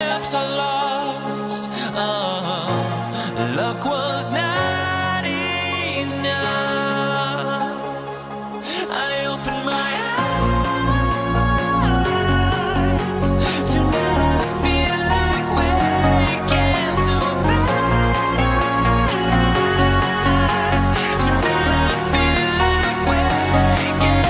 Perhaps I lost. Luck was not enough. I opened my eyes. Tonight I feel like waking to life. Tonight I feel like waking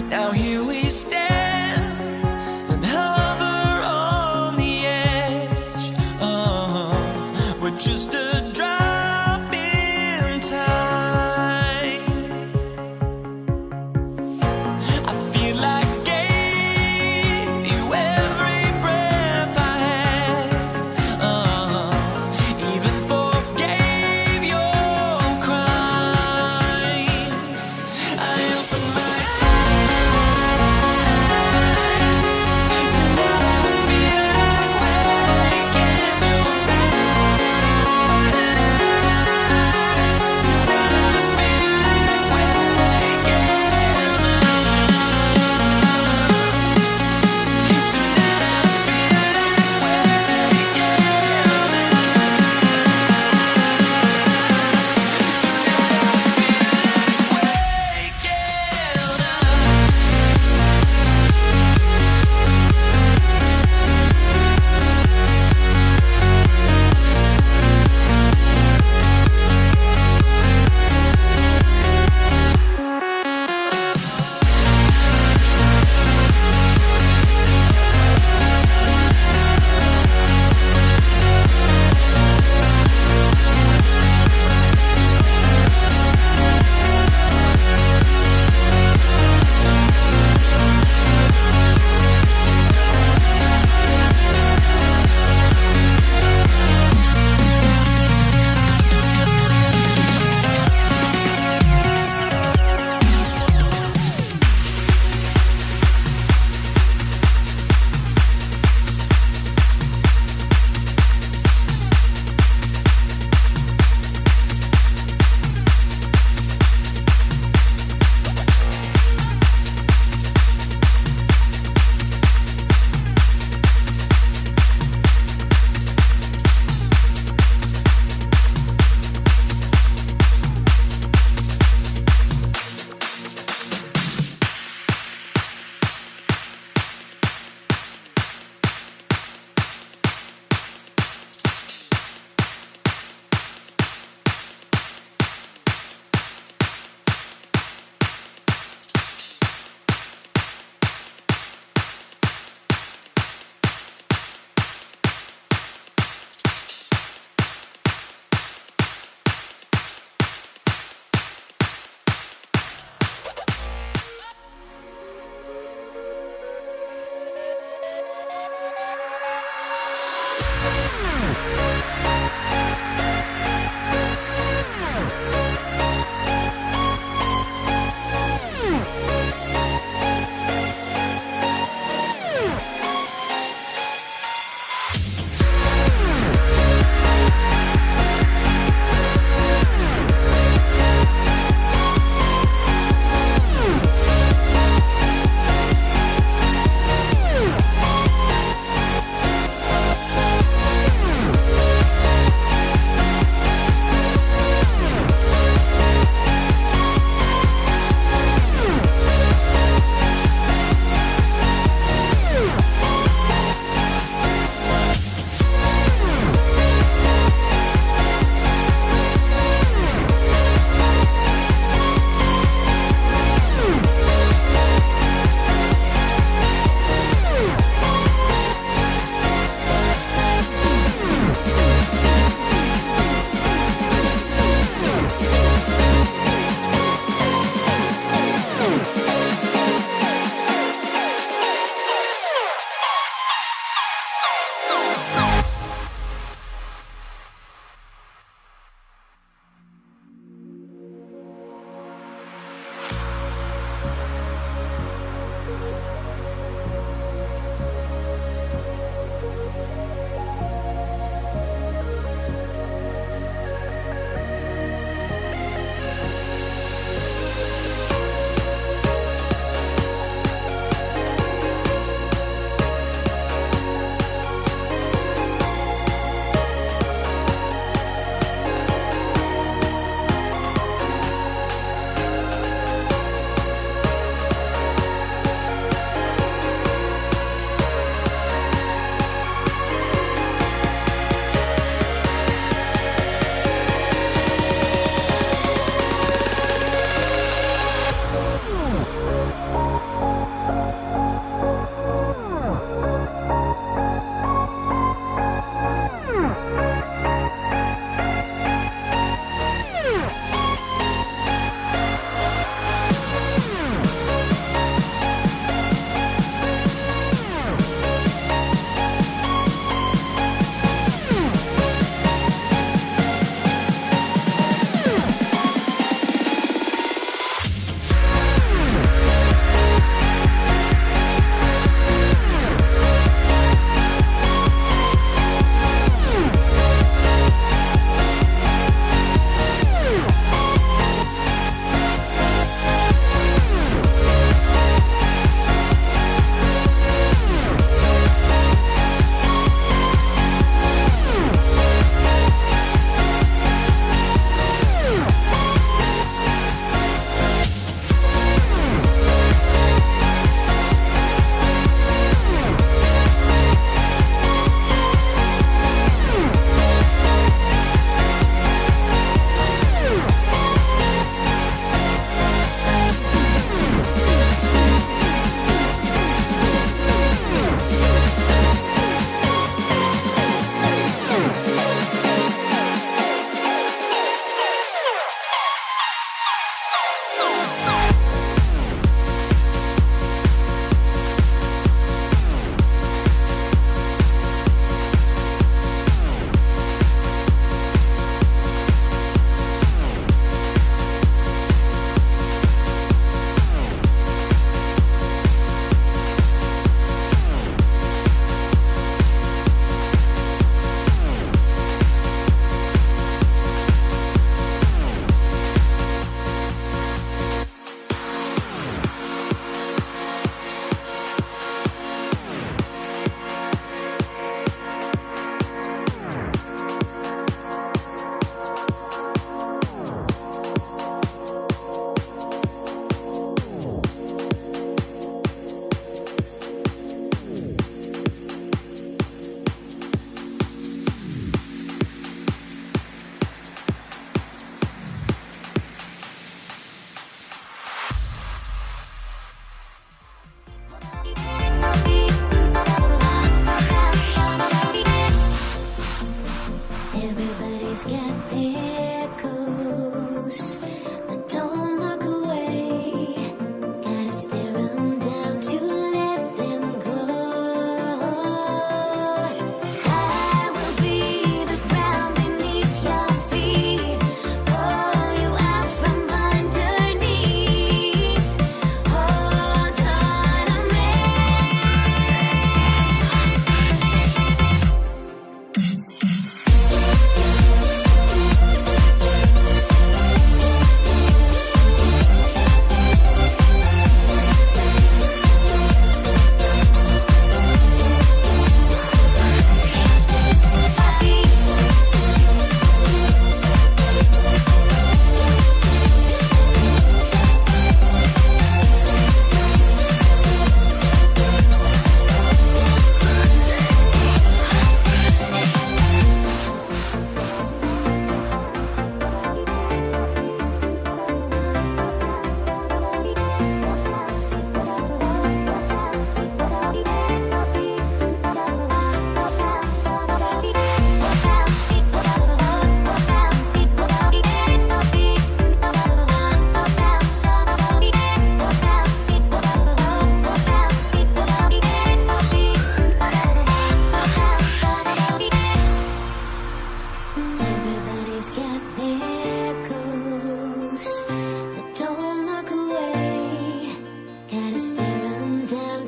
Now here we stand and hover on the edge. We're just a drop in time. I feel like I gave you every breath I had. Even forgave your crimes. I opened my eyes.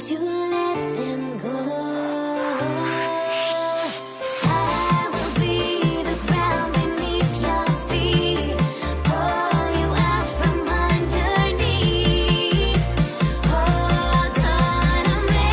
to let them go. I will be the ground beneath your feet, pull you out from underneath. Hold on to me.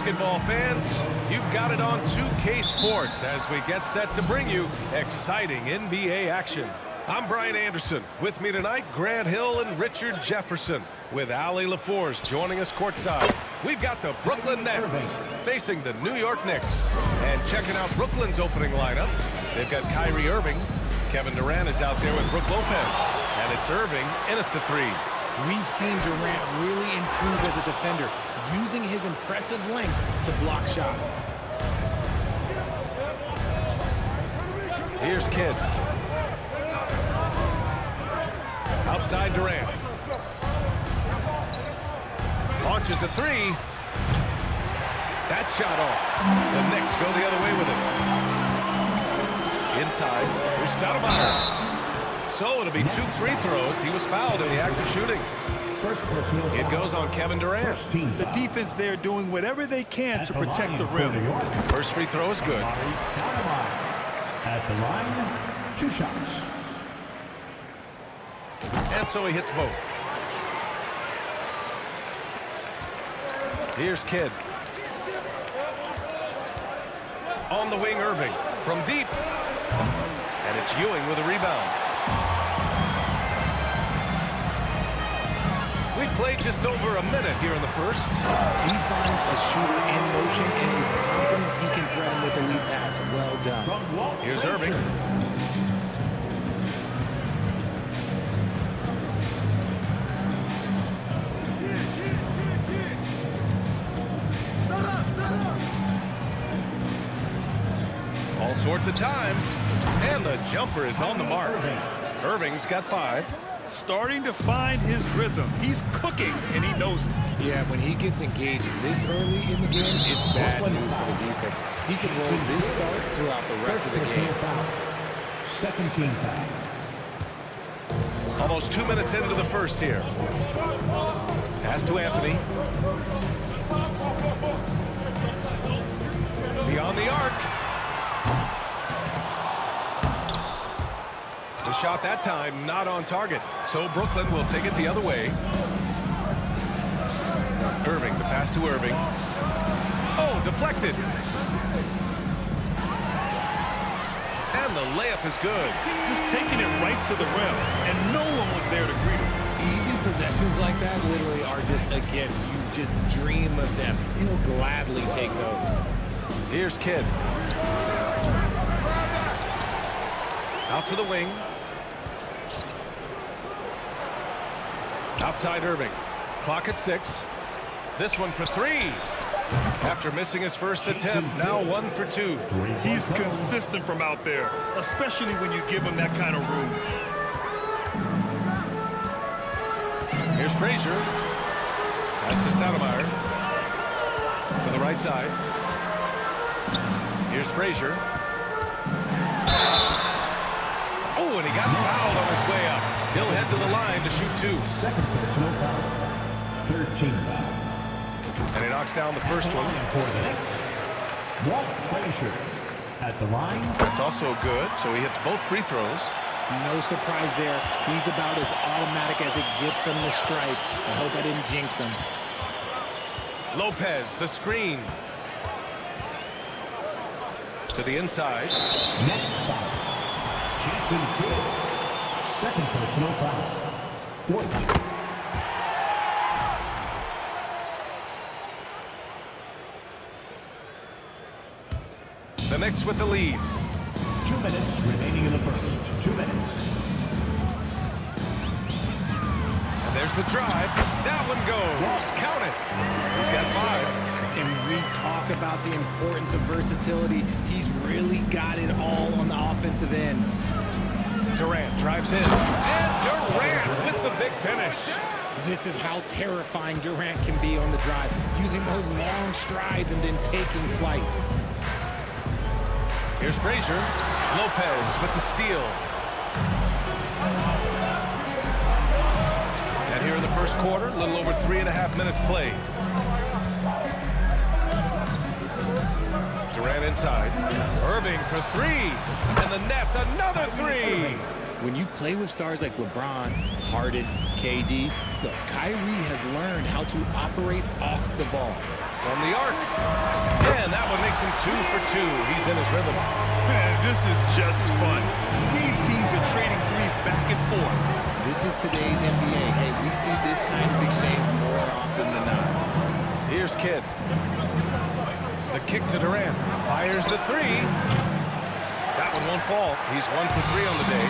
basketball fans. You've got it on 2K Sports as we get set to bring you exciting NBA action. I'm Brian Anderson. With me tonight, Grant Hill and Richard Jefferson, with Ali LaForce joining us courtside. We've got the Brooklyn Nets facing the New York Knicks. And checking out Brooklyn's opening lineup, they've got Kyrie Irving. Kevin Durant is out there with Brook Lopez. And it's Irving in at the three. We've seen Durant really improve as a defender, using his impressive length to block shots. Here's Kidd. Outside Durant. Launches a three. That shot off. The Knicks go the other way with it. Inside, here's Stoudemire. So it'll be 2 free throws. He was fouled in the act of shooting. It goes on Kevin Durant. The defense there doing whatever they can to protect the rim. First free throw is good. At the line, 2 shots. And so he hits both. Here's Kidd. On the wing, Irving. From deep. And it's Ewing with a rebound. We've played just over a minute here in the first. He finds a shooter in motion and is confident he can thread him with the lead pass. Well done. Here's Irving. All sorts of time. And the jumper is on the mark. Irving's got 5. Starting to find his rhythm. He's cooking, and he knows it. Yeah, when he gets engaged this early in the game, it's bad news for the defense. He can roll this start throughout the rest of the game. Second team foul. Almost 2 minutes into the first here. Pass to Anthony. Beyond the arc. The shot that time not on target. So Brooklyn will take it the other way. Irving, the pass to Irving. Oh, deflected. And the layup is good. Just taking it right to the rim, and no one was there to greet him. Easy possessions like that literally are just a gift. You just dream of them. He'll gladly take those. Here's Kidd. Out to the wing. Outside Irving. Clock at 6. This one for 3. After missing his first attempt, now 1 for 2. He's consistent from out there, especially when you give him that kind of room. Here's Frazier. Pass to Stoudemire. To the right side. Here's Frazier. Oh, and he got fouled on his way up. He'll head to the line to shoot 2. Second personal foul. 13 foul. And he knocks down the first one. For the Knicks, Walt Frazier at the line. That's also good, so he hits both free throws. No surprise there. He's about as automatic as it gets from the stripe. I hope I didn't jinx him. Lopez, the screen. To the inside. Next foul. Jason Kidd. Second personal foul. 14. The Knicks with the lead. 2 minutes remaining in the first. 2 minutes. And there's the drive. That one goes. Count it. He's got 5. And we talk about the importance of versatility. He's really got it all on the offensive end. Durant drives in. And Durant with the big finish. This is how terrifying Durant can be on the drive, using those long strides and then taking flight. Here's Frazier. Lopez with the steal. And here in the first quarter, a little over 3.5 minutes played. Durant inside. Irving for 3. And the Nets, another 3. When you play with stars like LeBron, Harden, KD, look, Kyrie has learned how to operate off the ball. From the arc. And that one makes him 2 for 2. He's in his rhythm. Man, this is just fun. These teams are trading threes back and forth. This is today's NBA. Hey, we see this kind of exchange more often than not. Here's Kidd. The kick to Durant. Fires the 3. That one won't fall. He's 1 for 3 on the day.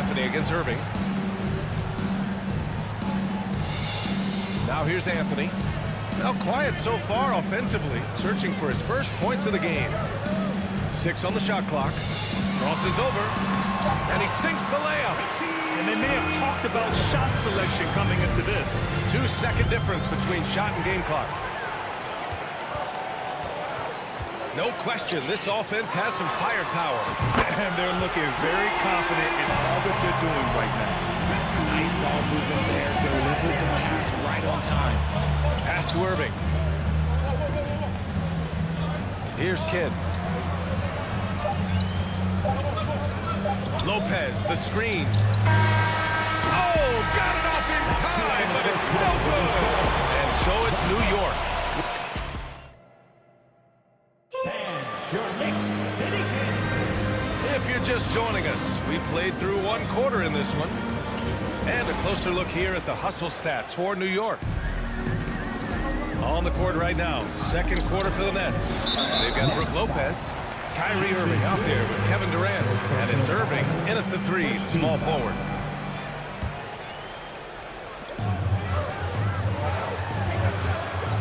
Anthony against Irving. Now here's Anthony. Now quiet so far offensively, searching for his first points of the game. 6 on the shot clock. Crosses over, and he sinks the layup. And they may have talked about shot selection coming into this. 2-second difference between shot and game clock. No question, this offense has some firepower. And they're looking very confident in all that they're doing right now. Nice ball movement there. Delivered the pass right on time. Pass to Irving. Here's Kidd. Lopez, the screen. Oh, got it off in time, but it's no good. And so it's New York. Your Knicks City Kid. If you're just joining us, we played through 1 quarter in this one. And a closer look here at the hustle stats for New York. On the court right now, second quarter for the Nets. They've got Brook Lopez, Kyrie Irving out there with Kevin Durant, and it's Irving in at the 3, small forward.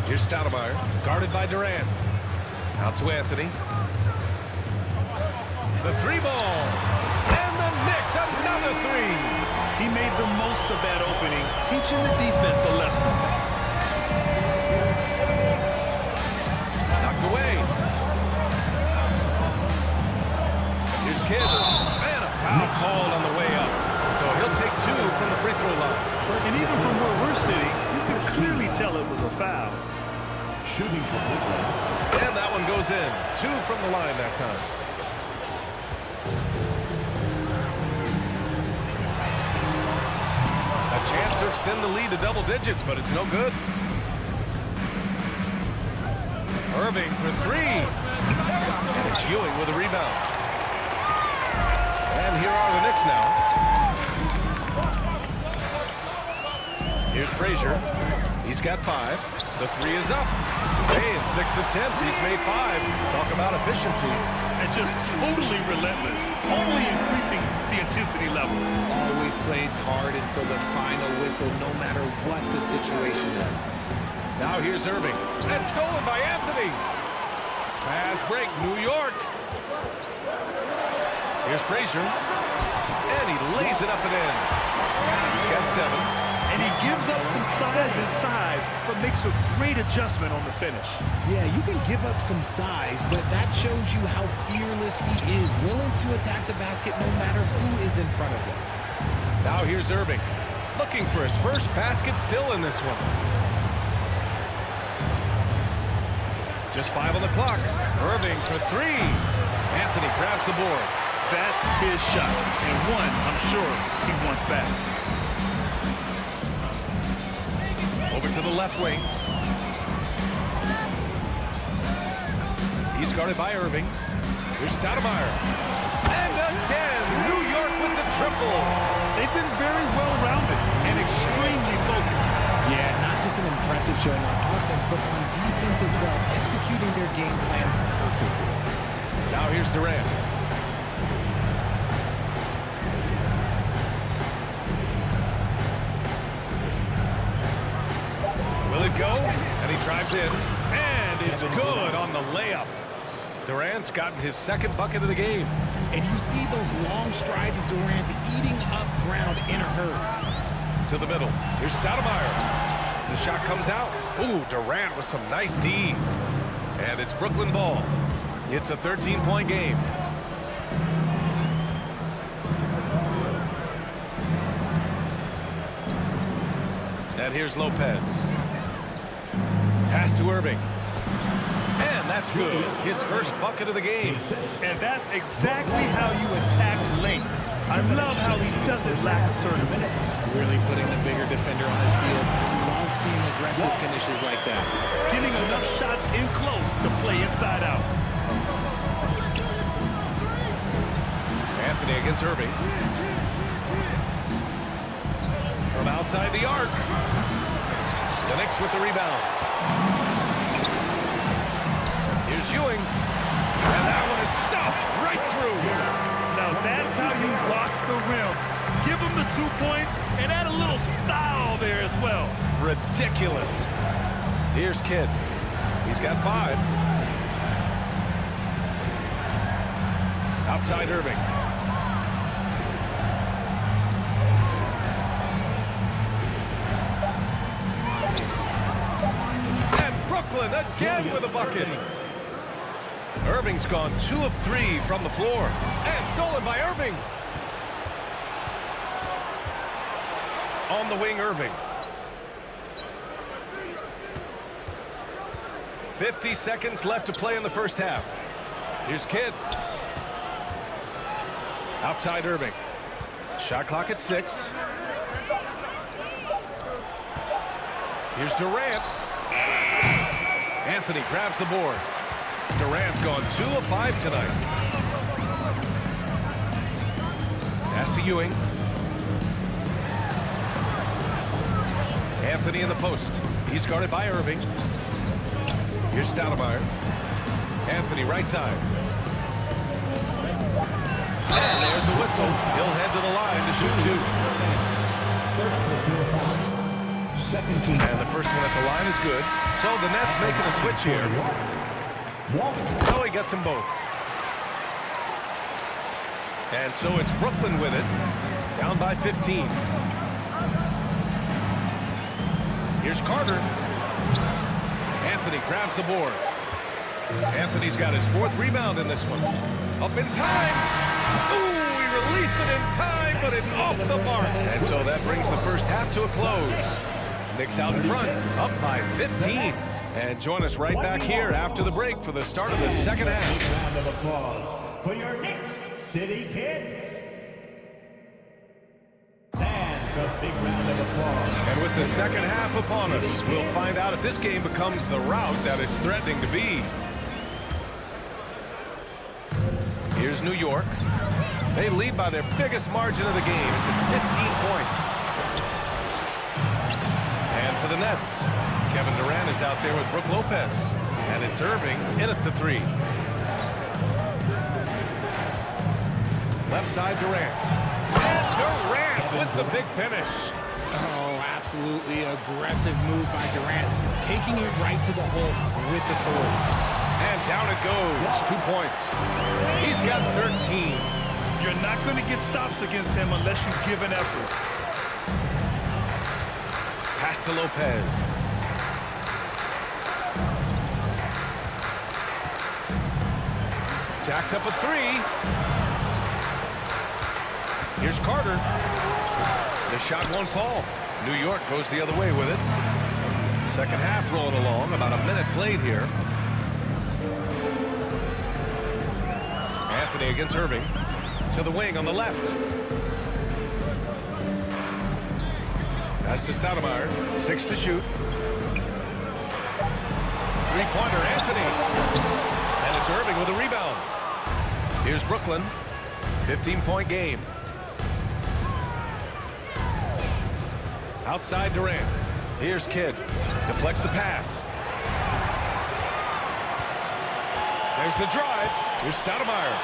Here's Stoudemire, guarded by Durant. Out to Anthony. The 3 ball. And the Knicks, another 3. He made the most of that opening, teaching the defense a lesson. Knocked away. Here's Kidd. Man, a foul called on the way up. So he'll take 2 from the free throw line. And even from where we're sitting, you can clearly tell it was a foul. Shooting from Woodland. And that one goes in. 2 from the line that time. A chance to extend the lead to double digits, but it's no good. Irving for 3. And it's Ewing with a rebound. And here are the Knicks now. Here's Frazier. He's got 5. The 3 is up. Hey, in 6 attempts, he's made 5. Talk about about efficiency. And just totally relentless, only increasing the intensity level. Always plays hard until the final whistle, no matter what the situation is. Now here's Irving. And stolen by Anthony. Pass break, New York. Here's Frazier. And he lays it up and in. He's got 7. And he gives up some size inside, but makes a great adjustment on the finish. Yeah, you can give up some size, but that shows you how fearless he is, willing to attack the basket no matter who is in front of him. Now here's Irving. Looking for his first basket still in this one. Just 5 on the clock. Irving for 3. Anthony grabs the board. That's his shot, and one I'm sure he wants back. Over to the left wing. He's guarded by Irving. Here's Stoudemire. And again, New York with the triple. They've been very well-rounded and extremely focused. Yeah, not just an impressive showing on offense, but on defense as well, executing their game plan perfectly. Now here's Durant. Will it go? And he drives in. And it's good on the layup. Durant's gotten his second bucket of the game. And you see those long strides of Durant eating up ground in a hurry. To the middle. Here's Stoudemire. The shot comes out. Ooh, Durant with some nice D. And it's Brooklyn ball. It's a 13-point game. And here's Lopez. Pass to Irving. And that's good. His first bucket of the game. And that's exactly how you attack length. I love how he doesn't lack assertiveness. Really putting the bigger defender on his heels. I love seeing aggressive finishes like that. Getting enough shots in close to play inside out. Anthony against Irving. From outside the arc. The Knicks with the rebound. Here's Ewing. And that one is stopped right through. Now that's how you lock the rim. Give him the 2 points and add a little style there as well. Ridiculous. Here's Kidd. He's got 5. Outside Irving. And Brooklyn again with a bucket. Irving's gone 2 of 3 from the floor. And stolen by Irving. On the wing, Irving. 50 seconds left to play in the first half. Here's Kidd. Outside Irving. Shot clock at 6. Here's Durant. Anthony grabs the board. Durant's gone 2 of 5 tonight. Pass to Ewing. Anthony in the post. He's guarded by Irving. Here's Stoudemire. Anthony right side. And there's a whistle. He'll head to the line to shoot 2. Second team. And the first one at the line is good. So the Nets making a switch here. So he gets them both. And so it's Brooklyn with it. Down by 15. Here's Carter. Anthony grabs the board. Anthony's got his 4th rebound in this one. Up in time. Ooh, he released it in time, but it's off the mark. And so that brings the first half to a close. Knicks out in front, up by 15. And join us right back here after the break for the start of the second half. Round of applause for your Knicks City Kids. And a big round of applause. And with the second half upon us, we'll find out if this game becomes the rout that it's threatening to be. Here's New York. They lead by their biggest margin of the game. It's at 15 points. And for the Nets, Kevin Durant is out there with Brook Lopez. And it's Irving in at the 3. Left side, Durant. And Durant with the big finish. Oh, absolutely aggressive move by Durant, taking it right to the hole with authority. And down it goes. 2 points. He's got 13. You're not going to get stops against him unless you give an effort. Pass to Lopez. Jacks up a 3. Here's Carter. The shot won't fall. New York goes the other way with it. Second half rolling along. About a minute played here. Anthony against Irving. To the wing on the left. Pass to Stoudemire. 6 to shoot. Three-pointer, Anthony. And it's Irving with a rebound. Here's Brooklyn. 15-point game. Outside Durant. Here's Kidd. Deflects the pass. There's the drive. Here's Stoudemire.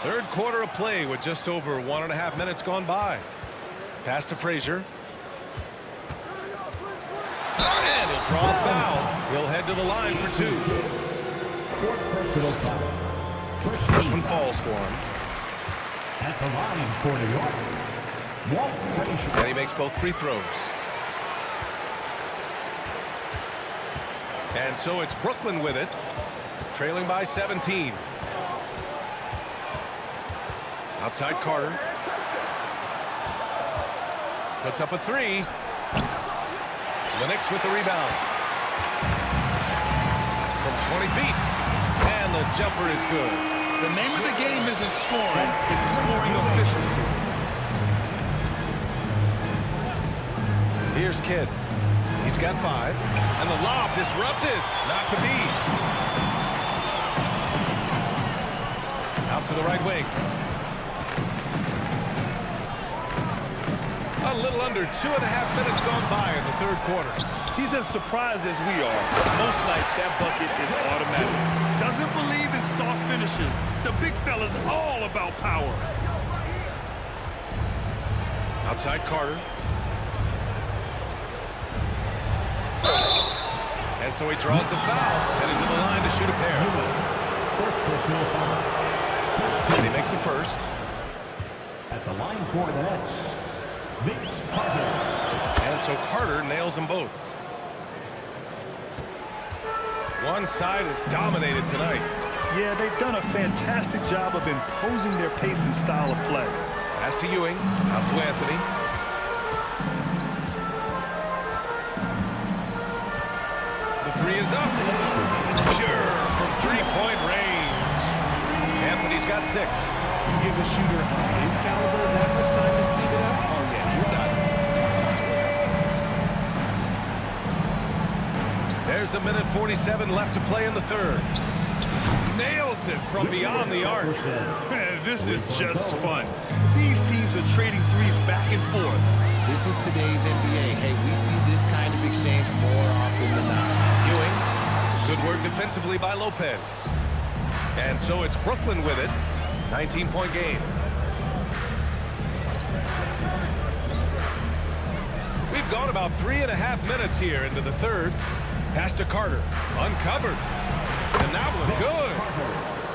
Third quarter of play with just over 1.5 minutes gone by. Pass to Frazier. And he'll draw the foul. He'll head to the line for 2. Fourth personal foul. First one falls for him. At the line for New York, Walt Frazier. And he makes both free throws. And so it's Brooklyn with it, trailing by 17. Outside Carter. Puts up a 3. The Knicks with the rebound. From 20 feet. And the jumper is good. The name of the game isn't scoring, it's scoring efficiency. Here's Kidd. He's got 5. And the lob disrupted. Not to be. Out to the right wing. A little under 2.5 minutes gone by in the third quarter. He's as surprised as we are. Most nights, that bucket is automatic. Doesn't believe in soft finishes. The big fella's all about power. Outside Carter. And so he draws the foul. Heading to the line to shoot a pair. First personal foul. And he makes the first. At the line for the Nets, Vince Carter. And so Carter nails them both. One side is dominated tonight. Yeah, they've done a fantastic job of imposing their pace and style of play. Pass to Ewing. Out to Anthony. The 3 is up. Sure, from 3-point range. Anthony's got 6. You give a shooter of his caliber that much time to see it out? Oh, yeah, you're done. There's a minute 47 left to play in the third. Nails it from beyond the arc. Man, this is just fun. These teams are trading threes back and forth. This is today's NBA. Hey, we see this kind of exchange more often than not. Ewing. Good work defensively by Lopez. And so it's Brooklyn with it. 19-point game. We've gone about 3.5 minutes here into the third. Pass to Carter. Uncovered. And that one good.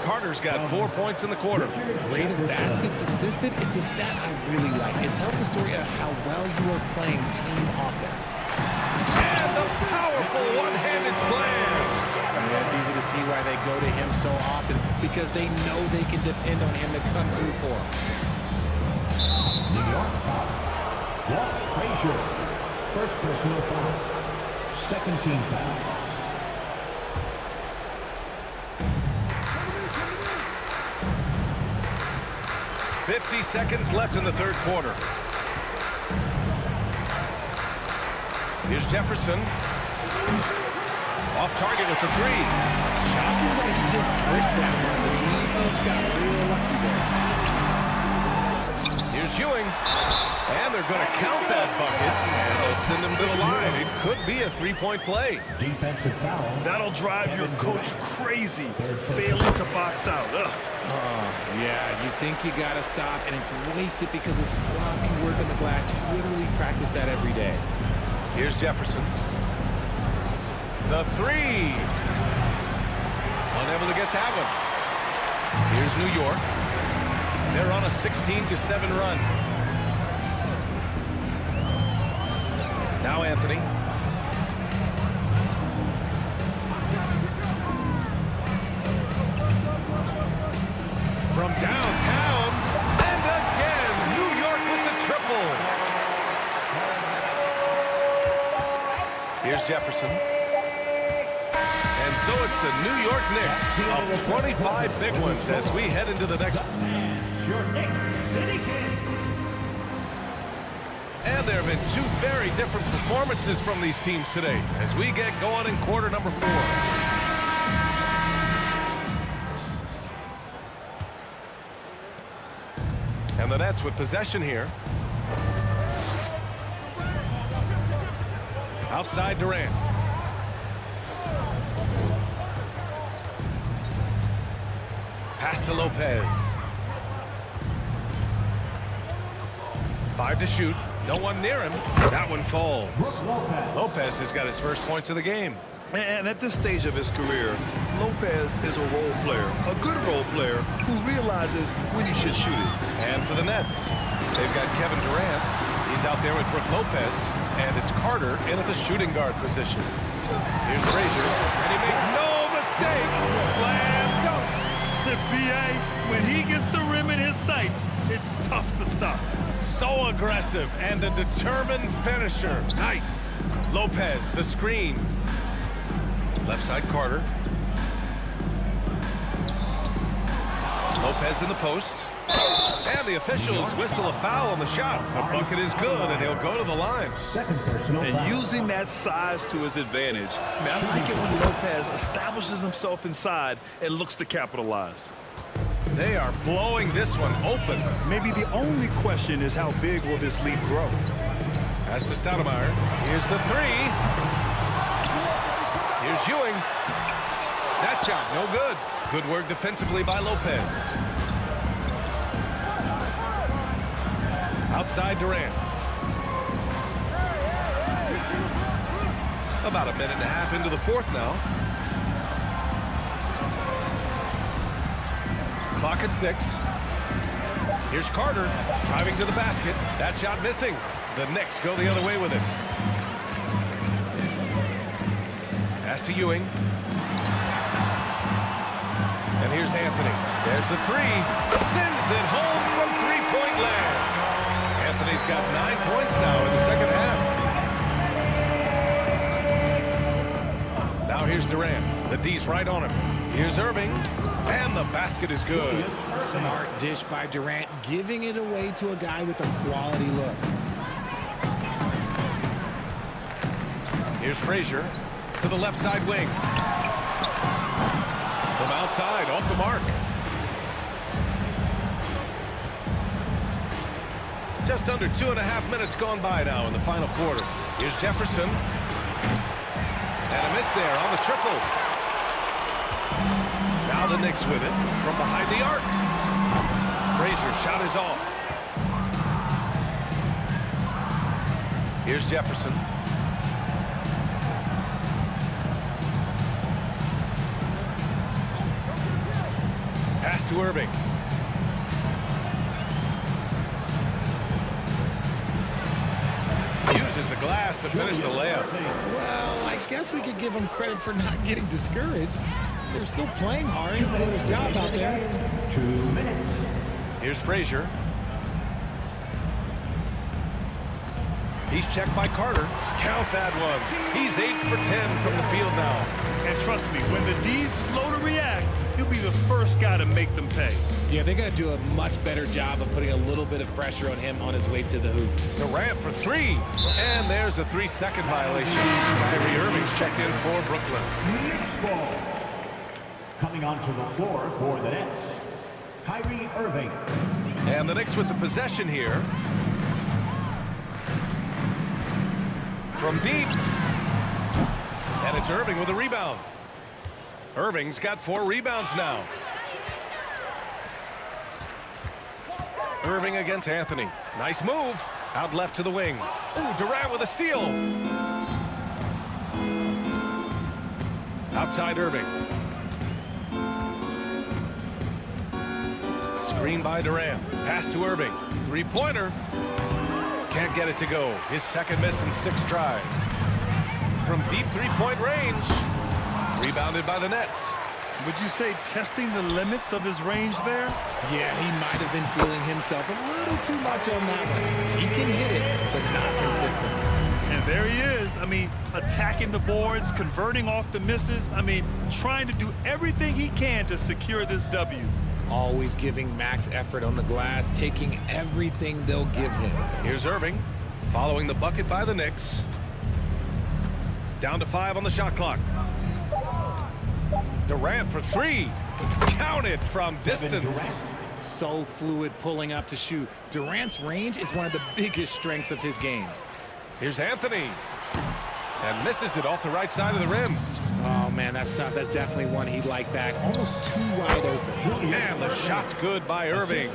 Carter's got 4 points in the quarter. Rate of baskets assisted, it's a stat I really like. It tells a story of how well you are playing team offense. And the powerful one-handed slam. Yeah, it's easy to see why they go to him so often, because they know they can depend on him to come through for them. New York foul. Walt Frazier. First personal foul. Second team foul. .50 seconds left in the third quarter. Here's Jefferson. Off target with the 3. Shocking that he just bricked that one. The defense got real lucky there. Here's Ewing. And they're going to count that bucket. And they'll send him to the line. It could be a three-point play. Defensive foul. That'll drive your coach crazy, failing to box out. Ugh. Yeah, you think you got to stop, and it's wasted because of sloppy work on the glass. You literally practice that every day. Here's Jefferson. The three. Unable to get that one. Here's New York. They're on a 16-7 run. Now Anthony. From downtown. And again, New York with the triple. Here's Jefferson. And so it's the New York Knicks of 25 big ones as we head into the next. Your Knicks City Kings. And there have been two very different performances from these teams today as we get going in quarter number 4. And the Nets with possession here. Outside Durant. Pass to Lopez. 5 to shoot. No one near him. That one falls. Lopez has got his first points of the game. And at this stage of his career, Lopez is a role player, a good role player who realizes when he should shoot it. And for the Nets, they've got Kevin Durant. He's out there with Brook Lopez. And it's Carter in at the shooting guard position. Here's Frazier. And he makes no mistake. Slam dunk. The BA, when he gets the rim in his sights, it's tough to stop. So aggressive and a determined finisher. Nice. Lopez, the screen. Left side Carter. Lopez in the post. And the officials whistle a foul on the shot. The bucket is good, and he'll go to the line. Second personal And foul. using that size to his advantage. Man, I like it when Lopez establishes himself inside and looks to capitalize. They are blowing this one open. Maybe the only question is how big will this lead grow? Pass to Stoudemire. Here's the three. Here's Ewing. That shot, no good. Good work defensively by Lopez. Outside Durant. About a minute and a half into the fourth now. Clock at 6. Here's Carter driving to the basket. That shot missing. The Knicks go the other way with it. Pass to Ewing. And here's Anthony. There's the three. Sends it home from three-point land. Anthony's got 9 points now in the second half. Now here's Durant. The D's right on him. Here's Irving. And the basket is good. Smart dish by Durant, giving it away to a guy with a quality look. Here's Frazier to the left side wing. From outside, off the mark. Just under 2.5 minutes gone by now in the final quarter. Here's Jefferson. And a miss there on the triple. Now the Knicks with it from behind the arc. Frazier shot is off. Here's Jefferson. Pass to Irving. Uses the glass to finish the layup. Well, I guess we could give him credit for not getting discouraged. They're still playing hard. He's doing his job out there. 2 minutes. Here's Frazier. He's checked by Carter. Count that one. He's 8 for 10 from the field now. And trust me, when the D's slow to react, he'll be the first guy to make them pay. Yeah, they got to do a much better job of putting a little bit of pressure on him on his way to the hoop. Durant for 3. And there's a 3-second violation. Kyrie Irving's checked in for Brooklyn. Knicks ball. Coming onto the floor for the Nets, Kyrie Irving. And the Knicks with the possession here. From deep. And it's Irving with a rebound. Irving's got 4 rebounds now. Irving against Anthony. Nice move. Out left to the wing. Ooh, Durant with a steal. Outside Irving. Screen by Durant. Pass to Irving. Three-pointer. Can't get it to go. His second miss in 6 tries. From deep three-point range. Rebounded by the Nets. Would you say testing the limits of his range there? Yeah, he might have been feeling himself a little too much on that one. He can hit it, but not consistent. And there he is. I mean, attacking the boards, converting off the misses. I mean, trying to do everything he can to secure this W. Always giving max effort on the glass, taking everything they'll give him. Here's Irving, following the bucket by the Knicks. Down to 5 on the shot clock. Durant for 3. Counted from distance. So fluid pulling up to shoot. Durant's range is one of the biggest strengths of his game. Here's Anthony. And misses it off the right side of the rim. Oh, man, that's tough. That's definitely one he'd like back. Almost too wide open. And the shot's good by Irving.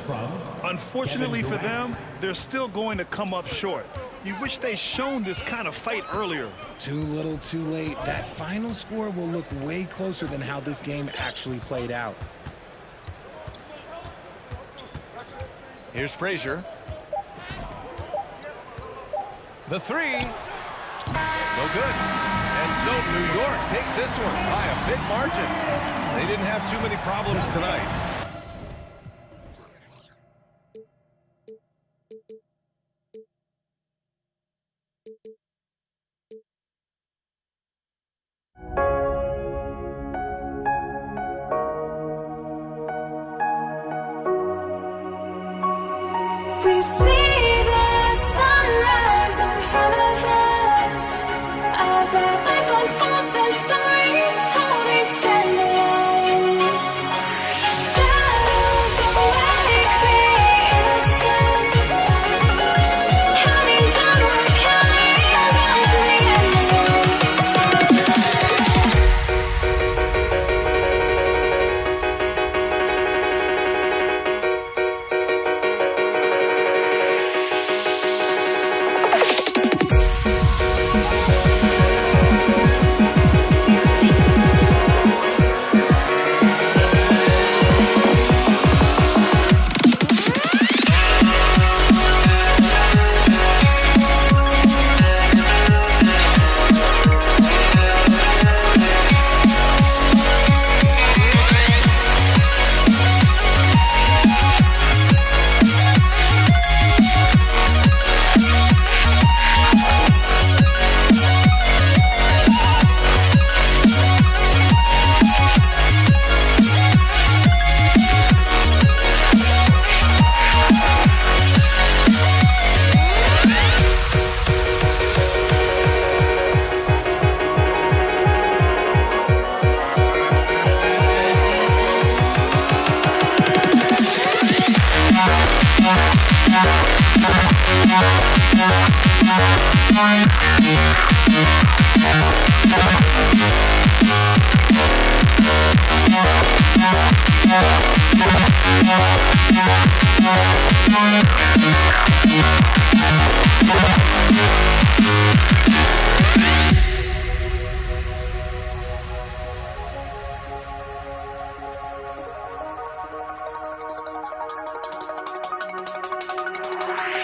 Unfortunately for them, they're still going to come up short. You wish they'd shown this kind of fight earlier. Too little, too late. That final score will look way closer than how this game actually played out. Here's Frazier. The 3. No good. And so New York takes this one by a big margin. They didn't have too many problems tonight. We see the sunrise in front of us as our life unfolds and stories told. We stand alone. Shadows awake the innocent, counting down the counting down to the end.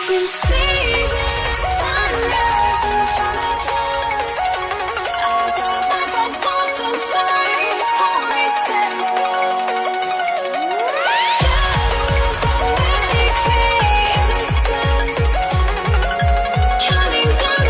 We see the sunrise in front of us as our life unfolds and stories told. We stand alone. Shadows awake the innocent, counting down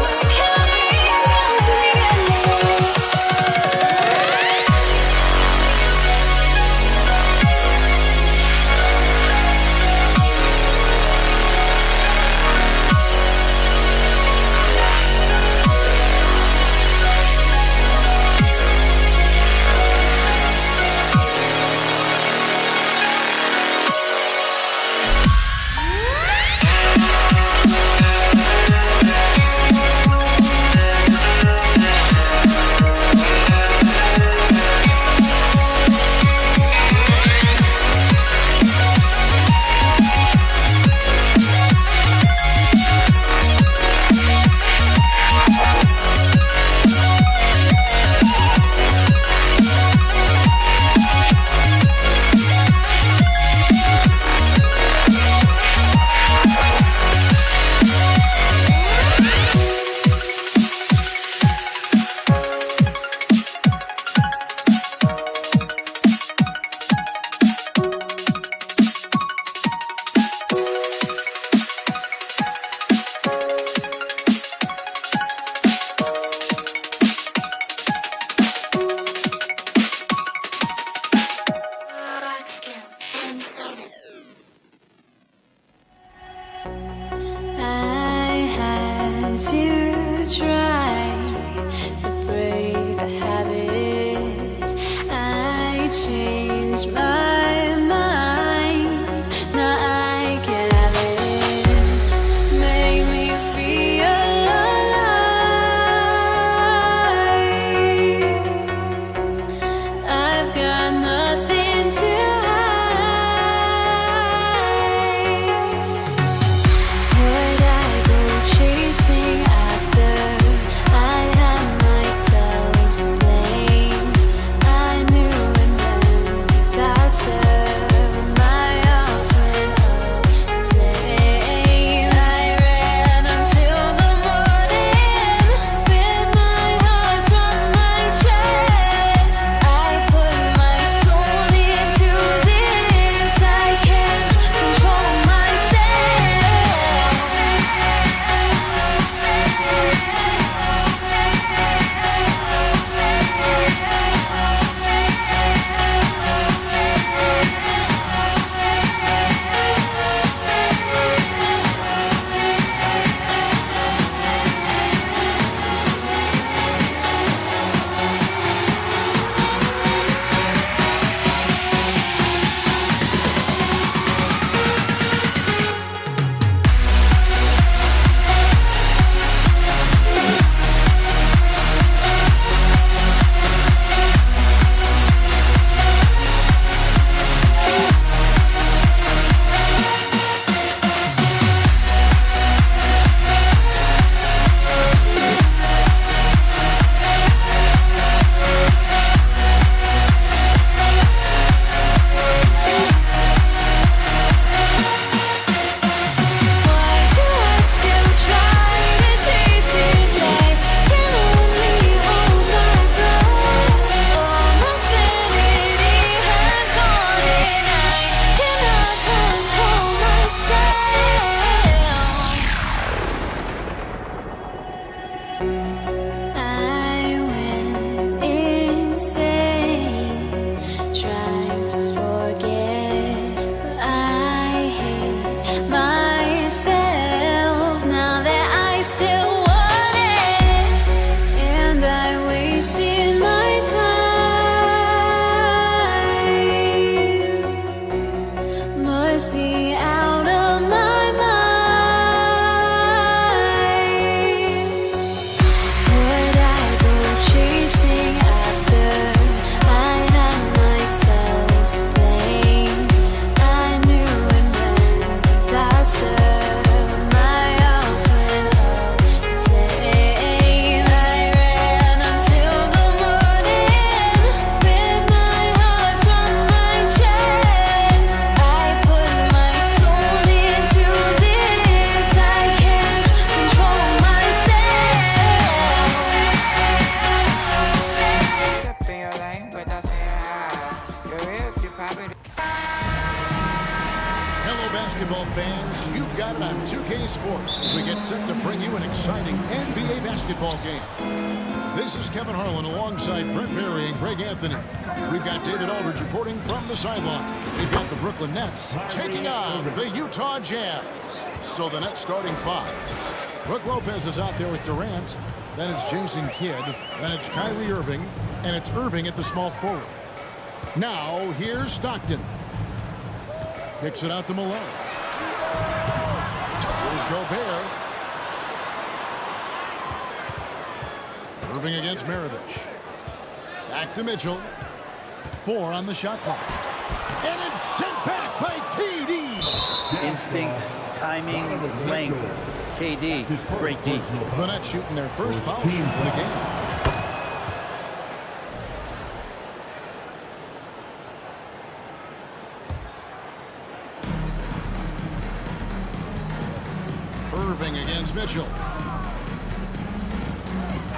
changed my mind. Now I can have it. Make me feel alive. I've got nothing to hide. Would I go chasing after? I had myself to blame. I knew it meant disaster. My house went up in flames. I ran until the morning, bit my heart from my chest. I put my soul into this. I can't control Why do I still try to chase this? I can only hold my breath. All my sanity has gone and I cannot control myself. I went insane trying to forget, but I hate myself now that I still want it, and I wasted my time. Must be out of my mind. Would I go chasing after? I had myself to blame. I knew it meant disaster. My house went up in flames. I ran until the morning, bit my heart from my chest. I put my soul into this. I can't control myself. Up in your lane, but don't say how. You're real if you pop it. Hello, basketball fans. You've got it on 2K Sports as we get set to bring you an exciting NBA basketball game. This is Kevin Harlan alongside Brent Berry and Greg Anthony. We've got David Aldridge reporting from the sideline. We've got the Brooklyn Nets taking on the Utah Jazz. So the Nets starting five. Brook Lopez is out there with Durant. Then it's Jason Kidd. Then it's Kyrie Irving. And it's Irving at the small forward. Now, here's Stockton. Kicks it out to Malone. Here's Gobert. Irving against Maravich. Back to Mitchell. 4 on the shot clock. And it's sent back by KD. Instinct, timing, length. KD, great D. The Nets shooting their first foul shot of the game. Irving against Mitchell.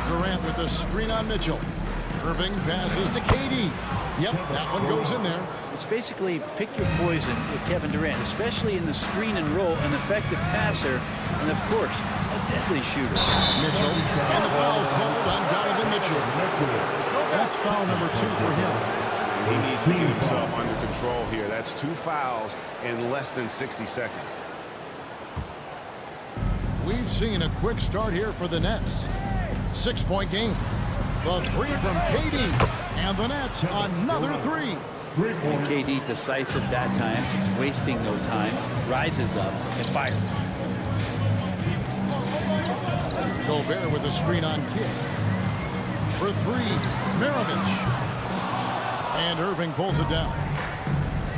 Durant with the screen on Mitchell. Irving passes to KD. Yep, that one goes in there. It's basically pick your poison with Kevin Durant, especially in the screen and roll, an effective passer, and of course, a deadly shooter. Mitchell, and the foul called on Donovan Mitchell. That's foul number 2 for him. He needs to get himself under control here. That's 2 fouls in less than 60 seconds. We've seen a quick start here for the Nets. 6-point game. The 3 from KD. And the Nets, another three. And KD decisive that time, wasting no time, rises up and fires. Gobert with a screen on Kidd. For three, Maravich. And Irving pulls it down.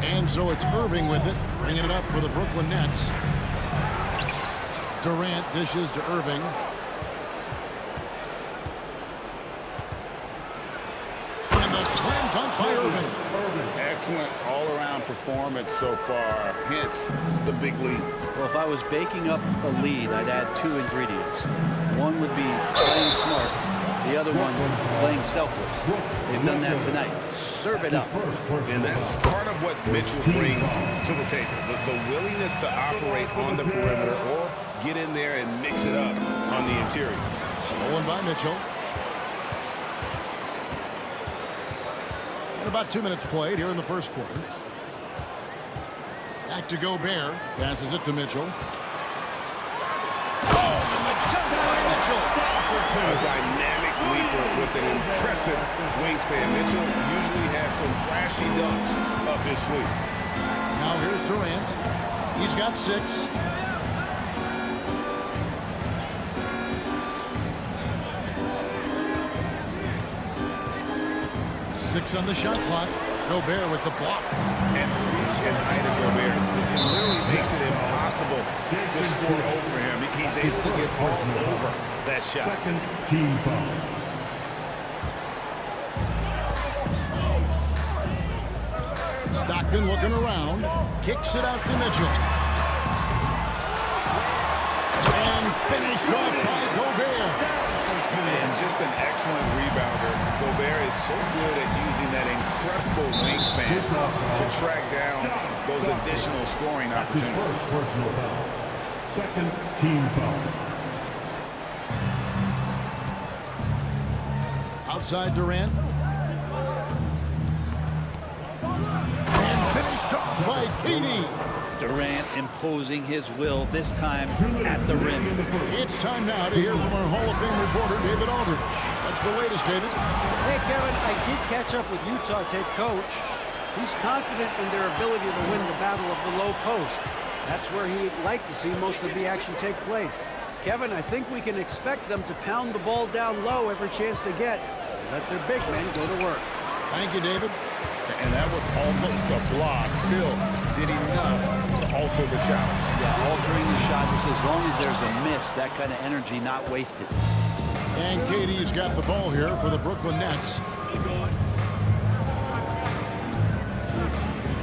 And so it's Irving with it, bringing it up for the Brooklyn Nets. Durant dishes to Irving. And the slam dunk by Irving. Excellent all-around performance so far. Hence the big lead. Well, if I was baking up a lead, I'd add two ingredients. One would be playing smart. The other one, playing selfless. They've done that tonight. Serve it up. And that's part of what Mitchell brings to the table. The willingness to operate on the perimeter or get in there and mix it up on the interior. Stolen by Mitchell. And about 2 minutes played here in the first quarter. Back to Gobert. Passes it to Mitchell. A dynamic leaper with an impressive wingspan. Mitchell usually has some flashy dunks up his sleeve. Now here's Durant. He's got 6. Six on the shot clock. Gobert with the block. And the reach and height of Gobert, it literally makes it impossible to score over him. He's able to get all over that shot. Second team foul. Stockton looking around. Kicks it out to Mitchell. And finished off by Gobert. And just an excellent rebounder. Gobert is so good at using that incredible wingspan to track down those additional scoring His opportunities. first personal foul. Second team foul. Outside Durant. And finished off by KD. Durant imposing his will, this time at the rim. It's time now to hear from our Hall of Fame reporter, David Aldridge. What's the latest, David? Hey, Kevin, I did catch up with Utah's head coach. He's confident in their ability to win the battle of the low post. That's where he'd like to see most of the action take place. Kevin, I think we can expect them to pound the ball down low every chance they get. Let their big men go to work. Thank you, David. And that was almost a block. Still did enough to alter the shot. Yeah, altering the shot, just as long as there's a miss, that kind of energy not wasted. And KD's got the ball here for the Brooklyn Nets.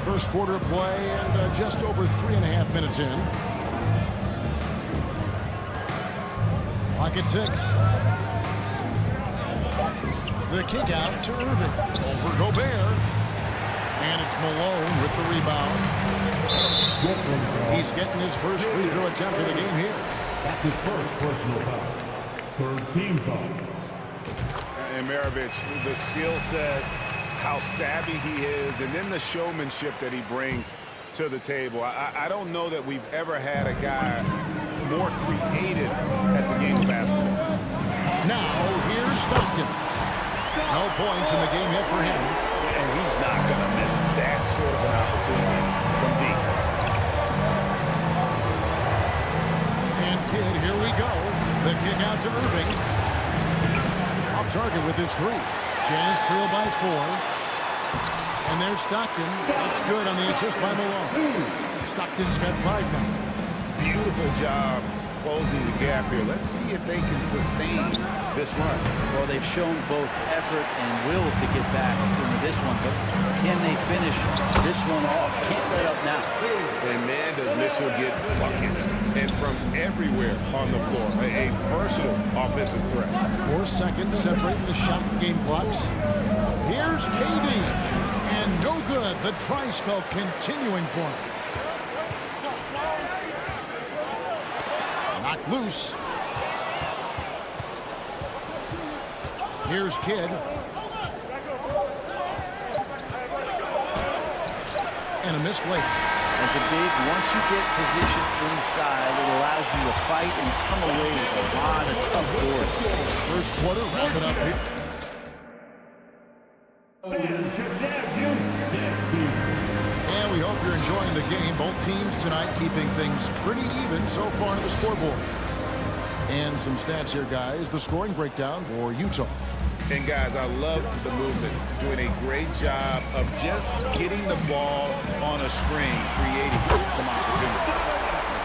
First quarter play and just over 3.5 minutes in. Clock at 6. The kick out to Irving. Over Gobert. And it's Malone with the rebound. He's getting his first free throw attempt of the game here. That's his first personal foul. Third team foul. And Maravich, the skill set, how savvy he is, and then the showmanship that he brings to the table. I don't know that we've ever had a guy more creative at the game of basketball. Now, here's Stockton. No points in the game yet for him. And he's not going to miss that sort of an opportunity from deep. And Kidd, here we go. The kick out to Irving. Off target with his 3. Jazz trail by 4. And there's Stockton. That's good on the assist by Malone. Stockton's got 5 now. Beautiful job closing the gap here. Let's see if they can sustain this run. Well, they've shown both effort and will to get back into this one, but can they finish this one off? Can't let up now. And man, does Mitchell get buckets. And from everywhere on the floor. A versatile offensive threat. 4 seconds separating the shot and game clocks. Here's KD. And no good. The try spell continuing for him. Knocked loose. Here's Kidd. And a missed late. As a big, once you get position inside, it allows you to fight and come away with a lot of tough boards. First quarter, wrap it up here. And we hope you're enjoying the game. Both teams tonight keeping things pretty even so far on the scoreboard. And some stats here, guys. The scoring breakdown for Utah. And guys, I love the movement. Doing a great job of just getting the ball on a string, creating some opportunities.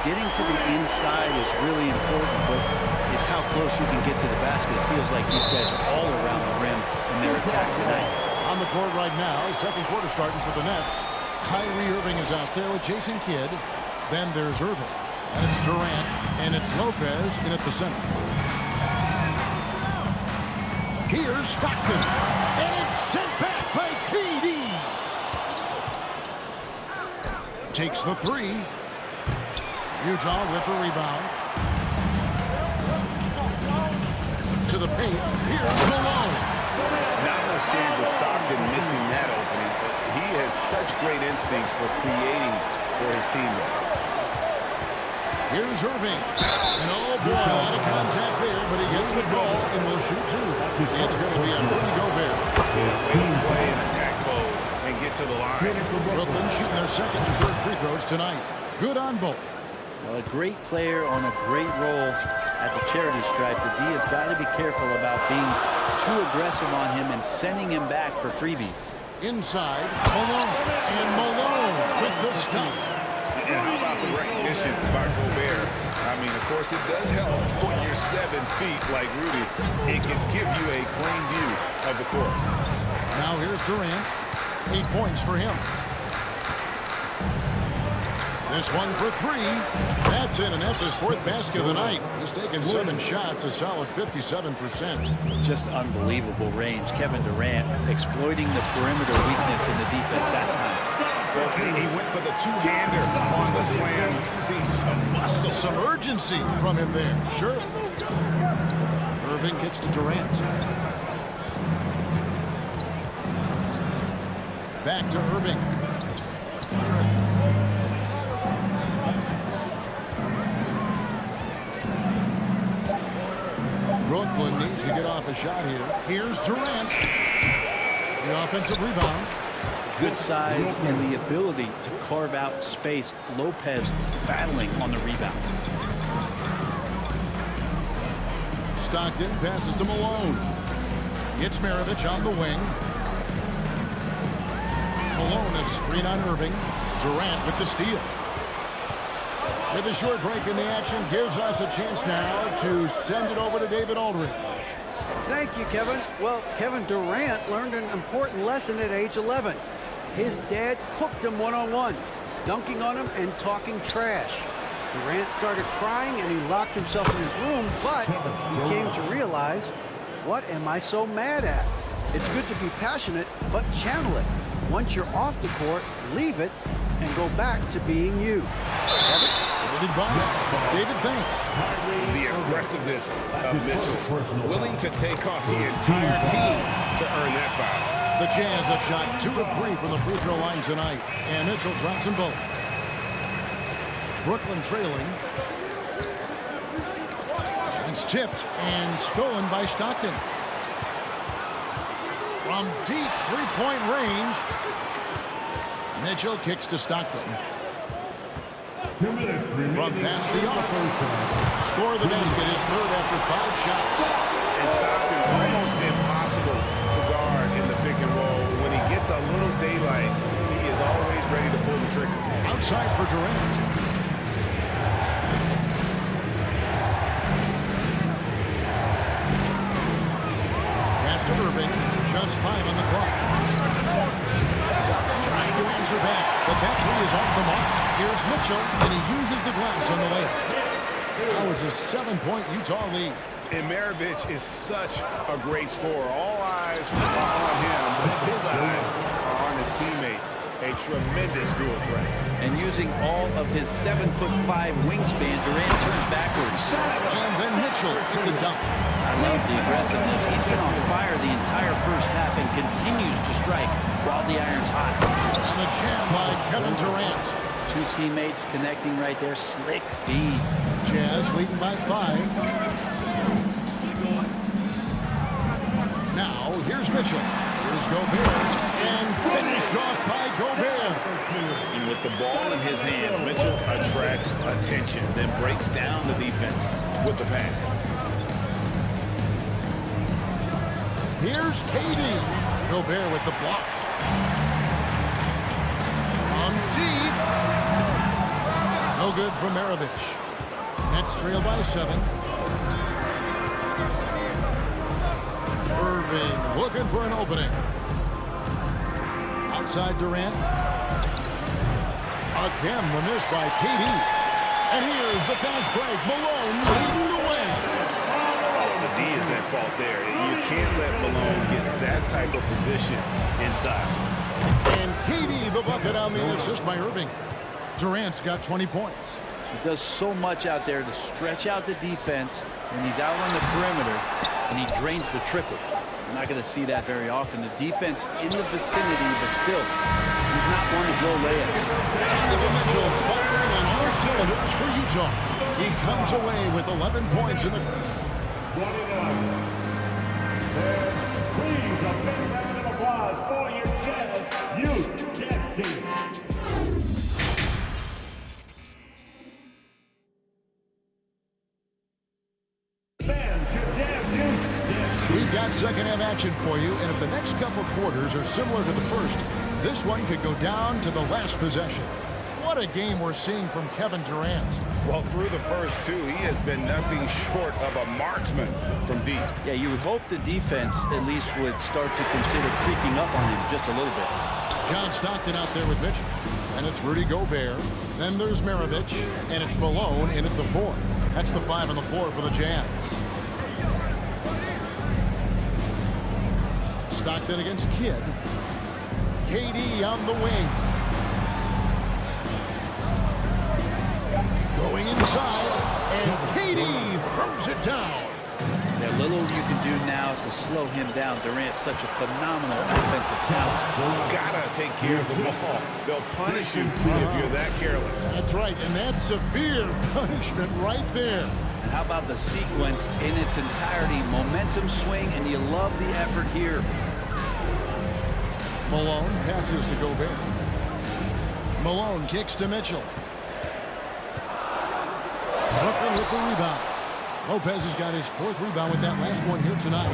Getting to the inside is really important, but it's how close you can get to the basket. It feels like these guys are all around the rim in their attack tonight. On the court right now, second quarter starting for the Nets. Kyrie Irving is out there with Jason Kidd. Then there's Irving. And it's Durant. And it's Lopez in at the center. Here's Stockton. And it's sent back by KD. Takes the three. Utah with the rebound. To the paint. Here's Malone. Not much chance of Stockton missing that opening, but he has such great instincts for creating for his teammates. Here's Irving. And oh boy, a lot of contact there, but he gets the ball and will shoot two. It's going to be a Rudy Gobert. They will play in attack mode and get to the line. Brooklyn shooting their second and third free throws tonight. Good on both. Well, a great player on a great role at the charity stripe. The D has got to be careful about being too aggressive on him and sending him back for freebies. Inside, Malone. And Malone with the stuff. And how about the recognition by Gobert? I mean, of course, it does help when you're 7 feet like Rudy. It can give you a plain view of the court. Now here's Durant. 8 points for him. This one for three. That's in, and that's his fourth basket of the night. He's taken 7 shots, a solid 57%. Just unbelievable range. Kevin Durant exploiting the perimeter weakness in the defense that time. Well, he went for the two-hander on the slam, using some muscle. Some urgency from him there. Sure. Irving kicks to Durant. Back to Irving. Brooklyn needs to get off a shot here. Here's Durant. The offensive rebound. Good size and the ability to carve out space. Lopez battling on the rebound. Stockton passes to Malone. It's Maravich on the wing. Malone, a screen on Irving. Durant with the steal. With a short break in the action, gives us a chance now to send it over to David Aldridge. Thank you, Kevin. Well, Kevin Durant learned an important lesson at age 11. His dad cooked him one-on-one, dunking on him and talking trash. Durant started crying and he locked himself in his room, but he came to realize, what am I so mad at? It's good to be passionate, but channel it. Once you're off the court, leave it and go back to being you. Good advice. David, thanks. The aggressiveness of Mitchell, willing to take off the entire team to earn that foul. The Jazz have shot 2 of 3 from the free throw line tonight, and Mitchell drops them both. Brooklyn trailing. It's tipped and stolen by Stockton. From deep three-point range, Mitchell kicks to Stockton. From past the arc. Score the basket, his third after 5 shots. And Stockton almost impossible to guard in the pick and roll. When he gets a little daylight, he is always ready to pull the trigger. Outside for Durant. Pass to Irving. Just 5 on the clock. Trying to answer back. The back three is off the mark. Here's Mitchell, and he uses the glass on the layup. Now it's a 7-point Utah lead. And Maravich is such a great scorer. All eyes are on him, but his eyes are on his teammates. A tremendous dual threat. And using all of his 7'5" wingspan, Durant turns backwards. And then Mitchell in the dunk. I love the aggressiveness. He's been on fire the entire first half and continues to strike while the iron's hot. And the jam by Kevin Durant. 2 teammates connecting right there. Slick feed. Jazz leading by 5. Now, here's Mitchell. Here's Gobert. gets attention, then breaks down the defense with the pass. Here's KD. Gobert with the block. On deep. No good from Maravich. Nets trail by 7. Irving looking for an opening. Outside Durant. Again, the miss by KD. And here's the fast break. Malone leading the way. The D is at fault there. You can't let Malone get that type of position inside. And KD the bucket on the assist by Irving. Durant's got 20 points. He does so much out there to stretch out the defense when he's out on the perimeter, and he drains the triple. You're not going to see that very often. The defense in the vicinity, but still, he's not one to blow layups. Donovan Mitchell firing on all cylinders for Utah. He comes away with 11 points in the... Please, a big round of applause for your Jazz Youth Dance Team. We've got second half action for you, and if the next couple quarters are similar to the first, this one could go down to the last possession. What a game we're seeing from Kevin Durant. Well, through the first two, he has been nothing short of a marksman from deep. Yeah, you would hope the defense at least would start to consider creeping up on him just a little bit. John Stockton out there with Mitchell. And it's Rudy Gobert. Then there's Maravich. And it's Malone in at the 4. That's the 5 on the floor for the Jazz. Stockton against Kidd. KD on the wing. Going inside. And KD throws it down. That little you can do now to slow him down. Durant's such a phenomenal offensive talent. Gotta take care of the ball. They'll punish you if you're that careless. That's right, and that's severe punishment right there. And how about the sequence in its entirety? Momentum swing, and you love the effort here. Malone passes to Gobert. Malone kicks to Mitchell. Brooklyn with the rebound. Lopez has got his 4th rebound with that last one here tonight.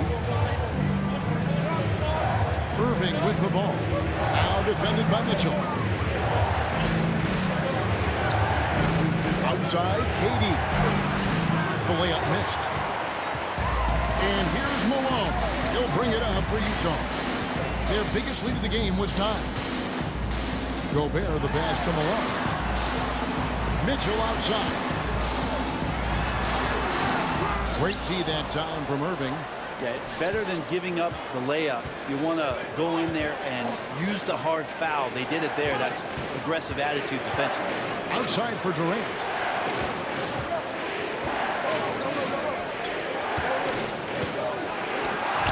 Irving with the ball. Now defended by Mitchell. Outside, KD. The layup missed. And here's Malone. He'll bring it up for Utah. Their biggest lead of the game was time. Gobert the pass to Malone. Mitchell outside. Great D that time from Irving. Yeah, better than giving up the layup. You want to go in there and use the hard foul. They did it there. That's aggressive attitude defensively. Outside for Durant.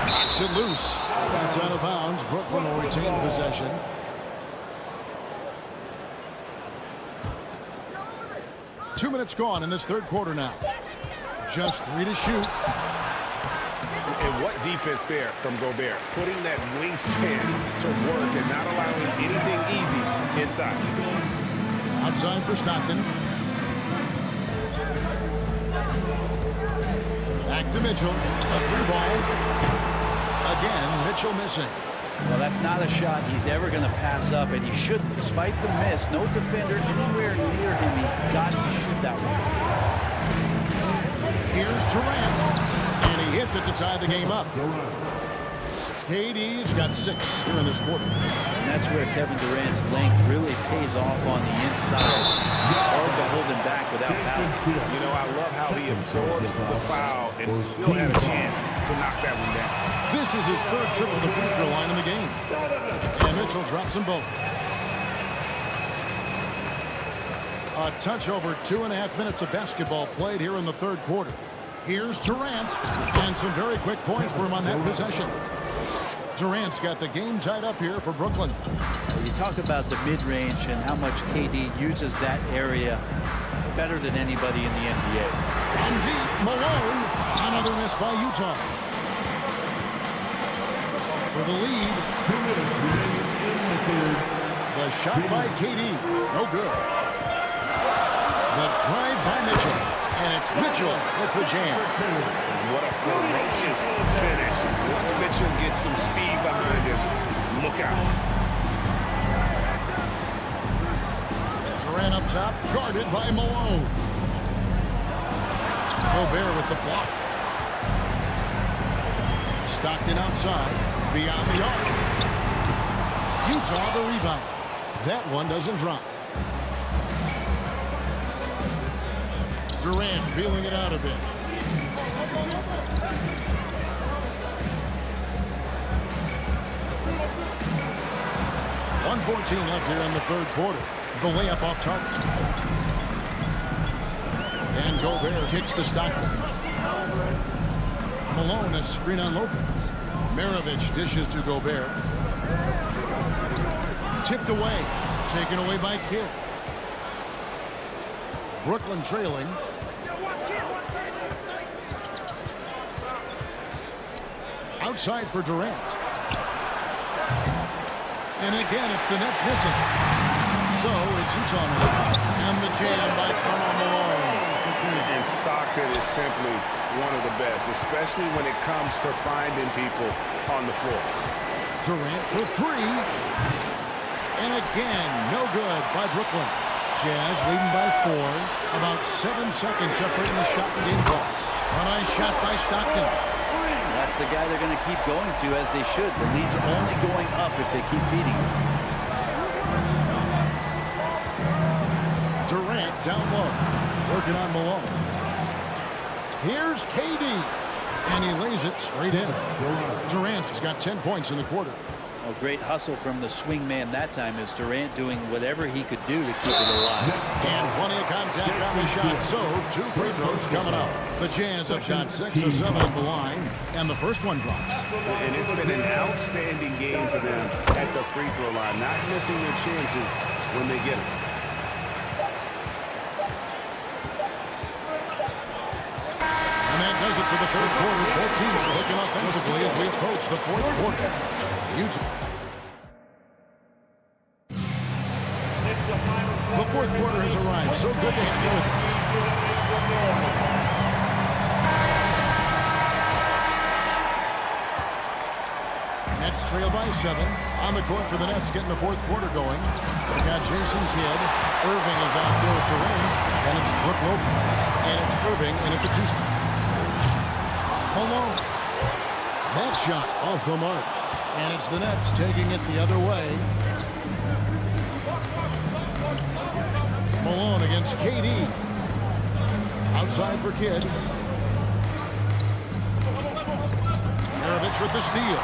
Knocks it loose. That's out of bounds. Brooklyn will retain possession. Two minutes gone in this third quarter now. Just 3 to shoot. And what defense there from Gobert. Putting that wingspan to work and not allowing anything easy inside. Outside for Stockton. Back to Mitchell. A free ball. Again, Mitchell missing. Well, that's not a shot he's ever going to pass up, and he shouldn't. Despite the miss, no defender anywhere near him. He's got to shoot that one. Here's Durant, and he hits it to tie the game up. KD's got 6 here in this quarter. And that's where Kevin Durant's length really pays off on the inside. Hard to hold him back without fouling. You know, I love how he absorbs the foul and still had a chance to knock that one down. This is his 3rd trip to the free throw line in the game. And Mitchell drops them both. A touch over 2.5 minutes of basketball played here in the third quarter. Here's Durant, and some very quick points for him on that possession. Durant's got the game tied up here for Brooklyn. You talk about the mid-range and how much KD uses that area better than anybody in the NBA. And deep, Malone. Another miss by Utah. For the lead. The shot by KD. No good. The the drive by Mitchell. And it's Mitchell with the jam. What a ferocious finish. Once Mitchell gets some speed behind him, look out. Durant up top, guarded by Malone. Gobert with the block. Stockton outside, beyond the arc. Utah the rebound. That one doesn't drop. Durant feeling it out a bit. .114 left here in the third quarter. The layup off target. And Gobert kicks to Stockton. Malone, a screen on Lopez. Maravich dishes to Gobert. Tipped away. Taken away by Kidd. Brooklyn trailing. Outside for Durant. And again, it's the Nets missing. So it's Utah now. And the jam by Karl Malone. And Stockton is simply one of the best, especially when it comes to finding people on the floor. Durant for three. And again, no good by Brooklyn. Jazz leading by 4. About 7 seconds separating the shot and game clocks. A nice shot by Stockton. That's the guy they're going to keep going to, as they should. The lead's only going up if they keep feeding him. Durant down low. Working on Malone. Here's KD. And he lays it straight in. Durant's got 10 points in the quarter. A great hustle from the swing man that time, as Durant doing whatever he could do to keep it alive. And plenty of contact on the shot, so 2 free throws coming up. The Jazz have shot 6 of 7 at the line, and the first one drops. And it's been an outstanding game for them at the free throw line, not missing their chances when they get it. And that does it for the third quarter. Both teams looking offensively as we approach the fourth quarter. Utah. The fourth quarter has arrived. So good to have you with us. Nets trail by 7. On the court for the Nets, getting the fourth quarter going. We got Jason Kidd. Irving is out there with Durant. And it's Brook Lopez. And it's Irving in at the 2 spot. Malone. That shot off the mark. And it's the Nets taking it the other way. Malone against KD. Outside for Kidd. Maravich with the steal.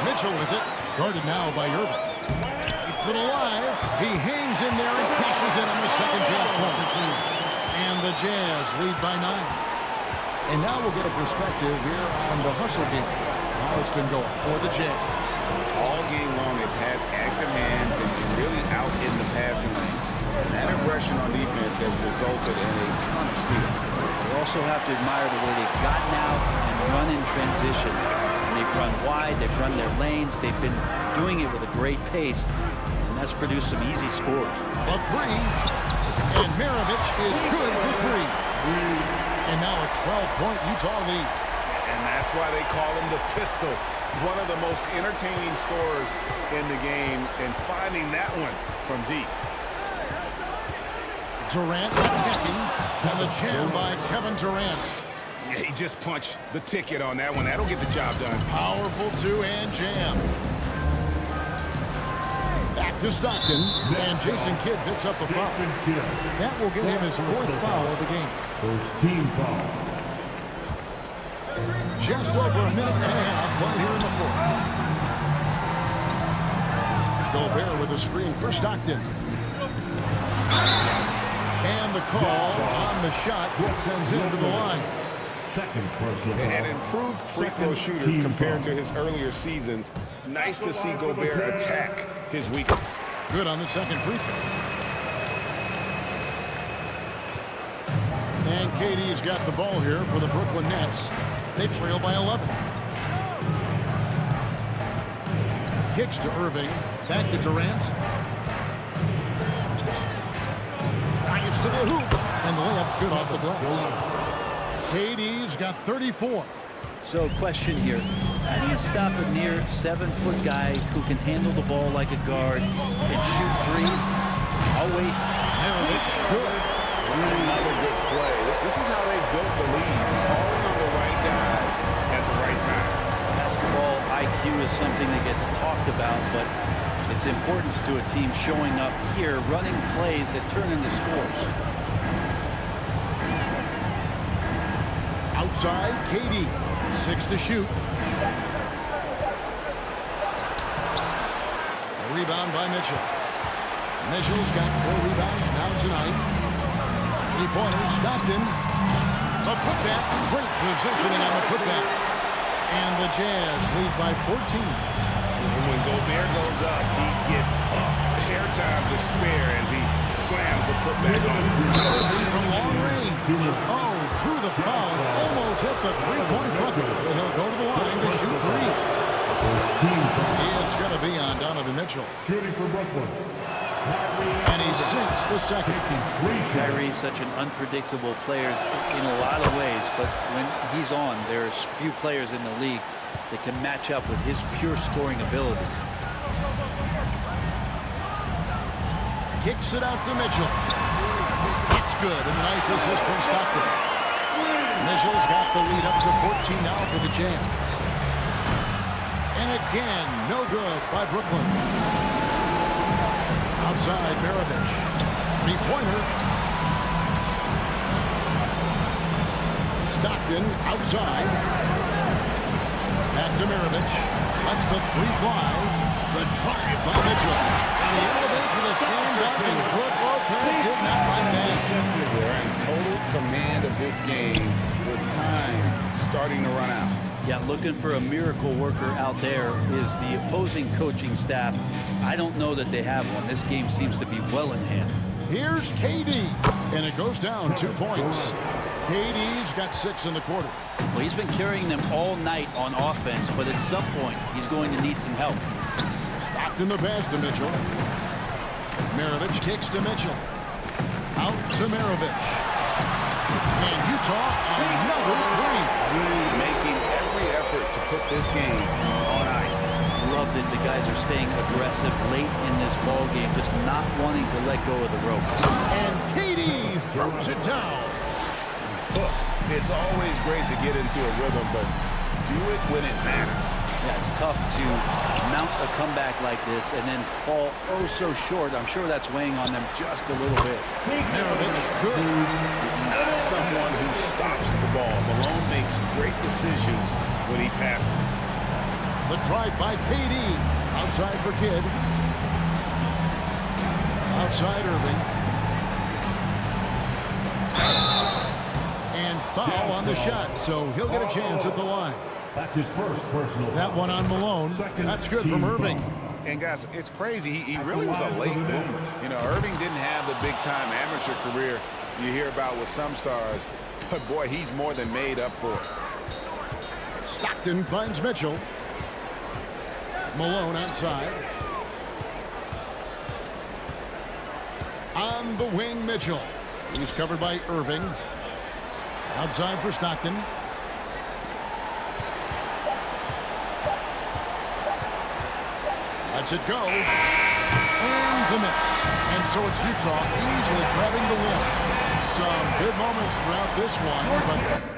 Mitchell with it. Guarded now by Irving. Keeps it alive. He hangs in there and cashes in on the second chance points. And the Jazz lead by 9. And now we'll get a perspective here on the hustle game. How it's been going for the Jazz. All game long, they've had active hands and really out in the passing lanes. And that aggression on defense has resulted in a ton of steals. You also have to admire the way they've gotten out and run in transition. And they've run wide, they've run their lanes, they've been doing it with a great pace, and that's produced some easy scores. A 3. And Maravich is good for 3. And now a 12-point Utah lead. And that's why they call him the Pistol. One of the most entertaining scorers in the game, and finding that one from deep. Durant attacking, and the jam by Kevin Durant. Yeah, he just punched the ticket on that one. That'll get the job done. Powerful 2-hand jam. Back to Stockton, and Jason Kidd picks up the foul. That will give him his 4th foul of the game. First team foul. Just over a minute and a half played here in the fourth. Gobert with a screen for Stockton. And the call on the shot that sends him to the line. Second personal foul. An improved free throw shooter compared to his earlier seasons. Nice to see Gobert attack his weakness. Good on the second free throw. And KD's got the ball here for the Brooklyn Nets. They trail by 11. Kicks to Irving. Back to Durant. Tries to the hoop, and the layup's good off the glass. KD's got 34. So, question here. How do you stop a near 7-foot guy who can handle the ball like a guard and shoot threes? I'll wait. Maravich, good. Another good play. This is how they built the lead. Calling on the right guys at the right time. Basketball IQ is something that gets talked about, but its importance to a team showing up here, running plays that turn into scores. Outside, KD. 6 to shoot. A rebound by Mitchell. Mitchell's got 4 rebounds now tonight. 3-pointer, Stockton. A putback. Great positioning on the putback. And the Jazz lead by 14. And when Gobert goes up, he gets up. Airtime to spare as he slams the putback on. From long range. Oh, drew the foul. Almost hit the 3-point bucket. And he'll go to the line to shoot 3. It's going to be on Donovan Mitchell. Shooting for Brooklyn. And he sinks the second. Kyrie's such an unpredictable player in a lot of ways, but when he's on, there's few players in the league that can match up with his pure scoring ability. Kicks it out to Mitchell. It's good, and a nice assist from Stockton. Mitchell's got the lead up to 14 now for the Jazz. And again, no good by Brooklyn. Outside, Maravich. 3-pointer. Stockton outside. Back to Maravich. That's the free fly. The drive by Mitchell. And he elevates with a slam dunk, and Brook Lopez did not like that. They're in total command of this game with time starting to run out. Yeah, looking for a miracle worker out there is the opposing coaching staff. I don't know that they have one. This game seems to be well in hand. Here's KD, and it goes down 2 points. KD's got 6 in the quarter. Well, he's been carrying them all night on offense, but at some point, he's going to need some help. Stockton the pass to Mitchell. Maravich kicks to Mitchell. Out to Maravich. And Utah, another 3. Making every effort to put this game on ice. Love that the guys are staying aggressive late in this ball game, just not wanting to let go of the rope. And KD throws it down. It's always great to get into a rhythm, but do it when it matters. Yeah, it's tough to mount a comeback like this and then fall oh so short. I'm sure that's weighing on them just a little bit. Maravich, good. Not someone who stops the ball. Malone makes great decisions when he passes. The drive by KD. Outside for Kidd. Outside Irving. And foul on the shot, so he'll get a chance at the line. That's his first personal. That one on Malone. That's good from Irving. And guys, it's crazy. He really was a late bloomer. You know, Irving didn't have the big-time amateur career you hear about with some stars. But boy, he's more than made up for it. Stockton finds Mitchell. Malone outside. On the wing, Mitchell. He's covered by Irving. Outside for Stockton. Lets it go. And the miss. And so it's Utah easily grabbing the win. Some good moments throughout this one, but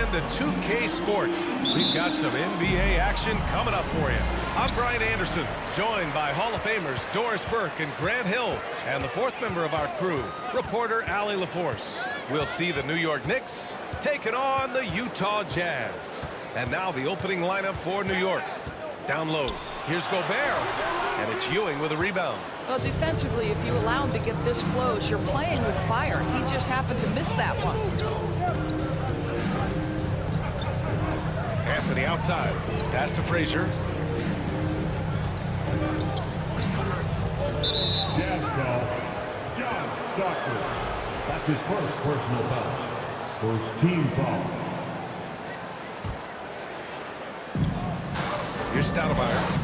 into 2K Sports. We've got some NBA action coming up for you. I'm Brian Anderson, joined by Hall of Famers Doris Burke and Grant Hill, and the fourth member of our crew, reporter Allie LaForce. We'll see the New York Knicks taking on the Utah Jazz. And now the opening lineup for New York. Down low, here's Gobert, and it's Ewing with a rebound. Well, defensively, if you allow him to get this close, you're playing with fire. He just happened to miss that one. Anthony outside. Pass to Frazier. Jazz foul. John Stockton. That's his first personal foul. First team foul. Here's Stoudemire.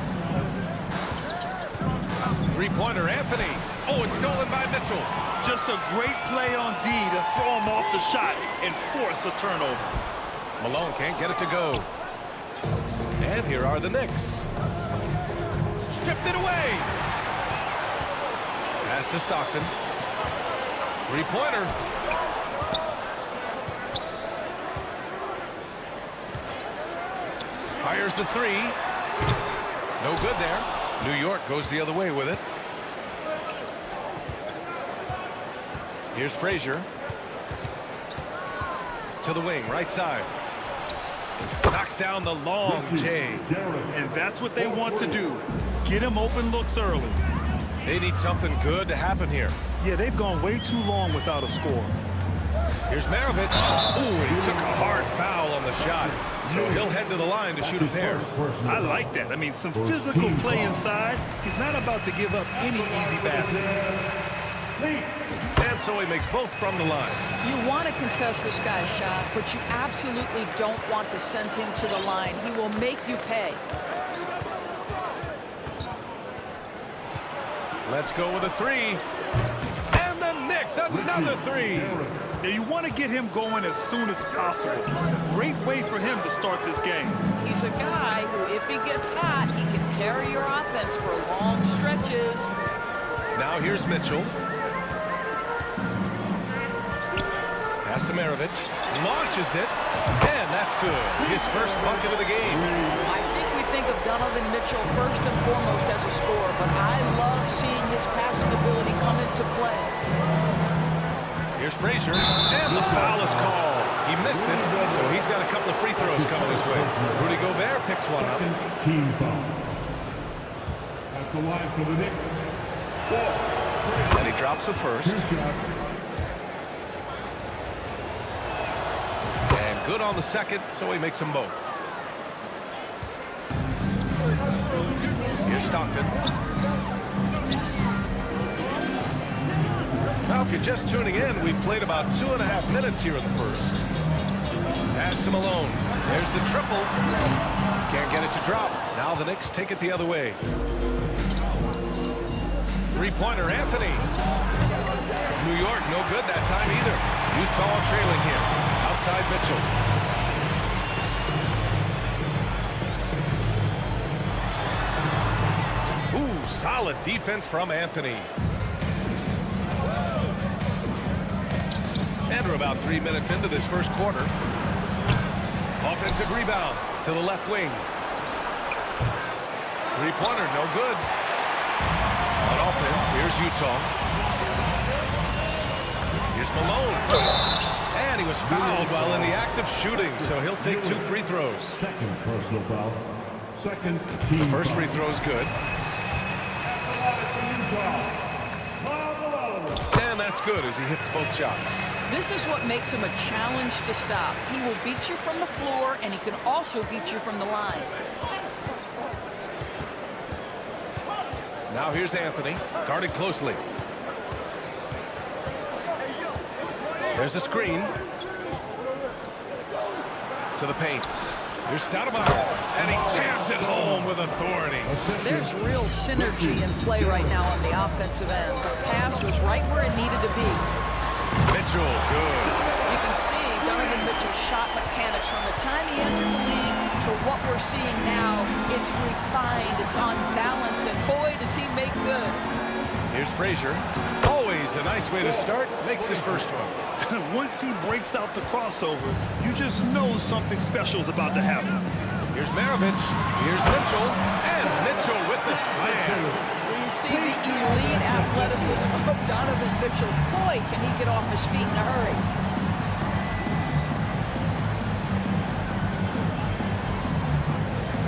Three-pointer, Anthony. Oh, it's stolen by Mitchell. Just a great play on D to throw him off the shot and force a turnover. Malone can't get it to go. And here are the Knicks. Stripped it away. Pass to Stockton. Three-pointer. Fires the three. No good there. New York goes the other way with it. Here's Frazier. To the wing, right side. Knocks down the long J. And that's what they want to do. Get him open looks early. They need something good to happen here. Yeah, they've gone way too long without a score. Here's Maravich. Ooh, he took a hard foul on the shot. So he'll head to the line to shoot a pair. I like that. I mean, some physical play inside. He's not about to give up any easy baskets. And so he makes both from the line. You want to contest this guy's shot, but you absolutely don't want to send him to the line. He will make you pay. Let's go with a three. And the Knicks, another three. Now, you want to get him going as soon as possible. Great way for him to start this game. He's a guy who, if he gets hot, he can carry your offense for long stretches. Now here's Mitchell. Pass to Maravich. Launches it. And that's good. His first bucket of the game. I think we think of Donovan Mitchell first and foremost as a scorer, but I love seeing his passing ability come into play. Here's Frazier, and the foul is called. He missed it, so he's got a couple of free throws coming his way. Rudy Gobert picks one up. Team foul. At the line for the Knicks. And he drops it first. And good on the second, so he makes them both. Here's Stockton. Now, if you're just tuning in, we've played about 2.5 minutes here in the first. Pass to Malone. There's the triple. Can't get it to drop. Now the Knicks take it the other way. Three-pointer, Anthony. New York, no good that time either. Utah trailing here. Outside Mitchell. Ooh, solid defense from Anthony. And we're about 3 minutes into this first quarter. Offensive rebound to the left wing. Three-pointer, no good. On offense, here's Utah. Here's Malone. And he was fouled while in the act of shooting, so he'll take 2 free throws. Second personal foul. Second team The first foul. free throw is good. And that's good as he hits both shots. This is what makes him a challenge to stop. He will beat you from the floor, and he can also beat you from the line. Now here's Anthony, guarded closely. There's a screen. To the paint. Here's Stoudemire, and he jams it home with authority. There's real synergy in play right now on the offensive end. The pass was right where it needed to be. Mitchell, good. You can see Donovan Mitchell's shot mechanics from the time he entered the league to what we're seeing now. It's refined, it's on balance, and boy, does he make good. Here's Frazier. Always a nice way to start. Makes his first one. Once he breaks out the crossover, you just know something special is about to happen. Here's Maravich. Here's Mitchell. And Mitchell with the slam. You see the elite athleticism of Donovan Mitchell. Boy, can he get off his feet in a hurry.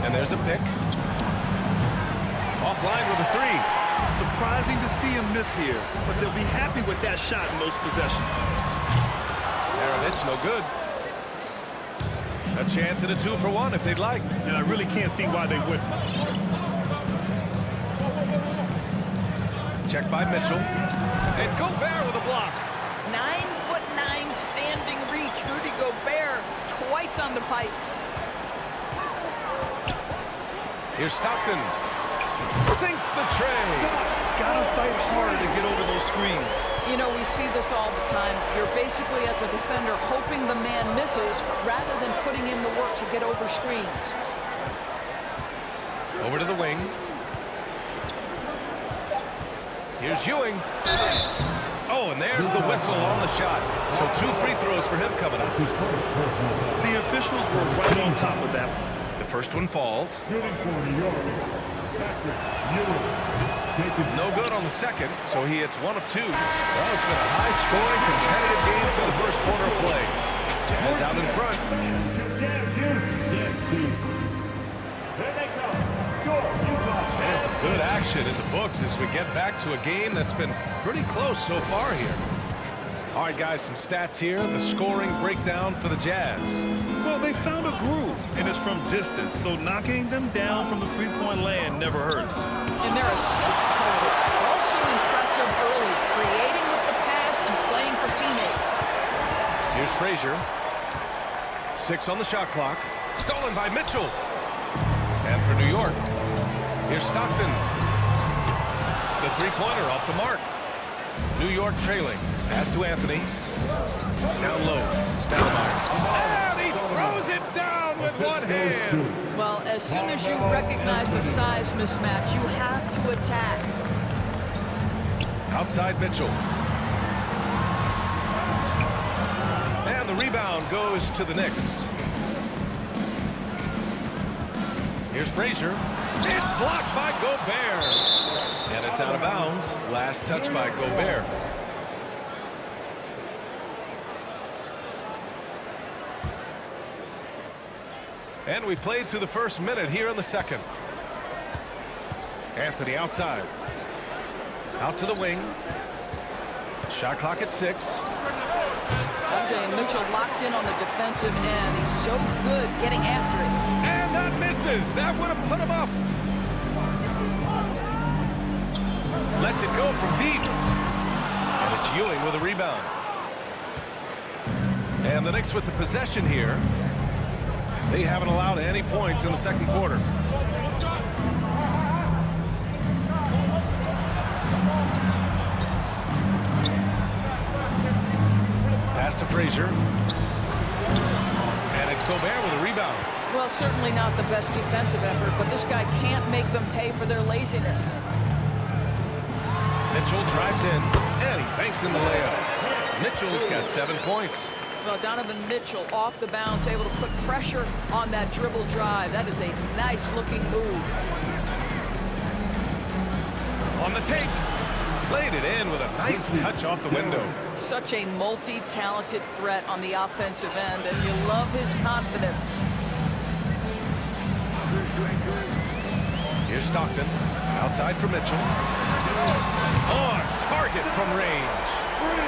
And there's a pick. Offline with a three. Surprising to see him miss here, but they'll be happy with that shot in those possessions. Maravich, no good. A chance at a 2-for-1 if they'd like. And I really can't see why they wouldn't. Check by Mitchell. And Gobert with a block. 9'9" standing reach. Rudy Gobert twice on the pipes. Here's Stockton. Sinks the tray. Gotta fight harder to get over those screens. You know, we see this all the time. You're basically, as a defender, hoping the man misses rather than putting in the work to get over screens. Over to the wing. Here's Ewing. Oh, and there's the whistle on the shot. So 2 free throws for him coming up. The officials were right on top of that. The first one falls. Shooting for New York, Patrick Ewing. No good on the second, so he hits 1 of 2. Well, it's been a high-scoring, competitive game for the first quarter of play. Jazz out in front. And some good action in the books as we get back to a game that's been pretty close so far here. All right, guys, some stats here. The scoring breakdown for the Jazz. Well, they found a groove, and it's from distance, so knocking them down from the three-point land never hurts. And their assist total, also impressive early, creating with the pass and playing for teammates. Here's Frazier. 6 on the shot clock. Stolen by Mitchell. And for New York, here's Stockton. The three-pointer off the mark. New York trailing. Pass to Anthony. Down low. Stoudemire. And he throws it down with one hand. Well, as soon as you recognize a size mismatch, you have to attack. Outside Mitchell. And the rebound goes to the Knicks. Here's Frazier. It's blocked by Gobert. And it's out of bounds. Last touch by Gobert. And we played through the first minute here in the second. Anthony outside. Out to the wing. Shot clock at 6. I'll tell you, Mitchell locked in on the defensive end. He's so good getting after it. And that misses. That would have put him up. Lets it go from deep. And it's Ewing with a rebound. And the Knicks with the possession here. They haven't allowed any points in the second quarter. Pass to Frazier. And it's Gobert with a rebound. Well, certainly not the best defensive effort, but this guy can't make them pay for their laziness. Mitchell drives in, and he banks in the layup. Mitchell's got 7 points. Well, Donovan Mitchell off the bounce, able to put pressure on that dribble drive. That is a nice-looking move. On the tape. Laid it in with a nice touch off the window. Such a multi-talented threat on the offensive end, and you love his confidence. Here's Stockton. Outside for Mitchell. On target from range.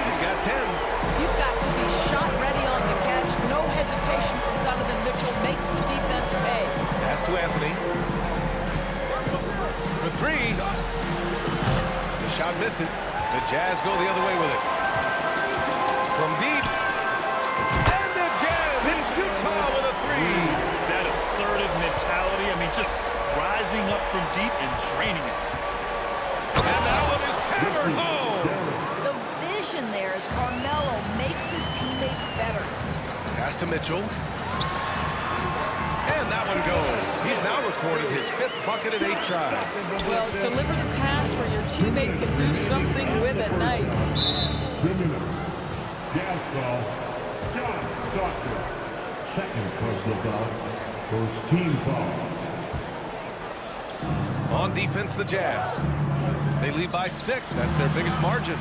He's got 10. You've got to be shot ready on the catch. No hesitation from Donovan Mitchell. Makes the defense pay. Pass to Anthony. For 3. The shot misses. The Jazz go the other way with it. From deep. And again, it's Utah with a 3. That assertive mentality, I mean, just rising up from deep and draining it. And that one is hammered home. The vision there as Carmelo makes his teammates better. Pass to Mitchell. And that one goes. He's now recorded his 5th bucket in 8 tries. Well, deliver the pass where your teammate can do something with it. Nice. 2 minutes. Jazz foul. John Stockton. Second personal foul. First team foul. On defense, the Jazz. They lead by 6. That's their biggest margin.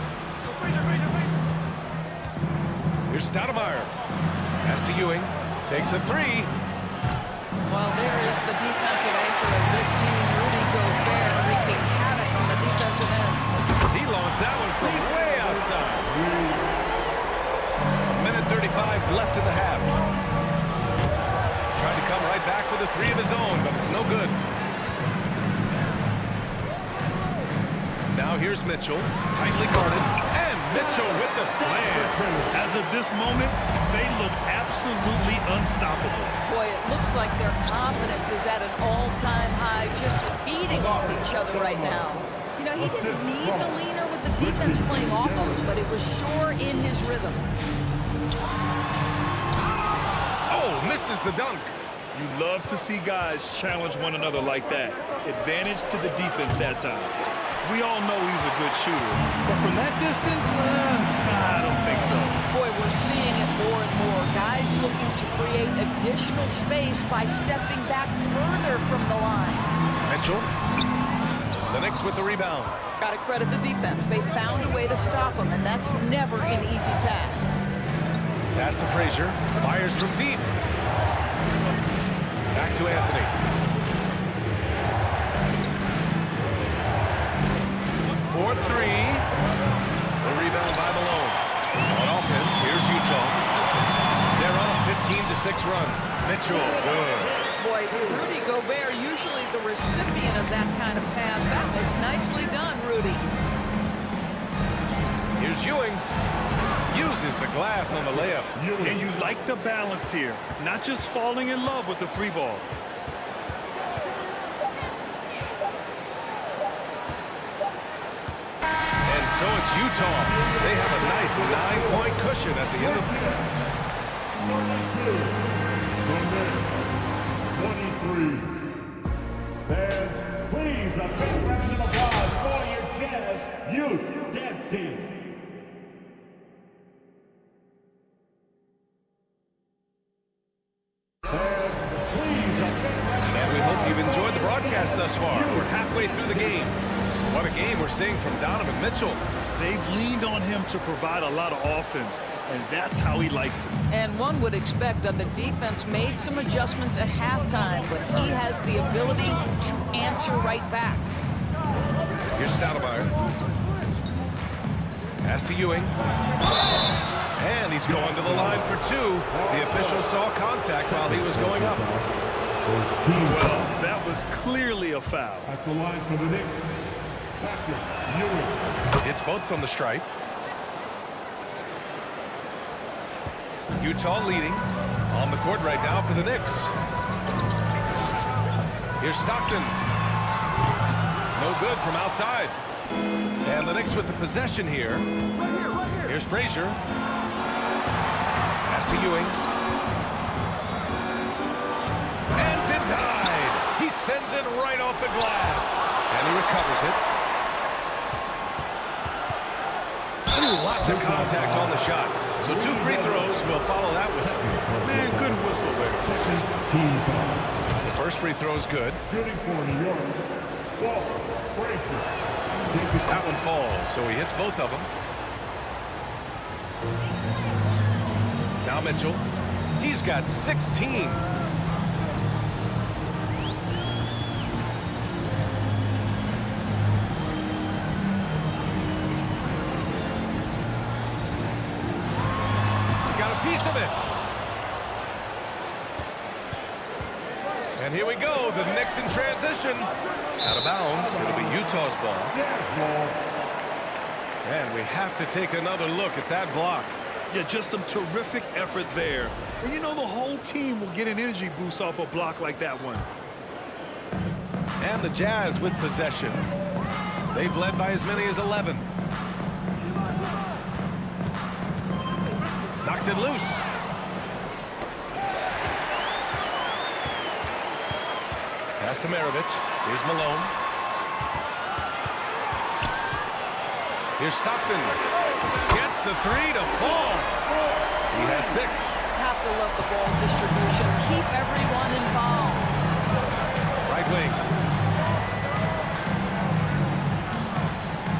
Here's Stoudemire. Pass to Ewing. Takes a 3. Well, there is the defensive anchor of this team, Rudy Gobert, wreaking havoc on the defensive end. He launched that one from way outside. 1:35 left in the half. Trying to come right back with a 3 of his own, but it's no good. Now here's Mitchell, tightly guarded, and Mitchell with the slam. As of this moment, they look absolutely unstoppable. Boy, it looks like their confidence is at an all-time high, just feeding off each other right now. You know, he didn't need the leaner with the defense playing off of him, but it was sure in his rhythm. Oh, misses the dunk. You love to see guys challenge one another like that. Advantage to the defense that time. We all know he's a good shooter, but from that distance, I don't think so. Boy, we're seeing it more and more. Guys looking to create additional space by stepping back further from the line. Mitchell. The Knicks with the rebound. Got to credit the defense. They found a way to stop him, and that's never an easy task. Pass to Frazier. Fires from deep. Back to Anthony. For 3. The rebound by Malone. On offense, here's Utah. They're on a 15-6 run. Mitchell, good. Boy, Rudy Gobert, usually the recipient of that kind of pass. That was nicely done, Rudy. Here's Ewing. Uses the glass on the layup. And you like the balance here. Not just falling in love with the 3 ball. And so it's Utah. They have a nice 9-point cushion at the end of the game. 23. Fans, please, a big round of applause for your Jazz Youth Dance Team. And we hope you've enjoyed the broadcast thus far. We're halfway through the game. What a game we're seeing from Donovan Mitchell. They've leaned on him to provide a lot of offense, and that's how he likes it. And one would expect that the defense made some adjustments at halftime, but he has the ability to answer right back. Here's Stoudemire. Pass to Ewing. And he's going to the line for 2. The official saw contact while he was going up. Well, that was clearly a foul. At the line for the Knicks, Patrick Ewing. It's both from the stripe. Utah leading on the court right now for the Knicks. Here's Stockton. No good from outside. And the Knicks with the possession here. Here's Frazier. Pass to Ewing. And denied. He sends it right off the glass. And he recovers it. Lots of contact on the shot. So 2 free throws will follow that whistle. Man, good whistle there. The first free throw is good. Shooting for New York, Walt Frazier. That one falls, so he hits both of them. Now Mitchell. He's got 16. Piece of it. And here we go. The Knicks in transition. Out of bounds. It'll be Utah's ball. And we have to take another look at that block. Yeah, just some terrific effort there. And you know the whole team will get an energy boost off a block like that one. And the Jazz with possession. They've led by as many as 11. Knocks it loose. Pass to Maravich. Here's Malone. Here's Stockton. Gets the three to fall. He has 6. Have to love the ball distribution. Keep everyone involved. Right wing.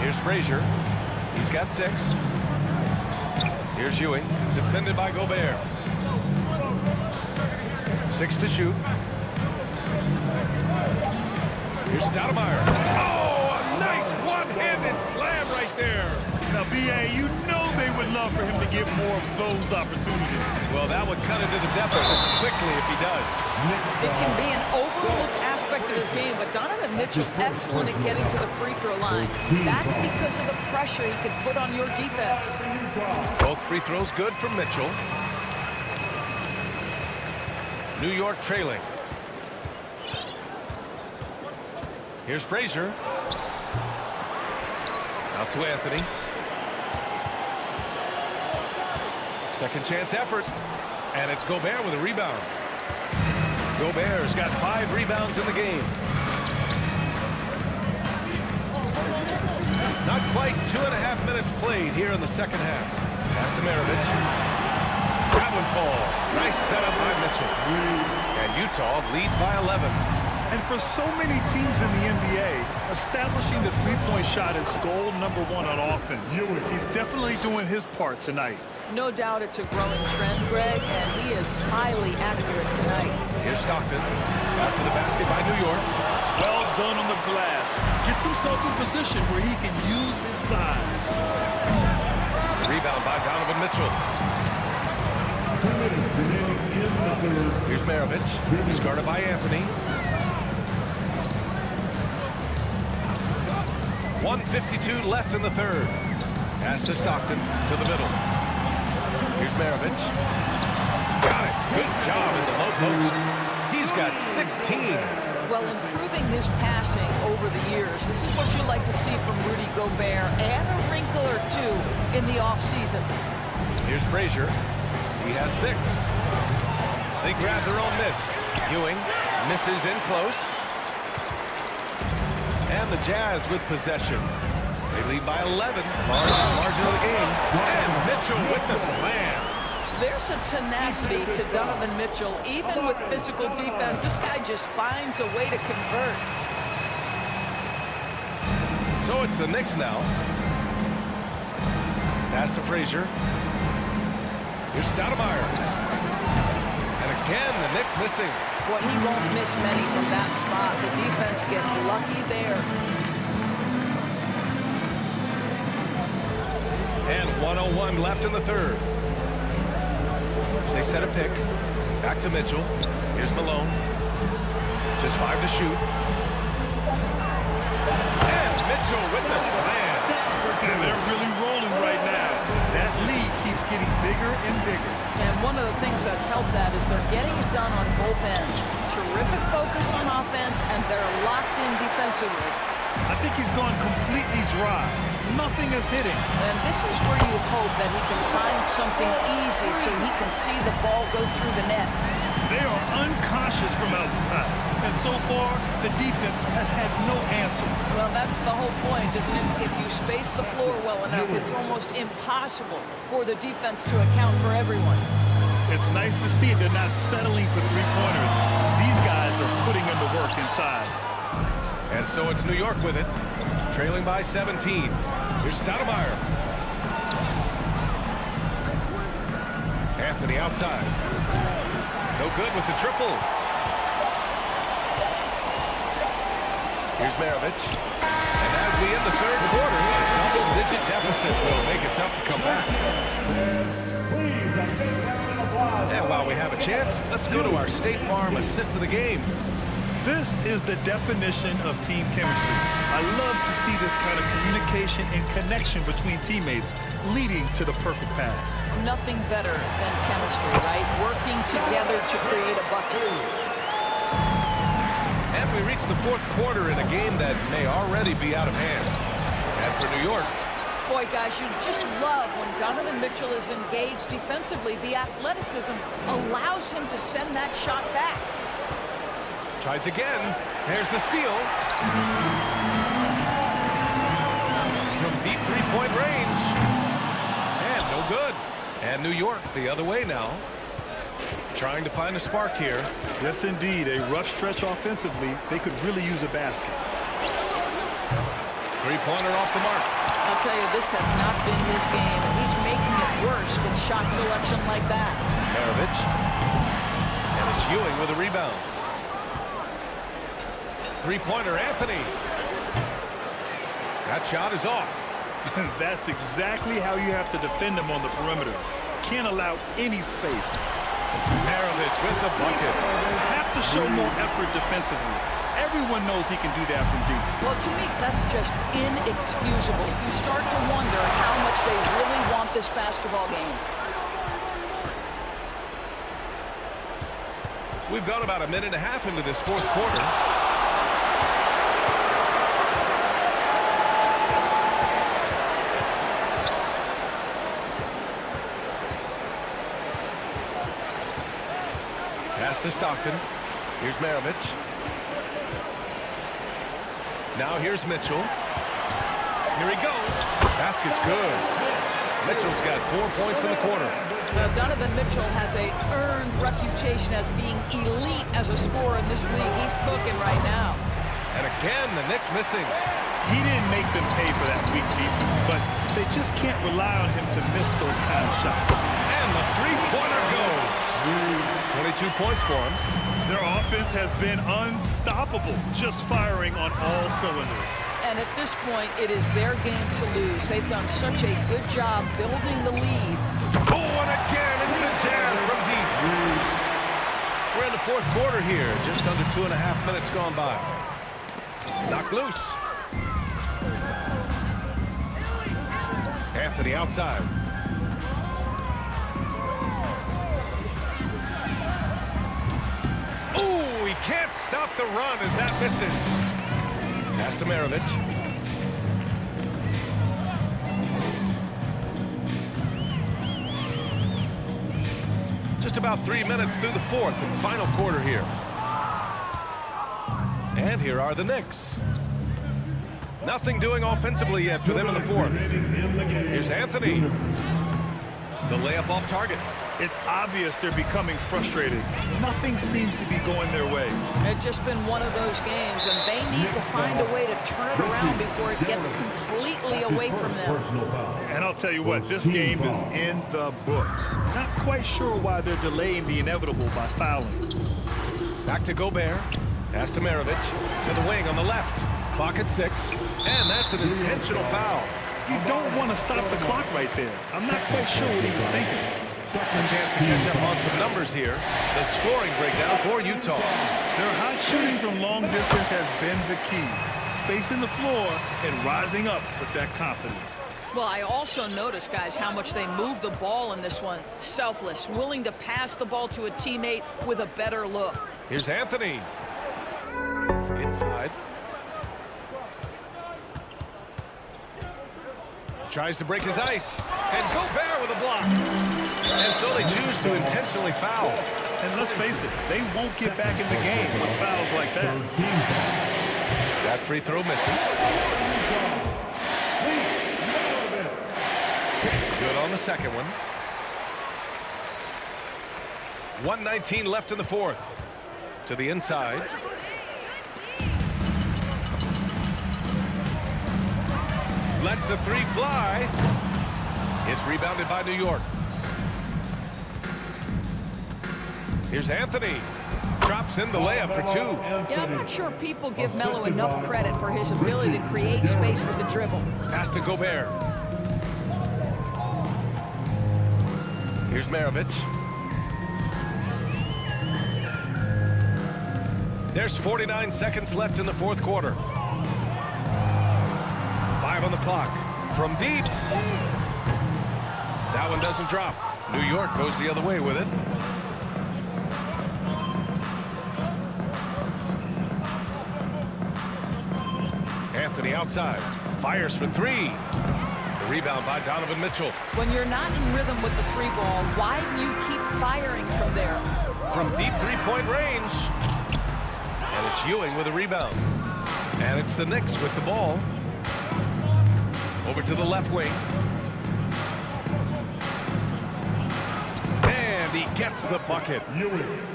Here's Frazier. He's got 6. Here's Ewing. Defended by Gobert. 6 to shoot. Here's Stoudemire. Oh, a nice one-handed slam right there. Now, B.A., you know they would love for him to get more of those opportunities. Well, that would cut into the deficit quickly if he does. It can be an overlooked aspect of his game, but Donovan Mitchell excellent at getting to the free throw line. That's because of the pressure he can put on your defense. Both free throws good from Mitchell. New York trailing. Here's Frazier. Out to Anthony. Second chance effort. And it's Gobert with a rebound. Gobert's got 5 rebounds in the game. Not quite 2.5 minutes played here in the second half. Pass to Maravich. That one falls. Nice setup by Mitchell. And Utah leads by 11. And for so many teams in the NBA, establishing the three-point shot is goal number 1 on offense. He's definitely doing his part tonight. No doubt it's a growing trend, Greg, and he is highly accurate tonight. Here's Stockton. Pass to the basket by New York. Well done on the glass. Gets himself in position where he can use his size. Rebound by Donovan Mitchell. Here's Maravich. He's guarded by Anthony. 1:52 left in the third. Pass to Stockton to the middle. Here's Maravich. Got it. Good job in the low post. He's got 16. Well, improving his passing over the years, this is what you like to see from Rudy Gobert, and a wrinkle or 2 in the offseason. Here's Frazier. He has 6. They grab their own miss. Ewing misses in close. And the Jazz with possession. They lead by 11. Largest margin of the game. And Mitchell with the slam. There's a tenacity to Donovan Mitchell. Even with physical defense, this guy just finds a way to convert. So it's the Knicks now. Pass to Frazier. Here's Stoudemire. And again, the Knicks missing. Well, he won't miss many from that spot. The defense gets lucky there. And 1:01 left in the third. They set a pick. Back to Mitchell. Here's Malone. Just 5 to shoot. And Mitchell with the slam. And they're really rolling right now. That lead keeps getting bigger and bigger. And one of the things that's helped that is they're getting it done on both ends. Terrific focus on offense, and they're locked in defensively. I think he's gone completely dry. Nothing is hitting. And this is where you hope that he can find something easy so he can see the ball go through the net. They are unconscious from outside. And so far, the defense has had no answer. Well, that's the whole point, isn't it? If you space the floor well enough, it's almost impossible for the defense to account for everyone. It's nice to see they're not settling for three-pointers. These guys are putting in the work inside. And so it's New York with it, trailing by 17. Here's Stoudemire. Anthony outside. No good with the triple. Here's Maravich. And as we end the third quarter, a double-digit deficit will make it tough to come back. And while we have a chance, let's go to our State Farm assist of the game. This is the definition of team chemistry. I love to see this kind of communication and connection between teammates leading to the perfect pass. Nothing better than chemistry, right? Working together to create a bucket. And we reach the fourth quarter in a game that may already be out of hand. And for New York, boy, guys, you just love when Donovan Mitchell is engaged defensively. The athleticism allows him to send that shot back. Tries again. There's the steal. From deep three-point range. And no good. And New York the other way now. Trying to find a spark here. Yes, indeed. A rough stretch offensively. They could really use a basket. Three-pointer off the mark. I'll tell you, this has not been his game, and he's making it worse with shot selection like that. Maravich. And it's Ewing with a rebound. Three-pointer, Anthony. That shot is off. That's exactly how you have to defend him on the perimeter. Can't allow any space. Maravich with the bucket. Have to show more effort defensively. Everyone knows he can do that from deep. Well, to me, that's just inexcusable. You start to wonder how much they really want this basketball game. We've got about a minute and a half into this fourth quarter. Pass to Stockton. Here's Maravich. Now here's Mitchell. Here he goes. Basket's good. Mitchell's got 4 points in the quarter. Now, Donovan Mitchell has an earned reputation as being elite as a scorer in this league. He's cooking right now. And again, the Knicks missing. He didn't make them pay for that weak defense, but they just can't rely on him to miss those kind of shots. And the three-pointer goes. 22 points for him. Their offense has been unstoppable, just firing on all cylinders. And at this point, it is their game to lose. They've done such a good job building the lead. Oh, and again, it's the Jazz from deep. We're in the fourth quarter here. Just under 2.5 minutes gone by. Knocked loose. Anthony outside. Oh, he can't stop the run as that misses. Pass to Maravich. Just about 3 minutes through the fourth and final quarter here. And here are the Knicks. Nothing doing offensively yet for them in the fourth. Here's Anthony. The layup off target. It's obvious they're becoming frustrated. Nothing seems to be going their way. It's just been one of those games, and they need to find a way to turn it around before it gets completely away from them. And I'll tell you what, this game is in the books. Not quite sure why they're delaying the inevitable by fouling. Back to Gobert. Pass to Maravich. To the wing on the left. Clock at 6. And that's an intentional foul. You don't want to stop the clock right there. I'm not quite sure what he was thinking. A chance to catch up on some numbers here. The scoring breakdown for Utah. Their hot shooting from long distance has been the key. Spacing the floor and rising up with that confidence. Well, I also noticed, guys, how much they move the ball in this one. Selfless, willing to pass the ball to a teammate with a better look. Here's Anthony. Inside. Tries to break his ice. And Gobert with a block. And so they choose to intentionally foul. And let's face it, they won't get back in the game with fouls like that. That free throw misses. Good on the second one. 1:19 left in the fourth. To the inside. Lets the three fly. It's rebounded by New York. Here's Anthony. Drops in the layup for 2. Yeah, I'm not sure people give Melo enough credit for his ability to create space with the dribble. Pass to Gobert. Here's Maravich. There's 49 seconds left in the fourth quarter. 5 on the clock. From deep. That one doesn't drop. New York goes the other way with it. Anthony outside. Fires for 3. The rebound by Donovan Mitchell. When you're not in rhythm with the 3 ball, why do you keep firing from there? From deep 3-point range. And And it's Ewing with a rebound. And it's the Knicks with the ball. Over to the left wing. And he gets the bucket.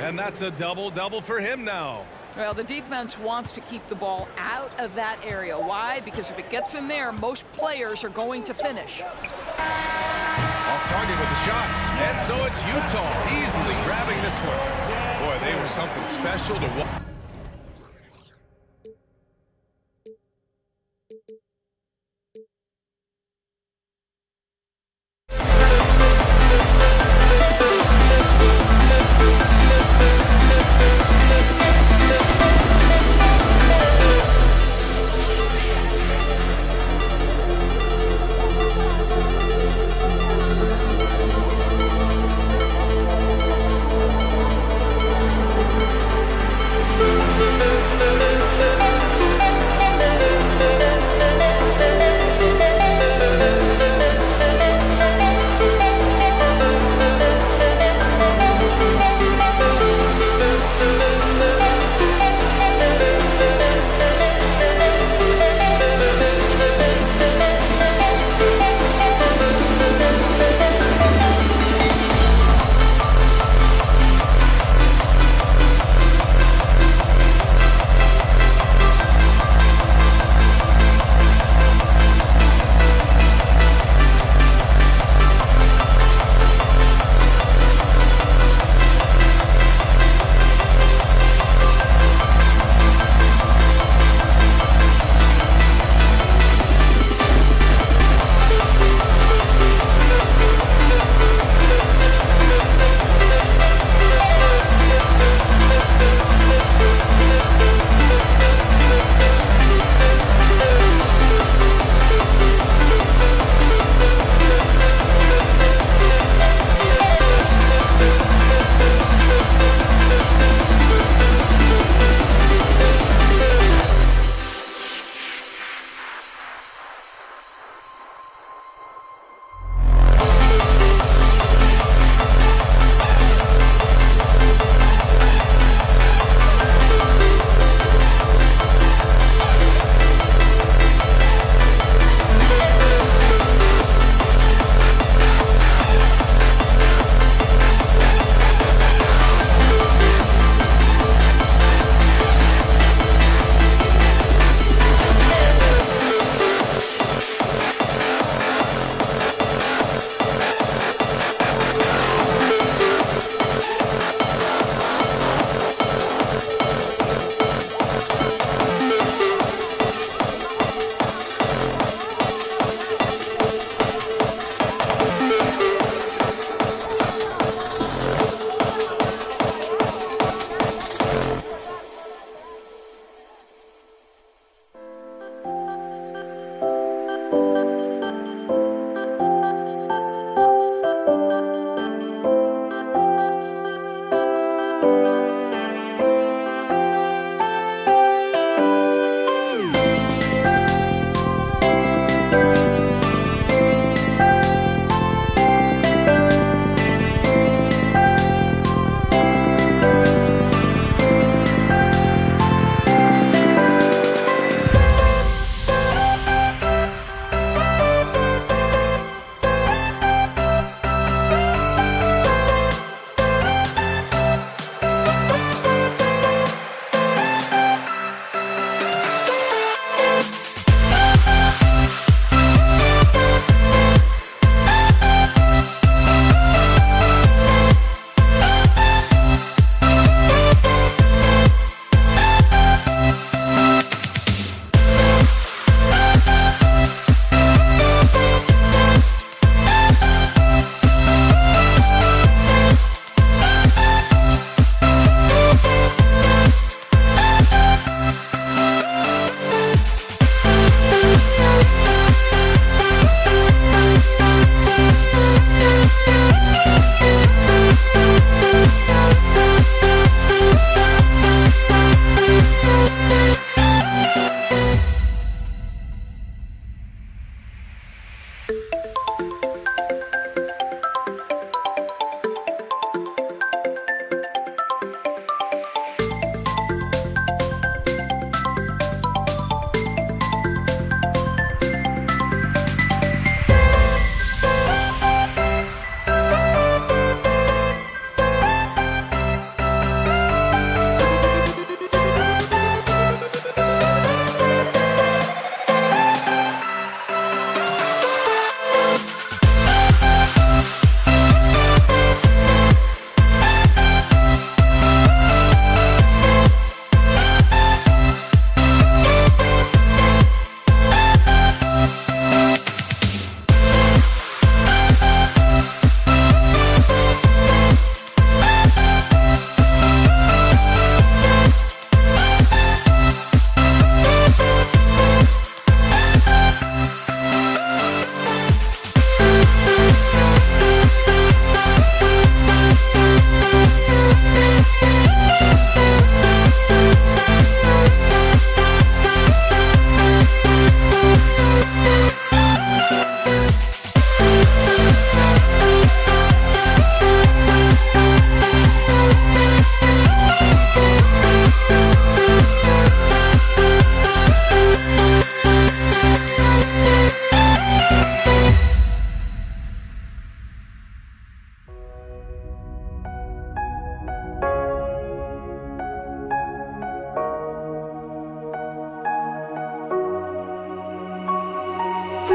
And that's a double-double for him now. Well, the defense wants to keep the ball out of that area. Why? Because if it gets in there, most players are going to finish. Off target with the shot. And so it's Utah easily grabbing this one. Boy, they were something special to watch.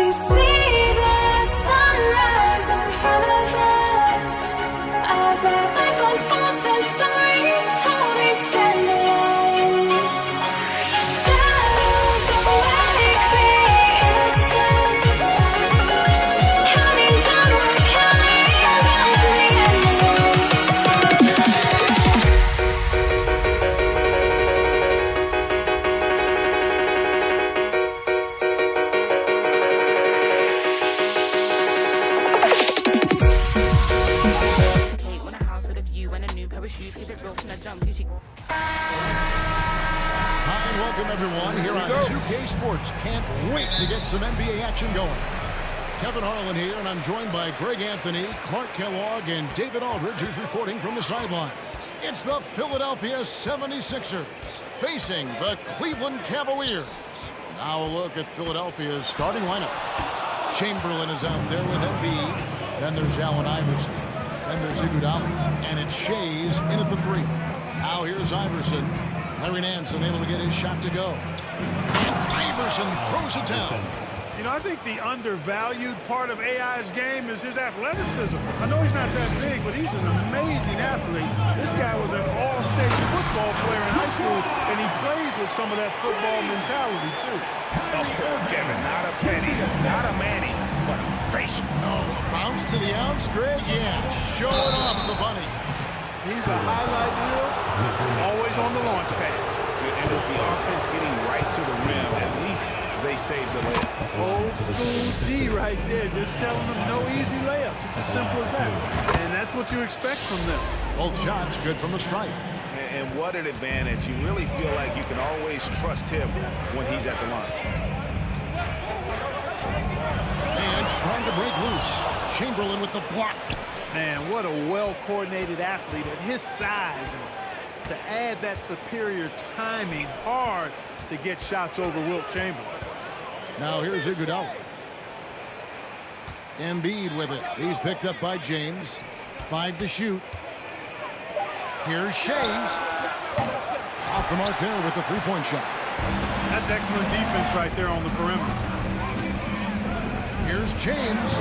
we see the sunrise in front of us. As our life unfolds and stories told, we stand alone. Shadows awake the innocence, counting down the Hi, and welcome everyone here on 2K Sports. Can't wait to get some NBA action going. Kevin Harlan here, and I'm joined by Greg Anthony, Clark Kellogg, and David Aldridge, who's reporting from the sidelines. It's the Philadelphia 76ers facing the Cleveland Cavaliers. Now a look at Philadelphia's starting lineup. Chamberlain is out there with Embiid. Then there's Allen Iverson. Then there's Iguodala. And it's Shays in at the 3. Now here's Iverson. Larry Nance unable to get his shot to go. And Iverson throws it down. You know, I think the undervalued part of AI's game is his athleticism. I know he's not that big, but he's an amazing athlete. This guy was an all-state football player in high school, and he plays with some of that football mentality, too. Oh, Kevin, not a penny, not a Manny, but a face. Oh, bounce to the ounce, Greg? Yeah, showing off the bunny. He's a highlight reel, always on the launch pad. And with the offense getting right to the rim, at least they saved the layup. Old school D right there, just telling them no easy layups. It's as simple as that. And that's what you expect from them. Both shots good from the stripe. And what an advantage. You really feel like you can always trust him when he's at the line. And trying to break loose. Chamberlain with the block. Man, what a well-coordinated athlete at his size. And to add that superior timing, hard to get shots over Wilt Chamberlain. Now here's Iguodala. Embiid with it. He's picked up by James. 5 to shoot. Here's Shays. Off the mark there with the three-point shot. That's excellent defense right there on the perimeter. Here's James.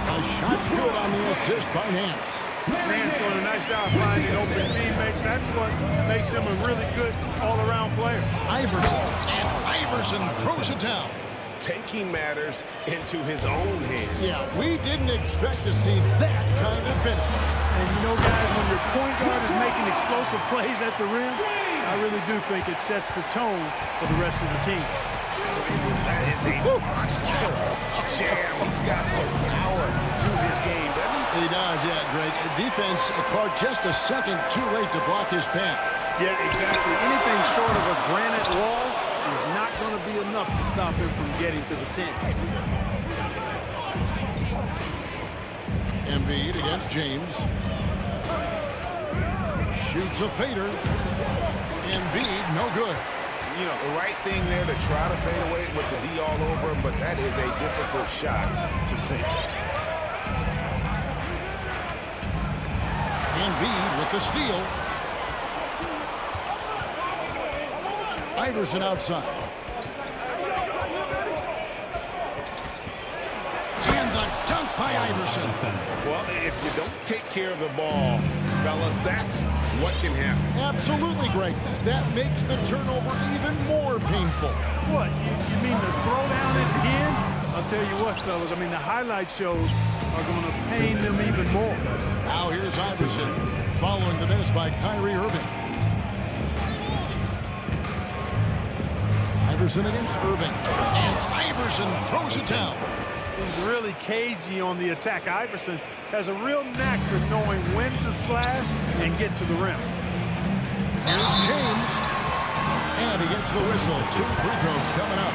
A shot's good on the assist by Nance. Nance doing a nice job finding open teammates. That's what makes him a really good all-around player. Iverson. And Iverson throws it down. Taking matters into his own hands. Yeah, we didn't expect to see that kind of finish. And you know, guys, when your point guard is making explosive plays at the rim, I really do think it sets the tone for the rest of the team. That is a monster jam. He's got some power to his game, doesn't he? He does, yeah, Greg. Defense, Clark, just a second too late to block his path. Yeah, exactly. Anything short of a granite wall is not going to be enough to stop him from getting to the 10. Embiid against James. Shoots a fader. Embiid, no good. You know, the right thing there to try to fade away with the D all over him, but that is a difficult shot to sink. Embiid with the steal. Iverson outside. And the dunk by Iverson. Well, if you don't take care of the ball, fellas, that's what can happen. Absolutely, Greg. That makes the turnover even more painful. What? You mean the throwdown at the end? I'll tell you what, fellas. I mean, the highlight shows are going to pain them even more. Now here's Iverson following the miss by Kyrie Irving. Iverson against Irving. And Iverson throws it down. He's really cagey on the attack. Iverson has a real knack for knowing when to slash and get to the rim. Here's James. And he gets the whistle. 2 free throws coming up.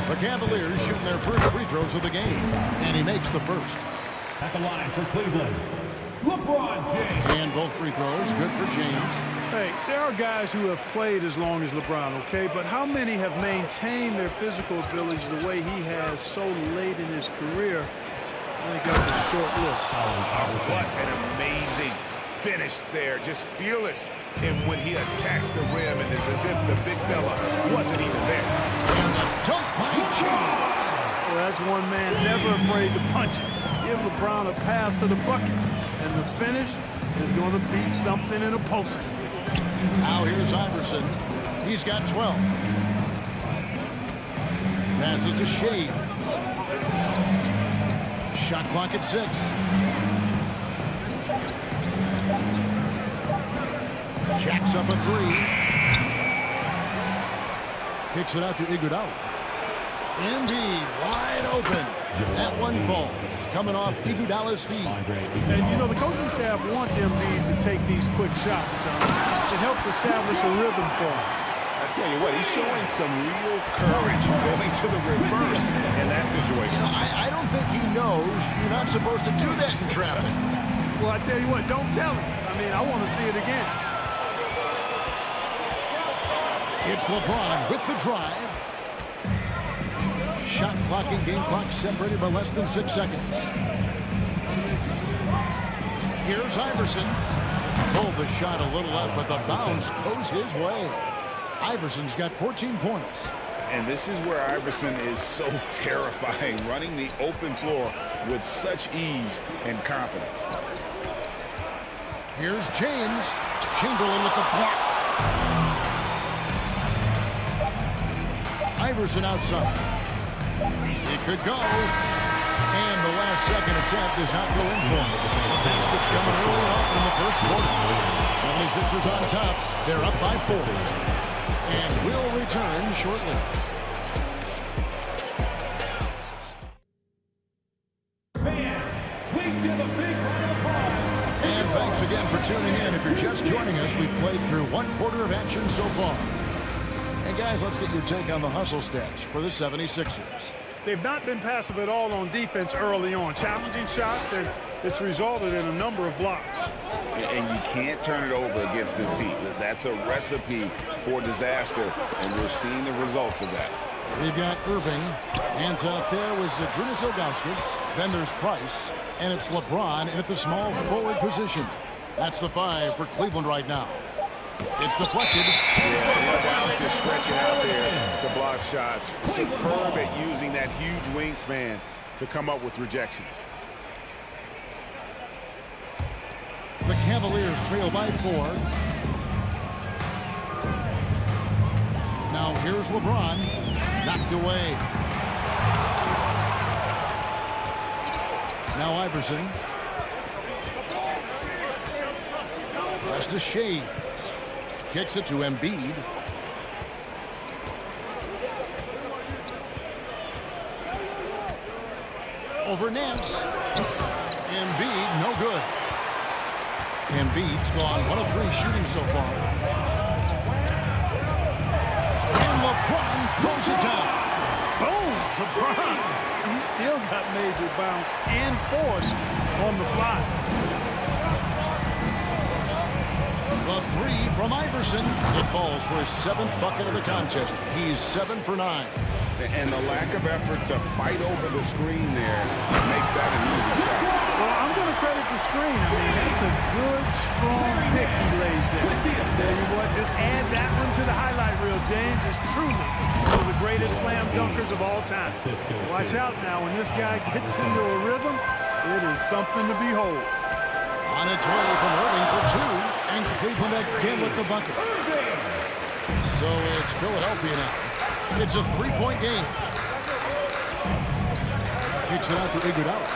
The Cavaliers shooting their first free throws of the game. And he makes the first. At the line for Cleveland, LeBron James. And both free throws, good for James. Hey, there are guys who have played as long as LeBron, okay? But how many have maintained their physical abilities the way he has so late in his career? I think that's a short list. What an amazing finish there. Just fearless in when he attacks the rim, and it's as if the big fella wasn't even there. And the dunk by James. Well, that's as one man, never afraid to punch it. Give LeBron a path to the bucket. And the finish is going to be something in a poster. Now here's Iverson. He's got 12. Passes to Shea. Shot clock at 6. Jacks up a 3. Kicks it out to Iguodala. Embiid wide open. That one falls. Coming off Iguodala's feet. And, you know, the coaching staff wants Embiid to take these quick shots. It helps establish a rhythm for him. I tell you what, he's showing some real courage going to the reverse in that situation. You know, I don't think he knows you're not supposed to do that in traffic. Well, I tell you what, don't tell him. I mean, I want to see it again. It's LeBron with the drive. Shot clock and game clock separated by less than 6 seconds. Here's Iverson. Pulled the shot a little up, but the bounce goes his way. Iverson's got 14 points. And this is where Iverson is so terrifying, running the open floor with such ease and confidence. Here's James. Chamberlain with the block. Iverson outside. It could go. And the last second attempt does not go in for him. The basket's coming early off in the first quarter. 76ers on top. They're up by 4. And will return shortly. And thanks again for tuning in. If you're just joining us, we've played through 1 quarter of action so far. And guys, let's get your take on the hustle stats for the 76ers. They've not been passive at all on defense early on. Challenging shots, and it's resulted in a number of blocks. And you can't turn it over against this team. That's a recipe for disaster, and we're seeing the results of that. We've got Irving. Hands out there was Zydrunas Ilgauskas. Then there's Price. And it's LeBron at the small forward position. That's the 5 for Cleveland right now. It's deflected. Yeah, Ilgauskas stretching out there to block shots. Superb at using that huge wingspan to come up with rejections. The Cavaliers trail by 4. Now here's LeBron. Knocked away. Now Iverson. Pass to Shea. Kicks it to Embiid. Over Nance. Embiid, no good. Embiid's gone 1 of 3 shooting so far. And LeBron throws it down. Boom! LeBron! He's still got major bounce and force on the fly. The 3 from Iverson. It falls for his 7th bucket of the contest. He's 7 for 9. And the lack of effort to fight over the screen there makes that an easy shot. Well, I'm going to credit the screen. I mean, that's a good, strong pick he lays there. Tell you what, just add that one to the highlight reel, James. It's truly one of the greatest slam dunkers of all time. Watch out now. When this guy gets into a rhythm, it is something to behold. On its way from Irving for 2. And Cleveland again with the bucket. So it's Philadelphia now. It's a 3-point game. Kicks it out to Iguodala.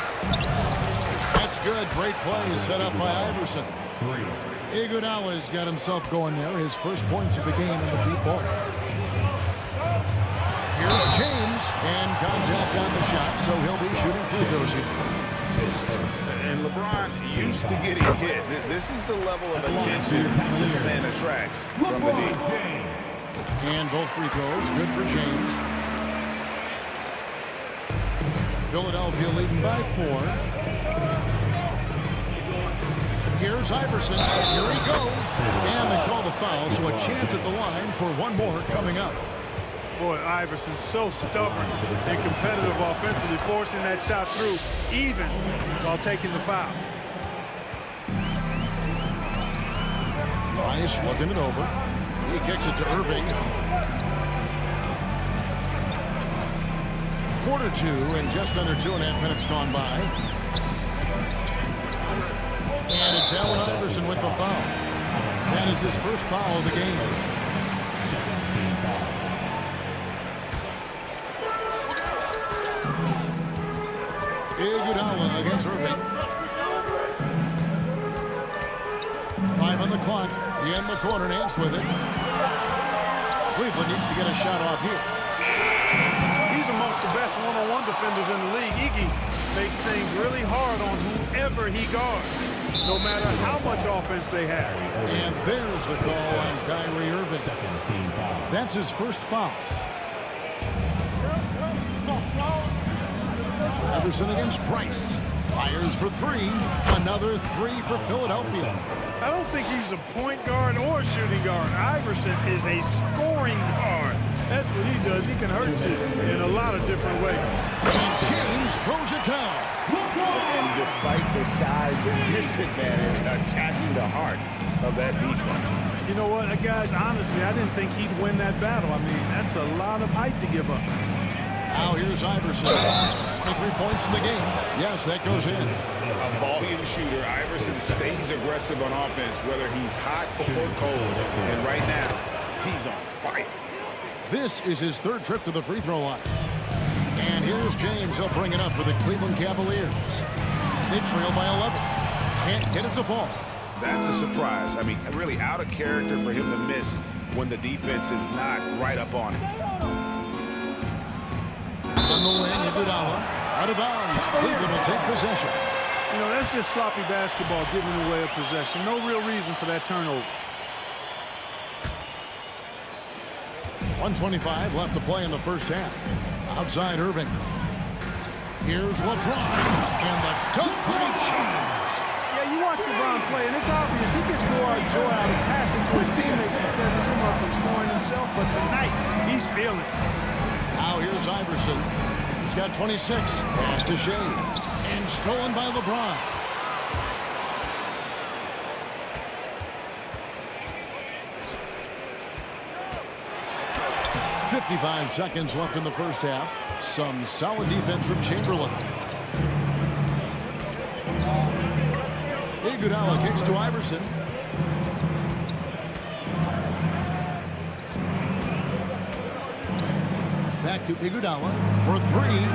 That's good. Great play set up by Iverson. Iguodala's got himself going there. His first points of the game in the deep ball. Here's James. And contact on the shot, so he'll be shooting free throws here. And LeBron used to getting hit. This is the level of attention this man attracts from the deep. And both free throws, good for James. Philadelphia leading by 4. Here's Iverson. Here he goes. And they call the foul, so a chance at the line for one more coming up. Boy, Iverson's so stubborn and competitive offensively, forcing that shot through even while taking the foul. Price looking it over. He kicks it to Irving. quarter two and just under 2.5 minutes gone by. And it's Allen Iverson with the foul. That is his first foul of the game. Iguodala against Irving. 5 on the clock. In the corner, Nance with it. Cleveland needs to get a shot off here. He's amongst the best one-on-one defenders in the league. Iggy makes things really hard on whoever he guards, no matter how much offense they have. And there's the call on Kyrie Irving. That's his first foul. Iverson against Price. Fires for 3. Another 3 for Philadelphia. I don't think he's a point guard or a shooting guard. Iverson is a scoring guard. That's what he does. He can hurt you in a lot of different ways. And James throws it down. And despite the size disadvantage, attacking the heart of that defense. You know what, guys, honestly, I didn't think he'd win that battle. I mean, that's a lot of height to give up. Now here's Iverson. 23 points in the game. Yes, that goes in. A volume shooter. Iverson stays aggressive on offense, whether he's hot or cold. And right now, he's on fire. This is his 3rd trip to the free throw line. And here's James. He'll bring it up for the Cleveland Cavaliers. They trail by 11. Can't get it to fall. That's a surprise. I mean, really out of character for him to miss when the defense is not right up on him. On the wing, Iguodala. Out of bounds. Cleveland will take possession. You know, that's just sloppy basketball, giving away a possession. No real reason for that turnover. 1:25 left to play in the first half. Outside Irving. Here's LeBron. And the dunk by James. Yeah, you watch LeBron play, and it's obvious he gets more joy out of passing to his teammates and setting them up and scoring himself. But tonight, he's feeling it. Now here's Iverson. He's got 26. Pass to James. And stolen by LeBron. .55 seconds left in the first half. Some solid defense from Chamberlain. Iguodala kicks to Iverson. Back to Iguodala for 3.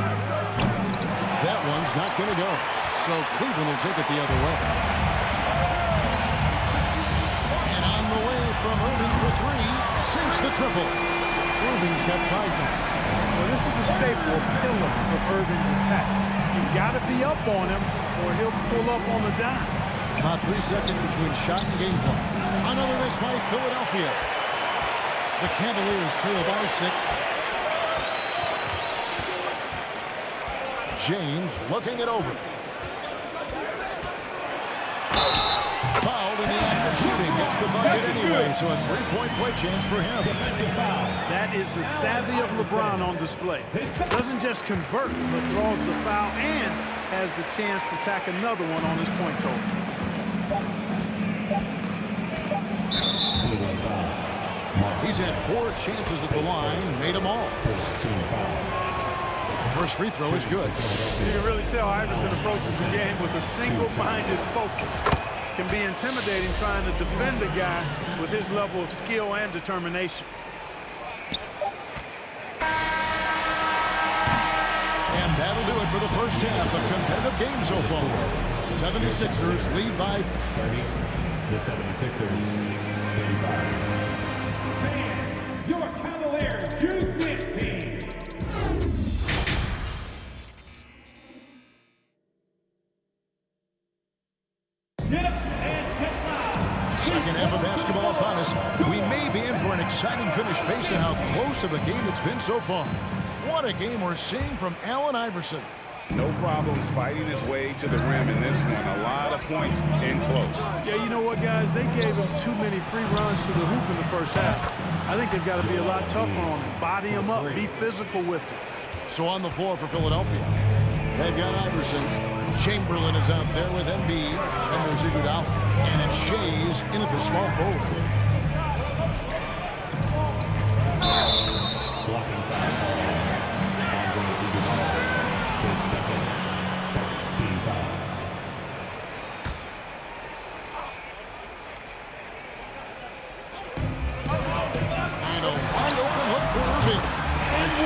That one's not going to go. So Cleveland will take it the other way. And on the way from Irving for 3. Sinks the triple. Irving's got 5 now. Well, this is a staple, a pillar of Irving's attack. You got to be up on him, or he'll pull up on the dime. About 3 seconds between shot and game clock. Another miss by Philadelphia. The Cavaliers trail by 6. James looking it over. Fouled in the act of shooting. Gets the bucket anyway, so a 3-point play chance for him. That is the savvy of LeBron on display. Doesn't just convert, but draws the foul and has the chance to tack another one on his point total. He's had 4 chances at the line, made them all. First free throw is good. You can really tell Iverson approaches the game with a single-minded focus. Can be intimidating trying to defend a guy with his level of skill and determination. And that'll do it for the first half of competitive game so far. 76ers lead by 30. The 76ers, 35. Your Cavaliers, Junior team. Second half of basketball upon us. We may be in for an exciting finish based on how close of a game it's been so far. What a game we're seeing from Allen Iverson. No problems fighting his way to the rim in this one. A lot of points in close. Yeah, you know what, guys? They gave him too many free runs to the hoop in the first half. I think they've got to be a lot tougher on him. Body him up. Be physical with him. So on the floor for Philadelphia, they've got Iverson. Chamberlain is out there with Embiid. And there's Iguodala. And it's Shays in at the small forward. Blocking foul.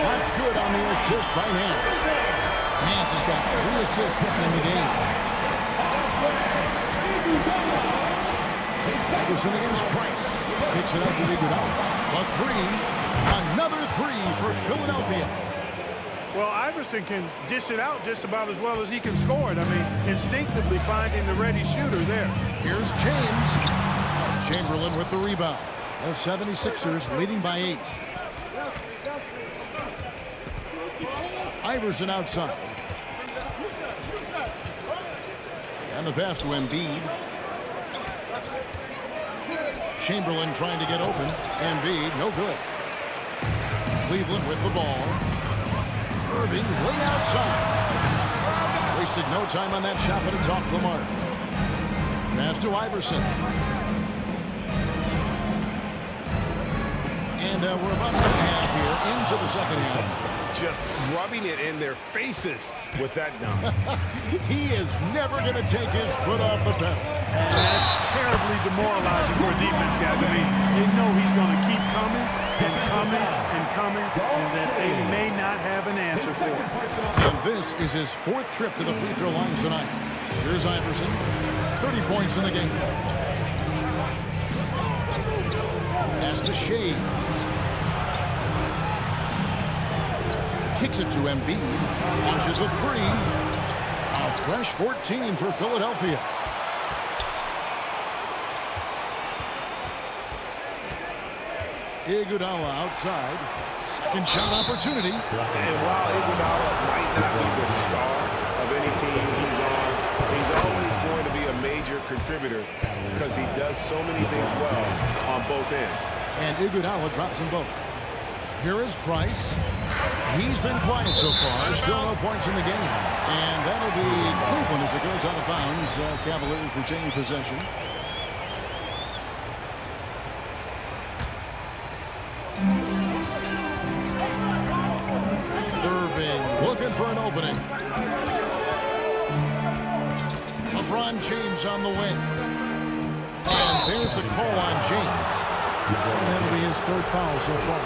Shot's good on the assist by Nance. Nance has got 3 assists in the game. Iverson against Price. Kicks it out to Iguodala. A 3. Another 3 for Philadelphia. Well, Iverson can dish it out just about as well as he can score it. I mean, instinctively finding the ready shooter there. Here's James. Chamberlain with the rebound. The 76ers leading by 8. Iverson outside. And the pass to Embiid. Chamberlain trying to get open. Embiid, no good. Cleveland with the ball. Irving way outside. Wasted no time on that shot, but it's off the mark. Pass to Iverson. And we're about to half here into the second half. Just rubbing it in their faces with that dunk. He is never going to take his foot off the pedal. And that's terribly demoralizing for a defense, guys. I mean, they know he's going to keep coming and coming and coming, and that they may not have an answer for it. And this is his 4th trip to the free throw line tonight. Here's Iverson. 30 points in the game. Pass to Shea. Kicks it to Embiid. Launches a 3. A fresh 14 for Philadelphia. Iguodala outside. Second shot opportunity. And while Iguodala might not be the star of any team he's on, he's always going to be a major contributor because he does so many things well on both ends. And Iguodala drops them both. Here is Price. He's been quiet so far. Still no points in the game. And that'll be Cleveland as it goes out of bounds. Cavaliers retain possession. Irving looking for an opening. LeBron James on the wing. And there's the call on James. That'll be his 3rd foul so far.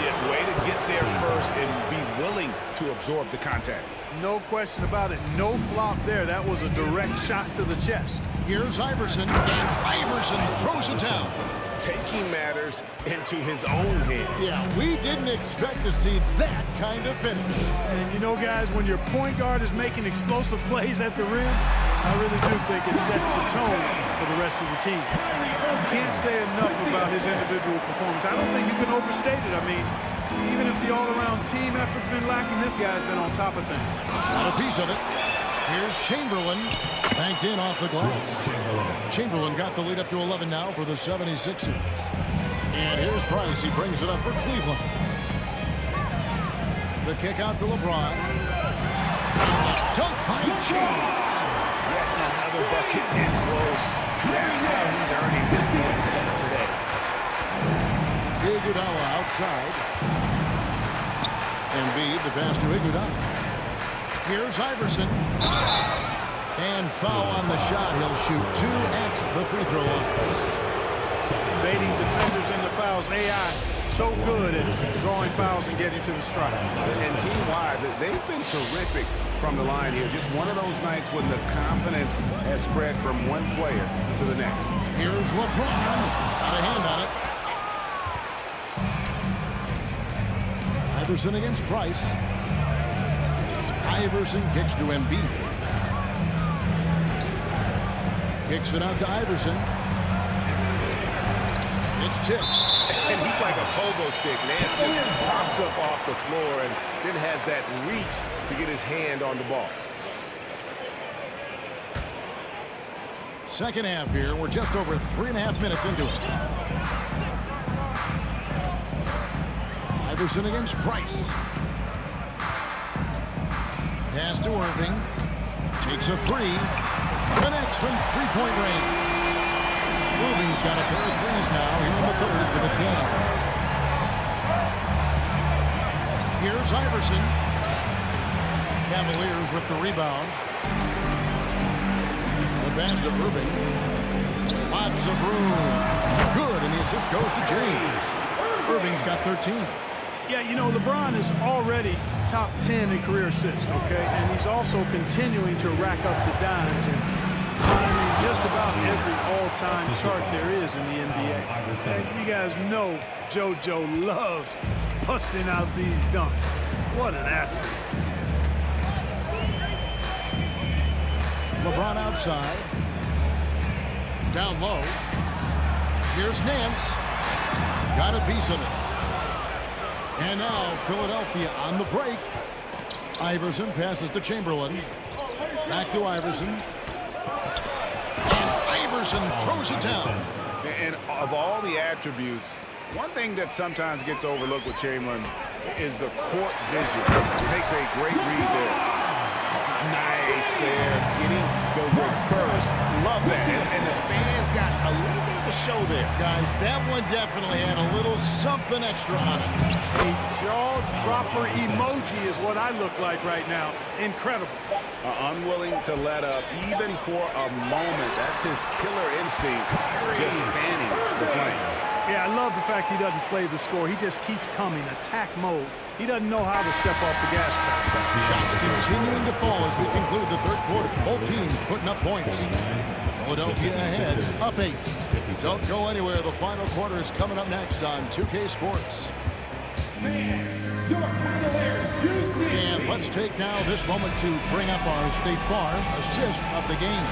Yeah, way to get there first and be willing to absorb the contact. No question about it. No flop there. That was a direct shot to the chest. Here's Iverson, and Iverson throws it down. Taking matters into his own hands. Yeah, we didn't expect to see that kind of finish. And you know, guys, when your point guard is making explosive plays at the rim, I really do think it sets the tone for the rest of the team. Can't say enough about his individual performance. I don't think you can overstate it. I mean, even if the all-around team effort's been lacking, this guy's been on top of things. Got a piece of it. Here's Chamberlain. Banked in off the glass. Chamberlain got the lead up to 11 now for the 76ers. And here's Price. He brings it up for Cleveland. The kick out to LeBron. Dunk by James. Yet another bucket in close. That's how he's earning his points today. Iguodala outside. Embiid, the pass to Iguodala. Here's Iverson. And foul on the shot. He'll shoot 2 at the free throw line. Baiting defenders into fouls. AI so good at drawing fouls and getting to the strike. And team-wide, they've been terrific from the line here. Just one of those nights when the confidence has spread from one player to the next. Here's LeBron. Got a hand on it. Iverson against Price. Iverson kicks to Embiid. Kicks it out to Iverson. It's tipped. And he's like a pogo stick. Nance just pops up off the floor and then has that reach to get his hand on the ball. Second half here. We're just over 3.5 minutes into it. Iverson against Price. Pass to Irving. Takes a 3. Connects from three-point range. Irving's got a pair of threes now here in the 3rd for the Cavs. Here's Iverson. Cavaliers with the rebound. The pass to Irving. Lots of room. Good, and the assist goes to James. Irving's got 13. Yeah, you know, LeBron is already top 10 in career assists, okay? And he's also continuing to rack up the dimes and climbing just about every all-time chart there is in the NBA. And you guys know JoJo loves busting out these dunks. What an athlete. LeBron outside. Down low. Here's Nance. Got a piece of it. And now Philadelphia on the break. Iverson passes to Chamberlain. Back to Iverson. And Iverson throws it down. And of all the attributes, one thing that sometimes gets overlooked with Chamberlain is the court vision. He makes a great read there. Nice there, getting the reverse. Love that. And the fans got a little bit of a show there. Guys, that one definitely had a little something extra on it. A jaw-dropper emoji is what I look like right now. Incredible. Unwilling to let up even for a moment. That's his killer instinct, just fanning the flame. Yeah, I love the fact he doesn't play the score. He just keeps coming, attack mode. He doesn't know how to step off the gas pedal. Shots continuing to fall as we conclude the third quarter. Both teams putting up points. Philadelphia ahead, up 8. Don't go anywhere. The final quarter is coming up next on 2K Sports. And let's take now this moment to bring up our State Farm assist of the game.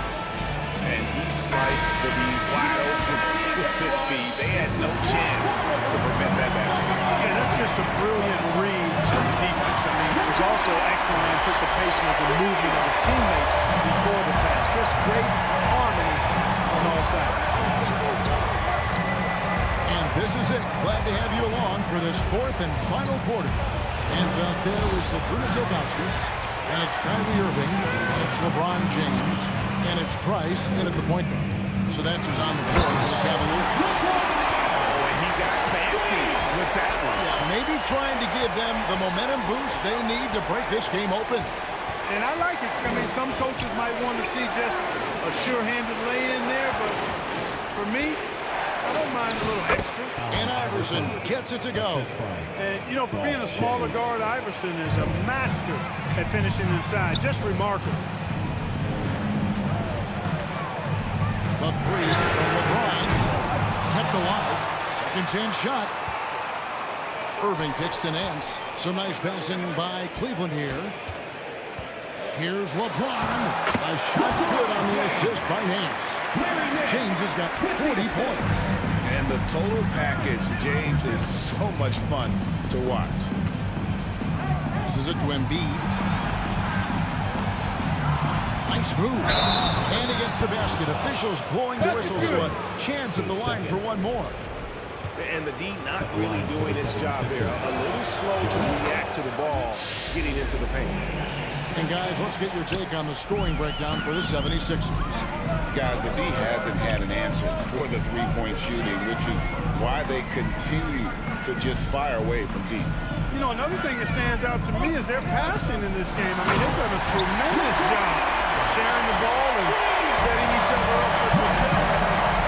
And he sliced the lead wide open with this speed. They had no chance to prevent that basket. Yeah, that's just a brilliant read from the defense. I mean, it was also excellent anticipation of the movement of his teammates before the pass. Just great harmony on all sides. And this is it. Glad to have you along for this fourth and final quarter. Hands out there is Sarunas Ilgauskas, and it's Kyrie Irving, and it's LeBron James, and it's Price in at the point guard. So that's who's on the floor for the Cavaliers. Oh, and he got fancy with that one. Yeah, maybe trying to give them the momentum boost they need to break this game open. And I like it. I mean, some coaches might want to see just a sure-handed lay-in there, but for me, I don't mind a little extra. And Iverson gets it to go. And, you know, for being a smaller guard, Iverson is a master at finishing inside. Just remarkable. The three from LeBron. Kept alive. Second chance shot. Irving kicks to Nance. Some nice passing by Cleveland here. Here's LeBron. A shot's good on the assist by Nance. James has got 40 points. And the total package, James, is so much fun to watch. Passes it to Embiid. Nice move. And he gets the basket. Officials blowing the whistle, so a chance at the line for one more. And the D not really doing its job there. A little slow to react to the ball getting into the paint. And guys, let's get your take on the scoring breakdown for the 76ers. Guys, the D hasn't had an answer for the three-point shooting, which is why they continue to just fire away from deep. You know, another thing that stands out to me is their passing in this game. I mean, they've done a tremendous job sharing the ball and setting each other up for success.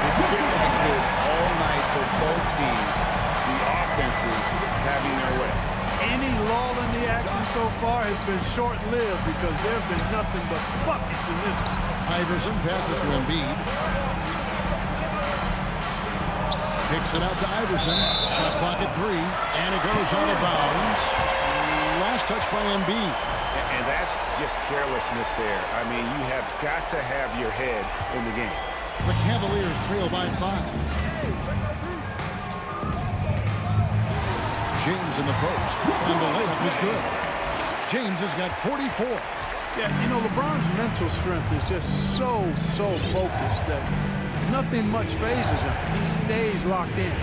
It's been like this all night for both teams. The offenses having their way. Any lull in the action so far has been short-lived because there have been nothing but buckets in this one. Iverson passes to Embiid. Kicks it out to Iverson. Shot clock at 3. And it goes out of bounds. Last touch by Embiid. And that's just carelessness there. I mean, you have got to have your head in the game. The Cavaliers trail by 5. James in the post, and the layup is good. James has got 44. Yeah, you know, LeBron's mental strength is just so focused that nothing much phases him. He stays locked in.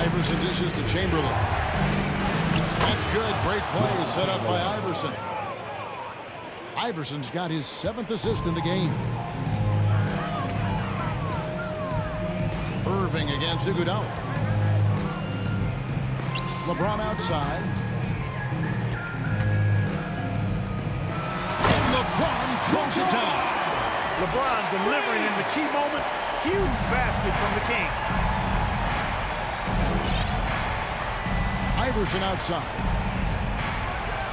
Iverson dishes to Chamberlain. That's good. Great play set up by Iverson. Iverson's got his 7th assist in the game. Irving against Iguodala. LeBron outside. And LeBron throws it down. LeBron delivering in the key moments. Huge basket from the King. Iverson outside.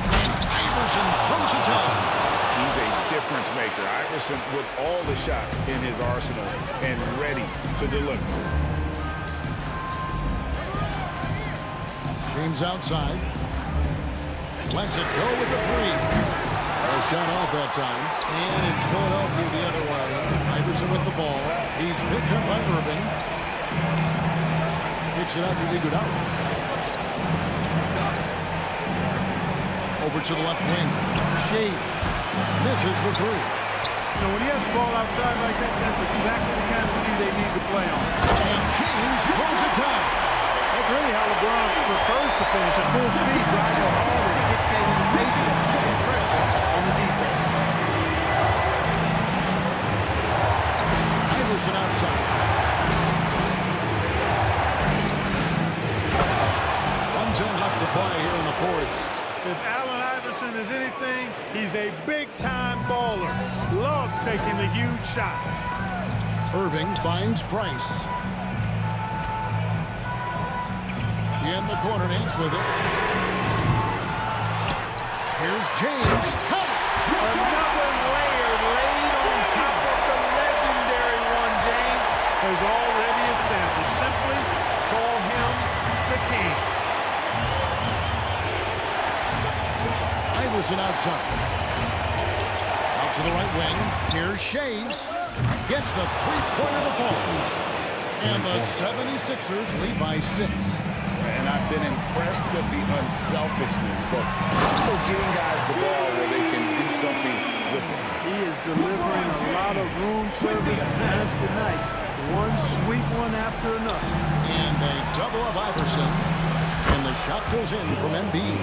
And Iverson throws it down. He's a difference maker. Iverson with all the shots in his arsenal and ready to deliver. James outside. Lets it go with the three. A shot off that time. And it's Philadelphia the other way. Iverson with the ball. He's picked up by Irving. Kicks it out to Iguodala. Over to the left wing. Shades misses the three. You know, when he has the ball outside like that, that's exactly the kind of D they need to play on. And James pulls it down. That's really how LeBron prefers to finish at full speed, driving hard and dictating the pace and putting pressure on the defense. Iverson outside. 1:10 left to play here in the fourth. If Allen Iverson is anything, he's a big-time baller. Loves taking the huge shots. Irving finds Price. In the corner, Nance with it. Here's James. Another layer laid on top of the legendary one, James has already established. Simply call him the king. Iverson outside. Out to the right wing. Here's Shaves. Gets the three-pointer to fall. And the 76ers lead by 6. And I've been impressed with the unselfishness, but also giving guys the ball where they can do something with it. He is delivering a lot of room service times tonight. One sweet one after another. And they double up Iverson. And the shot goes in from Embiid.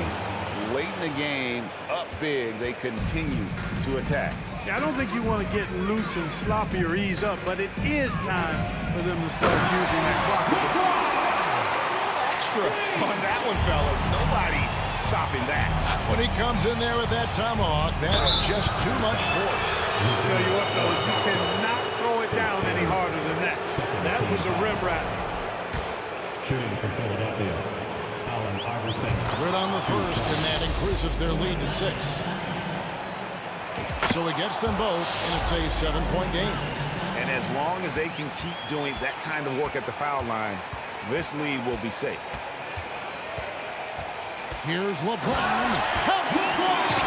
Late in the game, up big, they continue to attack. Yeah, I don't think you want to get loose and sloppy or ease up, but it is time for them to start using that clock. Extra on that one, fellas. Nobody's stopping that. Not when he comes in there with that tomahawk. That's just too much force. I'll tell you what, fellas, you cannot throw it down any harder than that. That was a rim rattler. Shooting for Philadelphia, Allen Iverson. Good on the first, and that increases their lead to 6. So he gets them both, and it's a 7-point game. And as long as they can keep doing that kind of work at the foul line, this lead will be safe. Here's LeBron.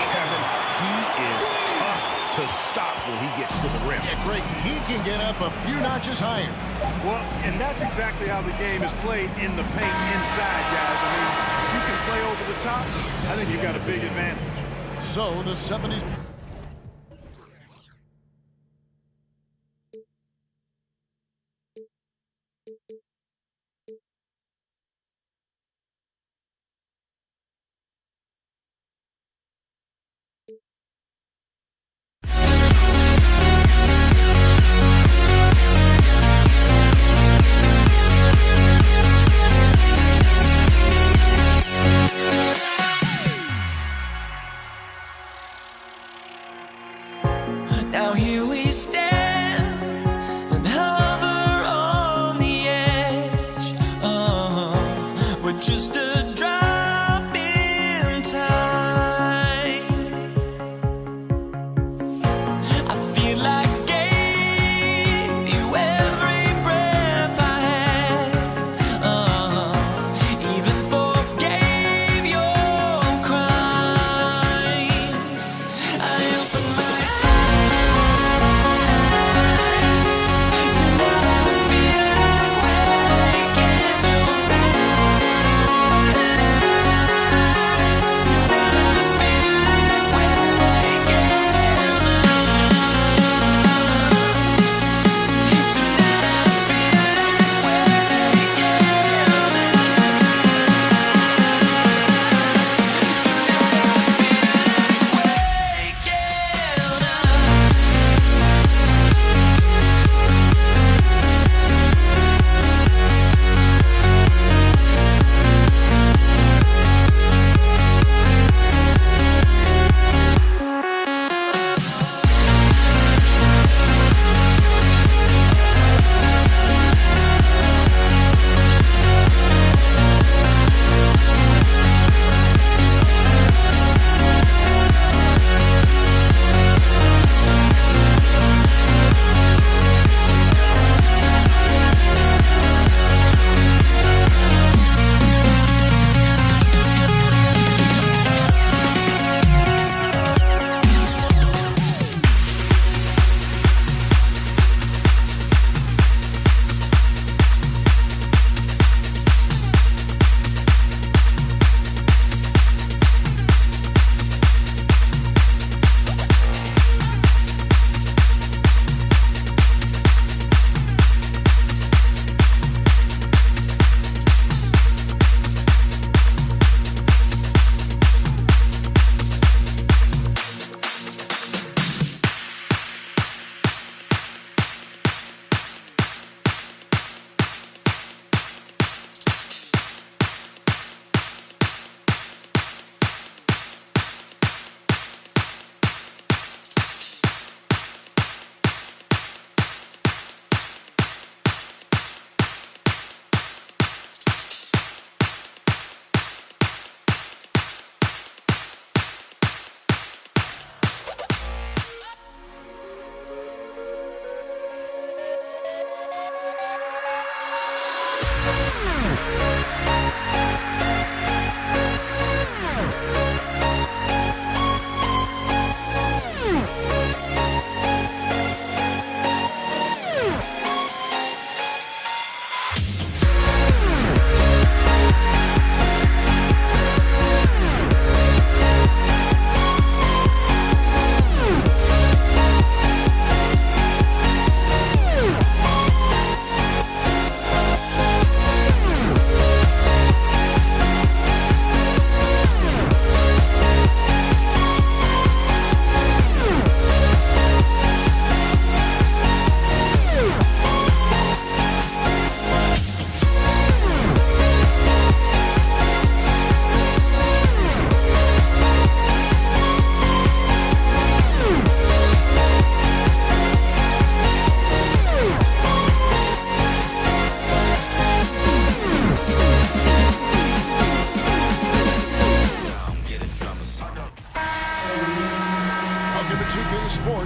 Kevin, he is tough to stop when he gets to the rim. Yeah, Greg, he can get up a few notches higher. Well, and that's exactly how the game is played in the paint inside, guys. I mean, if you can play over the top, I think you've got a big advantage. So the 70s.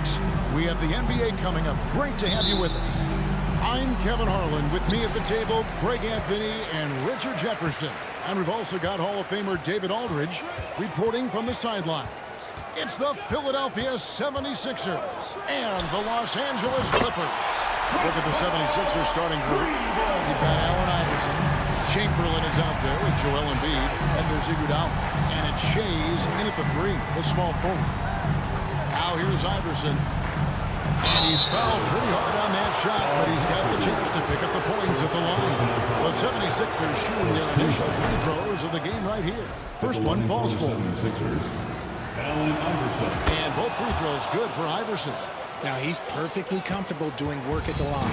folks. We have the NBA coming up. Great to have you with us. I'm Kevin Harlan. With me at the table, Greg Anthony and Richard Jefferson. And we've also got Hall of Famer David Aldridge reporting from the sidelines. It's the Philadelphia 76ers and the Los Angeles Clippers. Look at the 76ers starting group. You've got Allen Iverson. Chamberlain is out there with Joel Embiid. And there's Iguodala. And it's Shays in at the 3, the small forward. Now here's Iverson. And he's fouled pretty hard on that shot, but he's got the chance to pick up the points at the line. The 76ers shooting their initial free throws of the game right here. First one falls for him. And both free throws good for Iverson. Now he's perfectly comfortable doing work at the line.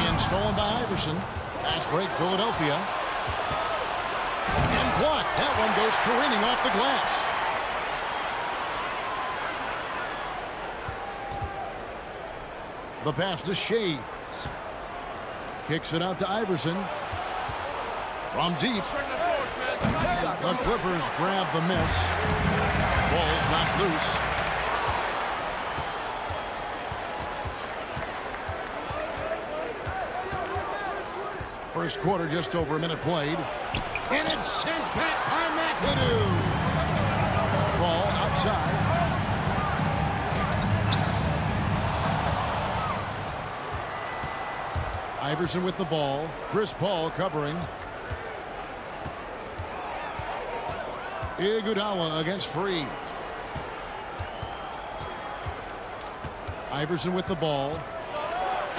And stolen by Iverson. Fast break Philadelphia. And blocked. That one goes careening off the glass. The pass to Shea. Kicks it out to Iverson. From deep. The Clippers grab the miss. Ball's knocked loose. First quarter, just over a minute played. And it's sent back by McAdoo. Ball outside. Iverson with the ball. Chris Paul covering. Iguodala against Free. Iverson with the ball.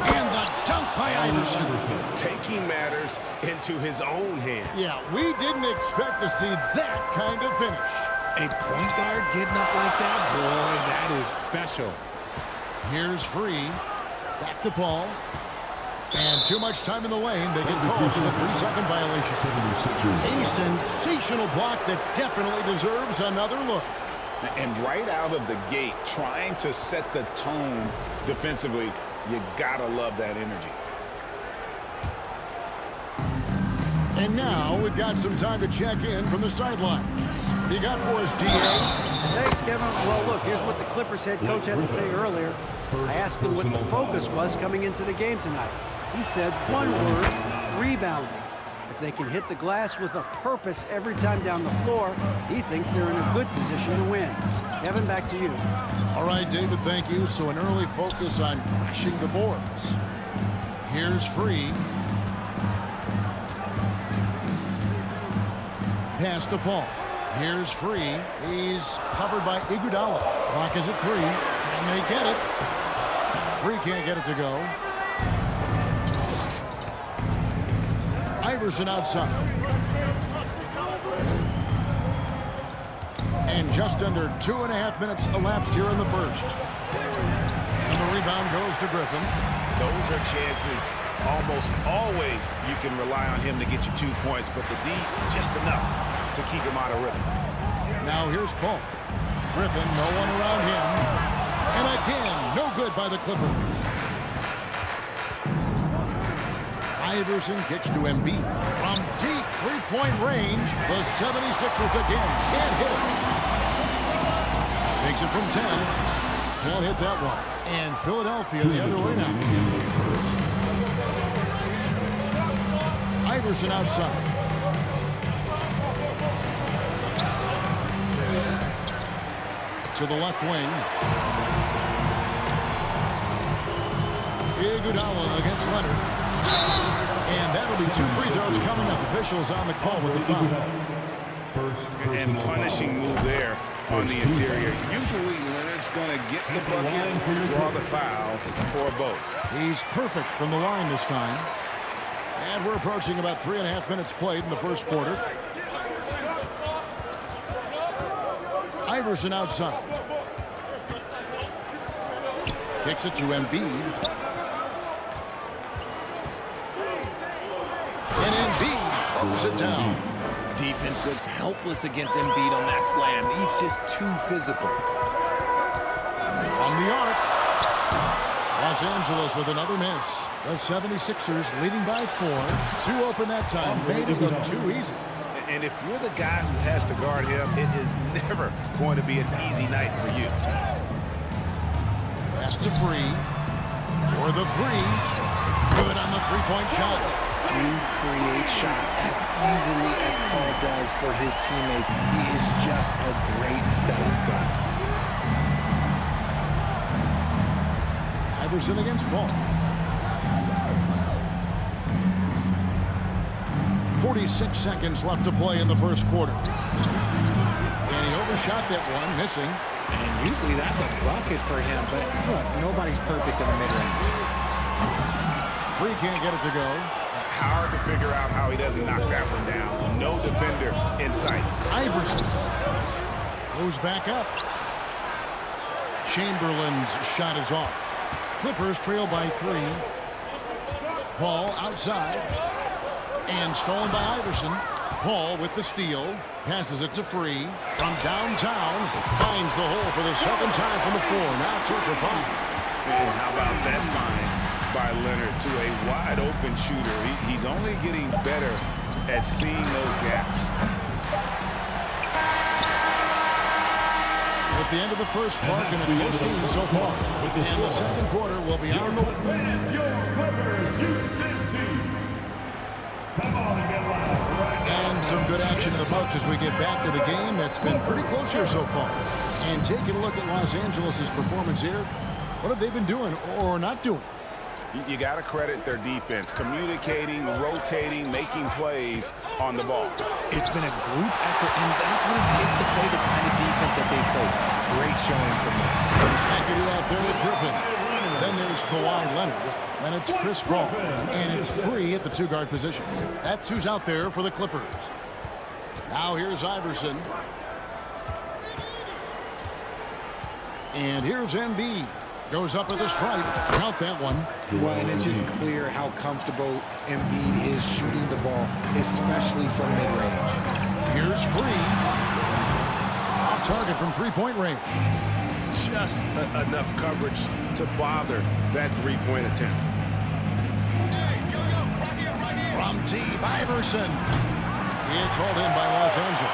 And the dunk by Iverson. Taking matters into his own hands. Yeah, we didn't expect to see that kind of finish. A point guard getting up like that, boy, that is special. Here's Free. Back to Paul. And too much time in the lane. They get called to the 3-second violation. A sensational block that definitely deserves another look. And right out of the gate, trying to set the tone defensively, you gotta love that energy. And now we've got some time to check in from the sideline. You got for us, DA? Thanks, Kevin. Well, look, here's what the Clippers head coach had to say earlier. I asked him what the focus was coming into the game tonight. He said one word, rebounding. If they can hit the glass with a purpose every time down the floor, he thinks they're in a good position to win. Kevin, back to you. All right, David, thank you. So an early focus on crashing the boards. Here's Free. Pass to Paul. Here's Free. He's covered by Iguodala. Clock is at 3. And they get it. Free can't get it to go. Iverson outside. And just under 2.5 minutes elapsed here in the first. And the rebound goes to Griffin. Those are chances almost always you can rely on him to get you 2 points, but the D, just enough to keep him out of rhythm. Now here's Paul. Griffin, no one around him. And again, no good by the Clippers. Iverson kicks to Embiid. From deep three-point range, the 76ers again can't hit it. Takes it from 10. Can't hit that one. And Philadelphia the other way now. Iverson outside. To the left wing. Iguodala against Leonard. And that'll be 2 free throws coming up. Officials on the call with the foul. And punishing move there on the interior. Usually Leonard's going to get the bucket, draw the foul, or both. He's perfect from the line this time. And we're approaching about 3.5 minutes played in the first quarter. Iverson outside. Kicks it to Embiid. And Embiid throws it down. Defense looks helpless against Embiid on that slam. He's just too physical. From the arc. Los Angeles with another miss. The 76ers leading by 4. 2 open that time. Made it look too easy. And if you're the guy who has to guard him, it is never going to be an easy night for you. Pass to Free. For the three. Good on the three-point shot. Few create shots as easily as Paul does for his teammates. He is just a great setup guy. Iverson against Paul. 46 seconds left to play in the first quarter. And he overshot that one, missing. And usually that's a bucket for him, but look, nobody's perfect in the mid-range. Free can't get it to go. Hard to figure out how he doesn't knock that one down. No defender in sight. Iverson goes back up. Chamberlain's shot is off. Clippers trail by 3. Paul outside. And stolen by Iverson. Paul with the steal. Passes it to Free. From downtown. Finds the hole for the second time from the floor. Now 2 for 5. And how about that find by Leonard to a wide-open shooter? He's only getting better at seeing those gaps. At the end of the first part, and a close game so far. And the second quarter will be on the and some good action in the Bucks as we get back to the game that's been pretty close here so far. And taking a look at Los Angeles' performance here, what have they been doing or not doing? You got to credit their defense, communicating, rotating, making plays on the ball. It's been a group effort, and that's what it takes to play the kind of defense that they play. Great showing from them. McAdoo out there with Griffin. Then there's Kawhi Leonard. Then it's Chris Paul. And it's Free at the 2-guard position. That's who's out there for the Clippers. Now here's Iverson. And here's Embiid. Goes up with a stripe. Count that one. Well, and it's just clear how comfortable Embiid is shooting the ball, especially from mid-range. Here's Free. Off target from three-point range. Just enough coverage to bother that three-point attempt. From deep, Iverson. It's hauled in by Los Angeles.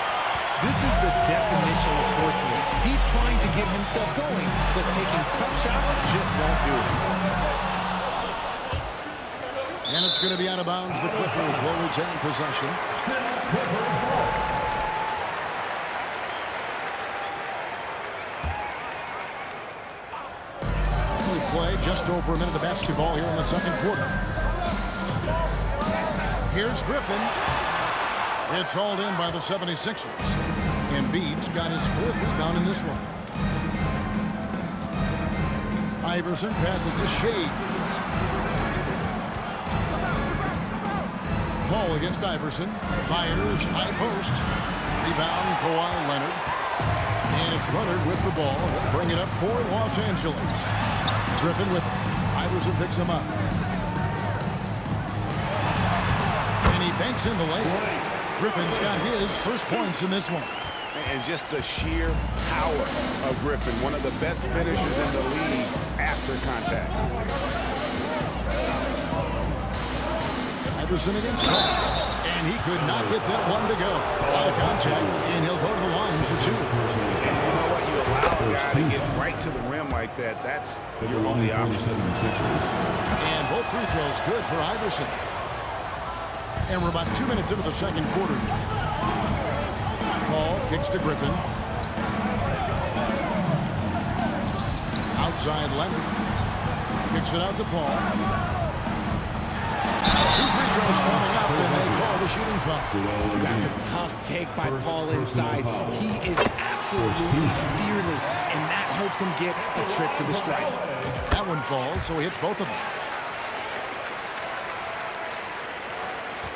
This is the definition of forcing it. He's trying to get himself going, but taking tough shots just won't do it. And it's going to be out of bounds. The Clippers will retain possession. We play just over a minute of basketball here in the second quarter. Here's Griffin. It's hauled in by the 76ers. Embiid's got his 4th rebound in this one. Iverson passes to Shades. Paul against Iverson. Fires, high post. Rebound, Kawhi Leonard. And it's Leonard with the ball. He'll bring it up for Los Angeles. Griffin with Iverson picks him up. And he banks in the layup. Griffin's got his first points in this one. And just the sheer power of Griffin, one of the best finishers in the league after contact. Iverson against Paul. And he could not get that one to go. Out of contact, and he'll go to the line for 2. And you know what? You allow a guy to get right to the rim like that, that's your only option. And both free throws good for Iverson. And we're about 2 minutes into the second quarter. Paul kicks to Griffin. Outside Leonard. Kicks it out to Paul. 2 free throws coming up, and they call the shooting foul. That's a tough take by Paul inside. He is absolutely fearless, and that helps him get a trip to the stripe. That one falls, so he hits both of them.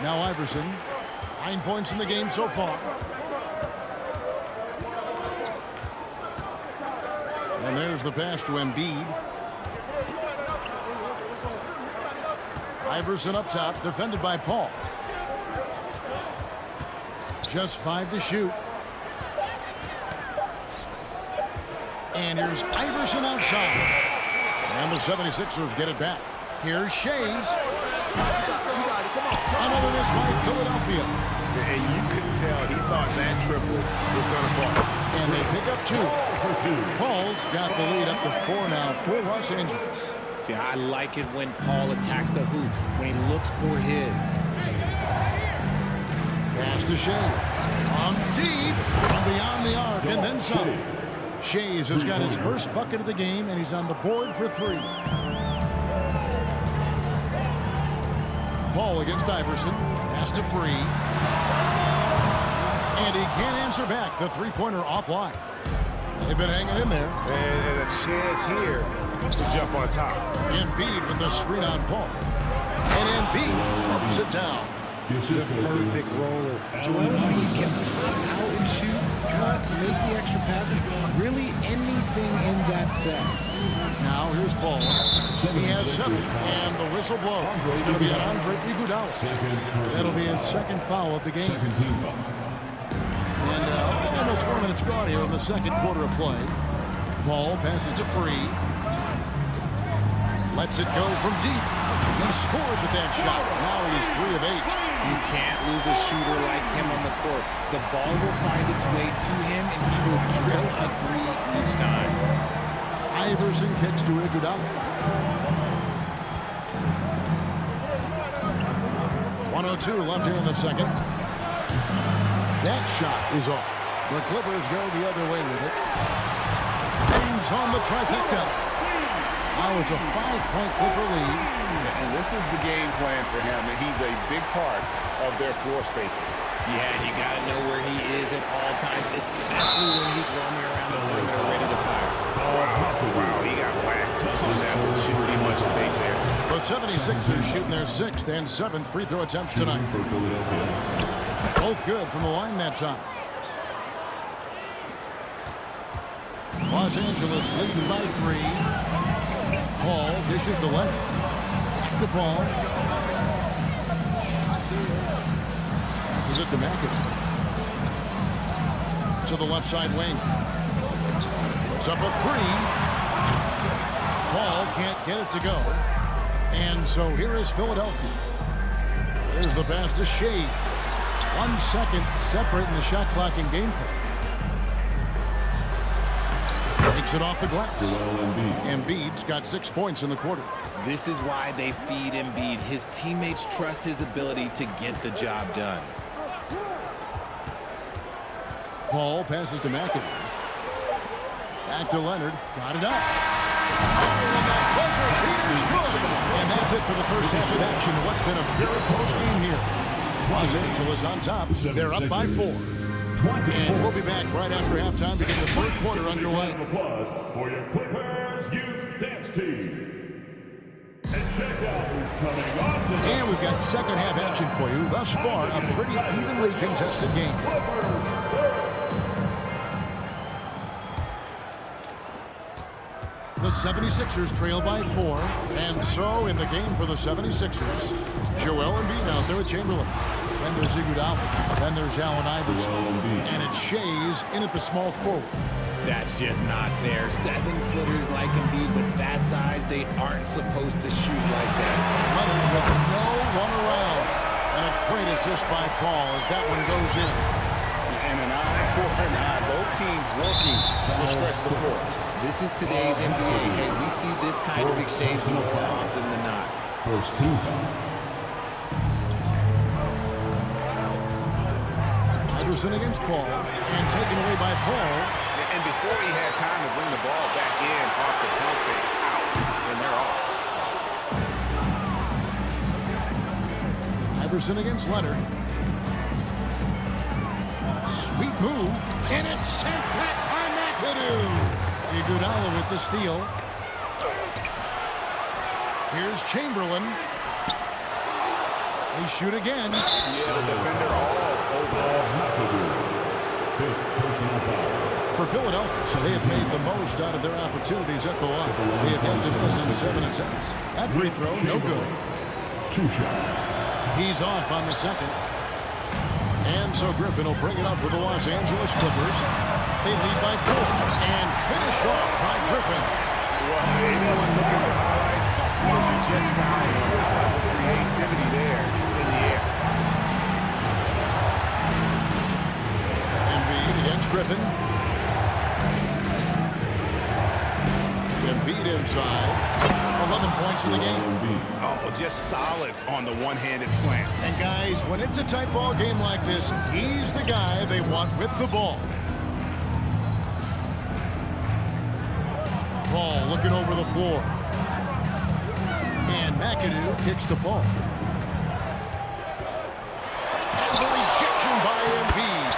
Now Iverson, 9 points in the game so far. And there's the pass to Embiid. Iverson up top, defended by Paul. Just 5 to shoot. And here's Iverson outside. And the 76ers get it back. Here's Shays. Another miss by Philadelphia. And you could tell he thought that triple was going to fall. And they pick up 2. Paul's got the lead up to 4 now for Los Angeles. See, I like it when Paul attacks the hoop, when he looks for his. Pass to Shays. On deep, from beyond the arc, and then some. Shays has got his first bucket of the game, and he's on the board for 3. Paul against Iverson. Pass to Free. And he can't answer back. The three-pointer offline. They've been hanging in there. And a chance here to jump on top. Embiid with the screen on Paul. And Embiid throws it down. The perfect roller. Joel Embiid can pop out and shoot, cut, make the extra passes, really anything in that set. Now here's Paul. He has 7, and the whistle blows. It's going to be on Andre Iguodala. That'll be his second foul of the game. And almost 4 minutes gone here in the second quarter of play. Paul passes to Free. Lets it go from deep. He scores with that shot. Now he's 3 of 8. You can't lose a shooter like him on the court. The ball will find its way to him, and he will drill a 3 each time. Iverson kicks to Iguodala. 1:02 left here in the second. That shot is off. The Clippers go the other way with it. Bangs on the trifecta. Now it's a 5-point Clipper lead. And this is the game plan for him. He's a big part of their floor spacing. Yeah, you got to know where he is at all times, especially when he's roaming around the perimeter ready to fire. Wow, he got whacked on that one. Shouldn't be much debate there. The 76ers shooting their 6th and 7th free throw attempts tonight. Both good from the line that time. Los Angeles leading by 3. Paul dishes to Leonard. Back to Paul. This is it to McAdoo. To the left side wing. Puts up a 3. Paul can't get it to go. And so here is Philadelphia. There's the pass to Shea. 1 second separating the shot clock and gameplay. Takes it off the glass. Embiid's got 6 points in the quarter. This is why they feed Embiid. His teammates trust his ability to get the job done. Paul passes to McAdoo. Back to Leonard. Got it up. Oh, and that buzzer beater's good. And that's it for the first half of action. What's been a very close game here. Los Angeles on top. They're up by 4. And we'll be back right after halftime to get the third quarter underway. Applause for your Clippers Youth Dance Team. And check out who's coming off the... And we've got second half action for you. Thus far, a pretty evenly contested game. The 76ers trail by 4. And so in the game for the 76ers, Joel Embiid out there with Chamberlain. Then there's Iguodala. Then there's Allen Iverson. And it's Shays in at the small forward. That's just not fair. 7-footers like Embiid with that size, they aren't supposed to shoot like that. Leonard with no one around. And a great assist by Paul as that one goes in. And an eye for an eye. Both teams working to stretch the floor. This is today's NBA. Hey, we see this kind of exchange more often than not. First team. Iverson against Paul, and taken away by Paul. And before he had time to bring the ball back in off the pump fake, out, and they're off. Iverson against Leonard. Sweet move, and it's sent back by McAdoo. Iguodala with the steal. Here's Chamberlain. They shoot again. Yeah, the defender all over. For Philadelphia, they have made the most out of their opportunities at the line. They have had to miss in 7 attempts. That free throw, no good. 2 shots. He's off on the second. And so Griffin will bring it up for the Los Angeles Clippers. They lead by 4 and finished off by Griffin. Well, anyone looking at the highlights, you just find a lot of creativity there in the air. Griffin. Embiid inside. 11 points in the game. Oh, just solid on the one-handed slam. And guys, when it's a tight ball game like this, he's the guy they want with the ball. Paul looking over the floor. And McAdoo kicks to Paul. And the rejection by Embiid.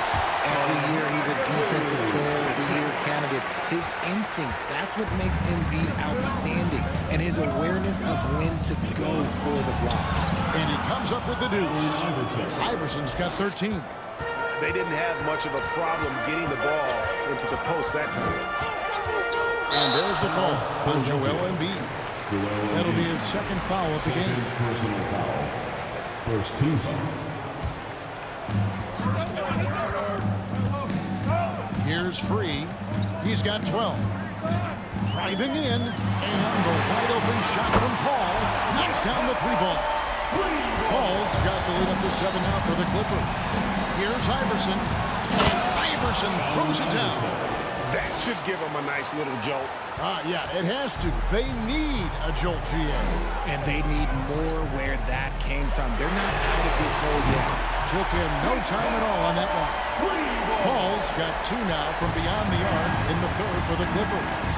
Every year he's a defensive player of the year candidate. His instincts, that's what makes Embiid outstanding. And his awareness of when to go for the block. And he comes up with the deuce. Iverson's got 13. They didn't have much of a problem getting the ball into the post that time. And there's the call on Joel Embiid. That'll be his second foul of the game. Personal foul. First team foul. Here's Free. He's got 12. Driving in. And the wide open shot from Paul. Knocks down the 3-ball. Paul's got the lead up to 7 now for the Clippers. Here's Iverson. And Iverson throws it down. That should give them a nice little jolt. Yeah, it has to. They need a jolt, GA. And they need more where that came from. They're not out of this hole yet. Took him no time at all on that one. Paul's got 2 now from beyond the arc in the third for the Clippers.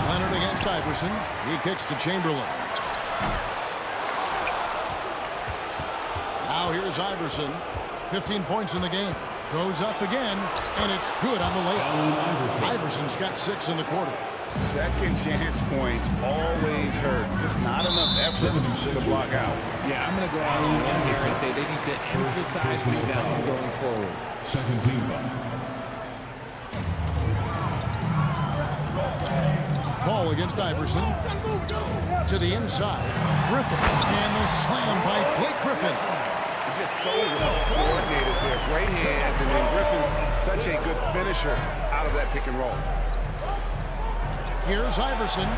Leonard against Iverson. He kicks to Chamberlain. Now here's Iverson. 15 points in the game. Goes up again, and it's good on the layup. Iverson's got 6 in the quarter. Second chance points always hurt. Just not enough effort to block out. Yeah, I'm going to go out on one here and say they need to emphasize rebounding going forward. Second team foul. Paul against Iverson. To the inside. Griffin. And the slam by Blake Griffin. Just so well coordinated there. Great hands, and then Griffin's such a good finisher out of that pick and roll. Here's Iverson.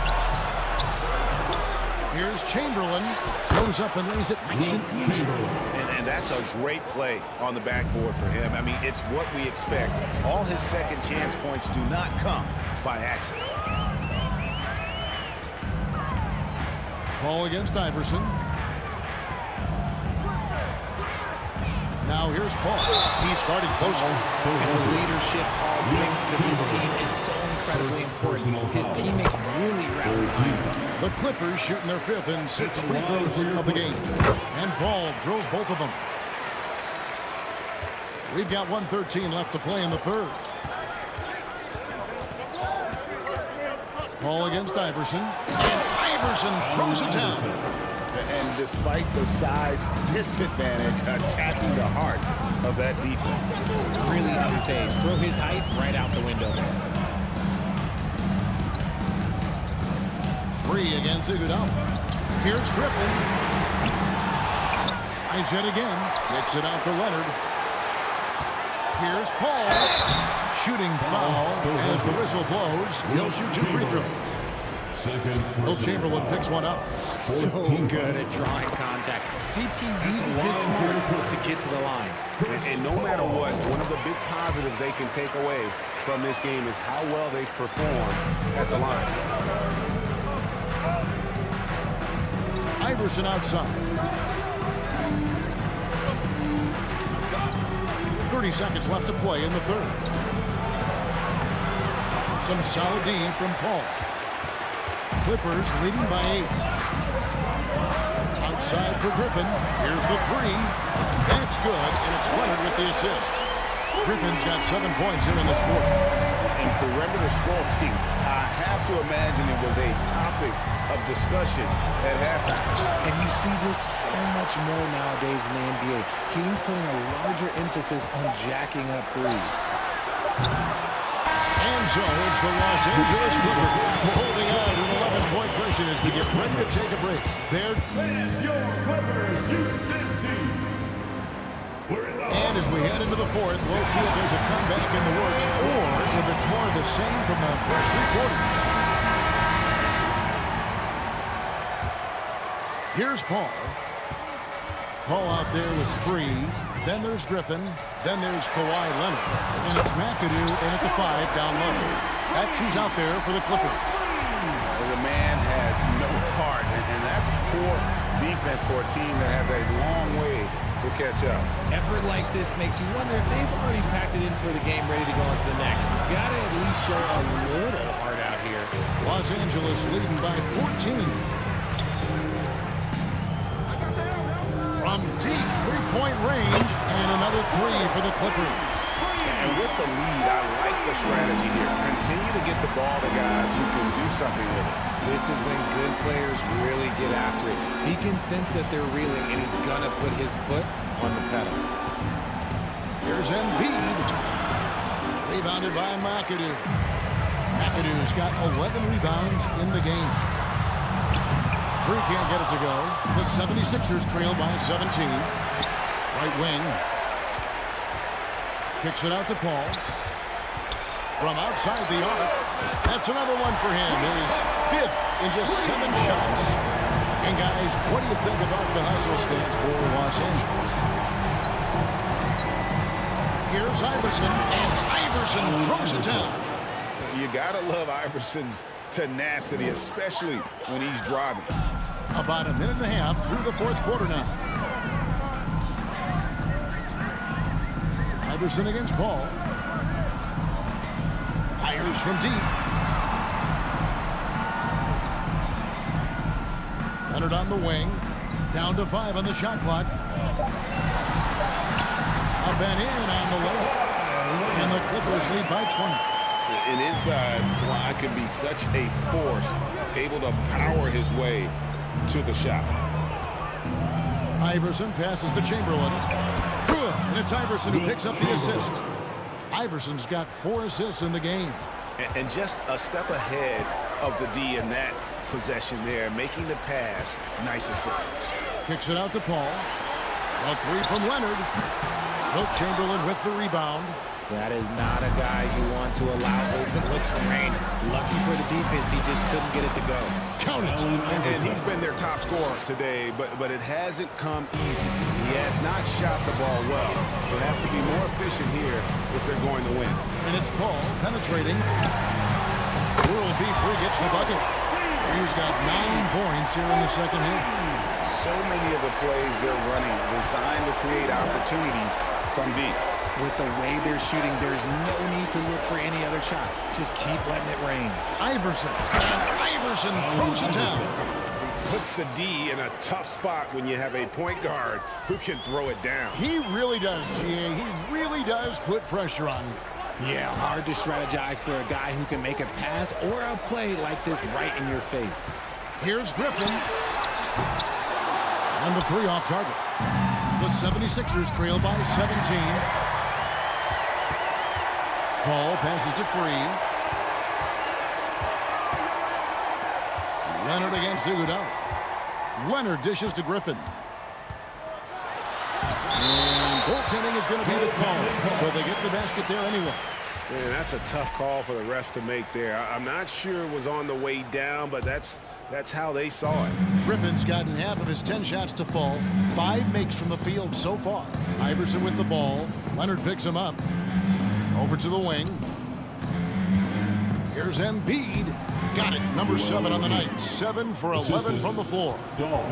Here's Chamberlain. Goes up and lays it nice and easy. And that's a great play on the backboard for him. I mean, it's what we expect. All his second chance points do not come by accident. Paul against Iverson. Now here's Paul. He's guarded closely. And the leadership Paul brings to this team is so incredibly important. His teammates really rally behind him. The Clippers shooting their 5th and 6th free throws of the game. And Paul drills both of them. We've got 1:13 left to play in the third. Paul against Iverson. And Iverson throws it down. And despite the size disadvantage, attacking the heart of that defense. Really unfazed. Throw his height right out the window there. Free against Iguodala. Here's Griffin. Tries it again. Kicks it out to Leonard. Here's Paul. Shooting foul as the whistle blows. He'll shoot 2 free throws. Will Chamberlain picks one up. So good at drawing contact. CP uses his smarts to get to the line. And no matter what, one of the big positives they can take away from this game is how well they perform at the line. Iverson outside. 30 seconds left to play in the third. Some solid D from Paul. Clippers leading by 8. Outside for Griffin. Here's the 3. That's good, and it's Leonard with the assist. Griffin's got 7 points here in this quarter. And perimeter scoring, I have to imagine it was a topic of discussion at halftime. And you see this so much more nowadays in the NBA. Teams putting a larger emphasis on jacking up threes. And so it's the Los Angeles Clippers holding on to an 11-point cushion as we get ready to take a break. And as we head into the fourth, we'll see if there's a comeback in the works or if it's more of the same from the first 3 quarters. Here's Paul. Paul out there with 3. Then there's Griffin. Then there's Kawhi Leonard. And it's McAdoo in at the 5 down low. That's who's out there for the Clippers. The man has no heart, and that's poor defense for a team that has a long way to catch up. Effort like this makes you wonder if they've already packed it in for the game, ready to go on to the next. You gotta at least show a little heart out here. Los Angeles leading by 14. From deep three-point range, and another 3 for the Clippers. And with the lead, I like the strategy here. Continue to get the ball to guys who can do something with it. This is when good players really get after it. He can sense that they're reeling, and he's gonna put his foot on the pedal. Here's Embiid. Rebounded by McAdoo. McAdoo's got 11 rebounds in the game. 3 can't get it to go. The 76ers trail by 17. Right wing. Kicks it out to Paul. From outside the arc. That's another one for him. His 5th in just 7 shots. And guys, what do you think about the hustle stance for Los Angeles? Here's Iverson, and Iverson throws it down. You gotta love Iverson's tenacity, especially when he's driving. About a minute and a half through the 4th quarter now. Iverson against Paul. Fires from deep. Leonard on the wing. Down to 5 on the shot clock. Up and in on the low. And the Clippers lead by 20. And inside, Kawhi can be such a force, able to power his way to the shot. Iverson passes to Chamberlain. Good. And it's Iverson who picks up the assist. Iverson's got 4 assists in the game. And just a step ahead of the D in that possession there, making the pass. Nice assist. Kicks it out to Paul. A 3 from Leonard. Wilt Chamberlain with the rebound. That is not a guy you want to allow open looks for Rain. Lucky for the defense, he just couldn't get it to go. Count it. And he's been their top scorer today, but it hasn't come easy. He has not shot the ball well. They'll have to be more efficient here if they're going to win. And it's Paul penetrating. World B3 gets the bucket. He's got 9 points here in the second half. So many of the plays they're running designed to create opportunities from deep. With the way they're shooting, there's no need to look for any other shot. Just keep letting it rain. Iverson. And Iverson throws it down. Puts the D in a tough spot when you have a point guard who can throw it down. He really does, GA. He really does put pressure on you. Yeah, hard to strategize for a guy who can make a pass or a play like this right in your face. Here's Griffin. And the 3 off target. The 76ers trail by 17. Paul passes to Free. Leonard against Iguodala. Leonard dishes to Griffin. And goaltending is going to be the call, so they get the basket there anyway. Man, that's a tough call for the refs to make there. I'm not sure it was on the way down, but that's how they saw it. Griffin's gotten half of his 10 shots to fall. 5 makes from the field so far. Iverson with the ball. Leonard picks him up. Over to the wing. Here's Embiid. Got it. Number 7 on the night. 7 for 11 from the floor.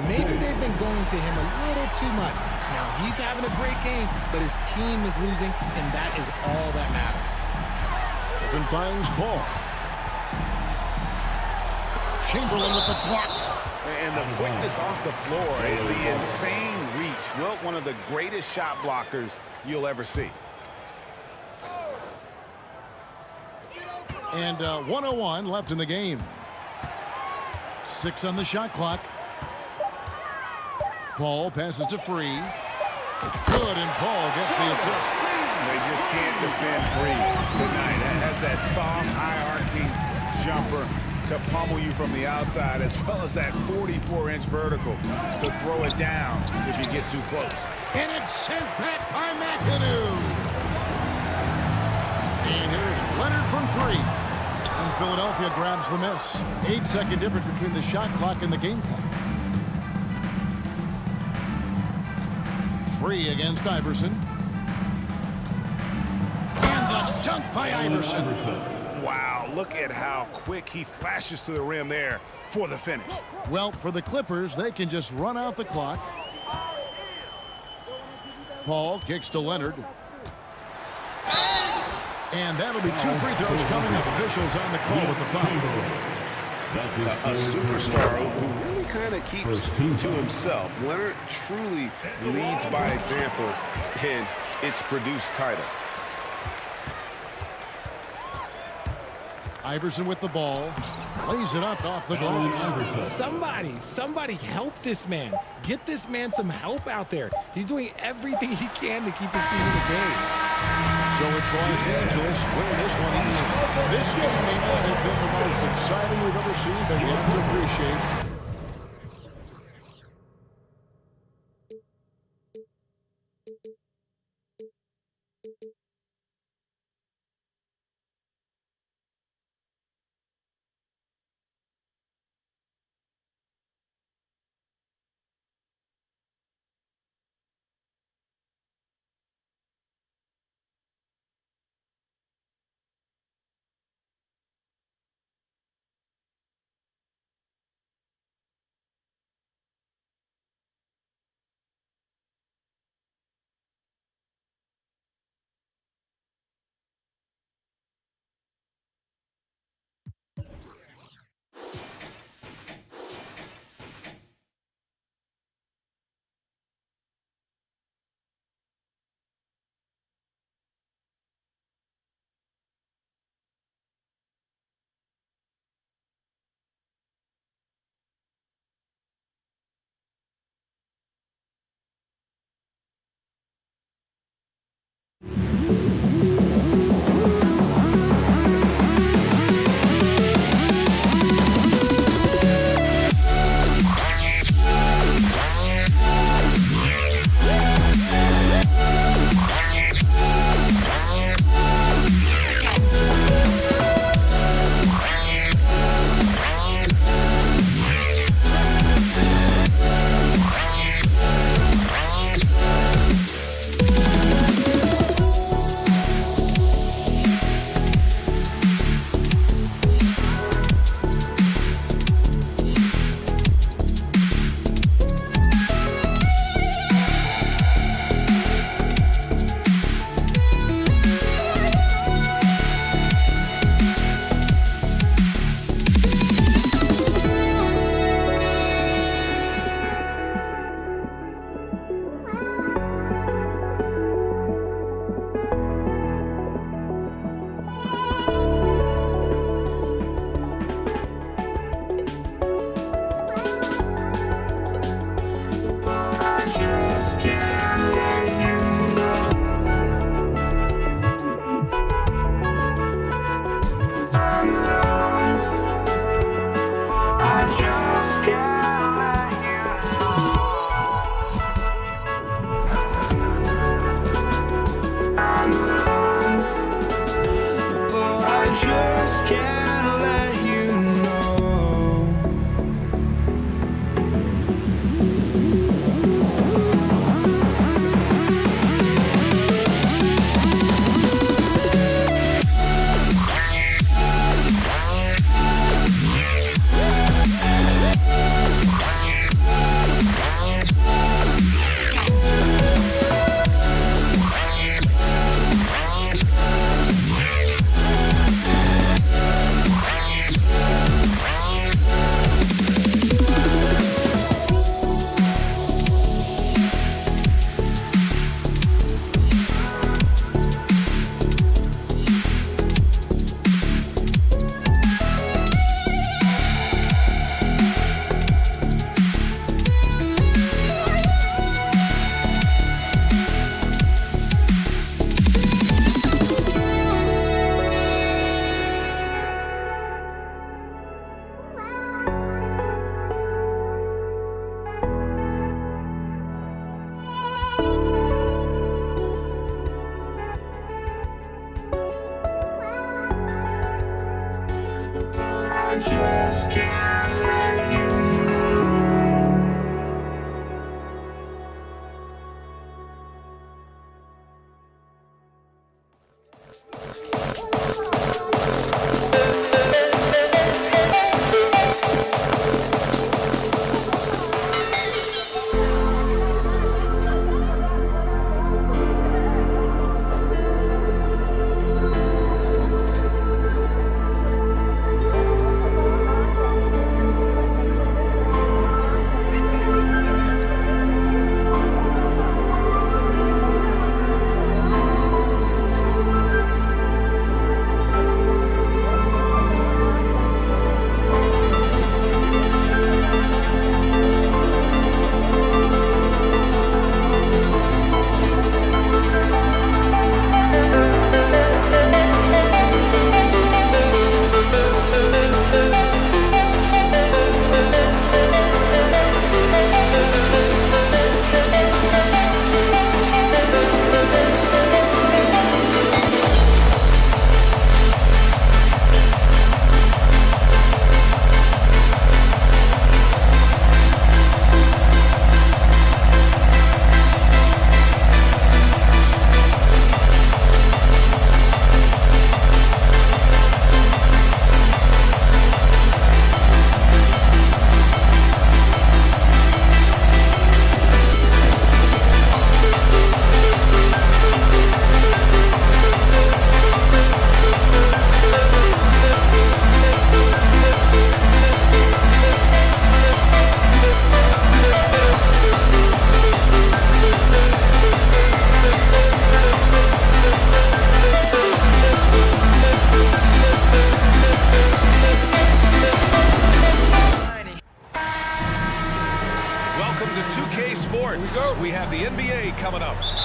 Maybe they've been going to him a little too much. Now, he's having a great game, but his team is losing, and that is all that matters. Griffin finds Paul. Chamberlain with the block. And the quickness off the floor and the insane reach. Wilt, one of the greatest shot blockers you'll ever see. And 1:01 left in the game. 6 on the shot clock. Paul passes to Free. Good, and Paul gets the assist. They just can't defend Free tonight. That has that soft, high-arcing jumper to pummel you from the outside, as well as that 44-inch vertical to throw it down if you get too close. And it's sent back by McAdoo. And here's Leonard from 3. And Philadelphia grabs the miss. 8-second difference between the shot clock and the game clock. free against Iverson. And the dunk by Iverson. Wow, look at how quick he flashes to the rim there for the finish. Well, for the Clippers, they can just run out the clock. Paul kicks to Leonard. And that'll be 2 free throws coming up. Officials on the call with the foul. A superstar who really kind of keeps to himself. Leonard truly leads by example, and it's produced titles. Iverson with the ball. Plays it up off the glass. Somebody help this man. Get this man some help out there. He's doing everything he can to keep his team in the game. So it's Los Angeles winning this one easy. This game may not have been the most exciting we've ever seen, but you have to appreciate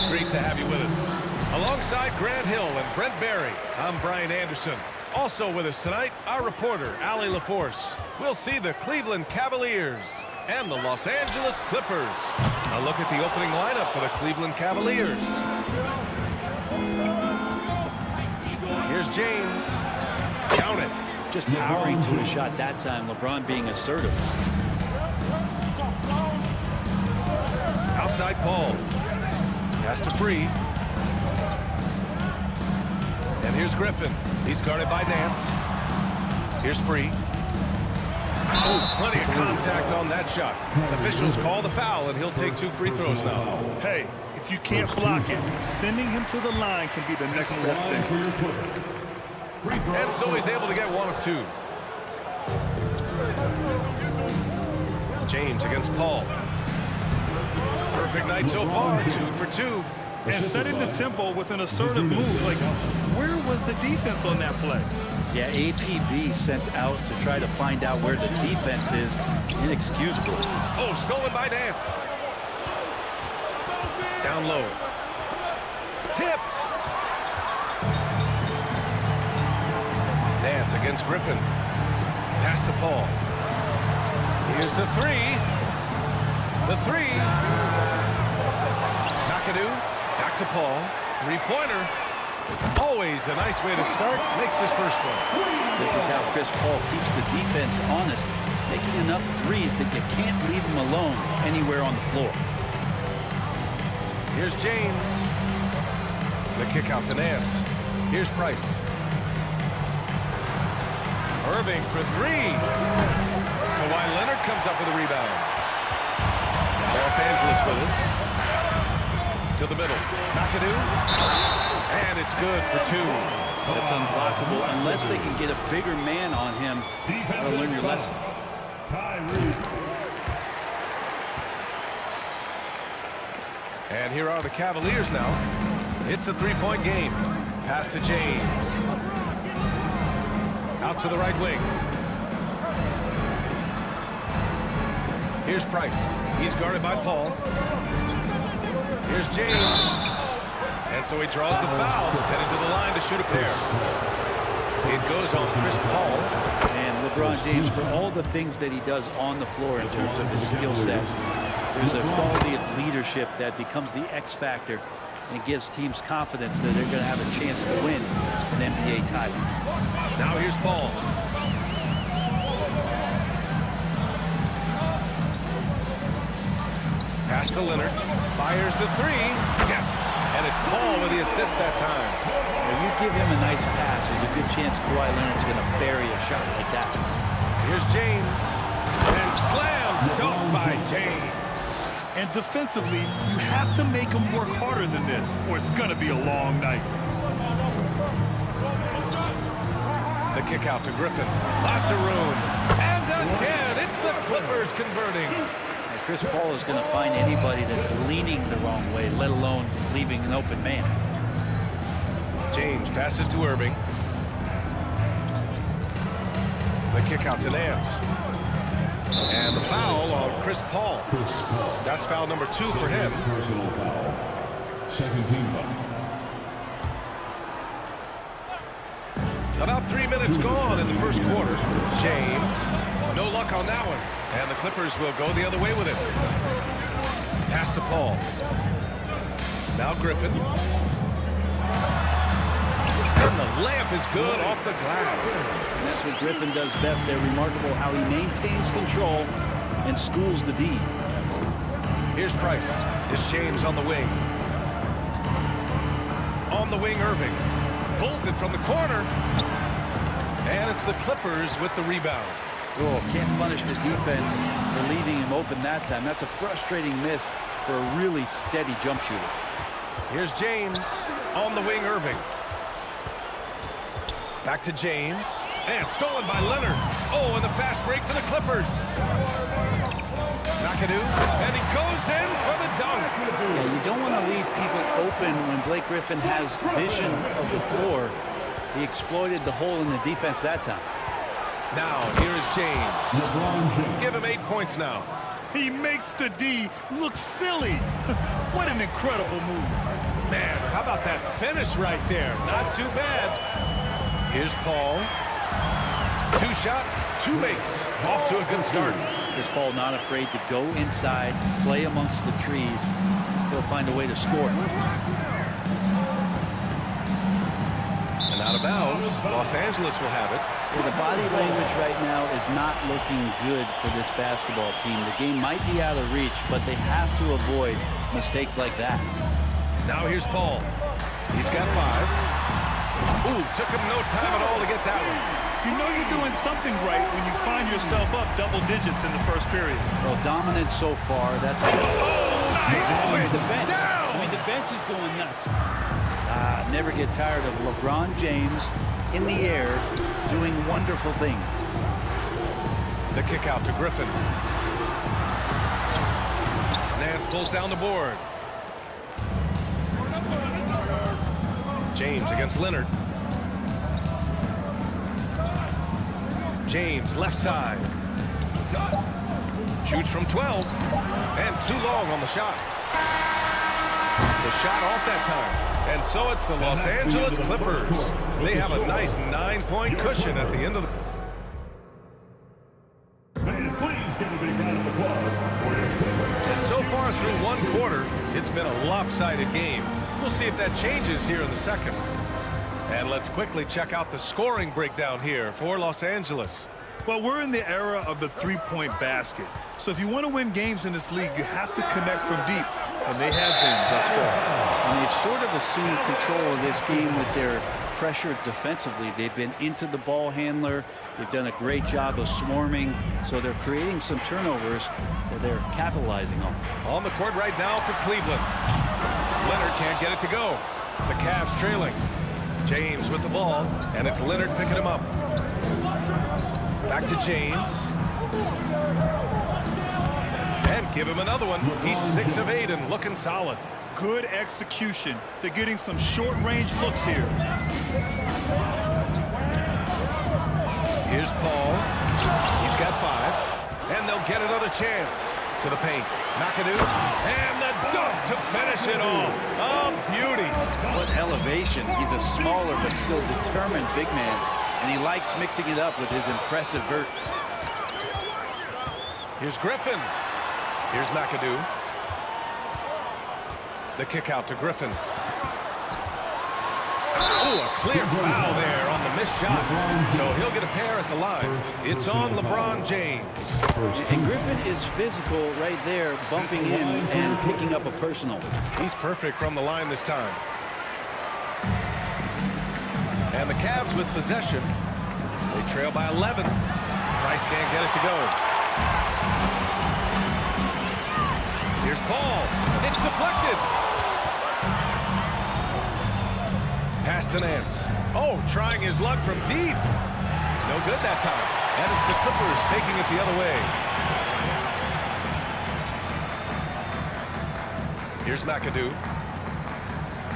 Great to have you with us. Alongside Grant Hill and Brent Barry, I'm Brian Anderson. Also with us tonight, our reporter, Allie LaForce. We'll see the Cleveland Cavaliers and the Los Angeles Clippers. A look at the opening lineup for the Cleveland Cavaliers. Here's James. Count it. Just powering to a shot that time. LeBron being assertive. Outside Paul. Pass to Free. And here's Griffin. He's guarded by Nance. Here's Free. Oh, plenty of contact on that shot. Officials call the foul, and he'll take 2 free throws now. Hey, if you can't block it, sending him to the line can be the next best thing. And so he's able to get 1 of 2. James against Paul. Perfect night so far, 2 for 2. And setting the tempo with an assertive move. Like, where was the defense on that play? Yeah, APB sent out to try to find out where the defense is. Inexcusable. Oh, stolen by Nance. Down low. Tipped. Nance against Griffin. Pass to Paul. Here's the 3. The 3. McAdoo. Back to Paul. 3-pointer. Always a nice way to start. Makes his first one. This is how Chris Paul keeps the defense honest, making enough threes that you can't leave him alone anywhere on the floor. Here's James. The kick out to Nance. Here's Price. Irving for 3. Kawhi Leonard comes up with a rebound. Los Angeles with it. To the middle. McAdoo. And it's good for 2. That's unblockable unless they can get a bigger man on him. That'll learn your lesson. And here are the Cavaliers now. It's a 3-point game. Pass to James. Out to the right wing. Here's Price. He's guarded by Paul. Here's James. And so he draws the foul, headed to the line to shoot a pair. It goes on Chris Paul. And LeBron James, for all the things that he does on the floor in terms of his skill set, there's a quality of leadership that becomes the X factor and gives teams confidence that they're going to have a chance to win an NBA title. Now here's Paul. Pass to Leonard. Fires the 3. Yes. And it's Paul with the assist that time. When you give him a nice pass, there's a good chance Kawhi Leonard's going to bury a shot like that. Here's James. And slam dunk by James. And defensively, you have to make him work harder than this, or it's going to be a long night. The kick out to Griffin. Lots of room. And again, it's the Clippers converting. Chris Paul is going to find anybody that's leaning the wrong way, let alone leaving an open man. James passes to Irving. The kick out to Nance. And the foul on Chris Paul. That's foul number 2 for him. Personal foul. Second team foul. About 3 minutes gone in the first quarter. James, no luck on that one. And the Clippers will go the other way with it. Pass to Paul. Now Griffin. And the layup is good off the glass. And that's what Griffin does best. They're remarkable how he maintains control and schools the D. Here's Price. It's James on the wing. On the wing, Irving. Pulls it from the corner. And it's the Clippers with the rebound. Oh, can't punish the defense for leaving him open that time. That's a frustrating miss for a really steady jump shooter. Here's James. On the wing, Irving. Back to James. And stolen by Leonard. Oh, and the fast break for the Clippers. McAdoo. And he goes in for the dunk. Yeah, you don't want to leave people open when Blake Griffin has vision of the floor. He exploited the hole in the defense that time. Now, here is James. Give him 8 points now. He makes the D look silly. What an incredible move. Man, how about that finish right there? Not too bad. Here's Paul. 2 shots, 2 makes. Off to a good start. Chris Paul not afraid to go inside, play amongst the trees, and still find a way to score. And out of bounds, Los Angeles will have it. Yeah, the body language right now is not looking good for this basketball team. The game might be out of reach, but they have to avoid mistakes like that. Now here's Paul. He's got 5. Ooh, took him no time at all to get that one. You know you're doing something right when you find yourself up double digits in the first period. Well, dominant so far. That's the bench. I mean, the bench is going nuts. Never get tired of LeBron James in the air doing wonderful things. The kick out to Griffin. Nance pulls down the board. James against Leonard. James left side. Shoots from 12. And too long on the shot. The shot off that time. And so it's the Los Angeles Clippers. They have a nice 9-point cushion at the end of the... And so far through 1 quarter, it's been a lopsided game. We'll see if that changes here in the second. And let's quickly check out the scoring breakdown here for Los Angeles. Well, we're in the era of the three-point basket. So if you want to win games in this league, you have to connect from deep. And they have been thus far. And they've sort of assumed control of this game with their pressure defensively. They've been into the ball handler. They've done a great job of swarming. So they're creating some turnovers that they're capitalizing on. On the court right now for Cleveland. Leonard can't get it to go. The Cavs trailing. James with the ball, and it's Leonard picking him up. Back to James. And give him another one. He's 6 of 8 and looking solid. Good execution. They're getting some short-range looks here. Here's Paul. He's got 5. And they'll get another chance. To the paint. McAdoo. And the dunk to finish it off. Oh, beauty. What elevation. He's a smaller but still determined big man. And he likes mixing it up with his impressive vert. Here's Griffin. Here's McAdoo. The kick out to Griffin. Oh, a clear foul there on the missed shot. So he'll get a pair at the line. It's on LeBron James. And Griffin is physical right there, bumping in and picking up a personal. He's perfect from the line this time. And the Cavs with possession. They trail by 11. Price can't get it to go. Here's Paul. It's deflected. Pass to Nance. Oh, trying his luck from deep. No good that time. And it's the Clippers taking it the other way. Here's McAdoo.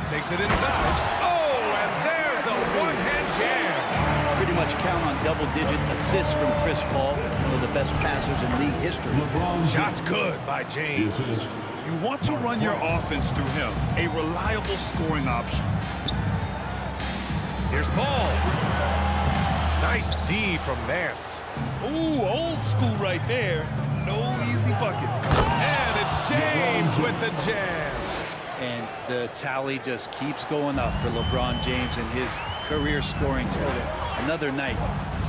Takes it inside. Oh, and there's a one-hand jam. Pretty much count on double-digit assists from Chris Paul, one of the best passers in league history. Shots good by James. You want to run your offense through him, a reliable scoring option. Here's Paul. Nice D from Nance. Ooh, old school right there. No easy buckets. And it's James with the jam. And the tally just keeps going up for LeBron James and his career scoring total. Another night,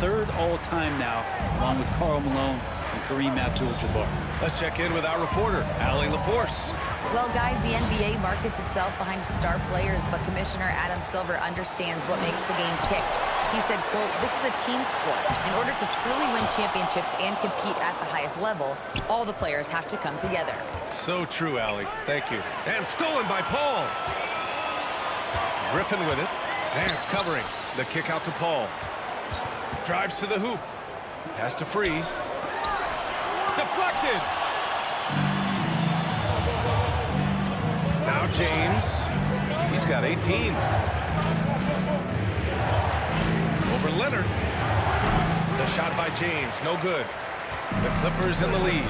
3rd all-time now, along with Karl Malone and Kareem Abdul-Jabbar. Let's check in with our reporter, Allie LaForce. Well, guys, the NBA markets itself behind its star players, but Commissioner Adam Silver understands what makes the game tick. He said, quote, "This is a team sport. In order to truly win championships and compete at the highest level, all the players have to come together." So true, Allie. Thank you. And stolen by Paul. Griffin with it. Nance covering. The kick out to Paul. Drives to the hoop. Pass to Free. Deflected. Now James. He's got 18. Over Leonard. The shot by James. No good. The Clippers in the lead.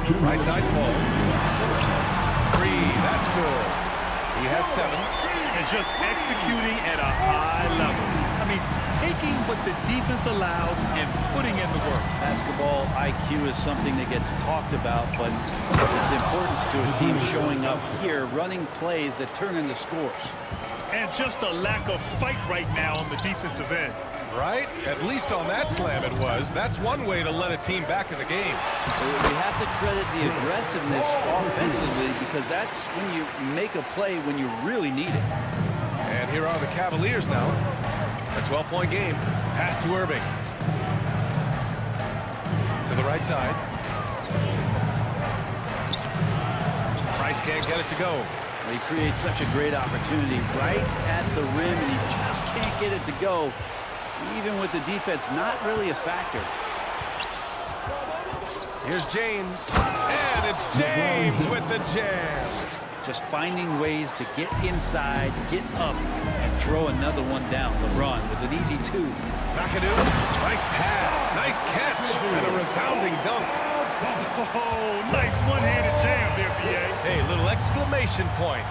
Right side, Paul. 3, that's good. He has 7. And just executing at a high level. I mean, taking what the defense allows and putting in the work. Basketball IQ is something that gets talked about, but its importance to a team showing up here, running plays that turn into scores. And just a lack of fight right now on the defensive end. Right? At least on that slam it was. That's one way to let a team back in the game. We have to credit the aggressiveness offensively because that's when you make a play when you really need it. And here are the Cavaliers now. A 12-point game. Pass to Irving. To the right side. Price can't get it to go. He creates such a great opportunity right at the rim, and he just can't get it to go. Even with the defense not really a factor. Here's James. And it's James with the jam. Just finding ways to get inside, get up, and throw another one down. LeBron with an easy 2. McAdoo, nice pass, nice catch, and a resounding dunk. Oh, nice one-handed jam there, B.A. Hey, little exclamation point.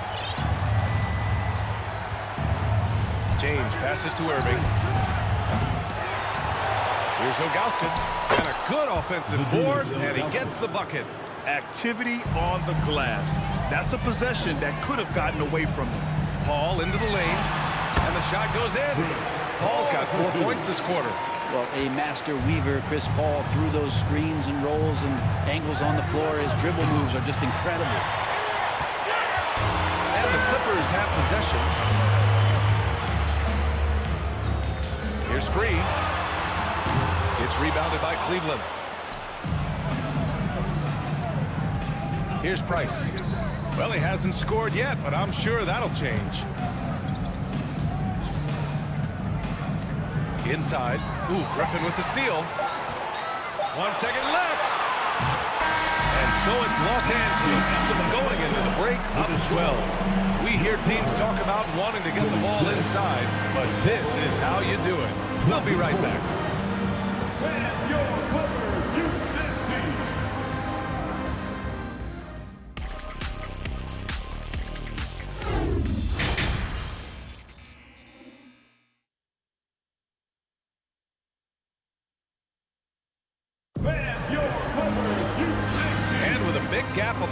James passes to Irving. Here's Ilgauskas, and a good offensive board, and he gets the bucket. Activity on the glass. That's a possession that could have gotten away from him. Paul into the lane, and the shot goes in. Paul's got 4 points this quarter. Well, a master weaver, Chris Paul, through those screens and rolls and angles on the floor. His dribble moves are just incredible. And the Clippers have possession. Here's Free. It's rebounded by Cleveland. Here's Price. Well, he hasn't scored yet, but I'm sure that'll change. Inside. Ooh, Griffin with the steal. 1 second left. And so it's Los Angeles going into the break up 12. We hear teams talk about wanting to get the ball inside, but this is how you do it. We'll be right back.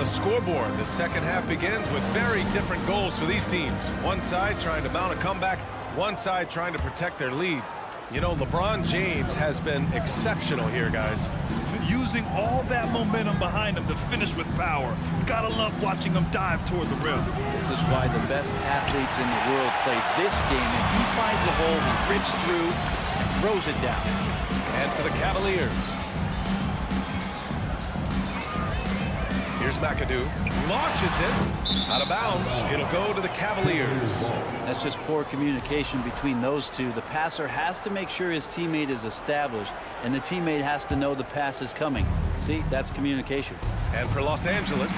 Scoreboard. The second half begins with very different goals for these teams. One side trying to mount a comeback, one side trying to protect their lead. You know, LeBron James has been exceptional here, guys. Using all that momentum behind him to finish with power. Gotta love watching him dive toward the rim. This is why the best athletes in the world play this game. If he finds a hole, he rips through and throws it down. And for the Cavaliers. Here's McAdoo. Launches it. Out of bounds. It'll go to the Cavaliers. That's just poor communication between those two. The passer has to make sure his teammate is established, and the teammate has to know the pass is coming. See, that's communication. And for Los Angeles.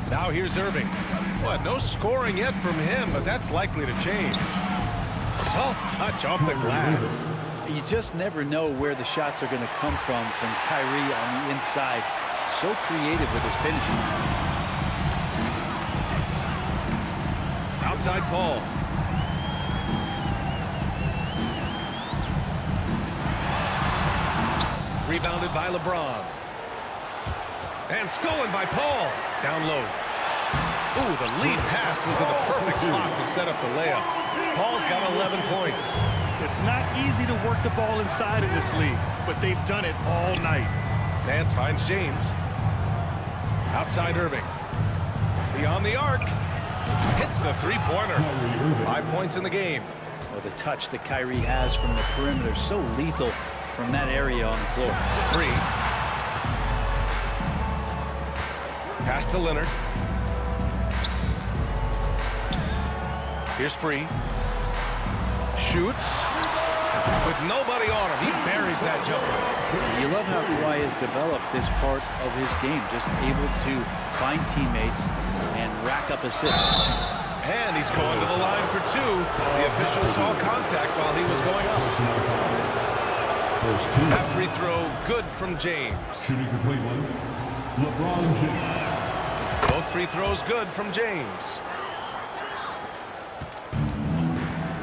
Now here's Irving. Well, no scoring yet from him, but that's likely to change. Soft touch off the glass. You just never know where the shots are going to come from Kyrie on the inside. So creative with his finishing. Outside Paul. Rebounded by LeBron. And stolen by Paul. Down low. Ooh, the lead pass was in the perfect spot to set up the layup. Paul's got 11 points. It's not easy to work the ball inside in this league, but they've done it all night. Nance finds James. Outside Irving. Beyond the arc. Hits the three-pointer. 5 points in the game. Well, the touch that Kyrie has from the perimeter, so lethal from that area on the floor. 3. Pass to Leonard. Here's Free. Shoots. With nobody on him, he buries that jumper. You love how Kawhi has developed this part of his game, just able to find teammates and rack up assists. And he's going to the line for 2. The official saw contact while he was going up. That free throw good from James. Shooting for Cleveland, LeBron James. Both free throws good from James.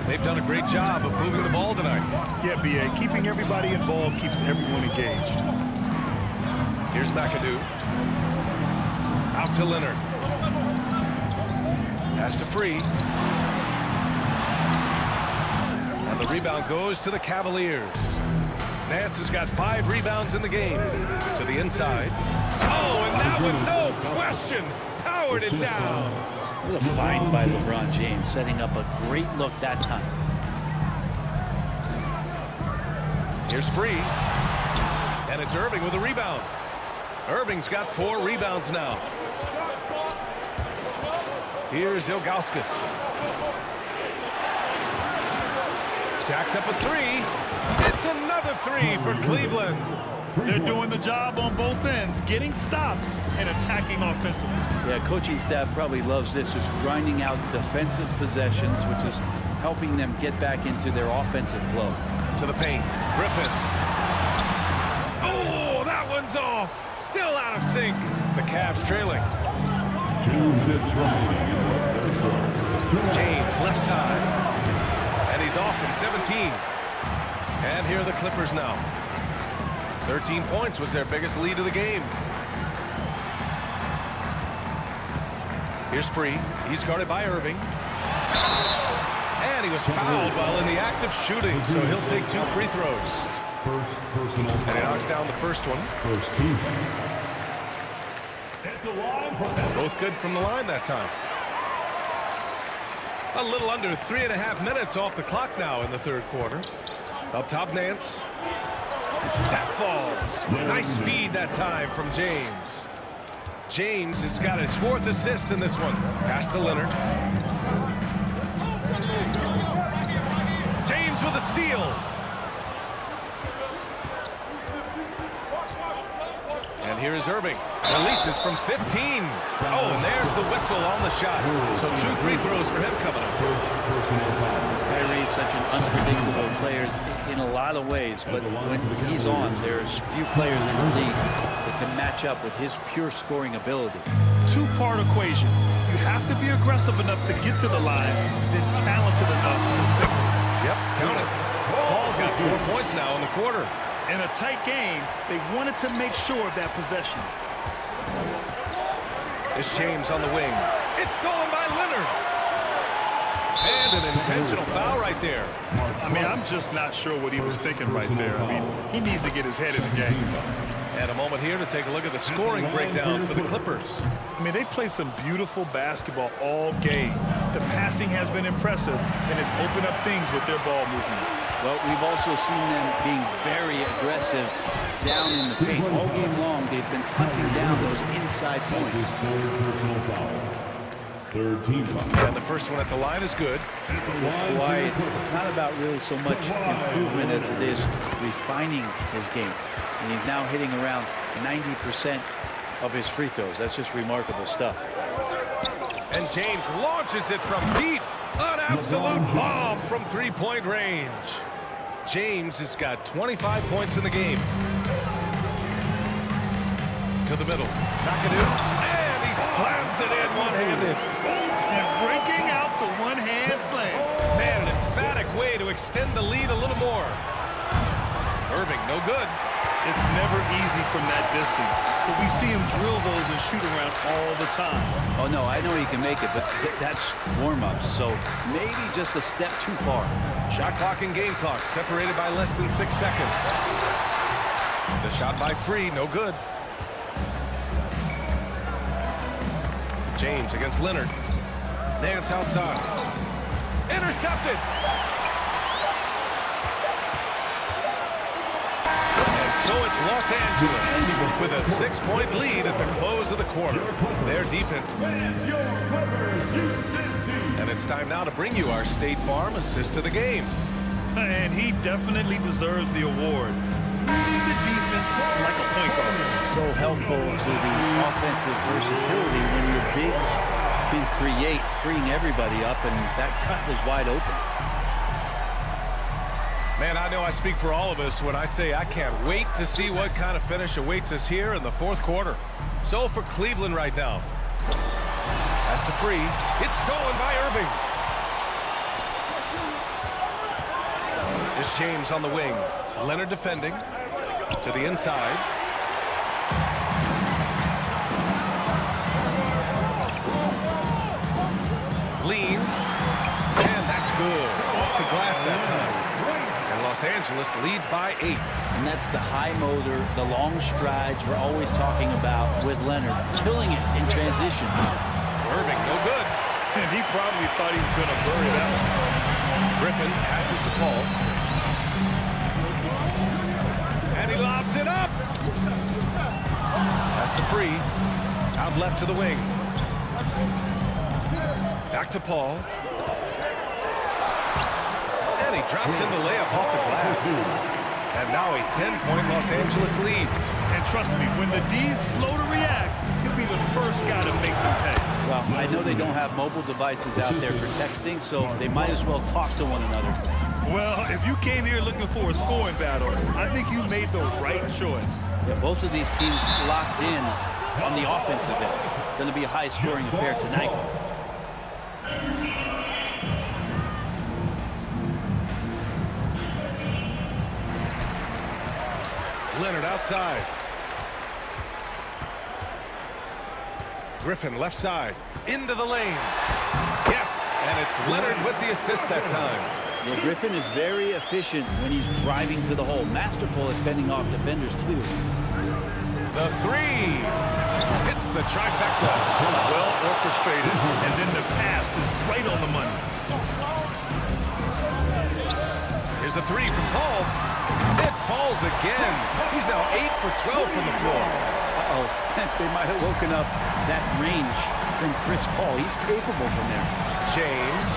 They've done a great job of moving the ball tonight. Yeah, B.A. Keeping everybody involved keeps everyone engaged. Here's McAdoo. Out to Leonard. Pass to Free. And the rebound goes to the Cavaliers. Nance has got 5 rebounds in the game. To the inside. Oh, and that one, no question, powered it down. What a find by LeBron James, setting up a great look that time. Here's Free. And it's Irving with a rebound. Irving's got 4 rebounds now. Here's Ilgauskas. Jacks up a 3. It's another 3 for Cleveland. They're doing the job on both ends, getting stops and attacking offensively. Yeah, coaching staff probably loves this, just grinding out defensive possessions, which is helping them get back into their offensive flow. To the paint, Griffin. Oh, that one's off. Still out of sync. The Cavs trailing. 2 minutes remaining in the third quarter. James, left side. And he's off from 17. And here are the Clippers now. 13 points was their biggest lead of the game. Here's Free. He's guarded by Irving. And he was fouled while in the act of shooting, so he'll take 2 free throws. First personal And he foul. knocks down the first one. First team. At the line for Both good from the line that time. A little under 3.5 minutes off the clock now in the third quarter. Up top, Nance. That falls. Nice feed that time from James. James has got his 4th assist in this one. Pass to Leonard. James with a steal. And here is Irving. Releases from 15. Oh, and there's the whistle on the shot. So 2 free throws for him coming up. Kyrie is such an unpredictable player in a lot of ways, but when he's on, there's few players in the league that can match up with his pure scoring ability. 2-part equation. You have to be aggressive enough to get to the line, then talented enough to single. Yep, count it. Paul's got 4 points now in the quarter. In a tight game, they wanted to make sure of that possession. It's James on the wing. It's stolen by Leonard. And an intentional foul right there. I mean, I'm just not sure what he was thinking right there. I mean, he needs to get his head in the game. And a moment here to take a look at the scoring breakdown for the Clippers. I mean, they've played some beautiful basketball all game. The passing has been impressive, and it's opened up things with their ball movement. Well, we've also seen them being very aggressive down in the paint. All game long, they've been hunting down those inside points. Third team foul. And the first one at the line is good. Kawhi, it's not about really so much improvement as it is refining his game. And he's now hitting around 90% of his free throws. That's just remarkable stuff. And James launches it from deep. An absolute bomb from 3-point range. James has got 25 points in the game. To the middle. McAdoo. And he slams it in one-handed. And breaking out the one-hand slam. Man, an emphatic way to extend the lead a little more. Irving, no good. It's never easy from that distance, but we see him drill those and shoot around all the time. Oh, no, I know he can make it, but that's warm-ups, so maybe just a step too far. Shot clock and game clock separated by less than 6 seconds. The shot by Free, no good. James against Leonard. Nance outside. Intercepted. So it's Los Angeles with a 6-point lead at the close of the quarter. Their defense. And it's time now to bring you our State Farm assist of the game. And he definitely deserves the award. Reading the defense like a point guard. So helpful to the offensive versatility when your bigs can create, freeing everybody up, and that cut was wide open. And I know I speak for all of us when I say I can't wait to see what kind of finish awaits us here in the fourth quarter. So for Cleveland right now. Pass to Free. It's stolen by Irving. It's James on the wing. Leonard defending. To the inside. Leans. And that's good. Off the glass that time. And Los Angeles leads by 8. And that's the high motor, the long strides we're always talking about with Leonard. Killing it in transition. Irving, no good. And he probably thought he was going to bury that one. Griffin passes to Paul. And he lobs it up. Pass to Free. Out left to the wing. Back to Paul. And he drops in the layup off the glass. And now a 10-point Los Angeles lead. And trust me, when the D's slow to react, he'll be the first guy to make them pay. Well, I know they don't have mobile devices out there for texting, so they might as well talk to one another. Well, if you came here looking for a scoring battle, I think you made the right choice. Yeah, both of these teams locked in on the offensive end. Going to be a high-scoring affair tonight. Leonard outside. Griffin left side. Into the lane. Yes, and it's Leonard with the assist that time. Yeah, Griffin is very efficient when he's driving to the hole. Masterful at fending off defenders, too. The three. Hits the trifecta. Well orchestrated. And then the pass is right on the money. Here's a three from Paul. It falls again. He's now 8 for 12 from the floor. Uh-oh. They might have woken up that range from Chris Paul. He's capable from there. James.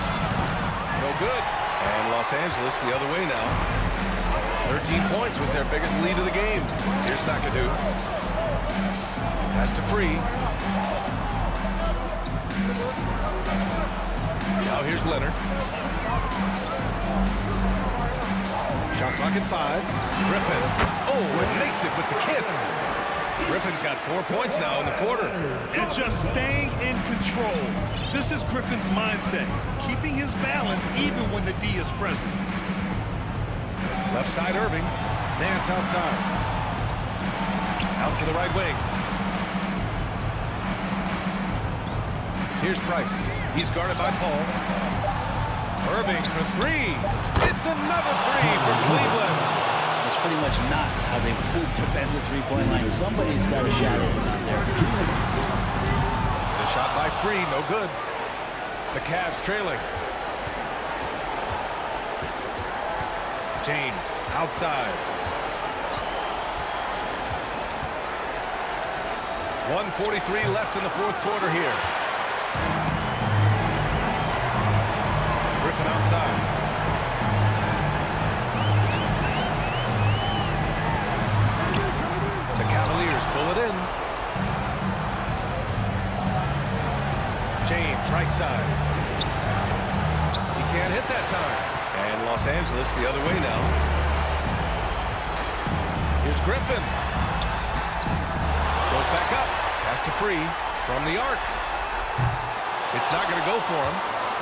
No good. And Los Angeles the other way now. 13 points was their biggest lead of the game. Here's McAdoo. Pass to Free. Now here's Leonard. Shot clock at 5. Griffin. Oh, and makes it with the kiss. Griffin's got 4 points now in the quarter. And just staying in control. This is Griffin's mindset. Keeping his balance even when the D is present. Left side Irving. Nance outside. Out to the right wing. Here's Price. He's guarded by Paul. Irving for 3. It's another 3 for Cleveland. That's pretty much not how they defend the three-point line. Somebody's got a shot at it out there. The shot by Free, no good. The Cavs trailing. James outside. 1:43 left in the fourth quarter here. Griffin outside. The Cavaliers pull it in. James, right side. He can't hit that time. And Los Angeles the other way now. Here's Griffin. Goes back up. Pass to Free from the arc. It's not going to go for him.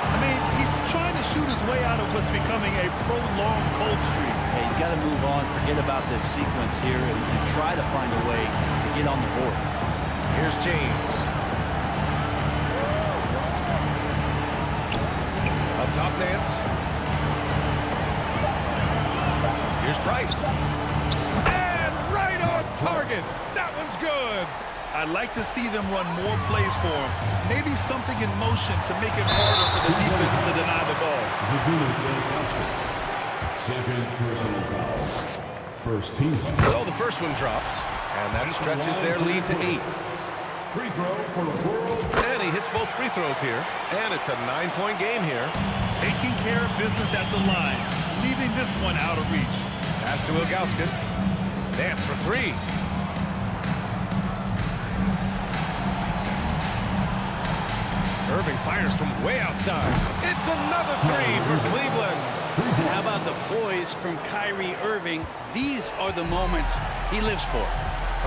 I mean, he's trying to shoot his way out of what's becoming a prolonged cold streak. Hey, he's got to move on, forget about this sequence here, and try to find a way to get on the board. Here's James. Up top, Nance. Here's Price. And right on target. That one's good. I'd like to see them run more plays for him. Maybe something in motion to make it harder for the defense to deny the ball. Second personal foul. First team. So the first one drops, and that stretches their lead to 8. Free throw for the world. And he hits both free throws here, and it's a 9-point game here. Taking care of business at the line, leaving this one out of reach. Pass to Ilgauskas. Nance for 3. Irving fires from way outside. It's another 3 for Cleveland. And how about the poise from Kyrie Irving? These are the moments he lives for.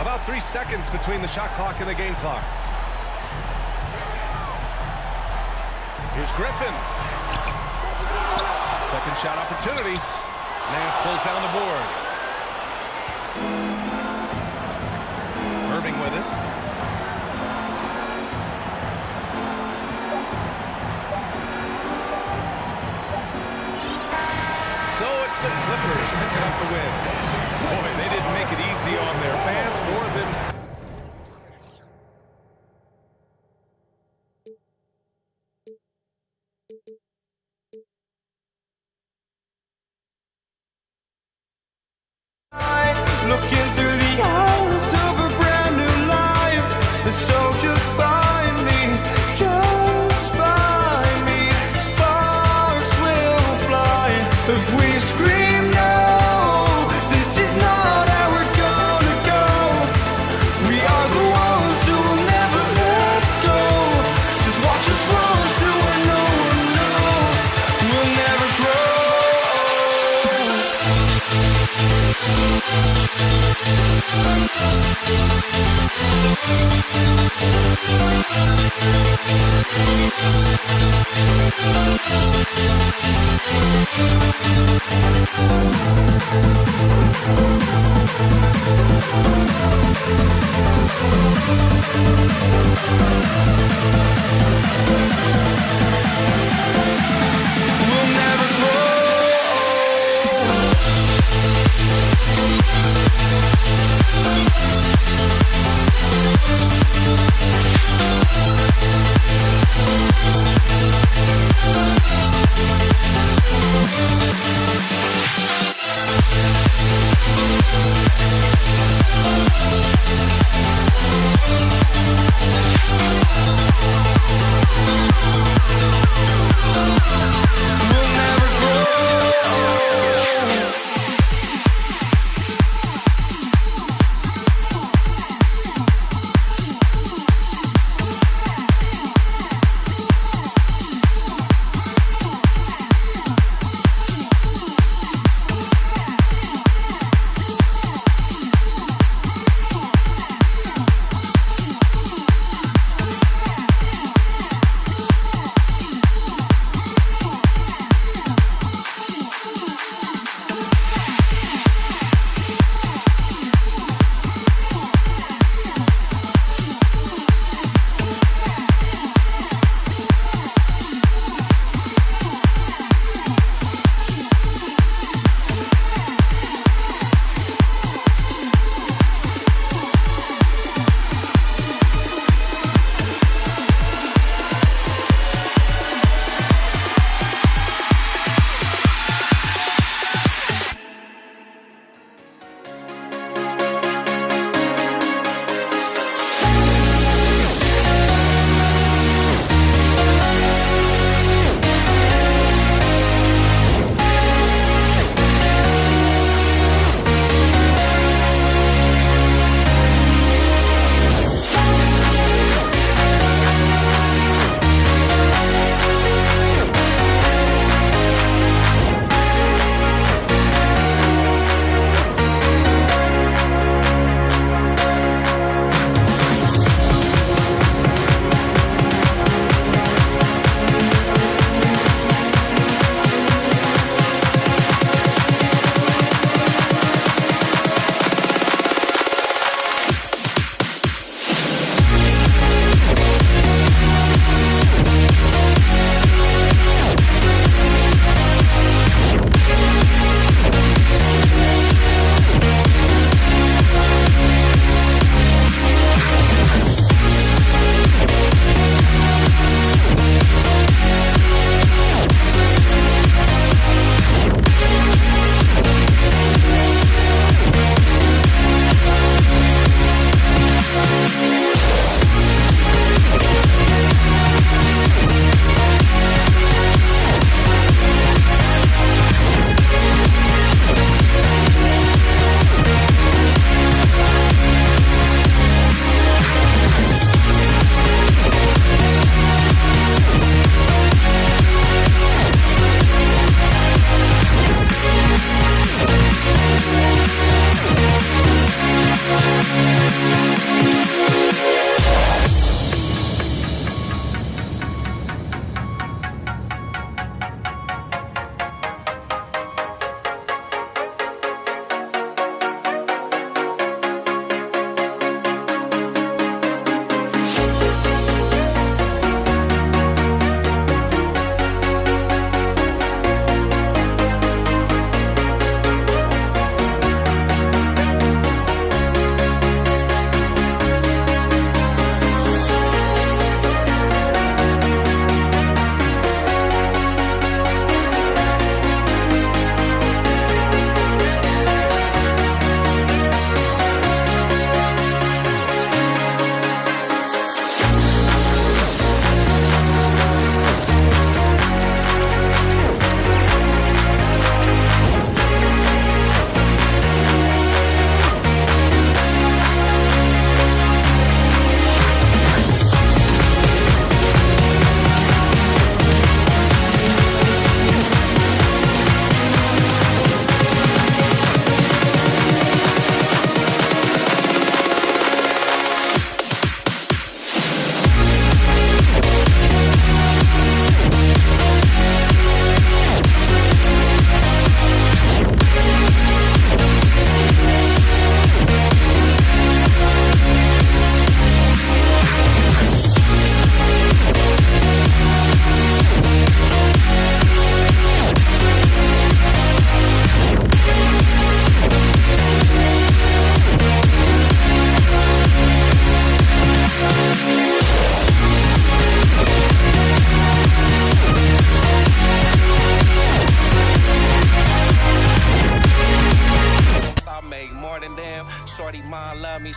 About 3 seconds between the shot clock and the game clock. Here's Griffin. Second shot opportunity. Nance pulls down the board. Irving with it. So it's the Clippers picking up the win. Boy, they didn't make it easy on their fans or them. Looking through the eyes of a brand new life. So just find me, just find me. Sparks will fly if we scream no. This is not how we're gonna go. We are the ones who will never let go. Just watch us run to where no one knows. We'll never grow. We'll never grow. We'll never grow.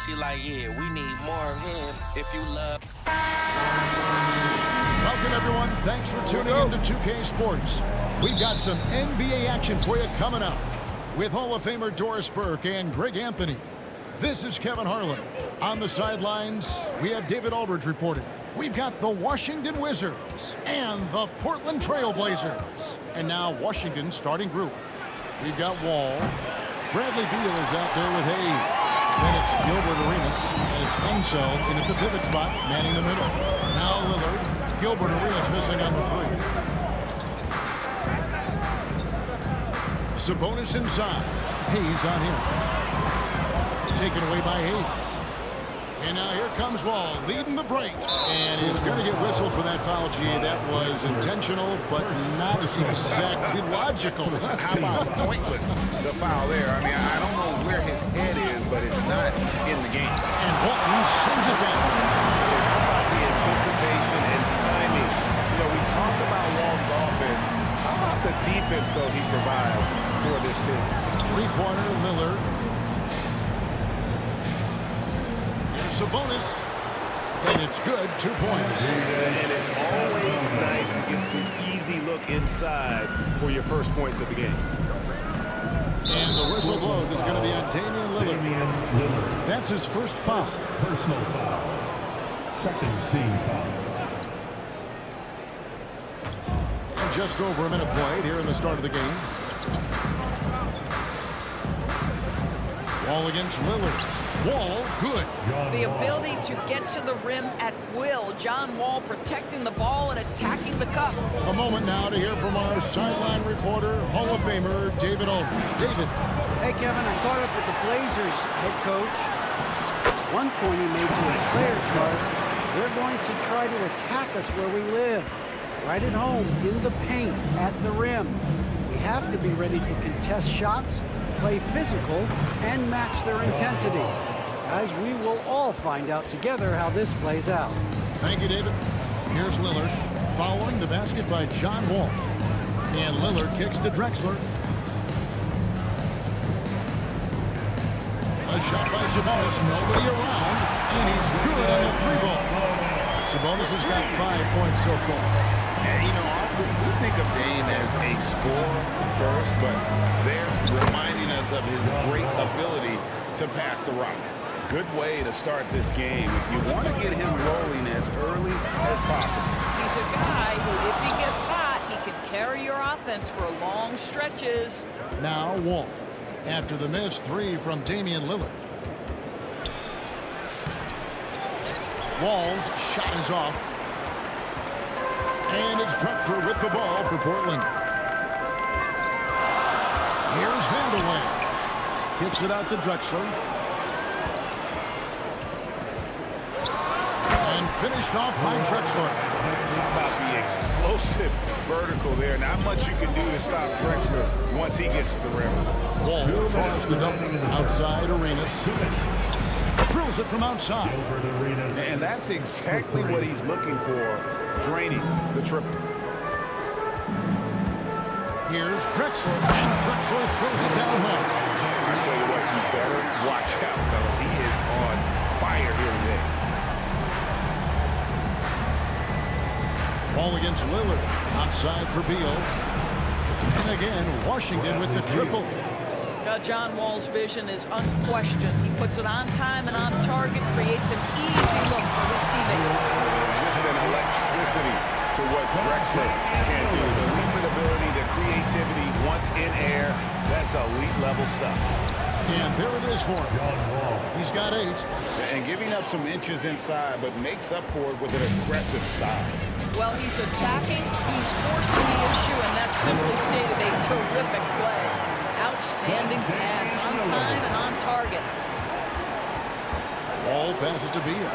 she like, yeah, we need more of him if you love. Welcome, everyone. Thanks for tuning in to 2K Sports. We've got some NBA action for you coming up with Hall of Famer Doris Burke and Greg Anthony. This is Kevin Harlan. On the sidelines, we have David Aldridge reporting. We've got the Washington Wizards and the Portland Trail Blazers. And now Washington's starting group. We've got Wall. Bradley Beal is out there with Hayes. Then it's Gilbert Arenas, and it's Ensel in at the pivot spot, manning the middle. Now Lillard. Gilbert Arenas missing on the three. Sabonis inside. Hayes on him. Taken away by Hayes. And now here comes Wall, leading the break. And he's going to get whistled for that foul, G. That was intentional, but not exactly logical. How about pointless, the foul there? I mean, I don't know where his head is, but it's not in the game. And Walton sends it back. How about the anticipation and timing? You know, we talked about Walton's offense. How about the defense, though, he provides for this team? Three-pointer, Lillard. Sabonis, and it's good, 2 points. And it's always nice to get the easy look inside for your first points of the game. And the whistle blows. It's going to be on Damian Lillard. That's his first foul. Personal foul. Second team foul. And just over a minute played here in the start of the game. Wall against Lillard. Wall, good. The ability to get to the rim at will. John Wall protecting the ball and attacking the cup. A moment now to hear from our sideline reporter, Hall of Famer David Aldridge. David. Hey, Kevin, I caught up with the Blazers head coach. One point he made to his players was, they're going to try to attack us where we live. Right at home, in the paint, at the rim. We have to be ready to contest shots, play physical, and match their intensity. Guys, we will all find out together how this plays out. Thank you, David. Here's Lillard, following the basket by John Wall. And Lillard kicks to Drexler. A shot by Sabonis, nobody around, and he's good on the three ball. Sabonis has got 5 points so far. And, you know, often we think of Dame as a scorer first, but they're reminding us of his great ability to pass the rock. Good way to start this game. You want to get him rolling as early as possible. He's a guy who, if he gets hot, he can carry your offense for long stretches. Now Wall, after the missed three from Damian Lillard. Wall's shot is off. And it's Drexler with the ball for Portland. Here's Vanderway. Kicks it out to Drexler. And finished off by Drexler. How about the explosive vertical there? Not much you can do to stop Drexler once he gets to the rim. Wall tries the double outside Arenas. Drills it from outside. And that's exactly what he's looking for, draining the triple. Here's Drexler, and Drexler throws it down home. I tell you what, you better watch out, fellas. He is on fire here today. Ball against Lillard, outside for Beal. And again, Washington with the triple. John Wall's vision is unquestioned. He puts it on time and on target, creates an easy look for his teammate. Just an electricity to what Drexler can do. The leaping ability, the creativity, once in air, that's elite level stuff. And there it is for him. He's got 8. And giving up some inches inside, but makes up for it with an aggressive style. Well, he's attacking, he's forcing the issue, and that's simply stated a terrific play. Outstanding pass, on time and on target. Ball passes to Beal.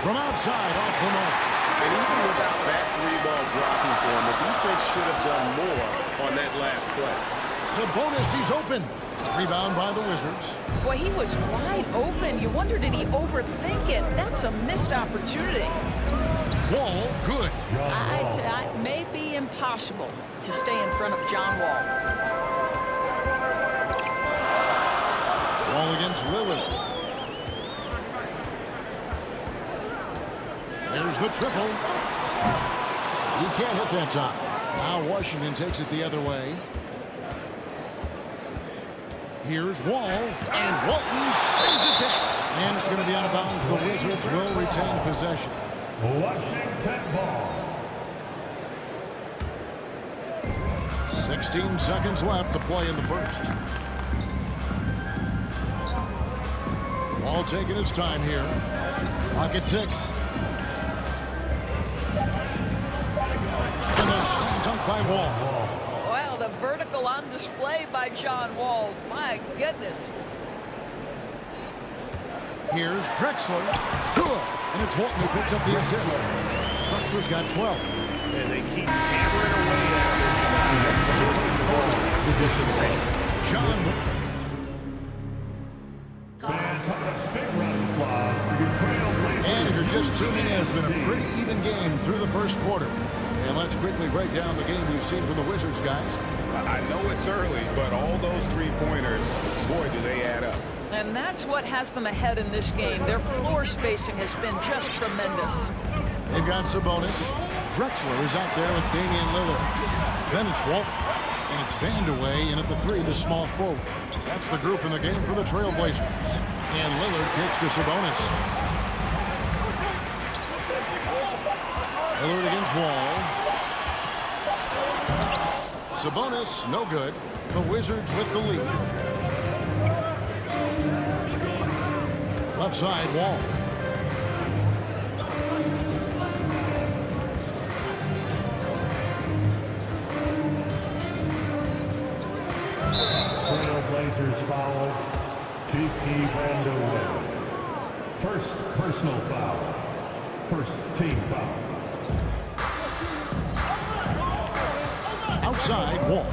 From outside, off the mark. And even without that three ball dropping for him, the defense should have done more on that last play. Sabonis, he's open. Rebound by the Wizards. Boy, he was wide open. You wonder, did he overthink it? That's a missed opportunity. Wall, good. It may be impossible to stay in front of John Wall. Wall against Lillard. There's the triple. He can't hit that time. Now Washington takes it the other way. Here's Wall, and Walton sends it back. And it's going to be out of bounds. The Wizards will retain possession. Washington ball. 16 seconds left to play in the first. Wall taking his time here. Clock at 6. And the slam dunk by Wall. Wow, the vertical on display by John Wall. My goodness. Here's Drexler. Good. And it's Walton who picks up the assist. Drexler's got 12. And they keep hammering away at him. John. And if you're just tuning in, it's been a pretty even game through the first quarter. And let's quickly break down the game we've seen from the Wizards, guys. I know it's early, but all those three-pointers, boy, do they add up. And that's what has them ahead in this game. Their floor spacing has been just tremendous. They've got Sabonis. Drexler is out there with Damian Lillard. Then it's Walton. And it's Vandeweghe in at the 3, the small forward. That's the group in the game for the Trailblazers. And Lillard kicks to Sabonis. Lillard against Wall. Sabonis, no good. The Wizards with the lead. Left side, Wall. Trailblazers foul. Kiki Vandeweghe. First personal foul. First team foul. Outside, Wall.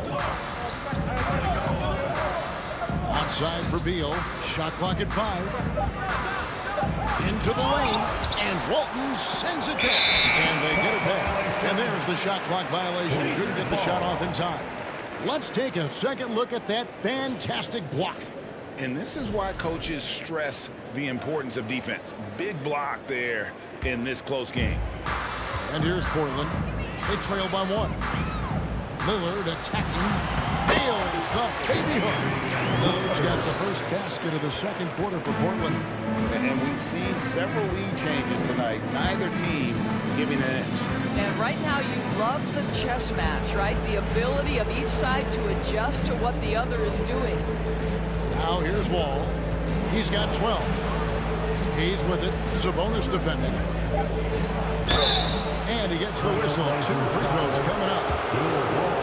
Outside for Beal. Shot clock at 5. Into the lane. And Walton sends it back. And they get it back. And there's the shot clock violation. Couldn't get the shot off in time. Let's take a second look at that fantastic block. And this is why coaches stress the importance of defense. Big block there in this close game. And here's Portland. They trail by 1. Lillard attacking. Nails the baby hook. Lillard's got the first basket of the second quarter for Portland. And we've seen several lead changes tonight. Neither team giving an edge. And right now you love the chess match, right? The ability of each side to adjust to what the other is doing. Now here's Wall. He's got 12. He's with it. Sabonis defending. And he gets the whistle. 2 free throws coming up.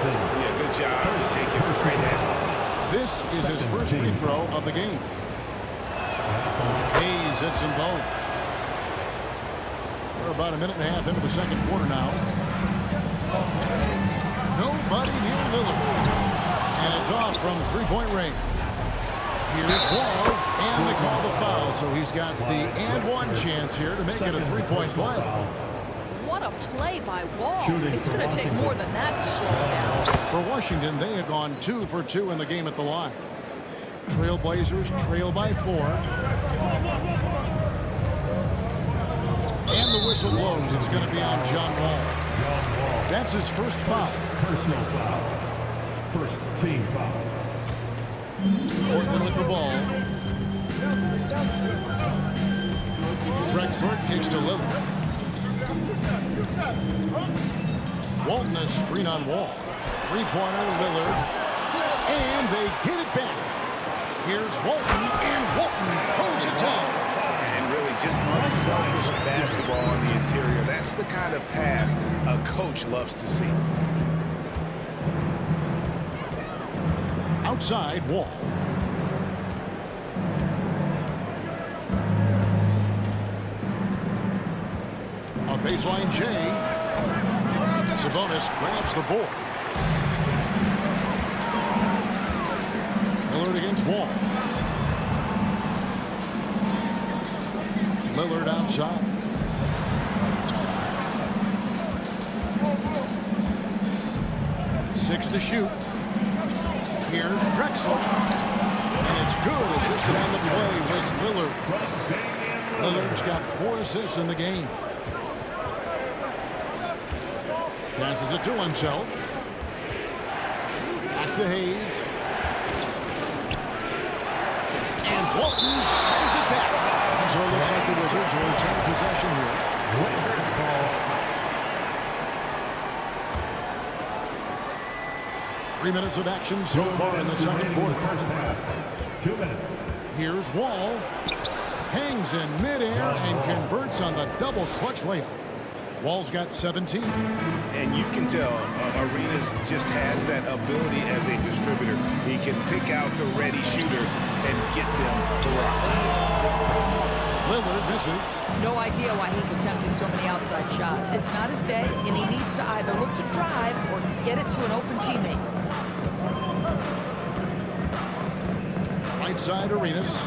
Yeah, good job. Take it right at. This is his first free throw of the game. Hayes hits them both. We're about a minute and a half into the second quarter now. Nobody near Lillard. And it's off from three-point range. Here's Wall, and they call the foul, so he's got the and one chance here to make it a three-point play. What a play by Wall. It's going to take more than that to slow him down. For Washington, they have gone 2 for 2 in the game at the line. Trailblazers trail by 4. And the whistle blows. It's going to be on John Wall. That's his first foul. Personal foul. First team foul. Portland with the ball. Drexler kicks to Lillard. Walton a screen on Wall. Three-pointer Lillard. And they get it back. Here's Walton, and Walton throws it down. And really just unselfish basketball on the interior. That's the kind of pass a coach loves to see. Outside, Wall. A baseline J. Sabonis grabs the board. Lillard against Wall. Lillard outside. Six to shoot. Here's Drexler. And it's good. Assisted on the play was Lillard. Lillard's got 4 assists in the game. Passes it to himself. Back to Hayes. And Walton sends it back. And so it looks like the Wizards will retain possession here. 3 minutes of action so far in the second quarter. First half. 2 minutes. Here's Wall. Hangs in midair and converts on the double clutch layup. Wall's got 17. And you can tell Arenas just has that ability as a distributor. He can pick out the ready shooter and get them to rock. Lillard misses. No idea why he's attempting so many outside shots. It's not his day, and he needs to either look to drive or get it to an open teammate. Right side, Arenas.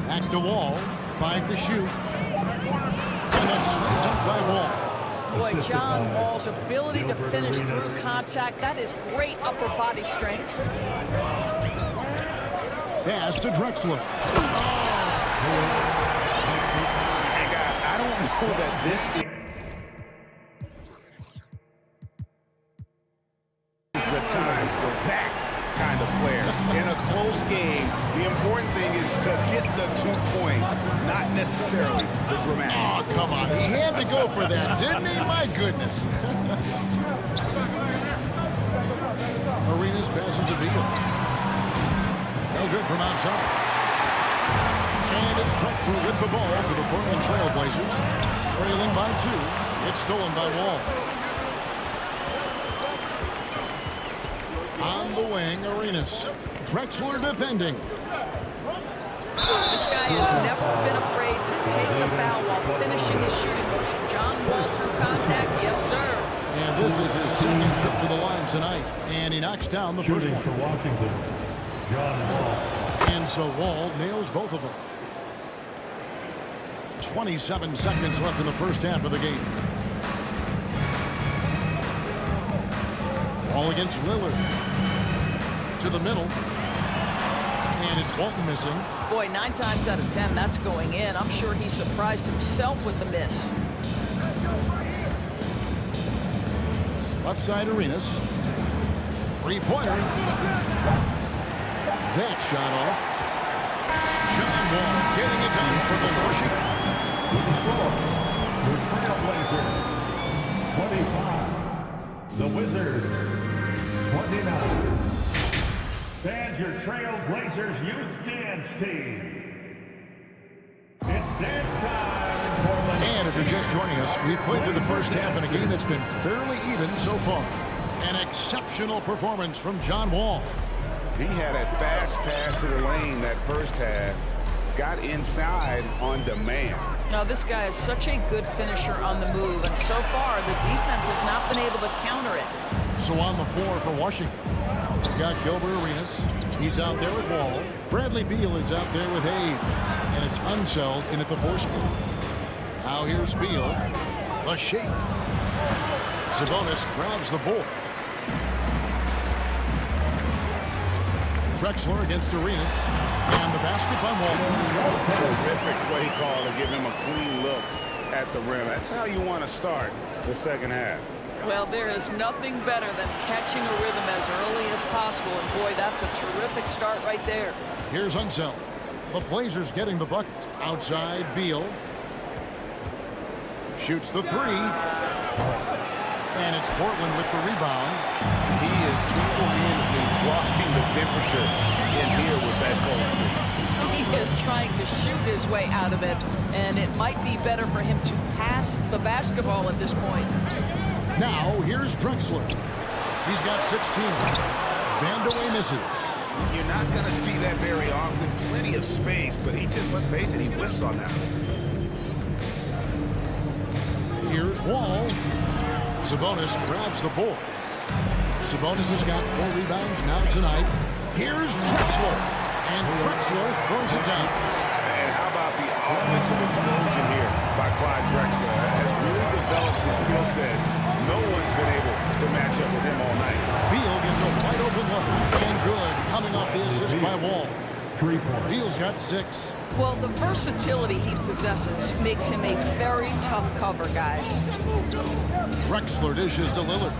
Back to Wall. 5 to shoot. And that's snapped up by Wall. Boy, John Wall's ability to finish through contact, that is great upper body strength. Pass to Drexler. Hey, guys, I don't know that this is the time for that kind of flair. In a close game, the important thing is to get the 2 points, not necessarily the dramatic. Oh, come on. He had to go for that, didn't he? My goodness. Arenas passes to Beal. No good from outside. And it's Drexler with the ball for the Portland Trail Blazers. Trailing by 2. It's stolen by Wall. On the wing, Arenas. Drexler defending. This guy has never been afraid to take the foul while finishing his shooting motion. John Wall through contact, yes, sir. And this is his second trip to the line tonight. And he knocks down the first Shooting one. for Washington, John Wall. And so Wall nails both of them. 27 seconds left in the first half of the game. Ball against Lillard. To the middle. And it's Walton missing. Boy, 9 times out of 10, that's going in. I'm sure he surprised himself with the miss. Left side Arenas. 3-pointer. That shot off. John Wall getting it done for the Washington. With the score, the Trailblazers 25. The Wizards 29. And your Trailblazers youth dance team. It's dance time in Portland. And if you're just joining us, we've played through the first half in a game that's been fairly even so far. An exceptional performance from John Wall. He had a fast pass to the lane that first half. Got inside on demand. Now, this guy is such a good finisher on the move, and so far, the defense has not been able to counter it. So on the floor for Washington, we've got Gilbert Arenas. He's out there with Wall. Bradley Beal is out there with Hayes. And it's Unseld in at the 4 spot. Now here's Beal. A shake. Sabonis grabs the board. Drexler against Arenas. And the basket by Walton. Terrific play call to give him a clean look at the rim. That's how you want to start the second half. Well, there is nothing better than catching a rhythm as early as possible, and boy, that's a terrific start right there. Here's Unseld. The Blazers getting the bucket. Outside, Beal. Shoots the 3. And it's Portland with the rebound. He is single-handedly dropping the temperature in here with that cold streak. He is trying to shoot his way out of it, and it might be better for him to pass the basketball at this point. Now, here's Drexler. He's got 16. Vandeweghe misses. You're not going to see that very often. Plenty of space, but he just, let's face it, he whiffs on that. Here's Wall. Sabonis grabs the board. Sabonis has got 4 rebounds now tonight. Here's Drexler. And Drexler throws it down. And how about the offensive explosion here by Clyde Drexler? Has really developed his skill set. No one's been able to match up with him all night. Beal gets a wide open look. And good, coming off the assist by Wall. 3 points. Beal's got 6. Well, the versatility he possesses makes him a very tough cover, guys. Drexler dishes to Lillard.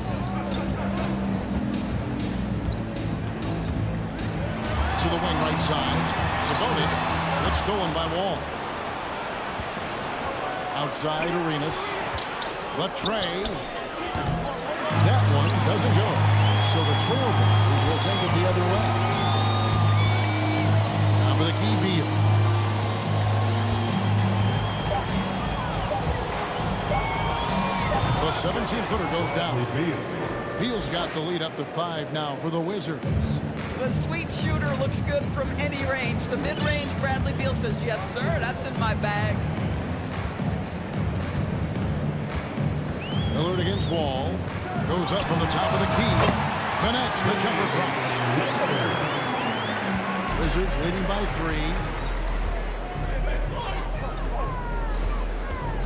To the wing right side. Sabonis. It's stolen by Wall. Outside Arenas. The tray. That one doesn't go. So the Trailblazers will take it the other way. Top of the key, Beal. The 17-footer goes down. Beal's got the lead up to 5 now for the Wizards. The sweet shooter looks good from any range. The mid-range, Bradley Beal says, yes, sir, that's in my bag. Lillard against Wall. Goes up from the top of the key. Connects the jumper drops. Wizards leading by 3.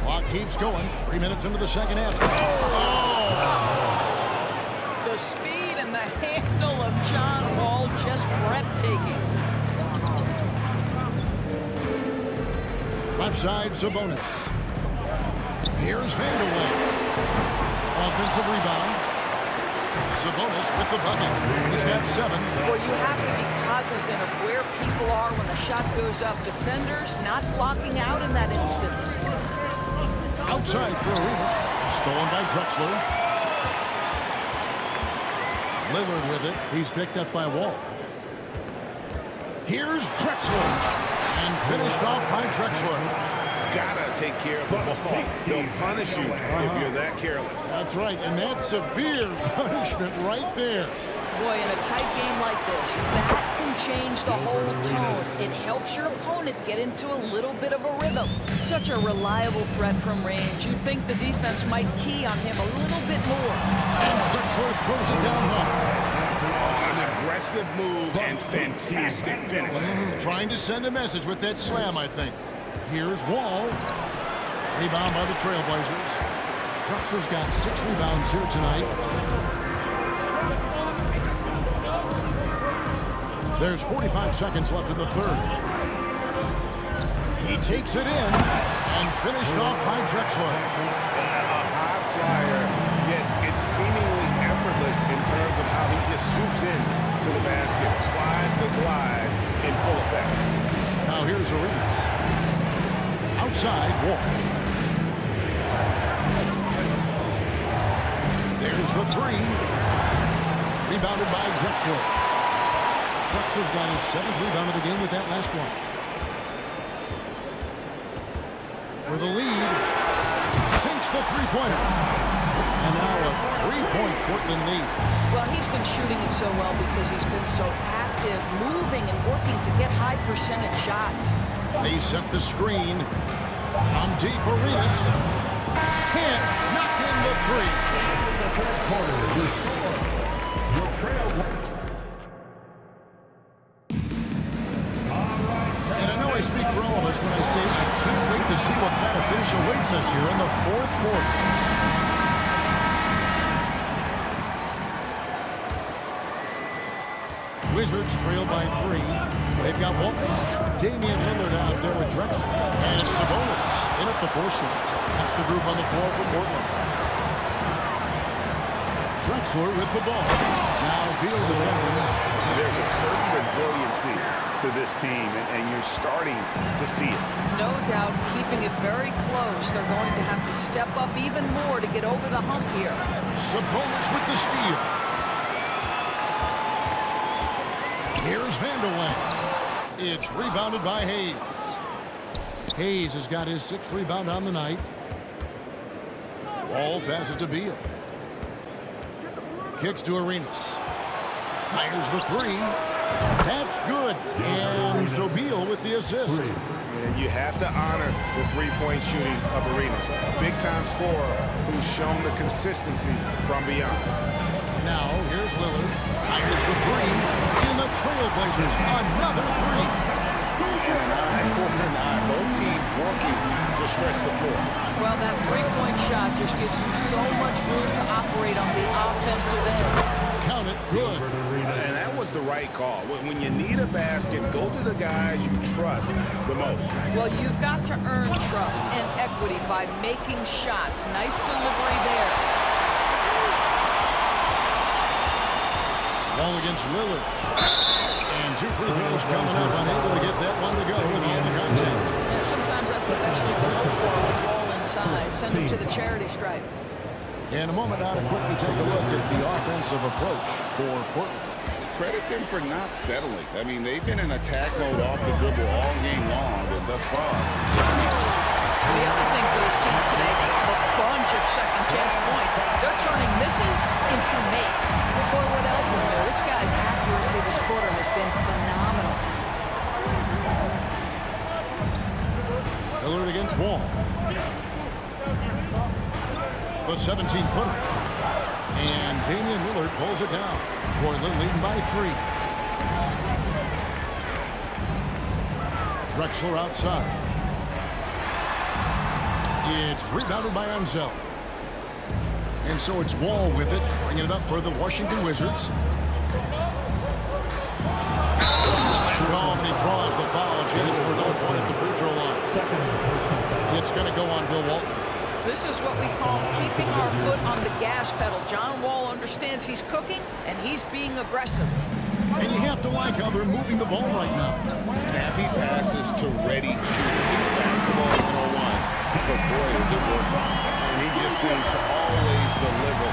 Clock keeps going. 3 minutes into the second half. The speed and the handle of John Wall just breathtaking. Left side, Sabonis. Here's Vanderbilt. Offensive rebound. Sabonis with the bucket. He's got 7. Well, you have to be cognizant of where people are when the shot goes up. Defenders not blocking out in that instance. Outside for Arenas. Stolen by Drexler. Lillard with it. He's picked up by Wall. Here's Drexler. And finished off by Drexler. Gotta take care of the ball. They'll punish you if you're that careless. That's right, and that's severe punishment right there. Boy, in a tight game like this, that can change the whole tone. It helps your opponent get into a little bit of a rhythm. Such a reliable threat from range. You'd think the defense might key on him a little bit more. And Drexler throws it down hard. An aggressive move and fantastic finish. Trying to send a message with that slam, I think. Here's Wall. Rebound by the Trailblazers. Drexler's got 6 rebounds here tonight. There's 45 seconds left in the third. He takes it in and finished off by Drexler. A high flyer, yet it's seemingly effortless in terms of how he just swoops in to the basket. Applied the glide in full effect. Now here's Arenas. Outside, Wall. There's the 3. Rebounded by Drexler. Drexler's got his 7th rebound of the game with that last one. For the lead. Sinks the three-pointer. And now a 3-point Portland lead. Well, he's been shooting it so well because he's been so active, moving and working to get high percentage shots. They set the screen. On deep, Arenas. Can't knock in the 3. And I know I speak for all of us when I say I can't wait to see what kind of finish awaits us here in the 4th quarter. Wizards trail by 3. They've got Walton. Damian Lillard out there with Drexler. And Sabonis in at the 4 slot. That's the group on the floor for Portland. Drexler with the ball. Now Beal defending. There's a certain resiliency to this team, and you're starting to see it. No doubt, keeping it very close. They're going to have to step up even more to get over the hump here. Sabonis with the steal. Here's Vanderbilt. It's rebounded by Hayes. Hayes has got his 6th rebound on the night. Wall passes to Beal. Kicks to Arenas. Fires the 3. That's good. And so Beal with the assist. And you have to honor the 3-point shooting of Arenas. Big-time scorer who's shown the consistency from beyond. Now, here's Lillard. Fires the 3. And the Trailblazers, another 3. And an eye for an eye. Both teams working to stretch the floor. Well, that 3-point shot just gives you so much room to operate on the offensive end. count it. Good. And that was the right call. When you need a basket, go to the guys you trust the most. Well, you've got to earn trust and equity by making shots. Nice delivery there. Ball against Lillard. And 2 free throws coming up. Unable to get that one to go with all the contact. Yeah, sometimes that's the best you can hope for with ball inside. Send him to the charity stripe. In a moment now to quickly take a look at the offensive approach for Portland. Credit them for not settling. I mean, they've been in attack mode off the dribble all game long, and thus far. The other thing for this team today, a bunch of second chance points. They're turning misses into makes. Boy, what else is there? This guy's accuracy this quarter has been phenomenal. Lillard against Wall. The 17-footer. And Damian Lillard pulls it down. Portland leading by 3. Drexler outside. It's rebounded by Enzo. And so it's Wall with it, bringing it up for the Washington Wizards. Slam home, and he draws the foul. Chance for another point at the free throw line. It's going to go on Bill Walton. This is what we call keeping our foot on the gas pedal. John Wall understands he's cooking, and he's being aggressive. And you have to like how they're moving the ball right now. Snappy passes to ready shooter. He's basketball 101. But boy, is it working. And he just seems to always deliver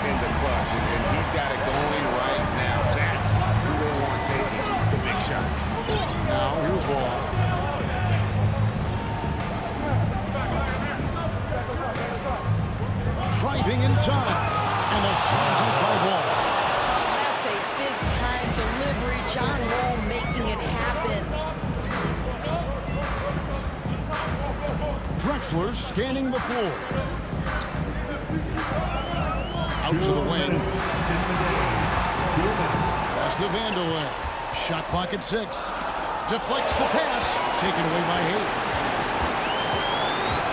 in the clutch. And he's got it going right now. That's who they want taking the big shot. Now, here's Wall. Driving inside. And the shot take by Wall. That's a big-time delivery. John Wall making it happen. Drexler scanning the floor. Out to the wing. Pass to Vandeweghe. Shot clock at 6. Deflects the pass. Taken away by Hayes.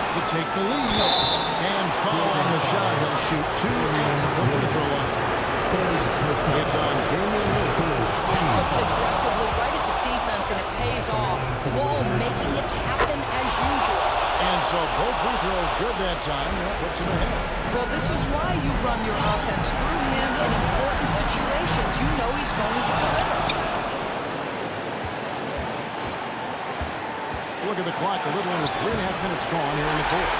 To take the lead. And foul on the shot. He'll shoot 2 at the free throw line. It's on Damian Lillard. Took it aggressively right at the defense, and it pays off. Wall making it happen as usual. And so both free throws good that time. That puts him ahead. Well, this is why you run your offense through him in important situations. You know he's going to deliver. Look at the clock. A little under 3.5 minutes gone here in the fourth.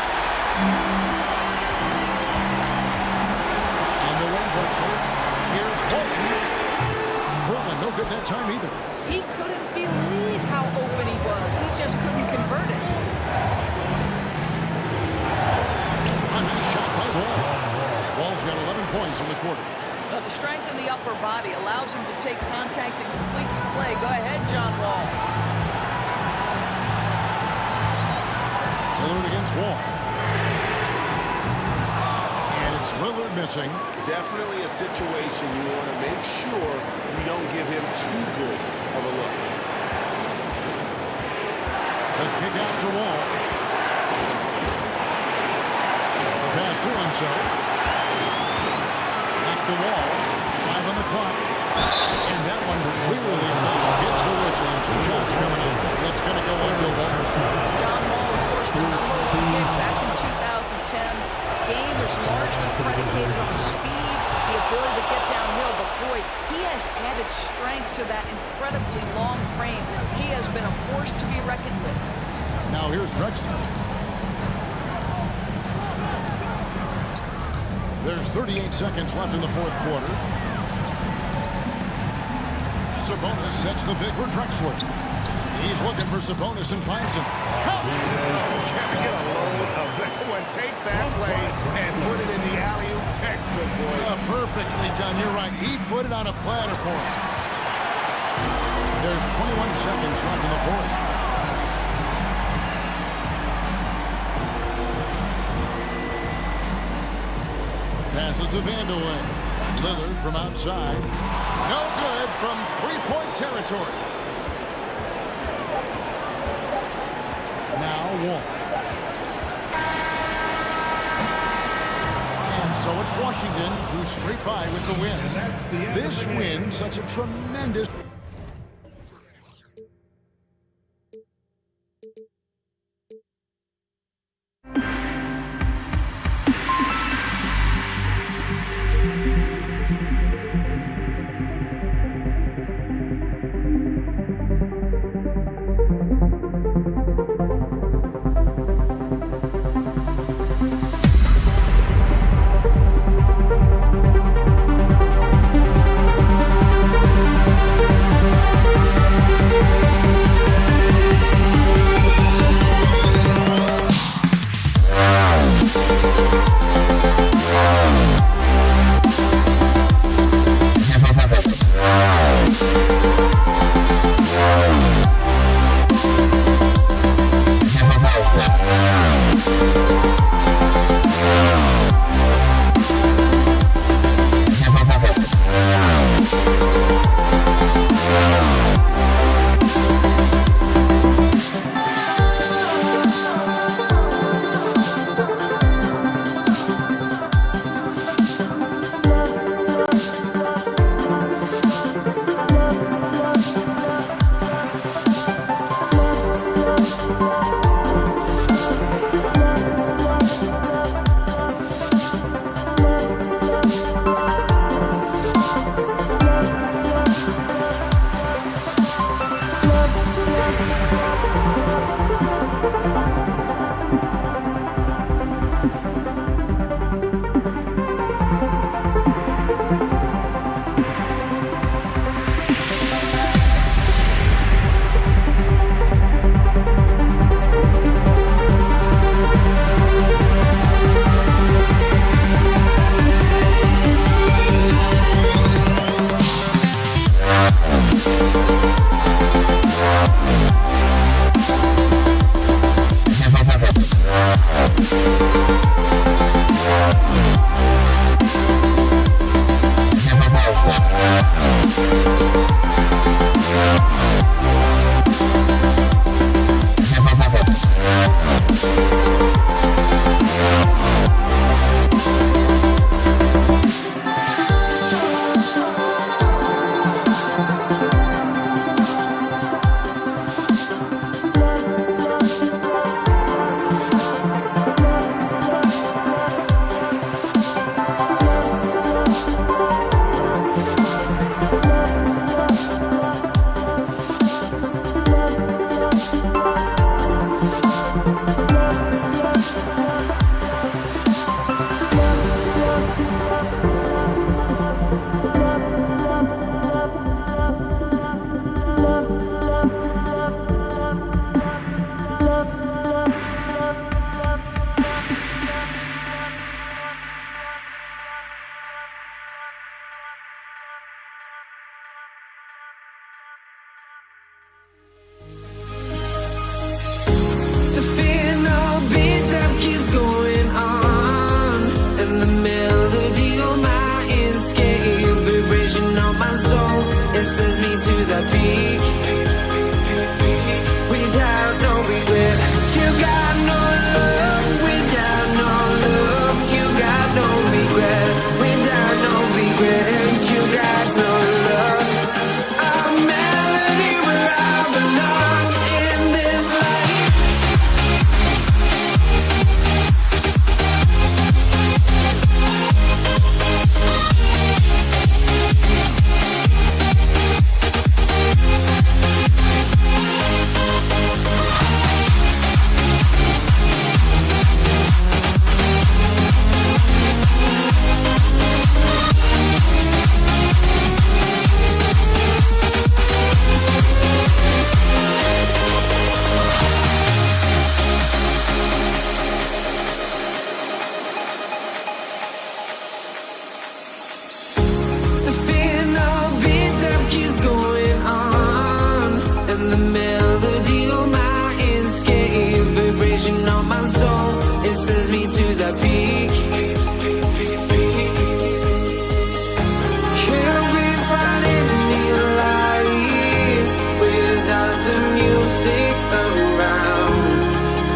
On the wing, Drexler. Here's Walton. Portland, no good that time either. He couldn't believe how open he was. He just couldn't convert it. A nice shot by Wall. Wall's got 11 points in the quarter. Well, the strength in the upper body allows him to take contact and complete the play. Go ahead, John Wall. Lillard against Wall. And it's Lillard missing. Definitely a situation you want to make sure you don't give him too good of a look. The kick out to Wall. The pass to Enzo. Back to Wall. 5 on the clock. And that one clearly foul. Gets the whistle. And 2 shots coming in. It's going to go on Bill Walton. John Wall, of course, the number 1 pick back in 2010. Game is largely predicated on speed, the ability to get downhill, but boy, he has added strength to that incredibly long frame. He has been a force to be reckoned with. Now here's Drexler. There's 38 seconds left in the fourth quarter. Sabonis sets the big for Drexler. He's looking for Sabonis and finds him. Can't get a load of that one. Take that play and put it in the alley-oop textbook, boy. Perfectly done. You're right. He put it on a platter for him. There's 21 seconds left in the fourth. Passes to Vandeweghe. Lillard from outside. No good from three-point territory. Now Wall. And so So it's Washington who scrape by with the win. This win, such a tremendous...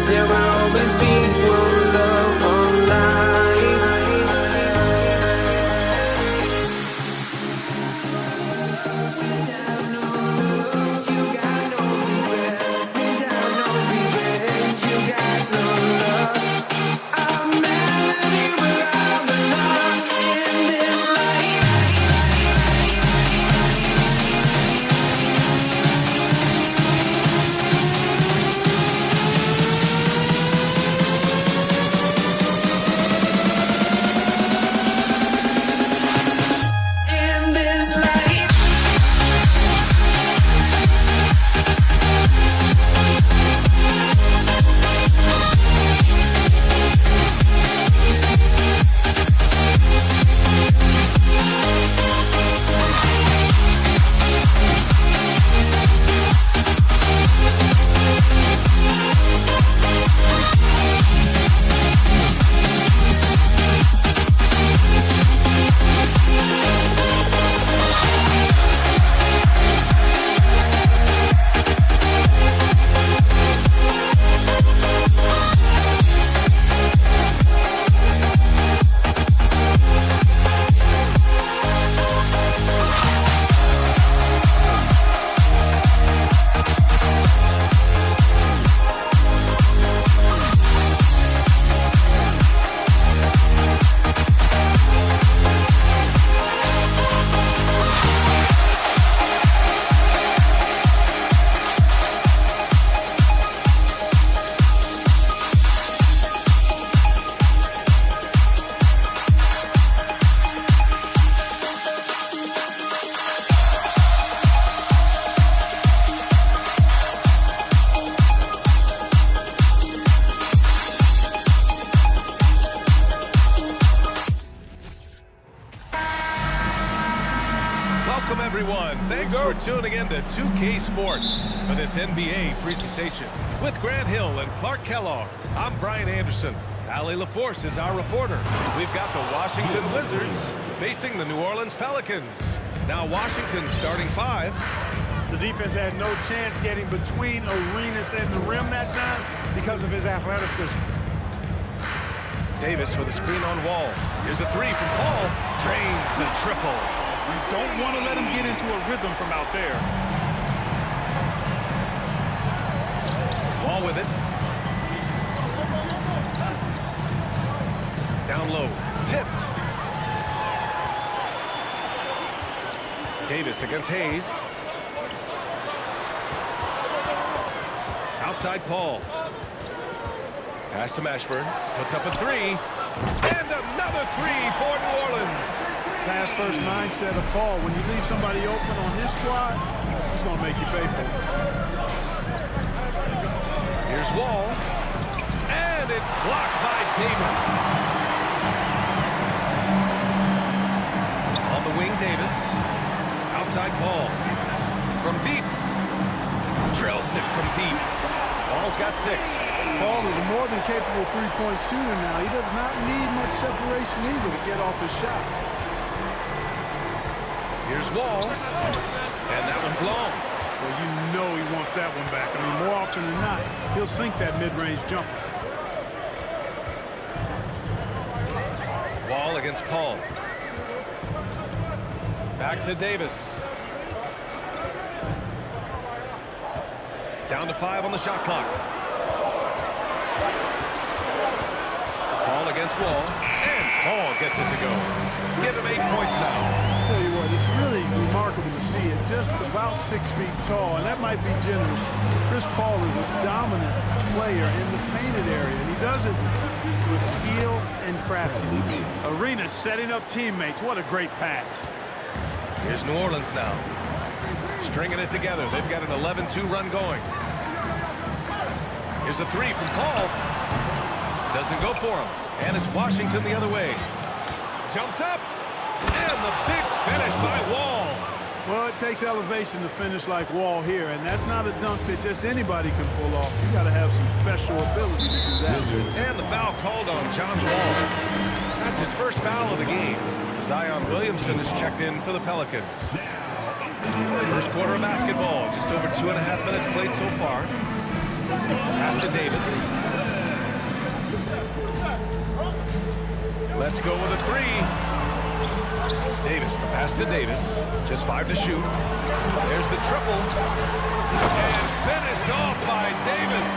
There will always be one love, one life. tuning in to 2K Sports for this NBA presentation. With Grant Hill and Clark Kellogg, I'm Brian Anderson. Allie LaForce is our reporter. We've got the Washington Wizards facing the New Orleans Pelicans. Now Washington's starting five. The defense had no chance getting between Arenas and the rim that time because of his athleticism. Davis with a screen on Wall. Here's a three from Paul. Drains the triple. You don't want to let him get into a rhythm from out there. Wall with it. Down low. Tipped. Davis against Hayes. Outside Paul. Pass to Mashburn. Puts up a three. And another three for New Orleans. Pass first mindset of Paul. When you leave somebody open on his squad, he's going to make you pay for it. Here's Wall. And it's blocked by Davis. On the wing, Davis. Outside Paul. From deep. Drills it from deep. Paul's got 6. Paul is a more than capable three-point shooter now. He does not need much separation either to get off his shot. Here's Wall. And that one's long. Well, you know he wants that one back. I mean, more often than not, he'll sink that mid-range jumper. Wall against Paul. Back to Davis. Down to 5 on the shot clock. Paul against Wall. And Paul gets it to go. Give him 8 points now. Tell you what, it's really remarkable to see it. Just about 6 feet tall, and that might be generous. Chris Paul is a dominant player in the painted area, and he does it with skill and craftiness. Arenas setting up teammates. What a great pass. Here's New Orleans now. Stringing it together. They've got an 11-2 run going. Here's a three from Paul. Doesn't go for him. And it's Washington the other way. Jumps up. And the big finish by Wall. Well, it takes elevation to finish like Wall here, and that's not a dunk that just anybody can pull off. You got to have some special ability to do that. And the foul called on John Wall. That's his first foul of the game. Zion Williamson is checked in for the Pelicans. First quarter of basketball. Just over 2.5 minutes played so far. Pass to Davis. Let's go with a three. Davis, the pass to Davis. Just 5 to shoot. There's the triple. And finished off by Davis.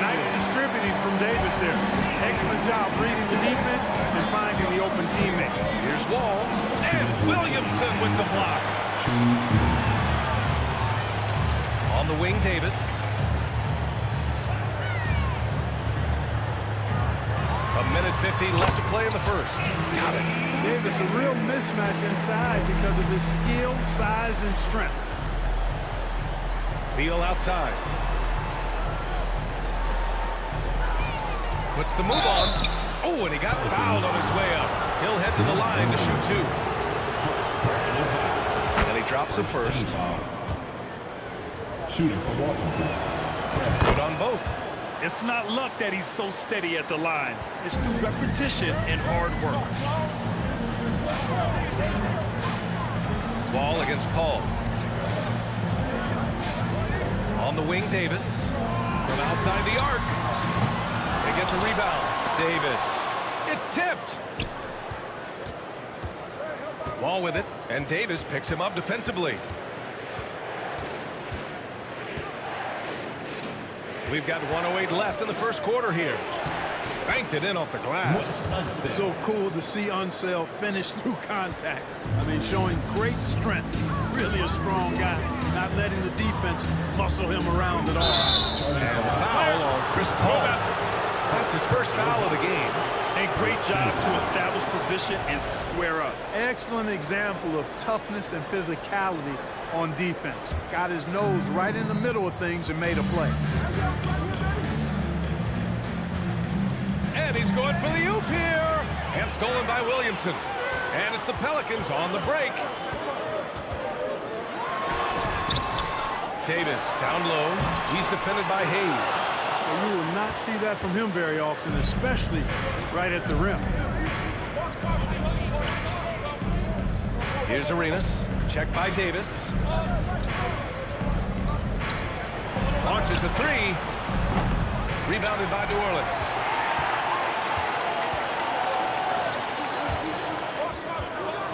Nice distributing from Davis there. Excellent job reading the defense and finding the open teammate. Here's Wall. And Williamson with the block. On the wing, Davis. A minute 15 left to play in the first. Got it. Davis, a real mismatch inside because of his skill, size, and strength. Beal outside. Puts the move on. Oh, and he got fouled on his way up. He'll head to the line to shoot 2. And he drops it first. Shooting for Washington. Good on both. It's not luck that he's so steady at the line. It's through repetition and hard work. Wall against Paul. On the wing, Davis. From outside the arc. They get the rebound. Davis. It's tipped. Wall with it. And Davis picks him up defensively. We've got 1:08 left in the first quarter here. Banked it in off the glass. So cool to see Unseld finish through contact. I mean, showing great strength. Really a strong guy. Not letting the defense muscle him around at all. And the foul on Chris Paul. That's his first foul of the game. A great job to establish position and square up. Excellent example of toughness and physicality on defense. Got his nose right in the middle of things and made a play. And he's going for the oop here. And stolen by Williamson. And it's the Pelicans on the break. Davis down low. He's defended by Hayes. Well, you will not see that from him very often, especially right at the rim. Here's Arenas. Checked by Davis. Launches a three. Rebounded by New Orleans.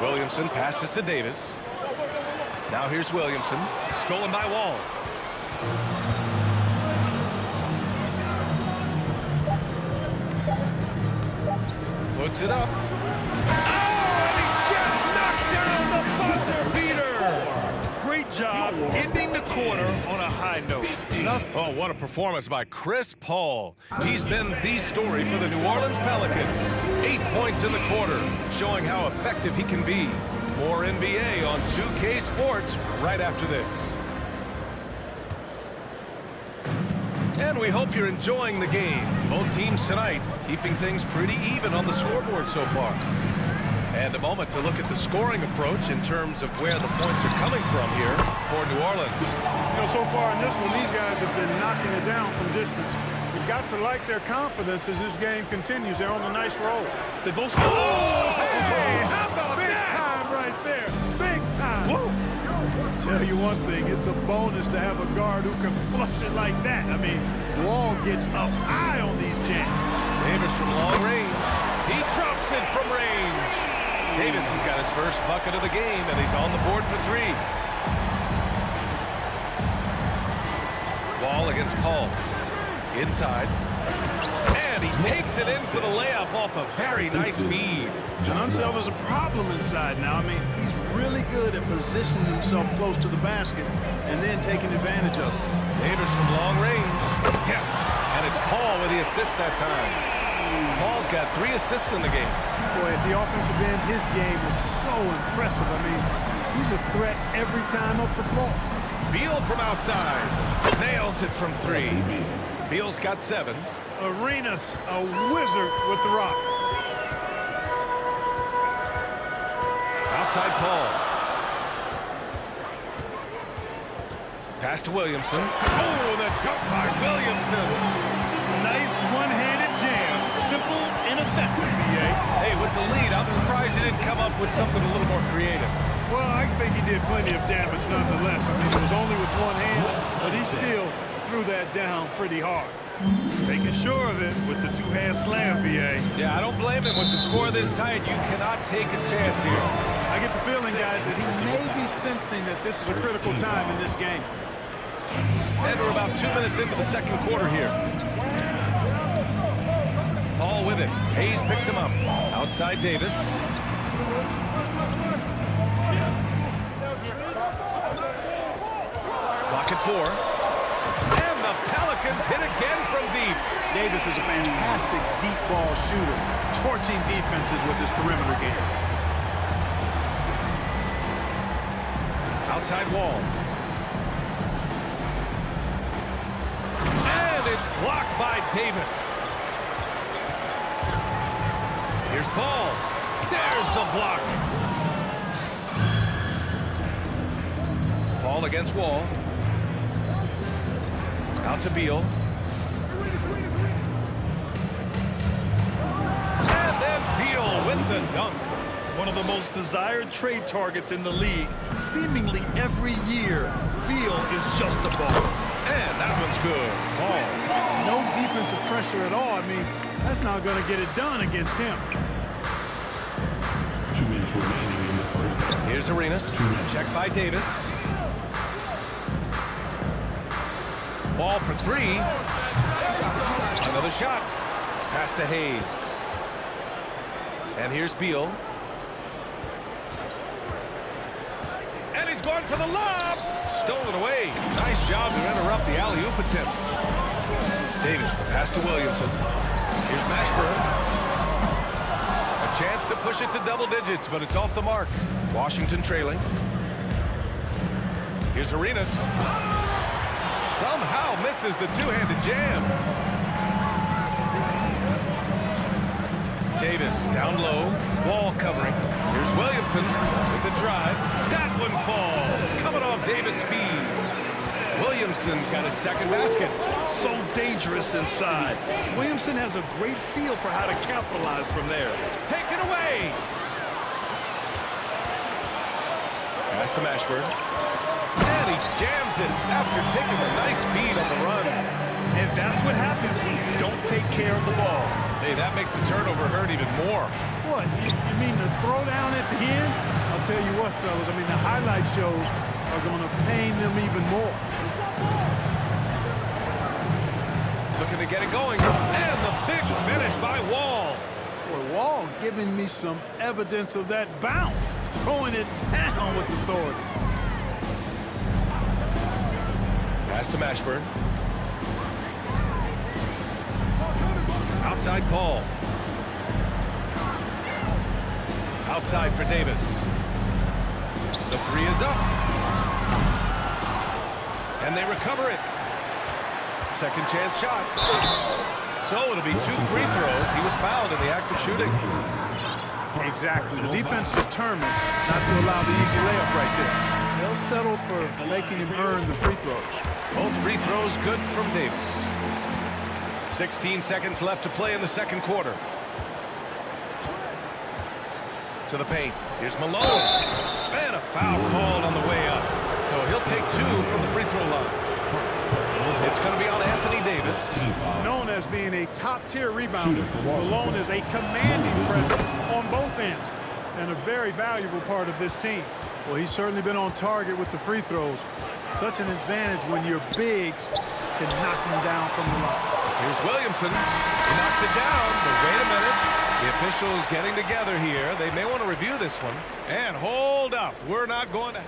Williamson passes to Davis. Now here's Williamson. Stolen by Wall. Puts it up. Great job ending the quarter on a high note. Oh, what a performance by Chris Paul. He's been the story for the New Orleans Pelicans. 8 points in the quarter, showing how effective he can be. More NBA on 2K Sports right after this. And we hope you're enjoying the game. Both teams tonight keeping things pretty even on the scoreboard so far. And a moment to look at the scoring approach in terms of where the points are coming from here for New Orleans. You know, so far in this one, these guys have been knocking it down from distance. You've got to like their confidence as this game continues. They're on a nice roll. They've also... Oh, hey, how about big time right there? Big time. Whoa. Tell you one thing, it's a bonus to have a guard who can flush it like that. I mean, Wall gets up high on these jams. Davis from long range. He drops it from range. Davis has got his first bucket of the game, and he's on the board for three. Wall against Paul. Inside. And he takes it in for the layup off a very nice feed. John Unseld is a problem inside now. I mean, he's really good at positioning himself close to the basket and then taking advantage of it. Davis from long range. Yes. And it's Paul with the assist that time. Paul's got 3 assists in the game. Boy, at the offensive end, his game is so impressive. I mean, he's a threat every time up the floor. Beal from outside. Nails it from 3. Beal's got 7. Arenas, a wizard with the rock. Outside Paul. Pass to Williamson. Oh, the dunk by Williamson. Nice one-handed jam. Simple and effective, B.A. Hey, with the lead, I'm surprised he didn't come up with something a little more creative. Well, I think he did plenty of damage nonetheless. I mean, it was only with one hand, but he still threw that down pretty hard. Making sure of it with the two-hand slam, B.A. Yeah, I don't blame him. With the score this tight, you cannot take a chance here. I get the feeling, guys, that he may be sensing that this is a critical time in this game. And we're about 2 minutes into the second quarter here. Paul with it. Hayes picks him up. Outside Davis. Clock at 4. And the Pelicans hit again from deep. Davis is a fantastic deep ball shooter, torching defenses with his perimeter game. Outside Wall. And it's blocked by Davis. Here's Paul. There's the block. Paul against Wall. Out to Beal. And then Beal with the dunk. One of the most desired trade targets in the league. Seemingly every year, Beal is just a ball. And that one's good. Paul, no defensive pressure at all. I mean, that's not going to get it done against him. 2 minutes remaining in the first half. Here's Arenas. Checked by Davis. Ball for 3. Another shot. Pass to Hayes. And here's Beal. And he's going for the lob. Stolen away. Nice job to interrupt the alley-oop attempt. Davis, the pass to Williamson. Here's Mashburn. A chance to push it to double digits, but it's off the mark. Washington trailing. Here's Arenas. Somehow misses the two-handed jam. Davis down low. Wall covering. Here's Williamson with the drive. That one falls. Coming off Davis' feed. Williamson's got his second basket. So dangerous inside. Williamson has a great feel for how to capitalize from there. Taken away. Pass to Mashburn. And he jams it after taking a nice feed on the run. And that's what happens when you don't take care of the ball. Hey, that makes the turnover hurt even more. What? You mean the throwdown at the end? I'll tell you what, fellas. I mean, the highlight shows are going to pain them even more. Looking to get it going. And the big finish by Wall. Boy, Wall giving me some evidence of that bounce. Throwing it down with authority. Pass to Mashburn. Outside Paul. Outside for Davis. The three is up. And they recover it. Second chance shot. So it'll be 2 free throws. He was fouled in the act of shooting. Exactly. The defense determined not to allow the easy layup right there. They'll settle for making him earn the free throws. Both free throws good from Davis. 16 seconds left to play in the second quarter. To the paint. Here's Malone. And a foul called on the way up. So he'll take 2 from the free throw line. It's going to be on Anthony Davis. Known as being a top-tier rebounder, Malone is a commanding presence on both ends and a very valuable part of this team. Well, he's certainly been on target with the free throws. Such an advantage when your bigs can knock him down from the line. Here's Williamson. He knocks it down, but wait a minute. The officials getting together here. They may want to review this one. And hold up. We're not going to...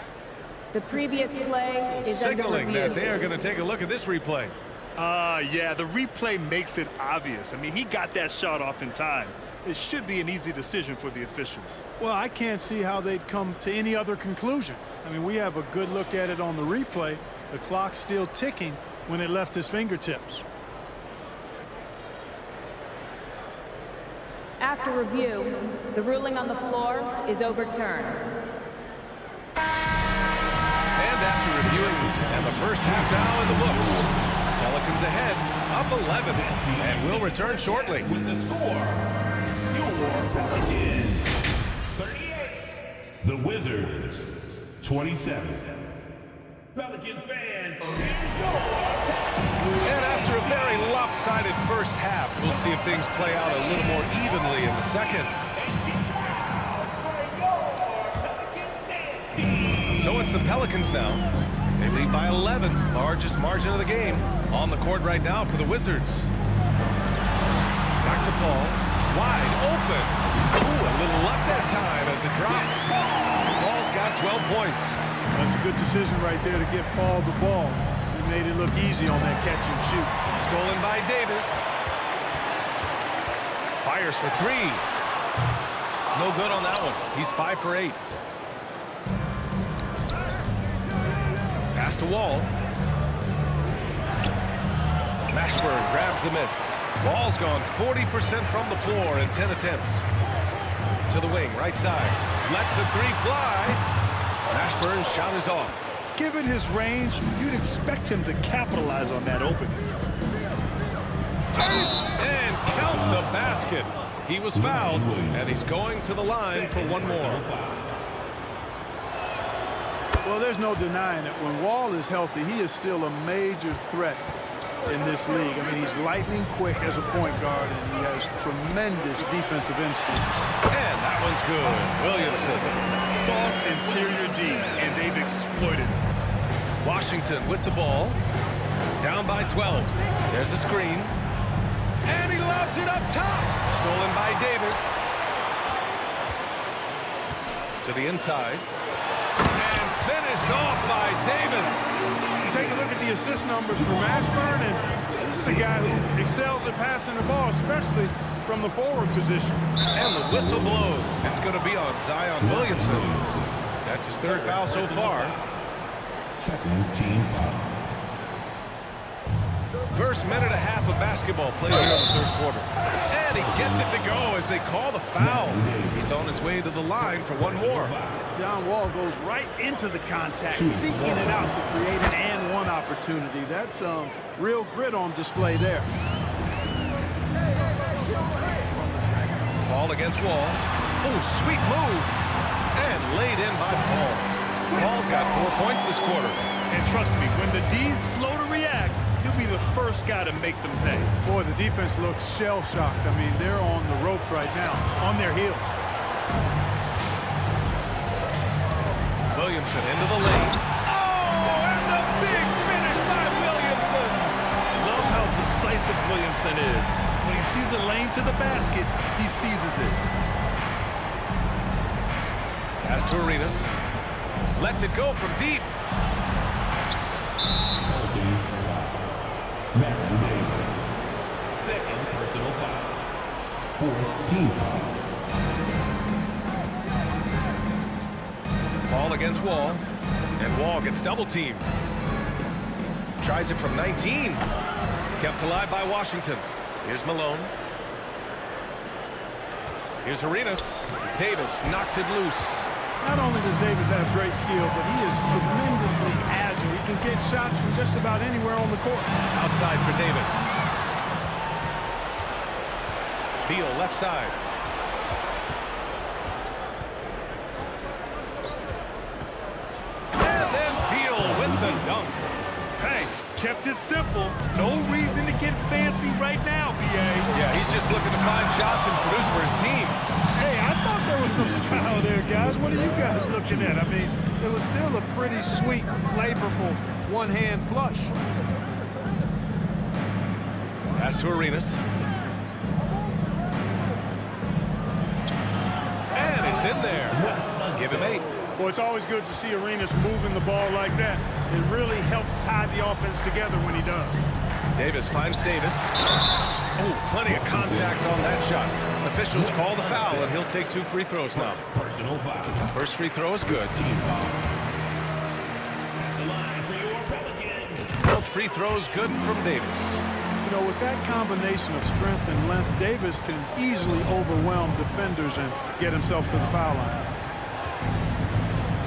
The previous play is signaling under that review. they are going to take a look at this replay. Yeah, the replay makes it obvious. I mean, he got that shot off in time. It should be an easy decision for the officials. Well, I can't see how they'd come to any other conclusion. I mean, we have a good look at it on the replay. The clock's still ticking when it left his fingertips. After review, the ruling on the floor is overturned. And after reviewing, and the first half now in the books. Pelicans ahead, up 11, and will return shortly. With the score, your Pelicans 38, the Wizards 27. Pelicans fans, here's your... And after a very lopsided first half, we'll see if things play out a little more evenly in the second. So it's the Pelicans now. They lead by 11, largest margin of the game. On the court right now for the Wizards. Back to Paul, wide open. Ooh, a little luck that time as it drops. Paul's got 12 points. That's a good decision right there to get Paul the ball. He made it look easy on that catch and shoot. Stolen by Davis. Fires for 3. No good on that one. He's 5 for 8. Pass to Wall. Mashburn grabs the miss. Wall's gone 40% from the floor in 10 attempts. To the wing, right side. Lets the 3 fly. Mashburn's shot is off. Given his range, you'd expect him to capitalize on that opening. And count the basket. He was fouled, and he's going to the line for one more. Well, there's no denying it. When Wall is healthy, he is still a major threat in this league. I mean, he's lightning quick as a point guard, and he has tremendous defensive instinct. And that one's good. Williamson. Soft interior D, and they've exploited it. Washington with the ball. Down by 12. There's a screen. And he lobs it up top. Stolen by Davis. To the inside. And finished off by Davis. Take a look at the assist numbers for Mashburn, and this is a guy who excels at passing the ball, especially from the forward position. And the whistle blows. It's going to be on Zion Williamson. That's his 3rd foul so far. Second team foul. First minute and a half of basketball played here in the 3rd quarter. And he gets it to go as they call the foul. He's on his way to the line for one more. John Wall goes right into the contact, seeking it out to create an and one one opportunity. That's real grit on display there. Ball against Wall. Oh, sweet move. And laid in by Paul. Paul's got 4 points this quarter. And trust me, when the D's slow to react, he'll be the first guy to make them pay. Boy, the defense looks shell-shocked. I mean, they're on the ropes right now, on their heels. Williamson into the lane. Oh, and the big finish by Williamson. Love how decisive Williamson is. When he sees a lane to the basket, he seizes it. Pass to Arenas. Lets it go from deep. Matthew Davis. Second personal foul. Fourth team foul. Ball against Wall. And Wall gets double teamed. Tries it from 19. Kept alive by Washington. Here's Malone. Here's Arenas. Davis knocks it loose. Not only does Davis have great skill, but he is tremendously agile. He can get shots from just about anywhere on the court. Outside for Davis. Beal left side. And then Beal with the dunk. Hey, kept it simple. No reason to get fancy right now, B.A. Yeah, he's just looking to find shots and produce for his team. Hey, I thought there was some style there, guys. What are you guys looking at? I mean, it was still a pretty sweet, flavorful one-hand flush. Pass to Arenas. And it's in there. Give him 8. Well, it's always good to see Arenas moving the ball like that. It really helps tie the offense together when he does. Davis finds Davis. Oh, plenty of contact on that shot. Officials call the foul, and he'll take 2 free throws now. Personal foul. First free throw is good. Team foul. The line for your Pelicans. Both free throws good from Davis. You know, with that combination of strength and length, Davis can easily overwhelm defenders and get himself to the foul line.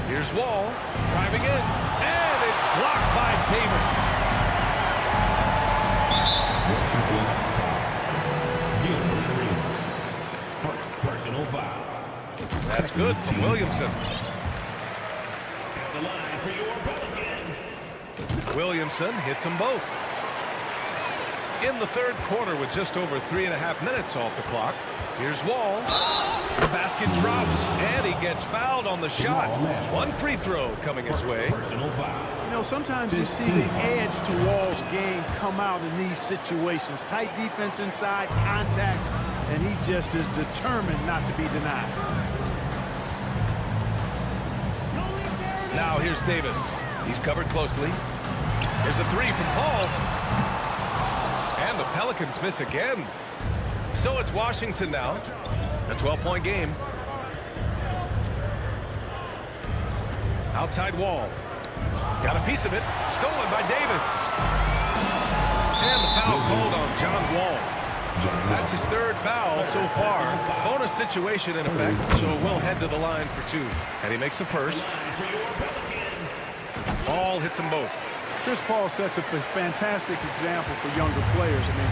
Here's Wall, driving in, and it's blocked by Davis. Personal foul. That's good from Williamson. The line for your Pelicans. Williamson hits them both. In the third quarter with just over 3.5 minutes off the clock. Here's Wall. The basket drops, and he gets fouled on the shot. 1 free throw coming his way. Personal foul. You know, sometimes you see the edge to Wall's game come out in these situations. Tight defense inside, contact, and he just is determined not to be denied. Now here's Davis. He's covered closely. Here's a 3 from Paul. And the Pelicans miss again. So it's Washington now. A 12-point game. Outside Wall. Got a piece of it. Stolen by Davis. And the foul called on John Wall. That's his 3rd foul so far. Bonus situation in effect, so we'll head to the line for 2. And he makes the first. Ball hits them both. Chris Paul sets a fantastic example for younger players. I mean,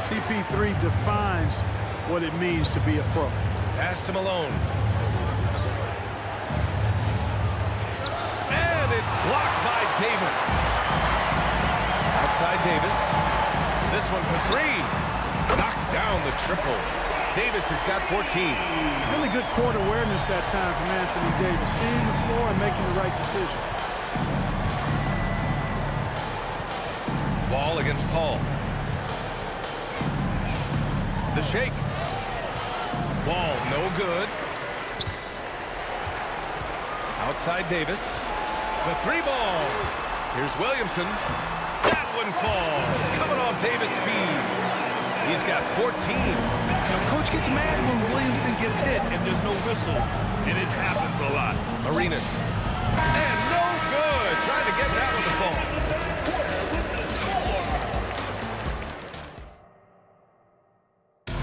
CP3 defines what it means to be a pro. Pass to Malone. And it's blocked by Davis. Outside Davis. This one for 3. Knocks down the triple. Davis has got 14. Really good court awareness that time from Anthony Davis. Seeing the floor and making the right decision. Wall against Paul. The shake. Wall, no good. Outside Davis. The 3 ball. Here's Williamson. That one falls. Coming off Davis' feed. He's got 14. Now, Coach gets mad when Williamson gets hit and there's no whistle, and it happens a lot. Arenas. And no good. Trying to get that one to fall.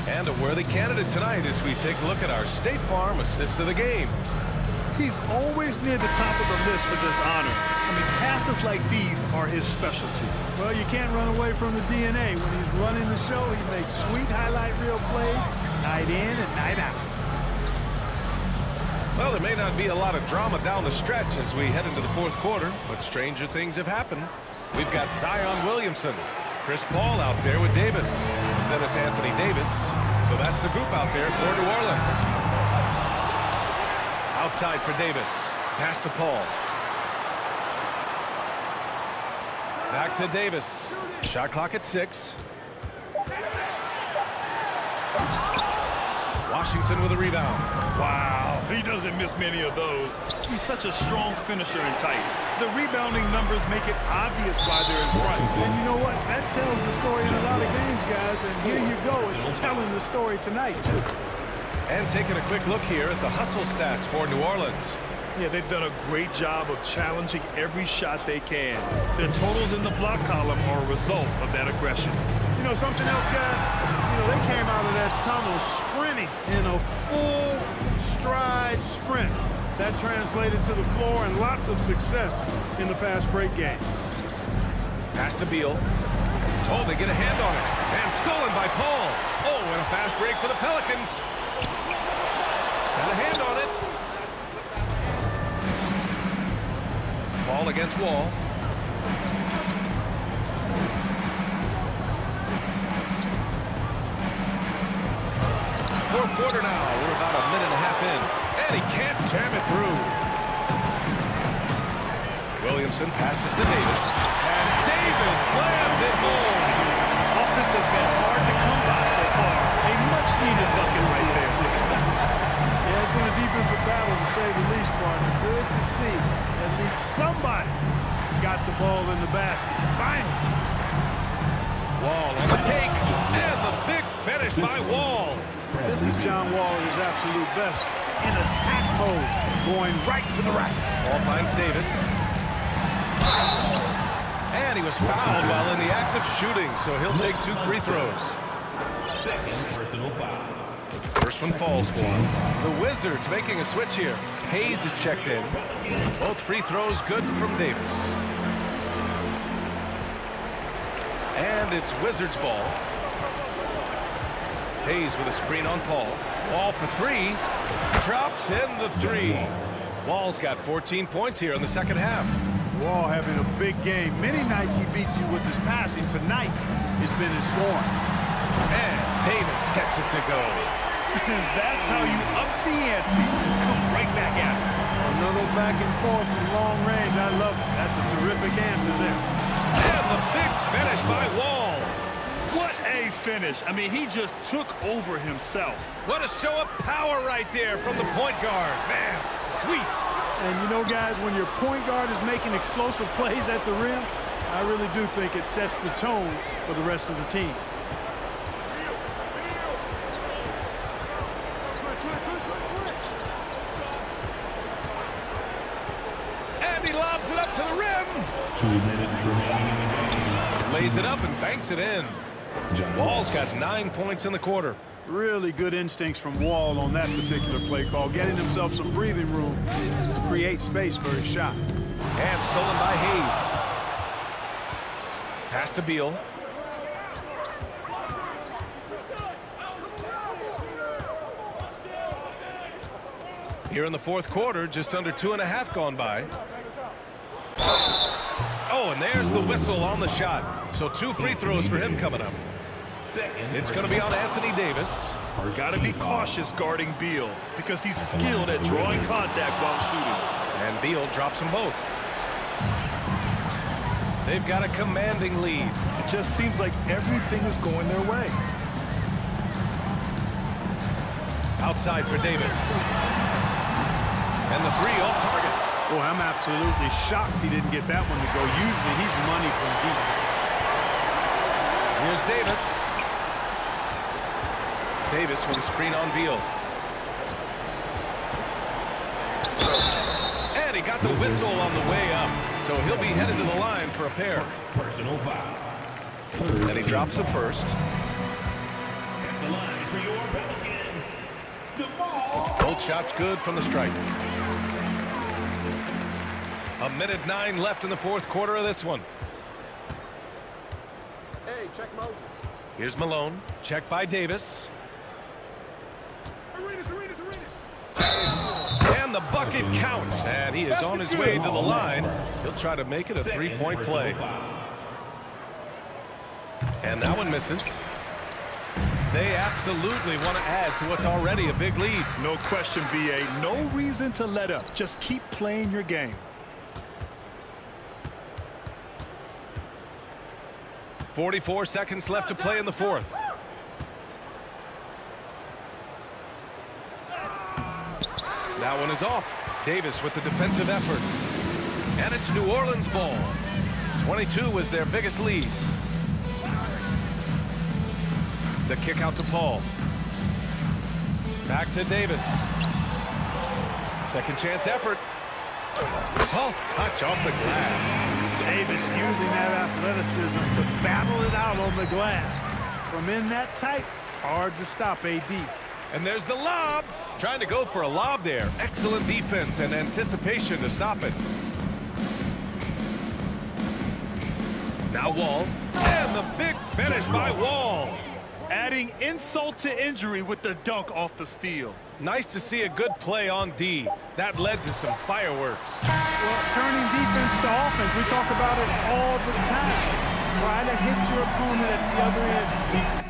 And a worthy candidate tonight as we take a look at our State Farm assists of the game. He's always near the top of the list for this honor. I mean, passes like these are his specialty. Well, you can't run away from the DNA. When he's running the show, he makes sweet highlight reel plays night in and night out. Well, there may not be a lot of drama down the stretch as we head into the fourth quarter, but stranger things have happened. We've got Zion Williamson, Chris Paul out there with Davis. Then it's Anthony Davis. So that's the group out there for New Orleans. Outside for Davis. Pass to Paul. Back to Davis. Shot clock at 6. Washington with a rebound. Wow, he doesn't miss many of those. He's such a strong finisher and tight. The rebounding numbers make it obvious why they're in front. And you know what? That tells the story in a lot of games, guys. And here you go. It's telling the story tonight, too. And taking a quick look here at the hustle stats for New Orleans. Yeah, they've done a great job of challenging every shot they can. Their totals in the block column are a result of that aggression. You know something else, guys? You know, they came out of that tunnel sprinting in a full stride sprint. That translated to the floor and lots of success in the fast break game. Pass to Beal. Oh, they get a hand on it. And stolen by Paul. Oh, and a fast break for the Pelicans. Got a hand on it. Ball against Wall. Fourth quarter now. We're about a minute and a half in. And he can't jam it through. Williamson passes to Davis. And Davis slams it home. Offense has been hard to come by so far. A much-needed bucket right there. Yeah, it's been a defensive battle, to say the least, partner. Good to see. At least somebody got the ball in the basket. Finally. Wall on the take. And the big finish by Wall. This is John Wall at his absolute best. In attack mode. Going right to the rack. Ball finds Davis. And he was fouled while in the act of shooting, so he'll take 2 free throws. Second personal foul. First one falls for him. The Wizards making a switch here. Hayes is checked in. Both free throws good from Davis. And it's Wizards ball. Hayes with a screen on Paul. Wall for 3. Drops in the 3. Wall's got 14 points here in the second half. Wall having a big game. Many nights he beats you with his passing. Tonight, it's been his scoring. And Davis gets it to go. That's how you up the ante. Come right back at it. Another back and forth from long range. I love it. That's a terrific answer there. And the big finish by Wall. What a finish. I mean, he just took over himself. What a show of power right there from the point guard. Man, sweet. And you know, guys, when your point guard is making explosive plays at the rim, I really do think it sets the tone for the rest of the team. And he lobs it up to the rim. 2 minutes remaining in the game. Lays it up and banks it in. Wall's got 9 points in the quarter. Really good instincts from Wall on that particular play call, getting himself some breathing room to create space for his shot. And stolen by Hayes. Pass to Beal. Here in the fourth quarter, just under 2.5 gone by. Oh, and there's the whistle on the shot. So 2 free throws for him coming up. It's going to be on Anthony Davis. Got to be cautious guarding Beal because he's skilled at drawing contact while shooting. And Beal drops them both. They've got a commanding lead. It just seems like everything is going their way. Outside for Davis. And the 3 off target. Boy, I'm absolutely shocked he didn't get that one to go. Usually he's money from deep. Here's Davis. Davis with a screen on Beal. And he got the whistle on the way up. So he'll be headed to the line for a pair. Personal foul. And he drops it first. At the line for your Pelicans, Jamal. Both shots good from the stripe. 1:09 left in the fourth quarter of this one. Hey, check Moses. Here's Malone. Check by Davis. And the bucket counts. And he is on his way to the line. He'll try to make it a three-point play. And that one misses. They absolutely want to add to what's already a big lead. No question, B.A. No reason to let up. Just keep playing your game. 44 seconds left to play in the fourth. That one is off. Davis with the defensive effort. And it's New Orleans ball. 22 was their biggest lead. The kick out to Paul. Back to Davis. Second chance effort. Soft touch off the glass. Davis using that athleticism to battle it out on the glass. From in that tight, hard to stop AD. And there's the lob. Trying to go for a lob there. Excellent defense and anticipation to stop it. Now Wall. And the big finish by Wall. Adding insult to injury with the dunk off the steal. Nice to see a good play on D. That led to some fireworks. Well, turning defense to offense, we talk about it all the time. Try to hit your opponent at the other end. Yeah.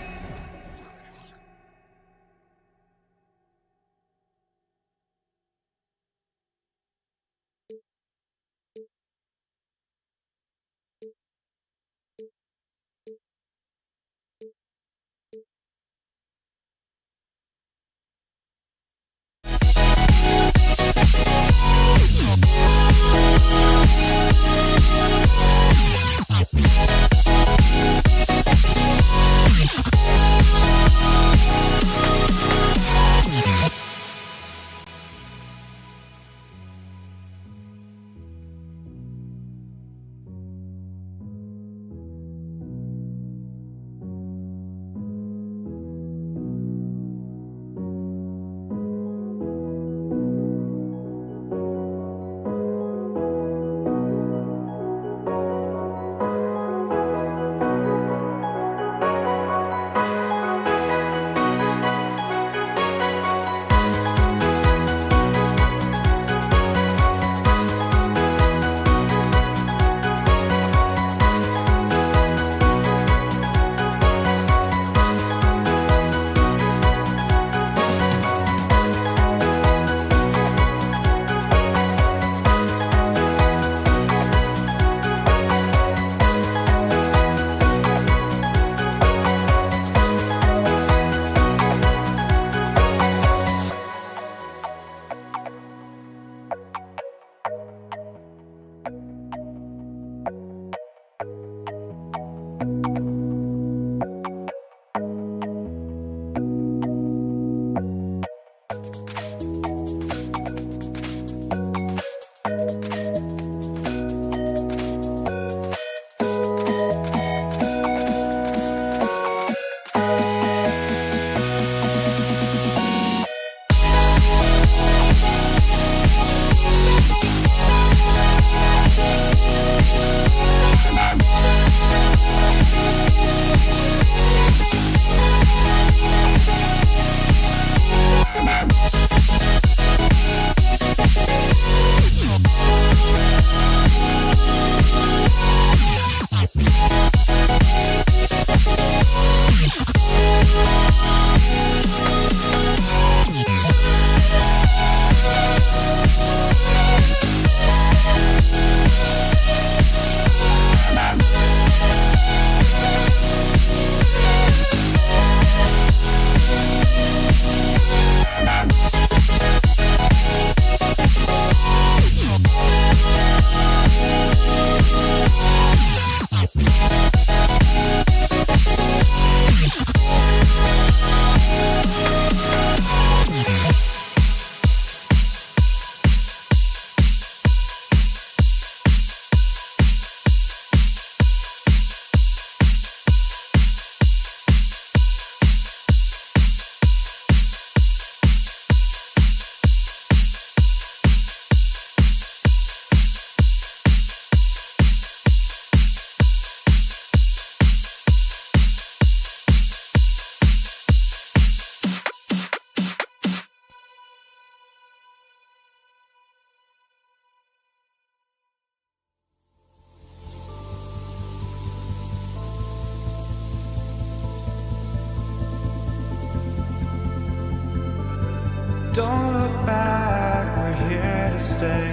Don't look back, we're here to stay.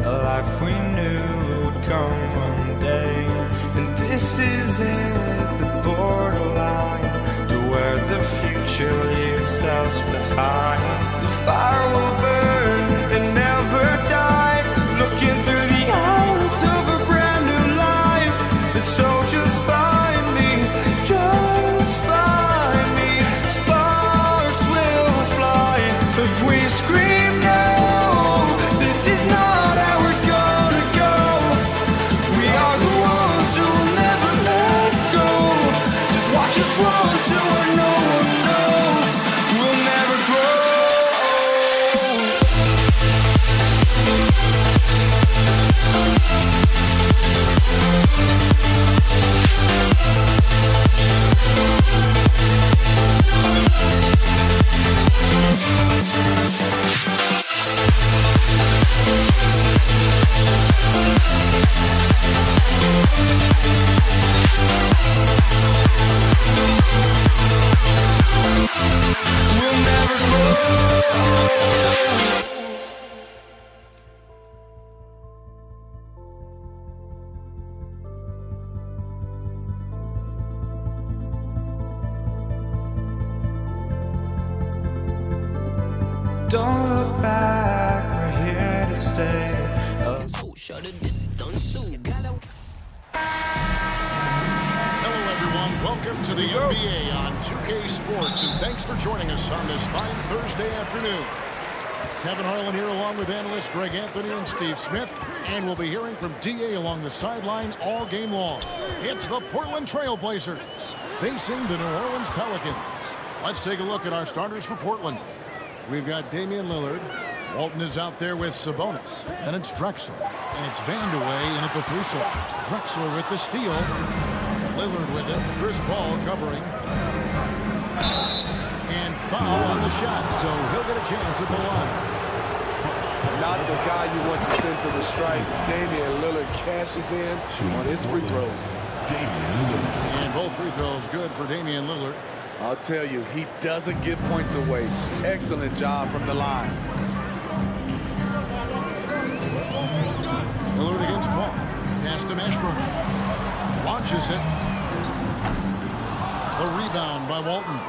A life we knew would come one day. And this is it, the borderline to where the future leaves us behind. The fire will burn and never die, looking through the eyes of a brand new life. And so just find me, just find me. Sparks will fly if we scream no. This is not how we're gonna go. We are the ones who will never let go. Just watch us run to where no one knows. We'll never grow. We'll never grow. Don't look back, we're here to stay. Hello, everyone. Welcome to the NBA on 2K Sports, and thanks for joining us on this fine Thursday afternoon. Kevin Harlan here along with analysts Greg Anthony and Steve Smith, and we'll be hearing from DA along the sideline all game long. It's the Portland Trail Blazers facing the New Orleans Pelicans. Let's take a look at our starters for Portland. We've got Damian Lillard. Walton is out there with Sabonis. And it's Drexler. And it's Vandeweghe in at the 3 slot. Drexler with the steal. Lillard with it. Chris Paul covering. And foul on the shot, so he'll get a chance at the line. Not the guy you want to send to the stripe. Damian Lillard cashes in on his free throws. And both free throws good for Damian Lillard. I'll tell you, he doesn't give points away. Excellent job from the line. Lillard against Paul. Pass to Mashburn. Launches it. The rebound by Walton.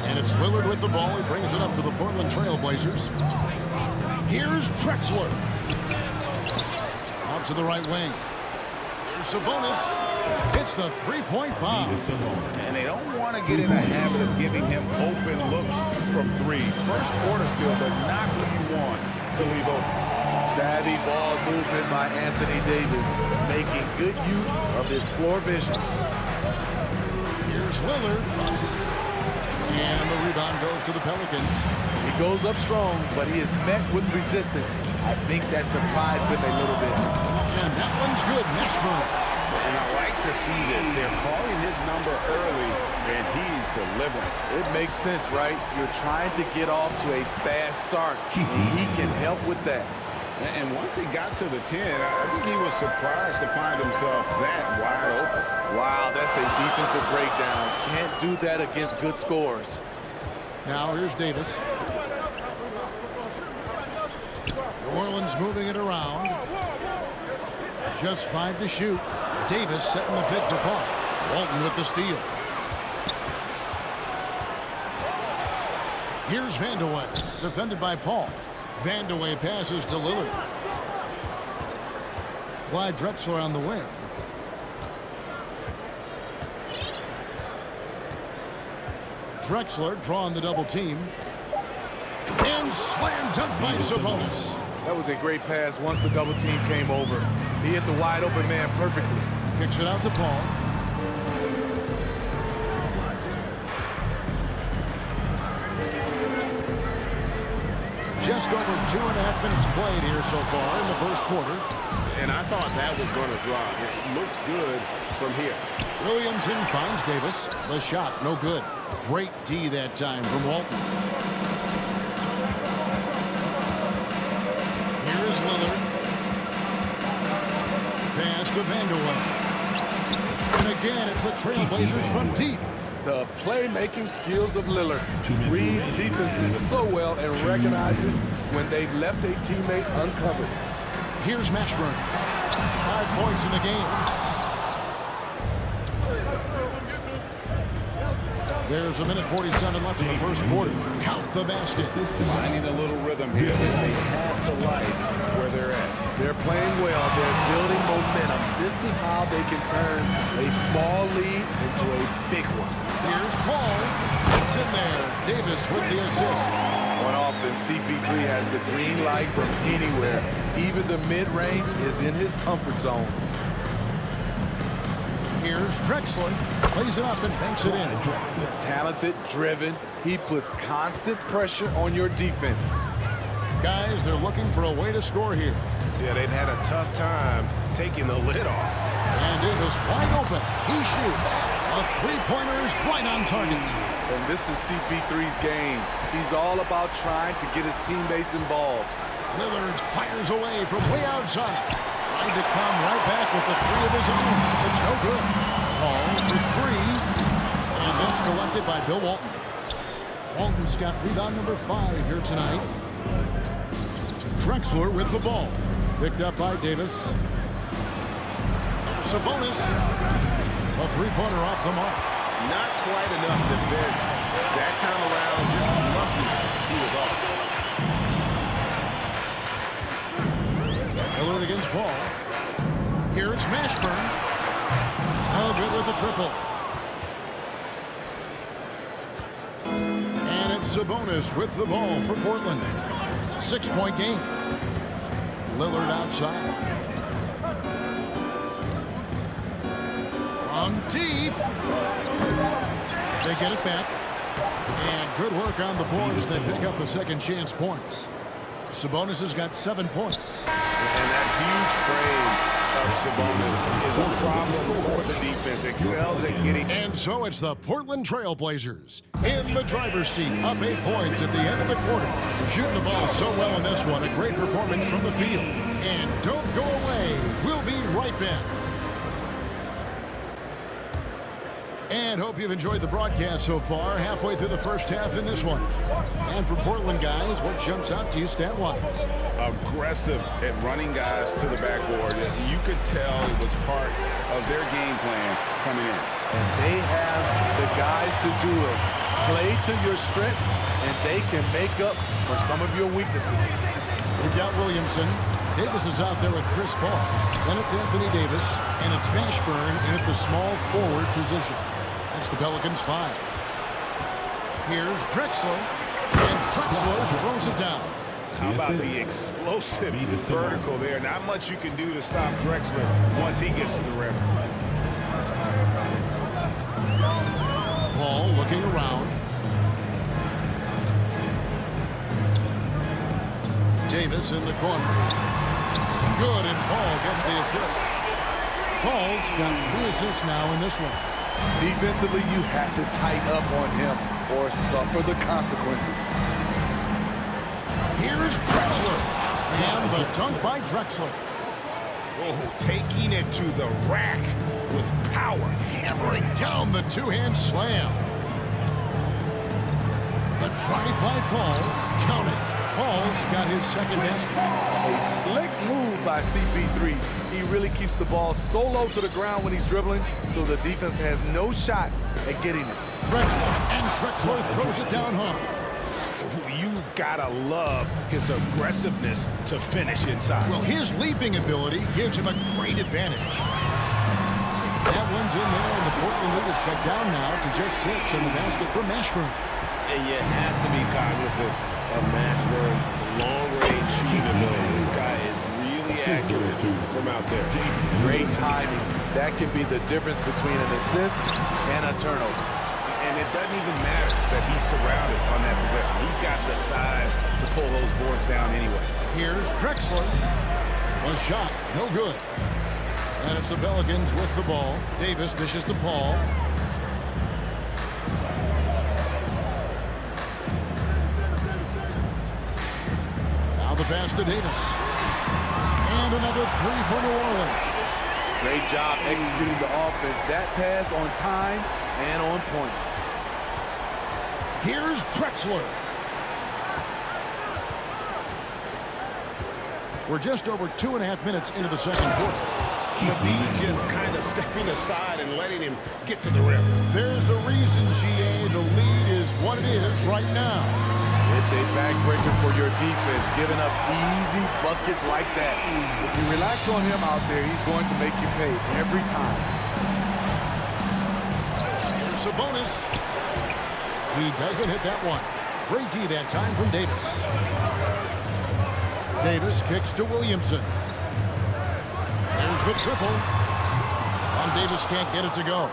And it's Lillard with the ball. He brings it up to the Portland Trail Blazers. Here's Drexler. Out to the right wing. Here's Sabonis. Hits the three-point bomb. And they don't want to get in a habit of giving him open looks from 3. First quarter still, but not what you want to leave open. Savvy ball movement by Anthony Davis, making good use of his floor vision. Here's Lillard. And the rebound goes to the Pelicans. He goes up strong, but he is met with resistance. I think that surprised him a little bit. And that one's good. Mashburn. And I like to see this. They're calling his number early, and he's delivering. It makes sense, right? You're trying to get off to a fast start, and he can help with that. And once he got to the 10, I think he was surprised to find himself that wide open. Wow, that's a defensive breakdown. Can't do that against good scores. Now here's Davis. New Orleans moving it around. Just 5 to shoot. Davis setting the pick for Paul. Walton with the steal. Here's Vandeweghe, defended by Paul. Vandeweghe passes to Lillard. Clyde Drexler on the wing. Drexler drawing the double team. And slam dunk by Sabonis. That was a great pass once the double team came over. He hit the wide open man perfectly. Kicks it out to Paul. Just over 2.5 minutes played here so far in the first quarter. And I thought that was going to drop. It looked good from here. Williamson finds Davis. The shot, no good. Great D that time from Walton. Here is Lillard. Pass to Vandeweghe. And again, it's the Trailblazers from deep. The playmaking skills of Lillard. Reads defenses so well and recognizes when they've left a teammate uncovered. Here's Mashburn. 5 points in the game. There's a minute 47 left in the first quarter. Count the basket. Finding a little rhythm here that they have to like where they're at. They're playing well. They're building momentum. This is how they can turn a small lead into a big one. Here's Paul. It's in there. Davis with the assist. On offense, CP3 has the green light from anywhere. Even the mid-range is in his comfort zone. Here's Drexler. Plays it up and banks it in. Talented, driven. He puts constant pressure on your defense. Guys, they're looking for a way to score here. Yeah, they've had a tough time taking the lid off. And it is wide open. He shoots. A three-pointer is right on target. And this is CP3's game. He's all about trying to get his teammates involved. Lillard fires away from way outside. Trying to come right back with the three of his own. It's no good. Paul for three. And that's collected by Bill Walton. Walton's got rebound number 5 here tonight. Drexler with the ball. Picked up by Davis. Sabonis. A three-pointer off the mark. Not quite enough defense. That time around, just lucky he was off. Lillard against Paul. Here's Mashburn. Oh, good with the triple. And it's Sabonis with the ball for Portland. 6-point game. Lillard outside. From deep. They get it back. And good work on the boards. They pick up the second chance points. Sabonis has got 7 points. And that huge frame of Sabonis is a problem for the defense. Excels at getting... And so it's the Portland Trail Blazers in the driver's seat, up 8 points at the end of the quarter. Shooting the ball so well in this one. A great performance from the field. And don't go away. We'll be right back. And hope you've enjoyed the broadcast so far. Halfway through the first half in this one. And for Portland guys, what jumps out to you stat-wise? Aggressive at running guys to the backboard. You could tell it was part of their game plan coming in. And they have the guys to do it. Play to your strengths, and they can make up for some of your weaknesses. We've got Williamson. Davis is out there with Chris Paul. Then it's Anthony Davis, and it's Mashburn in at the small forward position. That's the Pelicans 5. Here's Drexler, and Drexler throws it down. How about the explosive vertical there? Not much you can do to stop Drexler once he gets to the rim. Paul looking around. Davis in the corner. Good, and Paul gets the assist. Paul's got 3 assists now in this one. Defensively, you have to tighten up on him or suffer the consequences. Here's Drexler. And the dunk by Drexler. Oh, taking it to the rack with power. Hammering down the two-hand slam. The drive by Paul. Count it. Paul's got his second basket. A slick move by CP3. He really keeps the ball so low to the ground when he's dribbling, so the defense has no shot at getting it. Drexler, and Drexler throws it down hard. You gotta love his aggressiveness to finish inside. Well, his leaping ability gives him a great advantage. That one's in there, and the Portland lead is cut down now to just 6 in the basket for Mashburn. And you have to be cognizant of Mashburn's long-range shooting ability. This guy is really accurate from out there. Great timing. That can be the difference between an assist and a turnover. And it doesn't even matter that he's surrounded on that possession. He's got the size to pull those boards down anyway. Here's Drexler. A shot, no good. And it's the Pelicans with the ball. Davis dishes to Paul. Now the pass to Davis. And another 3 for New Orleans. Great job executing the offense. That pass on time and on point. Here's Drexler. We're just over 2.5 minutes into the second quarter. Embiid just kind of stepping aside and letting him get to the rim. There's a reason, GA, the lead is what it is right now. It's a backbreaker for your defense, giving up easy buckets like that. If you relax on him out there, he's going to make you pay every time. Here's Sabonis. He doesn't hit that one. Great D that time from Davis. Davis kicks to Williamson. There's the triple. Davis can't get it to go.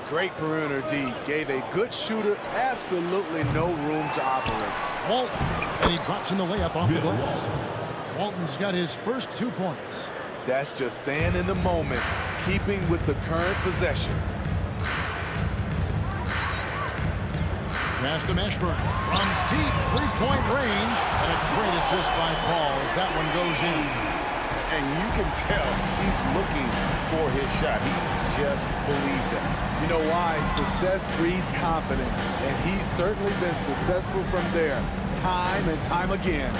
Great perimeter D. Gave a good shooter absolutely no room to operate. Walton, and he drops in the layup off the glass. Walton's got his first 2 points. That's just staying in the moment, keeping with the current possession. Pass to Mashburn from deep three-point range, and a great assist by Paul as that one goes in. And you can tell he's looking for his shot. He just believes it. You know why? Success breeds confidence, and he's certainly been successful from there, time and time again.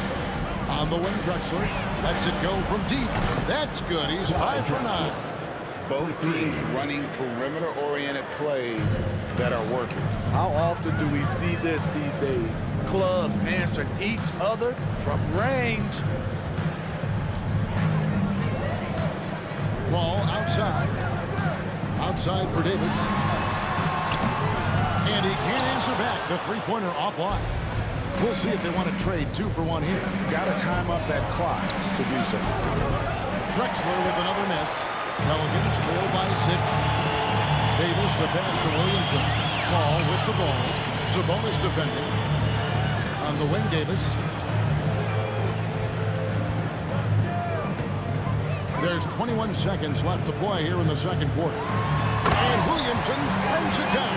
On the wing, Drexler lets it go from deep. That's good. He's 5 for 9. Both teams running perimeter-oriented plays that are working. How often do we see this these days? Clubs answering each other from range. Ball outside. Outside for Davis. And he can't answer back. The three-pointer offline. We'll see if they want to trade 2 for 1 here. Got to time up that clock to do so. Drexler with another miss. Pelicans trail by 6. Davis the pass to Williamson. Paul with the ball. Sabonis defending. On the wing, Davis. There's 21 seconds left to play here in the second quarter. And Williamson throws it down.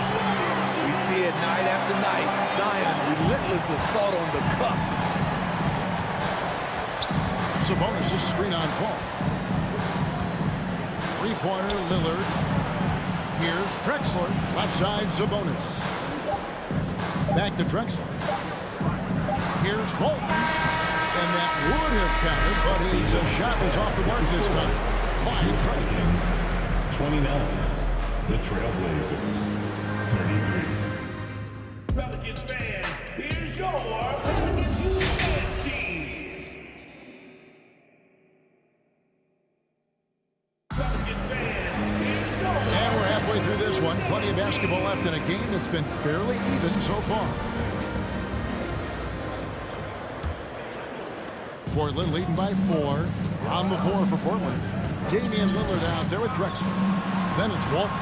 We see it night after night. Zion, relentless assault on the cup. Sabonis' screen on Paul. Three-pointer, Lillard. Here's Drexler. Left side, Sabonis. Back to Drexler. Here's Walton. And that would have counted, but his shot was off the mark this time. Fine trade. 29. The Trailblazers. 33. Pelicans fans, here's your Pelicans U.S. team. Pelicans fans, here's your And we're halfway through this one. Plenty of basketball left in a game that's been fairly even so far. Portland leading by 4. On the floor for Portland. Damian Lillard out there with Drexler. Then it's Walton.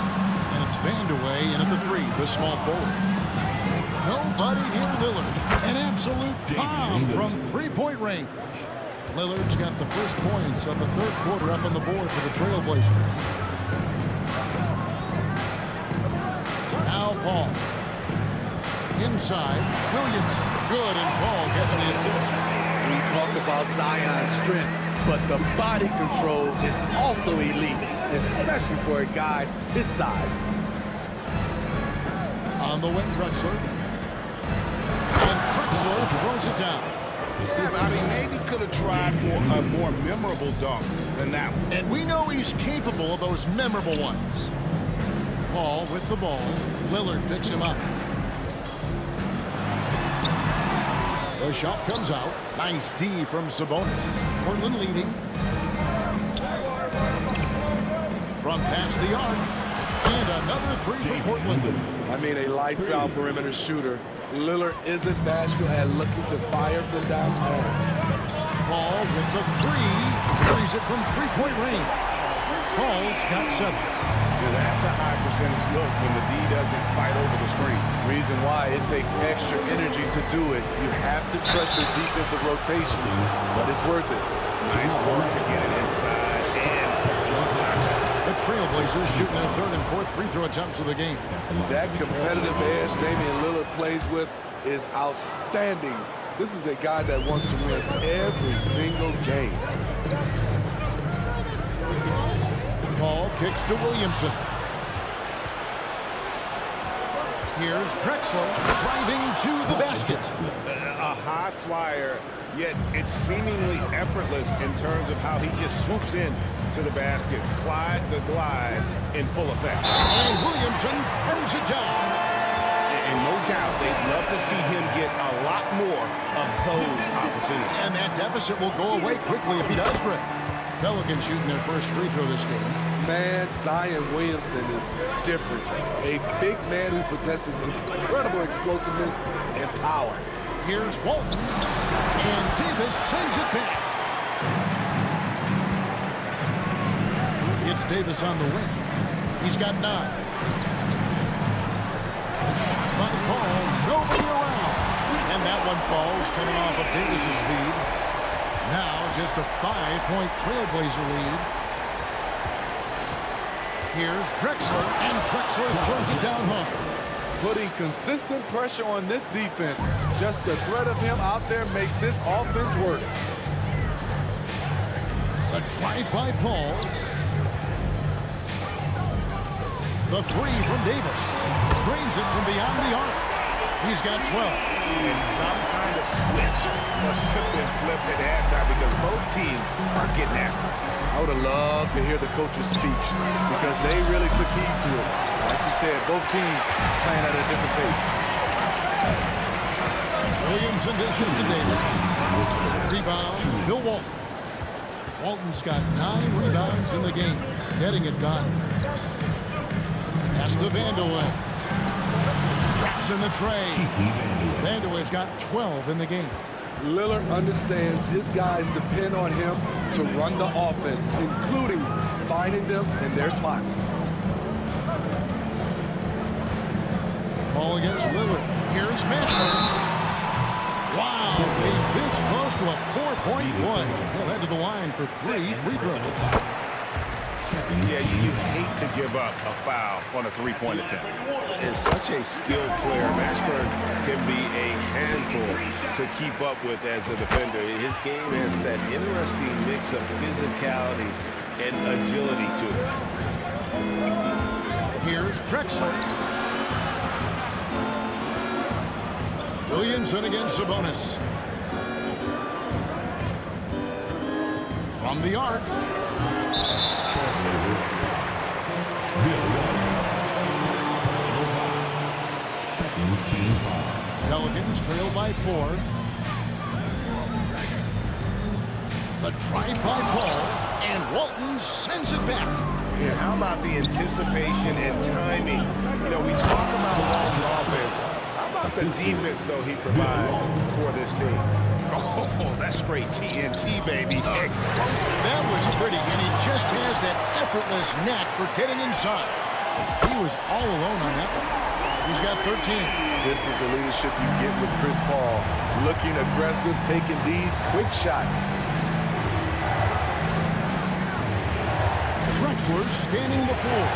And it's Vandeweghe in at the 3, the small forward. Nobody near Lillard. An absolute bomb from three-point range. Lillard's got the first points of the third quarter up on the board for the Trailblazers. Now Paul. Inside, Williamson. Good, and Paul gets the assist. We talk about Zion's strength, but the body control is also elite, especially for a guy his size. On the wing, Drexler. And Drexler throws it down. Yeah, I mean, maybe could have tried for a more memorable dunk than that one. And we know he's capable of those memorable ones. Paul with the ball. Lillard picks him up. The shot comes out. Nice D from Sabonis. Portland leading. From past the arc. And another 3 for Portland. I mean, a lights-out perimeter shooter. Lillard isn't bashful at looking to fire from downtown. Paul with the 3. Carries it from three-point range. Paul's got 7. Yeah, that's a high percentage look when the D doesn't fight over the screen. Reason why it takes extra energy to do it. You have to trust the defensive rotations, but it's worth it. Nice work to get it inside and jump contact. The Trailblazers shooting their third and fourth free throw attempts of the game. That competitive edge Damian Lillard plays with is outstanding. This is a guy that wants to win every single game. Paul kicks to Williamson. Here's Drexler driving to the basket. A high flyer, yet it's seemingly effortless in terms of how he just swoops in to the basket. Clyde the glide in full effect. And Williamson throws it down. And no doubt they'd love to see him get a lot more of those opportunities. And that deficit will go away quickly if he does, Greg. Pelicans shooting their first free throw this game. Man, Zion Williamson is different. A big man who possesses incredible explosiveness and power. Here's Walton. And Davis sends it back. It's Davis on the wing. He's got 9. The shot by Paul. Nobody around. And that one falls, coming off of Davis's feed. Now just a 5-point Trailblazer lead. Here's Drexler, and Drexler throws it down hard. Putting consistent pressure on this defense. Just the threat of him out there makes this offense work. A drive by Paul. The 3 from Davis. Drains it from beyond the arc. He's got 12. And some kind of switch must have been flipped at halftime because both teams are getting after it. I would have loved to hear the coaches speak because they really took heed to it. Like you said, both teams playing at a different pace. Williamson dishes to Davis. Rebound, Bill Walton. Walton's got 9 rebounds in the game, getting it done. Pass to Vanderway. Traps in the tray. Vanderway's got 12 in the game. Lillard understands his guys depend on him to run the offense, including finding them in their spots. Ball against Lillard. Here's Mashburn. Wow, he's this close to a 4-point one. He'll head to the line for 3 free throws. Yeah, you hate to give up a foul on a 3-point attempt. And such a skilled player, Mashburn can be a handful to keep up with as a defender. His game has that interesting mix of physicality and agility to it. Here's Drexler. Williamson against Sabonis. From the arc. Pelicans trail by 4. The drive by Paul, and Walton sends it back. And how about the anticipation and timing? You know, we talk about Walton's offense. How about the defense, though, he provides for this team? Oh, that's straight TNT, baby. Explosive. That was pretty, and he just has that effortless knack for getting inside. He was all alone on that one. He's got 13. This is the leadership you get with Chris Paul. Looking aggressive, taking these quick shots. Drexler standing before.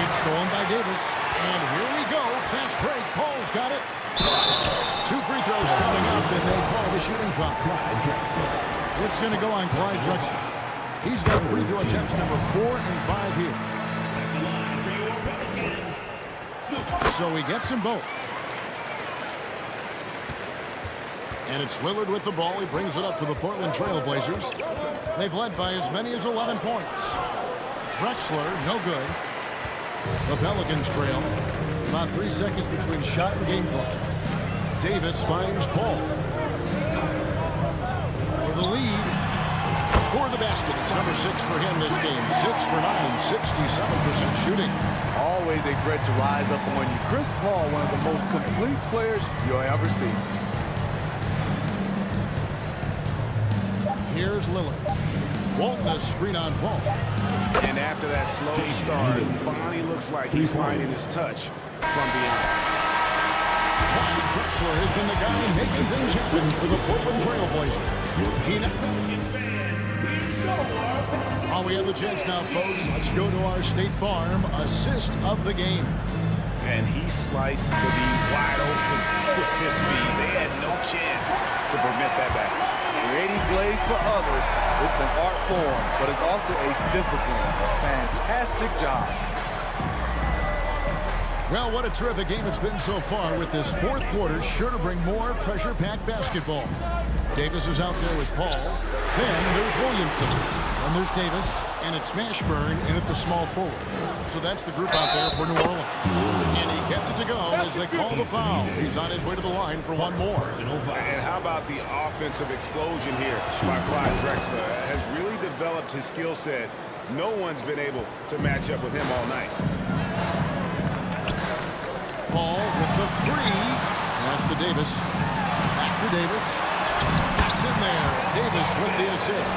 It's stolen by Davis. And here we go. Fast break. Paul's got it. 2 free throws coming up, and they call the shooting foul. It's going to go on Clyde Drexler. He's got free throw attempts number 4 and 5 here. So he gets them both. And it's Lillard with the ball. He brings it up for the Portland Trail Blazers. They've led by as many as 11 points. Drexler, no good. The Pelicans trail. About 3 seconds between shot and game clock. Davis finds Paul. For the lead. Score the basket. It's number 6 for him this game. 6 for 9, 67% shooting. Always a threat to rise up on you. Chris Paul, one of the most complete players you'll ever see. Here's Lillard. Walton a screen on Paul. And after that slow start, finally looks like he's finding his touch from beyond. Clyde Drexler has been the guy making things happen for the Portland Trail Blazers. While we have the chance now, folks, let's go to our State Farm assist of the game. And he sliced the D wide open with his feet. They had no chance to prevent that basket. Creating plays for others, it's an art form, but it's also a discipline. A fantastic job. Well, what a terrific game it's been so far, with this fourth quarter sure to bring more pressure-packed basketball. Davis is out there with Paul. Then there's Williamson. And there's Davis. And it's Mashburn in at the small forward. So that's the group out there for New Orleans. And he gets it to go as they call the foul. He's on his way to the line for one more. And how about the offensive explosion here by Clyde Drexler? Has really developed his skill set. No one's been able to match up with him all night. Paul with the three. Pass to Davis. Back to Davis. That's in there. Davis with the assist.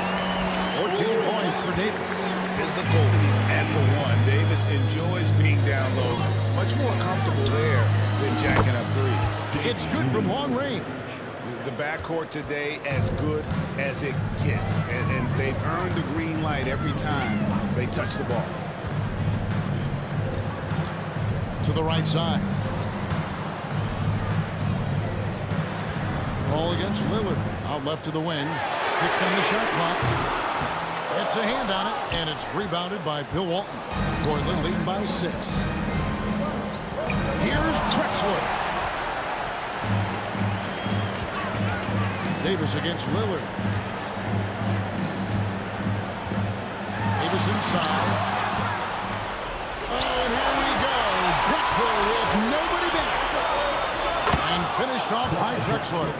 14 points for Davis. Physical at the one. Davis enjoys being down low. Much more comfortable there than jacking up threes. It's good from long range. The backcourt today as good as it gets. And they've earned the green light every time they touch the ball. To the right side. Ball against Lillard. Out left to the wing. 6 on the shot clock. It's a hand on it, and it's rebounded by Bill Walton. Portland leading by 6. Here's Drexler. Davis against Lillard. Davis inside. Oh, and here we go. Drexler with nobody back. And finished off by Drexler.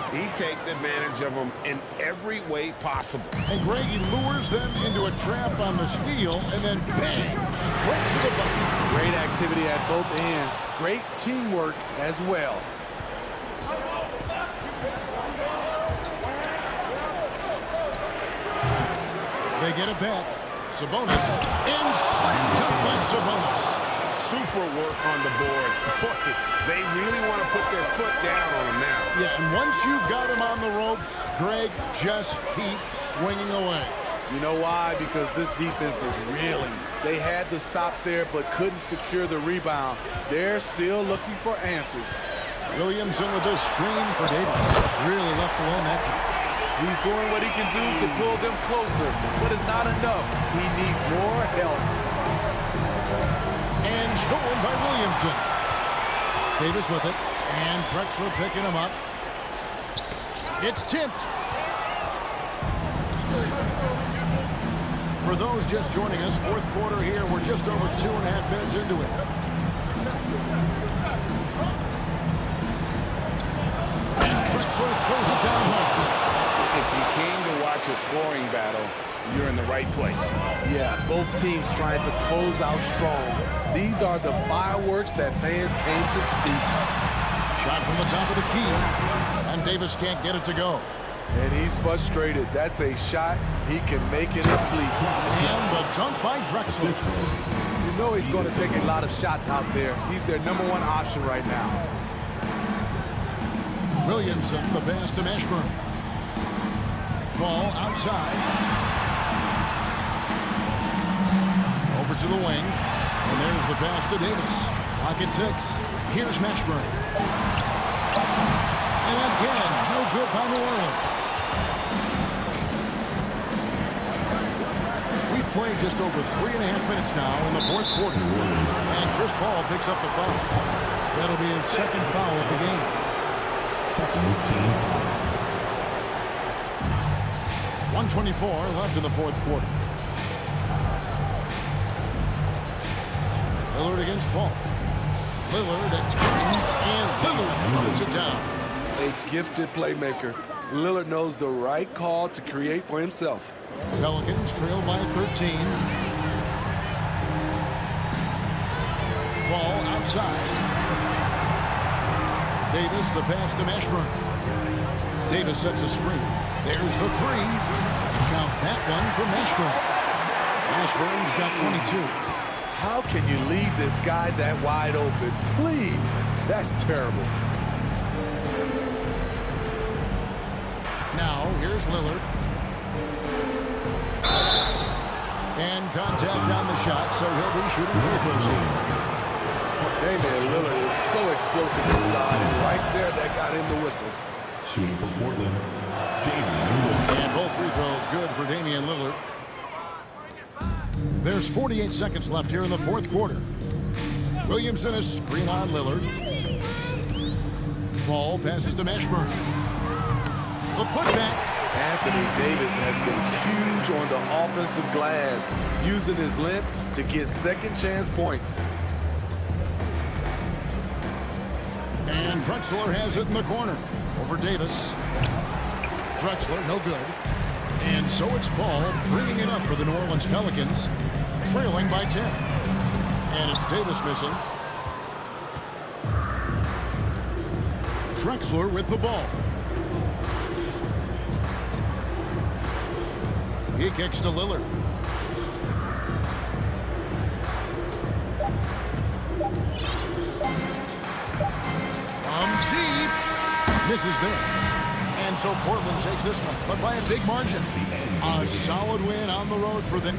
He takes advantage of them in every way possible. And Greg, he lures them into a trap on the steal, and then bang, straight to the bucket. Great activity at both ends. Great teamwork as well. They get it back. Sabonis, and slammed up by Sabonis. Super work on the boards. Boy, they really want to put their foot down on them now. Yeah, and once you've got him on the ropes, Greg, just keep swinging away. You know why? Because this defense is reeling. They had to stop there but couldn't secure the rebound. They're still looking for answers. Williamson with this screen for Davis. Really left alone that time. He's doing what he can do to pull them closer, but it's not enough. He needs more help. And stolen by Williamson. Davis with it, and Drexler picking him up. It's tipped. For those just joining us, fourth quarter here, we're just over 2.5 minutes into it. And Drexler throws it down home. If you came to watch a scoring battle, you're in the right place. Yeah, both teams trying to close out strong. These are the fireworks that fans came to see. Shot from the top of the key, and Davis can't get it to go. And he's frustrated. That's a shot he can make in his sleep. And the dunk by Drexler. You know he's going to take a lot of shots out there. He's their #1 option right now. Williamson, the pass to Mashburn. Ball outside. Over to the wing. And there's the pass to Davis. Clock at 6. Here's Mashburn. And again, no good by New Orleans. We've played just over 3.5 minutes now in the fourth quarter. And Chris Paul picks up the foul. That'll be his second foul of the game. Second team foul. 1:24 left in the fourth quarter. Lillard against Paul. Lillard at times, and Lillard throws it down. A gifted playmaker. Lillard knows the right call to create for himself. Pelicans trail by 13. Ball outside. Davis, the pass to Mashburn. Davis sets a screen. There's the three. Count that one for Mashburn. Mashburn's got 22. How can you leave this guy that wide open? Please. That's terrible. Now, here's Lillard. And contact on the shot, so he'll be shooting free throws here. Damian Lillard is so explosive inside, and right there, that got him the whistle. Shooting for Portland, Damian Lillard. And both free throws good for Damian Lillard. There's 48 seconds left here in the fourth quarter. Williamson a screen on Lillard. Ball passes to Mashburn. The putback. Anthony Davis has been huge on the offensive glass, using his length to get second chance points. And Drexler has it in the corner. Over Davis. Drexler, no good. And so it's Paul bringing it up for the New Orleans Pelicans, trailing by 10. And it's Davis missing. Drexler with the ball. He kicks to Lillard. From deep. Misses there. And so Portland takes this one, but by a big margin. A solid win on the road for them.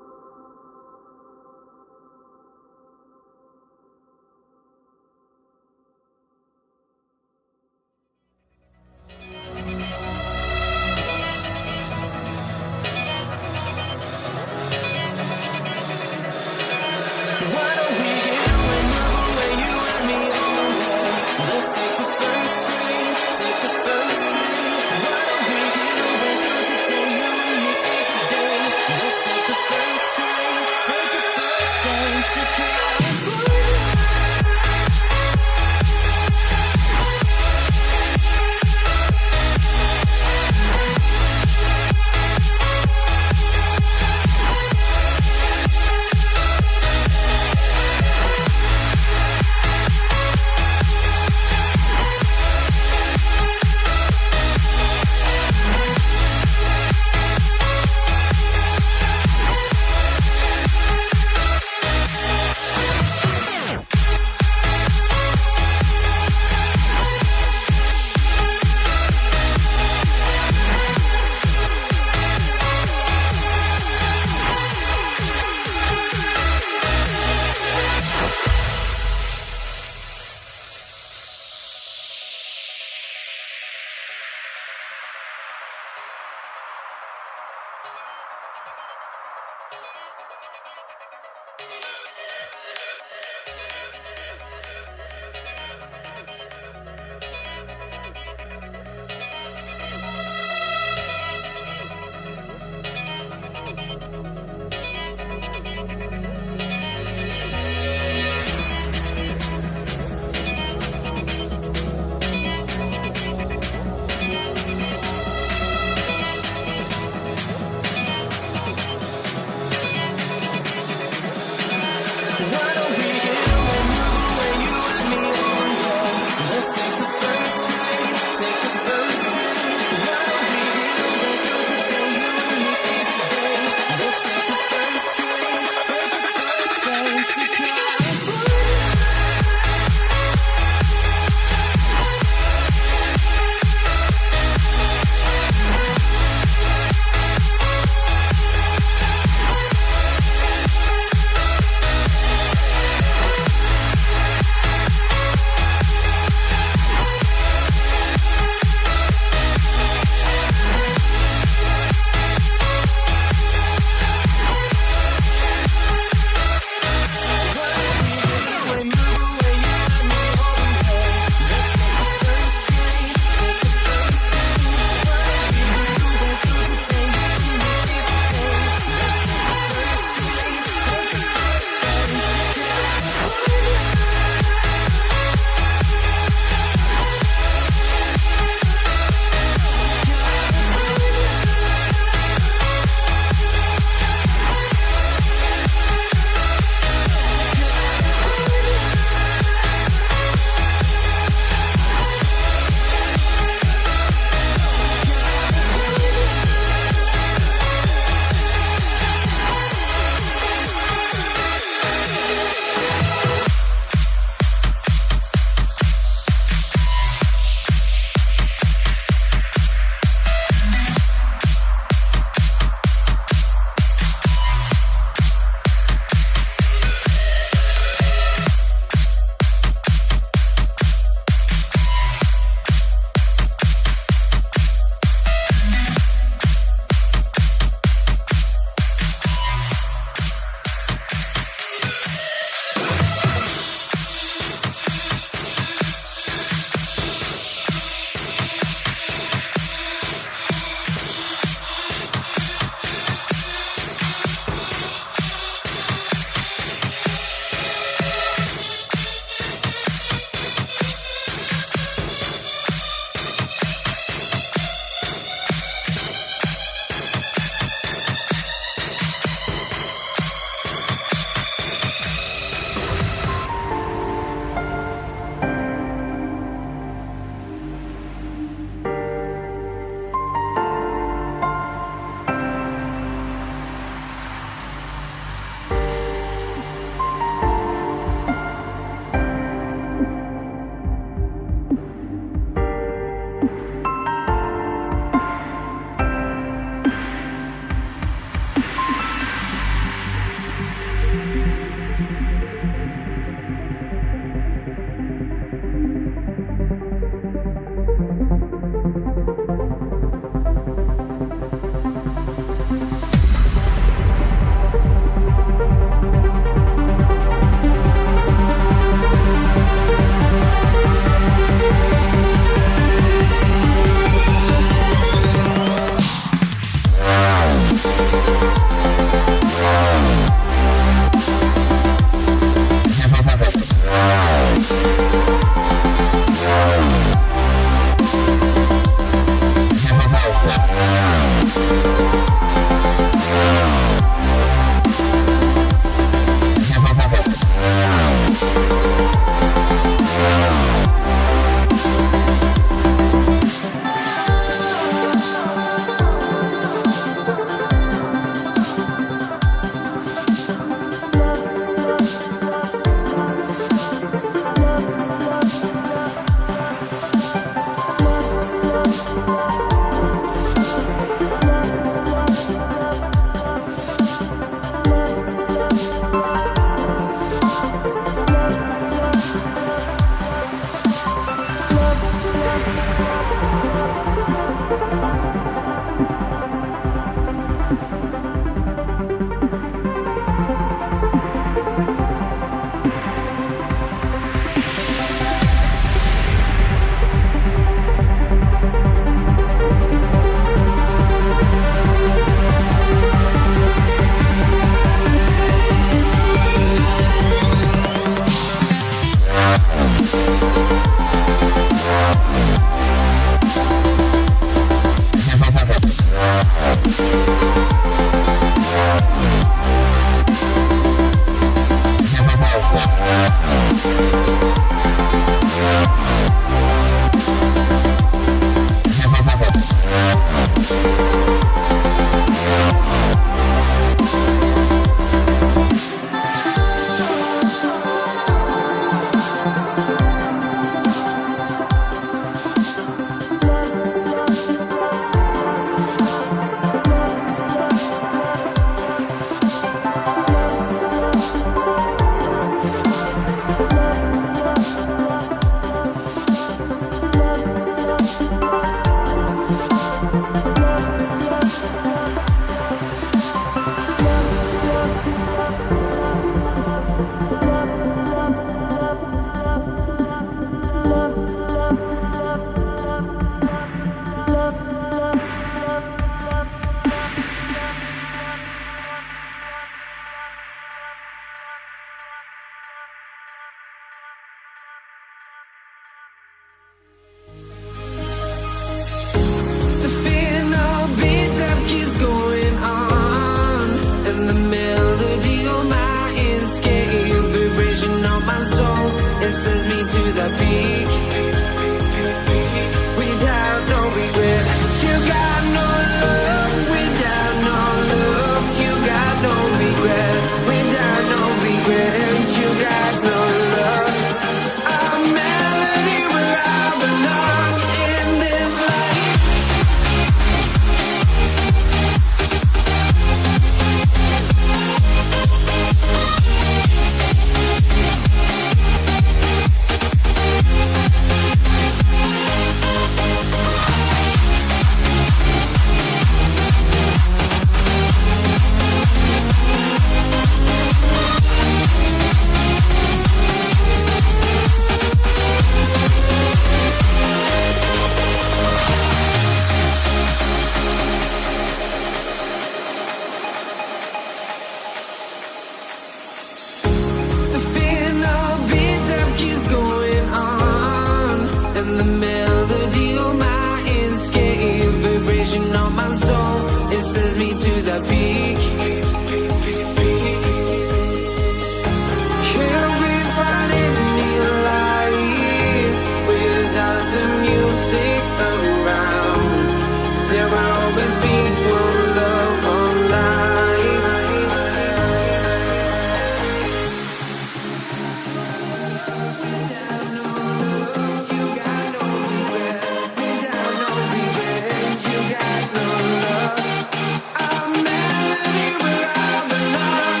A melody where I belong.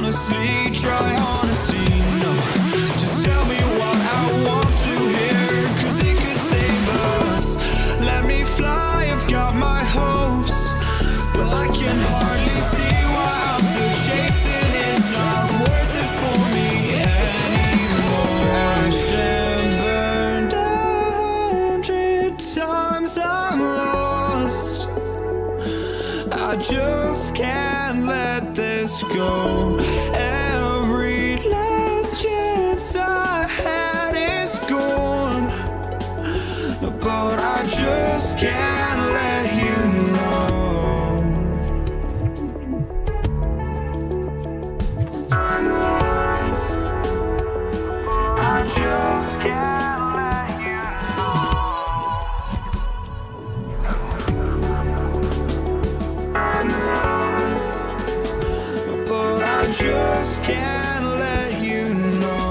honestly, try honesty. No, just tell me what I want to hear, 'cause it could save us. Let me fly, I've got my hopes, but I can hardly see why I'm still chasing. It's not worth it for me anymore. Crashed and burned 100 times, I'm lost. I just can't let this go. Every last chance I had is gone, but I just can't let you know. I just can't let you know. But I just can't let you know.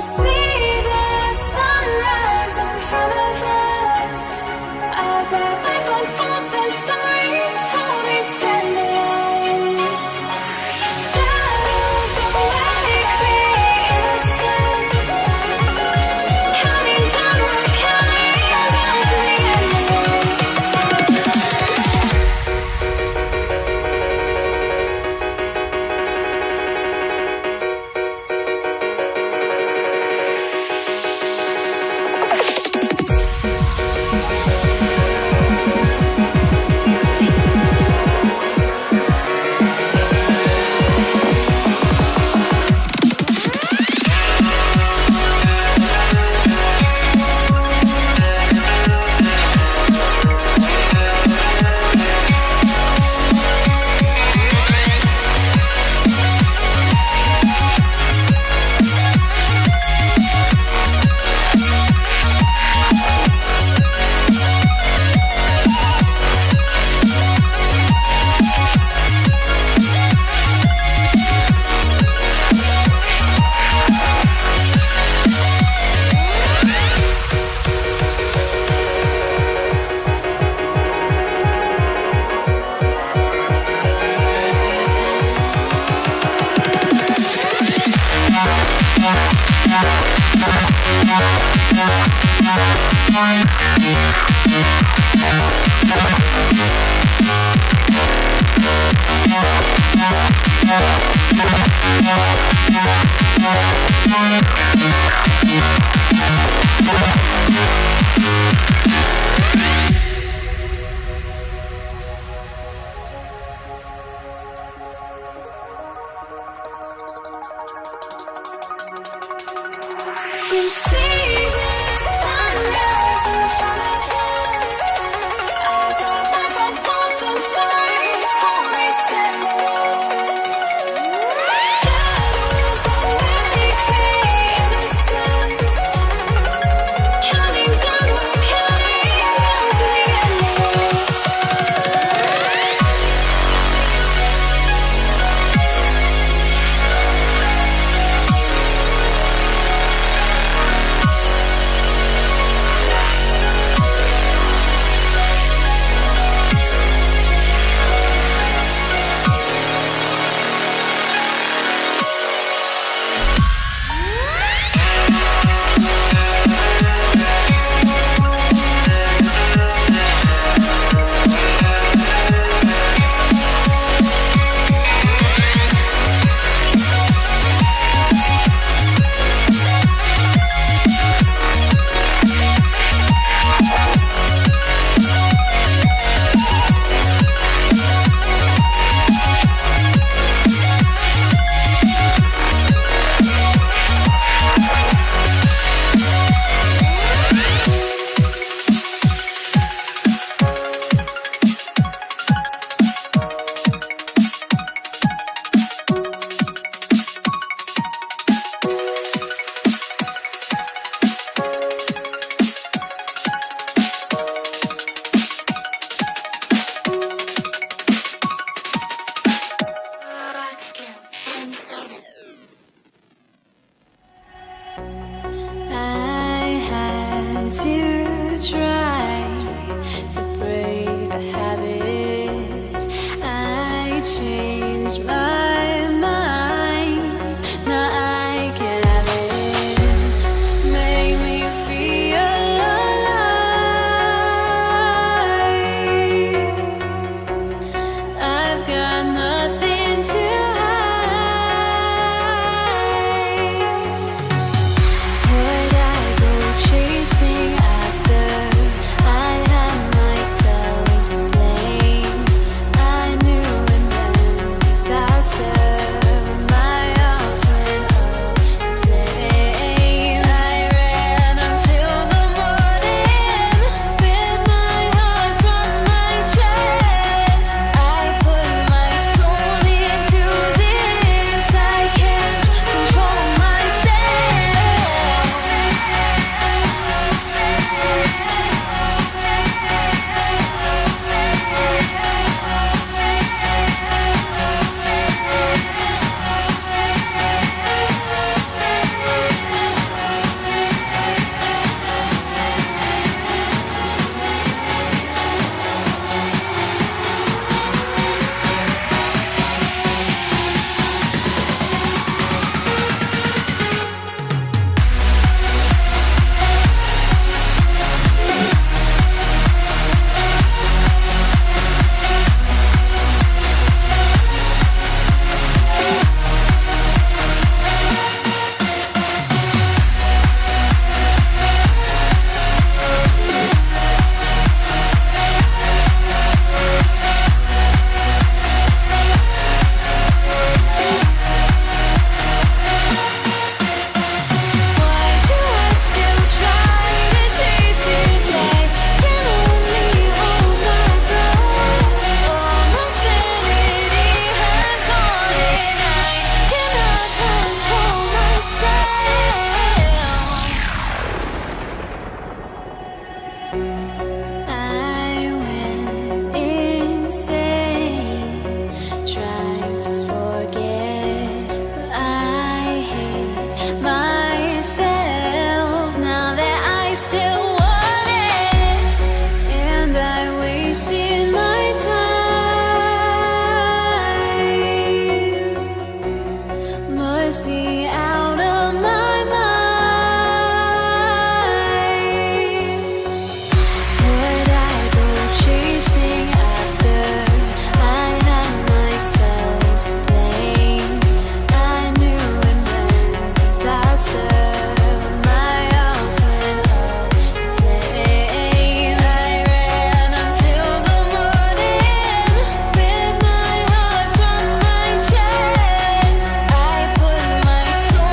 see the sunrise in front of us as our life unfolds and stories told we stand alone. Shadows awake the innocence, counting down, we're counting down to the end of we see the sunrise in front of us as our life unfolds and stories told we stand alone. Shadows awake the innocence, counting down, we're counting down to the must be out of my mind. Would I go chasing after? I had myself to blame. I knew it meant disaster. My house went up in flames. I ran until the morning with my heart from my chest. I put my soul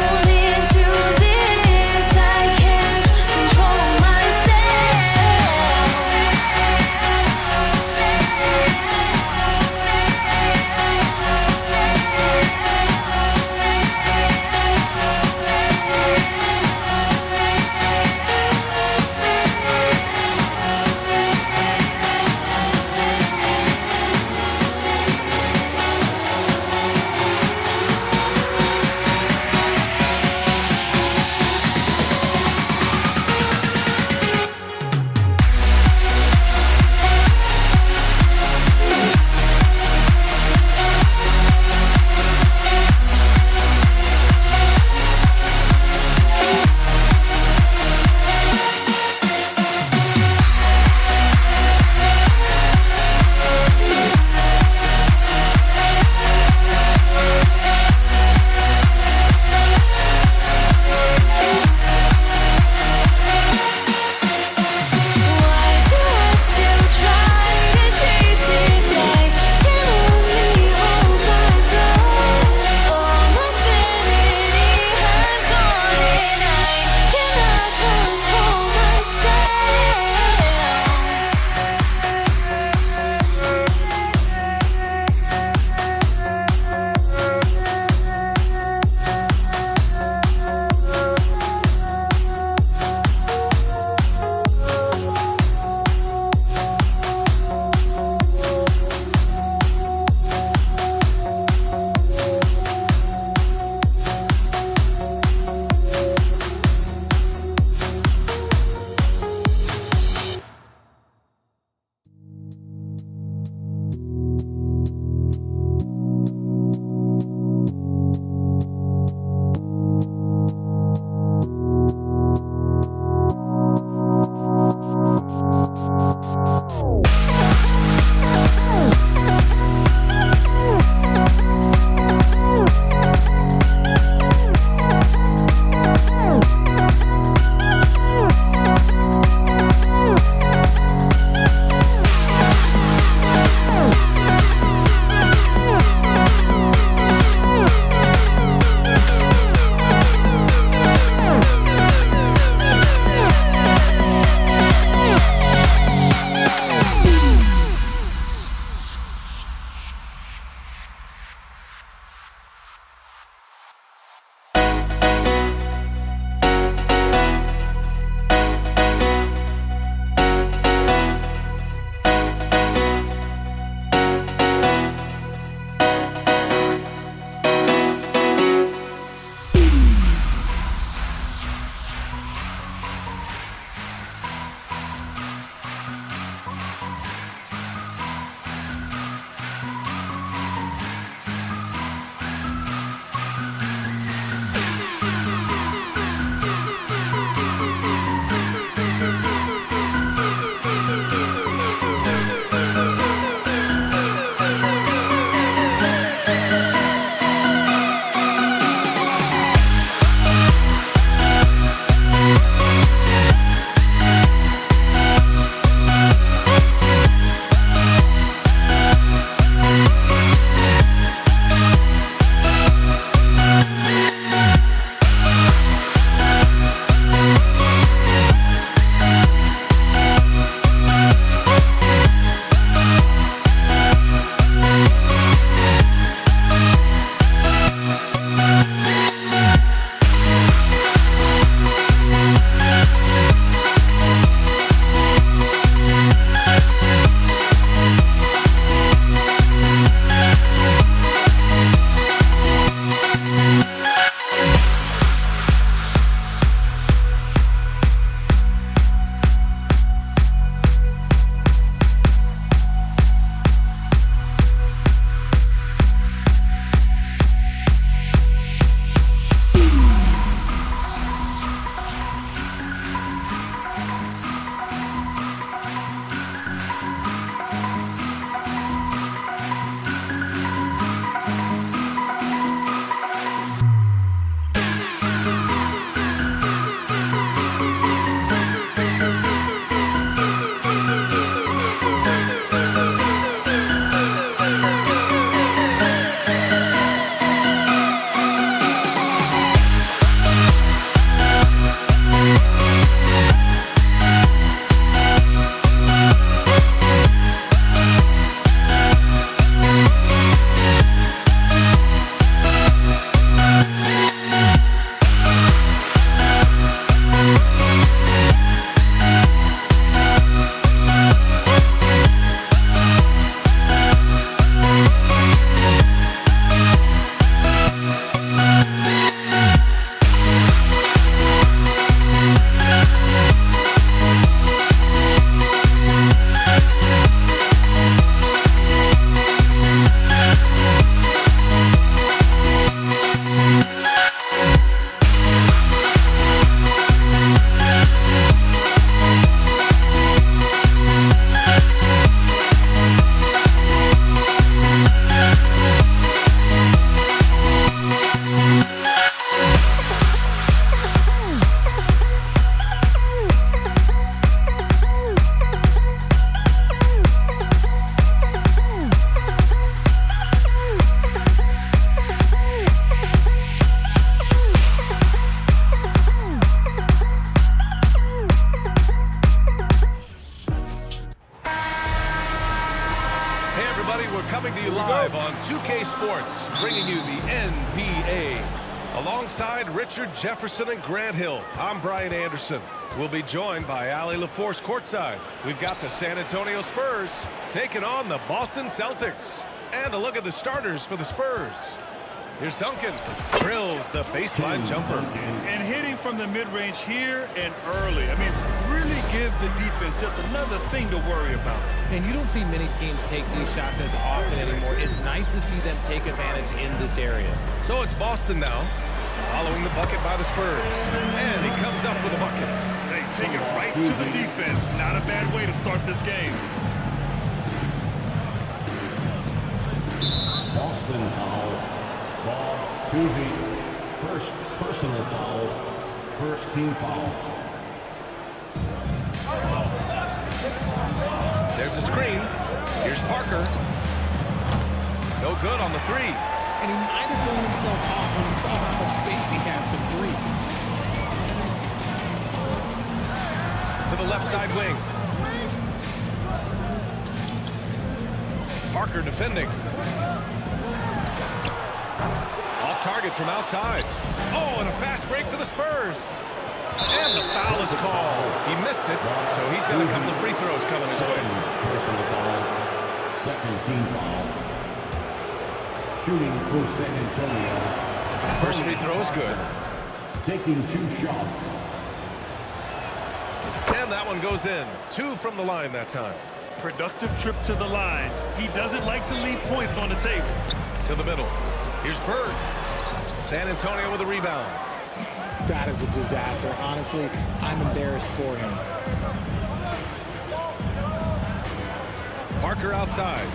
Sports, bringing you the NBA. Alongside Richard Jefferson and Grant Hill, I'm Brian Anderson. We'll be joined by Allie LaForce courtside. We've got the San Antonio Spurs taking on the Boston Celtics. And a look at the starters for the Spurs. Here's Duncan. Drills the baseline jumper. And hitting from the mid-range here and early. I mean, really give the defense just another thing to worry about. And you don't see many teams take these shots as often anymore. It's nice to see them take advantage in this area. So it's Boston now, following the bucket by the Spurs. And he comes up with a bucket. They take it right to the defense. Not a bad way to start this game. Boston foul. Ball, Cousy. First personal foul. First team foul. There's a screen. Here's Parker. No good on the three. And he might have thrown himself off when he saw how much space he had for three. To the left side wing. Parker defending. Off target from outside. Oh, and a fast break for the Spurs. And the foul is called. He missed it, so he's got a couple of free throws coming his way. Personal foul. Second team foul. Shooting for San Antonio. First free throw is good. Taking 2 shots. And that one goes in. 2 from the line that time. Productive trip to the line. He doesn't like to leave points on the table. To the middle. Here's Bird. San Antonio with a rebound. That is a disaster. Honestly, I'm embarrassed for him. Parker outside.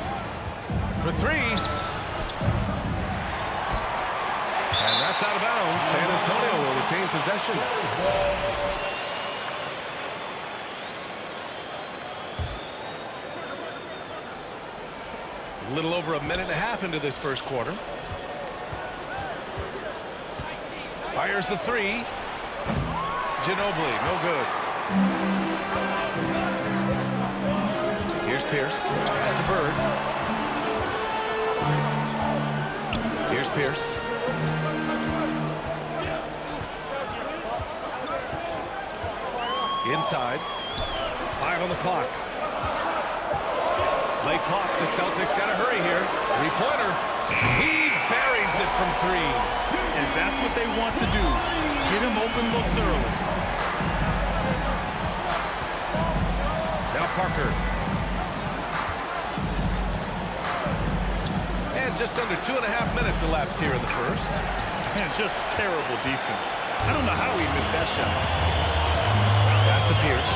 For 3. And that's out of bounds. San Antonio will retain possession. A little over a minute and a half into this first quarter. Fires the 3. Ginobili, no good. Here's Pierce. Pass to Bird. Here's Pierce. Inside. 5 on the clock. Late clock. The Celtics got to hurry here. 3-pointer. He buries it from 3. And that's what they want to do. Get him open looks early. Now Parker. And just under 2.5 minutes elapsed here in the first. Man, just terrible defense. I don't know how he missed that shot. Pass to Pierce.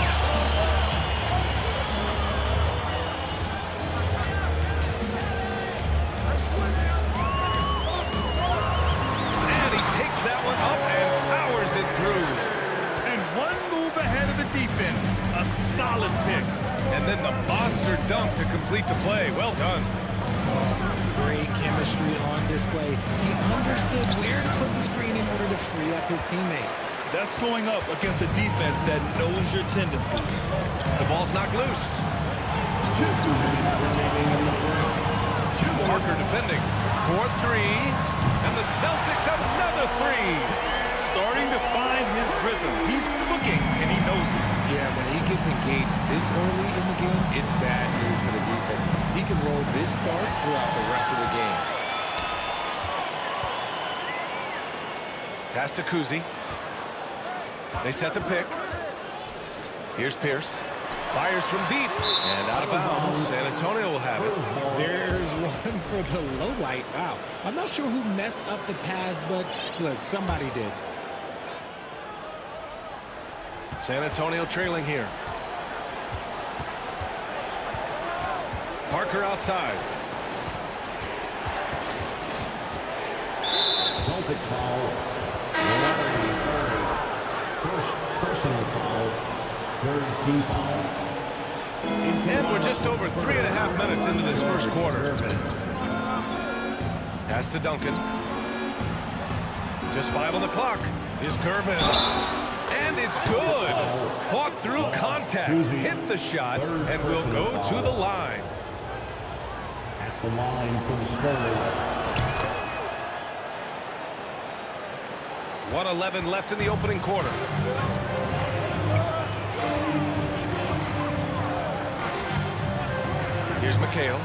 And he takes that one up and powers it through. And one move ahead of the defense. A solid pick. And then the monster dunk to complete the play. Well done. Great chemistry on display. He understood where to put the screen in order to free up his teammate. That's going up against a defense that knows your tendencies. The ball's knocked loose. Parker defending. 4-3. And the Celtics another 3. Starting to find his rhythm. He's cooking, and he knows it. Yeah, when he gets engaged this early in the game, it's bad news for the defense. He can roll this start throughout the rest of the game. Pass to Cousy. They set the pick. Here's Pierce. Fires from deep. And out of bounds. San Antonio will have it. There's one for the low light. Wow. I'm not sure who messed up the pass, but look, somebody did. San Antonio trailing here. Parker outside. Celtics foul. First personal foul. Third team foul. And we're just over 3.5 minutes into this first quarter. Pass to Duncan. Just 5 on the clock. Here's Gervin. And it's good. Fought through contact. Hit the shot and will go to the line. At the line for the Spurs. 1:11 left in the opening quarter. Here's McHale.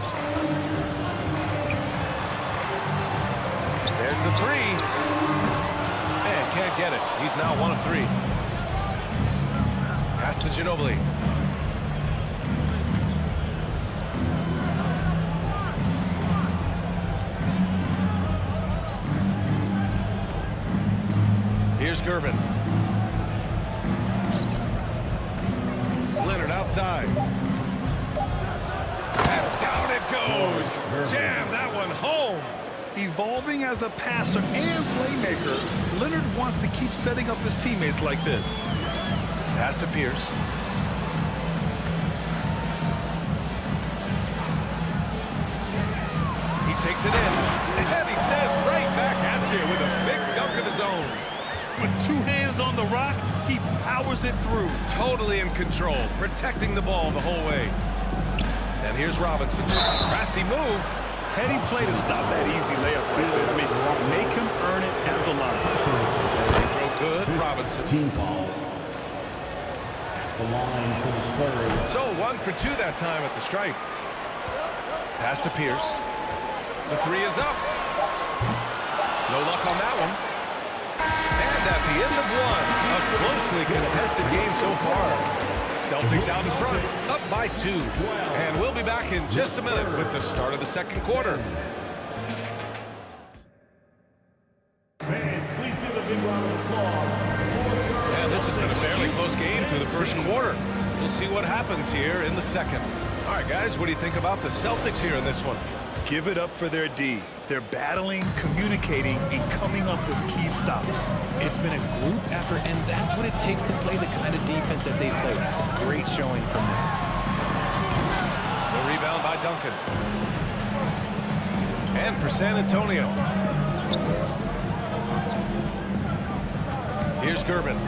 There's the three. And can't get it. He's now 1 of 3. Pass to Ginobili. Here's Gervin. Leonard outside. And down it goes. Jam that one home. Evolving as a passer and playmaker, Leonard wants to keep setting up his teammates like this. Pass to Pierce. He takes it in. And he says right back at you with a big dunk of his own. With 2 hands on the rock, he powers it through. Totally in control, protecting the ball the whole way. And here's Robinson. Crafty move. Heading play to stop that easy layup right there. I mean, make him earn it at the line. They throw good, Robinson. Team foul. The line for the Spurs. So 1 for 2 that time at the stripe. Pass to Pierce. The three is up. No luck on that one. And at the end of 1, a closely contested game so far. Celtics out in front, up by 2. And we'll be back in just a minute with the start of the second quarter. Please give a big round of applause. And this has been a fairly close game through the first quarter. We'll see what happens here in the second. All right, guys, what do you think about the Celtics here in this one? Give it up for their D. They're battling, communicating, and coming up with key stops. It's been a group effort, and that's what it takes to play the kind of defense that they play. Great showing from them. The rebound by Duncan. And for San Antonio. Here's Gervin.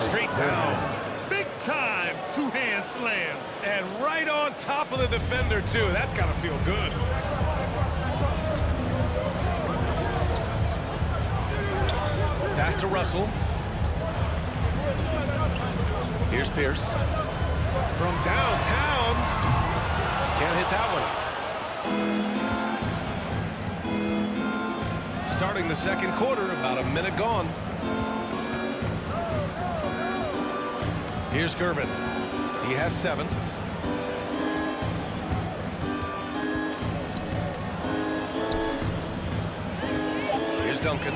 Straight down. Big time 2-hand slam. And right on top of the defender, too. That's got to feel good. Pass to Russell. Here's Pierce. From downtown. Can't hit that one. Starting the second quarter, about a minute gone. Here's Gervin. He has 7. Here's Duncan.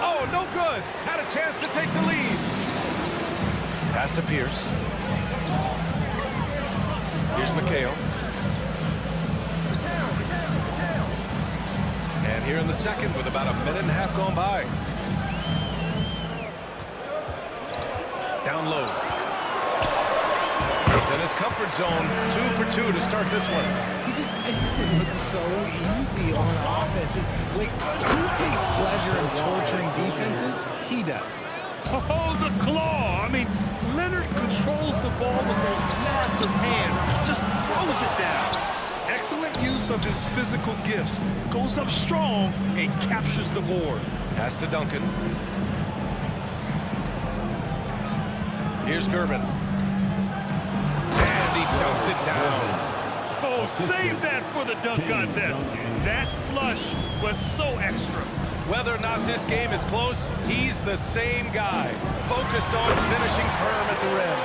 Oh, no good. Had a chance to take the lead. Pass to Pierce. Here's McHale. And here in the second with about a minute and a half gone by. Down low. He's in his comfort zone. 2 for 2 to start this one. He just makes it look so easy on offense. Like, who takes pleasure in torturing defenses? He does. Oh, the claw. I mean, Leonard controls the ball with those massive hands. Just throws it down. Excellent use of his physical gifts. Goes up strong and captures the board. Pass to Duncan. Here's Gervin. And he dunks it down. Oh, save that for the dunk contest. That flush was so extra. Whether or not this game is close, he's the same guy. Focused on finishing firm at the rim.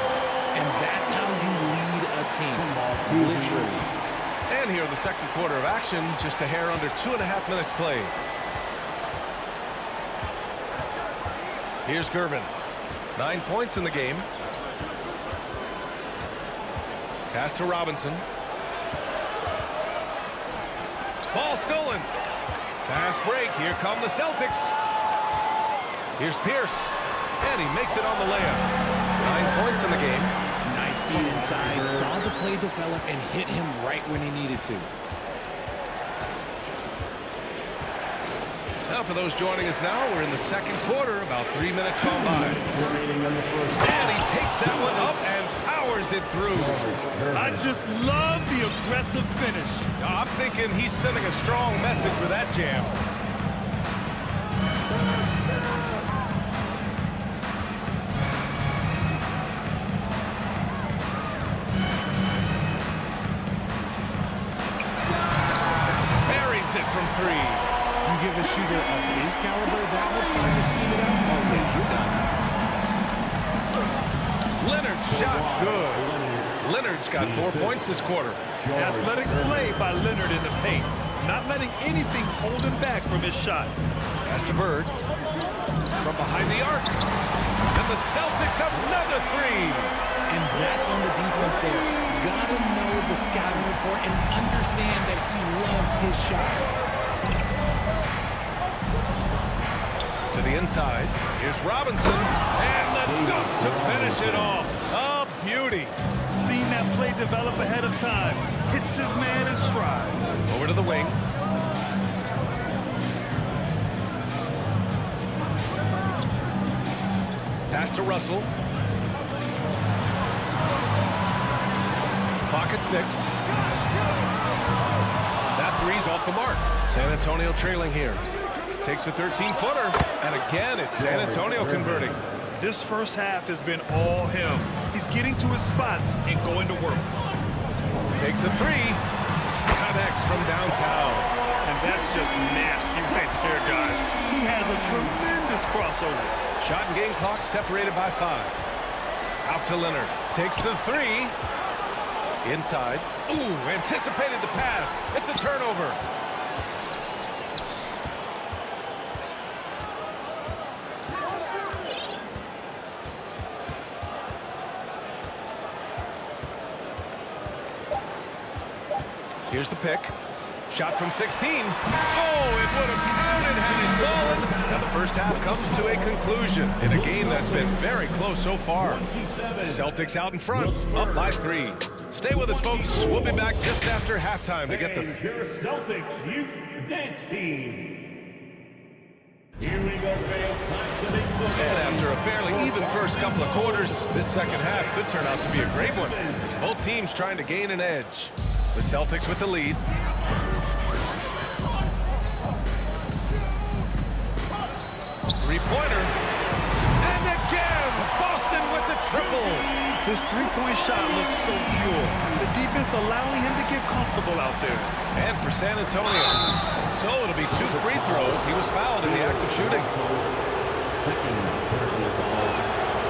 And that's how you lead a team. Literally. And here in the second quarter of action, just a hair under 2.5 minutes played. Here's Gervin. 9 points in the game. Pass to Robinson. Ball stolen. Fast break. Here come the Celtics. Here's Pierce. And he makes it on the layup. 9 points in the game. Nice feed inside. Saw the play develop and hit him right when he needed to. Now for those joining us now, we're in the second quarter, about 3 minutes gone by. And he takes that one up and powers it through. I just love the aggressive finish. I'm thinking he's sending a strong message with that jam. Buries it from three. You give a shooter of his caliber that much time to seam it up, oh, wait, you're done. Leonard's shot's good. Leonard's got 4 points this quarter. Athletic play by Leonard in the paint. Not letting anything hold him back from his shot. Pass to Bird. From behind the arc. And the Celtics have another three. And that's on the defense there. Gotta know the scouting report and understand that he loves his shot. To the inside. Here's Robinson. And the dunk to finish it off. A beauty. Seen that play develop ahead of time. Hits his man in stride. Over to the wing. Pass to Russell. Clock at 6. That three's off the mark. San Antonio trailing here. Takes a 13-footer. And again, it's San Antonio converting. This first half has been all him. He's getting to his spots and going to work. Takes a three. Connects from downtown. And that's just nasty right there, guys. He has a tremendous crossover. Shot and game clock separated by 5. Out to Leonard. Takes the three. Inside. Ooh, anticipated the pass. It's a turnover. Here's the pick. Shot from 16. Oh, it would have counted had it fallen. Now the first half comes to a conclusion in a game that's been very close so far. Celtics out in front, up by 3. Stay with us, folks. We'll be back just after halftime to get the... Your Celtics Youth Dance Team. Here we go, fans. Time to make the... And after a fairly even first couple of quarters, this second half could turn out to be a great one, as both teams trying to gain an edge. The Celtics with the lead. Three-pointer. And again, Boston with the triple. His three-point shot looks so pure. The defense allowing him to get comfortable out there. And for San Antonio. So it'll be 2 free throws. He was fouled in the act of shooting.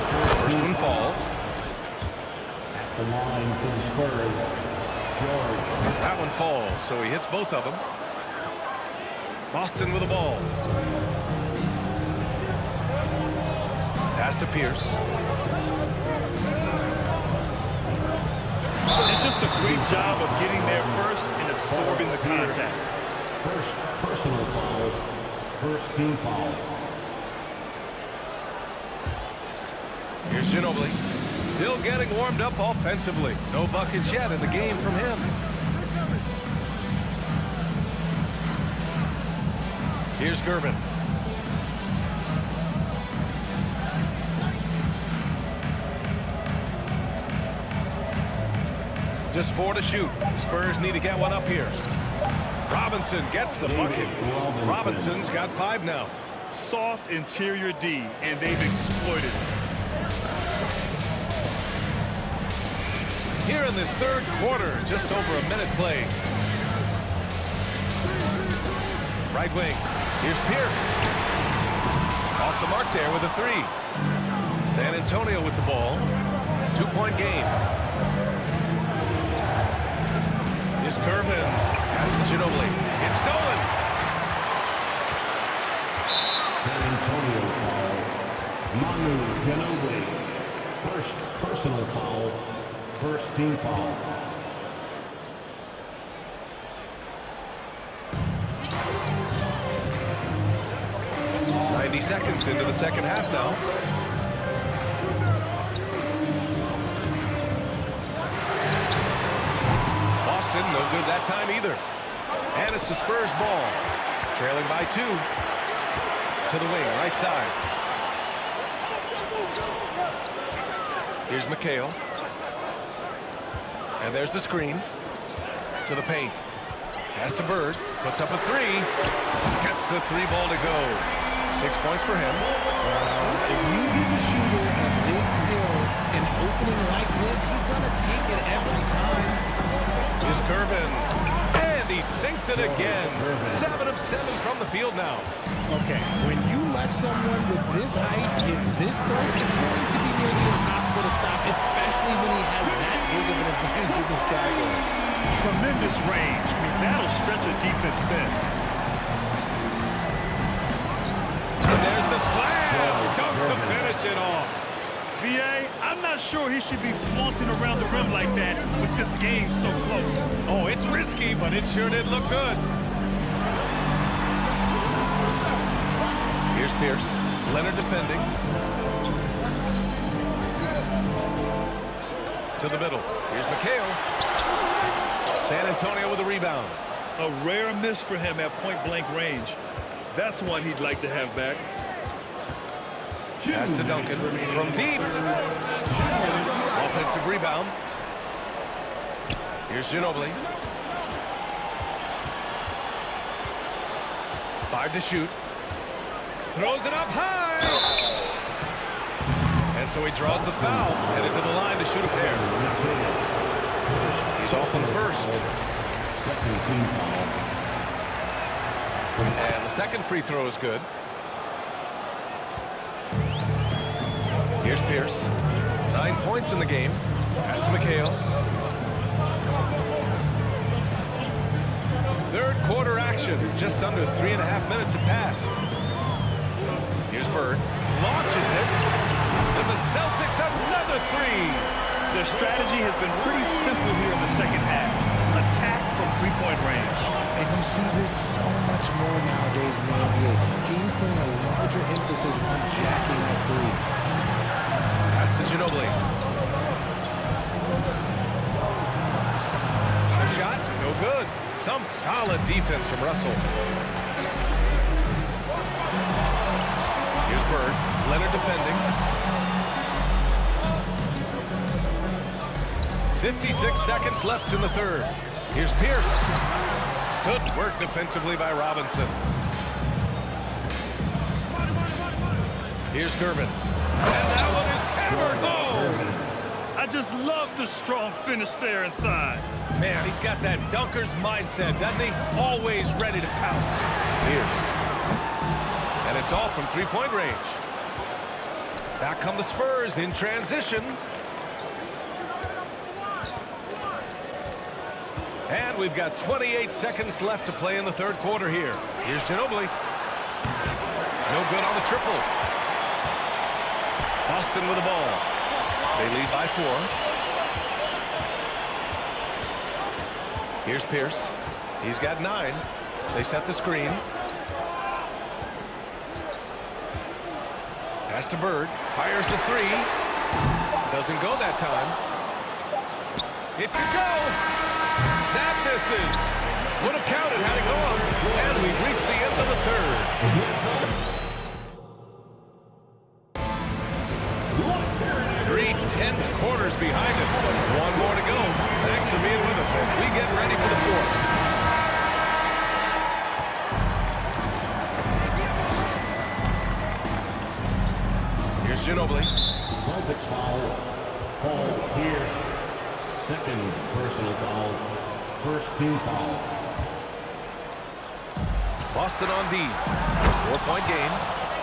The first one falls. At the line for the Spurs. That one falls, so he hits both of them. Boston with the ball. Pass to Pierce. And just a great job of getting there first and absorbing the contact. First personal foul. First team foul. Here's Ginobili. Still getting warmed up offensively. No buckets yet in the game from him. Here's Gervin. Just 4 to shoot. Spurs need to get one up here. Robinson gets the bucket. Robinson's got 5 now. Soft interior D, and they've exploited it. Here in this third quarter, just over a minute played. Right wing. Here's Pierce. Off the mark there with a 3. San Antonio with the ball. 2-point game. Here's Gervin. Pass to Ginobili. It's stolen. San Antonio foul. Manu Ginobili. First personal foul. First team foul. Seconds into the second half now. Boston, no good that time either. And it's the Spurs ball. Trailing by 2. To the wing, right side. Here's McHale. And there's the screen. To the paint. Pass to Bird. Puts up a three. Gets the three ball to go. 6 points for him. If you give a shooter of his skill an opening like this, he's going to take it every time. Here's Curvin. And he sinks it again. 7 of 7 from the field now. Okay, when you let someone with this height get this close, it's going to be nearly impossible to stop, especially when he has that big of an advantage in this category. Tremendous range. I mean, that'll stretch a defense thin. And there's the slam. Dunk to finish it off. B.A., I'm not sure he should be flaunting around the rim like that with this game so close. Oh, it's risky, but it sure did look good. Here's Pierce. Leonard defending. To the middle. Here's McHale. San Antonio with a rebound. A rare miss for him at point-blank range. That's one he'd like to have back. Pass to Duncan from deep. Offensive rebound. Here's Ginobili. 5 to shoot. Throws it up high. And so he draws the foul. Headed to the line to shoot a pair. He's off on the first. And the second free throw is good. Here's Pierce. 9 points in the game. Pass to McHale. Third quarter action. Just under 3.5 minutes have passed. Here's Bird. Launches it. And the Celtics another three. Their strategy has been pretty simple here in the second half. Attack from three-point range. And you see this so much more nowadays in the NBA. Teams putting a larger emphasis on jacking at threes. Pass to Ginobili. A shot, no good. Some solid defense from Russell. Here's Bird. Leonard defending. 56 seconds left in the third. Here's Pierce. Good work defensively by Robinson. Here's Gervin. And that one is hammered home. I just love the strong finish there inside. Man, he's got that dunker's mindset, doesn't he? Always ready to pounce. Pierce. And it's all from three-point range. Back come the Spurs in transition. And we've got 28 seconds left to play in the third quarter here. Here's Ginobili. No good on the triple. Boston with the ball. They lead by 4. Here's Pierce. He's got 9. They set the screen. Pass to Bird. Fires the 3. Doesn't go that time. It could go. That misses. Would have counted had it gone. And we've reached the end of the third. 3 tense quarters behind us. One more to go. Thanks for being with us as we get ready for the fourth. Here's Ginobili. Celtics foul. Paul Pierce. Second personal foul. First team foul. Boston on D. 4-point game.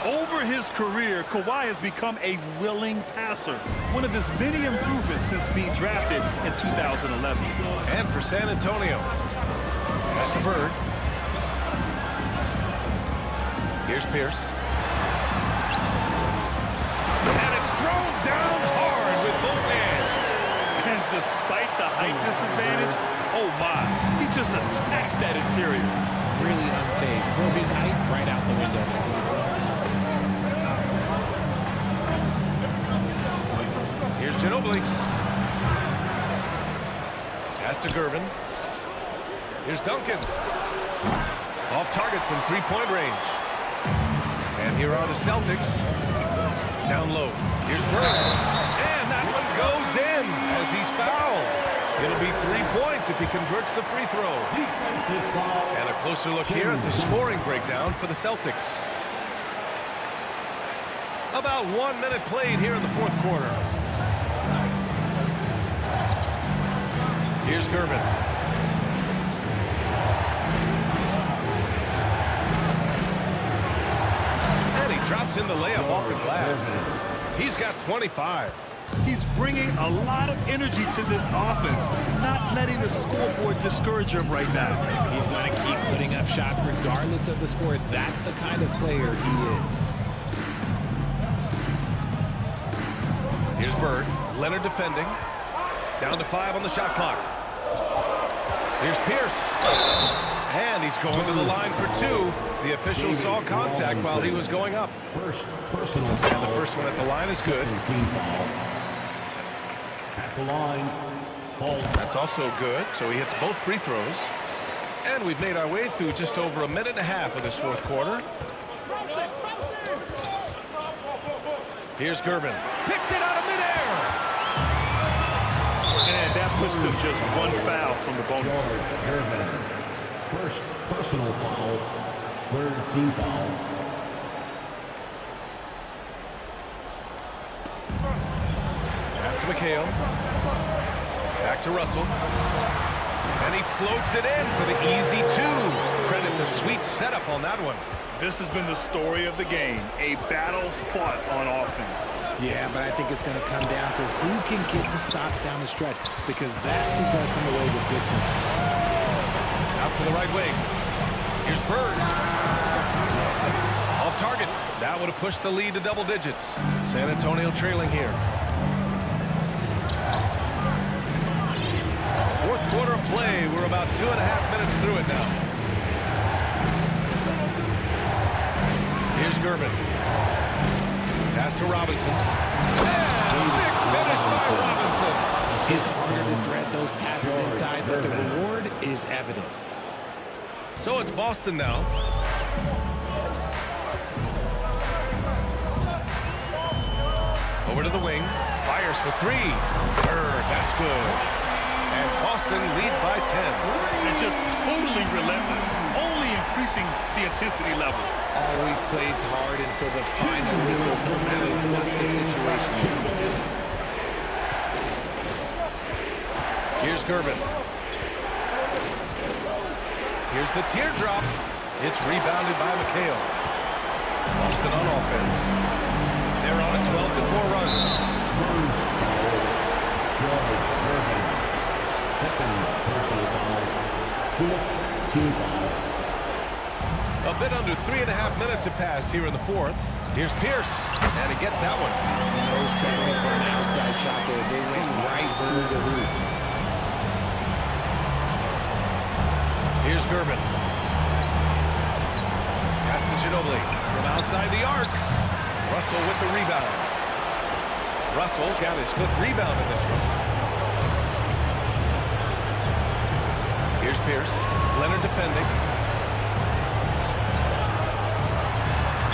Over his career, Kawhi has become a willing passer. One of his many improvements since being drafted in 2011. And for San Antonio. Pass to Bird. Here's Pierce. And it's thrown down hard with both hands. And despite the height disadvantage, oh my, he just attacks that interior. Really unfazed. Throw his height right out the window. Here's Ginobili. Pass to Gervin. Here's Duncan. Off target from three-point range. And here are the Celtics. Down low. Here's Bird. And that one goes in as he's fouled. It'll be 3 points if he converts the free throw. And a closer look here at the scoring breakdown for the Celtics. About 1 minute played here in the fourth quarter. Here's Gervin. And he drops in the layup off the glass. He's got 25. He's bringing a lot of energy to this offense, not letting the scoreboard discourage him right now. He's going to keep putting up shots regardless of the score. That's the kind of player he is. Here's Bird. Leonard defending. Down to 5 on the shot clock. Here's Pierce. And he's going to the line for 2. The official saw contact while he was going up. And the first one at the line is good. At the line, ball. That's also good, so he hits both free throws. And we've made our way through just over a minute and a half of this fourth quarter. Here's Gervin. Picked it out of midair. And that puts them just 1 foul from the bonus. Gervin. First personal foul. Third team foul. Pass to McHale. Back to Russell. And he floats it in for the easy 2. Credit the sweet setup on that one. This has been the story of the game, a battle fought on offense. Yeah, but I think it's going to come down to who can get the stops down the stretch, because that's who's going to come away with this one. Out to the right wing. Here's Bird. Off target. That would have pushed the lead to double digits. San Antonio trailing here. Fourth quarter of play. We're about 2.5 minutes through it now. Here's Gervin. Pass to Robinson. And big finish by Robinson. It's harder to thread those passes inside, but the reward is evident. So it's Boston now. Over to the wing. Fires for 3. Bird, that's good. And Boston leads by 10. They're just totally relentless, only increasing the intensity level. Always plays hard until the final whistle, no matter what the situation is. Here's Gervin. Here's the teardrop. It's rebounded by McHale. Boston on offense. They're on a 12-4 run. Second personal foul. Fourth team foul. A bit under 3.5 minutes have passed here in the fourth. Here's Pierce, and he gets that one. No settling for an outside shot there. They went right to the hoop. Here's Gervin. Pass to Ginobili from outside the arc. Russell with the rebound. Russell's got his 5th rebound in this one. Here's Pierce. Leonard defending.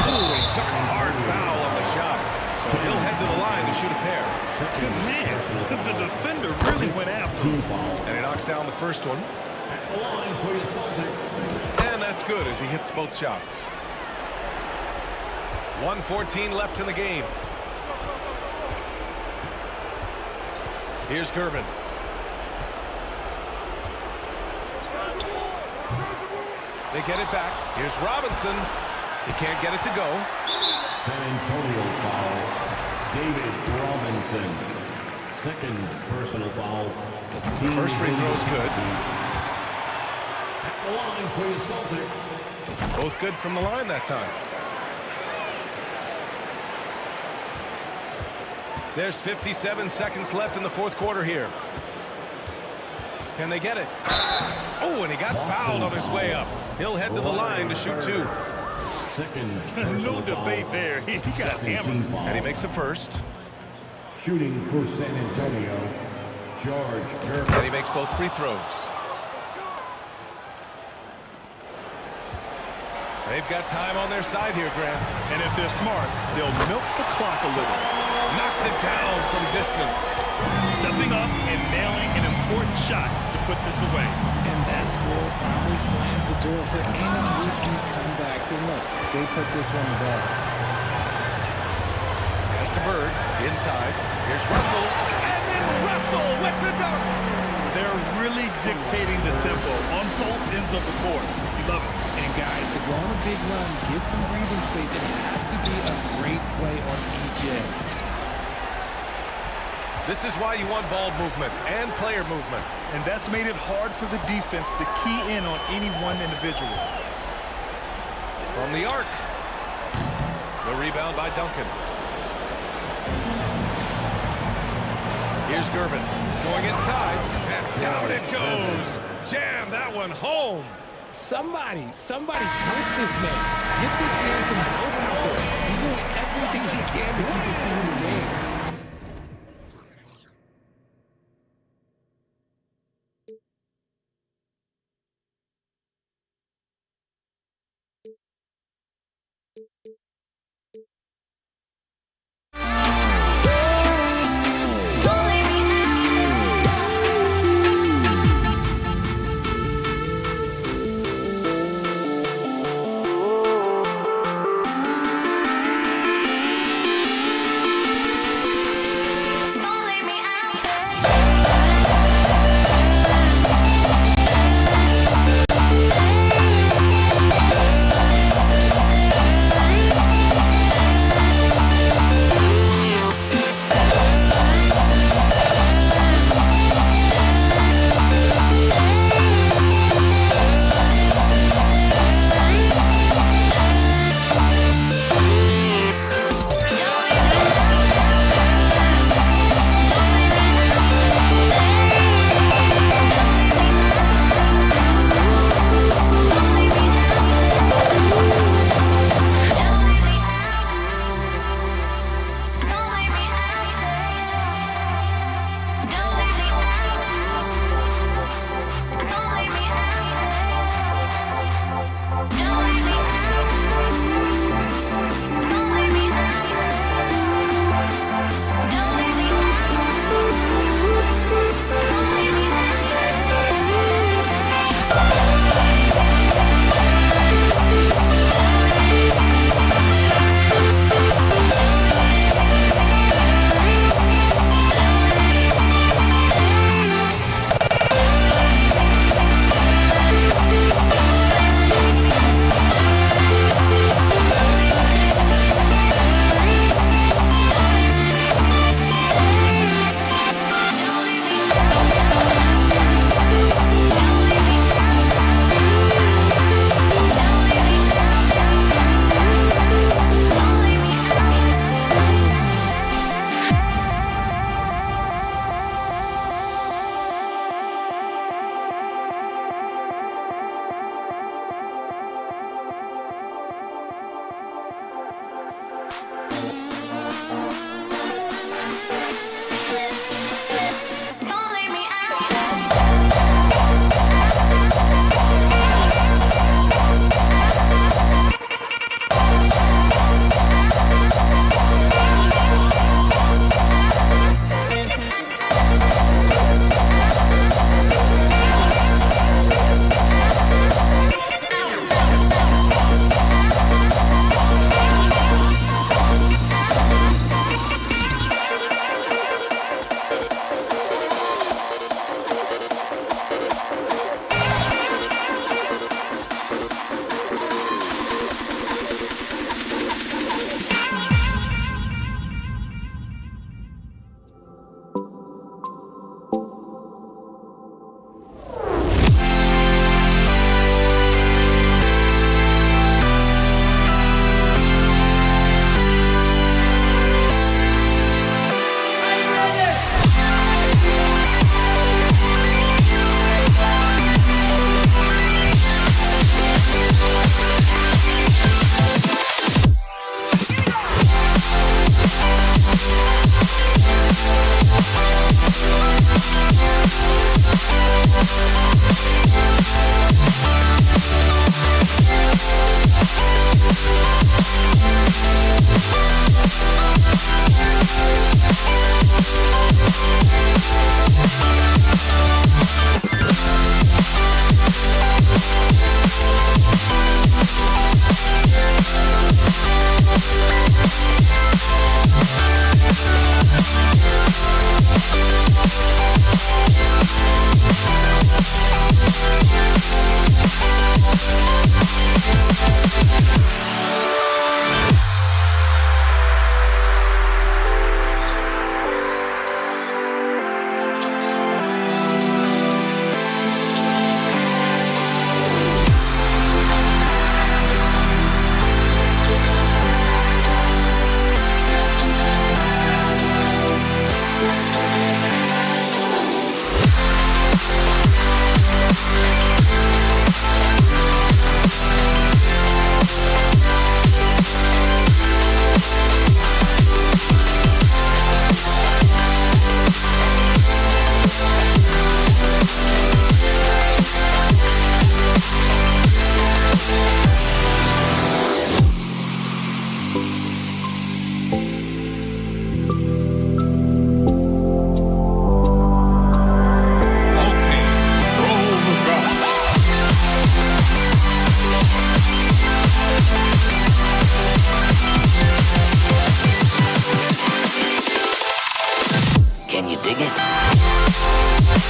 Oh, he took a hard foul on the shot. So he'll head to the line to shoot a pair. Man, the defender really went after him. And he knocks down the first one. At the line for your Celtics. And that's good as he hits both shots. 1:14 left in the game. Here's Gervin. They get it back. Here's Robinson. He can't get it to go. San Antonio foul. David Robinson. Second personal foul. First free throw is good. At the line for your Celtics. Both good from the line that time. There's 57 seconds left in the fourth quarter here. Can they get it? Oh, and he got fouled on his way up. He'll head to the line to shoot 2. No debate there. He got hammered. And he makes a first. Shooting for San Antonio, George Gervin. And he makes both free throws. They've got time on their side here, Grant. And if they're smart, they'll milk the clock a little. Knocks it down from distance. Stepping up and nailing an important shot to put this away. And that score probably slams the door for any would-be comebacks. And look, they put this one to bed. Pass to Bird, inside. Here's Russell, and then Russell with the dunk. They're really dictating the tempo on both ends of the court. You love it. And guys, to go on a big run, get some breathing space, it has to be a great play on each end. This is why you want ball movement and player movement. And that's made it hard for the defense to key in on any one individual. From the arc. The rebound by Duncan. Here's Gervin going inside, and down it goes. Jam that one home. Somebody help this man. Get this man some help out there. He's doing everything he can to keep his team in the game. It's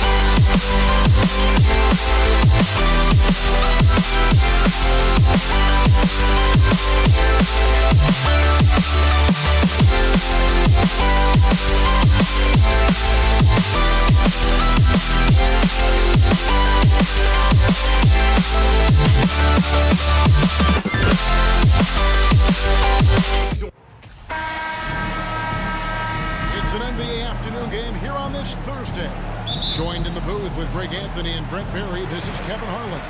an NBA afternoon game here on this Thursday. Joined in the booth with Greg Anthony and Brent Barry, this is Kevin Harlan.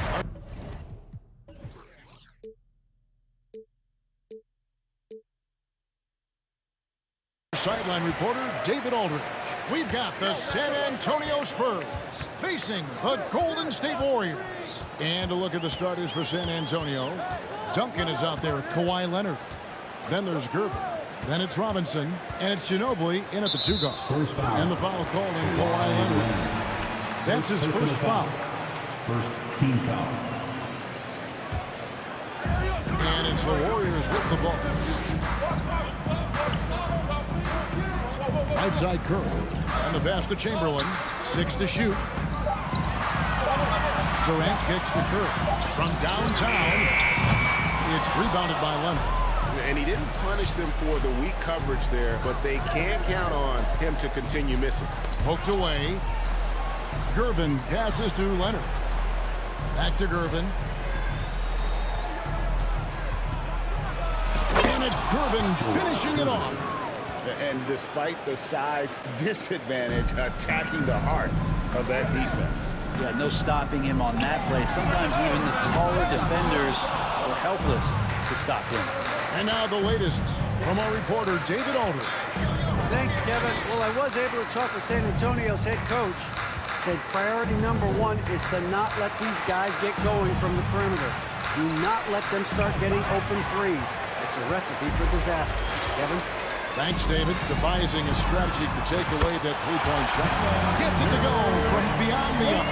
Sideline reporter David Aldridge. We've got the San Antonio Spurs facing the Golden State Warriors. And a look at the starters for San Antonio. Duncan is out there with Kawhi Leonard. Then there's Gervin. Then it's Robinson. And it's Ginobili in at the 2 guard. And the foul called on Kawhi Leonard. That's his first foul. First team foul. And it's the Warriors with the ball. Right side Curry. And the pass to Chamberlain. 6 to shoot. Durant kicks to Curry. From downtown, it's rebounded by Leonard. And he didn't punish them for the weak coverage there, but they can't count on him to continue missing. Poked away. Gervin passes to Leonard. Back to Gervin. And it's Gervin finishing it off. And despite the size disadvantage, attacking the heart of that defense. Yeah, no stopping him on that play. Sometimes even the taller defenders were helpless to stop him. And now the latest from our reporter, David Aldridge. Thanks, Kevin. Well, I was able to talk with San Antonio's head coach. Said priority number 1 is to not let these guys get going from the perimeter. Do not let them start getting open threes. It's a recipe for disaster. Kevin? Thanks, David. Devising a strategy to take away that three-point shot. Gets it to go from beyond the arc.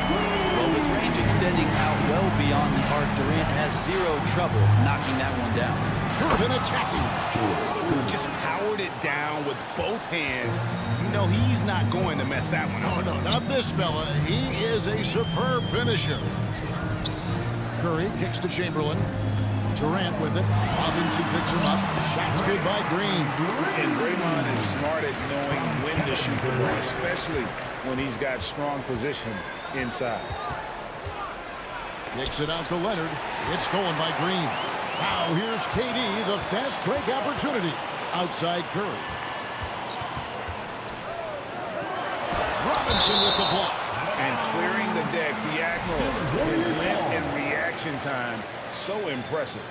Well, with range extending out well beyond the arc, Durant has zero trouble knocking that one down. Gervin attacking. Just powered it down with both hands. You know he's not going to mess that one up. No, not this fella. He is a superb finisher. Curry kicks to Chamberlain. Durant with it. Robinson picks him up. Shot's good by Green. And Draymond is smart at knowing when to shoot the ball, especially when he's got strong position inside. Kicks it out to Leonard. It's stolen by Green. Now here's KD, the fast break opportunity. Outside Curry. Robinson with the block. And clearing the deck, the Admiral. His length and reaction time, so impressive.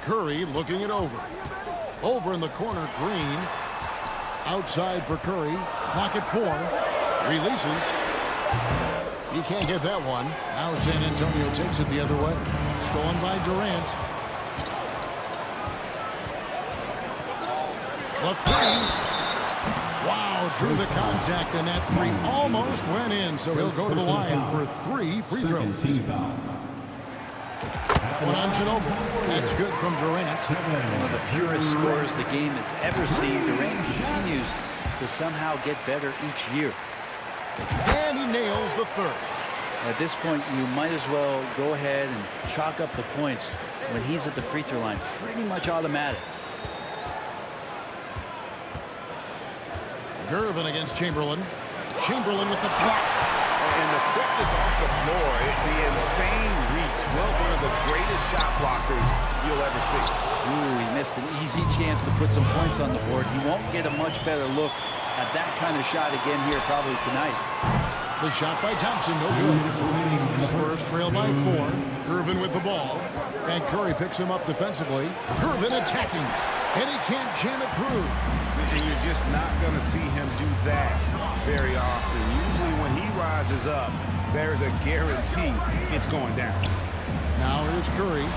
Curry looking it over. Over in the corner, Green. Outside for Curry. Clock at 4. Releases. He can't get that one. Now San Antonio takes it the other way. Stolen by Durant. The 3. Wow, drew the contact, and that 3 almost went in. So he'll go to the line for 3 free throws. One on Ginobili. That's good from Durant. One of the purest scorers the game has ever seen. Durant continues to somehow get better each year. And he nails the 3rd. At this point, you might as well go ahead and chalk up the points when he's at the free throw line. Pretty much automatic. Gervin against Chamberlain. Chamberlain with the block. And the quickness off the floor, the insane reach. Well, one of the greatest shot blockers you'll ever see. Ooh, he missed an easy chance to put some points on the board. He won't get a much better look at that kind of shot again here probably tonight. The shot by Thompson, no good. Spurs trail by 4. Gervin with the ball. And Curry picks him up defensively. Gervin attacking. And he can't jam it through. And you're just not going to see him do that very often. Usually when he rises up, there's a guarantee it's going down. Now here's Curry.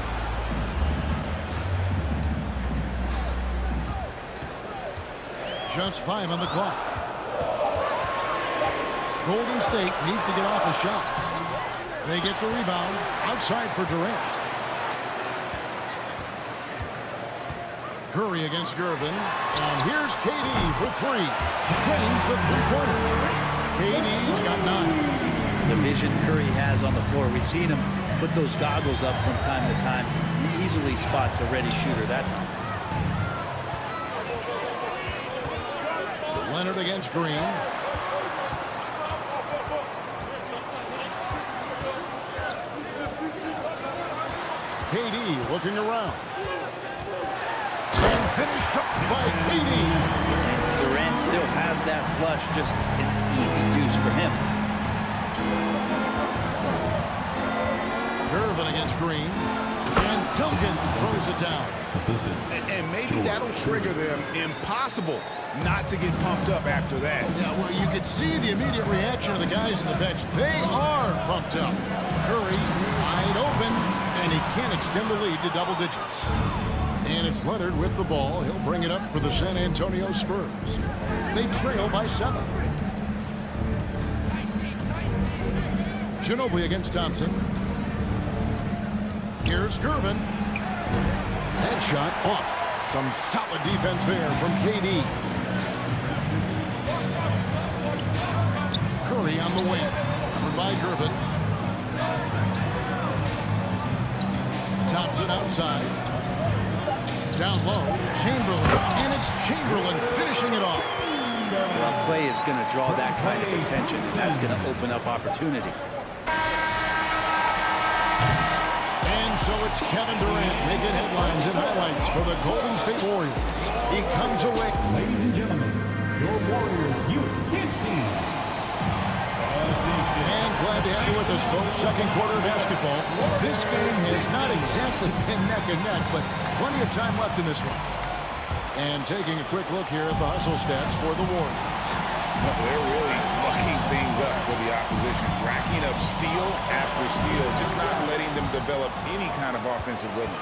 Just 5 on the clock. Golden State needs to get off a shot. They get the rebound outside for Durant. Curry against Gervin. And here's KD for three. Drains the three-pointer. KD's got 9. The vision Curry has on the floor. We've seen him put those goggles up from time to time. He easily spots a ready shooter that time. Leonard against Green. KD looking around. And finished up by KD. And Durant still has that flush, just an easy deuce for him. Gervin against Green. And Duncan throws it down. And maybe that'll trigger them. Impossible not to get pumped up after that. Yeah, well, you could see the immediate reaction of the guys on the bench. They are pumped up. Curry wide open, and he can't extend the lead to double digits. And it's Leonard with the ball. He'll bring it up for the San Antonio Spurs. They trail by 7. Ginobili against Thompson. Here's Gervin. Headshot off. Some solid defense there from KD. Curry on the wing. Covered by Gervin. Thompson outside. Down low. Chamberlain. And it's Chamberlain finishing it off. Well, Clay is going to draw that kind of attention, and that's going to open up opportunity. So it's Kevin Durant making headlines and highlights for the Golden State Warriors. He comes away. Ladies and gentlemen, your Warriors Youth Kids team. And glad to have you with us, folks. Second quarter of basketball. This game has not exactly been neck and neck, but plenty of time left in this one. And taking a quick look here at the hustle stats for the Warriors. They're really fucking things up for the opposition. Racking up steal after steal, just not letting them develop any kind of offensive rhythm.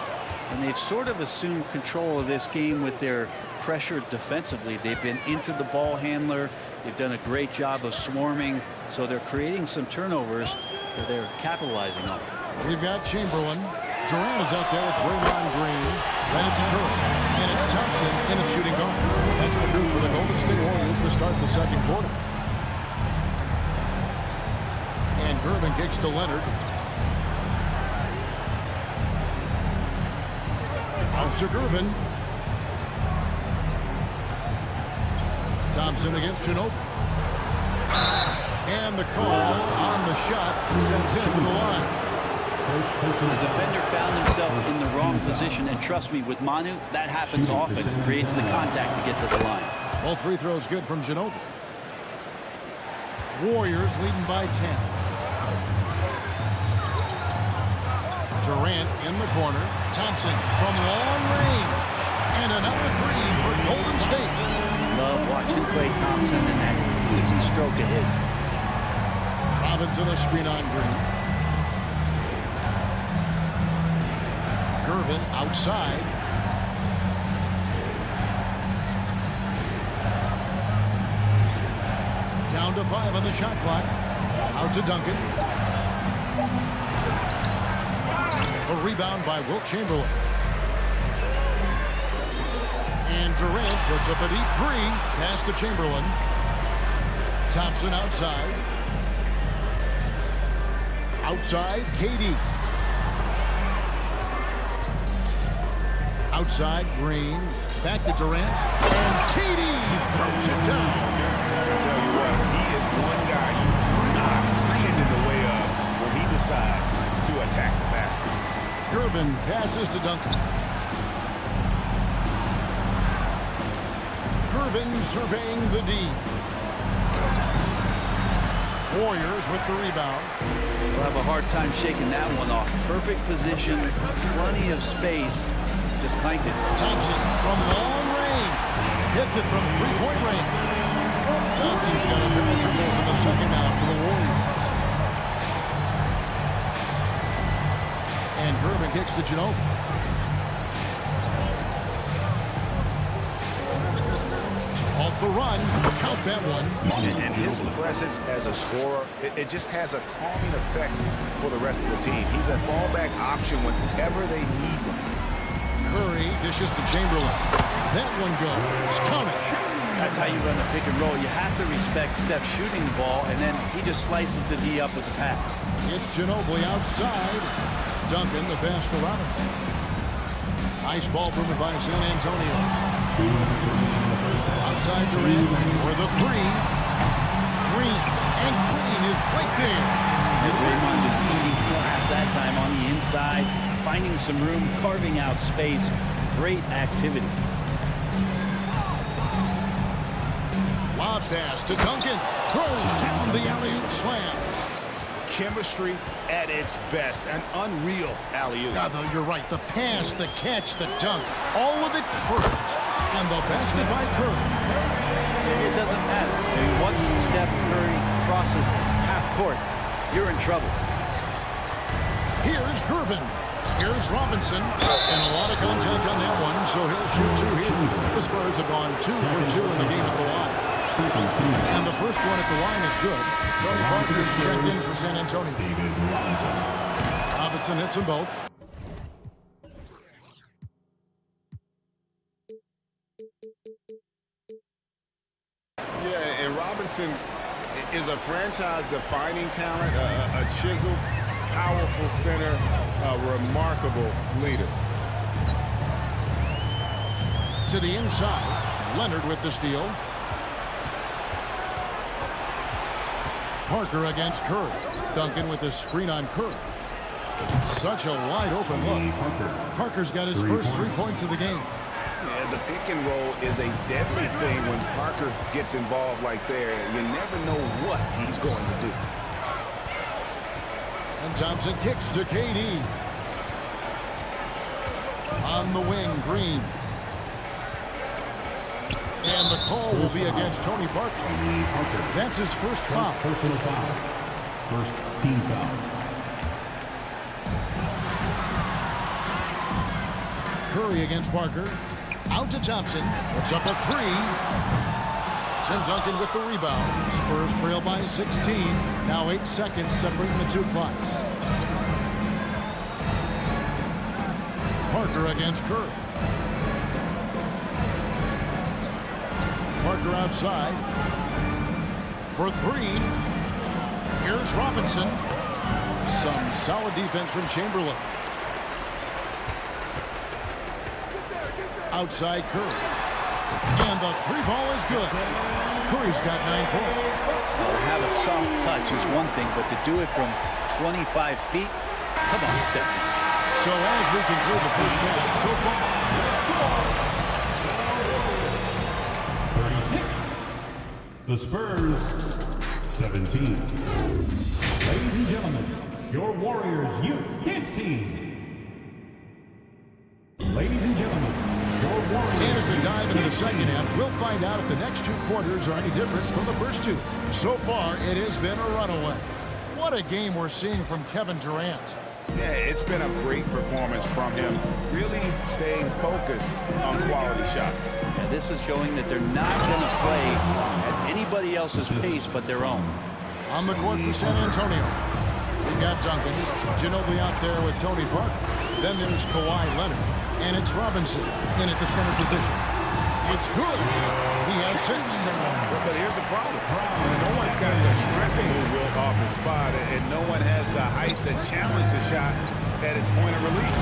And they've sort of assumed control of this game with their pressure defensively. They've been into the ball handler. They've done a great job of swarming. So they're creating some turnovers that they're capitalizing on. We've got Chamberlain. Durant is out there with Draymond Green. That's Curry. And it's Thompson in at shooting guard. That's the group for the Golden State Warriors to start the second quarter. And Gervin kicks to Leonard. Out to Gervin. Thompson against Ginobili. And the call on the shot sends him to the line. The defender found himself in the wrong position, and trust me, with Manu, that happens often. Creates the contact to get to the line. All free throws good from Ginobili. Warriors leading by 10. Durant in the corner. Thompson from long range. And another three for Golden State. Love watching Klay Thompson and that easy stroke of his. Robinson a screen on Green. Gervin outside. Down to 5 on the shot clock. Out to Duncan. A rebound by Wilt Chamberlain. And Durant puts up a deep three. Pass to Chamberlain. Thompson outside. Outside, KD. Outside, Green. Back to Durant. And KD throws it down. I tell you what, he is one guy you do not stand in the way of when he decides to attack the basket. Gervin passes to Duncan. Gervin surveying the D. Warriors with the rebound. We'll have a hard time shaking that one off. Perfect position, plenty of space. Just clanked it. Thompson from long range. Hits it from three-point range. Thompson's got a pair of triples in the second half for the Warriors. And Gervin kicks to Ginobili. Off the run. Count that one. And his presence as a scorer, it just has a calming effect for the rest of the team. He's a fallback option whenever they need one. Curry dishes to Chamberlain. That one goes. Count it. That's how you run a pick and roll. You have to respect Steph shooting the ball, and then he just slices the D up with the pass. It's Ginobili outside. Duncan, the pass to Robinson. Nice ball movement by San Antonio. Outside Durant for the three. Green, and Green is right there. And Draymond is eating glass that time on the inside, finding some room, carving out space. Great activity. Lob pass to Duncan. Throws down the alley-oop slam. Chemistry at its best. An unreal alley-oop. God, though, you're right. The pass, the catch, the dunk. All of it perfect. And the basket by Curry. It doesn't matter. I mean, once Steph Curry crosses half court, you're in trouble. Here's Gervin. Here's Robinson. And a lot of contact on that one, so he'll shoot two here. The Spurs have gone 2 for 2 in the game at the line. And the first one at the line is good. Tony Parker is checked in for San Antonio. Robinson hits them both. Yeah, and Robinson is a franchise-defining talent, a chiseled, powerful center, a remarkable leader. To the inside, Leonard with the steal. Parker against Curry. Duncan with the screen on Curry. Such a wide open look. Parker's got his first 3 points of the game. Yeah, the pick and roll is a deadly thing when Parker gets involved like there. You never know what he's going to do. And Thompson kicks to KD. On the wing, Green. And the call will be against Tony Parker. That's his first foul. Personal foul. First team foul. Curry against Parker. Out to Thompson. Puts up a three. Tim Duncan with the rebound. Spurs trail by 16. Now 8 seconds separating the two clocks. Parker against Curry. Parker outside for three. Here's Robinson. Some solid defense from Chamberlain. Outside Curry. And the three ball is good. Curry's got 9 points. Well, to have a soft touch is one thing, but to do it from 25 feet, come on, Steph. So as we conclude the first half, so far, 36. The Spurs, 17. Ladies and gentlemen, your Warriors Youth Kids team. Ladies and gentlemen, your Warriors. And as we dive into the second half, we'll find out if the next 2 quarters are any different from the first 2. So far, it has been a runaway. What a game we're seeing from Kevin Durant. Yeah, it's been a great performance from him. Really staying focused on quality shots. Yeah, this is showing that they're not going to play at anybody else's pace but their own. On the court for San Antonio, we got Duncan. Ginobili out there with Tony Parker. Then there's Kawhi Leonard. And it's Robinson in at the center position. It's good. He has 6. But here's the problem. No one's got the strength to move off the spot, and no one has the height to challenge the shot at its point of release.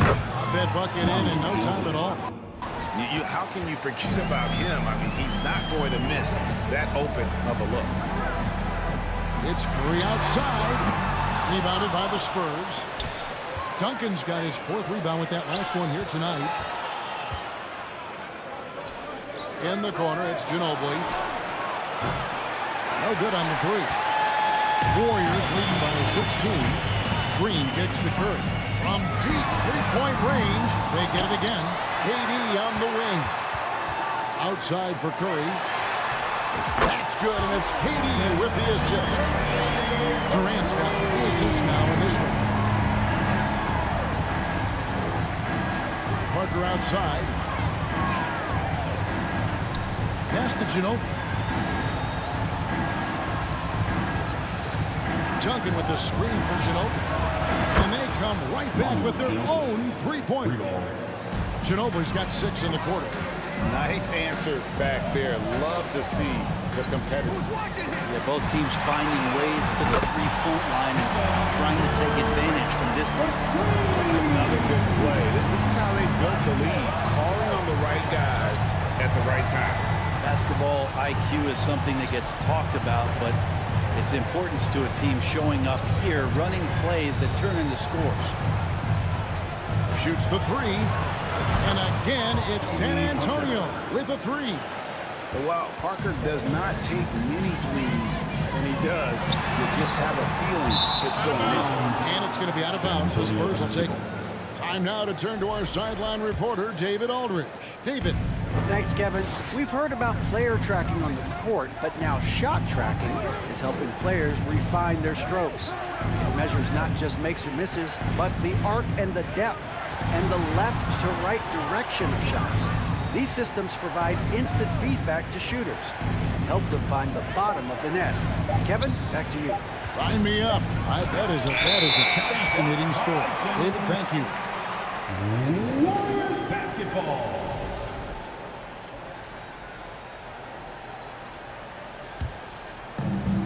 That bucket in no time at all. How can you forget about him? I mean, he's not going to miss that open of a look. It's Curry outside. Rebounded by the Spurs. Duncan's got his 4th rebound with that last one here tonight. In the corner, it's Ginobili. No good on the 3. Warriors leading by 16. Green kicks to Curry. From deep 3-point range, they get it again. KD on the wing. Outside for Curry. That's good, and it's KD with the assist. Durant's got 3 assists now in this one. Parker outside. Pass to Ginobili. Duncan with the screen for Ginobili. And they come right back with their own 3-pointer. Ginobili's got 6 in the quarter. Nice answer back there. Love to see the competitors. Yeah, both teams finding ways to the three-point line and trying to take advantage from distance. Another good play. This is how they built the lead, calling on the right guys at the right time. Basketball IQ is something that gets talked about, but its importance to a team showing up here, running plays that turn into scores. Shoots the 3. And again, it's San Antonio with a 3. While Parker does not take many threes, when he does, you just have a feeling it's going in. And it's going to be out of bounds. The Spurs will take it. Time now to turn to our sideline reporter, David Aldridge. David. Thanks, Kevin. We've heard about player tracking on the court, but now shot tracking is helping players refine their strokes. It measures not just makes or misses, but the arc and the depth and the left to right direction of shots. These systems provide instant feedback to shooters and help them find the bottom of the net. Kevin, back to you. Sign me up. That is a fascinating story. David, thank you. Warriors basketball.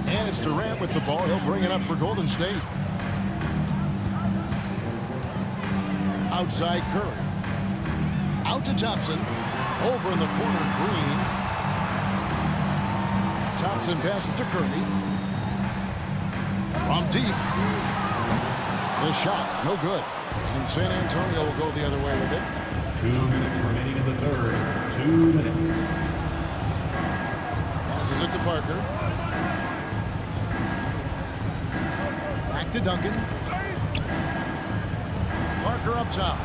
And it's Durant with the ball. He'll bring it up for Golden State. Outside Curry. Out to Thompson. Over in the corner, Green. Thompson passes to Curry. From deep. The shot, no good. And San Antonio will go the other way with it. 2 minutes remaining in the third. 2 minutes. Passes it to Parker. Back to Duncan. Parker up top.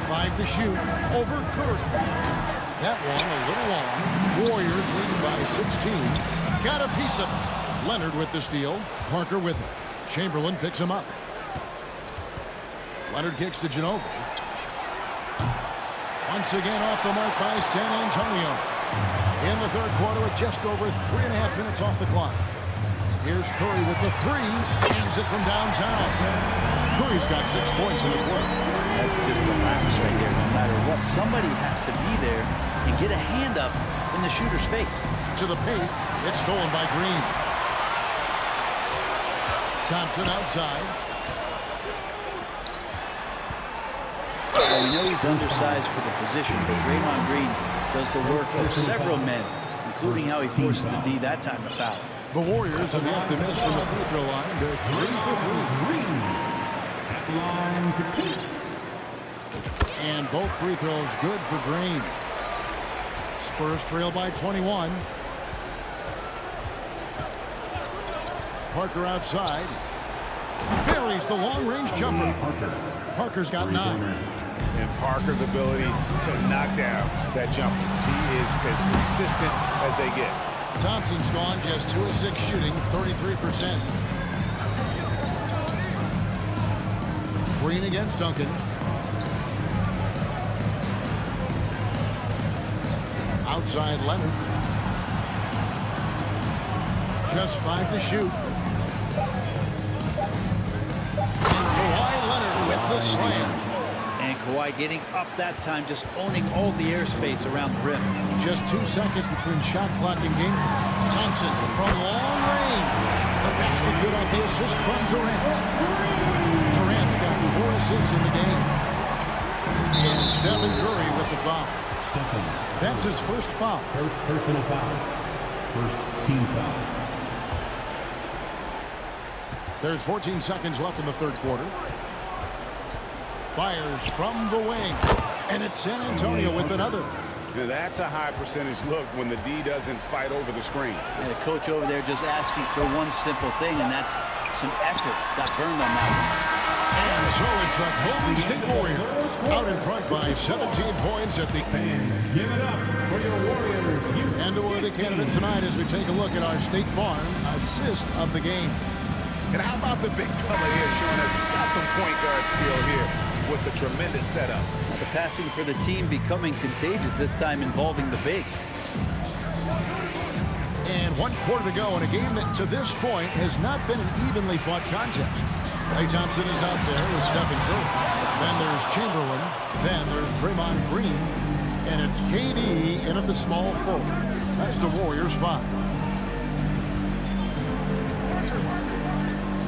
5 to shoot. Over Curry. That one a little long. Warriors lead by 16. Got a piece of it. Leonard with the steal. Parker with it. Chamberlain picks him up. Leonard kicks to Ginobili. Once again off the mark by San Antonio. In the third quarter with just over 3.5 minutes off the clock. Here's Curry with the 3. Hands it from downtown. Curry's got 6 points in the quarter. That's just a lapse right there. No matter what, somebody has to be there and get a hand up in the shooter's face. To the paint. It's stolen by Green. Thompson outside. Well, we know he's undersized for the position, but Draymond Green does the work of several men, including how he forces the D that time to foul. The Warriors have yet to miss from the free throw line. They're 3 for 3. And both free throws good for Green. Spurs trail by 21. Parker outside. Buries the long-range jumper. Parker's got 9. And Parker's ability to knock down that jumper. He is as consistent as they get. Thompson's gone just 2 of 6 shooting, 33%. Green against Duncan. Outside Leonard. Just 5 to shoot. And Kawhi Leonard with the slam. And Kawhi getting up that time, just owning all the airspace around the rim. Just 2 seconds between shot clock and game. Thompson from long range. The basket good off the assist from Durant. Durant's got 4 assists in the game. And Stephen Curry with the foul. That's his first foul. First personal foul. First team foul. There's 14 seconds left in the third quarter. Fires from the wing. And it's San Antonio with another. Now that's a high percentage look when the D doesn't fight over the screen. And the coach over there just asking for one simple thing, and that's some effort. Got burned on that one. And so it's the Golden State Warriors out in front by 17 points at the end. Give it up for your Warriors. And a worthy candidate tonight as we take a look at our State Farm assist of the game. And how about the big fella here showing us he's got some point guard skill here with the tremendous setup. The passing for the team becoming contagious, this time involving the big. And 1 quarter to go in a game that to this point has not been an evenly fought contest. Klay Thompson is out there with Stephen Curry. Then there's Chamberlain. Then there's Draymond Green. And it's KD in at the small forward. That's the Warriors 5.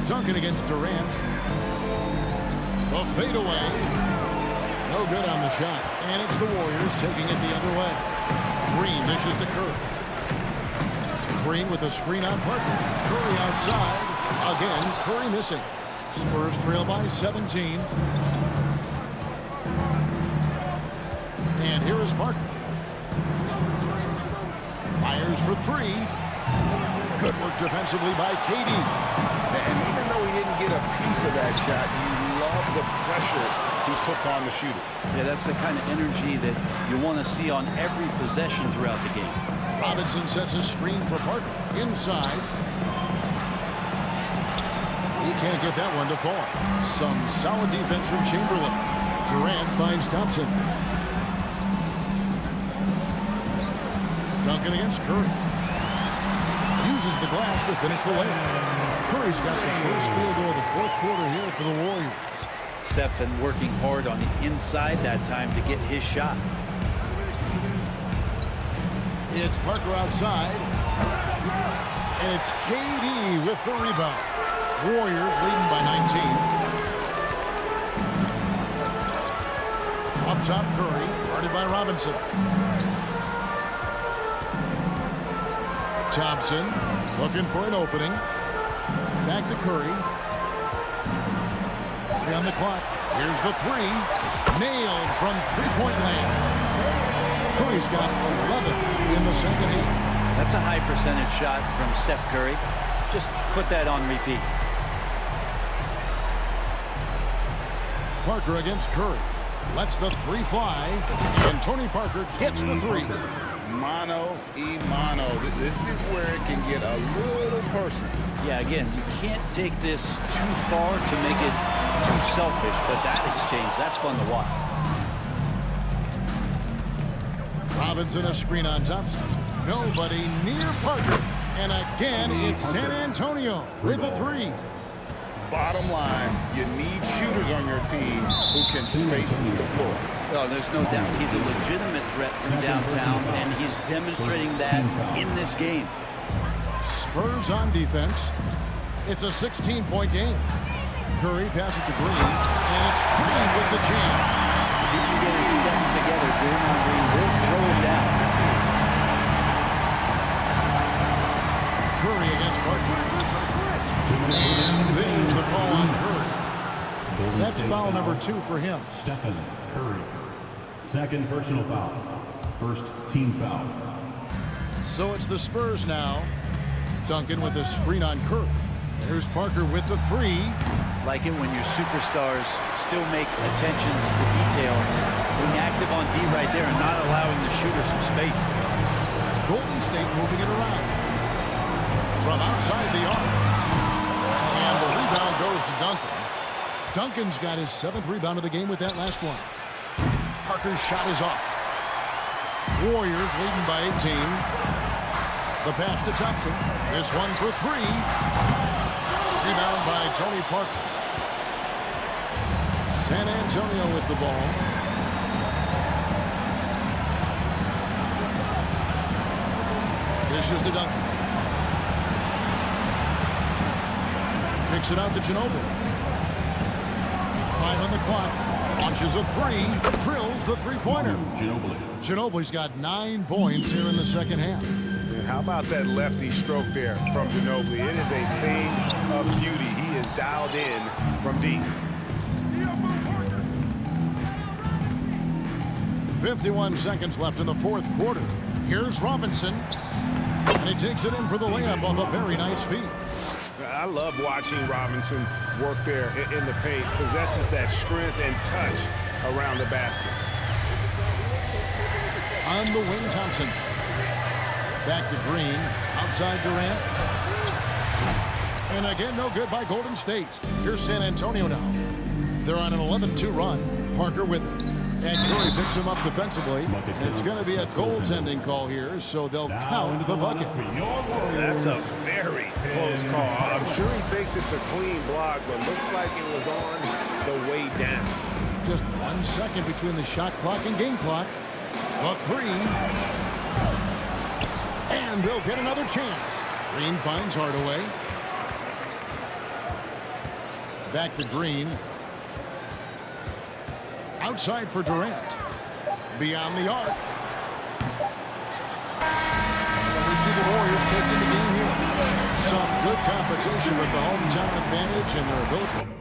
Duncan against Durant. The fadeaway. No good on the shot. And it's the Warriors taking it the other way. Green dishes to Curry. Green with a screen on Parker. Curry outside. Again, Curry missing. Spurs trail by 17. And here is Parker. Fires for three. Good work defensively by KD. And even though he didn't get a piece of that shot, you love the pressure he puts on the shooter. Yeah, that's the kind of energy that you want to see on every possession throughout the game. Robinson sets a screen for Parker. Inside. He can't get that one to fall. Some solid defense from Chamberlain. Durant finds Thompson. Duncan against Curry. Uses the glass to finish the layup. Curry's got the first field goal of the fourth quarter here for the Warriors. Stephen working hard on the inside that time to get his shot. It's Parker outside. And it's KD with the rebound. Warriors leading by 19. Up top, Curry, guarded by Robinson. Thompson looking for an opening. Back to Curry. 3 on the clock. Here's the three. Nailed from three-point land. Curry's got 11 in the second half. That's a high percentage shot from Steph Curry. Just put that on repeat. Parker against Curry. Lets the three fly. And Tony Parker gets the three. Mano. This is where it can get a little personal. Yeah, again, you can't take this too far to make it too selfish, but that exchange, that's fun to watch. Robinson a screen on Thompson. Nobody near Parker. And again, it's San Antonio with the three. Bottom line, you need shooters on your team who can space the floor. Oh, there's no doubt. He's a legitimate threat from downtown, and he's demonstrating that in this game. Spurs on defense. It's a 16-point game. Curry passes to Green, and it's Green with the jam. If he can get his steps together, Draymond Green will throw it down. Curry against Parker. And there's the call on Curry. That's foul number 2 for him. Stephen Curry. Second personal foul. First team foul. So it's the Spurs now. Duncan with a screen on Curry. There's Parker with the three. Like it when your superstars still make attentions to detail, being active on D right there and not allowing the shooter some space. Golden State moving it around. From outside the arc. And the rebound goes to Duncan. Duncan's got his 7th rebound of the game with that last one. Parker's shot is off. Warriors leading by 18. The pass to Thompson. This one for 3. Rebound by Tony Parker. San Antonio with the ball. Dishes to Duncan. Kicks it out to Ginobili. 5 on the clock. Launches a 3. Drills the three-pointer. Ginobili's got 9 points here in the second half. And how about that lefty stroke there from Ginobili? It is a thing of beauty. He is dialed in from deep. 51 seconds left in the fourth quarter. Here's Robinson. And he takes it in for the layup off a very nice feed. I love watching Robinson work there in the paint. Possesses that strength and touch around the basket. On the wing, Thompson. Back to Green. Outside Durant. And again, no good by Golden State. Here's San Antonio now. They're on an 11-2 run. Parker with it. And Curry picks him up defensively. And it's going to be a goaltending call here, so they'll count the bucket. That's a very close call. I'm sure he thinks it's a clean block, but looks like it was on the way down. Just 1 second between the shot clock and game clock. A three. And they'll get another chance. Green finds Hardaway. Back to Green. Outside for Durant. Beyond the arc. So we see the Warriors taking the game here. Some good competition with the hometown advantage and their ability.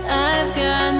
I've got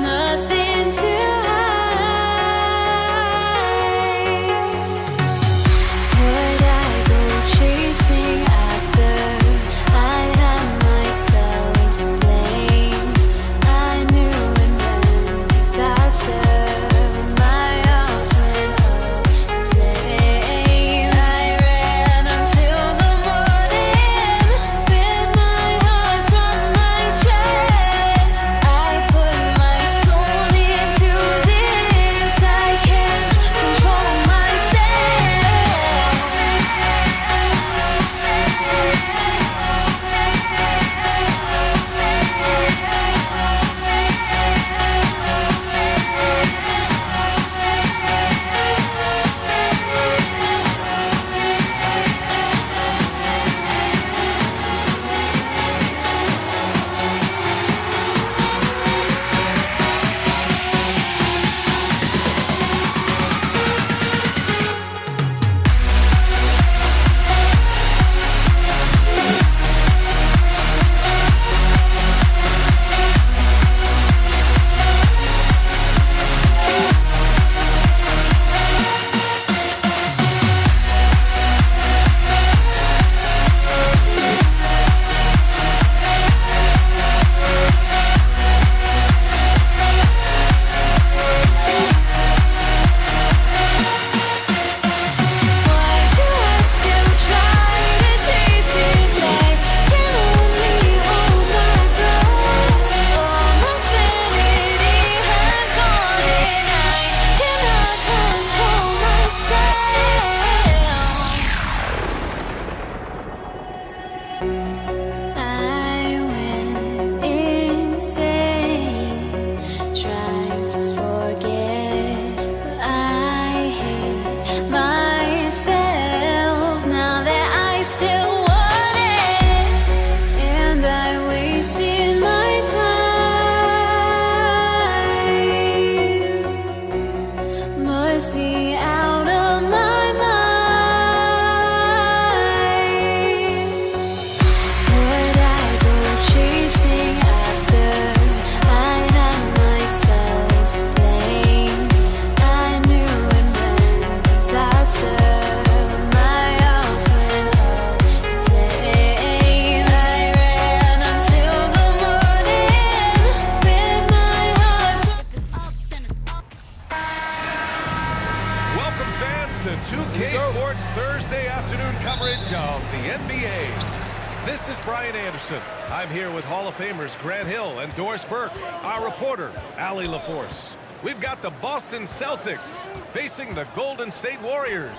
afternoon coverage of the NBA. This is Brian Anderson. I'm here with Hall of Famers Grant Hill and Doris Burke, our reporter, Allie LaForce. We've got the Boston Celtics facing the Golden State Warriors.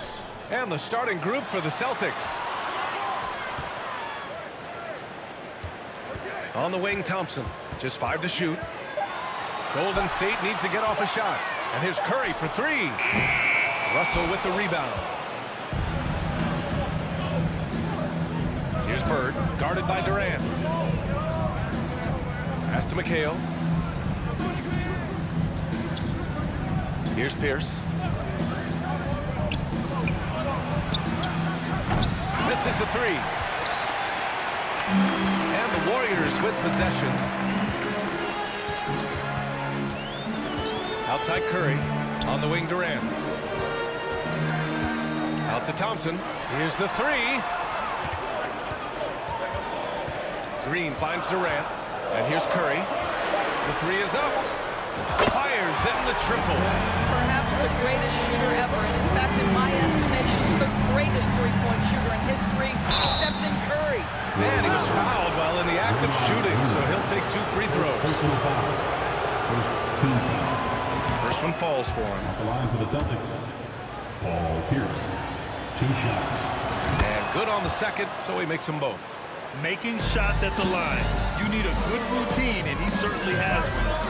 And the starting group for the Celtics. On the wing, Thompson. Just 5 to shoot. Golden State needs to get off a shot. And here's Curry for 3. Russell with the rebound. Here's Bird, guarded by Durant. Pass to McHale. Here's Pierce. Misses the 3. And the Warriors with possession. Outside Curry. On the wing, Durant. Out to Thompson. Here's the 3. Green finds Durant. And here's Curry. The 3 is up. Fires in the triple. Perhaps the greatest shooter ever. And in fact, in my estimation, the greatest three-point shooter in history, Stephen Curry. Man, he was fouled while in the act of shooting, so he'll take 2 free throws. First one falls for him. Off the line for the Celtics, Paul Pierce. 2 shots. And good on the second, so he makes them both. Making shots at the line. You need a good routine, and he certainly has one.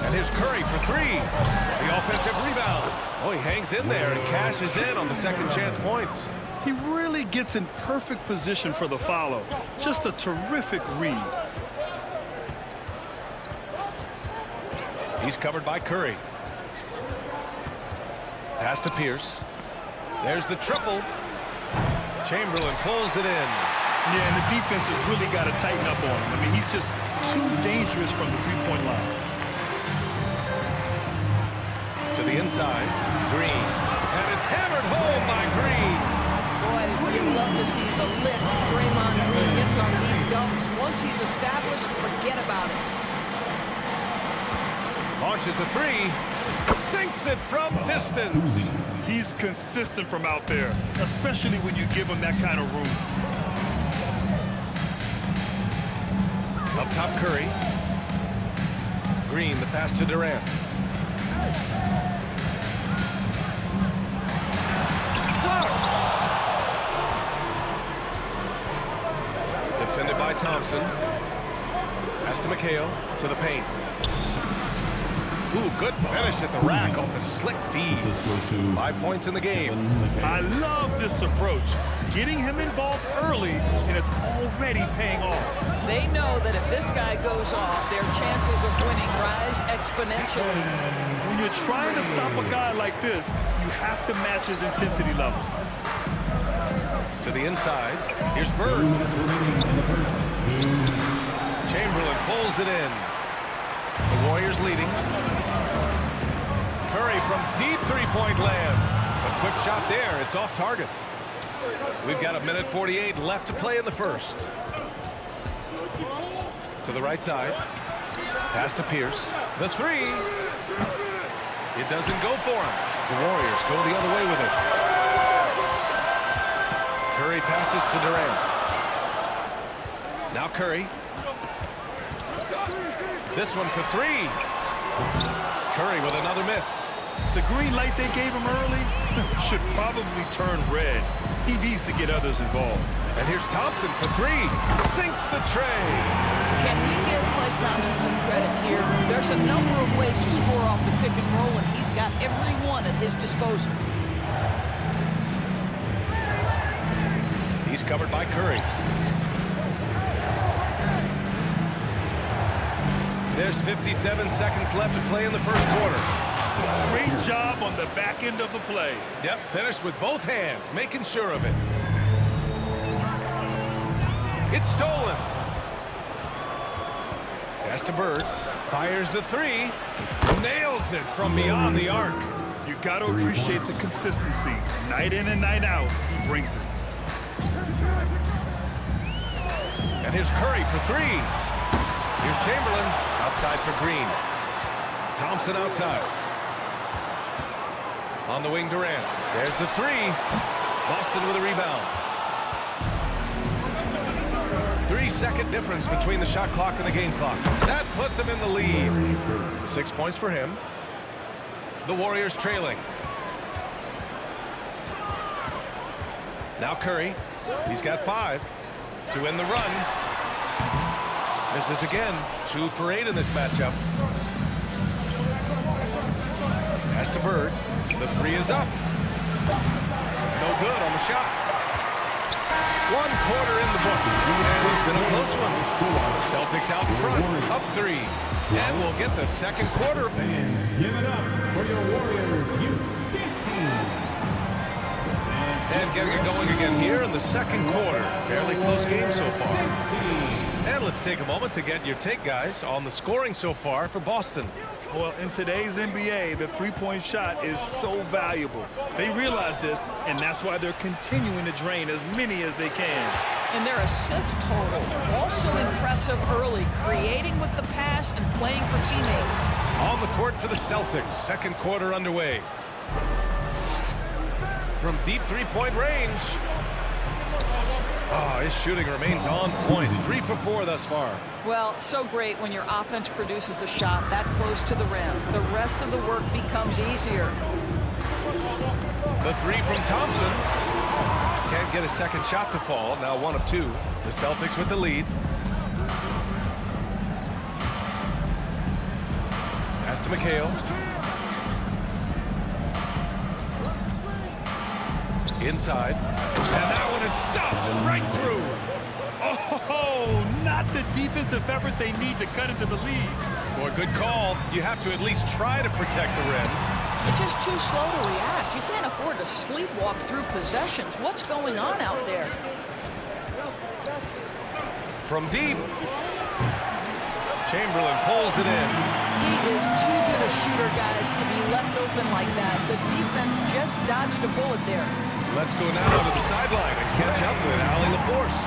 And here's Curry for 3. The offensive rebound. Oh, he hangs in there and cashes in on the second chance points. He really gets in perfect position for the follow. Just a terrific read. He's covered by Curry. Pass to Pierce. There's the triple. Chamberlain pulls it in. Yeah, and the defense has really got to tighten up on him. I mean, he's just too dangerous from the three-point line. To the inside, Green. And it's hammered home by Green. Boy, you'd love to see the lift Draymond Green gets on these dunks. Once he's established, forget about it. Launches the 3. Sinks it from distance. He's consistent from out there, especially when you give him that kind of room. Up top, Curry. Green, the pass to Durant. Defended by Thompson. Pass to McHale, to the paint. Ooh, good finish at the rack off the slick feed. 5 points in the game. I love this approach. Getting him involved early, and it's already paying off. They know that if this guy goes off, their chances of winning rise exponentially. When you're trying to stop a guy like this, you have to match his intensity level. To the inside. Here's Bird. Chamberlain pulls it in. The Warriors leading. Curry from deep three-point land. A quick shot there. It's off target. We've got 1:48 left to play in the first. To the right side. Pass to Pierce. The 3. It doesn't go for him. The Warriors go the other way with it. Curry passes to Durant. Now Curry. This one for 3. Curry with another miss. The green light they gave him early should probably turn red. He needs to get others involved. And here's Thompson for 3. Sinks the tray. Can we give Klay Thompson some credit here? There's a number of ways to score off the pick and roll, and he's got every one at his disposal. He's covered by Curry. There's 57 seconds left to play in the first quarter. Great job on the back end of the play. Yep, finished with both hands, making sure of it. It's stolen. Pass to Bird. Fires the 3. Nails it from beyond the arc. You got to appreciate the consistency. Night in and night out, he brings it. And here's Curry for 3. Here's Chamberlain. Outside for Green. Thompson outside. On the wing, Durant. There's the three. Boston with a rebound. 3-second difference between the shot clock and the game clock. That puts him in the lead. 6 points for him. The Warriors trailing. Now Curry. He's got 5 to win the run. Misses again. 2 for 8 in this matchup. Pass to Bird. The 3 is up. No good on the shot. 1 quarter in the books. And it's been a close one. Celtics out in front. Up 3. And we'll get the second quarter. Give it up for your Warriors Youth team. And getting it going again here in the second quarter. Fairly close game so far. And let's take a moment to get your take, guys, on the scoring so far for Boston. Well, in today's NBA, the three-point shot is so valuable. They realize this, and that's why they're continuing to drain as many as they can. And their assist total, also impressive early, creating with the pass and playing for teammates. On the court for the Celtics, second quarter underway. From deep three-point range. Oh, his shooting remains on point. 3 for 4 thus far. Well, so great when your offense produces a shot that close to the rim. The rest of the work becomes easier. The 3 from Thompson. Can't get a second shot to fall. Now 1 of 2. The Celtics with the lead. Pass to McHale. Inside. And that one is stuffed right through. Oh, not the defensive effort they need to cut into the lead. Boy, good call. You have to at least try to protect the rim. You're just too slow to react. You can't afford to sleepwalk through possessions. What's going on out there? From deep. Chamberlain pulls it in. He is too good a shooter, guys, to be left open like that. The defense just dodged a bullet there. Let's go now to the sideline and catch up with Allie LaForce.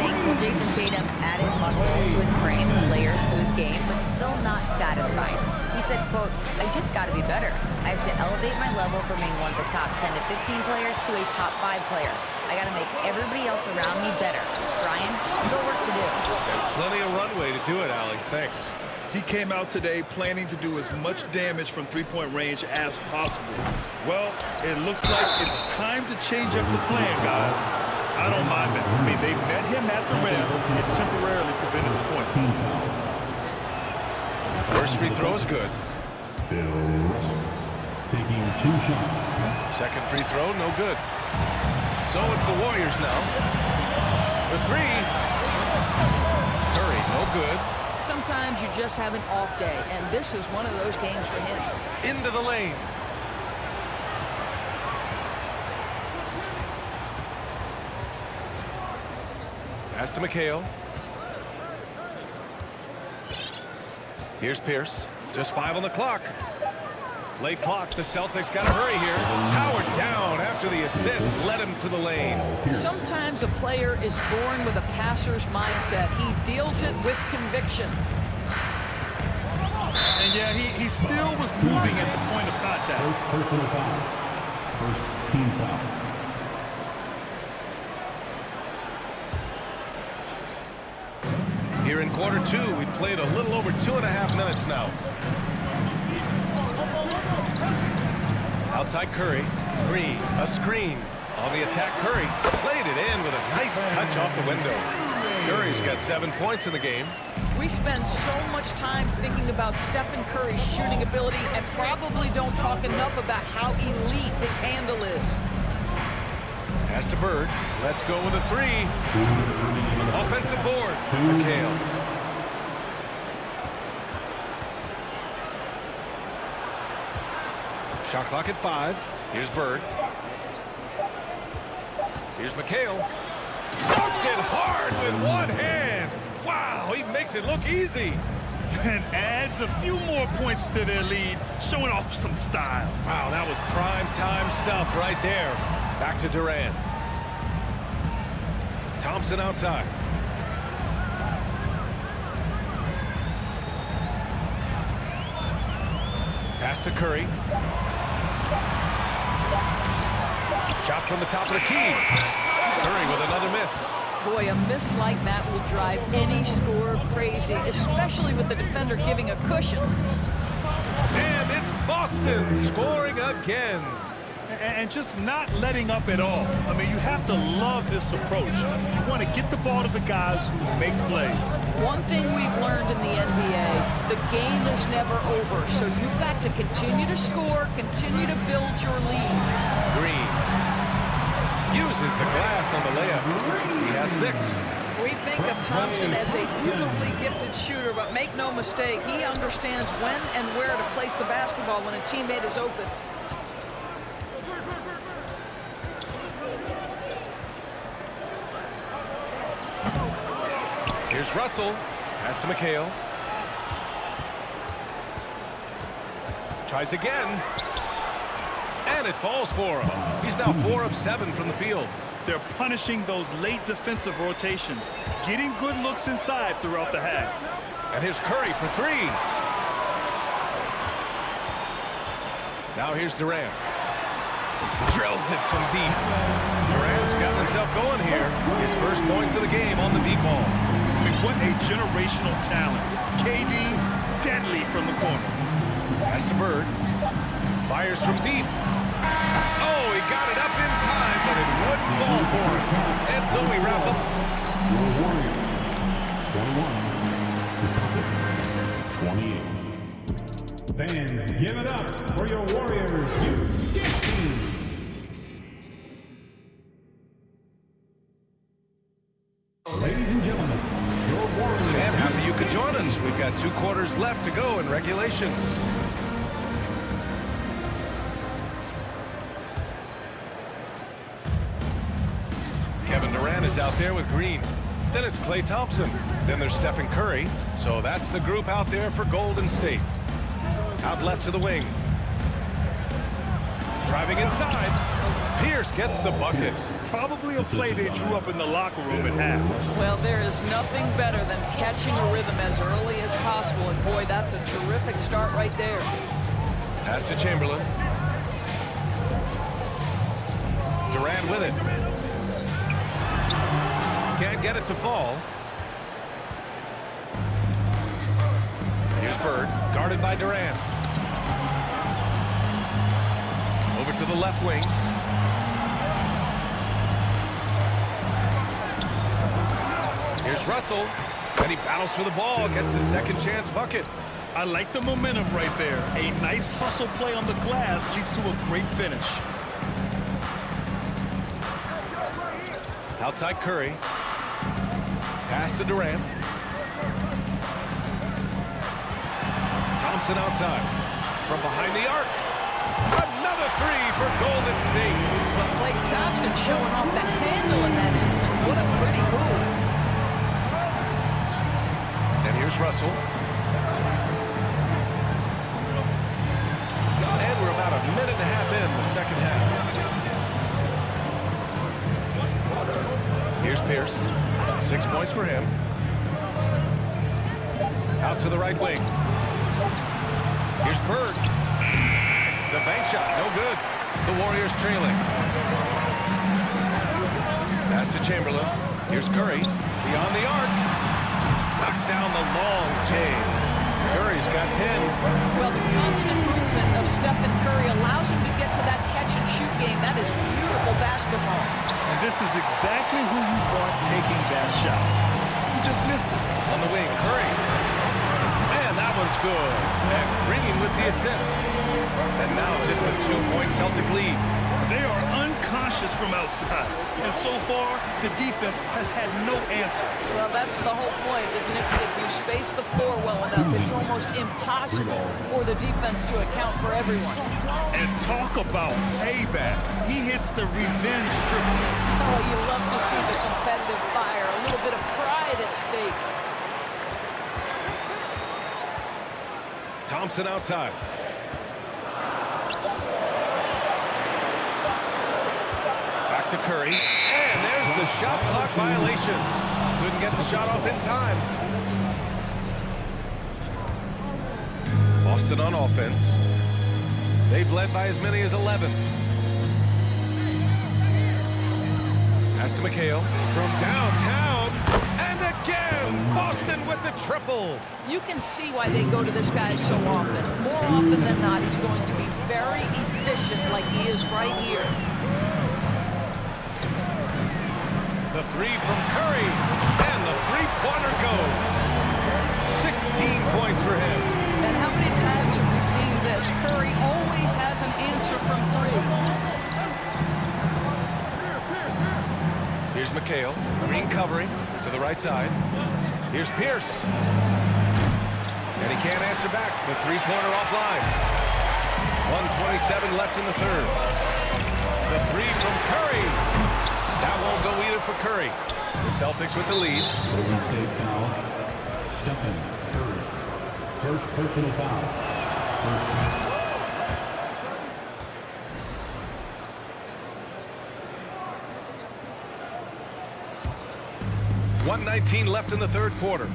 Thanks. Well, Jason Tatum added muscle to his frame and layers to his game, but still not satisfied. He said, quote, I just got to be better. I have to elevate my level from being one of the top 10 to 15 players to a top 5 player. I got to make everybody else around me better. Brian, still work to do. And plenty of runway to do it, Allie. Thanks. He came out today planning to do as much damage from three-point range as possible. Well, it looks like it's time to change up the plan, guys. I don't mind that. I mean, they met him at the rim and temporarily prevented the points. First free throw is good. Bills taking 2 shots. Second free throw, no good. So it's the Warriors now. The 3. Curry, no good. Sometimes you just have an off day, and this is one of those games for him. Into the lane. Pass to McHale. Here's Pierce. Just 5 on the clock. Late clock. The Celtics got to hurry here. Howard down after the assist led him to the lane. Sometimes a player is born with a passer's mindset. He deals it with conviction. And yeah, he still was moving at the point of contact. First personal foul. First team foul. Here in quarter 2, we played a little over 2.5 minutes now. Outside Curry. Green, a screen. On the attack, Curry played it in with a nice touch off the window. Curry's got 7 points in the game. We spend so much time thinking about Stephen Curry's shooting ability and probably don't talk enough about how elite his handle is. Pass to Bird. Let's go with a 3. Offensive board. McHale. Shot clock at 5. Here's Bird. Here's McHale. Puts it hard with one hand. Wow, he makes it look easy. And adds a few more points to their lead, showing off some style. Wow, that was prime time stuff right there. Back to Durant. Thompson outside. Pass to Curry. Shot from the top of the key. Curry with another miss. Boy, a miss like that will drive any scorer crazy, especially with the defender giving a cushion. And it's Boston scoring again. And just not letting up at all. I mean, you have to love this approach. You want to get the ball to the guys who make plays. One thing we've learned in the NBA, the game is never over. So you've got to continue to score, continue to build your lead. Green uses the glass on the layup. He has 6. We think of Thompson as a beautifully gifted shooter, but make no mistake, he understands when and where to place the basketball when a teammate is open. Here's Russell. Pass to McHale. Tries again. And it falls for him. He's now 4 of 7 from the field. They're punishing those late defensive rotations, getting good looks inside throughout the half. And here's Curry for 3. Now here's Durant. Drills it from deep. Durant's got himself going here. His first points of the game on the deep ball. I mean, what a generational talent. KD, deadly from the corner. Pass to Bird. Fires from deep. Oh, he got it up in time, but it wouldn't fall for him. And so we wrap up. Your Warriors, 21. The Celtics, 28. Fans, give it up for your Warriors. Ladies and gentlemen, your Warriors. And happy you could join us. We've got 2 quarters left to go in regulation. Kevin Durant is out there with Green. Then it's Klay Thompson. Then there's Stephen Curry. So that's the group out there for Golden State. Out left to the wing. Driving inside. Pierce gets the bucket. Probably a play they drew up in the locker room at half. Well, there is nothing better than catching a rhythm as early as possible. And boy, that's a terrific start right there. Pass to Chamberlain. Durant with it. Can't get it to fall. Here's Bird, guarded by Durant. Over to the left wing. Here's Russell, and he battles for the ball, gets his second chance bucket. I like the momentum right there. A nice hustle play on the glass leads to a great finish. Outside Curry. Pass to Durant. Thompson outside. From behind the arc. Another 3 for Golden State. Well, Klay Thompson showing off the handle in that instance. What a pretty move. And here's Russell. And we're about a minute and a half in the second half. Here's Pierce. 6 points for him. Out to the right wing. Here's Bird. The bank shot, no good. The Warriors trailing. Pass to Chamberlain. Here's Curry. Beyond the arc. Knocks down the long J. Curry's got 10. Well, the constant movement of Stephen Curry allows him to get to that catch-and-shoot game. That is beautiful basketball. And this is exactly who you want taking that shot. You just missed it. On the wing, Curry. And that one's good. And Green with the assist. And now just a 2-point Celtic lead. They are unconscious from outside. And so far, the defense has had no answer. Well, that's the whole point, isn't it? If you space the floor well enough, it's almost impossible for the defense to account for everyone. And talk about payback. He hits the revenge triple. Oh, you love to see the competitive fire, a little bit of pride at stake. Thompson outside. Back to Curry. And there's the shot clock violation. Couldn't get the shot off in time. Boston on offense. They've led by as many as 11. Pass to McHale from downtown. And again, Boston with the triple. You can see why they go to this guy so often. More often than not, he's going to be very efficient like he is right here. The three from Curry, and the three-pointer goes. 16 points for him. And how many times have we seen this? Curry always has an answer from three. Here's McHale, Green covering to the right side. Here's Pierce. And he can't answer back. The three-pointer offline. 1:27 left in the third. The three from Curry. That won't go either for Curry. The Celtics with the lead. Golden State foul. Stephen Curry. First personal foul. First. 1:19 left in the third quarter.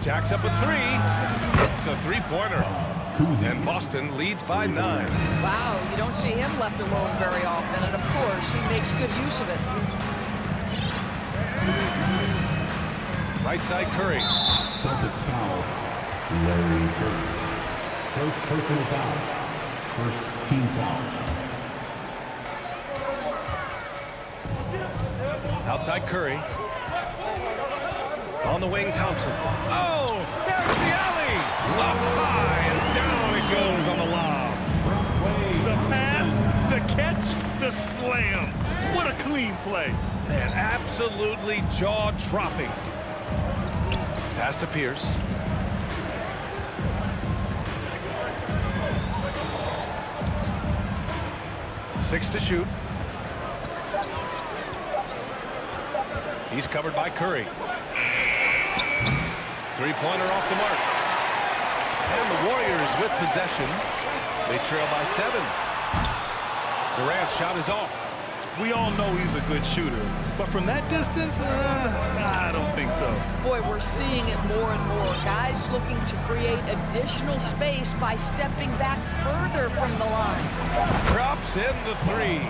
Jacks up a three. It's a three-pointer. And Boston leads by 9. Wow, you don't see him left alone very often, and of course, he makes good use of it. Right side, Curry. Celtics foul. Larry Bird. First personal foul. First team foul. Outside Curry. On the wing, Thompson. Oh, there's the alley. Up high, and down it goes on the lob. The pass, the catch, the slam. What a clean play. Man, absolutely jaw-dropping. Pass to Pierce. Six to shoot. He's covered by Curry. Three-pointer off the mark. And the Warriors with possession. They trail by 7. Durant's shot is off. We all know he's a good shooter, but from that distance, I don't think so. Boy, we're seeing it more and more. Guys looking to create additional space by stepping back further from the line. Drops in the three.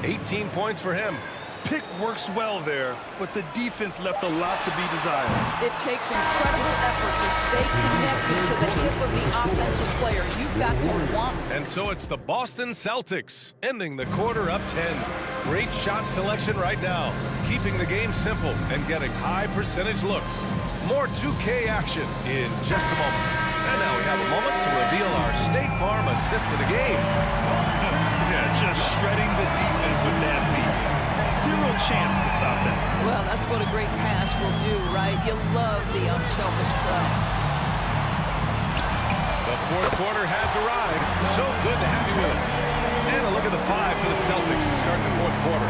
18 points for him. Pick works well there, but the defense left a lot to be desired. It takes incredible effort to stay connected to the hip of the offensive player. You've got to want. And so it's the Boston Celtics ending the quarter up 10. Great shot selection right now, keeping the game simple and getting high percentage looks. More 2K action in just a moment. And now we have a moment to reveal our State Farm assist of the game. Yeah, just shredding the defense with that feed. Zero chance to stop that. Well, that's what a great pass will do, right? You love the unselfish play. The fourth quarter has arrived. So good to have you with us. And a look at the 5 for the Celtics to start the fourth quarter.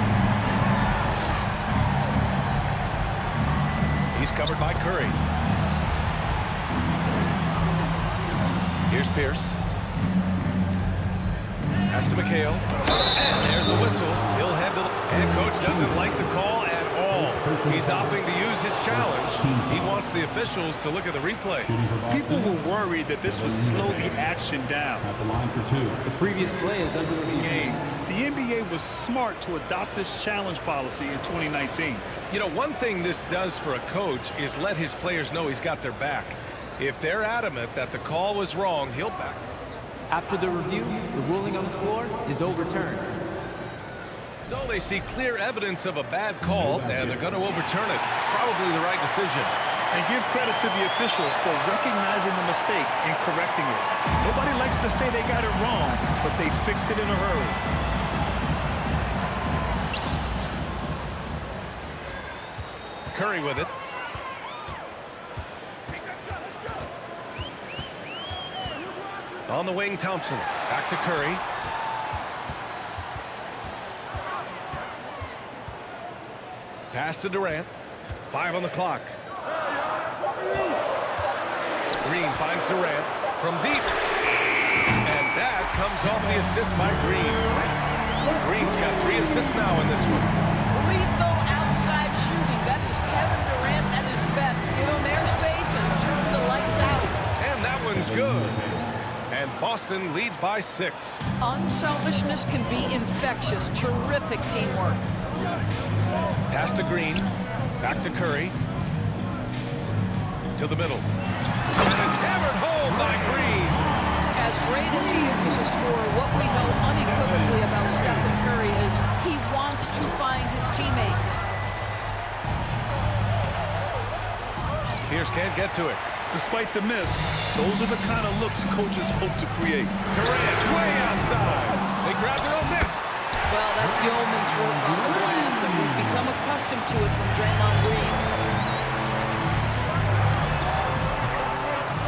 He's covered by Curry. Here's Pierce. Pass to McHale. And there's a whistle. He'll head to the... And coach doesn't like the call at all. He's opting to use his challenge. He wants the officials to look at the replay. People were worried that this would slow the action down. At the line for 2. The previous play is under the game. The NBA was smart to adopt this challenge policy in 2019. You know, one thing this does for a coach is let his players know he's got their back. If they're adamant that the call was wrong, he'll back. After the review, the ruling on the floor is overturned. So they see clear evidence of a bad call, and they're going to overturn it. Probably the right decision. And give credit to the officials for recognizing the mistake and correcting it. Nobody likes to say they got it wrong, but they fixed it in a hurry. Curry with it. On the wing, Thompson. Back to Curry. Pass to Durant. 5 on the clock. Green finds Durant from deep. And that comes off the assist by Green. Green's got 3 assists now in this one. Lethal outside shooting. That is Kevin Durant at his best. Give him airspace and turn the lights out. And that one's good. And Boston leads by 6. Unselfishness can be infectious. Terrific teamwork. Pass to Green. Back to Curry. To the middle. And it's hammered home by Green. As great as he is as a scorer, what we know unequivocally about Stephen Curry is he wants to find his teammates. Pierce can't get to it. Despite the miss, those are the kind of looks coaches hope to create. Durant way outside. They grab their own miss. Well, that's yeoman's work on the glass, and we've become accustomed to it from Draymond Green.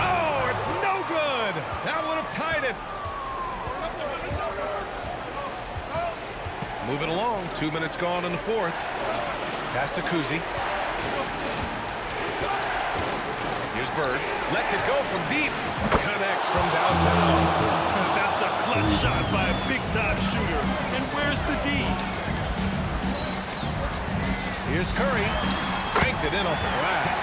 Oh, it's no good. That would have tied it. Moving along. 2 minutes gone in the 4th. Pass to Kuzi. Here's Bird. Lets it go from deep. Connects from downtown. That's a clutch shot by a big-time shooter. And where's the D? Here's Curry. Banked it in off the glass.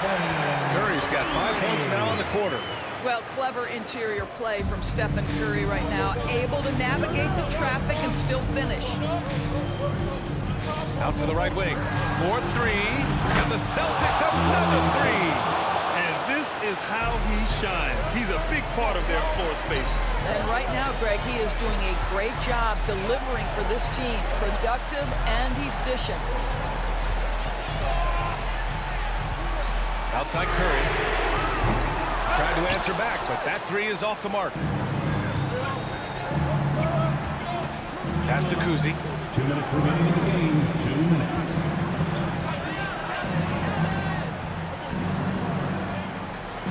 Curry's got 5 points now in the quarter. Well, clever interior play from Stephen Curry right now. Able to navigate the traffic and still finish. Out to the right wing. 4-3. And the Celtics have another 3. This is how he shines. He's a big part of their floor space. And right now, Greg, he is doing a great job delivering for this team. Productive and efficient. Outside Curry. Tried to answer back, but that 3 is off the mark. Pass to Kuzi. 2 minutes remaining in the game. 2 minutes.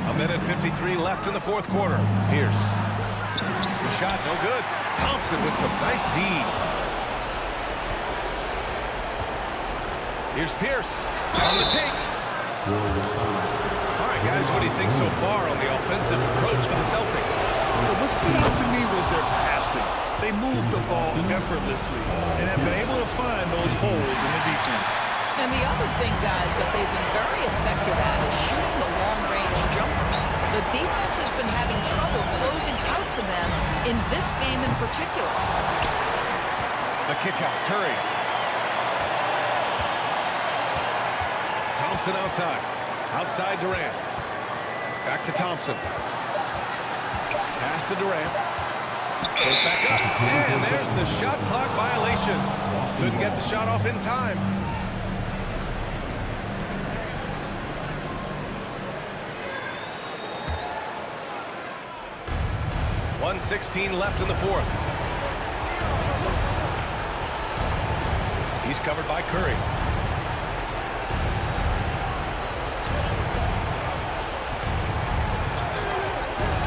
A minute 53 left in the 4th quarter. Pierce. The shot, no good. Thompson with some nice D. Here's Pierce. On the take. All right, guys, what do you think so far on the offensive approach for the Celtics? Well, what stood out to me was their passing. They moved the ball effortlessly and have been able to find those holes in the defense. And the other thing, guys, that they've been very effective at is shooting the long-range jumpers. The defense has been having trouble closing out to them in this game in particular. The kick out, Curry. Thompson outside. Outside Durant. Back to Thompson. Pass to Durant. Goes back up. And there's the shot clock violation. Couldn't get the shot off in time. .116 left in the 4th. He's covered by Curry.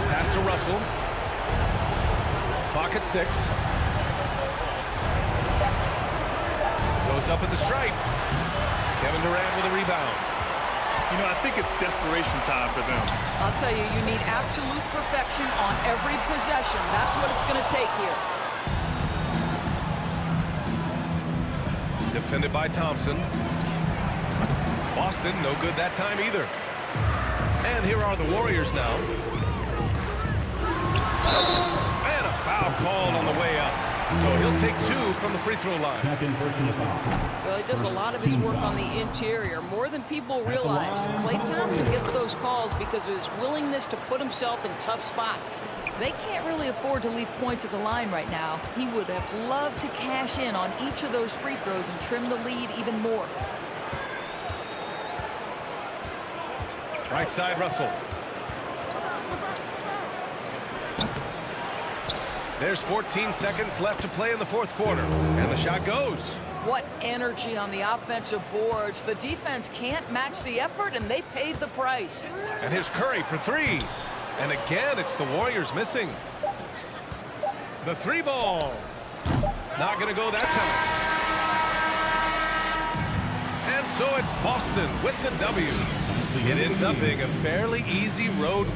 Pass to Russell. Clock at 6. Goes up at the stripe. Kevin Durant with a rebound. You know, I think it's desperation time for them. I'll tell you, you need absolute perfection on every possession. That's what it's going to take here. Defended by Thompson. Boston, no good that time either. And here are the Warriors now. And a foul called on the way up. So he'll take 2 from the free throw line. Second personal foul. Well, he does a lot of his work on the interior, more than people realize. Klay Thompson gets those calls because of his willingness to put himself in tough spots. They can't really afford to leave points at the line right now. He would have loved to cash in on each of those free throws and trim the lead even more. Right side, Russell. There's 14 seconds left to play in the 4th quarter. And the shot goes. What energy on the offensive boards. The defense can't match the effort, and they paid the price. And here's Curry for 3. And again, it's the Warriors missing. The 3 ball. Not going to go that time. And so it's Boston with the W. It ends up being a fairly easy road.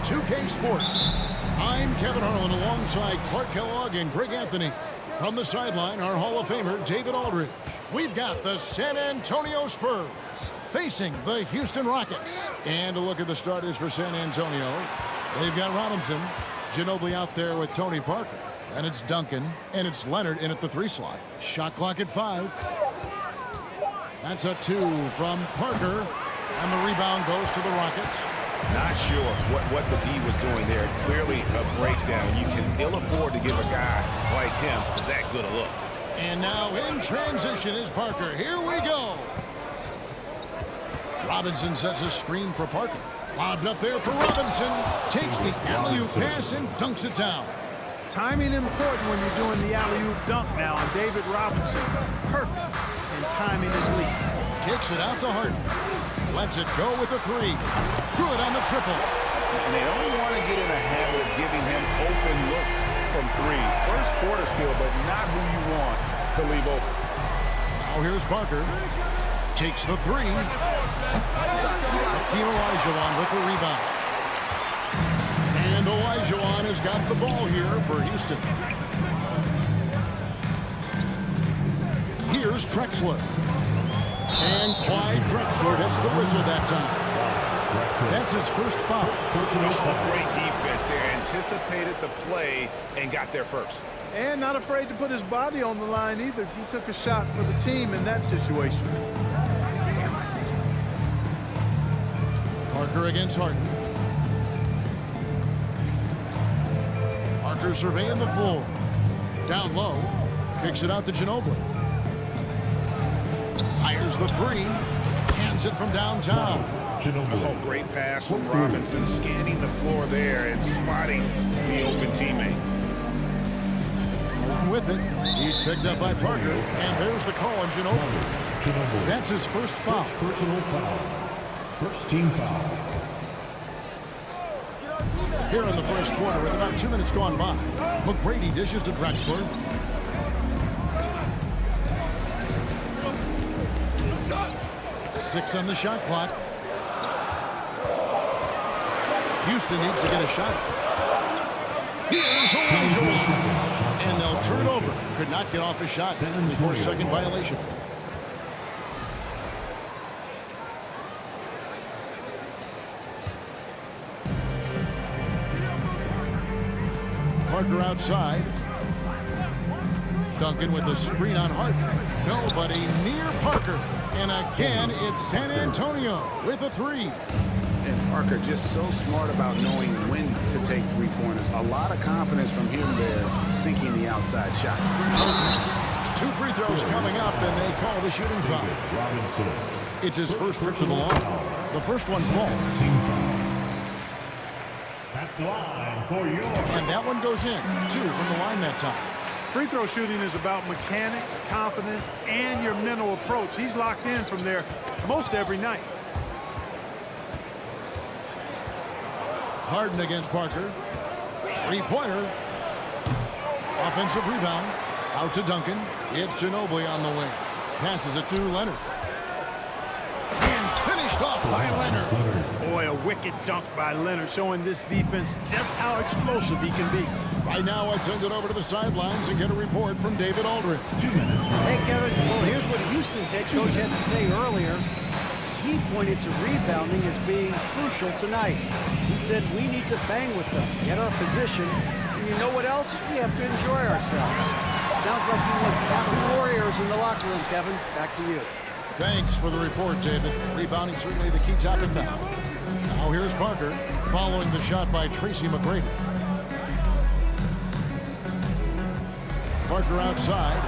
2K Sports. I'm Kevin Harlan alongside Clark Kellogg and Greg Anthony. From the sideline, our Hall of Famer, David Aldridge. We've got the San Antonio Spurs facing the Houston Rockets. And a look at the starters for San Antonio. They've got Robinson, Ginobili out there with Tony Parker. And it's Duncan, and it's Leonard in at the 3 slot. Shot clock at 5. That's a 2 from Parker. And the rebound goes to the Rockets. Not sure what the D was doing there. Clearly a breakdown. You can ill afford to give a guy like him that good a look. And now in transition is Parker. Here we go. Robinson sets a screen for Parker. Lobbed up there for Robinson. Takes the alley-oop pass and dunks it down. Timing important when you're doing the alley-oop dunk now. And David Robinson, perfect in timing his lead. Kicks it out to Harden. Lets it go with a 3. Good on the triple. And they don't want to get in a habit of giving him open looks from 3. First quarter still, but not who you want to leave open. Now here's Parker. Takes the 3. Hakeem Olajuwon with the rebound. And Olajuwon has got the ball here for Houston. Here's Drexler. And Clyde Drexler gets the whistle that time. That's his first foul. Great defense there. Anticipated the play and got there first. And not afraid to put his body on the line either. He took a shot for the team in that situation. Parker against Harden. Parker surveying the floor. Down low. Kicks it out to Ginobili. Fires the 3. Hands it from downtown. Oh, great pass from Robinson. Scanning the floor there and spotting the open teammate. With it. He's picked up by Parker. And there's the call on Ginobili. That's his first foul. Personal foul. First team foul. Here in the first quarter with about 2 minutes gone by. McGrady dishes to Drexler. Six on the shot clock. Houston needs to get a shot. Here's Olajuwon. And they'll turn over. Could not get off his shot before second violation. Parker outside. Duncan with a screen on Harden. Nobody near Parker. And again, it's San Antonio with a 3. And Parker just so smart about knowing when to take 3-pointers. A lot of confidence from him there, sinking the outside shot. 2 free throws coming up, and they call the shooting foul. It's his first trip to the line. The first one falls. At the line for your... And that one goes in. 2 from the line that time. Free throw shooting is about mechanics, confidence, and your mental approach. He's locked in from there most every night. Harden against Parker. 3-pointer. Offensive rebound. Out to Duncan. It's Ginobili on the wing. Passes it to Leonard. And finished off by Leonard. Boy, a wicked dunk by Leonard, showing this defense just how explosive he can be. Right now, I send it over to the sidelines and get a report from David Aldridge. Hey, Kevin. Well, here's what Houston's head coach had to say earlier. He pointed to rebounding as being crucial tonight. He said we need to bang with them, get our position, and you know what else? We have to enjoy ourselves. Sounds like he wants happy Warriors in the locker room, Kevin. Back to you. Thanks for the report, David. Rebounding certainly the key topic now. Now here's Parker, following the shot by Tracy McGrady. Parker outside.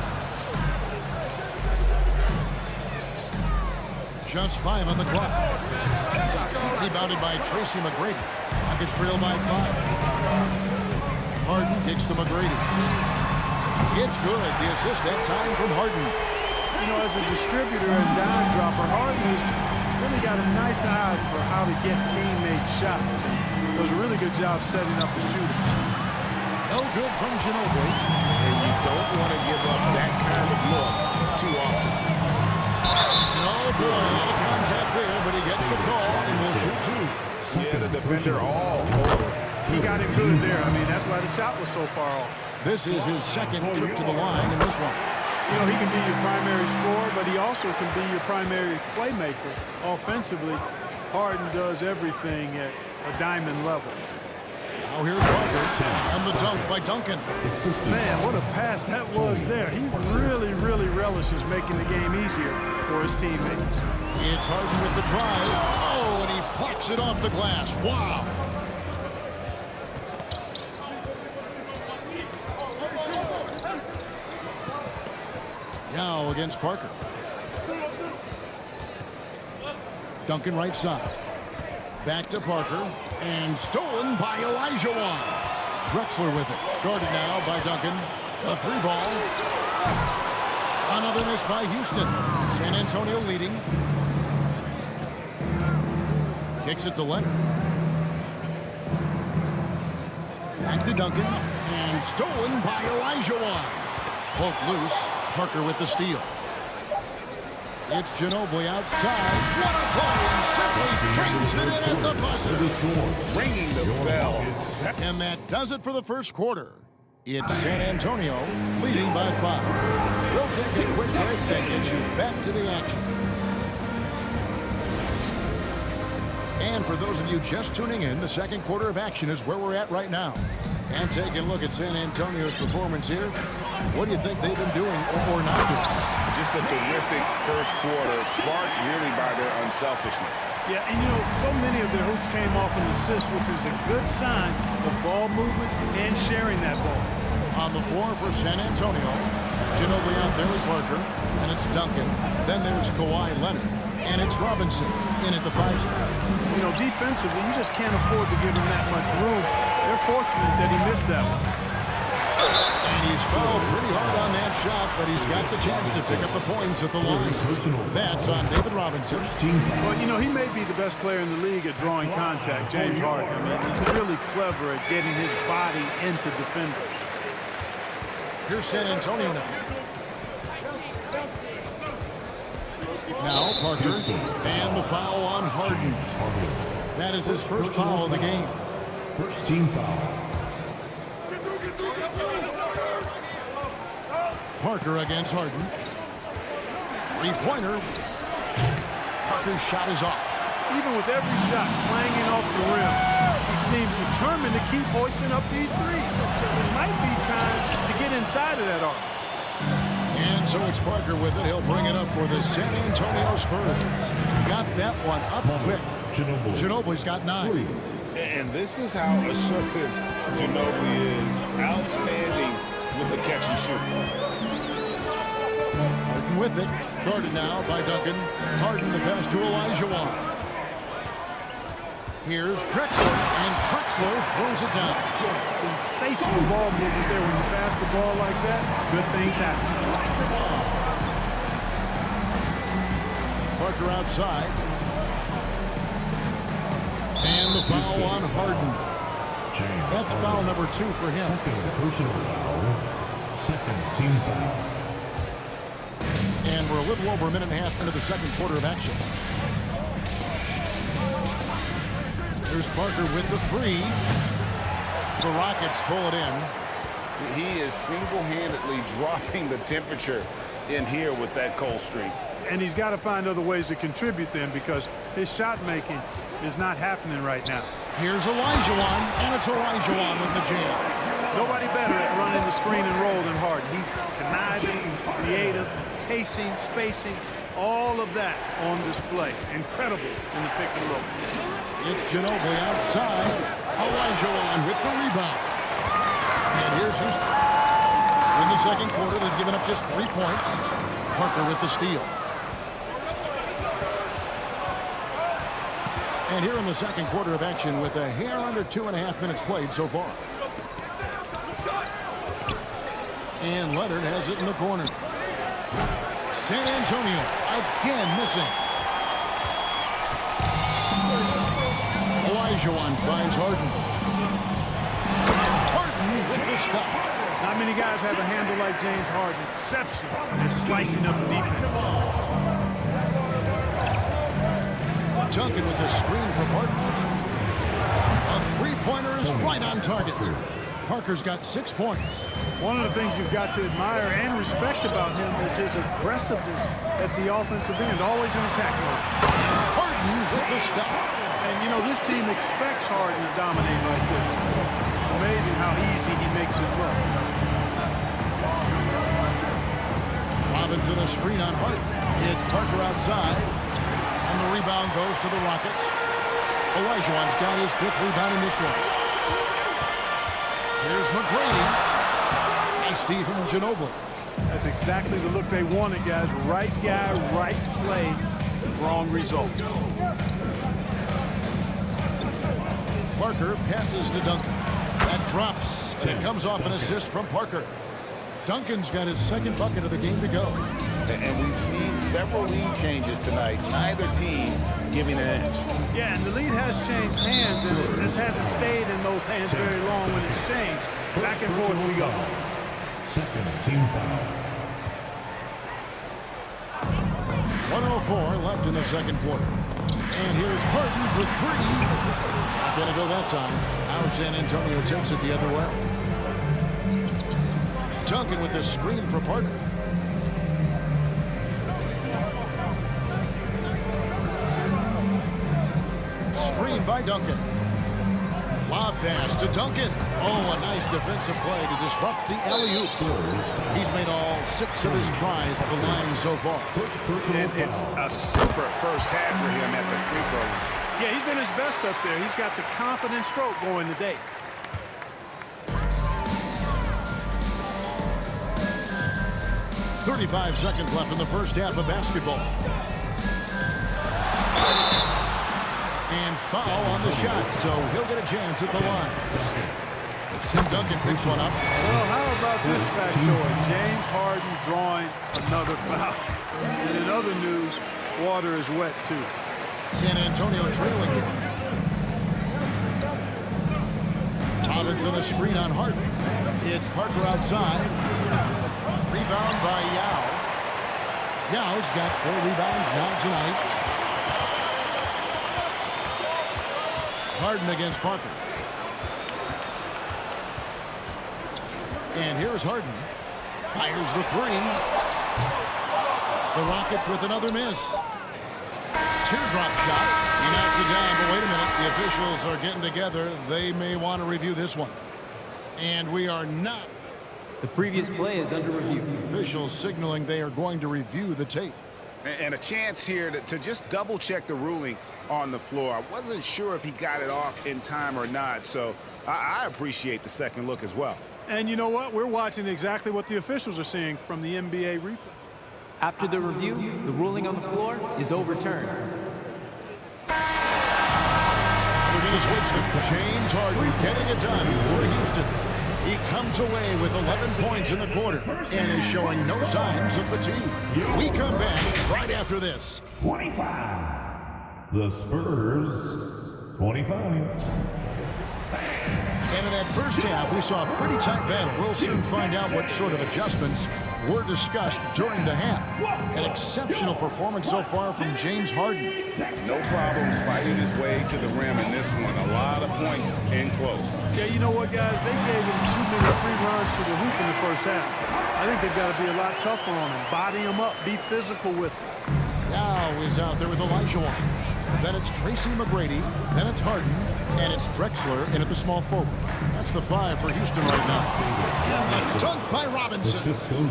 Just 5 on the clock. Rebounded by Tracy McGrady. Rockets trail by 5. Harden kicks to McGrady. It's good. The assist that time from Harden. You know, as a distributor and dime dropper, Harden has really got a nice eye for how to get teammate shots. And does a really good job setting up the shooter. No good from Ginobili. And you don't want to give up that kind of look too often. No boy, contact there, but he gets the call and will shoot 2. Yeah, the defender all over the shot was so far off. This is his second trip to the line in this one. You know, he can be your primary scorer, but he also can be your primary playmaker offensively. Harden does everything at a diamond level. Now here's Parker, and the dunk by Duncan. Man, what a pass that was there. He really, really relishes making the game easier for his teammates. It's Harden with the drive. Oh, and he plucks it off the glass. Wow. Yao against Parker. Duncan right side. Back to Parker. And stolen by Elijah Wan. Drexler with it. Guarded now by Duncan. A 3-ball. Another miss by Houston. San Antonio leading. Kicks it to Leonard. Back to Duncan. And stolen by Elijah Wan. Poked loose. Parker with the steal. It's Ginobili outside. What a play! Simply trains it in at the buzzer. Ringing the bell. And that does it for the first quarter. It's San Antonio leading by 5. We'll take a quick break that gets you back to the action. And for those of you just tuning in, the second quarter of action is where we're at right now. And taking a look at San Antonio's performance here. What do you think they've been doing or not doing? Just a terrific first quarter, sparked really by their unselfishness. Yeah, and you know, so many of their hoops came off an assist, which is a good sign of ball movement and sharing that ball. On the floor for San Antonio, Ginobili out there with Parker, and it's Duncan. Then there's Kawhi Leonard, and it's Robinson in at the 5 spot. You know, defensively, you just can't afford to give him that much room. They're fortunate that he missed that one. And he's fouled pretty hard on that shot, but he's got the chance to pick up the points at the line. That's on David Robinson. Well, you know, he may be the best player in the league at drawing contact, James Harden. I mean, he's really clever at getting his body into defenders. Here's San Antonio now. Now Parker, and the foul on Harden. That is his first foul of the game. First team foul. Parker against Harden. 3-pointer. Parker's shot is off. Even with every shot clanging off the rim, he seems determined to keep hoisting up these threes. It might be time to get inside of that arc. And so it's Parker with it. He'll bring it up for the San Antonio Spurs. Got that one up quick. Ginobili's got 9. And this is how assertive Ginobili is. Outstanding with the catch and shoot. Harden with it. Guarded now by Duncan. Harden the pass to Elijah Wan. Here's Drexler, and Drexler throws it down. Sensational ball movement there. When you pass the ball like that, good things happen. Parker outside. And the foul on Harden. That's foul number 2 for him. Second personal foul. Second team foul. And we're a little over a minute and a half into the second quarter of action. There's Parker with the 3. The Rockets pull it in. He is single-handedly dropping the temperature in here with that cold streak. And he's got to find other ways to contribute then, because his shot making is not happening right now. Here's Elijah Wan, and it's Elijah Wan with the jam. Nobody better at running the screen and roll than Harden. He's conniving, creative, pacing, spacing, all of that on display. Incredible in the pick and roll. It's Ginobili outside. Elijah Wan with the rebound. And here's Houston. In the second quarter, they've given up just 3 points. Parker with the steal. And here in the second quarter of action with a hair under 2.5 minutes played so far. And Leonard has it in the corner. San Antonio again missing. Elijah Wan finds Harden. Harden with the stop. Not many guys have a handle like James Harden. Exceptional at slicing up the defense. Duncan with the screen for Parker. A 3-pointer is right on target. Parker's got 6 points. One of the things you've got to admire and respect about him is his aggressiveness at the offensive end, always in attack mode. Harden with the stop. And, you know, this team expects Harden to dominate like this. It's amazing how easy he makes it look. Robinson a screen on Harden. It's Parker outside. And the rebound goes to the Rockets. Olajuwon's got his 5th rebound in this one. Here's McGrady. And Stephen Ginobili. That's exactly the look they wanted, guys. Right guy, right play, wrong result. Parker passes to Duncan. That drops, and it comes off an assist from Parker. Duncan's got his 2nd bucket of the game to go. And we've seen several lead changes tonight. Neither team giving an edge. Yeah, and the lead has changed hands, and it just hasn't stayed in those hands very long when it's changed. Back and forth we go. Second team foul. 1:04 left in the 2nd quarter. And here's Harden for 3. Not going to go that time. Now San Antonio takes it the other way. Duncan with the screen for Parker. Screen by Duncan. Lob pass to Duncan. Oh, a nice defensive play to disrupt the alley-oop. He's made all 6 of his tries at the line so far. And it's a super first half for him at the free throw line. Yeah, he's been his best up there. He's got the confident stroke going today. .35 seconds left in the first half of basketball. And foul on the shot, so he'll get a chance at the line. Tim Duncan picks one up. Well, how about this factoid? James Harden drawing another foul. And in other news, water is wet too. San Antonio trailing here. Robinson a screen on Harden. It's Parker outside. Rebound by Yao. Yao's got 4 rebounds now tonight. Harden against Parker. And here's Harden. Fires the 3. The Rockets with another miss. Teardrop shot. He knocks it down, but wait a minute. The officials are getting together. They may want to review this one. And we are not. The previous play is under review. Officials signaling they are going to review the tape. And a chance here to just double check the ruling on the floor. I wasn't sure if he got it off in time or not, so I appreciate the second look as well. And you know what? We're watching exactly what the officials are seeing from the NBA replay. After the review, the ruling on the floor is overturned. We're going to switch to James Harden getting it done for Houston. He comes away with 11 points in the quarter and is showing no signs of fatigue. We come back right after this. 25. The Spurs, 25. And in that first half, we saw a pretty tight battle. We'll soon find out what sort of adjustments were discussed during the half. An exceptional performance so far from James Harden. No problems fighting his way to the rim in this one. A lot of points in close. Yeah, you know what, guys? They gave him too many free runs to the hoop in the first half. I think they've got to be a lot tougher on him. Body him up. Be physical with him. Now he's out there with Olajuwon. Then it's Tracy McGrady. Then it's Harden. And it's Drexler in at the small forward. That's the 5 for Houston right now. And the dunk by Robinson.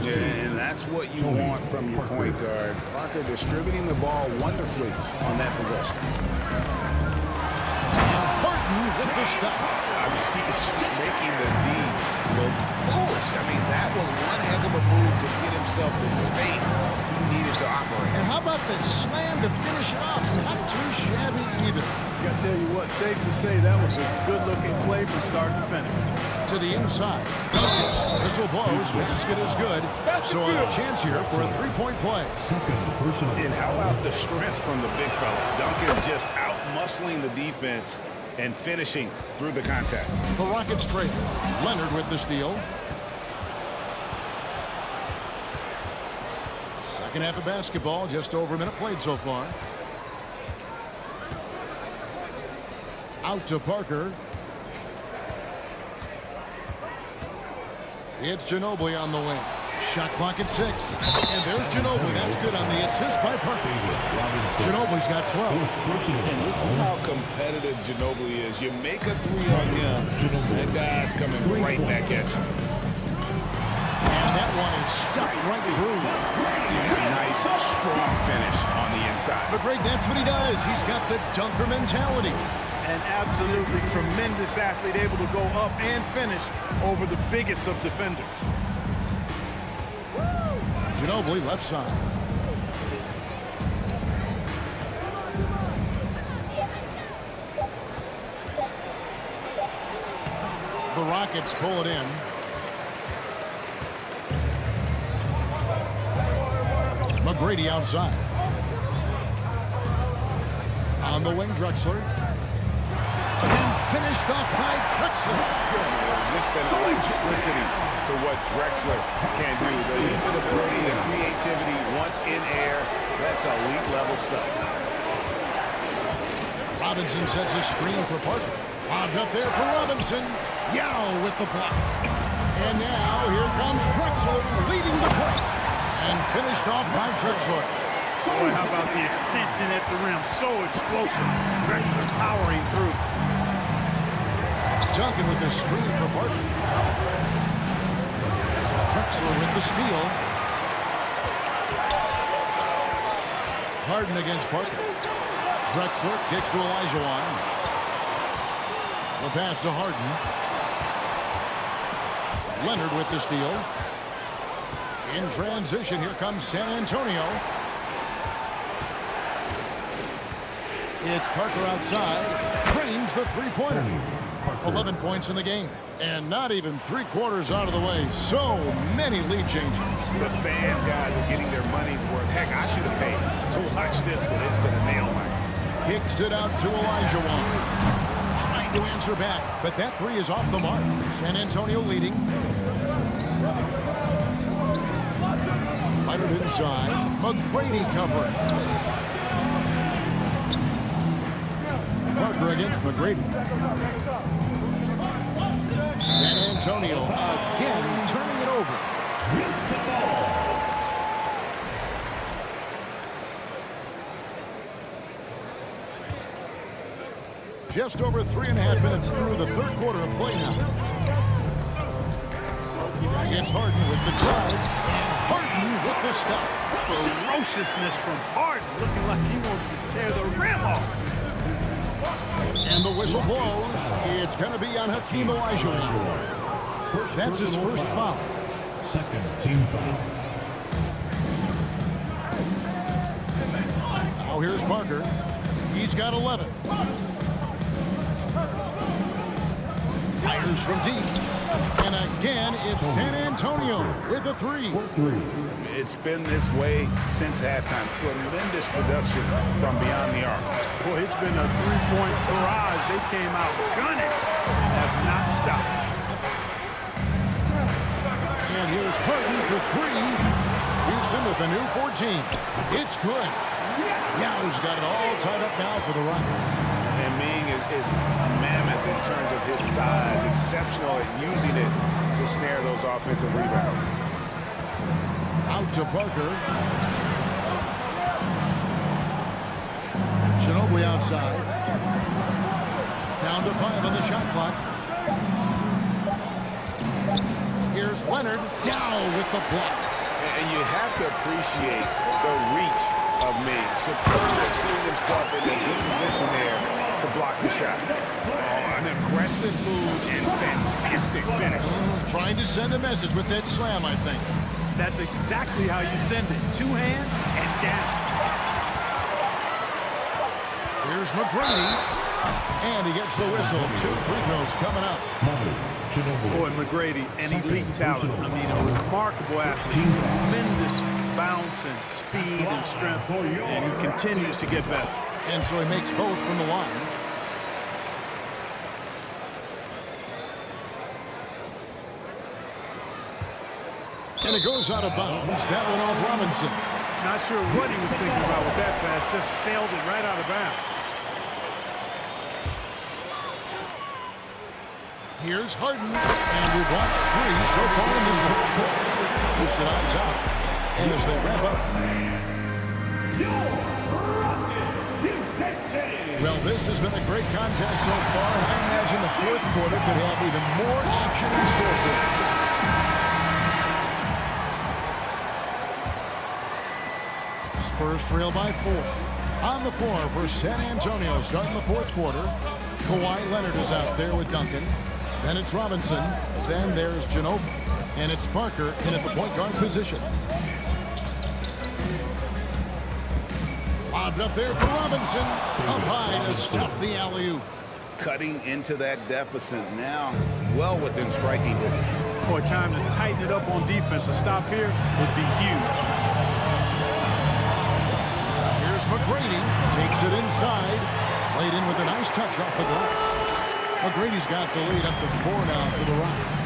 Yeah, and that's what you want from your point guard. Parker distributing the ball wonderfully on that possession. And Harden with the stop. I mean, he's just making the D look foolish. I mean, that was one heck of a move to get himself the space he needed to operate. And how about the slam to finish it off? Not too shabby either. I gotta tell you what, safe to say that was a good-looking play from start to finish. To the inside. Whistle blows. Basket is good. So a chance here for a 3-point play. And how about the strength from the big fella? Duncan just out-muscling the defense and finishing through the contact. The Rockets trail. Leonard with the steal. Second half of basketball, just over a minute played so far. Out to Parker. It's Ginobili on the wing. Shot clock at 6. And there's Ginobili. That's good on the assist by Parker. Ginobili's got 12. And this is how competitive Ginobili is. You make a three on him, that guy's coming right back at you. And that one is stuffed right through. Nice, strong finish on the inside. McGrady, that's what he does. He's got the dunker mentality. An absolutely tremendous athlete, able to go up and finish over the biggest of defenders. Ginobili left side. The Rockets pull it in. McGrady outside. On the wing, Drexler. And finished off by Drexler. Just an electricity to what Drexler can do. The ability, the creativity, once in air, that's elite level stuff. Robinson sets a screen for Parker. Lobbed up there for Robinson. Yao with the block. And now here comes Drexler leading the play. And finished off by Drexler. Boy, how about the extension at the rim? So explosive. Drexler powering through. Duncan with the screen for Parker. Drexler with the steal. Harden against Parker. Drexler kicks to Olajuwon. The pass to Harden. Leonard with the steal. In transition, here comes San Antonio. It's Parker outside. Drains the three-pointer. 11 points in the game. And not even 3/4 out of the way. So many lead changes. The fans, guys, are getting their money's worth. Heck, I should have paid to watch this one. It's been a nail biter. Kicks it out to Olajuwon. Trying to answer back, but that three is off the mark. San Antonio leading. Leonard inside. McGrady covering. Parker against McGrady. San Antonio again turning it over. Just over 3.5 minutes through the third quarter of play now. It's Harden with the drive. And Harden with the stuff. Ferociousness from Harden, looking like he wants to tear the rim off. And the whistle blows. It's going to be on Hakeem Olajuwon. That's his first foul. Second team foul. Now here's Parker. He's got 11. Fires from deep. And again, it's San Antonio with a three. It's been this way since halftime. Tremendous production from beyond the arc. Boy, it's been a three-point barrage. They came out gunning and have not stopped. And here's Harden for three. Houston with a new 14. It's good. Yao's got it all tied up now for the Rockets. And Ming is a mammoth in terms of his size, exceptional at using it to snare those offensive rebounds. Out to Parker. Ginobili outside. Down to 5 on the shot clock. Here's Leonard. Yao with the block. And you have to appreciate the reach of Ming. Superbly putting himself in a good position there to block the shot. Oh, an aggressive move and fantastic finish. Trying to send a message with that slam, I think. That's exactly how you send it. Two hands and down. Here's McGrady. And he gets the whistle. 2 free throws coming up. Boy, McGrady, an elite talent. I mean, a remarkable athlete. Tremendous bounce and speed and strength. And he continues to get better. And so he makes both from the line. And it goes out of bounds. That one off Robinson. Not sure what he was thinking about with that pass. Just sailed it right out of bounds. Here's Harden, and we've watched 3 so far in this one. Houston on top as they wrap up. Well, this has been a great contest so far. I imagine the fourth quarter could have even more action in store for us. Spurs trail by 4. On the floor for San Antonio starting the fourth quarter. Kawhi Leonard is out there with Duncan. Then it's Robinson. Then there's Ginobili. And it's Parker in at the point guard position. Lobbed up there for Robinson. Up high to stuff the alley-oop. Cutting into that deficit now, well within striking distance. Boy, time to tighten it up on defense. A stop here would be huge. Here's McGrady. Takes it inside. Played in with a nice touch off the glass. McGrady's got the lead up to 4 now for the Rockets.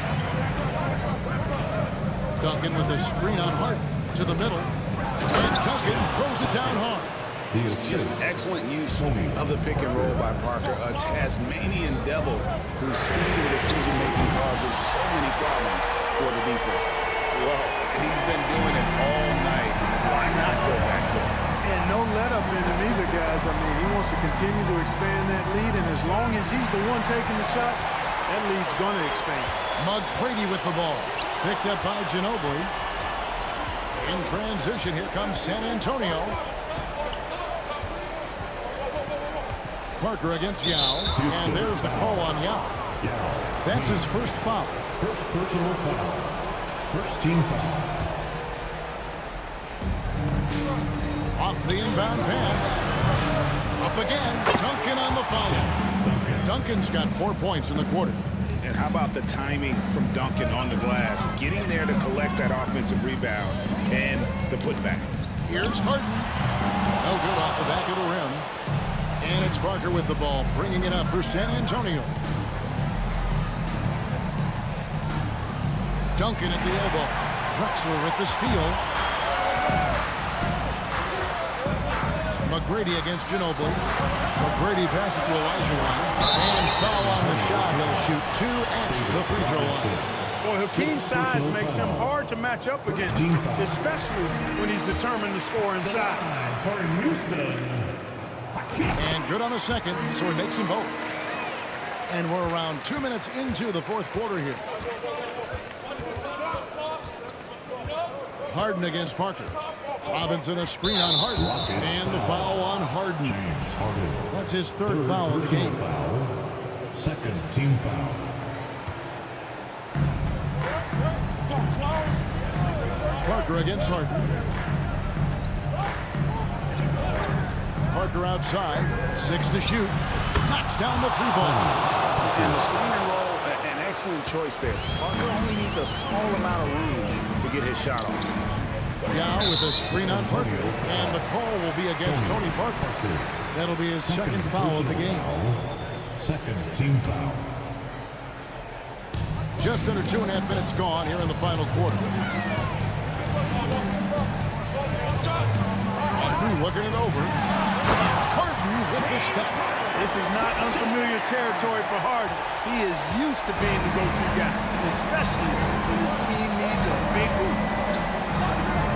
Duncan with a screen on Harden to the middle. And Duncan throws it down hard. Just excellent use of the pick and roll by Parker. A Tasmanian devil whose speed and decision-making causes so many problems for the defense. Well, he's been doing it all night. Why not go back to it? And no let-up in him either, guys. I mean, he wants to continue to expand that lead, and as long as he's the one taking the shots, that lead's going to expand. McGrady with the ball. Picked up by Ginobili. In transition, here comes San Antonio. Parker against Yao, and there's the call on Yao. That's his first foul. First personal foul. First team foul. Off the inbound pass. Up again. Duncan on the foul. Duncan's got 4 points in the quarter. And how about the timing from Duncan on the glass? Getting there to collect that offensive rebound and the putback. Here's Harden. No good off the back of the rim. And it's Parker with the ball, bringing it up for San Antonio. Duncan at the elbow. Drexler with the steal. McGrady against Ginobili. McGrady passes to Olajuwon. And foul on the shot. He'll shoot 2 at the free throw line. Boy, Hakeem's size makes him hard to match up against, especially when he's determined to score inside. And good on the second, so he makes them both. And we're around 2 minutes into the fourth quarter here. Harden against Parker. Robinson a screen on Harden. And the foul on Harden. That's his 3rd foul of the game. Second team foul. Parker against Harden. Parker outside. 6 to shoot. Knocks down the 3-ball. And the screen and roll, an excellent choice there. Parker only needs a small amount of room to get his shot off. Yao with a screen on Parker. And the call will be against Tony Parker. That'll be his second foul of the game. Second team foul. Just under 2.5 minutes gone here in the final quarter. Harden looking it over. Harden with the step. This is not unfamiliar territory for Harden. He is used to being the go-to guy, especially when his team needs a big hoop.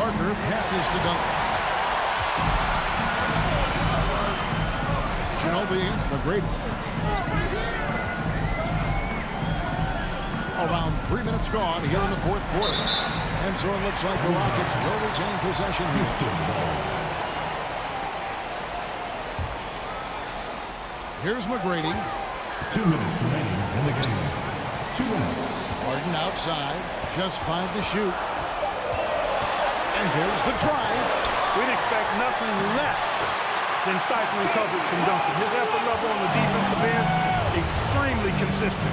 Parker passes to Duncan. Ginobili against McGrady. Around 3 minutes gone here in the fourth quarter. And so it looks like the Rockets will retain possession. Here's McGrady. 2 minutes remaining in the game. 2 minutes. Harden outside. Just 5 to shoot. And there's the drive. We'd expect nothing less than stifling coverage from Duncan. His effort level on the defensive end, extremely consistent.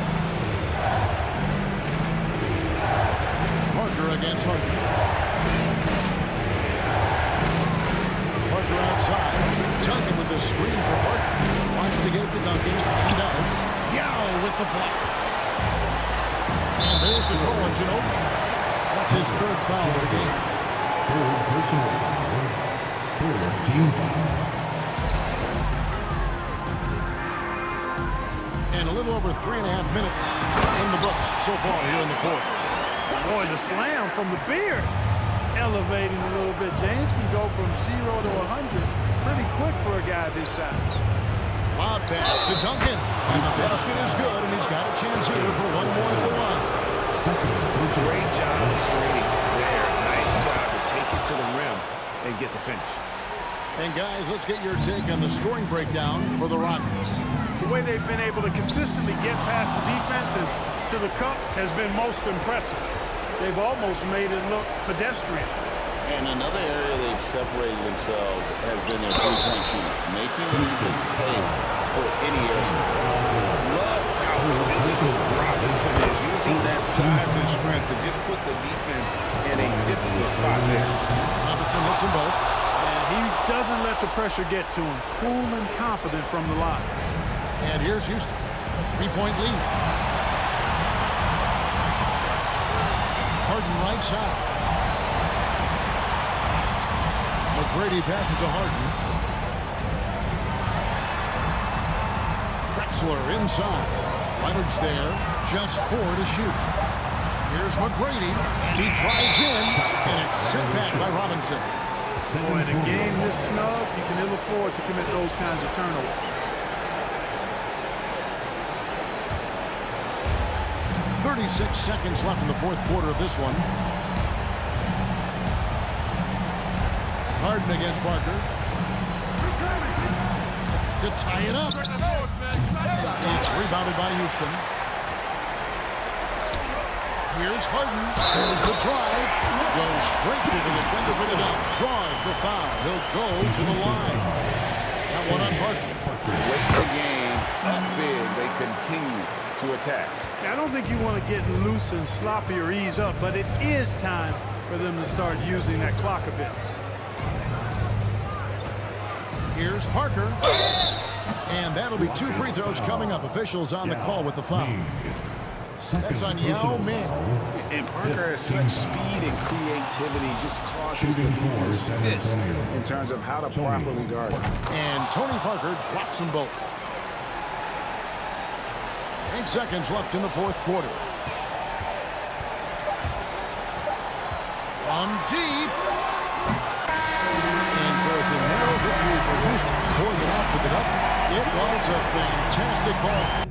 Parker against Harden. Parker outside. Duncan with the screen for Parker. Wants to get it to Duncan. He does. Yao with the block. And there's the call on Ginobili. That's his 3rd foul of the game. 3rd personal foul. 3rd team foul. And a little little over 3.5 minutes in the books so far here in the fourth. Boy, the slam from the beard. Elevating a little bit. James can go from 0 to 100 pretty quick for a guy this size. Lob pass to Duncan. And the basket is good, and he's got a chance here for one more at the line. Great job of screening there. Nice job to take it to the rim and get the finish. And guys, let's get your take on the scoring breakdown for the Rockets. The way they've been able to consistently get past the defense and to the cup has been most impressive. They've almost made it look pedestrian. And another area they've separated themselves has been their three-point shooting, making the defense pay for any airspace. Love how physical Robinson is, using that size and strength to just put the defense in a difficult spot there. Robinson hits them both. And he doesn't let the pressure get to him. Cool and confident from the line. And here's Houston. 3-point lead. Harden right side. McGrady passes to Harden. Drexler inside. Leonard's there. Just 4 to shoot. Here's McGrady. He drives in, and it's sent back by Robinson. Boy, in a game this snug, you can ill afford to commit those kinds of turnovers. 36 seconds left in the fourth quarter of this one. Harden against Parker. To tie it up. It's rebounded by Houston. Here's Harden. There's the drive. Goes straight to the defender for the dunk. Draws the foul. He'll go to the line. That one on Parker. Late in the game, up big, they continue to attack. Now, I don't think you want to get loose and sloppy or ease up, but it is time for them to start using that clock a bit. Here's Parker. And that'll be 2 free throws coming up. Officials on the call with the foul. That's on Yao Ming. And Parker has such speed and creativity, just causes the defense fits in terms of how to properly guard him. And Tony Parker drops them both. 8 seconds left in the fourth quarter. On deep. And so it's a narrow victory for Houston. Pulling it off with it up. It was a fantastic ball.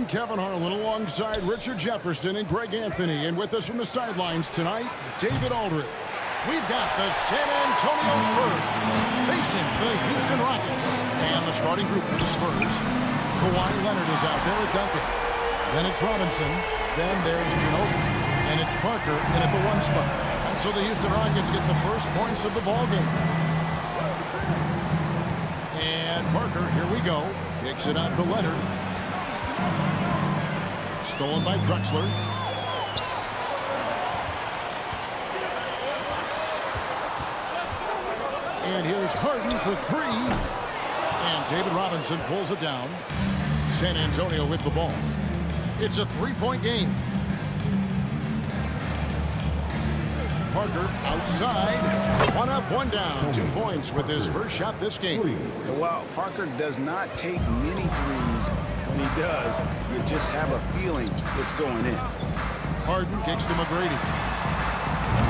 I'm Kevin Harlan alongside Richard Jefferson and Greg Anthony. And with us from the sidelines tonight, David Aldridge. We've got the San Antonio Spurs facing the Houston Rockets. And the starting group for the Spurs, Kawhi Leonard is out there at Duncan. Then it's Robinson. Then there's Ginobili. And it's Parker in at the 1 spot. And so the Houston Rockets get the first points of the ball game. And Parker, here we go. Kicks it out to Leonard. Stolen by Drexler. And here's Harden for 3. And David Robinson pulls it down. San Antonio with the ball. It's a 3-point game. Parker outside. 1 up, 1 down. 2 points with his first shot this game. Well, Parker does not take many threes. When he does, you just have a feeling it's going in. Harden kicks to McGrady.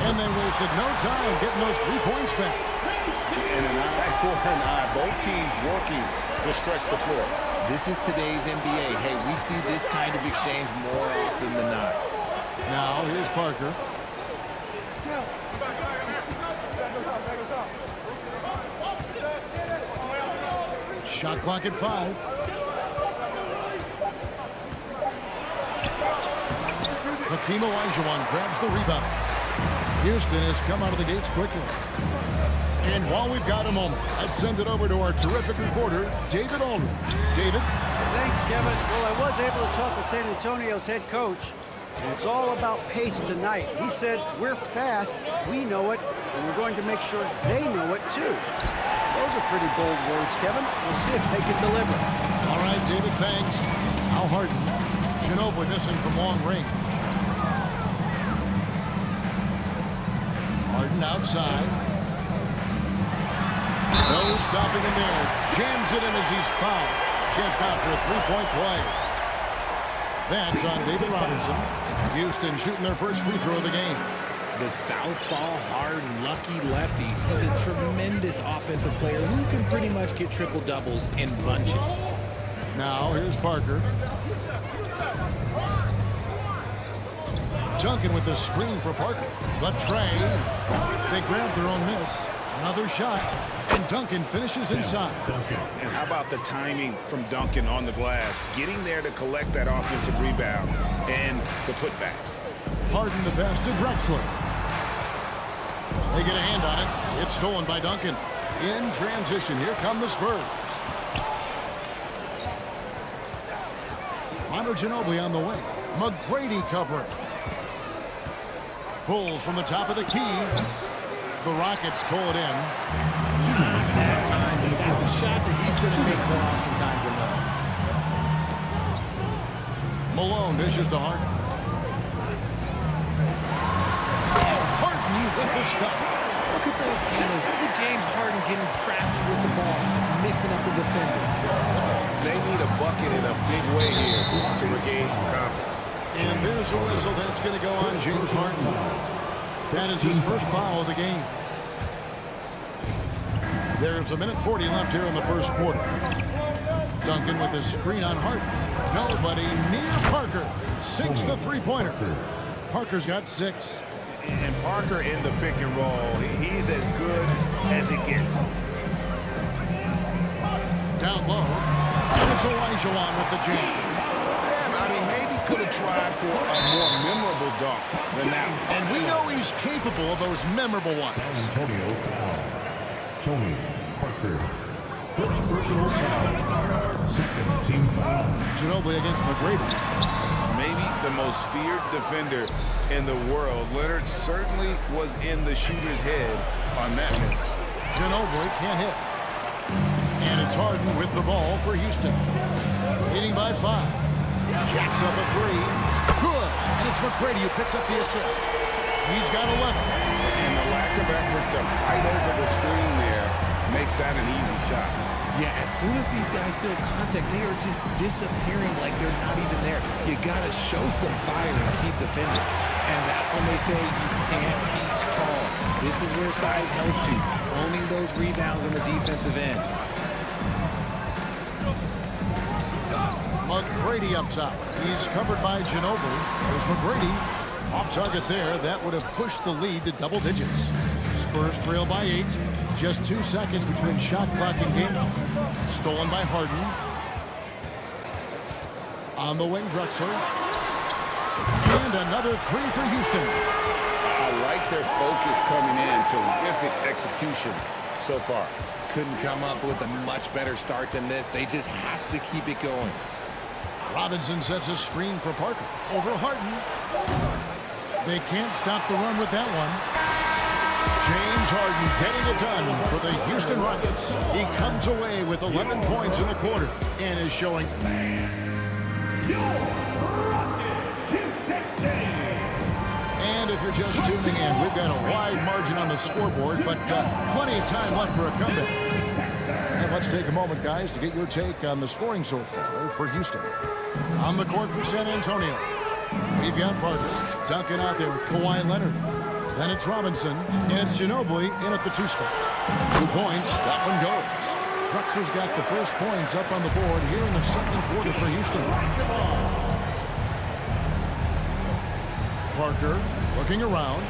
And they wasted no time getting those 3 points back. And an eye for an eye. Both teams working to stretch the floor. This is today's NBA. Hey, we see this kind of exchange more often than not. Now, here's Parker. Shot clock at 5. Hakeem Olajuwon grabs the rebound. Houston has come out of the gates quickly. And while we've got a moment, let's send it over to our terrific reporter, David Aldridge. David? Thanks, Kevin. Well, I was able to talk with San Antonio's head coach, and it's all about pace tonight. He said, we're fast, we know it, and we're going to make sure they know it too. Those are pretty bold words, Kevin. We'll see if they can deliver. All right, David, thanks. Al Harden. Ginobili missing from long range. Harden outside. No stopping him there. Jams it in as he's fouled. Chest out for a 3-point play. That's on David Robinson. Houston shooting their first free throw of the game. The southpaw, hard, lucky lefty. He's a tremendous offensive player who can pretty much get triple-doubles in bunches. Now, here's Parker. Duncan with the screen for Parker. The tray. They grab their own miss. Another shot. And Duncan finishes inside. And how about the timing from Duncan on the glass? Getting there to collect that offensive rebound and the putback. Harden the pass to Drexler. They get a hand on it. It's stolen by Duncan. In transition, here come the Spurs. Manu Ginobili on the way. McGrady covering. Pulls from the top of the key. The Rockets pull it in. That time, but that's a shot that he's going to make more oftentimes than not. Malone dishes to Harden. Harden with the stop. Look at those handles. Look at James Harden getting crafty with the ball, mixing up the defender. They need a bucket in a big way here to regain some confidence. And there's a whistle that's going to go on James Harden. That is his first foul of the game. There's 1:40 left here in the first quarter. Duncan with his screen on Harden. Nobody near Parker. Sinks the three-pointer. Parker's got 6. And Parker in the pick and roll. He's as good as it gets. Down low. And it's Olajuwon with the jam. Yeah, I mean, maybe could have tried for a more memorable dunk than that one. And we know he's capable of those memorable ones. Antonio foul. Tony Parker. First personal foul. Second team foul. Ginobili against McGrady. Maybe the most feared defender in the world. Leonard certainly was in the shooter's head on that miss. Ginobili can't hit. And it's Harden with the ball for Houston. Leading by 5. Jacks up a 3. Good. And it's McGrady who picks up the assist. He's got 11. And the lack of effort to fight over the screen there makes that an easy shot. Yeah, as soon as these guys feel contact, they are just disappearing like they're not even there. You got to show some fire and keep defending. And that's when they say you can't teach tall. This is where size helps you, owning those rebounds on the defensive end. McGrady McGrady up top. He's covered by Ginobili. There's McGrady. Off target there. That would have pushed the lead to double digits. Spurs trail by 8. Just 2 seconds between shot clock and game. Stolen by Harden. On the wing, Drexler. And another 3 for Houston. I like their focus coming in. Terrific execution so far. Couldn't come up with a much better start than this. They just have to keep it going. Robinson sets a screen for Parker. Over Harden. They can't stop the run with that one. James Harden getting it done for the Houston Rockets. He comes away with 11 points in the quarter and is showing. And if you're just tuning in, we've got a wide margin on the scoreboard, but plenty of time left for a comeback. And let's take a moment, guys, to get your take on the scoring so far for Houston. On the court for San Antonio, we've got Parker. Duncan out there with Kawhi Leonard. Then it's Robinson, and it's Ginobili in at the 2 spot. 2 points, that one goes. Drexler's got the first points up on the board here in the second quarter for Houston. Parker looking around.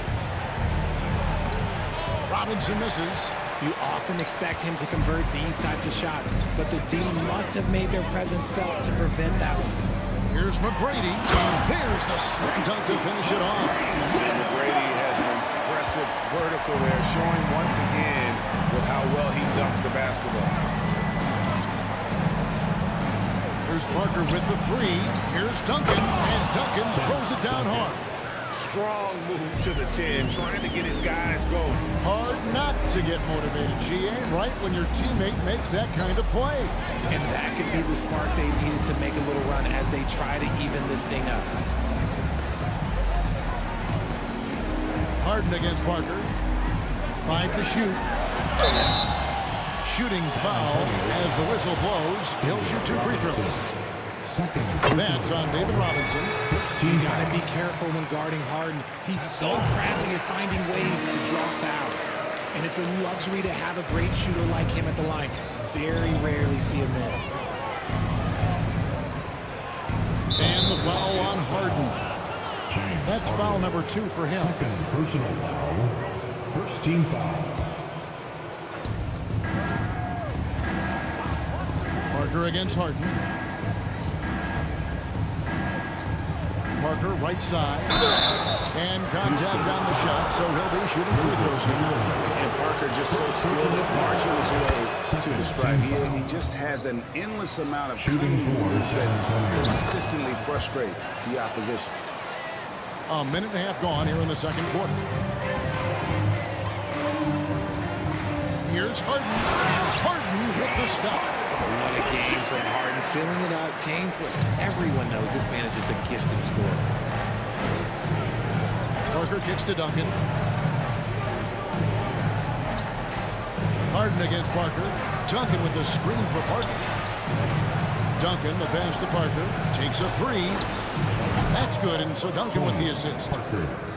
Robinson misses. You often expect him to convert these types of shots, but the D must have made their presence felt to prevent that one. Here's McGrady, and there's the slam dunk to finish it off. And McGrady has an impressive vertical there, showing once again with how well he dunks the basketball. Here's Parker with the 3. Here's Duncan, and Duncan throws it down hard. Strong move to the 10, trying to get his guys going. Hard not to get motivated, GA, right when your teammate makes that kind of play. And that could be the spark they needed to make a little run as they try to even this thing up. Harden against Parker. 5 to shoot. Shooting foul as the whistle blows. He'll shoot 2 free throws. That's on David Robinson. You got to be careful when guarding Harden. He's so crafty at finding ways to draw fouls. And it's a luxury to have a great shooter like him at the line. Very rarely see a miss. And the foul on Harden. That's foul number 2 for him. Second personal foul. First team foul. Parker against Harden. Parker right side. And contact on the shot, so he'll be shooting free throws here. And Parker just so skilled at marching his way to the strike. He just has an endless amount of shooting moves that consistently frustrate the opposition. A minute and a half gone here in the second quarter. Here's Harden. Harden with the stop. What a game from Harden. Filling it out. James, everyone knows this man is just a gifted scorer. Parker kicks to Duncan. Harden against Parker. Duncan with the screen for Parker. Duncan, the pass to Parker. Takes a 3. That's good, and so Duncan with the assist.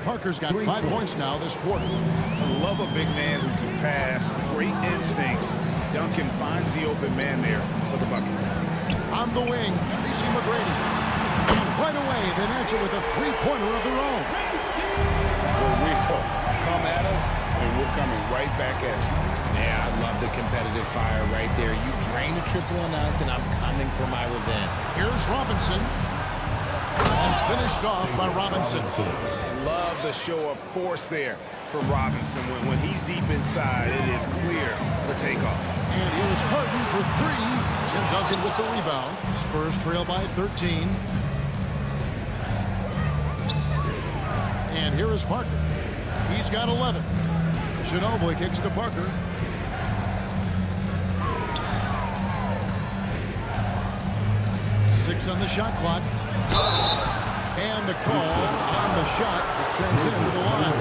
Parker's got 5 points now this quarter. I love a big man who can pass. Great instincts. Duncan finds the open man there for the bucket. On the wing, Tracy McGrady. And right away, they match it with a 3-pointer of their own. We come at us, and we're coming right back at you. Yeah, I love the competitive fire right there. You drain a triple on us, and I'm coming for my revenge. Here's Robinson. And finished off by Robinson. Love the show of force there for Robinson. When he's deep inside, it is clear for takeoff. And here's Harden for 3. Tim Duncan with the rebound. Spurs trail by 13. And here is Parker. He's got 11. Ginobili kicks to Parker. Six on the shot clock. And the call on the shot that sends him to the line.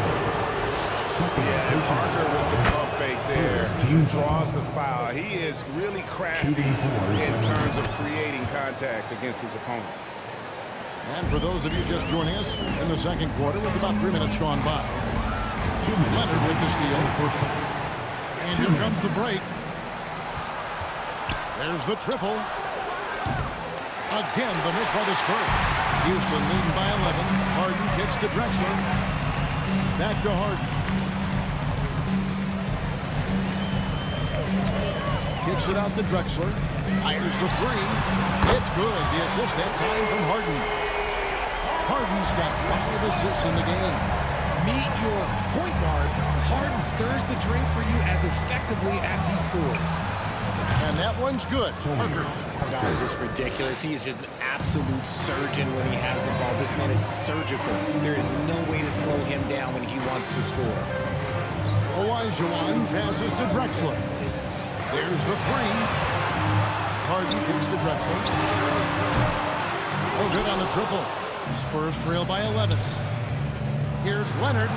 Yeah, and Parker with the pump fake there draws the foul. He is really crafty in terms of creating contact against his opponents. And for those of you just joining us in the second quarter, with about 3 minutes gone by, Leonard with the steal. And here comes the break. There's the triple. Again, the miss by the Spurs. Houston leading by 11. Harden kicks to Drexler. Back to Harden. Kicks it out to Drexler. Fires the three. It's good. The assist that time from Harden. Harden's got 5 assists in the game. Meet your point guard. Harden stirs the drink for you as effectively as he scores. And that one's good. Parker. That is just ridiculous. He is just an absolute surgeon when he has the ball. This man is surgical. There is no way to slow him down when he wants to score. Olajuwon passes to Drexler. There's the three. Harden kicks to Drexler. Oh, good on the triple. Spurs trail by 11. Here's Leonard.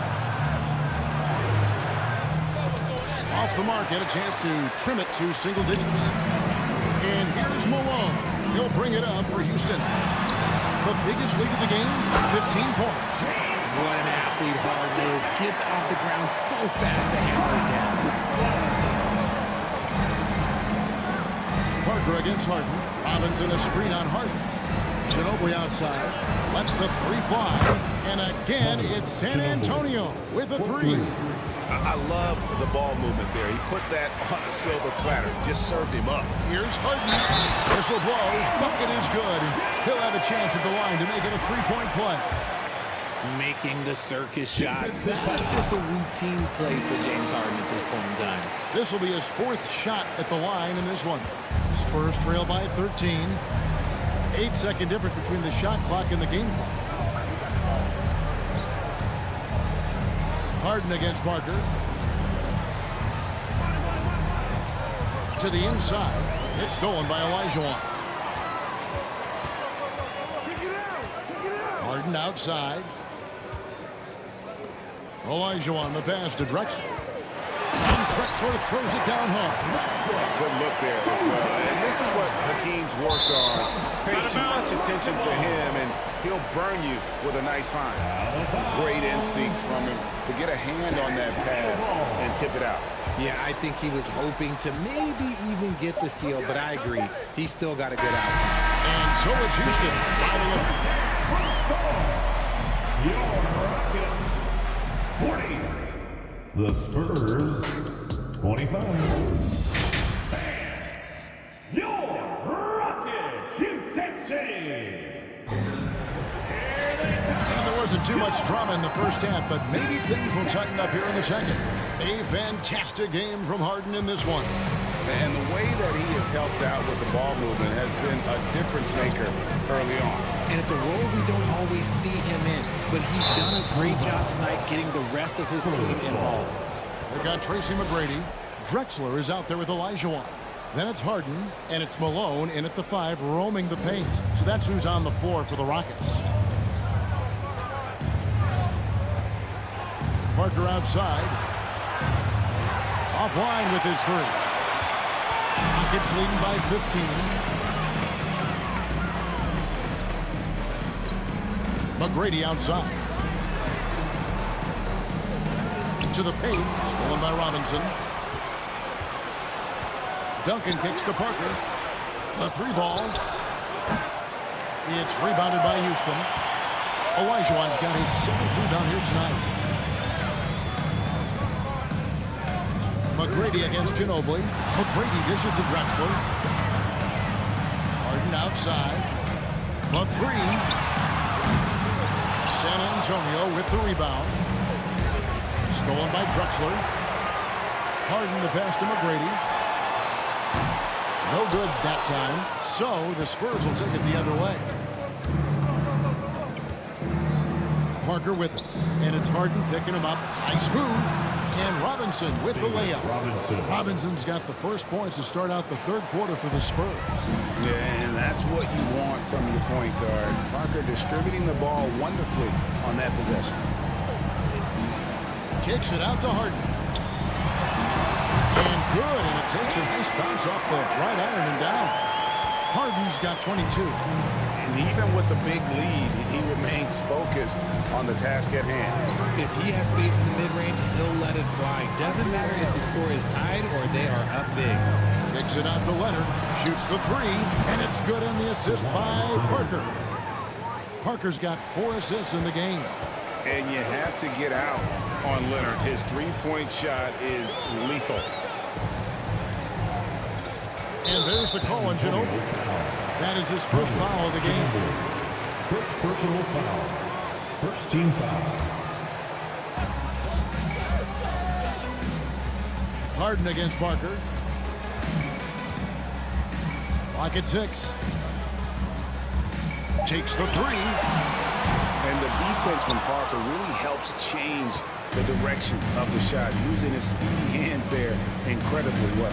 Off the mark, had a chance to trim it to single digits. And here's Malone. He'll bring it up for Houston. The biggest lead of the game, 15 points. What an athlete Harden is. Gets off the ground so fast to hammer it down. Parker against Harden. Robinson a screen on Harden. Ginobili outside. Lets the three fly. And again, it's San Antonio with a three. I love the ball movement there. He put that on a silver platter. Just served him up. Here's Harden. Whistle blows. Bucket is good. He'll have a chance at the line to make it a three-point play. Making the circus shots. That's just a routine play for James Harden at this point in time. This will be his 4th shot at the line in this one. Spurs trail by 13. 8-second difference between the shot clock and the game clock. Harden against Parker. To the inside. It's stolen by Olajuwon. Harden outside. Olajuwon the pass to Drexler. And Drexler throws it down hard. Good look there as well. And this is what Hakeem's worked on. Pay too much attention to him, and he'll burn you with a nice find. Great instincts from him to get a hand on that pass and tip it out. Yeah, I think he was hoping to maybe even get the steal, but I agree. He's still got a good outcome. And so it's Houston. The Spurs, 25. Your Rockets, Utah. There wasn't too much drama in the first half, but maybe things will tighten up here in the second. A fantastic game from Harden in this one. And the way that he has helped out with the ball movement has been a difference maker early on. And it's a role we don't always see him in, but he's done a great job tonight getting the rest of his team involved. They've got Tracy McGrady. Drexler is out there with Olajuwon. Then it's Harden, and it's Malone in at the 5, roaming the paint. So that's who's on the floor for the Rockets. Parker outside. Offline with his 3. Rockets leading by 15. McGrady outside. To the paint. Stolen by Robinson. Duncan kicks to Parker. A 3-ball. It's rebounded by Houston. Olajuwon's got his 7th rebound here tonight. McGrady against Ginobili. McGrady dishes to Drexler. Harden outside. The 3. San Antonio with the rebound. Stolen by Drexler. Harden the pass to McGrady. No good that time. So the Spurs will take it the other way. Parker with it. And it's Harden picking him up. Nice move. And Robinson with the layup. Robinson's got the first points to start out the 3rd quarter for the Spurs. Yeah, and that's what you want from your point guard. Parker distributing the ball wonderfully on that possession. Kicks it out to Harden. And good, and it takes a nice bounce off the right iron and down. Harden's got 22. And even with the big lead, he remains focused on the task at hand. If he has space in the mid-range, he'll let it fly. Doesn't matter if the score is tied or they are up big. Kicks it out to Leonard. Shoots the three, and it's good on the assist by Parker. Parker's got 4 assists in the game. And you have to get out on Leonard. His three-point shot is lethal. And there's the call on Ginobili. That is his first foul of the game. First personal foul. First team foul. Harden against Parker. Clock at 6. Takes the three. And the defense from Parker really helps change the direction of the shot, using his speedy hands there incredibly well.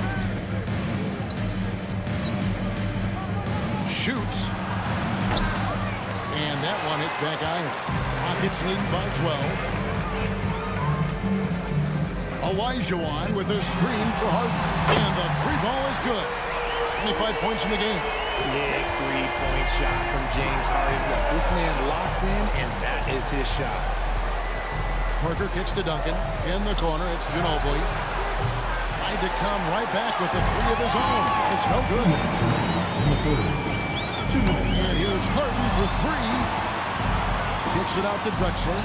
Shoots. And that one hits back iron. Rockets leading by 12. Olajuwon with a screen for Harden. And the free ball is good. 25 points in the game. Big three-point shot from James Harden. Look, this man locks in, and that is his shot. Parker kicks to Duncan. In the corner, it's Ginobili. Tried to come right back with the three of his own. It's no good. And here's Harden for three. Kicks it out to Drexler.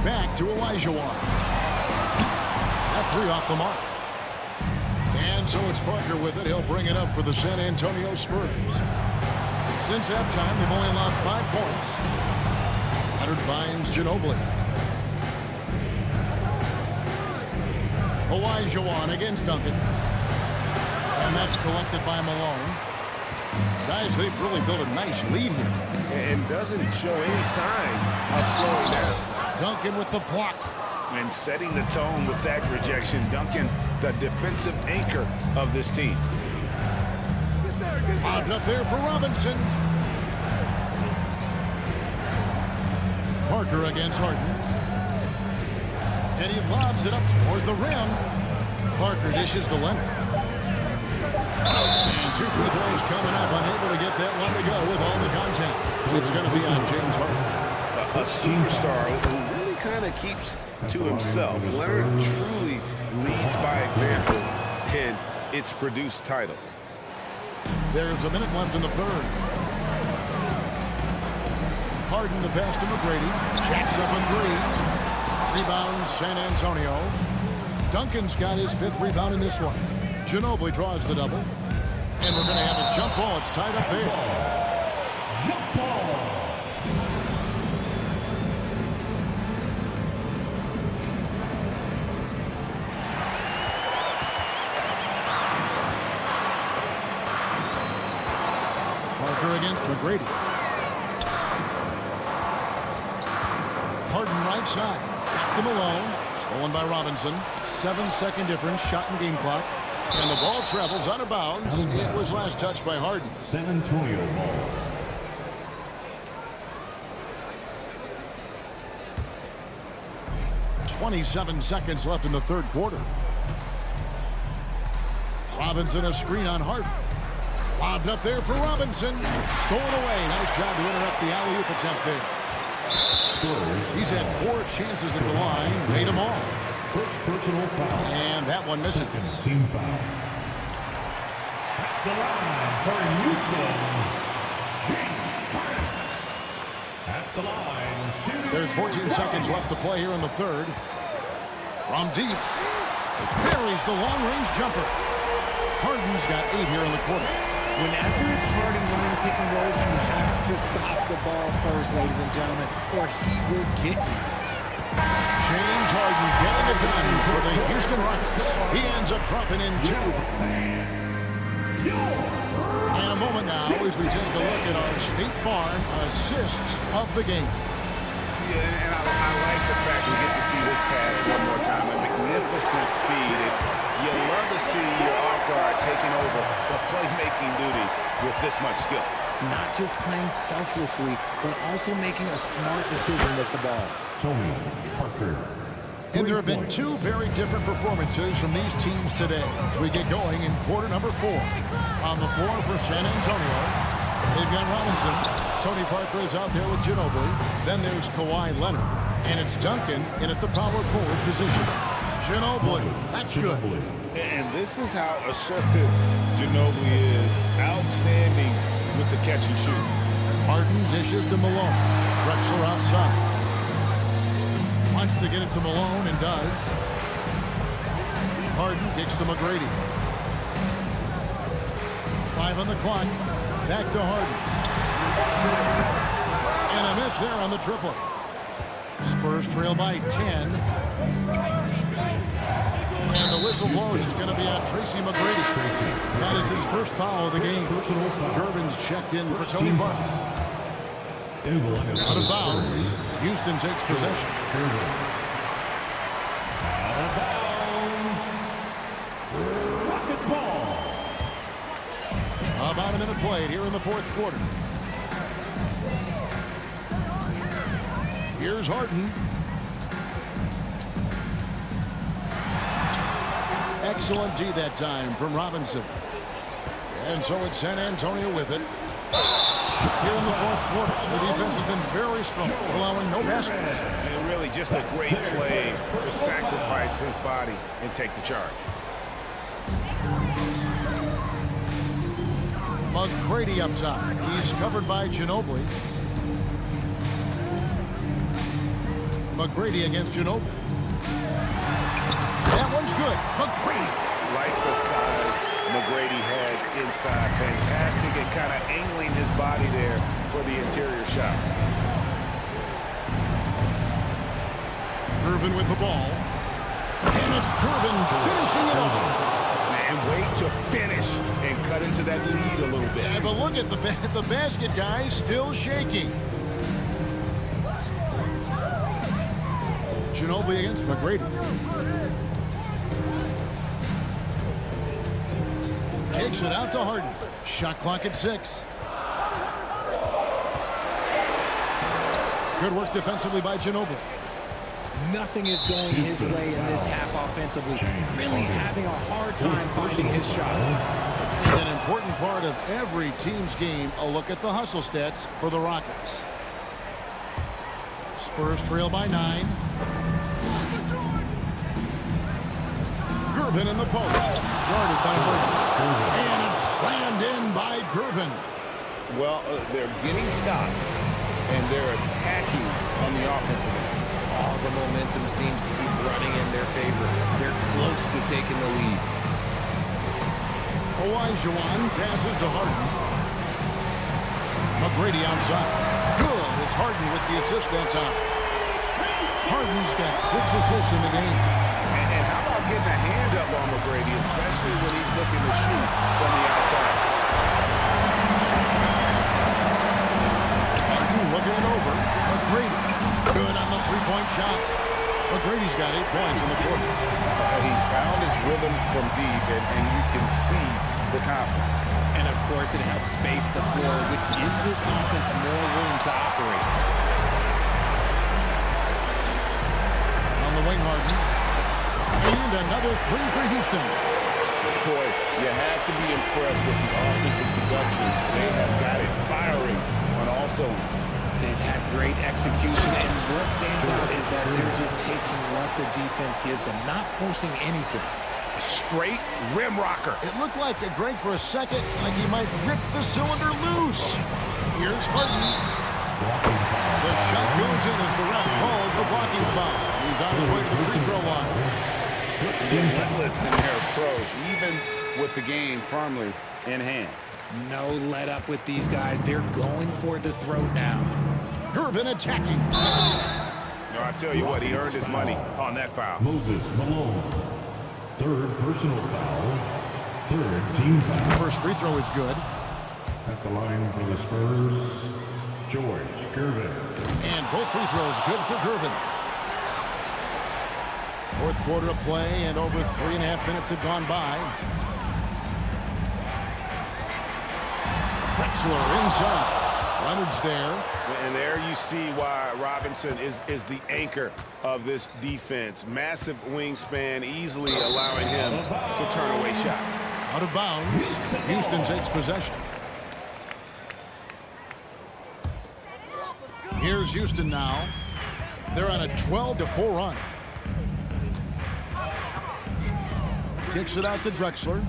Back to Olajuwon. That three off the mark. And so it's Parker with it. He'll bring it up for the San Antonio Spurs. Since halftime, they've only allowed 5 points. Leonard finds Ginobili. Olajuwon against Duncan. And that's collected by Malone. Guys, they've really built a nice lead here. And doesn't show any sign of slowing down. Duncan with the block. And setting the tone with that rejection. Duncan, the defensive anchor of this team. Lobbed up there for Robinson. Parker against Harden. And he lobs it up toward the rim. Parker dishes to Leonard. And 2 free throws coming up. Unable to get that one to go with all the contact. It's going to be on James Harden. A superstar who really kind of keeps to himself. Leonard truly leads by example, and it's produced titles. There's a minute left in the third. Harden the pass to McGrady. Jacks up a three. Rebound San Antonio. Duncan's got his 5th rebound in this one. Ginobili draws the double. And we're going to have a jump ball. It's tied up there. Jump ball. Parker against McGrady. Harden right side. Back to Malone. Stolen by Robinson. 7-second difference. Shot and game clock. And the ball travels out of bounds. It was last touched by Harden. San Antonio ball. .27 seconds left in the third quarter. Robinson a screen on Harden. Lobbed up there for Robinson. Stolen away. Nice job to interrupt the alley-oop attempt there. He's had 4 chances at the line. Made them all. First personal foul. And that one misses. Team foul. At the line for Houston. At the line. There's 14 seconds left to play here in the third. From deep. Buries the long-range jumper. Harden's got 8 here in the quarter. Whenever it's Harden running pick and roll, you have to stop the ball first, ladies and gentlemen, or he will get you. James Harden getting it done for the Houston Rockets. He ends up dropping in 2. And a moment now as we take a look at our State Farm assists of the game. Yeah, and I like the fact we get to see this pass one more time. A magnificent feed. You love to see your off guard taking over the playmaking duties with this much skill. Not just playing selflessly, but also making a smart decision with the ball. Tony Parker. And there have been 2 very different performances from these teams today as we get going in quarter number 4. On the floor for San Antonio, they've got Robinson. Tony Parker is out there with Ginobili. Then there's Kawhi Leonard. And it's Duncan in at the power forward position. Ginobili. That's good. And this is how assertive Ginobili is. Outstanding with the catch and shoot. Harden dishes to Malone. Drexler outside. Wants to get it to Malone and does. Harden kicks to McGrady. 5 on the clock. Back to Harden. And a miss there on the triple. Spurs trail by 10. And the whistle blows. It's going to be on Tracy McGrady. That is his first foul of the game. Gervin's checked in for Tony Parker. Out of bounds. Houston takes possession. Out of bounds. Rockets ball. About a minute played here in the fourth quarter. Here's Harden. Excellent D that time from Robinson. And so it's San Antonio with it. Here in the fourth quarter, the defense has been very strong, allowing no baskets. And really just a great play to sacrifice his body and take the charge. McGrady up top. He's covered by Ginobili. McGrady against Ginobili. That one's good. McGrady. Like the size McGrady has inside. Fantastic at kind of angling his body there for the interior shot. Gervin with the ball. And it's Gervin finishing it off. And wait to finish and cut into that lead a little bit. Yeah, but look at the basket guy still shaking. Ginobili against McGrady. Takes it out to Harden. Shot clock at 6. Good work defensively by Ginobili. Nothing is going his way in this half offensively. Really having a hard time finding his shot. An important part of every team's game, a look at the hustle stats for the Rockets. Spurs trail by 9. Gervin in the post. Guarded by Harden. And it's slammed in by Gervin. Well, they're getting stops, and they're attacking on the offensive end. All the momentum seems to be running in their favor. They're close to taking the lead. Olajuwon passes to Harden. McGrady outside. Good. It's Harden with the assist that time. Harden's got 6 assists in the game. And how about getting a hand up on McGrady, especially when he's looking to shoot from the outside. Harden looking it over. McGrady. Good on the three-point shot. McGrady's got 8 points in the quarter. He's found his rhythm from deep, and you can see the confidence. And, of course, it helps space the floor, which gives this offense more room to operate. On the wing, Harden. And another 3 for Houston. Boy, you have to be impressed with the offensive production. They have got it firing on all cylinders. They've had great execution, and what stands out is that they're just taking what the defense gives them, not forcing anything. Straight rim rocker. It looked like Greg for a second, like he might rip the cylinder loose. Here's Harden. The shot goes in as the ref calls the blocking foul. He's on his way to the free throw line. Relentless in their approach, even with the game firmly in hand. No let up with these guys. They're going for the throat now. Gervin attacking. No, I tell you what, he earned his money on that foul. Moses Malone. 3rd personal foul. 3rd team foul. First free throw is good. At the line for the Spurs, George Gervin. And both free throws good for Gervin. Fourth quarter of play, and over 3.5 minutes have gone by. Drexler inside. Leonard's there. And there you see why Robinson is the anchor of this defense. Massive wingspan, easily allowing him to turn away shots. Out of bounds. Houston takes possession. Here's Houston now. They're on a 12-4 run. Kicks it out to Drexler.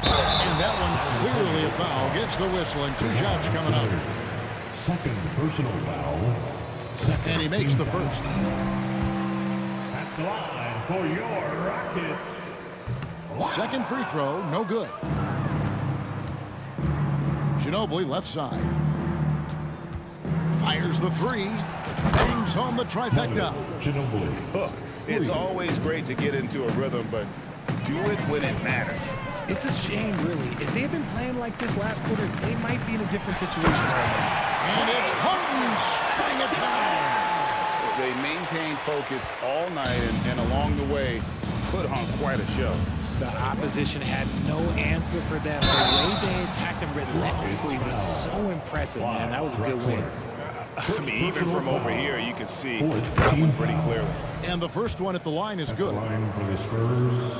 And that one clearly a foul. Gets the whistle and 2 shots coming up. Second personal foul. And he makes the first. At the line for your Rockets. Second free throw, no good. Ginobili left side. Fires the 3. Bangs home the trifecta. Ginobili. Look, it's always great to get into a rhythm, but do it when it matters. It's a shame, really. If they had been playing like this last quarter, they might be in a different situation right now. And it's Harden spring a time. They maintained focus all night and along the way put on quite a show. The opposition had no answer for them. The way they attacked them relentlessly was so impressive, man. That was a good win. I mean, even from over here, you can see that one pretty clearly. And the first one at the line is good. Line for the Spurs,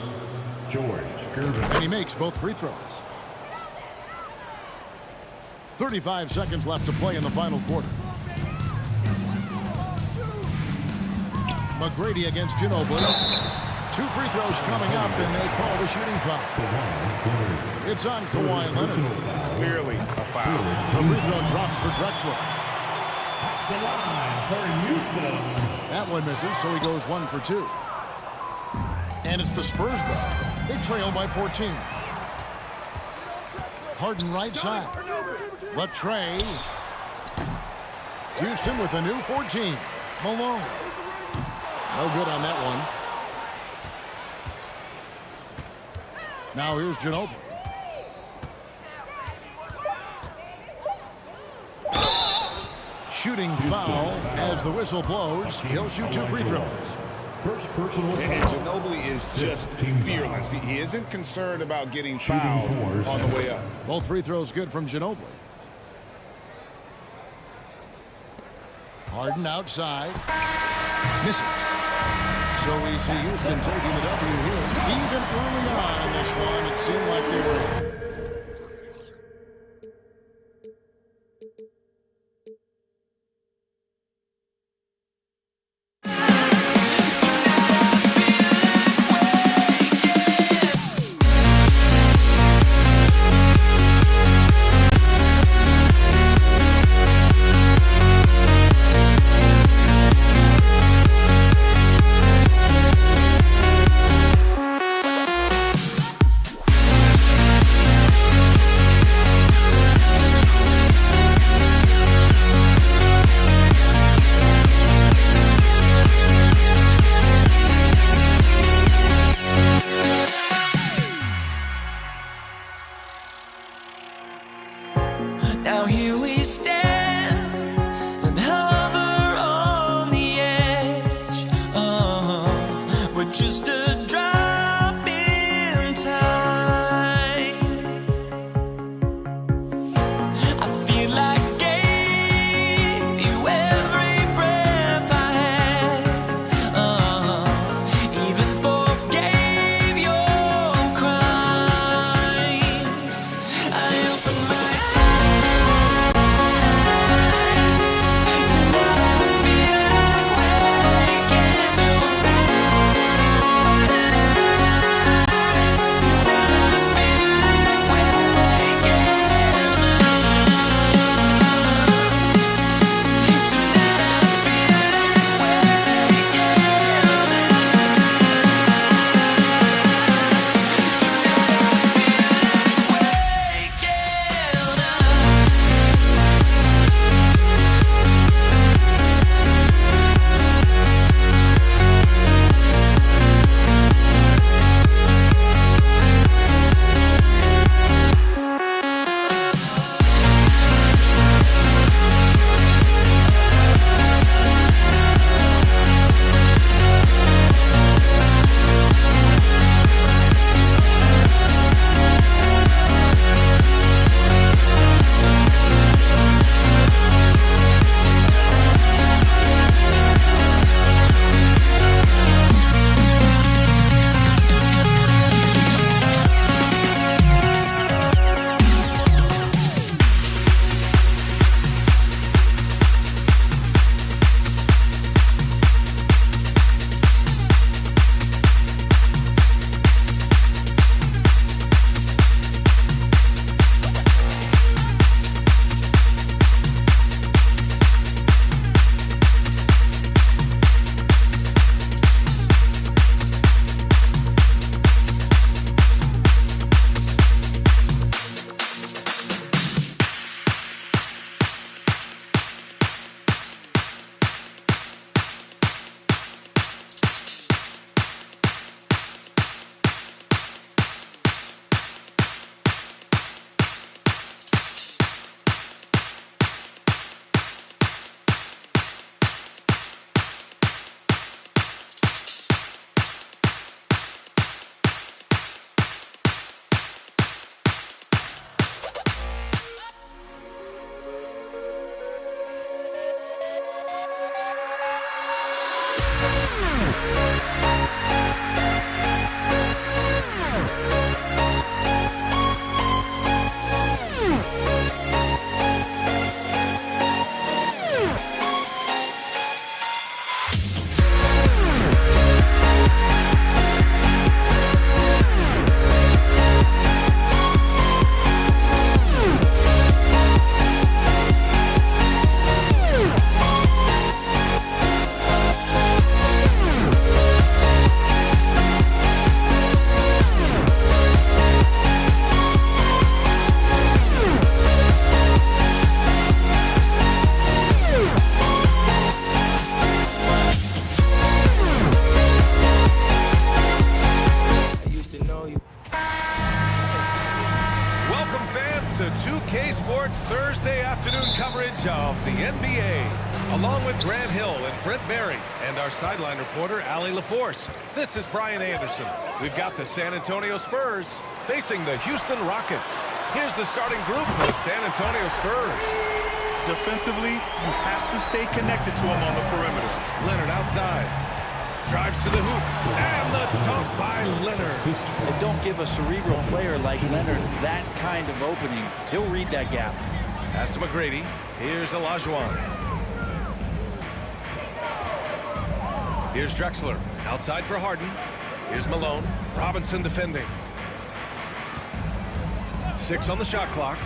George Gervin. And he makes both free throws. 35 seconds left to play in the final quarter. McGrady against Ginobili. 2 free throws coming up, and they call the shooting foul. It's on Kawhi Leonard. Clearly a foul. The free throw drops for Drexler. The line for Houston. That one misses, so he goes 1 for 2. And it's the Spurs ball. They trail by 14. Harden right side. Latrey. Houston with a new 14. Malone. No good on that one. Now here's Ginobili. Shooting foul as the whistle blows. He'll shoot 2 free throws. First personal foul. And Ginobili is just fearless. He isn't concerned about getting fouled on the way up. Both free throws good from Ginobili. Harden outside. Misses. So we see Houston taking the W here. Even early on in this one, it seemed like they were in. Now here we stand and hover on the edge. We're just a drop in time. I feel like I gave you every breath I had. Even forgave your crimes. I opened my eyes. NBA. Along with Grant Hill and Brent Barry and our sideline reporter, Allie LaForce, this is Brian Anderson. We've got the San Antonio Spurs facing the Houston Rockets. Here's the starting group for the San Antonio Spurs. Defensively, you have to stay connected to him on the perimeter. Leonard outside. Drives to the hoop. And the dunk by Leonard. And don't give a cerebral player like Leonard that kind of opening. He'll read that gap. Pass to McGrady. Here's Olajuwon. Here's Drexler. Outside for Harden. Here's Malone. Robinson defending. 6 on the shot clock.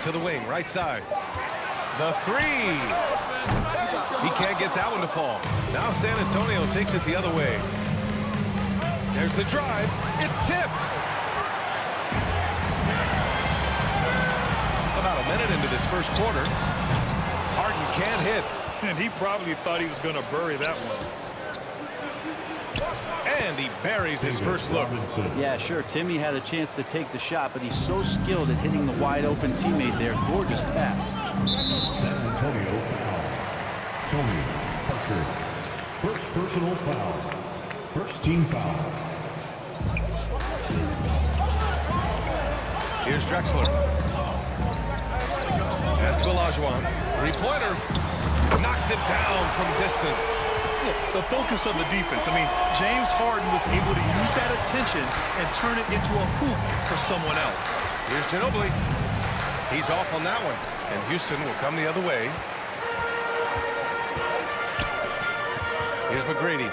To the wing, right side. The three. He can't get that one to fall. Now San Antonio takes it the other way. There's the drive. It's tipped. About a minute into this first quarter. Harden can't hit. And he probably thought he was going to bury that one. And he buries his first look. Yeah, sure. Timmy had a chance to take the shot, but he's so skilled at hitting the wide open teammate there. Gorgeous pass. San Antonio foul. Tony Parker. First personal foul. First team foul. Here's Drexler. Pass to Olajuwon. Three-pointer. Knocks it down from distance. The focus of the defense. I mean, James Harden was able to use that attention and turn it into a hoop for someone else. Here's Ginobili. He's off on that one. And Houston will come the other way. Here's McGrady.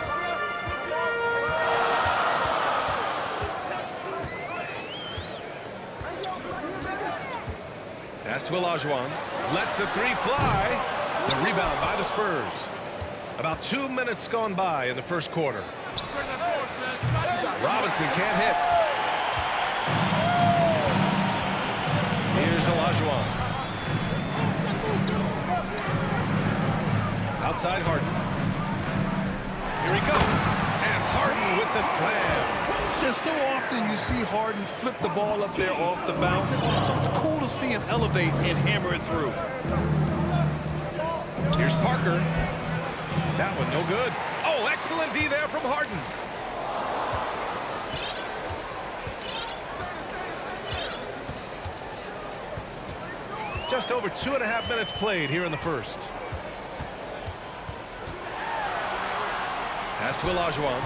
Pass to Olajuwon. Lets the three fly. The rebound by the Spurs. About 2 minutes gone by in the first quarter. Robinson can't hit. Here's Olajuwon. Outside Harden. Here he goes. And Harden with the slam. And so often you see Harden flip the ball up there off the bounce. So it's cool to see him elevate and hammer it through. Here's Parker. That one no good. Oh, excellent D there from Harden. Just over 2.5 minutes played here in the first. Pass to Olajuwon.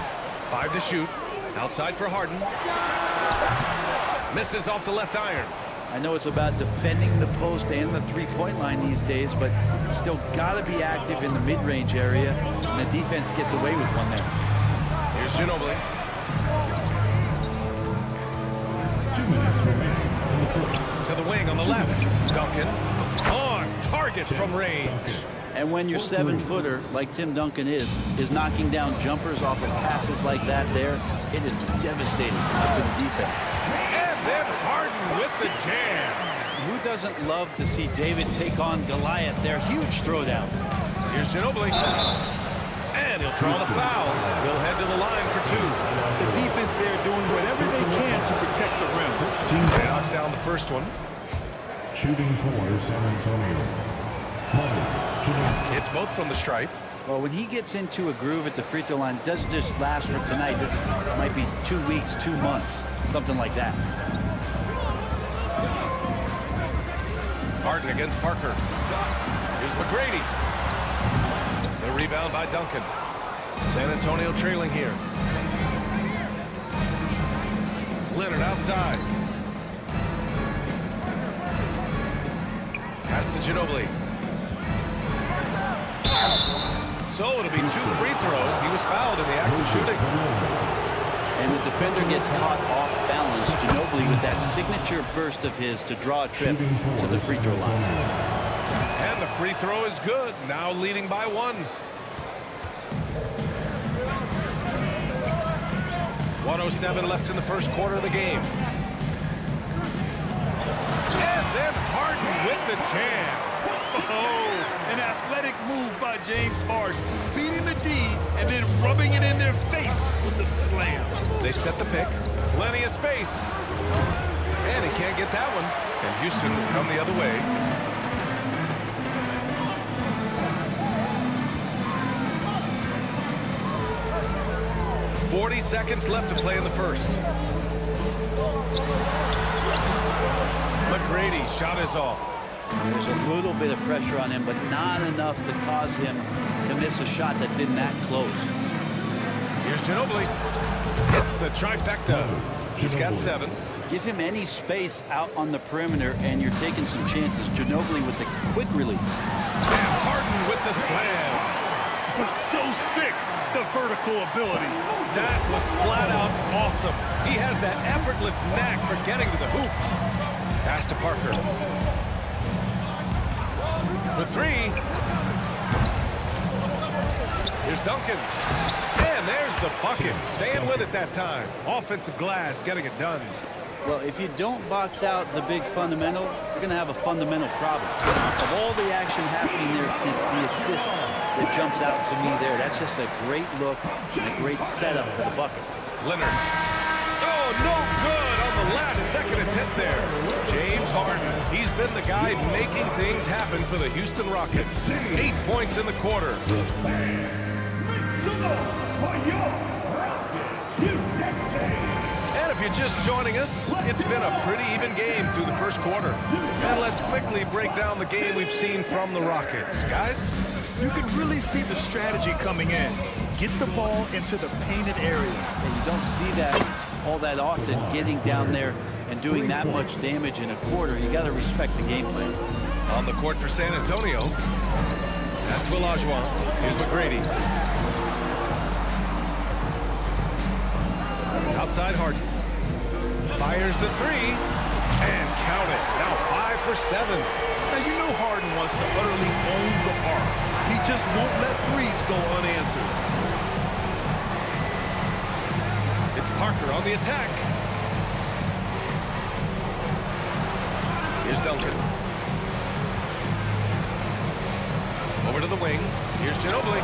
5 to shoot. Outside for Harden. Misses off the left iron. I know it's about defending the post and the three-point line these days, but still got to be active in the mid-range area, and the defense gets away with one there. Here's Ginobili. 2 minutes remaining in the first. To the wing on the left. Duncan on target from range. And when your 7-footer, like Tim Duncan is knocking down jumpers off of passes like that there, it is devastating to the defense. And then Harden with the jam. Who doesn't love to see David take on Goliath there? Huge throwdown. Here's Ginobili. And he'll draw the foul. He'll head to the line for 2. The defense there doing whatever they can to protect the rim. He knocks down the first one. Shooting for San Antonio. It's both from the stripe. Well, when he gets into a groove at the free throw line, it doesn't just last for tonight. This might be 2 weeks, 2 months, something like that. Harden against Parker. Here's McGrady. The rebound by Duncan. San Antonio trailing here. Leonard outside. Pass to Ginobili. So it'll be 2 free throws. He was fouled in the act of shooting. And the defender gets caught off balance. Ginobili with that signature burst of his to draw a trip to the free throw line. And the free throw is good. Now leading by 1. 1:07 left in the first quarter of the game. And then Harden with the jam. Oh, an athletic move by James Harden. Beating the D and then rubbing it in their face with the slam. They set the pick. Plenty of space. And he can't get that one. And Houston will come the other way. 40 seconds left to play in the first. McGrady shot is off. There's a little bit of pressure on him, but not enough to cause him to miss a shot that's in that close. Here's Ginobili. It's the trifecta. He's got 7. Give him any space out on the perimeter, and you're taking some chances. Ginobili with the quick release. And Harden with the slam. So sick, the vertical ability. That was flat out awesome. He has that effortless knack for getting to the hoop. Pass to Parker. For 3. Here's Duncan. And there's the bucket. Staying with it that time. Offensive glass, getting it done. Well, if you don't box out the big fundamental, you're going to have a fundamental problem. Of all the action happening there, it's the assist that jumps out to me there. That's just a great look and a great setup for the bucket. Leonard. Oh, no good on the last second attempt there. James Harden. He's been the guy making things happen for the Houston Rockets. 8 points in the quarter. And if you're just joining us, it's been a pretty even game through the first quarter. And let's quickly break down the game we've seen from the Rockets. Guys? You can really see the strategy coming in. Get the ball into the painted areas. And you don't see that all that often, getting down there and doing that much damage in a quarter. You got to respect the game plan. On the court for San Antonio. Pass to Olajuwon. Here's McGrady. Outside Harden. Fires the 3. And count it. Now 5 for 7. Now, you know Harden wants to utterly own the arc. He just won't let threes go unanswered. It's Parker on the attack. Here's Duncan. Over to the wing. Here's Ginobili.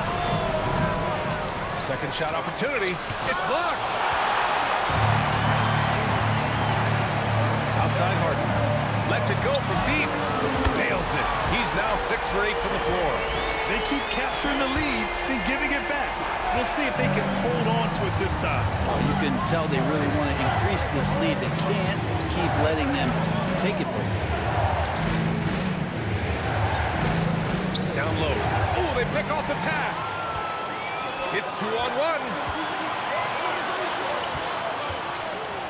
Second shot opportunity. It's blocked. Outside Harden. Lets it go from deep. Nails it. He's now 6 for 8 from the floor. They keep capturing the lead, then giving it back. We'll see if they can hold on to it this time. Oh, you can tell they really want to increase this lead. They can't keep letting them take it from them. Down low. Oh, they pick off the pass. It's 2-on-1.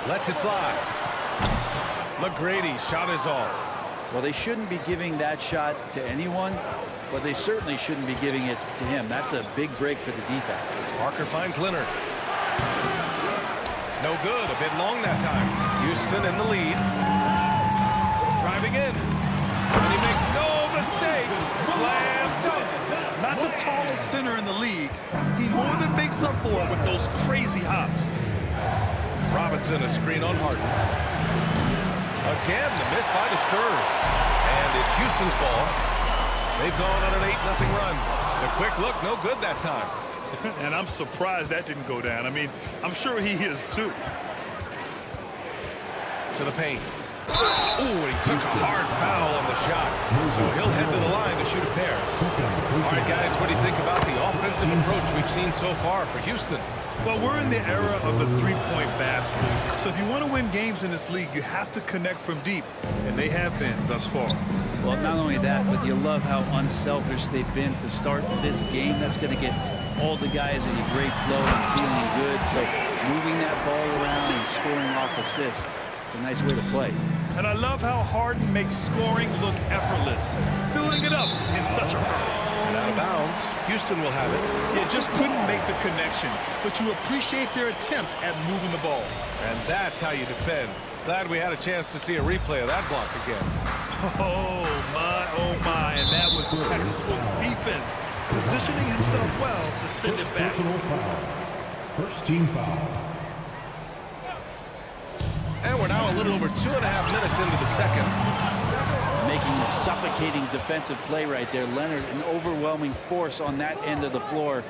Lets it fly. McGrady, shot is off. Well, they shouldn't be giving that shot to anyone, but they certainly shouldn't be giving it to him. That's a big break for the defense. Parker finds Leonard. No good. A bit long that time. Houston in the lead. Driving in. And he makes no mistake. Slam dunk. Not the tallest center in the league. He more than makes up for it with those crazy hops. Robinson, a screen on Harden. Again, the miss by the Spurs. And it's Houston's ball. They've gone on an 8-0 run. The quick look, no good that time. And I'm surprised that didn't go down. I mean, I'm sure he is too. To the paint. Ooh, he took a hard foul on the shot. So he'll head to the line to shoot a pair. All right, guys, what do you think about the offensive approach we've seen so far for Houston? Well, we're in the era of the three-point basket. So if you want to win games in this league, you have to connect from deep. And they have been thus far. Well, not only that, but you love how unselfish they've been to start this game. That's going to get all the guys in a great flow and feeling good. So moving that ball around and scoring off assists, it's a nice way to play. And I love how Harden makes scoring look effortless, filling it up in such a hurry. And out of bounds, Houston will have it. Yeah, just couldn't make the connection, but you appreciate their attempt at moving the ball. And that's how you defend. Glad we had a chance to see a replay of that block again. Oh my, and that was textbook defense, positioning himself well to send it back. First team foul. And we're now a little over 2.5 minutes into the second. Making a suffocating defensive play right there. Leonard, an overwhelming force on that end of the floor.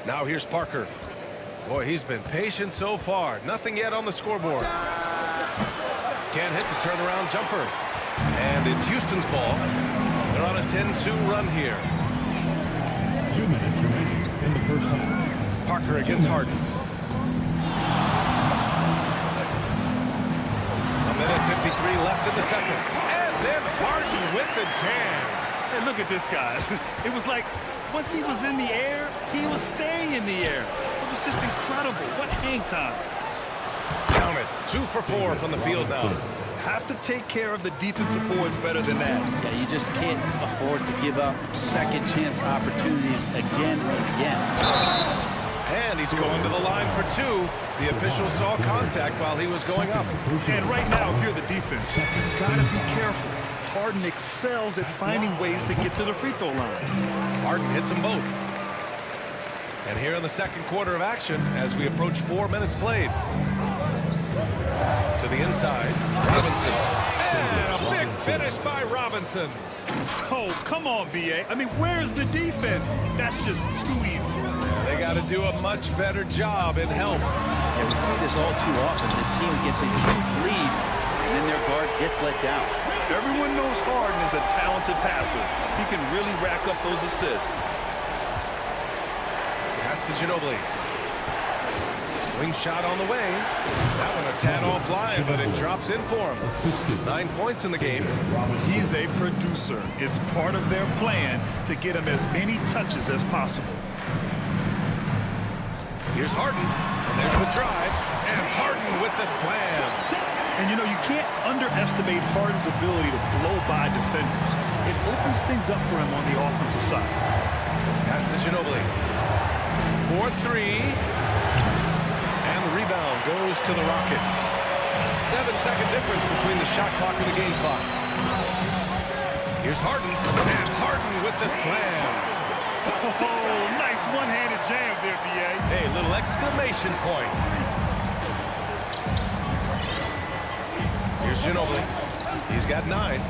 Now here's Parker. Boy, he's been patient so far. Nothing yet on the scoreboard. Can't hit the turnaround jumper. And it's Houston's ball. They're on a 10-2 run here. 2 minutes remaining. in the first half. Parker against Harden. A minute 53 left in the second. And then Harden with the jam. Hey, look at this, guys. It was like once he was in the air, he was staying in the air. It was just incredible. What hang time. Count it. 2 for 4 from the field now. Have to take care of the defensive boards better than that. Yeah, you just can't afford to give up second chance opportunities again and again. And he's going to the line for 2. The official saw contact while he was going up. And right now, if you're the defense, you've got to be careful. Harden excels at finding ways to get to the free throw line. Harden hits them both. And here in the second quarter of action, as we approach 4 minutes played. To the inside, Robinson. And a big finish by Robinson. Oh, come on, B.A. I mean, where's the defense? That's just too easy. They got to do a much better job in help. Yeah, we see this all too often. The team gets a huge lead, and then their guard gets let down. Everyone knows Harden is a talented passer. He can really rack up those assists. Pass to Ginobili. Wing shot on the way. That one a tad offline, but it drops in for him. 9 points in the game. He's a producer. It's part of their plan to get him as many touches as possible. Here's Harden. And there's the drive. And Harden with the slam. And, you know, you can't underestimate Harden's ability to blow by defenders. It opens things up for him on the offensive side. Pass to Ginobili. 4-3. And the rebound goes to the Rockets. 7-second difference between the shot clock and the game clock. Here's Harden. And Harden with the slam. Oh, nice one-handed jam there, B.A. Hey, little exclamation point. Here's Ginobili. He's got 9.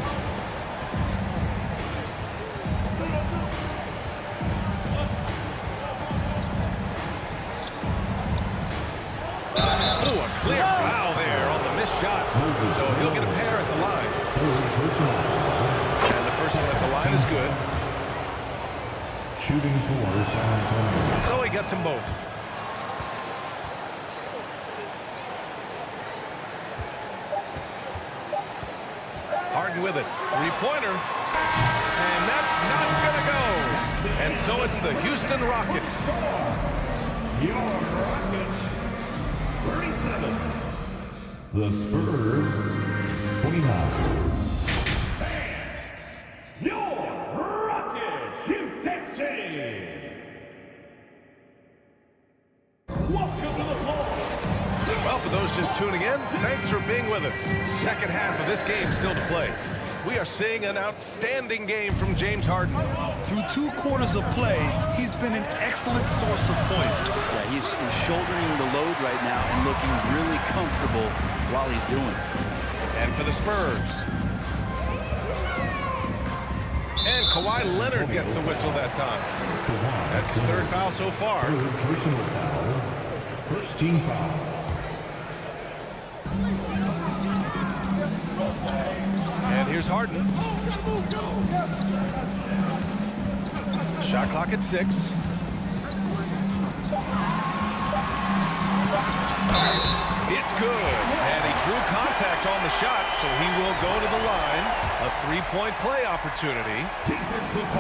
Oh, a clear foul there on the missed shot. So he'll get a pair at the line. And the first one at the line is good. Shooting for San Antonio. So he gets them both. Harden with it. Three-pointer. And that's not going to go. And so it's the Houston Rockets. Your Rockets, 37. The Spurs, 29. Your Rockets, Houston. Welcome to the floor. Well, for those just tuning in, thanks for being with us. Second half of this game still to play. We are seeing an outstanding game from James Harden. Through 2 quarters of play, he's been an excellent source of points. Yeah, he's shouldering the load right now and looking really comfortable while he's doing it. And for the Spurs. And Kawhi Leonard gets a whistle that time. That's his 3rd foul so far. Personal foul. First team foul. And here's Harden. Shot clock at 6. It's good. And he drew contact on the shot, so he will go to the line. A 3-point play opportunity.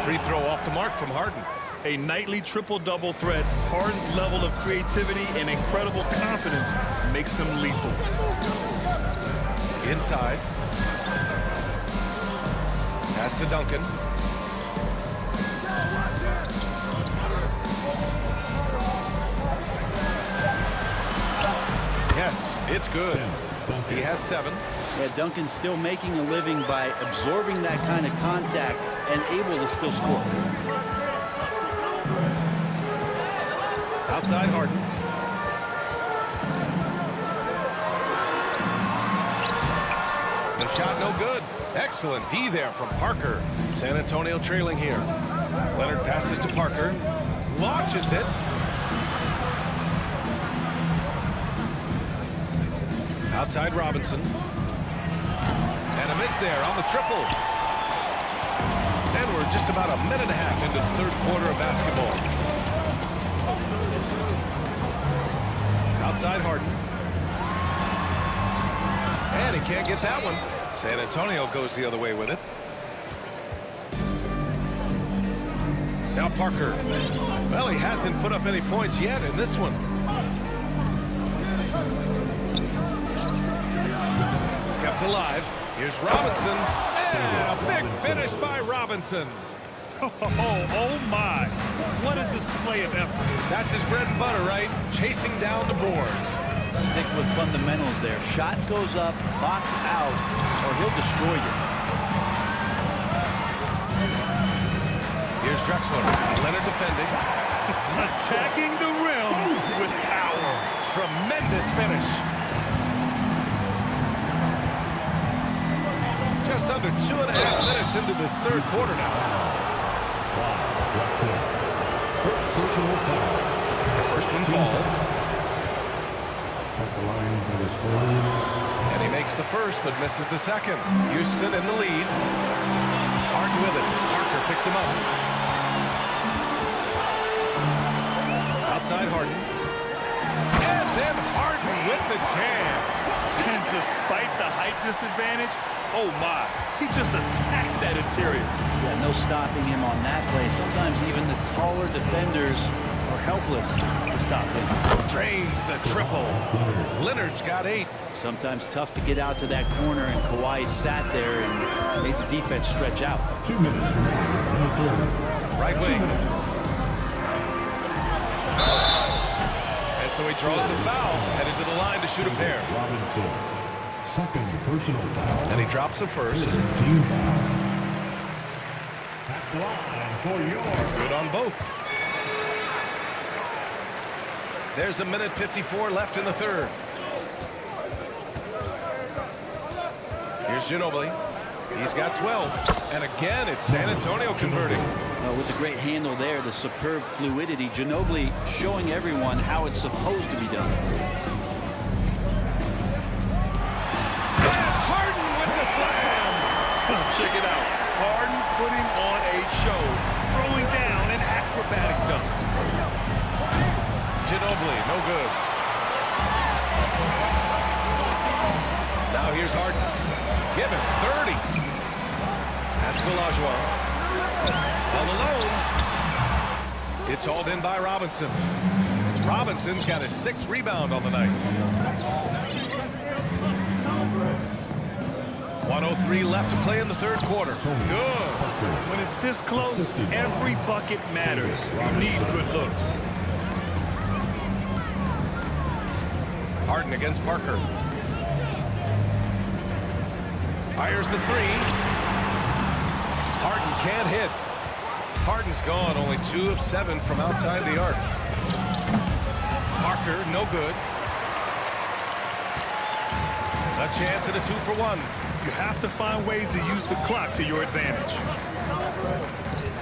Free throw off the mark from Harden. A nightly triple-double threat. Harden's level of creativity and incredible confidence makes him lethal. Inside. Pass to Duncan. Yes, it's good. He has 7. Yeah, Duncan's still making a living by absorbing that kind of contact and able to still score. Outside Harden. The shot no good. Excellent D there from Parker. San Antonio trailing here. Leonard passes to Parker. Launches it. Outside Robinson. And a miss there on the triple. And we're just about a minute and a half into the 3rd quarter of basketball. Outside Harden. And he can't get that one. San Antonio goes the other way with it. Now Parker. Well, he hasn't put up any points yet in this one. Kept alive. Here's Robinson. And a big finish by Robinson. Oh my. What a display of effort. That's his bread and butter, right? Chasing down the boards. Stick with fundamentals there. Shot goes up, box out, or he'll destroy you. Here's Drexler. Leonard defending. Attacking the rim with power. Tremendous finish. Just under 2.5 minutes into this third quarter now. First one falls. And he makes the first, but misses the second. Houston in the lead. Harden with it. Parker picks him up. Outside Harden. And then Harden with the jam. And despite the height disadvantage, oh my, he just attacks that interior. Yeah, no stopping him on that play. Sometimes even the taller defenders are helpless to stop him. Drains the triple. Leonard's got 8. Sometimes tough to get out to that corner, and Kawhi sat there and made the defense stretch out. 2 minutes remaining. Right wing. And so he draws the foul, headed to the line to shoot a pair. Robinson. Second personal foul. And he drops the first. Team foul. At the line for your. Good on both. There's a minute 54 left in the third. Here's Ginobili. He's got 12. And again, it's San Antonio converting. With the great handle there, the superb fluidity, Ginobili showing everyone how it's supposed to be done. Check it out. Harden putting on a show, throwing down an acrobatic dunk. Ginobili, no good. Now here's Harden. Give him 30. That's Olajuwon. On the low. It's hauled in by Robinson. Robinson's got his 6th rebound on the night. 1:03 left to play in the third quarter. Good. When it's this close, every bucket matters. You need good looks. Harden against Parker. Fires the 3. Harden can't hit. Harden's gone, only 2 of 7 from outside the arc. Parker, no good. A chance at a 2-for-1. You have to find ways to use the clock to your advantage.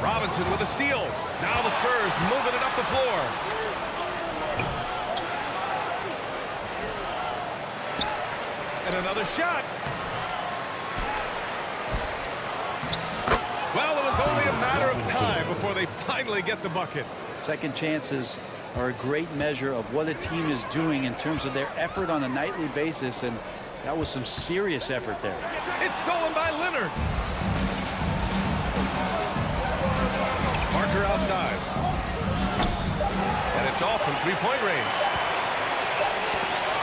Robinson with a steal. Now the Spurs moving it up the floor. And another shot. Well, it was only a matter of time before they finally get the bucket. Second chances are a great measure of what a team is doing in terms of their effort on a nightly basis, and that was some serious effort there. It's stolen by Leonard. Parker outside. And it's off from three-point range.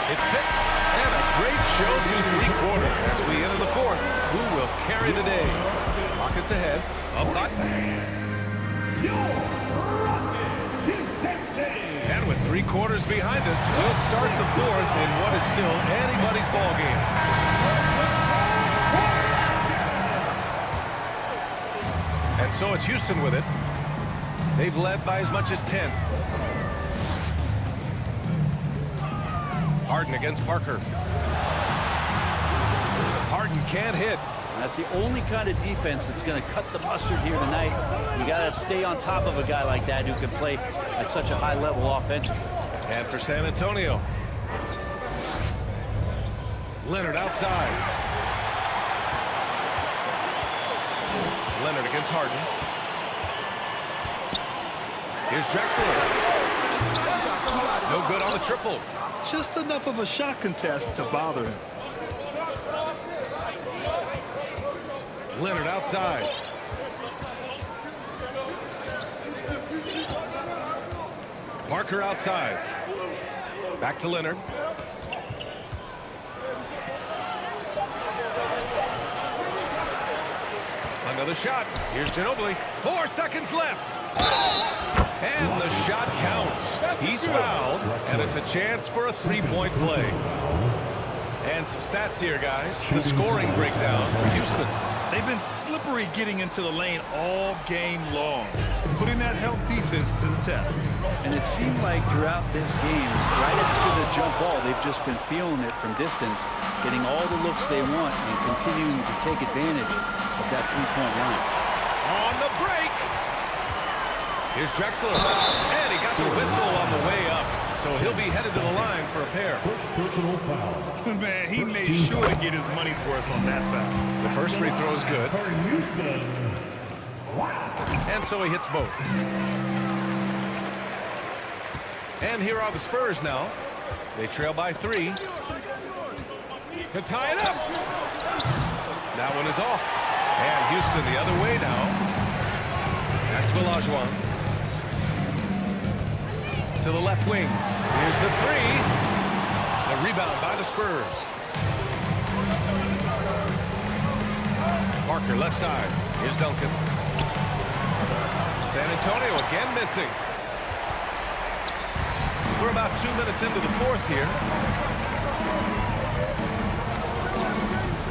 It's tipped. And a great show through 3 quarters as we enter the fourth. Who will carry the day? Rockets ahead. Up by. And with 3 quarters behind us, we'll start the fourth in what is still anybody's ball game. And so it's Houston with it. They've led by as much as 10. Harden against Parker. Harden can't hit. That's the only kind of defense that's going to cut the mustard here tonight. You got to stay on top of a guy like that who can play at such a high level offensively. And for San Antonio, Leonard outside. Leonard against Harden. Here's Drexler. No good on the triple. just enough of a shot contest to bother him. Leonard outside. Parker outside. Back to Leonard. Another shot. Here's Ginobili. 4 seconds left. And the shot counts. He's fouled, and it's a chance for a three-point play. And some stats here, guys. The scoring breakdown for Houston. They've been slippery getting into the lane all game long, putting that help defense to the test. And it seemed like throughout this game, right after the jump ball, they've just been feeling it from distance, getting all the looks they want and continuing to take advantage of that three-point line. On the break. Here's Drexler. And he got the whistle on the way up. So he'll be headed to the line for a pair. Personal foul. Man, he made sure to get his money's worth on that foul. The first free throw is good. And so he hits both. And here are the Spurs now. They trail by 3. To tie it up. That one is off. And Houston the other way now. Pass to Olajuwon. To the left wing. Here's the 3. A rebound by the Spurs. Parker left side. Here's Duncan. San Antonio again missing. We're about 2 minutes into the fourth here.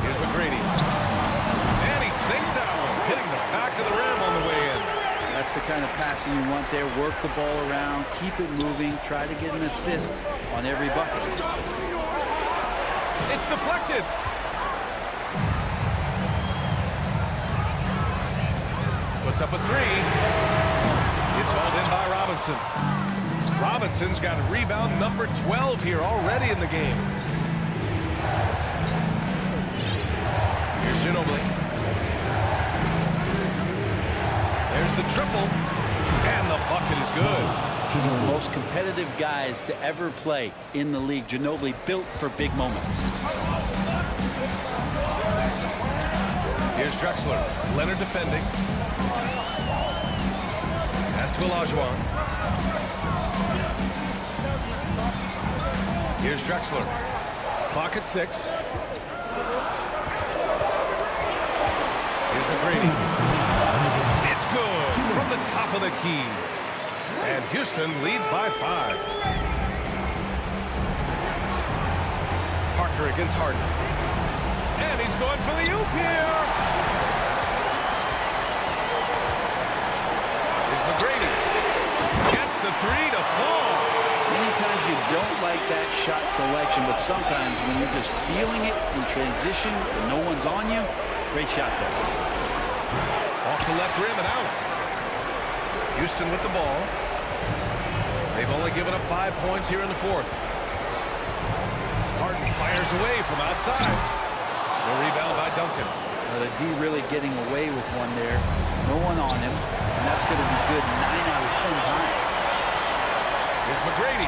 Here's McGrady. And he sinks that one, hitting the back of the rim on the way in. That's the kind of passing you want there. Work the ball around, keep it moving, try to get an assist on every bucket. It's deflected. Puts up a 3. It's hauled in by Robinson. Robinson's got rebound number 12 here already in the game. Here's Ginobili. There's the triple, and the bucket is good. One of the most competitive guys to ever play in the league. Ginobili built for big moments. Here's Drexler. Leonard defending. Pass to Olajuwon. Here's Drexler. Clock at 6. Here's McGrady. It's good from the top of the key. And Houston leads by 5. Parker against Harden. And he's going for the oop here. Here's McGrady. Gets the 3 to fall. Many times you don't like that shot selection, but sometimes when you're just feeling it in transition and no one's on you, great shot there. Off the left rim and out. Houston with the ball. They've only given up 5 points here in the fourth. Harden fires away from outside. The rebound by Duncan. The D really getting away with one there. No one on him. And that's going to be good 9 out of 10 times. Here's McGrady.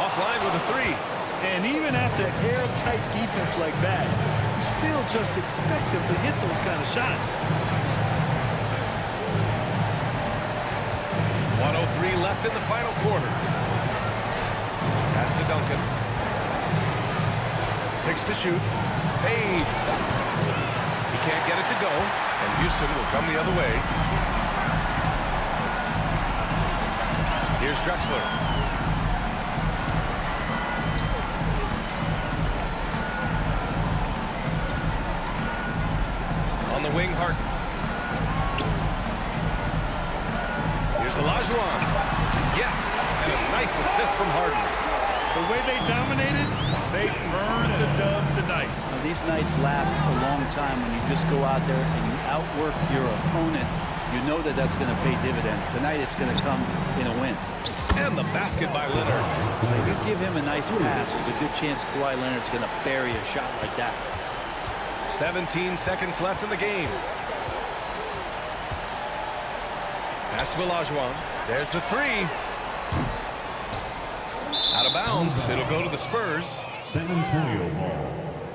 Offline with a 3. And even after airtight defense like that, you still just expect him to hit those kind of shots. 1:03 left in the final quarter. Pass to Duncan. 6 to shoot. Fades. He can't get it to go, and Houston will come the other way. Here's Drexler. On the wing, Harden. Here's Olajuwon. Yes, and a nice assist from Harden. The way they dominated, they earned the dub tonight. Now, these nights last a long time when you just go out there and you outwork your opponent. You know that that's going to pay dividends. Tonight it's going to come in a win. And the basket by Leonard. If you give him a nice pass, there's a good chance Kawhi Leonard's going to bury a shot like that. 17 seconds left in the game. Pass to Olajuwon. There's the 3. Out of bounds. It'll go to the Spurs. San Antonio ball.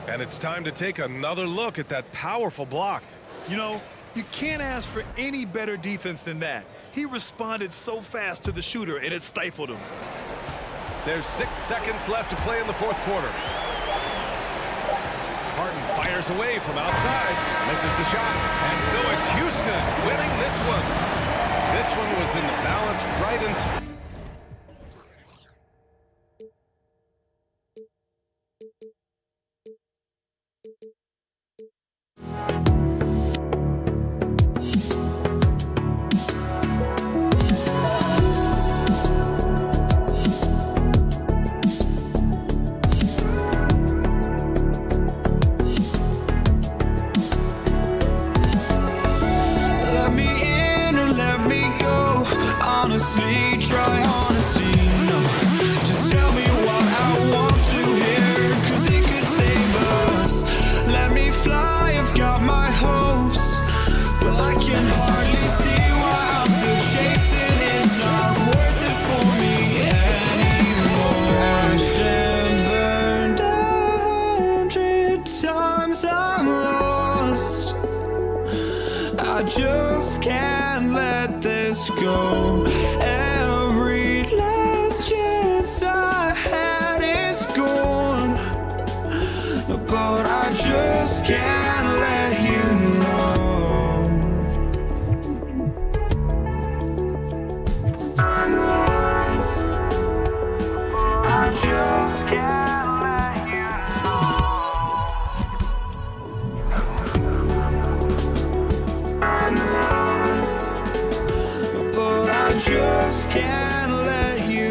And it's time to take another look at that powerful block. You know, you can't ask for any better defense than that. He responded so fast to the shooter, and it stifled him. There's 6 seconds left to play in the fourth quarter. Harden fires away from outside. Misses the shot. And so it's Houston winning this one. This one was in the balance right into... Let me in or let me go. Honestly, try honesty. No, just tell me what I want to hear, 'cause it could save us. Let me fly, I've got my hopes, but I can hardly see why I'm still chasing. It's not worth it for me anymore. Crashed and burned 100 times, I'm lost. I just can't let this go. Every last chance I had is gone, but I just can't let you know. I just can't let you but I just can't let you know.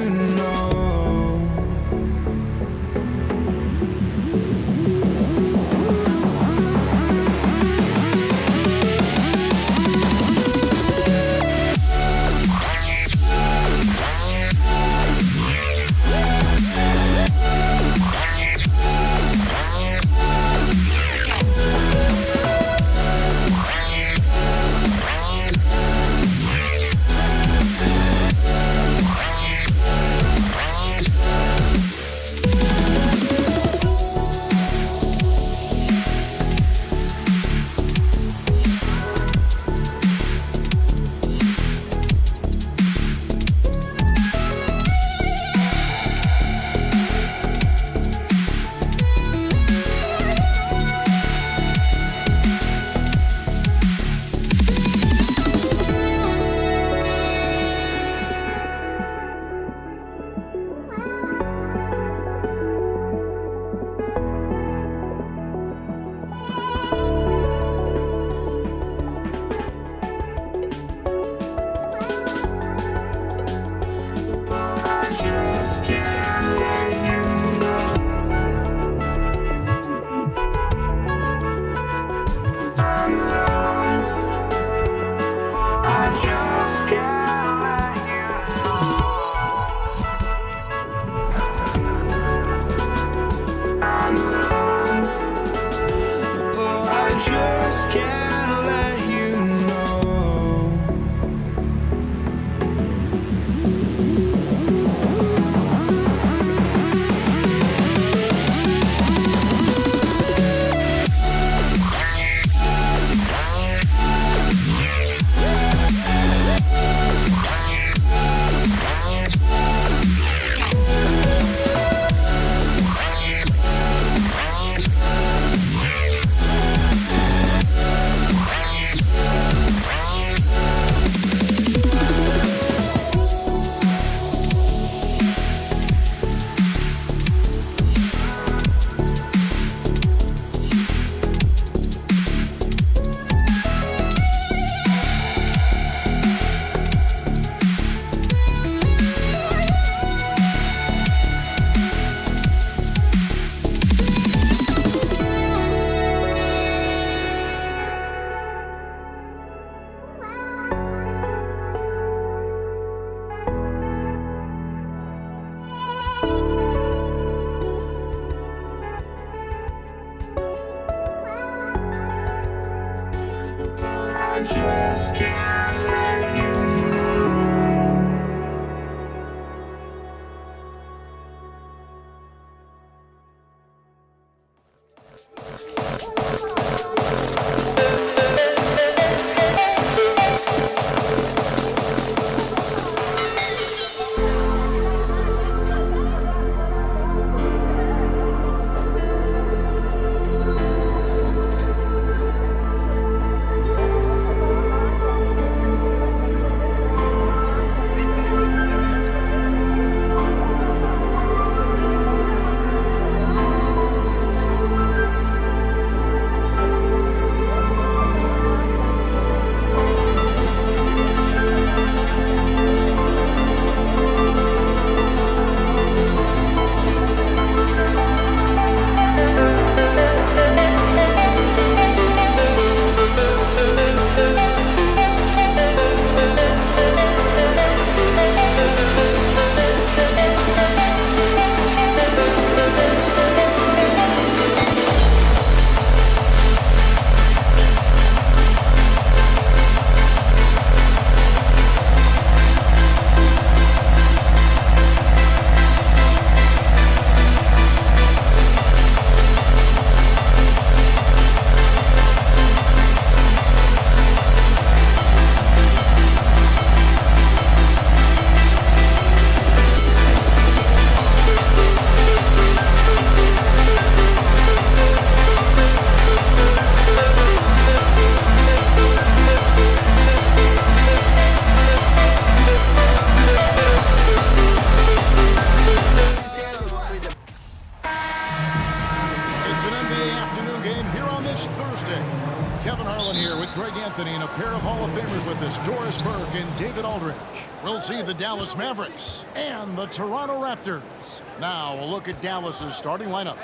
of Hall of Famers with us, Doris Burke and David Aldridge. We'll see the Dallas Mavericks and the Toronto Raptors. Now, a look at Dallas's starting lineup.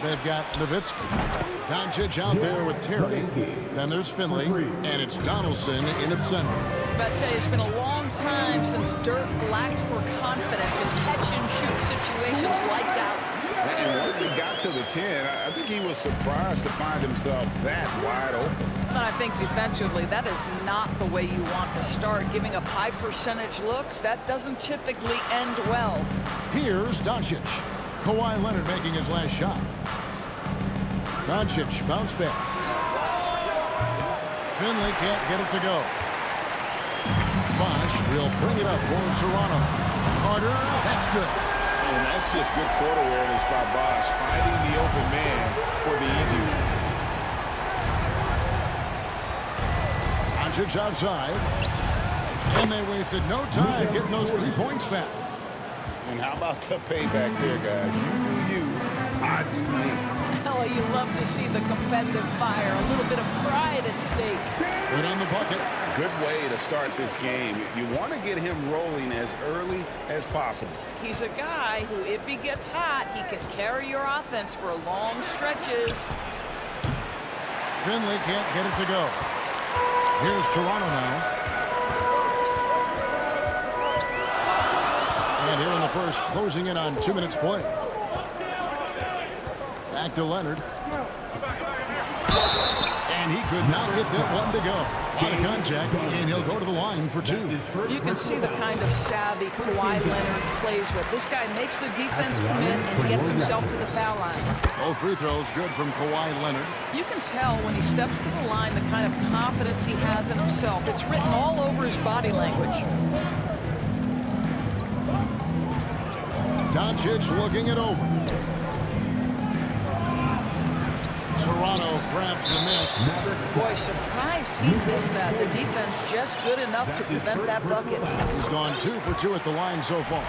They've got Nowitzki, Doncic out there with Terry. Then there's Finley, and it's Donaldson in its center. I'd say it's been a long time since Dirk lacked for confidence in catch-and-shoot situations lights out. And once he got to the 10, I think he was surprised to find himself that wide open. I think defensively, that is not the way you want to start. Giving up high percentage looks, that doesn't typically end well. Here's Doncic. Kawhi Leonard making his last shot. Doncic, bounce pass. Finley can't get it to go. Bosh will bring it up for Toronto. Carter, that's good. And that's just good court awareness by Bosh, finding the open man for the easy one. Doncic outside. And they wasted no time getting those 3 points back. And how about the payback there, guys? You do you, I do me. Oh, you love to see the competitive fire. A little bit of pride at stake. Good on the bucket. Good way to start this game. You want to get him rolling as early as possible. He's a guy who, if he gets hot, he can carry your offense for long stretches. Finley can't get it to go. Here's Toronto now. And here in the first, closing in on 2 minutes play. Back to Leonard. And he could not get that one to go. Out of contact, and he'll go to the line for 2. You can see the kind of savvy Kawhi Leonard plays with. This guy makes the defense commit and gets himself to the foul line. Both free throws good from Kawhi Leonard. You can tell when he steps to the line the kind of confidence he has in himself. It's written all over his body language. Doncic looking it over. Toronto grabs the miss. Boy, surprised he missed that. The defense just good enough to prevent that bucket. He's gone 2 for 2 at the line so far.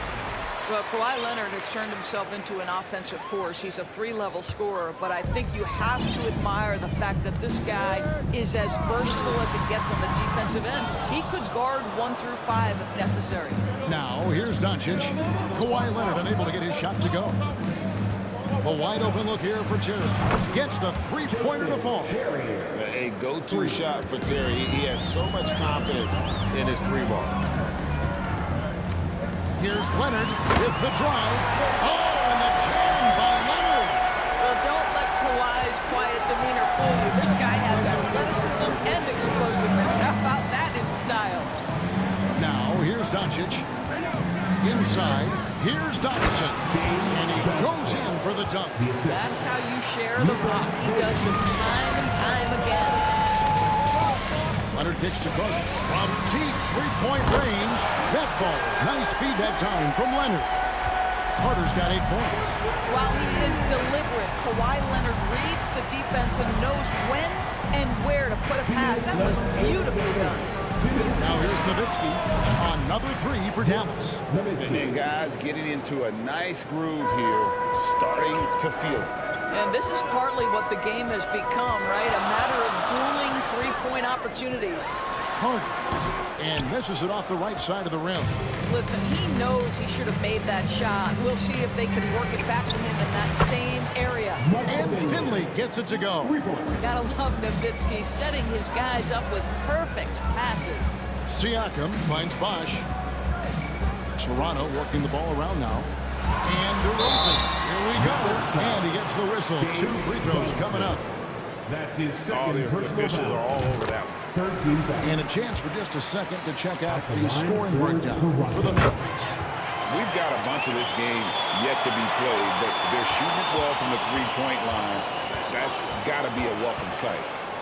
Well, Kawhi Leonard has turned himself into an offensive force. He's a 3-level scorer, but I think you have to admire the fact that this guy is as versatile as it gets on the defensive end. He could guard 1 through 5 if necessary. Now, here's Doncic. Kawhi Leonard unable to get his shot to go. A wide open look here for Terry. Gets the 3-pointer to fall. A go-to shot for Terry. He has so much confidence in his 3-ball. Here's Leonard with the drive. Oh, and the jam by Leonard. Well, don't let Kawhi's quiet demeanor fool you. This guy has athleticism and explosiveness. How about that in style? Now, here's Doncic. Inside, here's Donaldson. And he goes in for the dunk. That's how you share the rock. He does this time and time again. Leonard kicks to Carter. From deep 3-point range. That ball. Nice feed that time from Leonard. Carter's got 8 points. While he is deliberate, Kawhi Leonard reads the defense and knows when and where to put a pass. That was beautifully done. Now here's Nowitzki. Another 3 for Dallas. And guys getting into a nice groove here, starting to feel it. And this is partly what the game has become, right? A matter of dueling 3-point opportunities. Carter. And misses it off the right side of the rim. Listen, he knows he should have made that shot. We'll see if they can work it back to him in that same area. And Finley gets it to go. Gotta love Nowitzki setting his guys up with perfect passes. Siakam finds Bosh. Toronto working the ball around now. And DeRozan. Here we go. And he gets the whistle. 2 free throws coming up. That's his second the officials are all over that one. And a chance for just a second to check out the scoring breakdown for the Mavericks. We've got a bunch of this game yet to be played, but they're shooting it well from the 3-point line. That's got to be a welcome sight.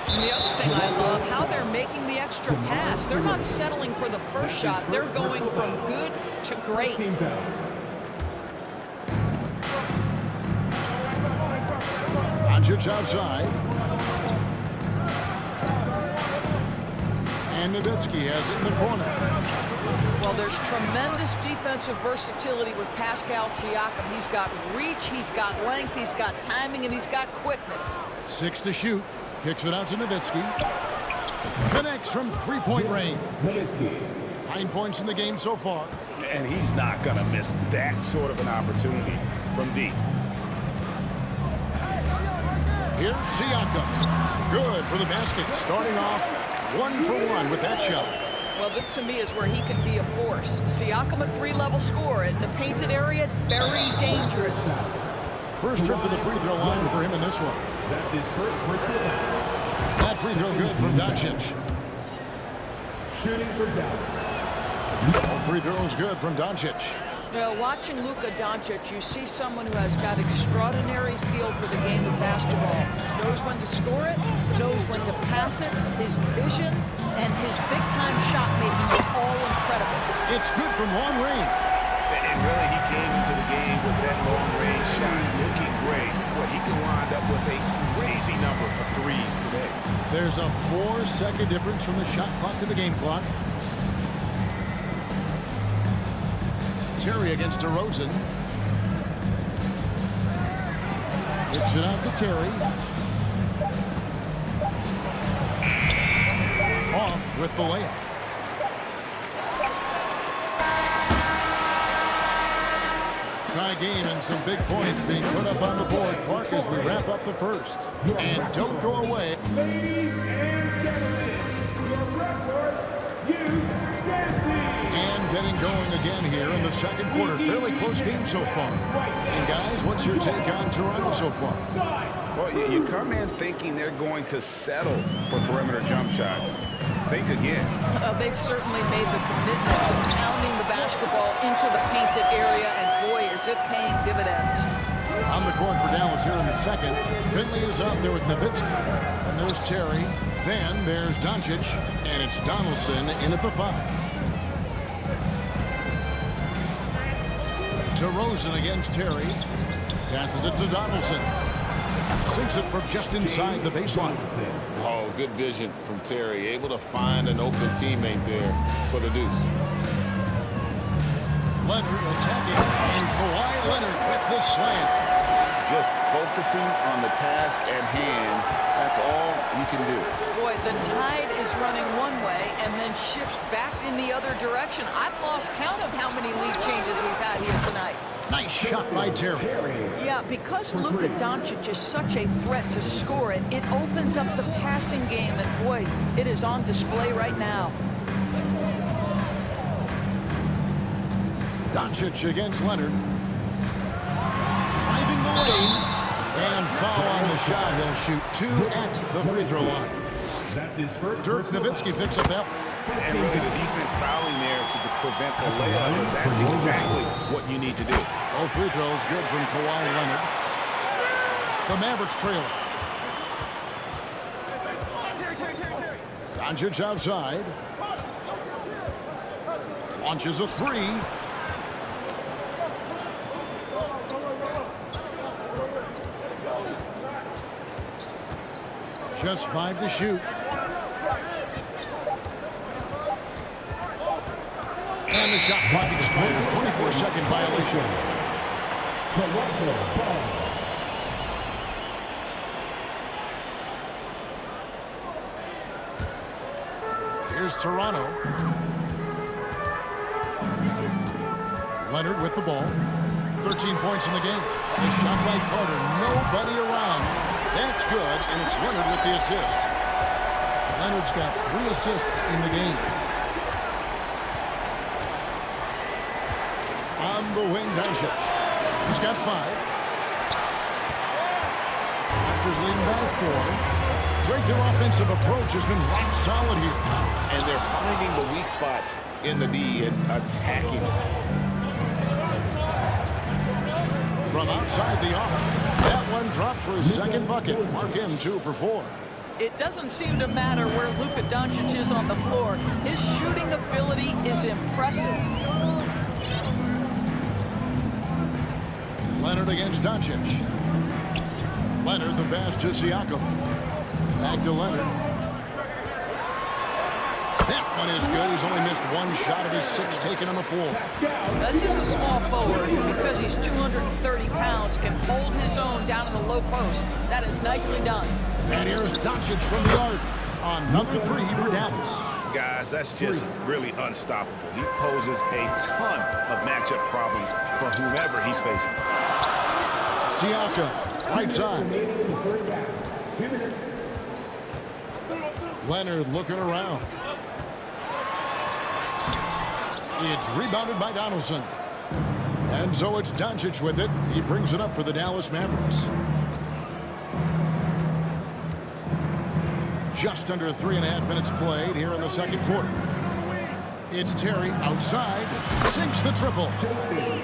And the other thing I love, how they're making the extra pass. They're not settling for the first shot. They're going from good to great. Doncic outside. And Nowitzki has it in the corner. Well, there's tremendous defensive versatility with Pascal Siakam. He's got reach, he's got length, he's got timing, and he's got quickness. 6 to shoot. Kicks it out to Nowitzki. Connects from three-point range. 9 points in the game so far. And he's not going to miss that sort of an opportunity from deep. Here's Siakam. Good for the basket. Starting off 1 for 1 with that shot. Well, this to me is where he can be a force. Siakam, a 3-level scorer in the painted area, very dangerous. First trip to the free throw line for him in this one. That's his first personal foul. That free throw good from Doncic. Shooting for Dallas. Free throws good from Doncic. Well, watching Luka Doncic, you see someone who has got extraordinary feel for the game of basketball. Knows when to score it, knows when to pass it. His vision and his big-time shot making are all incredible. It's good from long range. And really, he came into the game with that long-range shot looking great. Well, he can wind up with a crazy number of threes today. There's a 4-second difference from the shot clock to the game clock. Terry against DeRozan. Kicks it out to Terry. Off with the layup. Tie game and some big points being put up on the board. Clark, as we wrap up the first. And don't go away. Ladies and gentlemen, your Redbird Youth Dance Team. And getting going again here in the second quarter. Fairly close game so far. And guys, what's your take on Toronto so far? Well, you come in thinking they're going to settle for perimeter jump shots. Think again. They've certainly made the commitment to pounding the basketball into the painted area, and boy, is it paying dividends. On the court for Dallas here in the second. Finley is out there with Nowitzki. And there's Terry. Then there's Doncic. And it's Donaldson in at the 5. DeRozan against Terry. Passes it to Donaldson. Sinks it from just inside the baseline. Oh, good vision from Terry. Able to find an open teammate there for the deuce. Leonard attacking. And Kawhi Leonard with the slam. Just focusing on the task at hand. That's all you can do. Boy, the tide is running one way and then shifts back in the other direction. I've lost count of how many lead changes we've had here tonight. Nice shot by Terry. Yeah, because Luka Doncic is such a threat to score it, it opens up the passing game, and boy, it is on display right now. Doncic against Leonard. Driving the lane. And foul on the shot. He'll shoot 2 at the free throw line. That's his first. Dirk Nowitzki picks up that. And really the defense fouling there to prevent the layup. And that's exactly what you need to do. All free throws good from Kawhi Leonard. The Mavericks trailing. Doncic outside. Launches a 3. Just 5 to shoot. And the shot clock expires. 24-second violation. Here's Toronto. Leonard with the ball. 13 points in the game. The shot by Carter. Nobody around. That's good, and it's Leonard with the assist. Leonard's got 3 assists in the game. On the wing, Doncic. He's got 5. Raptors leading by 4. Great, their offensive approach has been rock solid here. And they're finding the weak spots in the D and attacking it. From outside the arc. That one dropped for his second bucket. Mark him 2 for 4. It doesn't seem to matter where Luka Doncic is on the floor. His shooting ability is impressive. Leonard against Doncic. Leonard the pass to Siakam. Back to Leonard. That one is good. He's only missed 1 shot of his 6 taken on the floor. This is a small forward who, because he's 230 pounds, can hold his own down in the low post. That is nicely done. And here's Doncic from the arc. Another three for Dallas. Guys, that's just really unstoppable. He poses a ton of matchup problems for whomever he's facing. Siakam, right side. 2 minutes. Leonard looking around. It's rebounded by Donaldson. And so it's Doncic with it. He brings it up for the Dallas Mavericks. Just under 3.5 minutes played here in the second quarter. It's Terry outside. Sinks the triple.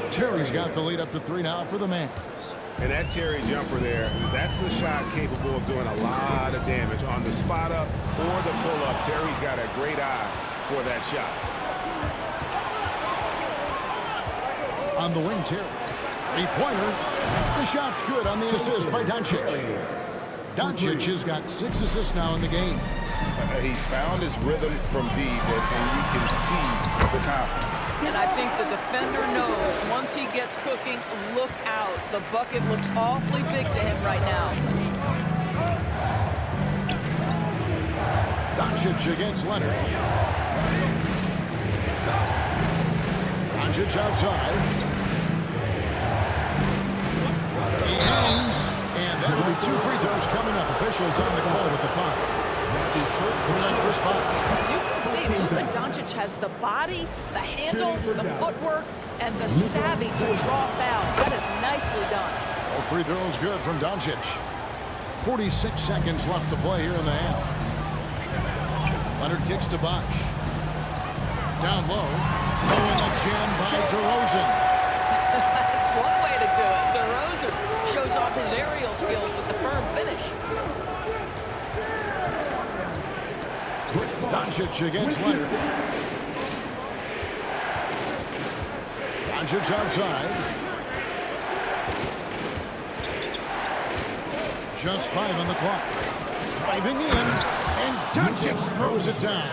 Terry's got the lead up to 3 now for the Mavs. And that Terry jumper there, that's the shot capable of doing a lot of damage on the spot up or the pull up. Terry's got a great eye for that shot. On the wing, Terry. 3-pointer. The shot's good on the assist by Doncic. Doncic has got 6 assists now in the game. He's found his rhythm from deep, and you can see the confidence. And I think the defender knows once he gets cooking, look out. The bucket looks awfully big to him right now. Doncic against Leonard. Doncic outside. He hangs, and that will be 2 free throws coming up. Officials on the call with the foul. It's on Chris Bosh. You can see Luka Doncic has the body, the handle, the footwork, and the savvy to draw fouls. That is nicely done. All free throws good from Doncic. 46 seconds left to play here in the half. Leonard kicks to Bosh. Down low. Oh, and the jam by DeRozan. That's one way to do it. DeRozan shows off his aerial skills with the firm finish. Doncic against Leonard. Doncic outside. Just 5 on the clock. Driving in, and Doncic throws it down.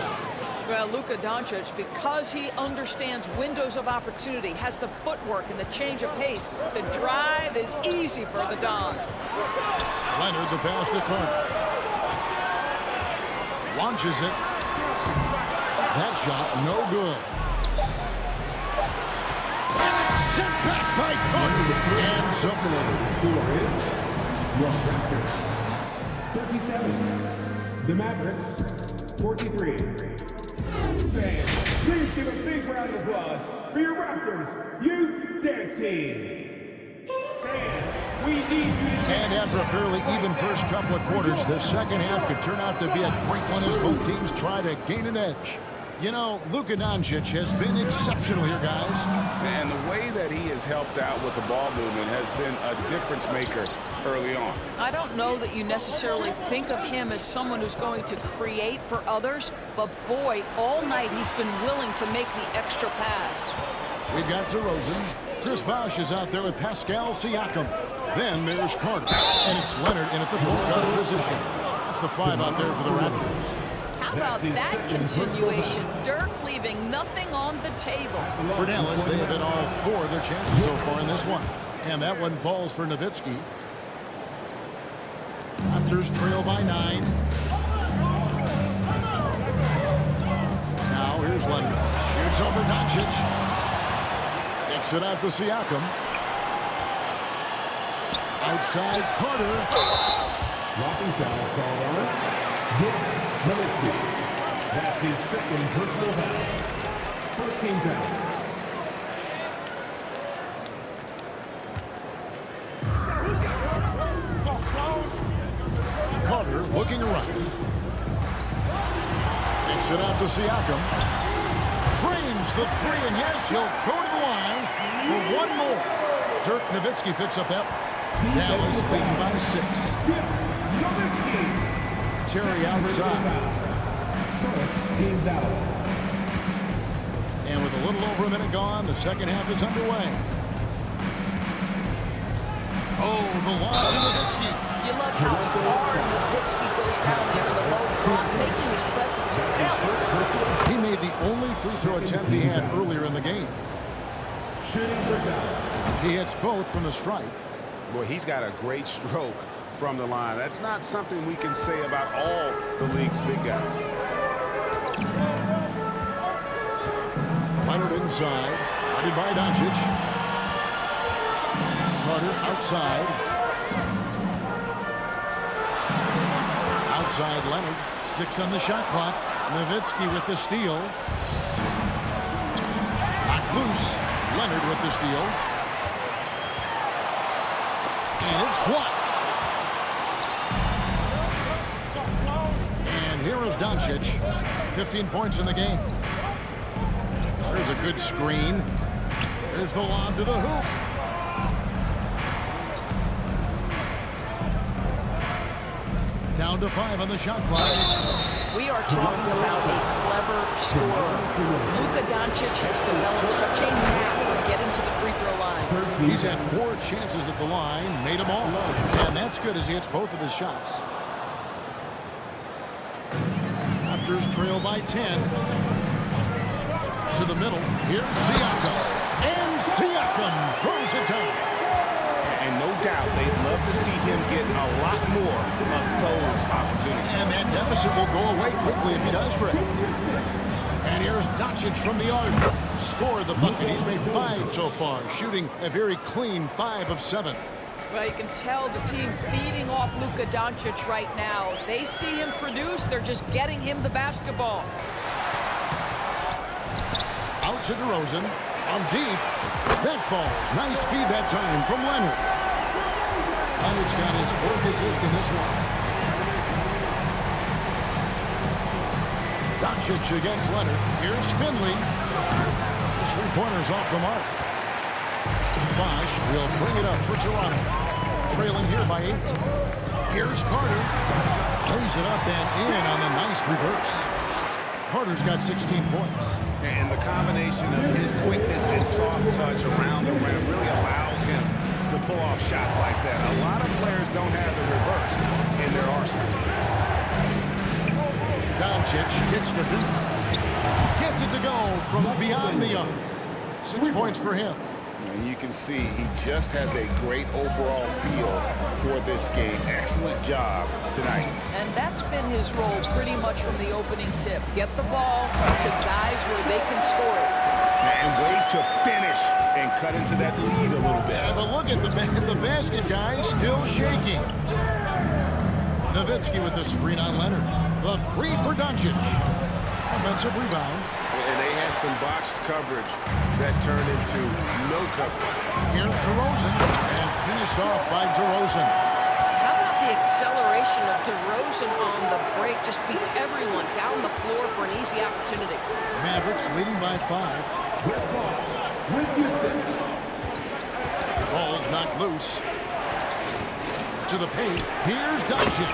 Well, Luka Doncic, because he understands windows of opportunity, has the footwork and the change of pace, the drive is easy for the Don. Leonard the pass to corner. Launches it. That shot, no good. And it's sent back by Carter. And something The Raptors, 37. The Mavericks, 43. Fans, please give a big round of applause for your Raptors Youth Dance Team. Fans, we need you to... And after a fairly even first couple of quarters, the second half could turn out to be a great one as both teams try to gain an edge. You know, Luka Doncic has been exceptional here, guys. And the way that he has helped out with the ball movement has been a difference maker early on. I don't know that you necessarily think of him as someone who's going to create for others, but boy, all night he's been willing to make the extra pass. We've got DeRozan. Chris Bosh is out there with Pascal Siakam. Then there's Carter. And it's Leonard in at the point guard position. That's the 5 out there for the Raptors. How about that continuation? Dirk leaving nothing on the table. For Dallas, they have hit all 4 of their chances so far in this one. And that one falls for Nowitzki. Raptors trail by 9. Now here's Leonard. Shoots over Doncic. Kicks it out to Siakam. Outside Carter. Dropping foul called on Nowitzki. That's his second personal foul. First team foul. Carter looking around. Kicks it out to Siakam. Drains the 3, and yes, he'll go to the line for one more. Dirk Nowitzki picks up that. Dallas leading by 6. Terry outside. And with a little over a minute gone, the second half is underway. Oh, the line to Nowitzki. You love how hard Nowitzki goes down there in the low block, making his presence felt. He made the only free throw attempt he had earlier in the game. He hits both from the stripe. Boy, he's got a great stroke from the line. That's not something we can say about all the league's big guys. Leonard inside, guarded by Doncic. Carter outside. Outside Leonard, 6 on the shot clock. Nowitzki with the steal. Knocked loose. Leonard with the steal. And it's blocked. And here is Doncic. 15 points in the game. There's a good screen. There's the lob to the hoop. Down to 5 on the shot clock. We are talking about a clever scorer. Luka Doncic has developed such a knack for getting to the free throw line. He's had 4 chances at the line, made them all. And that's good as he hits both of his shots. Raptors trail by 10. To the middle. Here's Siakam. And Siakam throws it down. And no doubt they'd love to see him get a lot more of those opportunities. And that deficit will go away quickly if he does, Greg. And here's Doncic from the arc. Scored the bucket. He's made 5 so far, shooting a very clean 5 of 7. Well, you can tell the team feeding off Luka Doncic right now. They see him produce. They're just getting him the basketball. Out to DeRozan. On deep. That falls. Nice feed that time from Leonard. Leonard's got his 4th assist in this one. Doncic against Leonard. Here's Finley. 3-pointers off the mark. Bosh will bring it up for Toronto. Trailing here by 8. Here's Carter. Lays it up and in on the nice reverse. Carter's got 16 points. And the combination of his quickness and soft touch around the rim really allows him to pull off shots like that. A lot of players don't have the reverse in their arsenal. Doncic kicks to Finley. Gets it to go from beyond the arc. 6 points for him. And you can see he just has a great overall feel for this game. Excellent job tonight. And that's been his role pretty much from the opening tip. Get the ball to guys where they can score it. And wait to finish and cut into that lead a little bit. Yeah, but look at the basket guy still shaking. Nowitzki with the screen on Leonard. The 3 for Doncic. Offensive rebound. And they had some botched coverage that turned into no coverage. Here's DeRozan, and finished off by DeRozan. How about the acceleration of DeRozan on the break? Just beats everyone down the floor for an easy opportunity. Mavericks leading by 5. Ball's knocked loose. To the paint. Here's Doncic.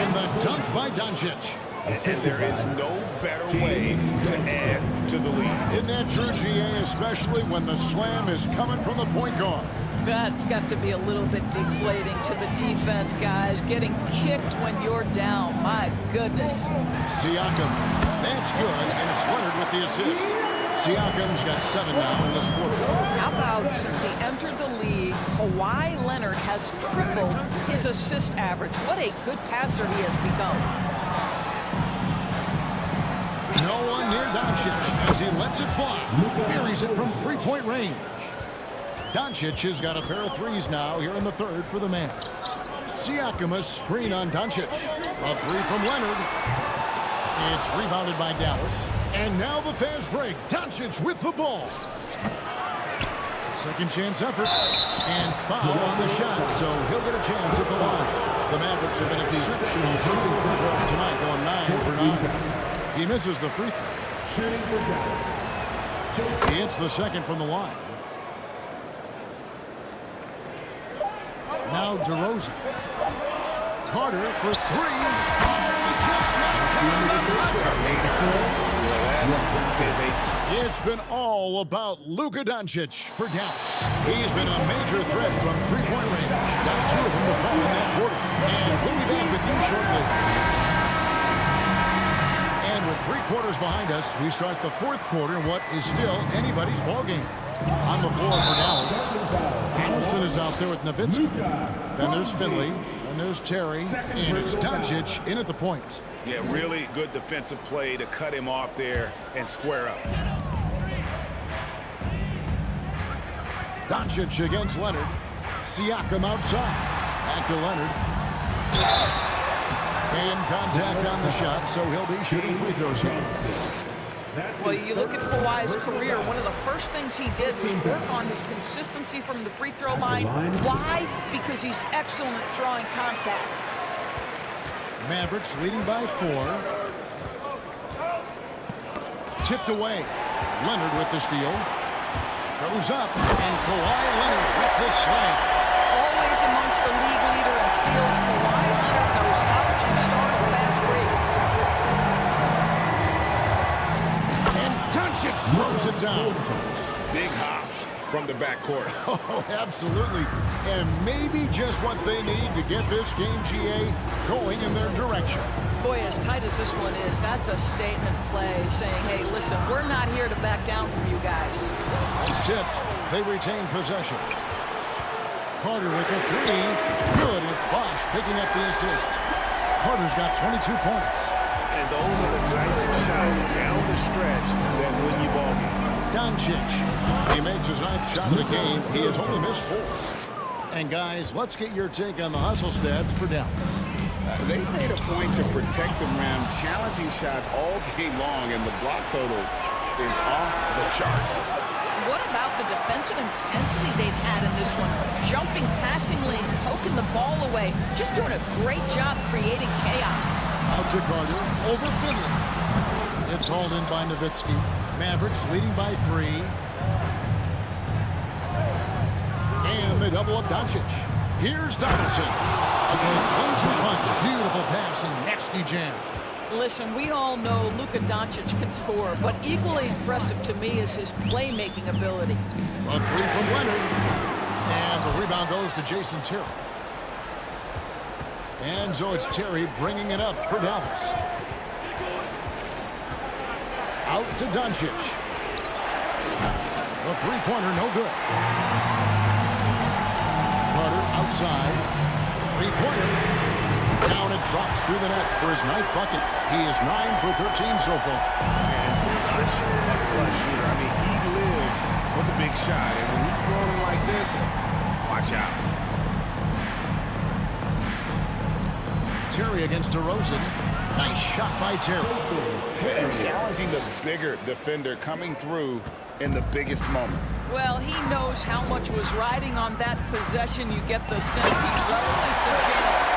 And the dunk by Doncic. And there is no better way to add to the lead. Isn't that true, GA, especially when the slam is coming from the point guard? That's got to be a little bit deflating to the defense, guys. Getting kicked when you're down. My goodness. Siakam. That's good, and it's Leonard with the assist. Siakam's got 7 now in this quarter. How about since he entered the league, Kawhi Leonard has tripled his assist average. What a good passer he has become. No one near Doncic as he lets it fly. Buries it from 3-point range. Doncic has got a pair of 3s now here in the 3rd for the Mavs. Siakam a screen on Doncic. A 3 from Leonard. It's rebounded by Dallas. And now the fast break. Doncic with the ball. Second chance effort. And foul on the shot, so he'll get a chance at the line. The Mavericks have been exceptional shooting free throws tonight, going 9 for 9. He misses the free throw. He hits the second from the line. Now DeRozan. Carter for 3. It's been all about Luka Doncic for Dallas. He's been a major threat from 3-point range. Got 2 of them to fall in that quarter. And we'll be back with you shortly. And with 3 quarters behind us, we start the 4th quarter in what is still anybody's ballgame. On the floor for Dallas. Anderson is out there with Nowitzki. Then there's Finley. And And there's Terry, and it's Doncic in at the point. Yeah, really good defensive play to cut him off there and square up. Doncic against Leonard. Siakam outside. Back to Leonard. And contact on the shot, so he'll be shooting free throws here. Well, you look at Kawhi's career, one of the first things he did was work on his consistency from the free throw line. Why? Because he's excellent at drawing contact. Mavericks leading by 4. Tipped away. Leonard with the steal. Throws up, and Kawhi Leonard with the slam. Always amongst the league leader in steals, Kawhi Leonard knows how to start a fast break. And Doncic throws it down. Big hops from the backcourt. Oh, absolutely. And maybe just what they need to get this game, GA, going in their direction. Boy, as tight as this one is, that's a statement play saying, hey, listen, we're not here to back down from you guys. It's tipped. They retain possession. Carter with the 3. Good. It's Bosh picking up the assist. Carter's got 22 points. And those are the types of shots down the stretch that win you ball games. Doncic. He makes his 9th shot of the game. He has only missed 4. And guys, let's get your take on the hustle stats for Dallas. They made a point to protect the rim, challenging shots all game long, and the block total is off the charts. What about the defensive intensity they've had in this one? Jumping passing lanes, poking the ball away, just doing a great job creating chaos. Out to Carter, over Finley. It's hauled in by Nowitzki. Mavericks leading by 3. And they double up Doncic. Here's Donaldson. A good 1-2 punch. Beautiful pass and nasty jam. Listen, we all know Luka Doncic can score, but equally impressive to me is his playmaking ability. A 3 from Leonard. And the rebound goes to Jason Terry. And so it's Terry bringing it up for Dallas. Out to Doncic. The three-pointer, no good. Carter outside. Three-pointer. Down and drops through the net for his 9th bucket. He is 9 for 13 so far. And such a clutch shooter. I mean, he lives for the big shot. And when he's rolling like this, watch out. Terry against DeRozan. Nice shot by Terry. And challenging the bigger defender coming through in the biggest moment. Well, he knows how much was riding on that possession. You get the sense he relishes the chance.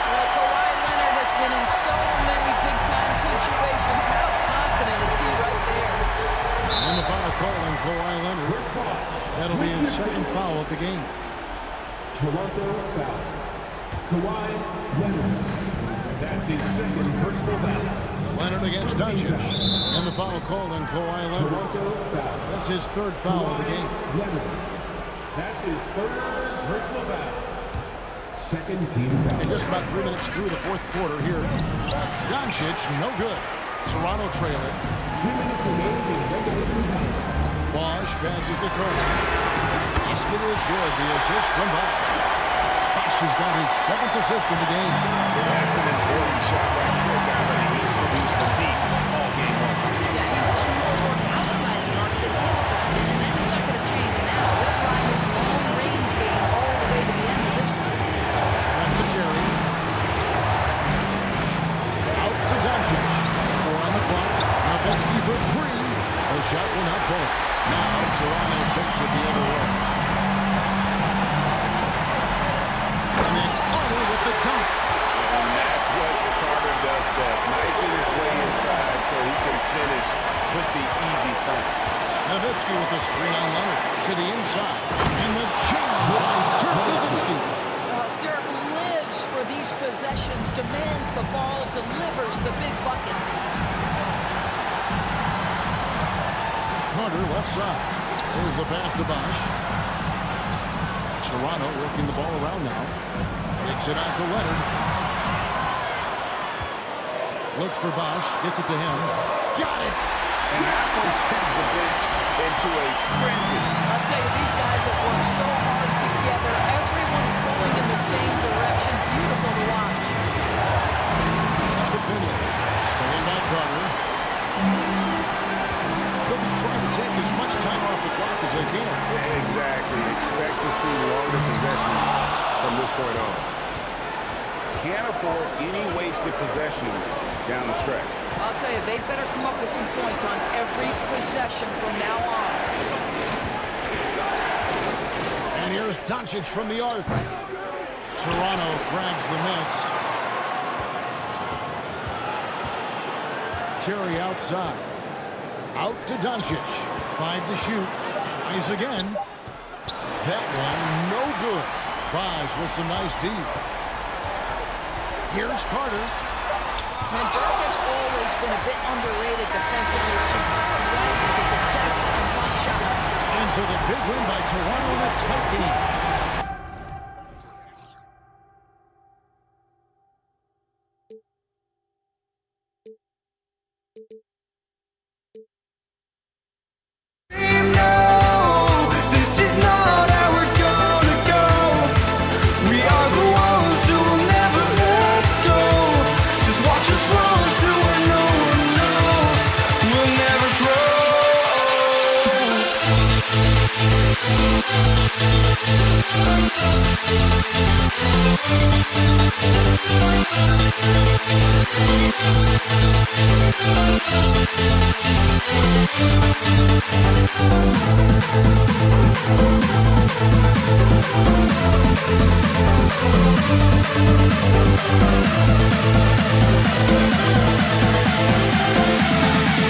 Well, Kawhi Leonard has been in so many big-time situations. How confident is he right there? And the foul call on Kawhi Leonard. That'll be his 2nd foul of the game. Toronto foul. Kawhi Leonard. That's his 2nd personal foul. Leonard against Doncic. And the foul called on Kawhi Leonard. That's his 3rd foul of the game. That's his 3rd personal foul. 2nd team foul. And just about 3 minutes through the 4th quarter here. Doncic, no good. Toronto trailing. 2 minutes remaining in regulation time. Bosh passes to Carter. Basket is good. The assist from Bosh. Bosh has got his 7th assist in the game. That's an important shot right there, guys. I mean, he's produced from deep all game long. Yeah, he's done more work outside the arc than inside, and that's not going to change now. He'll ride his long-range game all the way to the end of this one. That's to Terry. Out to Doncic. 4 on the clock. Nowitzki for 3. The shot will not fall. Now Toronto takes it the other way. And then Carter with the dunk. And that's what Carter does best. Knifing his way inside so he can finish with the easy slam. Nowitzki with the screen on Leonard to the inside. And the jam by Dirk Nowitzki. Dirk lives for these possessions, demands the ball, delivers the big bucket. Carter left side. There's the pass to Bosh. Toronto working the ball around now. Kicks it out to Leonard. Looks for Bosh. Gets it to him. Got it! And that one sends the bench into a frenzy. I'll tell you, these guys have worked so hard together. Everyone pulling in the same direction. Beautiful see longer possessions from this point on. Can't afford any wasted possessions down the stretch. I'll tell you, they better come up with some points on every possession from now on. And here's Doncic from the arc. Toronto grabs the miss. Terry outside. Out to Doncic. 5 to shoot. Tries again. That one no good. Bosh with some nice D. Here's Carter. And Dirk has always been a bit underrated defensively. Superb way to contest and block shots. And so the big win by Toronto in a tight game.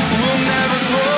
We'll never grow.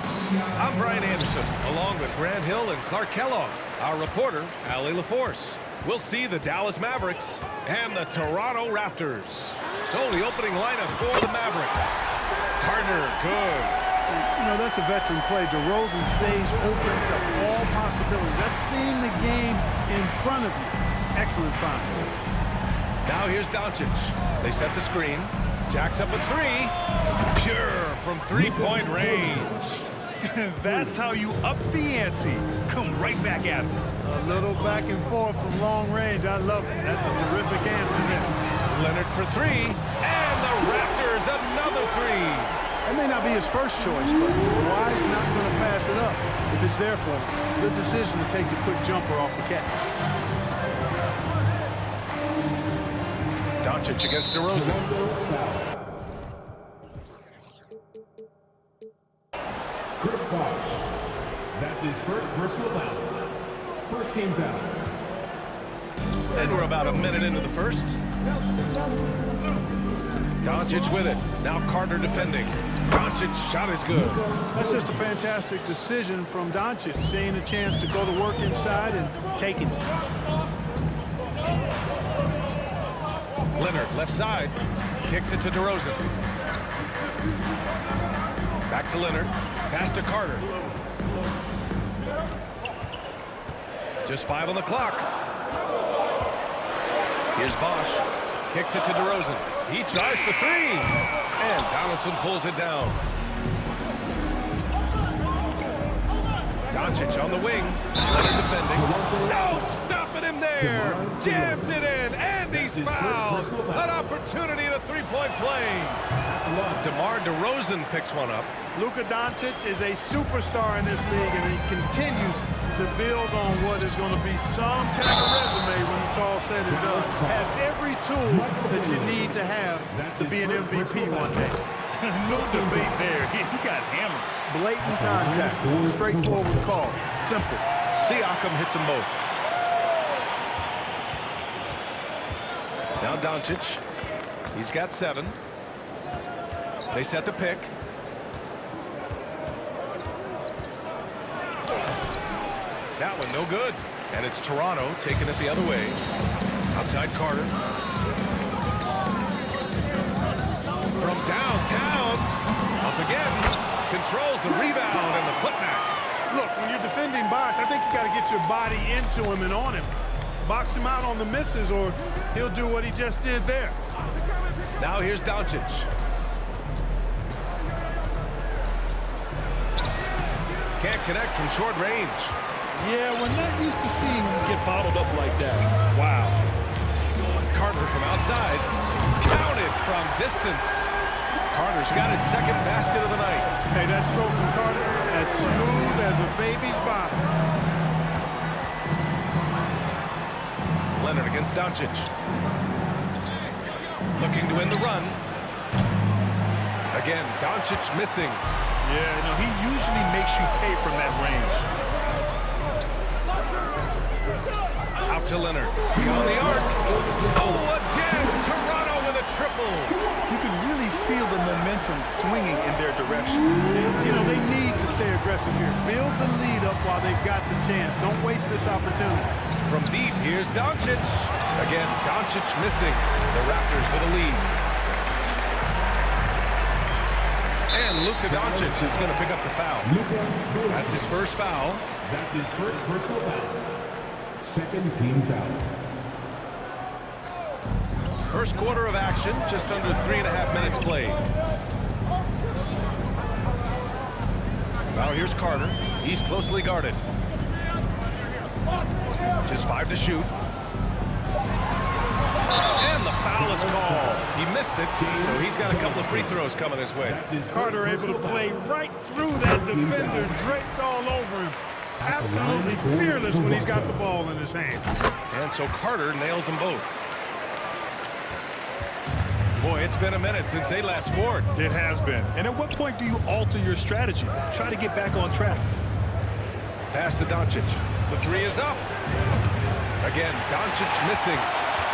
Sports. I'm Brian Anderson, along with Grant Hill and Clark Kellogg. Our reporter, Allie LaForce. We'll see the Dallas Mavericks and the Toronto Raptors. So the opening lineup for the Mavericks. Carter, good. You know, that's a veteran play. DeRozan stays open to all possibilities. That's seeing the game in front of you. Excellent find. Now here's Doncic. They set the screen. Jacks up a three. Pure from three-point range. That's how you up the ante. Come right back at it. A little back and forth from long range. I love it. That's a terrific answer there. Leonard for three. And the Raptors another three. That may not be his first choice, but Kawhi's not going to pass it up if it's there for him. Good decision to take the quick jumper off the catch. Doncic against DeRozan. Chris Bosh. That's his first personal foul. First game foul. And we're about a minute into the first. Doncic with it. Now Carter defending. Doncic's shot is good. That's just a fantastic decision from Doncic, seeing a chance to go to work inside and taking it. Leonard, left side. Kicks it to DeRozan. Back to Leonard. Pass to Carter. Just 5 on the clock. Here's Bosh. Kicks it to DeRozan. He tries for three. And Donaldson pulls it down. Doncic on the wing. Leonard defending. No, stopping him there. Jams it in. And he's fouled. An opportunity at a three-point play. DeMar DeRozan picks one up. Luka Doncic is a superstar in this league, and he continues to build on what is going to be some kind of resume when it's all said and done. Has every tool that you need to have to be an MVP one day. No debate there. He got hammered. Blatant contact. Straightforward call. Simple. Siakam hits them both. Now Doncic. He's got 7. They set the pick. That one no good. And it's Toronto taking it the other way. Outside Carter. From downtown. Up again. Controls the rebound and the putback. Look, when you're defending Bosh, I think you got to get your body into him and on him. Box him out on the misses, or he'll do what he just did there. Now here's Doncic. Can't connect from short range. Yeah, we're not used to seeing him get bottled up like that. Wow. Carter from outside. Counted from distance. Carter's got his second basket of the night. Hey, that stroke from Carter, as smooth as a baby's bottom. Leonard against Doncic. Looking to win the run. Again, Doncic missing. Yeah, no, he usually makes you pay from that range. Out to Leonard. On the arc. Oh, again, Toronto with a triple. You can really feel the momentum swinging in their direction. You know, they need to stay aggressive here. Build the lead up while they've got the chance. Don't waste this opportunity. From deep, here's Doncic. Again, Doncic missing. The Raptors with a lead. And Luka Doncic is going to pick up the foul. That's his first foul. That's his first personal foul. Second team foul. First quarter of action, just under 3.5 minutes played. Now here's Carter. He's closely guarded. Just 5 to shoot. And the foul is called. He missed it, so he's got a couple of free throws coming his way. Carter able to play right through that defender, draped all over him. Absolutely fearless when he's got the ball in his hand. And so Carter nails them both. Boy, it's been a minute since they last scored. It has been. And at what point do you alter your strategy? Try to get back on track. Pass to Doncic. The three is up. Again, Doncic missing.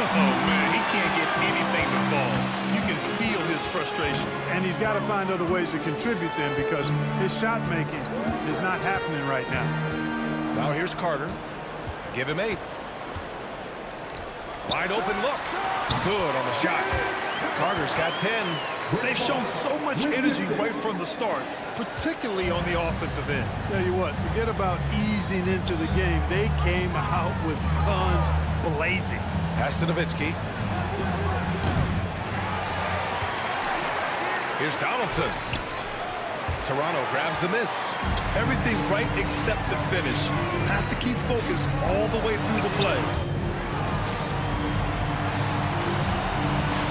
Oh, man, he can't get anything to fall. You can feel his frustration. And he's got to find other ways to contribute then because his shot making is not happening right now. Now here's Carter. Give him 8. Wide open look. Good on the shot. Carter's got 10. They've shown so much energy right from the start, particularly on the offensive end. Tell you what, forget about easing into the game. They came out with guns blazing. Pass to Nowitzki. Here's Donaldson. Toronto grabs the miss. Everything right except the finish. Have to keep focused all the way through the play.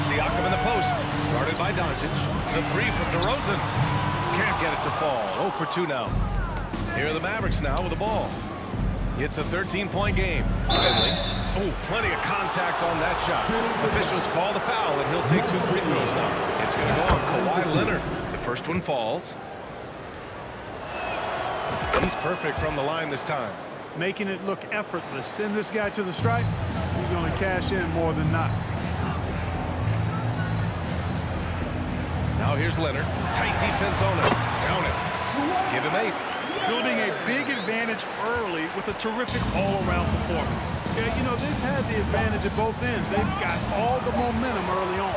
Siakam in the post. Guarded by Doncic. The 3 from DeRozan. Can't get it to fall. 0 for 2 now. Here are the Mavericks now with the ball. It's a 13-point game. Finley. Oh, plenty of contact on that shot. Officials call the foul, and he'll take 2 free throws now. It's going to go on Kawhi Leonard. The first one falls. He's perfect from the line this time. Making it look effortless. Send this guy to the stripe. He's going to cash in more than not. Now here's Leonard. Tight defense on him. Down it. Give him 8. Building a big advantage early with a terrific all-around performance. Yeah, you know, they've had the advantage at both ends. They've got all the momentum early on.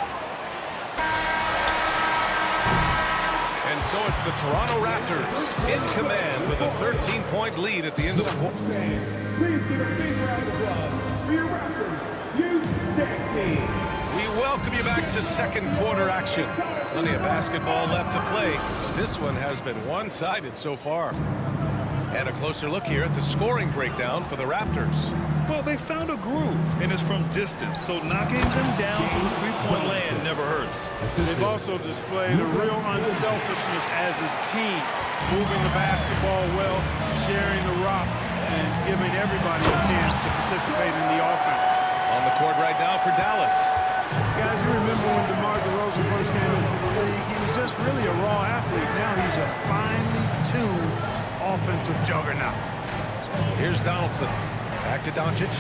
And so it's the Toronto Raptors in command with a 13-point lead at the end of the quarter. Please give a big round of applause for your Raptors Youth Dance Team. We welcome you back to second quarter action. Plenty of basketball left to play. This one has been one-sided so far. And a closer look here at the scoring breakdown for the Raptors. Well, they found a groove, and it's from distance, so knocking them down from the three-point land never hurts. They've also displayed a real unselfishness as a team, moving the basketball well, sharing the rock, and giving everybody a chance to participate in the offense. On the court right now for Dallas. Guys, you remember when DeMar DeRozan first came into the league, he was just really a raw athlete. Now he's a finely tuned offensive juggernaut. Here's Donaldson. Back to Doncic.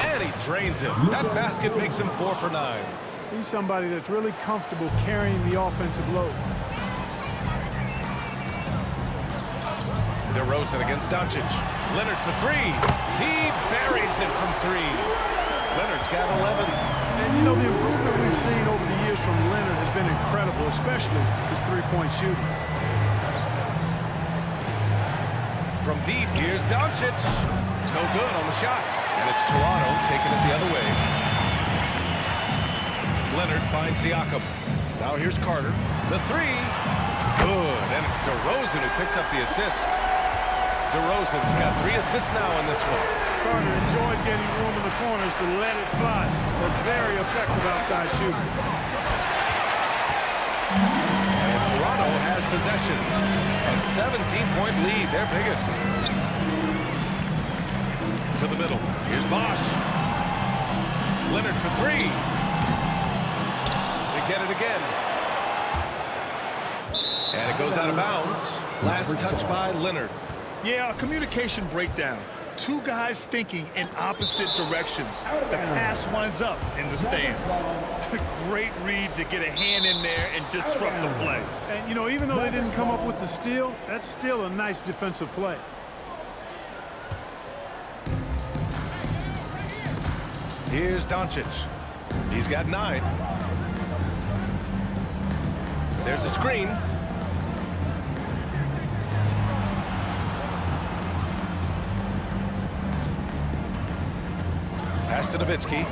And he drains him. That basket makes him 4 for 9. He's somebody that's really comfortable carrying the offensive load. DeRozan against Doncic. Leonard for 3. He buries it from 3. Leonard's got 11. And, you know, the improvement we've seen over the years from Leonard has been incredible, especially his three-point shooting. From deep, here's Doncic. No good on the shot. And it's Toronto taking it the other way. Leonard finds Siakam. Now here's Carter. The 3. Good. And it's DeRozan who picks up the assist. DeRozan's got 3 assists now in this one. Carter enjoys getting room in the corners to let it fly. A very effective outside shooter. And Toronto has possession. A 17-point lead, their biggest. To the middle. Here's Bosch. Leonard for 3. They get it again. And it goes out of bounds. Last touch by Leonard. Yeah, a communication breakdown. 2 guys thinking in opposite directions. The pass winds up in the stands. Great read to get a hand in there and disrupt the play. And, you know, even though they didn't come up with the steal, that's still a nice defensive play. Here's Doncic. He's got 9. There's a screen. Pass to Nowitzki.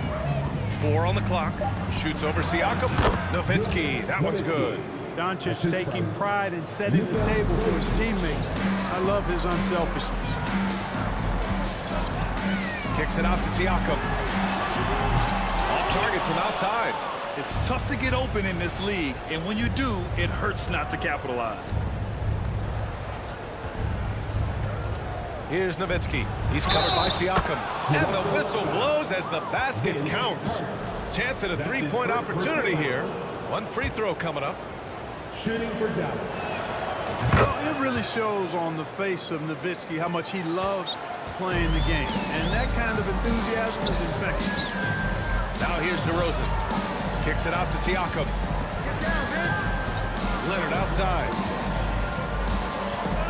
4 on the clock. Shoots over Siakam. Nowitzki. That one's good. Doncic taking pride in setting the table for his teammates. I love his unselfishness. Kicks it out to Siakam. Off target from outside. It's tough to get open in this league, and when you do, it hurts not to capitalize. Here's Nowitzki. He's covered by Siakam. And the whistle blows as the basket counts. Chance at a 3-point opportunity here. 1 free throw coming up. Shooting for Dallas. Well, it really shows on the face of Nowitzki how much he loves playing the game. And that kind of enthusiasm is infectious. Now here's DeRozan. Kicks it out to Siakam. Leonard outside.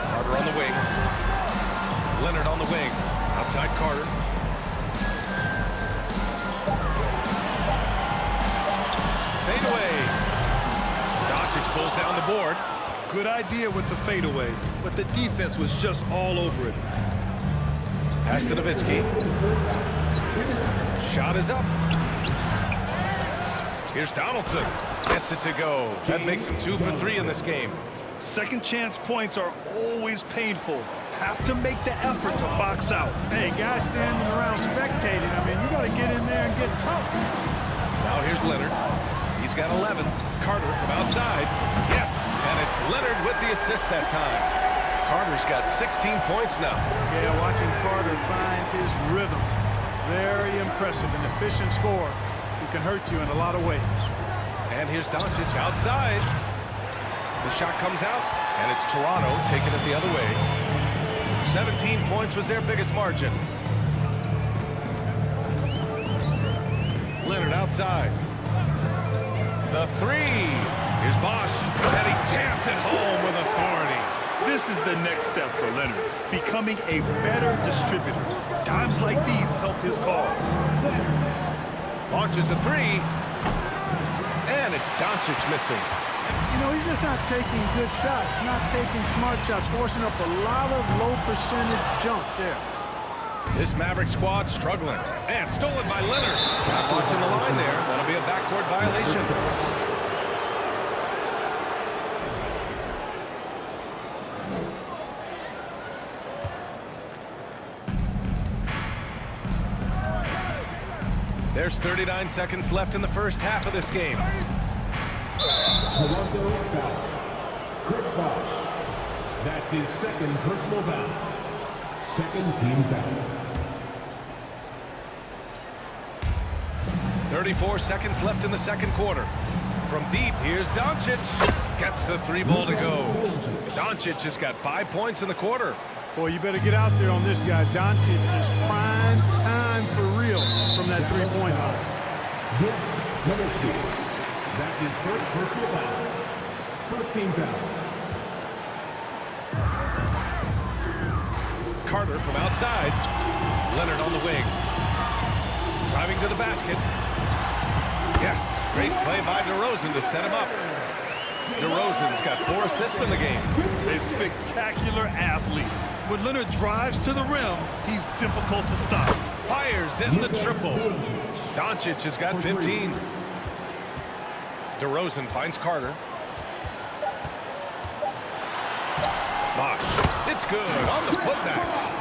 Carter on the wing. Leonard on the wing. Outside Carter. Fadeaway. Doncic pulls down the board. Good idea with the fadeaway, but the defense was just all over it. Pass to Nowitzki. Shot is up. Here's Donaldson. Gets it to go. That makes him 2 for 3 in this game. Second chance points are always painful. Have to make the effort to box out. Hey, guys standing around spectating, I mean, you got to get in there and get tough. Now here's Leonard. He's got 11. Carter from outside. Yes, and it's Leonard with the assist that time. Carter's got 16 points now. Yeah, watching Carter find his rhythm. Very impressive, an efficient scorer who can hurt you in a lot of ways. And here's Doncic outside. The shot comes out, and it's Toronto taking it the other way. 17 points was their biggest margin. Leonard outside. The three. Here's Bosch, and he jams it home with authority. This is the next step for Leonard, becoming a better distributor. Times like these help his cause. Launches a three, and it's Doncic missing. You know, he's just not taking good shots, not taking smart shots, forcing up a lot of low percentage jump there. This Maverick squad struggling. And stolen by Leonard. Not watching the line there. That'll be a backcourt violation. There's 39 seconds left in the first half of this game. Toronto foul. Chris Bosh. That's his second personal foul. Second team foul. 34 seconds left in the second quarter. From deep, here's Doncic. Gets the three ball to go. Doncic has got 5 points in the quarter. Boy, you better get out there on this guy. Doncic is prime time for real from that three-point line. That's his first personal foul. First team foul. Carter from outside. Leonard on the wing. Driving to the basket. Yes, great play by DeRozan to set him up. DeRozan's got 4 assists in the game. A spectacular athlete. When Leonard drives to the rim, he's difficult to stop. Fires in the triple. Doncic has got 15. DeRozan finds Carter. Bosh. It's good on the putback.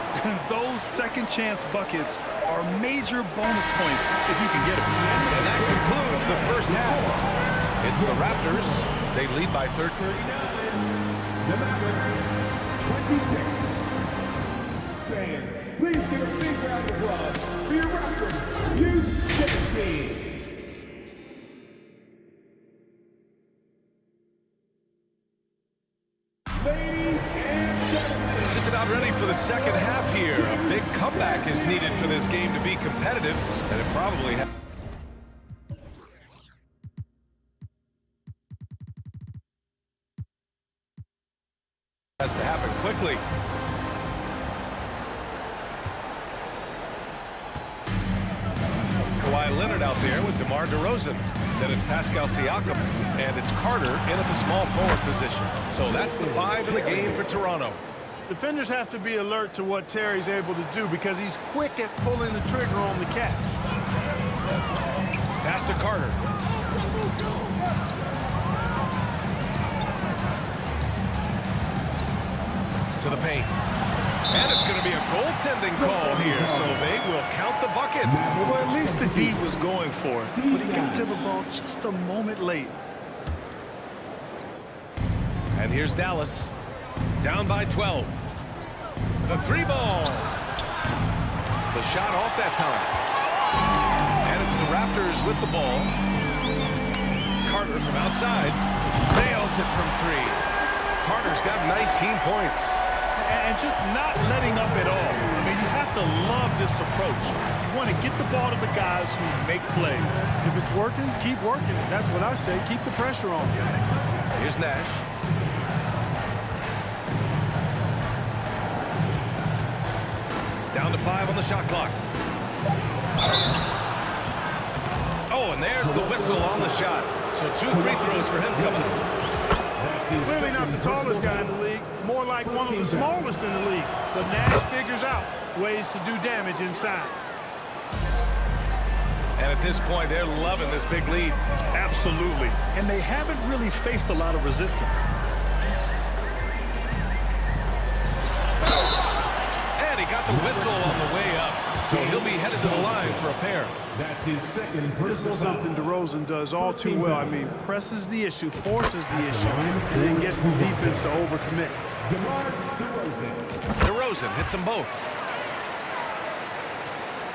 Those second chance buckets are major bonus points if you can get them. And that concludes the first half. It's the Raptors. They lead by 13. The Mavericks, 26. Fans, please give a big round of applause for your Raptors Youth Dance Team. Just about ready for the second half here. A big comeback is needed for this game to be competitive, and it probably has to happen quickly. Kawhi Leonard out there with DeMar DeRozan. Then it's Pascal Siakam, and it's Carter in at the small forward position. So that's the 5 in the game for Toronto. Defenders have to be alert to what Terry's able to do because he's quick at pulling the trigger on the catch. Pass to Carter. To the paint. And it's going to be a goaltending call here, so they will count the bucket. Well, at least the D was going for it, but he got to the ball just a moment late. And here's Dallas. Down by 12. The three ball. The shot off that time. And it's the Raptors with the ball. Carter from outside. Nails it from 3. Carter's got 19 points. And just not letting up at all. I mean, you have to love this approach. You want to get the ball to the guys who make plays. If it's working, keep working it. That's what I say. Keep the pressure on. Here's Nash. Down to 5 on the shot clock. Oh, and there's the whistle on the shot. So 2 free throws for him coming up. Clearly not the tallest guy in the league, more like one of the smallest in the league. But Nash figures out ways to do damage inside. And at this point, they're loving this big lead. Absolutely. And they haven't really faced a lot of resistance. And he got the whistle on the way up. So he'll be headed to the line for a pair. That's his second. This is something DeRozan does all too well. I mean, presses the issue, forces the issue, and then gets the defense to overcommit. DeRozan hits them both.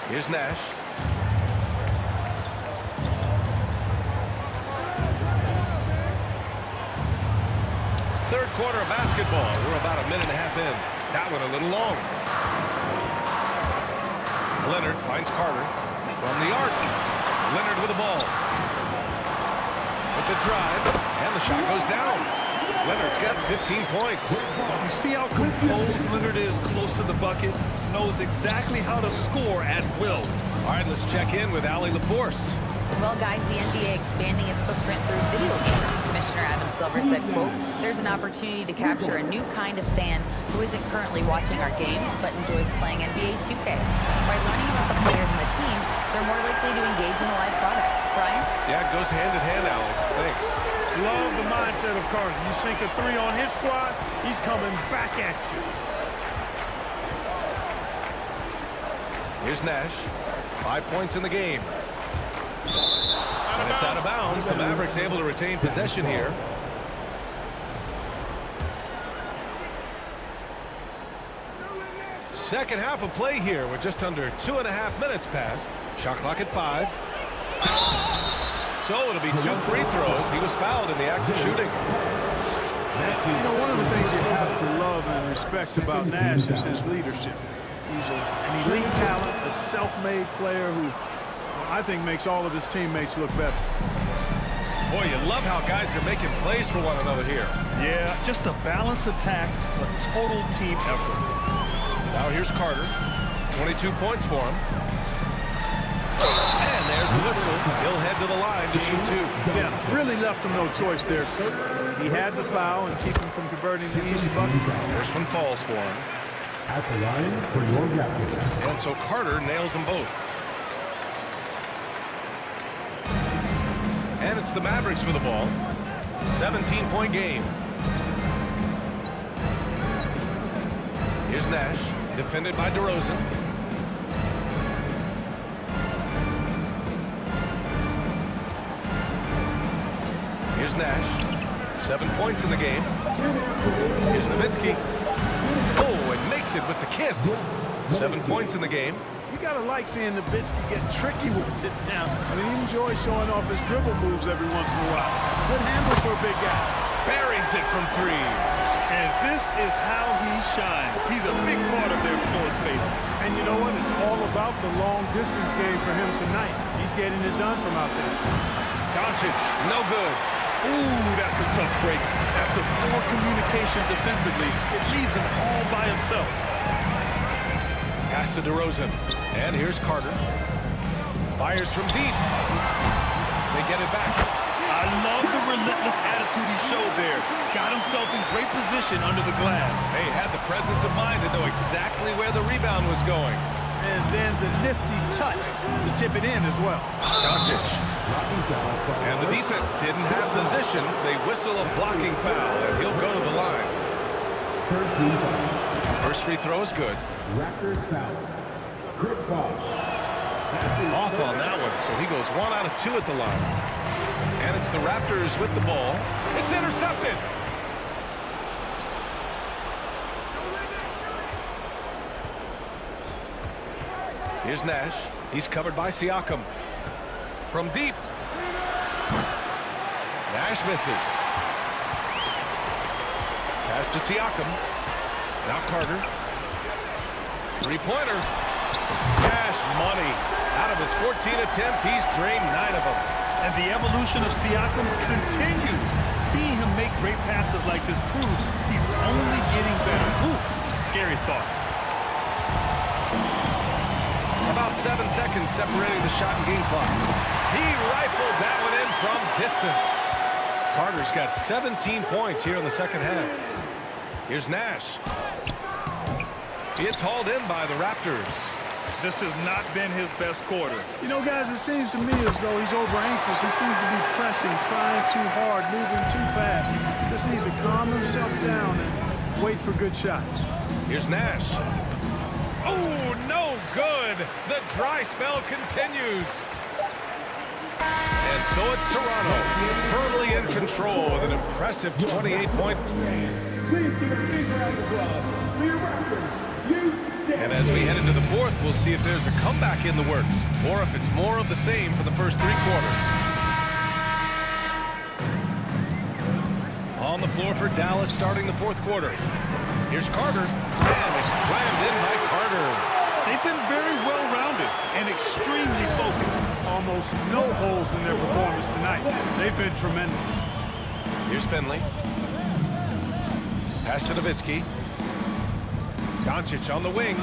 Here's Nash. Third quarter of basketball. We're about a minute and a half in. That one a little long. Leonard finds Carter from the arc. Leonard with the ball. With the drive, and the shot goes down. Leonard's got 15 points. You see how composed Leonard is close to the bucket? Knows exactly how to score at will. All right, let's check in with Allie LaForce. Well, guys, the NBA expanding its footprint through video games. Commissioner Adam Silver said, quote, "There's an opportunity to capture a new kind of fan who isn't currently watching our games but enjoys playing NBA 2K. By learning about the players and the teams, they're more likely to engage in the live product." Brian? Yeah, it goes hand in hand, Allie. Thanks. Love the mindset of Carter. You sink a 3 on his squad, he's coming back at you. Here's Nash. 5 points in the game. And it's out of bounds. The Mavericks able to retain possession here. Second half of play here with just under 2.5 minutes passed. Shot clock at 5. So it'll be 2 free throws. He was fouled in the act of shooting. You know, one of the things you have to love and respect about Nash is his leadership. He's an elite talent, a self-made player who I think makes all of his teammates look better. Boy, you love how guys are making plays for one another here. Yeah, just a balanced attack, a total team effort. Now here's Carter. 22 points for him. And there's the whistle. He'll head to the line to shoot 2. Yeah, really left him no choice there. He had to foul and keep him from converting the easy bucket. First one falls for him. At the line for your Raptors. And so Carter nails them both. And it's the Mavericks with the ball. 17-point game. Here's Nash, defended by DeRozan. Here's Nash. 7 points in the game. Here's Nowitzki. Oh, and makes it with the kiss. 7 points in the game. You gotta like seeing Nowitzki get tricky with it now. I mean, he enjoys showing off his dribble moves every once in a while. Good handles for a big guy. Buries it from 3. And this is how he shines. He's a big part of their floor space. And you know what? It's all about the long distance game for him tonight. He's getting it done from out there. Doncic, no good. Ooh, that's a tough break. After poor communication defensively, it leaves him all by himself. Pass to DeRozan. And here's Carter. Fires from deep. They get it back. I love the relentless attitude he showed there. Got himself in great position under the glass. Hey, had the presence of mind to know exactly where the rebound was going. And then the nifty touch to tip it in as well. Doncic. And the defense didn't have position. They whistle a blocking foul, and he'll go to the line. 13 First free throw is good. Raptors foul. Chris Bosh. Off on that one, so he goes 1 out of 2 at the line. And it's the Raptors with the ball. It's intercepted. Here's Nash. He's covered by Siakam. From deep. Nash misses. Pass to Siakam. Now Carter. Three-pointer. Cash money. Out of his 14 attempts, he's drained 9 of them. And the evolution of Siakam continues. Seeing him make great passes like this proves he's only getting better. Ooh, scary thought. About 7 seconds separating the shot and game clocks. He rifled that one in from distance. Carter's got 17 points here in the second half. Here's Nash. It's hauled in by the Raptors. This has not been his best quarter. You know, guys, it seems to me as though he's over anxious. He seems to be pressing, trying too hard, moving too fast. Just needs to calm himself down and wait for good shots. Here's Nash. Oh, no good. The dry spell continues. And so it's Toronto, firmly in control with an impressive 28-point. Please give a big round of applause for your Raptors. And as we head into the fourth, we'll see if there's a comeback in the works, or if it's more of the same for the first 3 quarters. On the floor for Dallas starting the fourth quarter. Here's Carter, and it's slammed in by Carter. They've been very well-rounded and extremely focused. Almost no holes in their performance tonight. They've been tremendous. Here's Finley. Pass to Nowitzki. Doncic on the wing.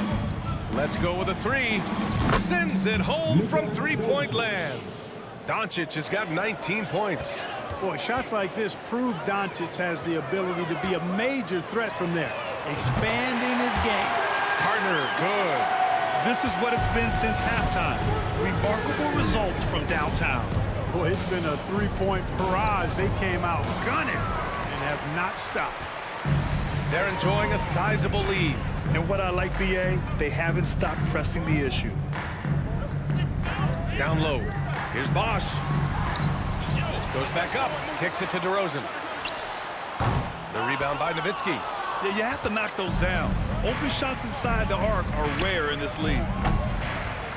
Let's go with a 3. Sends it home from three-point land. Doncic has got 19 points. Boy, shots like this prove Doncic has the ability to be a major threat from there, expanding his game. Carter, good. This is what it's been since halftime. Remarkable results from downtown. Boy, it's been a three-point barrage. They came out gunning and have not stopped. They're enjoying a sizable lead. And what I like, B.A., they haven't stopped pressing the issue. Down low. Here's Bosch. Goes back up. Kicks it to DeRozan. The rebound by Nowitzki. Yeah, you have to knock those down. Open shots inside the arc are rare in this league.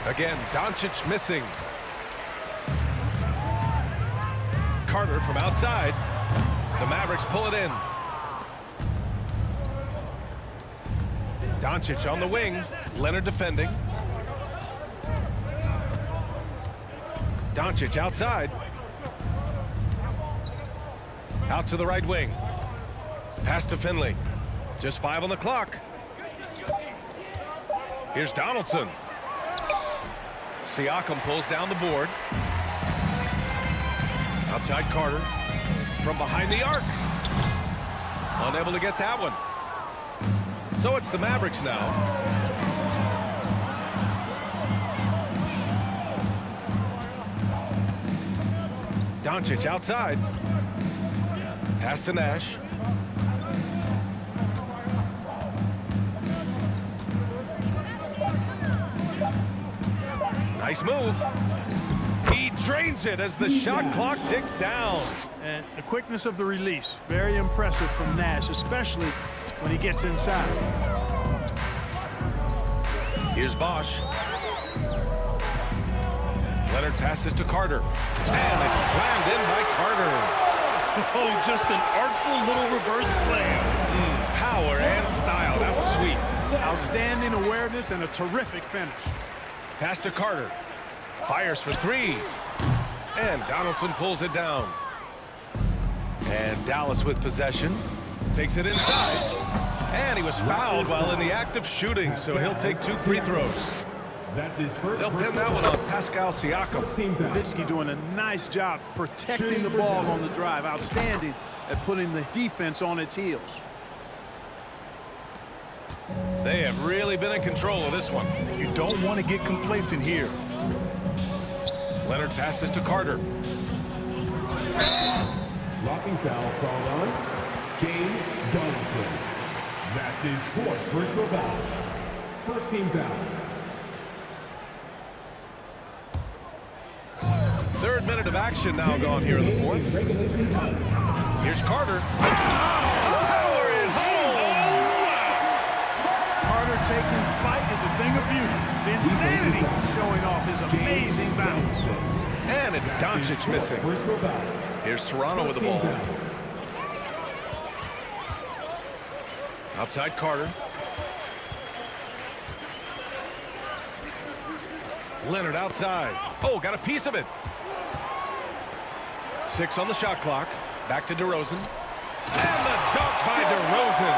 Again, Doncic missing. Carter from outside. The Mavericks pull it in. Doncic on the wing. Leonard defending. Doncic outside. Out to the right wing. Pass to Finley. Just 5 on the clock. Here's Donaldson. Siakam pulls down the board. Outside Carter. From behind the arc. Unable to get that one. So it's the Mavericks now. Doncic outside. Pass to Nash. Nice move. He drains it as the shot clock ticks down. And the quickness of the release, very impressive from Nash, especially when he gets inside. Here's Bosch. Leonard passes to Carter. And it's slammed in by Carter. Oh, just an artful little reverse slam. Power and style. That was sweet. Outstanding awareness and a terrific finish. Pass to Carter. Fires for 3. And Donaldson pulls it down. And Dallas with possession. Takes it inside. And he was fouled while in the act of shooting, so he'll take 2 free throws. That's his first. They'll pin that one on Pascal Siakam. Nowitzki doing a nice job protecting the ball on the drive. Outstanding at putting the defense on its heels. They have really been in control of this one. You don't want to get complacent here. Leonard passes to Carter. Blocking foul called on James Donaldson. That's his 4th personal foul. First team foul. 3rd minute of action now gone here in the 4th. Here's Carter. Power is home! Carter taking fight is a thing of beauty. The insanity showing off his amazing bounce. And it's Doncic missing. Here's Toronto with the ball. Outside Carter. Leonard outside. Oh, got a piece of it. 6 on the shot clock. Back to DeRozan. And the dunk by DeRozan.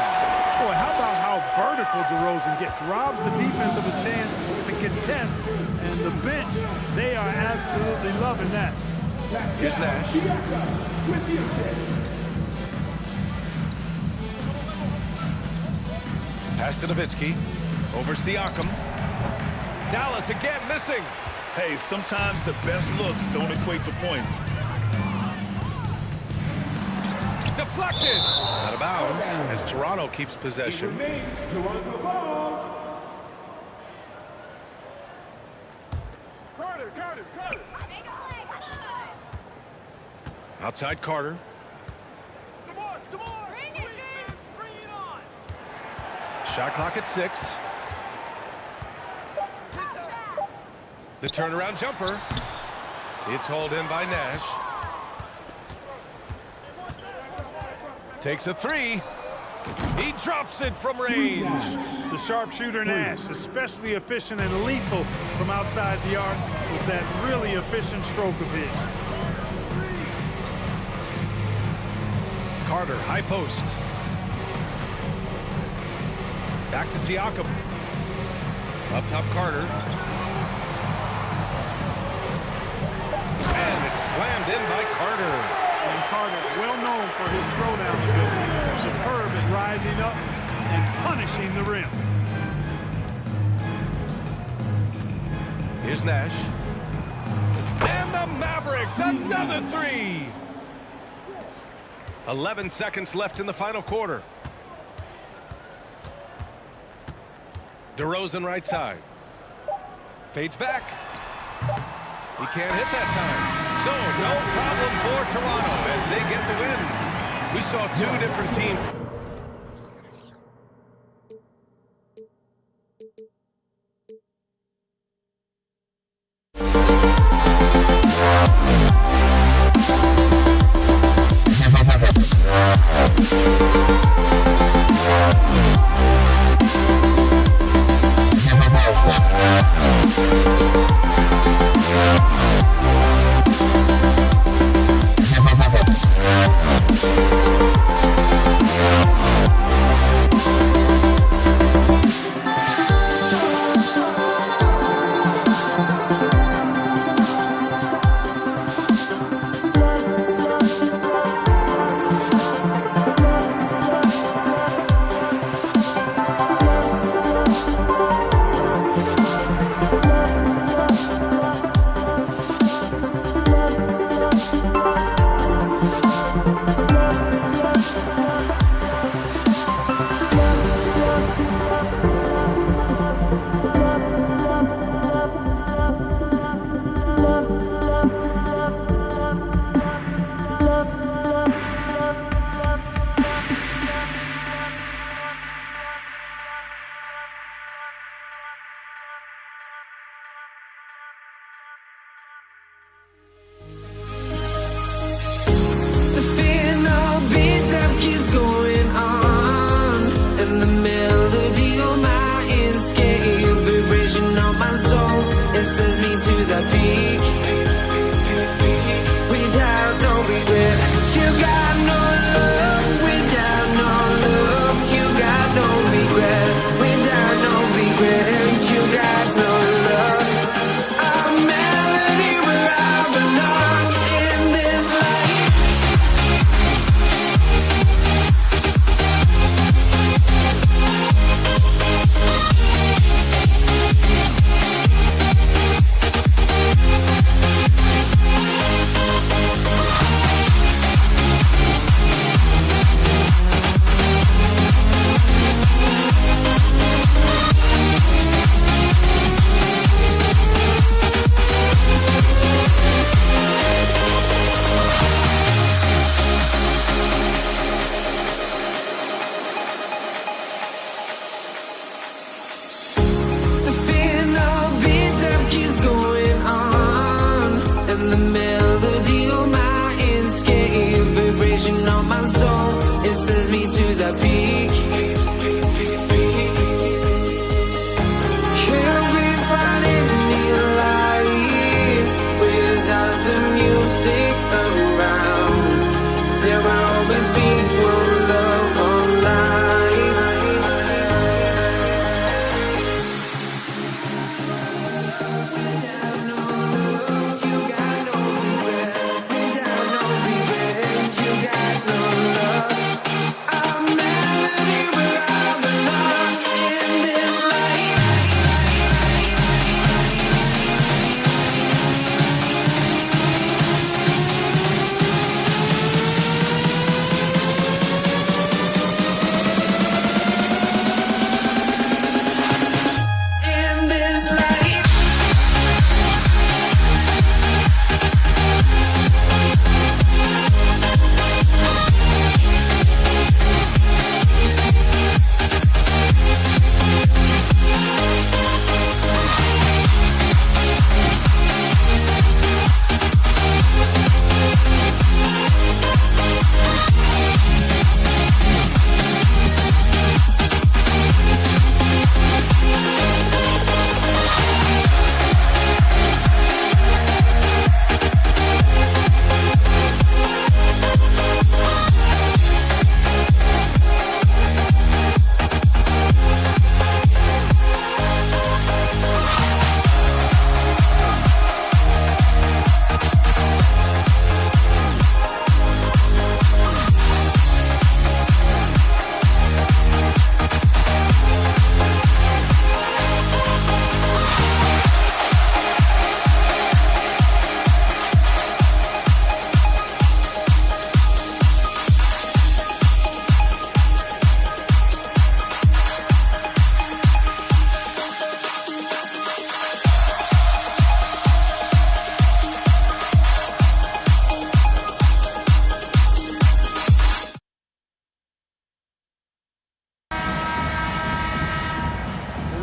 Boy, how about how vertical DeRozan gets? Robs the defense of a chance to contest, and the bench, they are absolutely loving that. Here's Nash. Pass to Nowitzki. Over Siakam. Dallas again missing. Hey, sometimes the best looks don't equate to points. Deflected. Out of bounds as Toronto keeps possession. Outside Carter. Shot clock at 6. The turnaround jumper. It's hauled in by Nash. Takes a 3. He drops it from range. The sharpshooter Nash, especially efficient and lethal from outside the arc with that really efficient stroke of his. Carter, high post. Back to Siakam. Up top, Carter. And it's slammed in by Carter. And Carter, well known for his throwdown ability, superb at rising up and punishing the rim. Here's Nash. And the Mavericks, another 3. 11 seconds left in the final quarter. DeRozan right side. Fades back. He can't hit that time. So no problem for Toronto as they get the win. We saw 2 different teams. Can we find any light?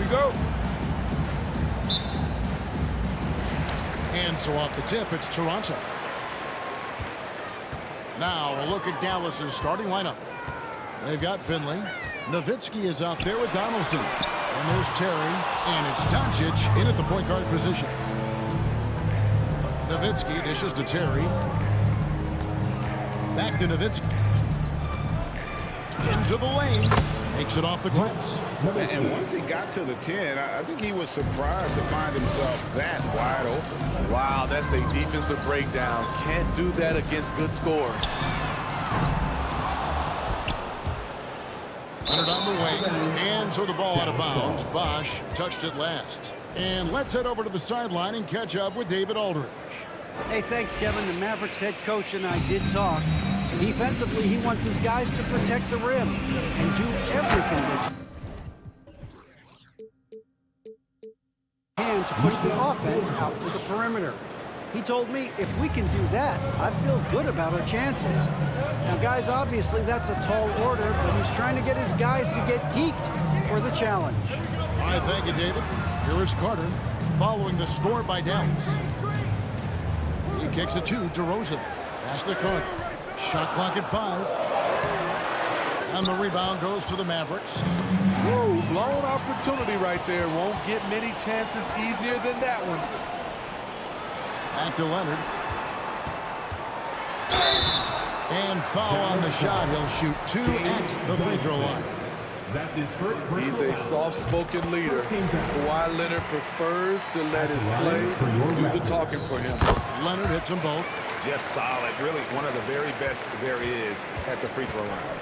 you go. And so off the tip, it's Toronto. Now a look at Dallas's starting lineup. They've got Finley. Nowitzki is out there with Donaldson. And there's Terry. And it's Doncic in at the point guard position. Nowitzki dishes to Terry. Back to Nowitzki. Into the lane. Makes it off the glass. And once he got to the 10, I think he was surprised to find himself that wide open. Wow, that's a defensive breakdown. Can't do that against good scores. Leonard on the wing. And so the ball out of bounds. Bosch touched it last. And let's head over to the sideline and catch up with David Aldridge. Hey, thanks, Kevin. The Mavericks head coach and I did talk. Defensively, he wants his guys to protect the rim and do everything they can to push the offense out to the perimeter. He told me if we can do that, I feel good about our chances. Now, guys, obviously that's a tall order, but he's trying to get his guys to get geeked for the challenge. All right, thank you, David. Here is Carter following the score by Dallas. He kicks it to DeRozan. Pass to Carter. Shot clock at 5. And the rebound goes to the Mavericks. Whoa, blown opportunity right there. Won't get many chances easier than that one. Back to Leonard. And foul on the shot. He'll shoot 2 at the free throw line. That's his first He's a soft-spoken leader. Kawhi Leonard prefers to let his play do the talking for him. Leonard hits them both. Just solid. Really one of the very best there is at the free throw line.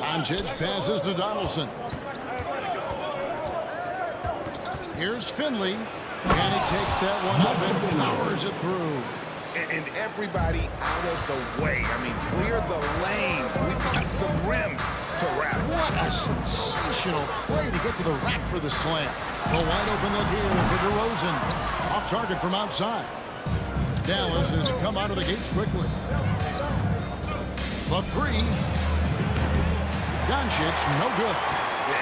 Doncic passes to Donaldson. Here's Finley. And he takes that one up and powers it through. And everybody out of the way. I mean, clear the lane. We've got some rims to wrap. What a sensational play to get to the rack for the slam. A wide open look here for DeRozan. Off target from outside. Dallas has come out of the gates quickly. The 3. Doncic, no good.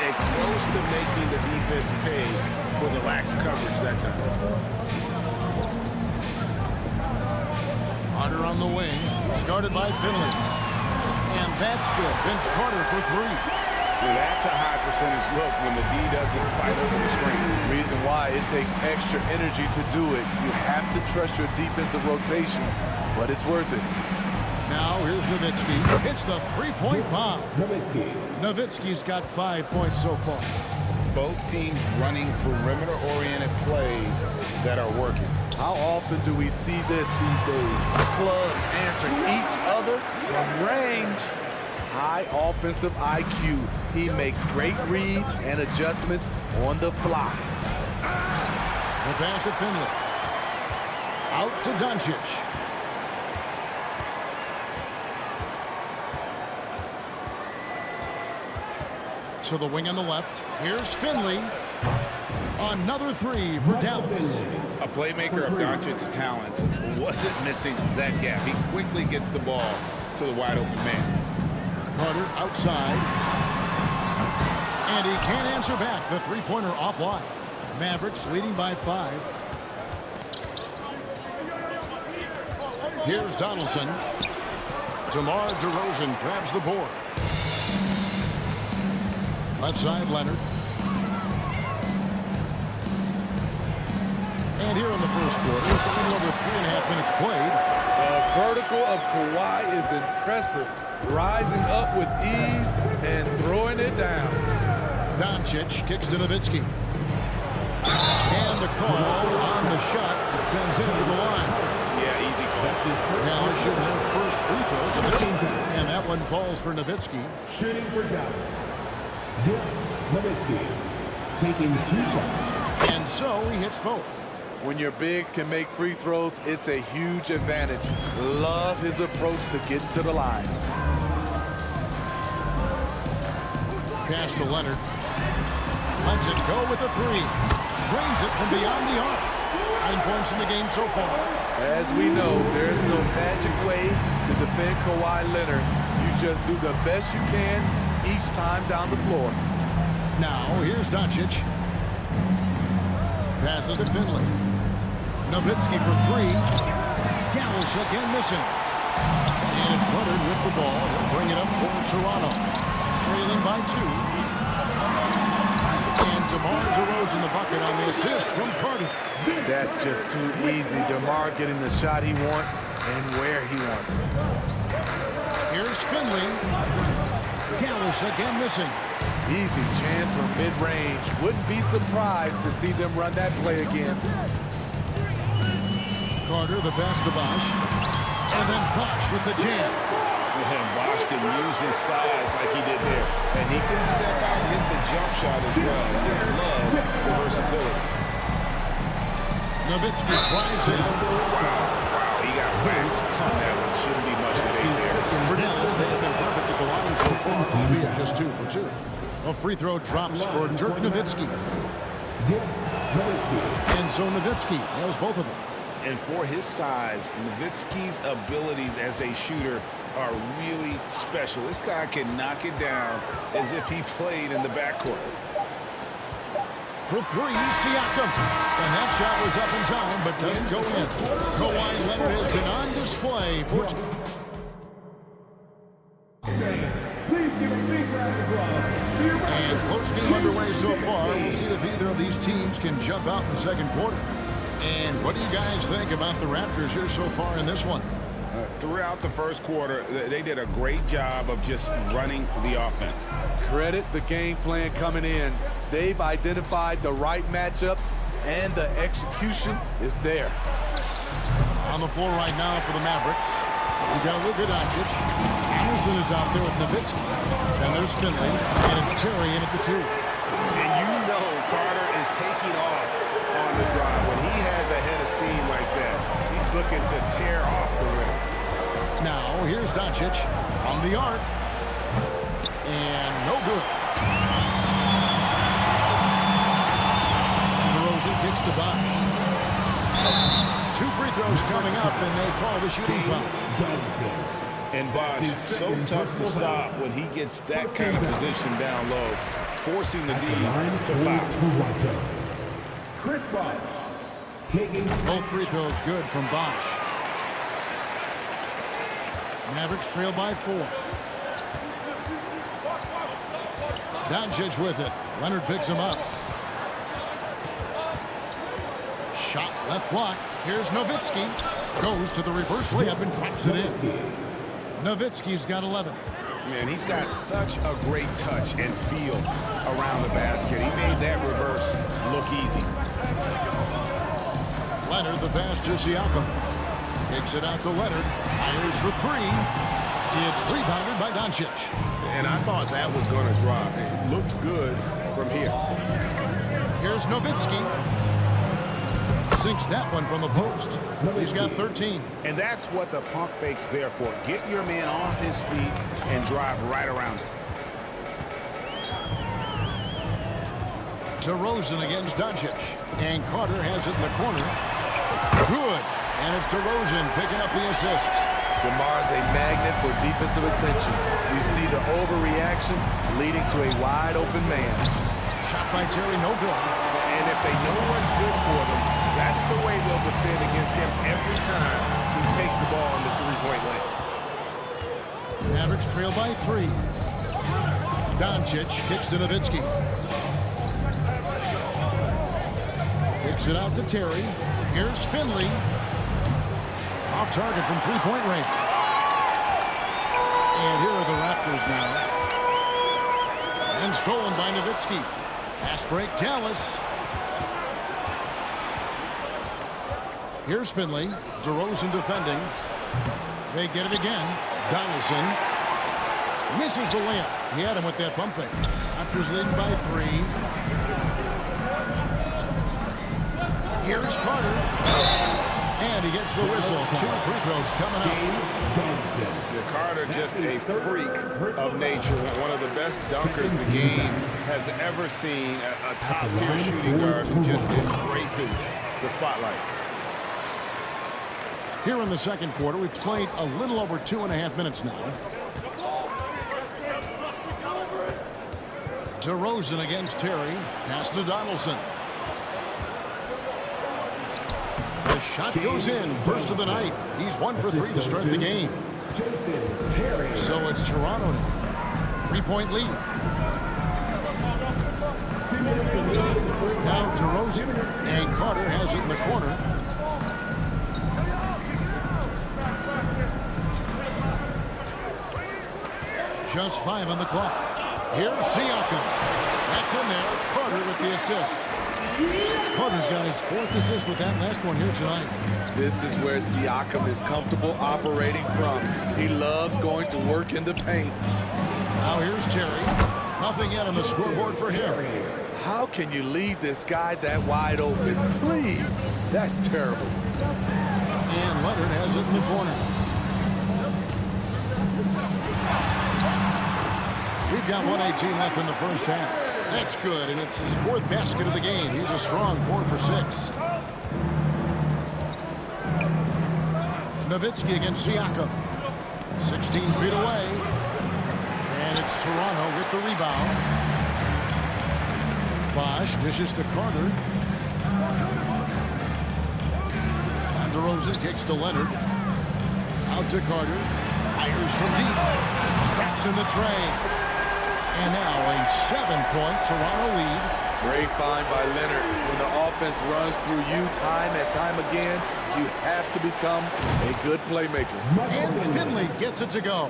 It's close to making the defense pay for the lax coverage that time. Carter on the wing, started by Finley. And that's good. Vince Carter for 3. Well, that's a high percentage look when the D doesn't fight over the screen. Reason why it takes extra energy to do it. You have to trust your defensive rotations, but it's worth it. Now here's Nowitzki. Hits the 3-point bomb. Nowitzki's got 5 points so far. Both teams running perimeter-oriented plays that are working. How often do we see this these days? Clubs answering each other from range. High offensive IQ. He makes great reads and adjustments on the fly. The pass to Finley. Out to Doncic. To the wing on the left. Here's Finley. Another 3 for Dallas. A playmaker of Doncic's talents wasn't missing that gap. He quickly gets the ball to the wide open man. Carter outside. And he can't answer back. The 3-pointer offline. Mavericks leading by 5. Here's Donaldson. DeMar DeRozan grabs the board. Left side, Leonard. And here in the first quarter, with a little over 3.5 minutes played. The vertical of Kawhi is impressive. Rising up with ease and throwing it down. Doncic kicks to Nowitzki. And the call on the shot that sends him to the line. Yeah, easy call. Dallas shooting their first free throws. And that one falls for Nowitzki. Shooting for Dallas. Nowitzki taking 2 shots. And so he hits both. When your bigs can make free throws, it's a huge advantage. Love his approach to getting to the line. Pass to Leonard. Lets it go with a 3. Drains it from beyond the arc. 9 points in the game so far. As we know, there's no magic way to defend Kawhi Leonard. You just do the best you can each time down the floor. Now, here's Doncic. Pass it to Finley. Nowitzki for three. Dallas again missing. And it's Leonard with the ball. He'll bring it up for Toronto. Trailing by 2. And DeMar DeRozan the bucket on the assist from Carter. That's just too easy. DeMar getting the shot he wants and where he wants. Here's Finley. Dallas again missing. Easy chance for mid-range. Wouldn't be surprised to see them run that play again. Carter, the pass to Bosh. And then Bosh with the jam. And Bosh can use his size like he did there. And he can step out and hit the jump shot as well. I love the versatility. Nowitzki drives in. Wow, he got whacked. That one shouldn't be much debate there. For Dallas, they have been perfect at the line so far, albeit just 2 for 2. A free throw drops for Dirk Nowitzki. And so Nowitzki has both of them. And for his size, Nowitzki's abilities as a shooter are really special. This guy can knock it down as if he played in the backcourt. For 3, Siakam. And that shot was up in time, but doesn't go in. Kawhi Leonard has been on display for... Please give a big round of applause. And close game underway so far. We'll see if either of these teams can jump out in the second quarter. And what do you guys think about the Raptors here so far in this one? Throughout the first quarter, they did a great job of just running the offense. Credit the game plan coming in. They've identified the right matchups, and the execution is there. On the floor right now for the Mavericks, we got Luka Doncic. Anderson is out there with Nowitzki. And there's Finley, and it's Terry in at the 2. And you know Carter is taking off on the drive. When he has a head of steam like that, he's looking to tear off the rim. Now, here's Doncic from the arc. And no good. DeRozan kicks to Bosh. 2 free throws coming up, and they call the shooting foul. And Bosh, so tough to stop when he gets that kind of position down low, forcing the D to foul. Chris Bosh taking both free throws good from Bosh. Mavericks trail by 4. Doncic with it. Leonard picks him up. Shot left block. Here's Nowitzki. Goes to the reverse layup and drops it in. Nowitzki's got 11. Man, he's got such a great touch and feel around the basket. He made that reverse look easy. Leonard, the pass to Siakam. Kicks it out to Leonard. Fires for 3. It's rebounded by Doncic. And I thought that was going to drop. It looked good from here. Here's Nowitzki. Sinks that one from the post. He's got 13. And that's what the pump fake's there for. Get your man off his feet and drive right around it. DeRozan against Doncic. And Carter has it in the corner. Good. And it's DeRozan picking up the assist. DeMar's a magnet for defensive attention. You see the overreaction leading to a wide-open man. Shot by Terry, no good. And if they know what's good for them, that's the way they'll defend against him every time he takes the ball in the three-point lane. Mavericks trail by 3. Doncic kicks to Nowitzki. Kicks it out to Terry. Here's Finley. Off target from three-point range. And here are the Raptors now. And stolen by Nowitzki. Pass break, Dallas. Here's Finley. DeRozan defending. They get it again. Donaldson misses the layup. He had him with that pump fake. Raptors leading by 3. Here's Carter. And he gets the whistle. 2 free throws coming up. Carter just a freak of nature. One of the best dunkers the game has ever seen. A top-tier shooting guard who just embraces the spotlight. Here in the second quarter, we've played a little over 2.5 minutes now. DeRozan against Terry. Pass to Donaldson. The shot goes in. First of the night. He's 1 for 3 to start the game. So it's Toronto now. 3-point lead. Now DeRozan. And Carter has it in the corner. Just 5 on the clock. Here's Siakam. That's in there. Carter with the assist. Carter's got his 4th assist with that last one here tonight. This is where Siakam is comfortable operating from. He loves going to work in the paint. Now here's Terry. Nothing yet on the scoreboard for him. How can you leave this guy that wide open? Please. That's terrible. And Leonard has it in the corner. We've got 1:18 left in the first half. That's good, and it's his 4th basket of the game. He's a strong 4 for 6. Nowitzki against Siakam. 16 feet away. And it's Toronto with the rebound. Bosh dishes to Carter. And DeRozan kicks to Leonard. Out to Carter. Fires from deep. Traps in the tray. And now a 7-point Toronto lead. Great find by Leonard. When the offense runs through you time and time again, you have to become a good playmaker. And Finley gets it to go.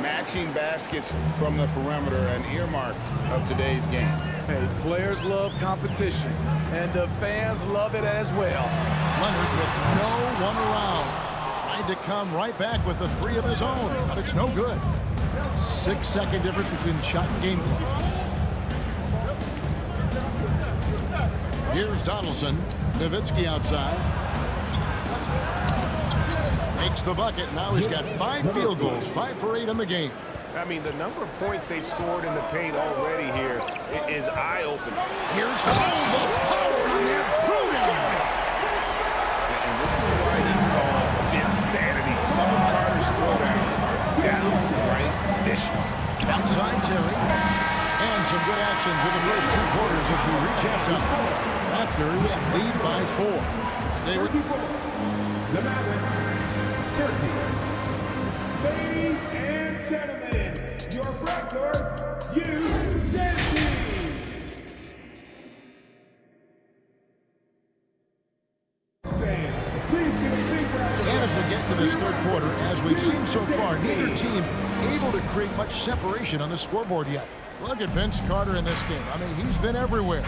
Matching baskets from the perimeter, an earmark of today's game. Hey, players love competition, and the fans love it as well. Leonard with no one around. Tried to come right back with the 3 of his own, but it's no good. 6-second difference between the shot and game clock. Here's Donaldson. Nowitzki outside. Makes the bucket. Now he's got 5 field goals, 5 for 8 in the game. I mean, the number of points they've scored in the paint already here is eye-opening. Here's the power on that throwdown. And this is why he's called insanity. Some of Carter's throwdowns are downright vicious. Outside Terry. And some good action for the first 2 quarters as we reach halftime. Raptors lead by 4. Stay with The Mavericks 30. Ladies and gentlemen, your Raptors use dancing. Please give a big round of as we get to this 3rd quarter, as we've seen so far, neither team able to create much separation on the scoreboard yet. Look at Vince Carter in this game. I mean, he's been everywhere.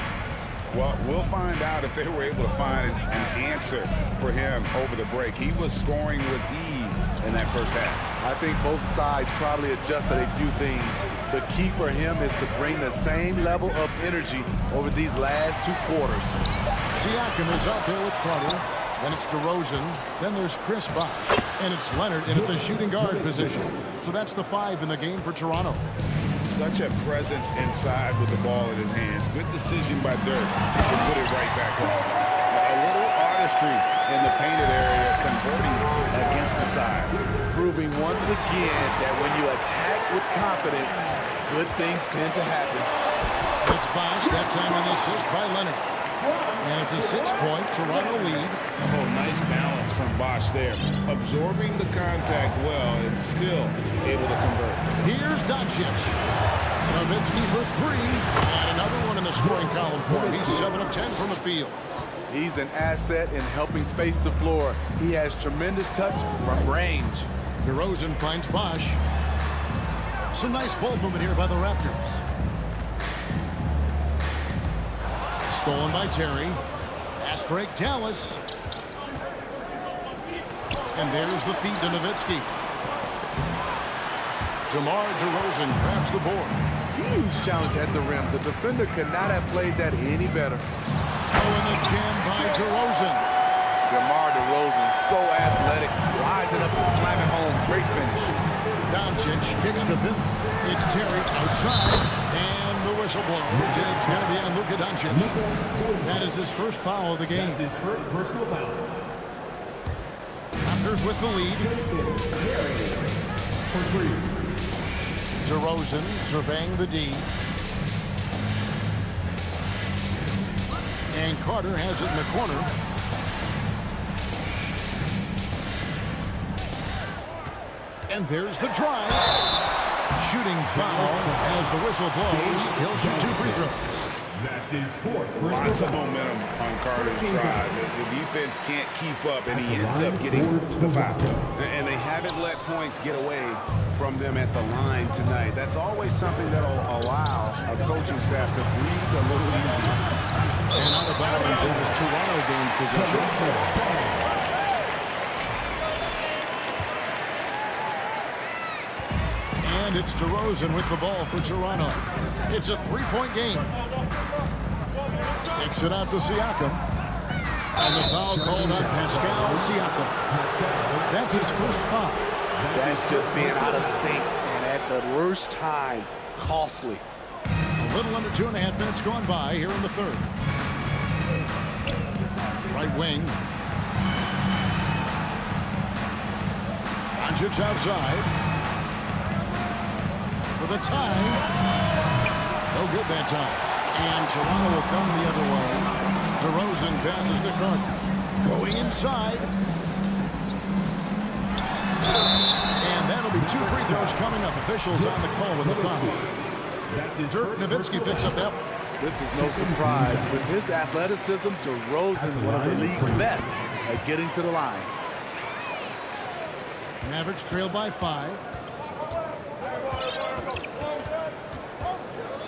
Well, we'll find out if they were able to find an answer for him over the break. He was scoring with ease in that first half. I think both sides probably adjusted a few things. The key for him is to bring the same level of energy over these last 2 quarters. Siakam is out there with Carter. Then it's DeRozan. Then there's Chris Bosh. And it's Leonard in at the shooting guard position. So that's the 5 in the game for Toronto. Such a presence inside with the ball in his hands. Good decision by Dirk to put it right back on. A little artistry in the painted area, converting against the sides. Proving once again that when you attack with confidence, good things tend to happen. It's Bosh, that time on the assist by Leonard. And it's a 6-point Toronto lead. Oh, nice balance from Bosh there. Absorbing the contact well and still able to convert. Here's Doncic. Nowitzki for 3. And another one in the scoring column for him. He's 7 of 10 from the field. He's an asset in helping space the floor. He has tremendous touch from range. DeRozan finds Bosh. Some nice ball movement here by the Raptors. Stolen by Terry. Fast break, Dallas. And there's the feed to Nowitzki. DeMar DeRozan grabs the board. Huge challenge at the rim. The defender could not have played that any better. Oh, and the jam by DeRozan. DeMar DeRozan, so athletic, rising up to slam it home. Great finish. Doncic kicks to Finley. It's Terry outside, and the whistle blows. It's going to be on Luka Doncic. That is his first foul of the game. That's his first personal foul. Raptors with the lead. For 3. DeRozan surveying the D. And Carter has it in the corner. And there's the drive. Shooting foul as the whistle blows. He'll shoot 2 free throws. That's his fourth. Lots of momentum on Carter's drive. The defense can't keep up, and he ends up getting the foul. And they haven't let points get away from them at the line tonight. That's always something that'll allow a coaching staff to breathe a little easier. And out of bounds as Toronto gains possession. And it's DeRozan with the ball for Toronto. It's a 3-point game. Kicks it out to Siakam. And the foul called on Pascal Siakam. That's his first foul. That's just being out of sync, and at the worst time, costly. A little under 2.5 minutes gone by here in the third. Right wing. Doncic outside. For the tie. No good that time. And Toronto will come the other way. DeRozan passes to Carter. Going inside. And that'll be 2 free throws coming up. Officials on the call with the foul. Dirk Nowitzki picks up that one. This is no surprise. With his athleticism, DeRozan, one of the league's best at getting to the line. Mavericks trail by 5.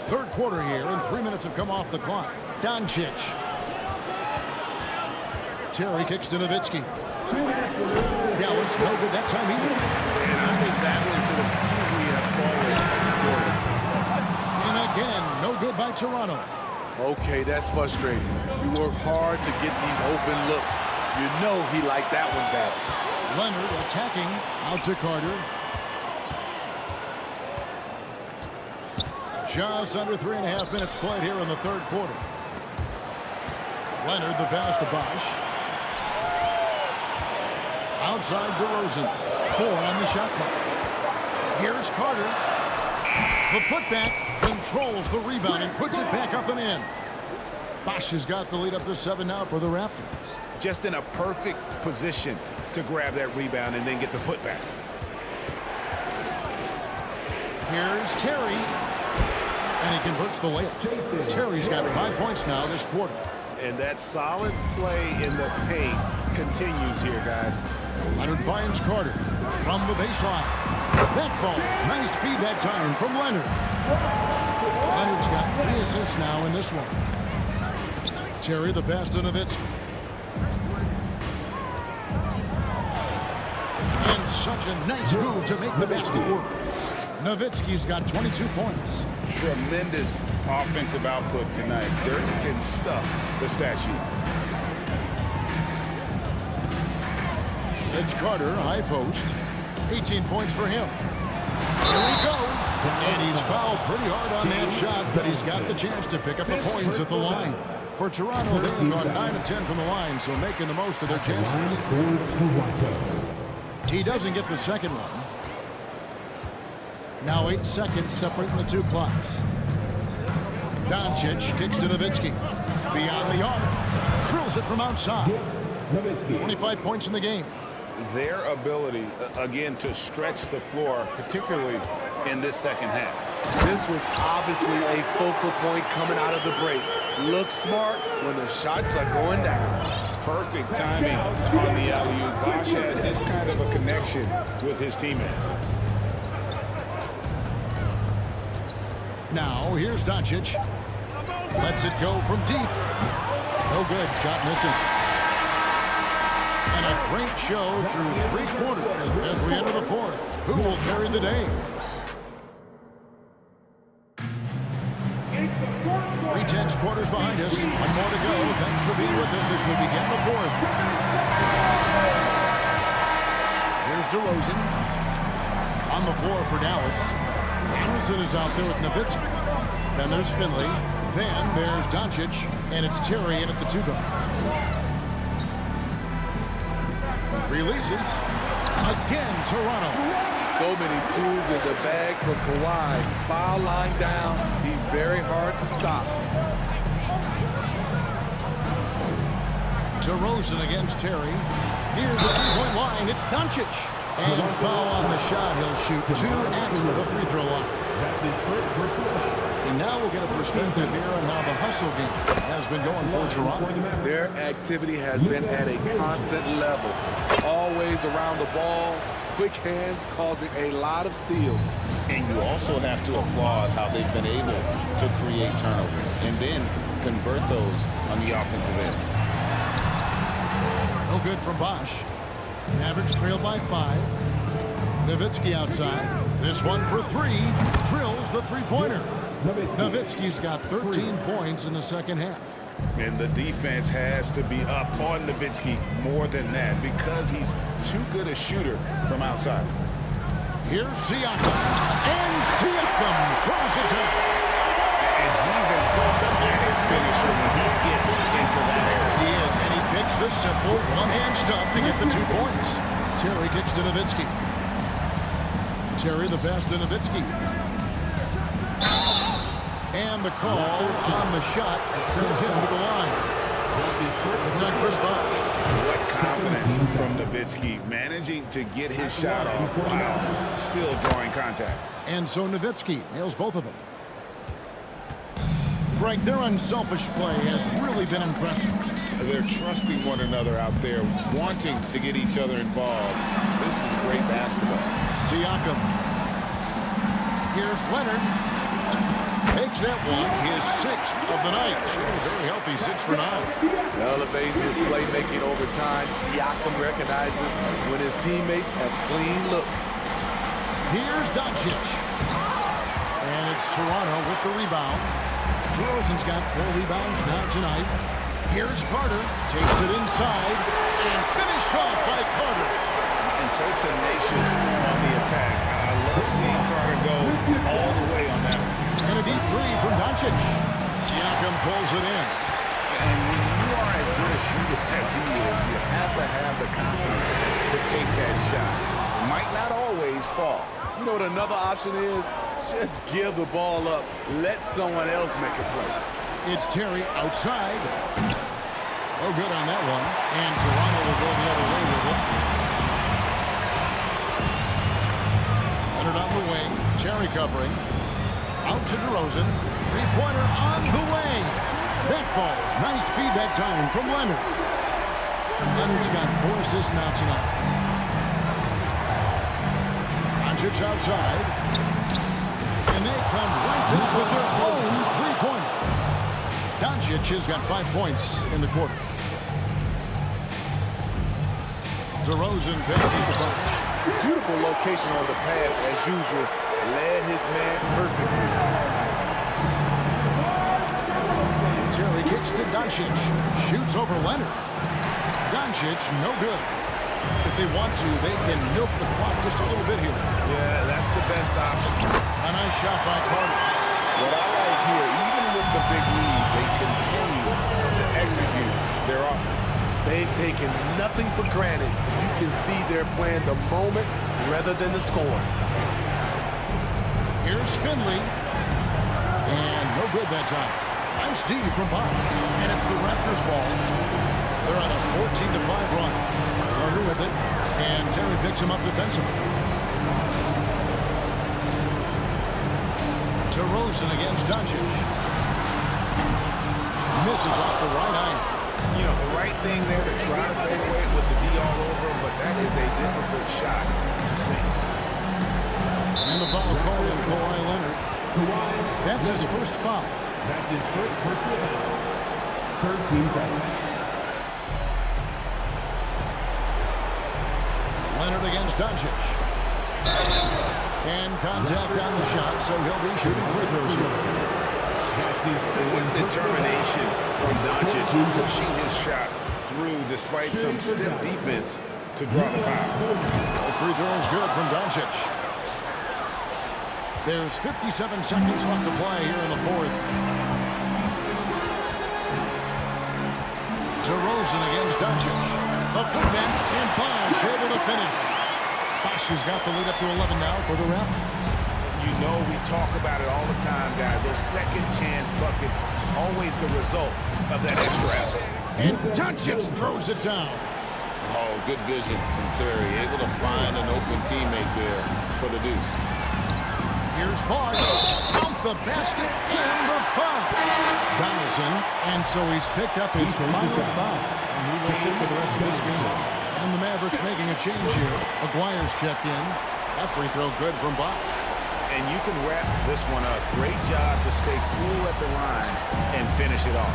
Third quarter here, and 3 minutes have come off the clock. Doncic. Terry kicks to Nowitzki. Dallas, no good that time either. And I think that one could have easily have fallen. And again, no good by Toronto. Okay, that's frustrating. You work hard to get these open looks. You know he liked that one bad. Leonard attacking, out to Carter. Just under 3.5 minutes played here in the third quarter. Leonard, the pass to Bosch. Outside DeRozan. 4 on the shot clock. Here's Carter. The putback controls the rebound and puts it back up and in. Bosch has got the lead up to 7 now for the Raptors. Just in a perfect position to grab that rebound and then get the putback. Here's Terry. And he converts the layup. Terry's got 5 points now this quarter. And that solid play in the paint continues here, guys. Leonard finds Carter from the baseline. That ball, nice feed that time from Leonard. Leonard's got 3 assists now in this one. Terry, the pass to Nowitzki. And such a nice move to make the basket work. Nowitzki's got 22 points. Tremendous offensive output tonight. Dirk can stuff the stat sheet. It's Carter, high post. 18 points for him. Here he goes. And he's fouled pretty hard on that shot, but he's got the chance to pick up the points at the line. For Toronto, they've gone 9 of 10 from the line, so making the most of their chances. He doesn't get the second one. Now 8 seconds separating the 2 clocks. Doncic kicks to Nowitzki. Beyond the arc. Drills it from outside. 25 points in the game. Their ability, again, to stretch the floor, particularly in this second half. This was obviously a focal point coming out of the break. Look smart when the shots are going down. Perfect timing on the alley-oop. Bosch has this kind of a connection with his teammates. Now, here's Doncic. Lets it go from deep. No good. Shot missing. And a great show through 3 quarters as we enter the fourth. Who will carry the day? 3 quarters behind us. 1 more to go. Thanks for being with us as we begin the fourth. Here's DeRozan. On the floor for Dallas. Anderson is out there with Nowitzki. Then there's Finley. Then there's Doncic. And it's Terry in at the 2 guard. Releases. Again, Toronto. So many 2s in the bag for Kawhi. Foul line down. He's very hard to stop. DeRozan against Terry. Near the three-point line, it's Doncic. And foul on the shot. He'll shoot 2 at the free throw line. And now we'll get a perspective here on how the hustle game has been going for Toronto. Their activity has been at a constant level. Always around the ball, quick hands causing a lot of steals. And you also have to applaud how they've been able to create turnovers and then convert those on the offensive end. No good from Bosch. Mavericks trail by 5. Nowitzki outside. This one for 3. Drills the three-pointer. Nowitzki's got 13 points in the second half. And the defense has to be up on Nowitzki more than that because he's too good a shooter from outside. Here's Siakam. And Siakam throws it down. And he's an automatic finisher when he gets into that area. He is, and he picks the simple one-hand stuff to get the 2 points. Terry kicks to Nowitzki. Terry the pass to Nowitzki. And the call on the shot that sends him to the line. It's on Chris Bosh. What confidence from Nowitzki, managing to get his shot off while still drawing contact. And so Nowitzki nails both of them. Frank, their unselfish play has really been impressive. They're trusting one another out there, wanting to get each other involved. This is great basketball. Siakam. Here's Leonard. Takes that one, his 6th of the night. Very healthy, 6 for 9. Elevating his playmaking over time, Siakam recognizes when his teammates have clean looks. Here's Doncic. And it's Toronto with the rebound. DeRozan's got 4 rebounds now tonight. Here's Carter. Takes it inside. And finished off by Carter. And so tenacious on the attack. I love seeing Carter go all the way on that one. And a deep 3 from Doncic. Siakam pulls it in. And when you are as good a shooter as he is, you have to have the confidence to take that shot. Might not always fall. You know what another option is? Just give the ball up. Let someone else make a play. It's Terry outside. Oh, good on that one. And Toronto will go the other way with it. Leonard on the wing. Terry covering. Out to DeRozan. Three-pointer on the way. That falls. Nice feed that time from Leonard. Leonard's got 4 assists now tonight. Doncic outside. And they come right back with their own three-pointer. Doncic has got 5 points in the quarter. DeRozan passes the bunch. Beautiful location on the pass as usual. Led his man perfectly. Terry kicks to Doncic. Shoots over Leonard. Doncic, no good. If they want to, they can milk the clock just a little bit here. Yeah, that's the best option. A nice shot by Carter. What I like here, even with the big lead, they continue to execute their offense. They've taken nothing for granted. You can see they're playing the moment rather than the score. Here's Finley. And no good that time. Nice D from Bosch. And it's the Raptors ball. They're on a 14-5 run. Carter with it. And Terry picks him up defensively. DeRozan against Doncic. Misses off the right iron. You know, the right thing there to try to fade away with the D all over him, but that is a difficult shot to sink. And the foul call on Kawhi Leonard. That's his first foul. That's his first personal foul. 13 foul. Leonard against Doncic. And contact on the shot, so he'll be shooting free throws here. With determination from Doncic, pushing his shot through despite some stiff defense to draw the foul. Free throw is good from Doncic. There's 57 seconds left to play here in the fourth. DeRozan against Doncic. A putback, and Bosch able to finish. Bosch has got the lead up to 11 now for the Raptors. You know we talk about it all the time, guys. Those second chance buckets, always the result of that extra effort. And Doncic throws it down. Oh, good vision from Terry. Able to find an open teammate there for the deuce. Here's Bosch. Count the basket and the foul. Donaldson, and so he's picked up his final foul. And he will sit for the rest of this game. And the Mavericks making a change here. Aguirre's checked in. That free throw good from Bosch. And you can wrap this one up. Great job to stay cool at the line and finish it off.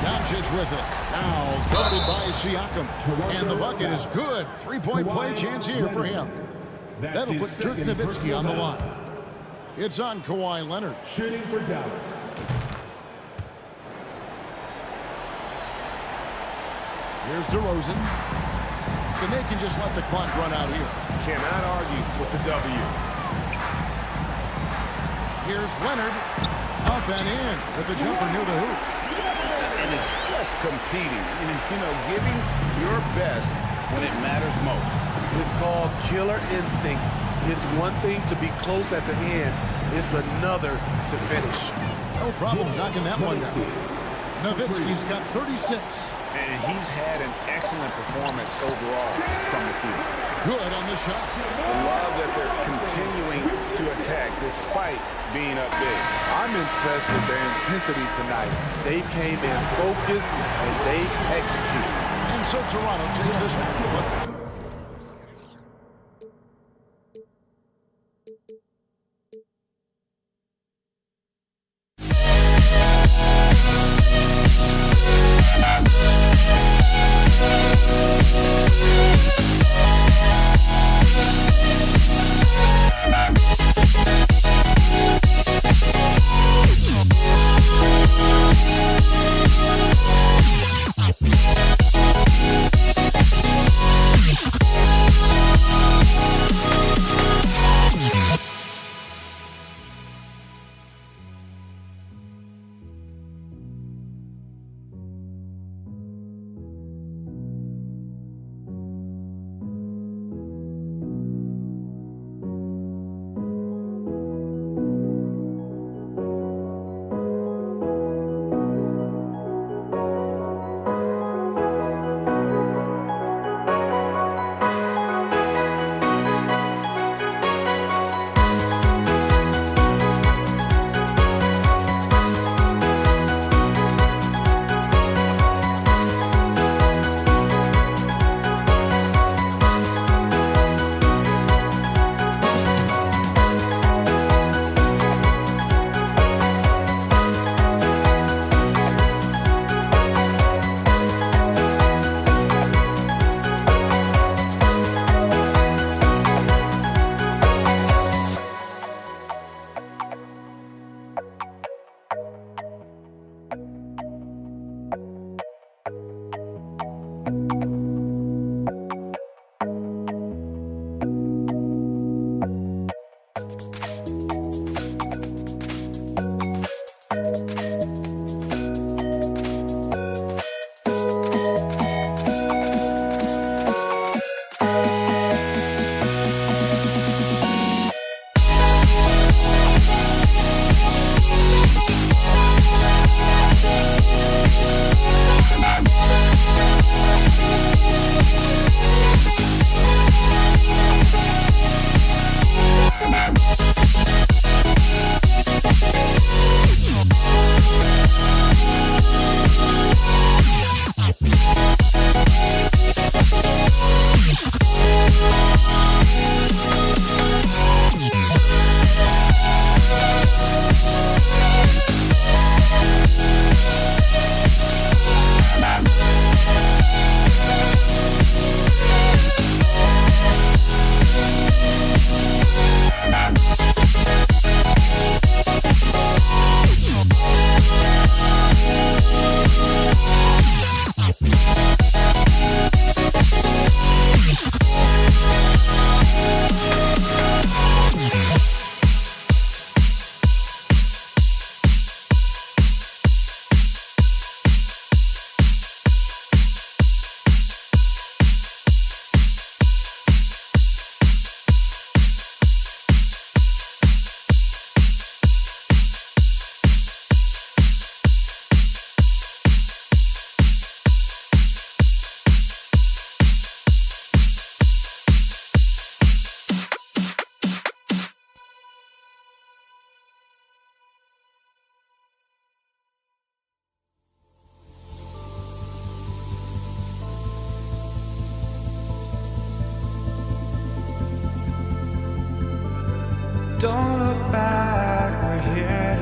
Doncic with it. Now guarded by Siakam. And the bucket is good. Three-point play chance here for him. That'll put Dirk Nowitzki on the line. It's on Kawhi Leonard. Shooting for Dallas. Here's DeRozan. And they can just let the clock run out here. Cannot argue with the W. Here's Leonard. Up and in with the jumper near the hoop. And it's just competing. You know, giving your best when it matters most. It's called killer instinct. It's one thing to be close at the end. It's another to finish. No problem knocking that one down. Nowitzki's got 36. And he's had an excellent performance overall from the field. Good on the shot. I love that they're continuing to attack despite being up big. I'm impressed with their intensity tonight. They came in focused and they executed. And so Toronto takes this one.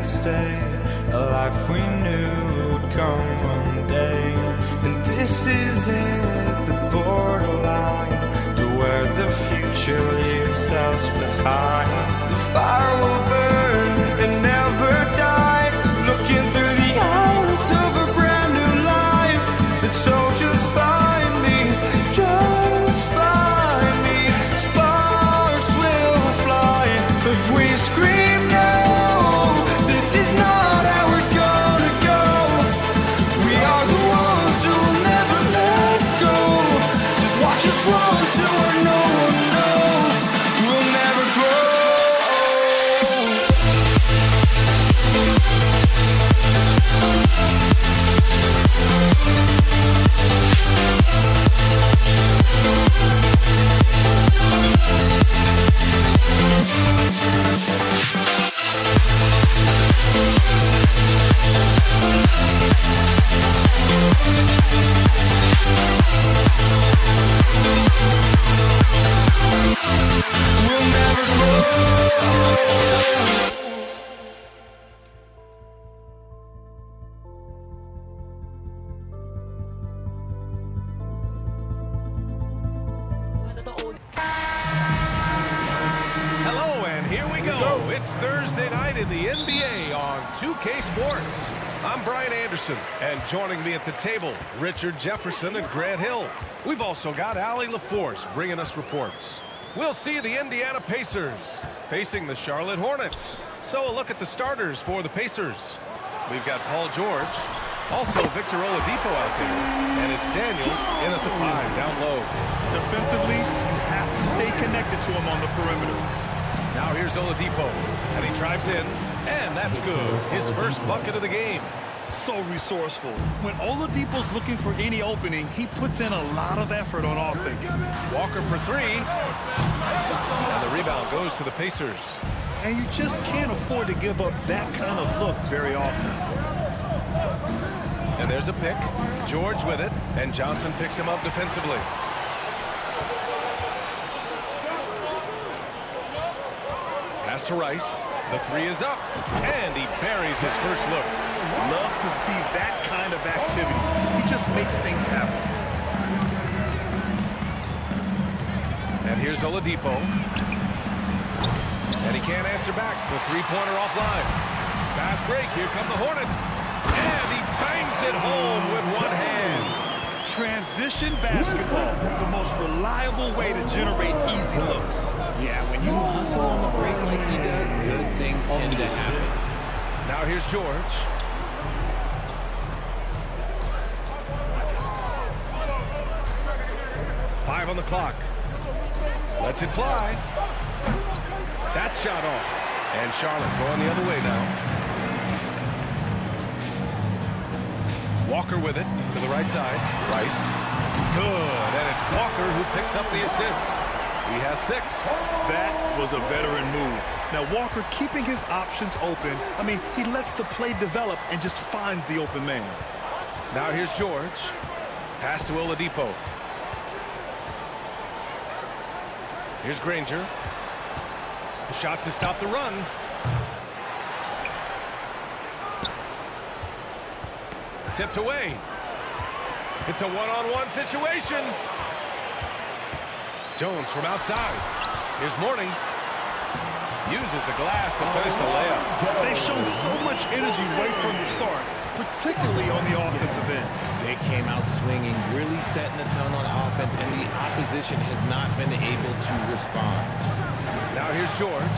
and stay, a life we knew would come one day. And this is it, the borderline to where the future leaves us behind. The fire will burn and never die, looking through the eyes of a brand new life. And so just find me, just find me. Sparks will fly if we scream no. This is not how we're gonna go. We are the ones who will never let go. Just watch us run to where no one knows. We'll never grow. We'll never grow. Hello, and here we go. It's Thursday night in the NBA on 2K Sports. I'm Brian Anderson, and joining me at the table, Richard Jefferson and Grant Hill. We've also got Allie LaForce bringing us reports. We'll see the Indiana Pacers facing the Charlotte Hornets. So a look at the starters for the Pacers. We've got Paul George, also Victor Oladipo out there, and it's Daniels in at the 5 down low. Defensively, you have to stay connected to him on the perimeter. Now here's Oladipo, and he drives in, and that's good. His first bucket of the game. So resourceful. When Oladipo's looking for any opening, he puts in a lot of effort on offense. Walker for 3, and the rebound goes to the Pacers. And you just can't afford to give up that kind of look very often. And there's a pick. George with it, and Johnson picks him up defensively. Pass to Rice. The 3 is up, and he buries his first look. Love to see that kind of activity. He just makes things happen. And here's Oladipo. And he can't answer back. The three-pointer offline. Fast break. Here come the Hornets. And he bangs it home with one hand. Transition basketball, the most reliable way to generate easy looks. Yeah, when you hustle on the break like he does, good things tend to happen. Now here's George. Five on the clock. Lets it fly. That shot off. And Charlotte going the other way now. Walker with it to the right side. Rice. Good. And it's Walker who picks up the assist. He has 6. That was a veteran move. Now, Walker keeping his options open. I mean, he lets the play develop and just finds the open man. Now here's George. Pass to Oladipo. Here's Granger. A shot to stop the run. Tipped away. It's a one-on-one situation. Jones from outside. Here's Mourning. Uses the glass to finish the layup. They've shown so much energy right from the start, particularly on the offensive end. They came out swinging, really setting the tone on offense, and the opposition has not been able to respond. Now here's George.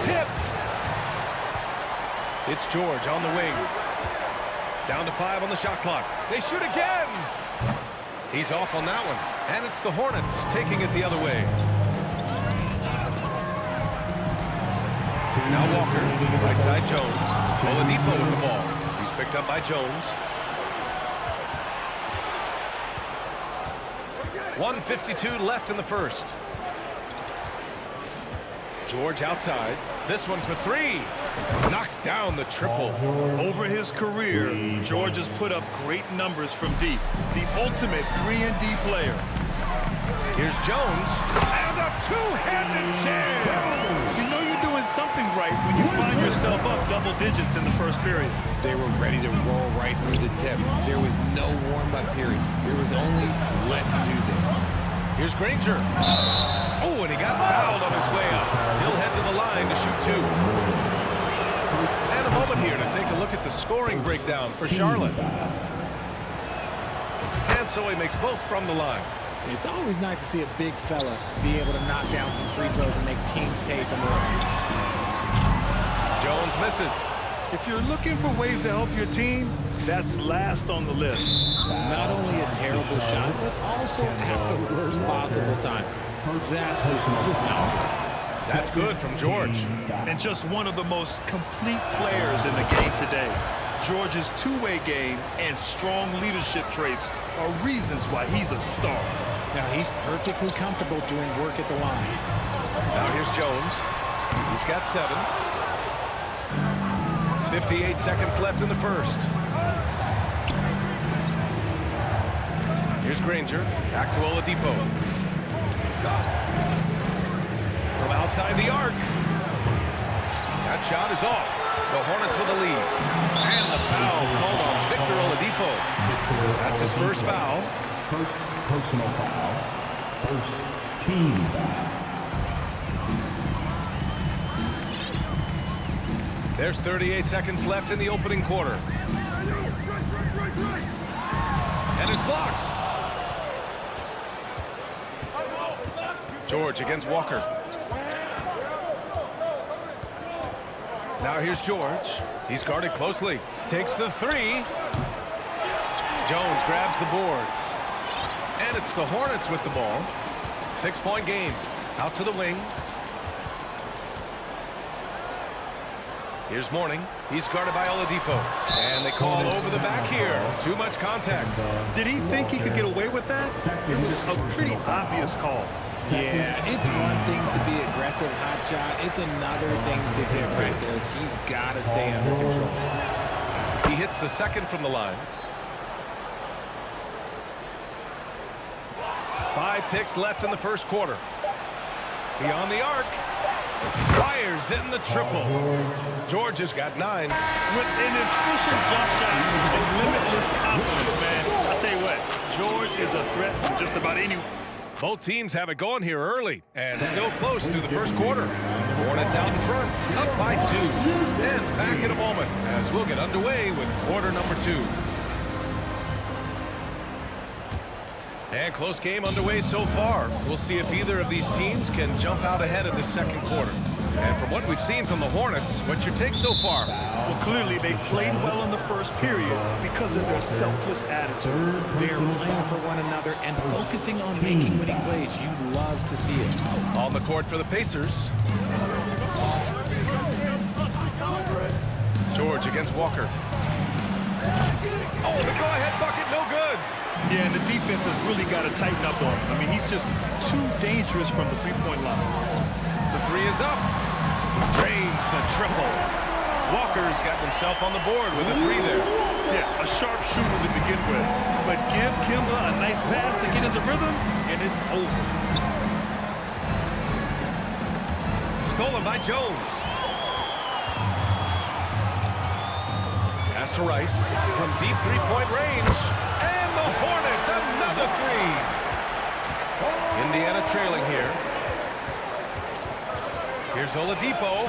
Tipped. It's George on the wing. Down to 5 on the shot clock. They shoot again. He's off on that one. And it's the Hornets taking it the other way. Now Walker, right side Jones. Oladipo with the ball. He's picked up by Jones. 1:52 left in the first. George outside. This one for 3. Knocks down the triple. Over his career, George has put up great numbers from deep. The ultimate 3-and-D player. Here's Jones. And a two-handed jam. You know you're doing something right when you find yourself up double digits in the first period. They were ready to roll right through the tip. There was no warm-up period. There was only, let's do this. Here's Granger. Oh, and he got fouled on his way up. He'll head to the line to shoot 2. And a moment here to take a look at the scoring breakdown for Charlotte. And so he makes both from the line. It's always nice to see a big fella be able to knock down some free throws and make teams pay from the line. Jones misses. If you're looking for ways to help your team, that's last on the list. Not only a terrible shot, but also at the worst possible time. That's just not good. That's good from George. And just one of the most complete players in the game today. George's two-way game and strong leadership traits are reasons why he's a star. Now, he's perfectly comfortable doing work at the line. Now here's Jones. He's got 7. 58 seconds left in the first. Here's Granger. Back to Oladipo. From outside the arc. That shot is off. The Hornets with the lead. And the foul called on Victor Oladipo. That's his first foul. First personal foul. First team foul. There's 38 seconds left in the opening quarter. And it's blocked. George against Walker. Now here's George. He's guarded closely. Takes the 3. Jones grabs the board. And it's the Hornets with the ball. 6-point game. Out to the wing. Here's Mourning. He's guarded by Oladipo. And they call over the back here. Too much contact. Did he think he could get away with that? It was a pretty obvious call. Yeah, it's one thing to be aggressive hot shot. It's another thing to get reckless. He's got to stay under control. He hits the second from the line. 5 ticks left in the first quarter. Beyond the arc. Fires in the triple. George has got 9. With an efficient jump shot and limitless confidence, man. I'll tell you what, George is a threat to just about anyone. Both teams have it going here early and still close through the first quarter. Hornets out in front, up by 2. And back in a moment as we'll get underway with quarter number 2. And close game underway so far. We'll see if either of these teams can jump out ahead of this second quarter. And from what we've seen from the Hornets, what's your take so far? Well, clearly they played well in the first period because of their selfless attitude. They're playing for one another and focusing on making winning plays. You love to see it. On the court for the Pacers. George against Walker. Oh, the go-ahead bucket, no good. Yeah, and the defense has really got to tighten up on him. I mean, he's just too dangerous from the three-point line. The 3 is up. Drains the triple. Walker's got himself on the board with a 3 there. Yeah, a sharp shooter to begin with. But give Kemba a nice pass to get into rhythm, and it's over. Stolen by Jones. Pass to Rice from deep three-point range. And the Hornets, another 3. Indiana trailing here. Here's Oladipo.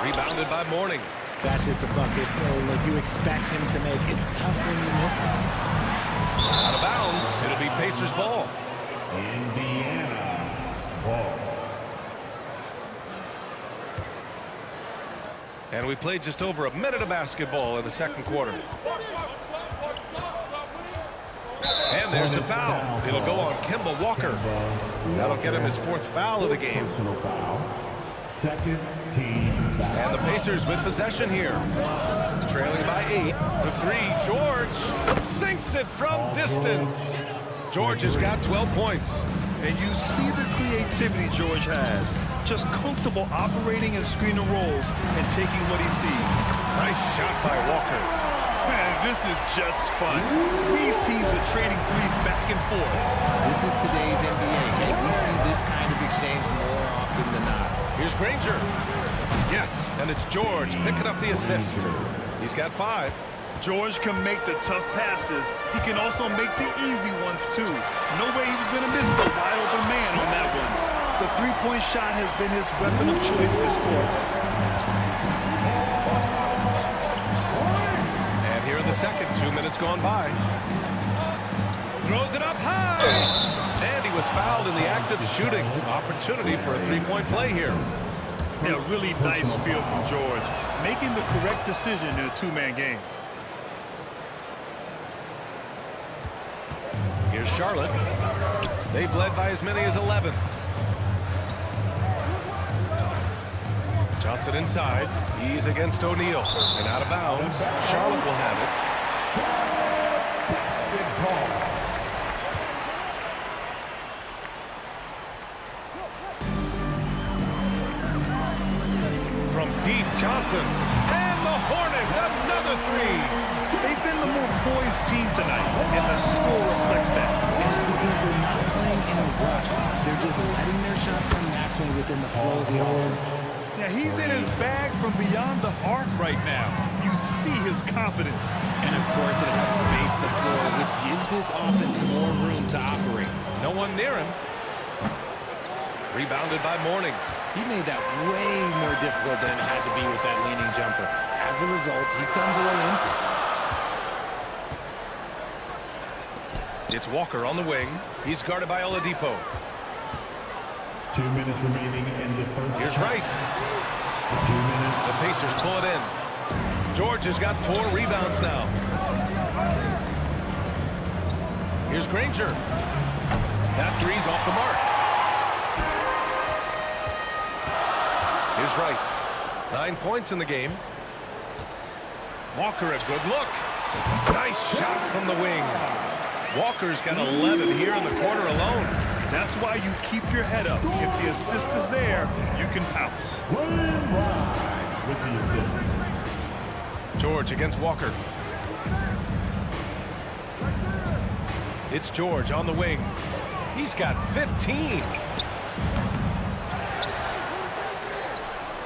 Rebounded by Mourning. That's just the bucket like you expect him to make. It's tough when you miss him. Out of bounds. It'll be Pacers ball. Indiana ball. And we played just over a minute of basketball in the second quarter. And there's the foul. It'll go on Kemba Walker. That'll get him his 4th foul of the game. Second team foul. And the Pacers with possession here. Trailing by 8. The 3, George sinks it from distance. George has got 12 points. And you see the creativity George has. Just comfortable operating in screen and rolls and taking what he sees. Nice shot by Walker. Man, this is just fun. These teams are trading threes back and forth. This is today's NBA. Hey, we see this kind of exchange more often than not. Here's Granger. Yes, and it's George picking up the assist. He's got 5. George can make the tough passes. He can also make the easy ones, too. No way he was going to miss the wide-open man on that one. The three-point shot has been his weapon of choice this quarter. And here in the second, 2 minutes gone by. Throws it up high. And he was fouled in the act of shooting. Opportunity for a three-point play here. Yeah, really nice feel from George. Making the correct decision in a two-man game. Here's Charlotte. They've led by as many as 11. Johnson inside. He's against O'Neal. And out of bounds. Charlotte will have it. From deep, Johnson. And the Hornets, another 3. They've been the more poised team tonight, and the score reflects that. And it's because they're not playing in a rush. They're just letting their shots come naturally within the flow of the offense. Yeah, he's in his bag from beyond the arc right now. You see his confidence. And of course, it helps space the floor, which gives this offense more room to operate. No one near him. Rebounded by Mourning. He made that way more difficult than it had to be with that leaning jumper. As a result, he comes away empty. It's Walker on the wing. He's guarded by Oladipo. 2 minutes remaining in the first. Here's Rice. 2 minutes. The Pacers pull it in. George has got 4 rebounds now. Here's Granger. That three's off the mark. Here's Rice. 9 points in the game. Walker, a good look. Nice shot from the wing. Walker's got 11 here in the quarter alone. That's why you keep your head up. If the assist is there, you can pounce. William Rice with the assist. George against Walker. It's George on the wing. He's got 15.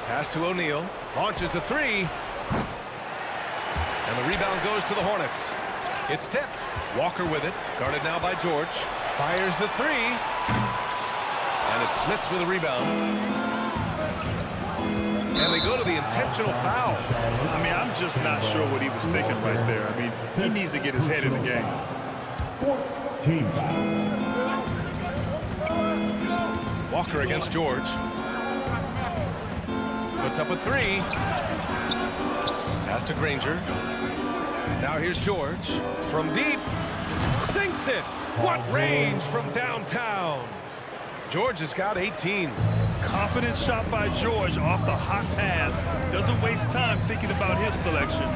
Pass to O'Neal. Launches a 3. And the rebound goes to the Hornets. It's tipped. Walker with it. Guarded now by George. Fires the 3. And it's Smits with a rebound. And they go to the intentional foul. I mean, I'm just not sure what he was thinking right there. I mean, he needs to get his head in the game. 14 foul. Walker against George. Puts up a 3. Pass to Granger. Now here's George. From deep. Sinks it. What range from downtown. George has got 18. Confident shot by George off the hot pass. Doesn't waste time thinking about his selection.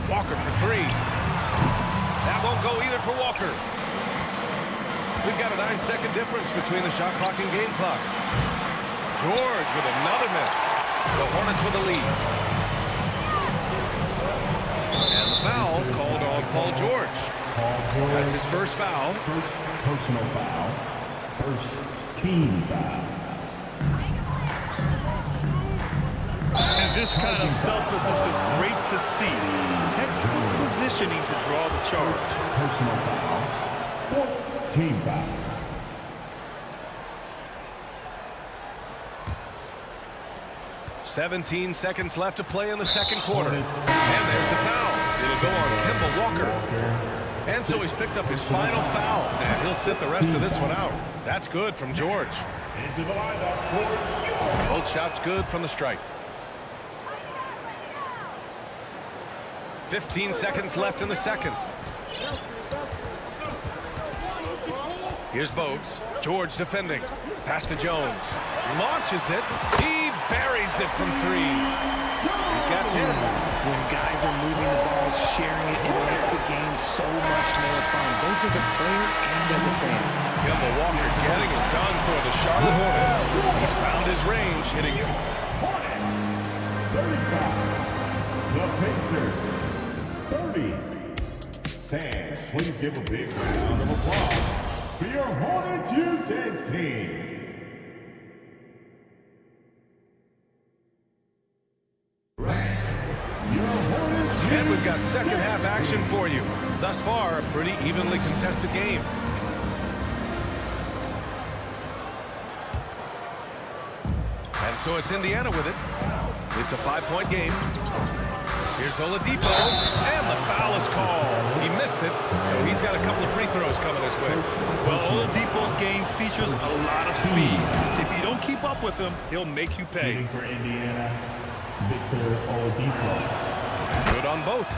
Walker for 3. That won't go either for Walker. We've got a 9-second difference between the shot clock and game clock. George with another miss. The Hornets with the lead. And the foul called on Paul George. That's his first foul. First personal foul. First team foul. And this kind of selflessness is great to see. Textbook positioning to draw the charge. Personal foul. Team foul. "17 seconds left to play in the second quarter. And there's the foul. It'll go on Kemba Walker. And so he's picked up his final foul. And he'll sit the rest of this one out. That's good from George. Both shots good from the strike. 15 seconds left in the second. Here's Bogues. George defending. Pass to Jones. Launches it. He buries it from 3. He's got 10. When guys are moving the ball, sharing it, it makes the game so much more fun, both as a player and as a fan. Kemba Walker getting it done for the Charlotte Hornets. He's found his range, hitting 35. The Pacers, 30. Fans, please give a big round of applause for your Hornets Youth Dance Team. And we've got second half action for you. Thus far, a pretty evenly contested game. And so it's Indiana with it. It's a 5-point game. Here's Oladipo, and the foul is called. He missed it, so he's got a couple of free throws coming his way. Well, Oladipo's game features a lot of speed. If you don't keep up with him, he'll make you pay. Shooting for Indiana, Victor Oladipo. Good on both.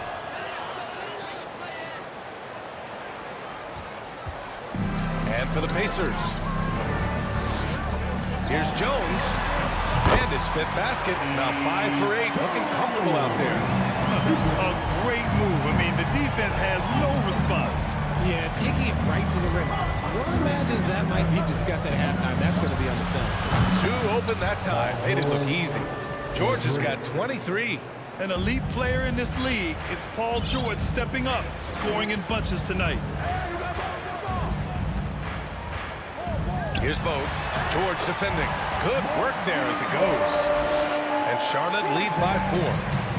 And for the Pacers, here's Jones. And his fifth basket, now 5 for 8, looking comfortable out there. A great move. I mean, the defense has no response. Yeah, taking it right to the rim. One imagines that might be discussed at halftime. That's going to be on the film. 2 open that time. Made it look easy. George has got 23. An elite player in this league, it's Paul George stepping up, scoring in bunches tonight. Here's Bogues. George defending. Good work there as it goes. And Charlotte leads by 4.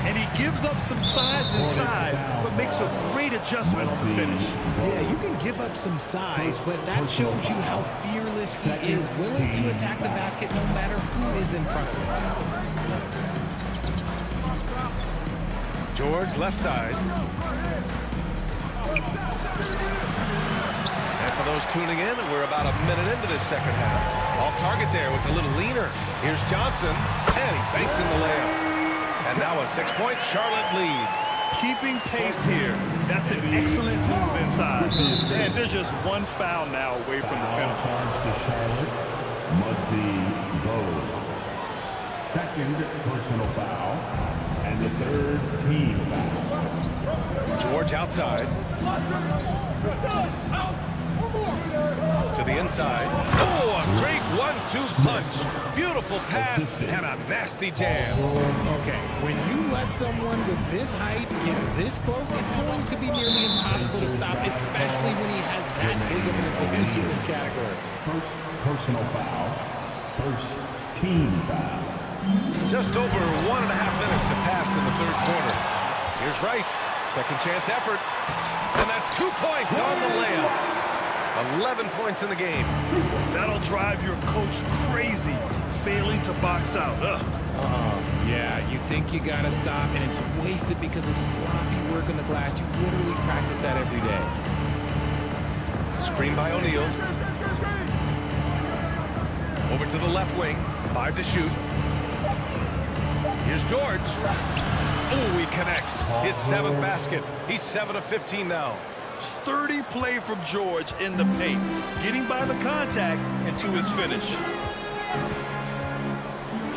And he gives up some size inside, but makes a great adjustment on the finish. Yeah, you can give up some size, but that shows you how fearless he is, willing to attack the basket no matter who is in front of him. George left side. And for those tuning in, we're about a minute into this second half. Off target there with a little leaner. Here's Johnson, and he banks in the layup. And now a 6-point Charlotte lead. Keeping pace here. That's an excellent move inside. And there's just one foul now away from the penalty. Charge to Charlotte, Muggsy Bogues. Second personal foul, and the third team foul. George outside. To the inside. Oh, a great 1-2 punch. Beautiful pass and a nasty jam. Okay, when you let someone with this height get this close, it's going to be nearly impossible to stop, especially when he has that big of an advantage in this category. First personal foul, first team foul. Just over 1.5 minutes have passed in the third quarter. Here's Rice. Second chance effort. And that's 2 points on the layup. 11 points in the game. That'll drive your coach crazy, failing to box out. Yeah, you think you got to stop, and it's wasted because of sloppy work on the glass. You literally practice that every day. Screen by O'Neal. Over to the left wing. 5 to shoot. Here's George. Oh, he connects. His 7th basket. He's 7 of 15 now. Sturdy play from George in the paint, getting by the contact and to his finish.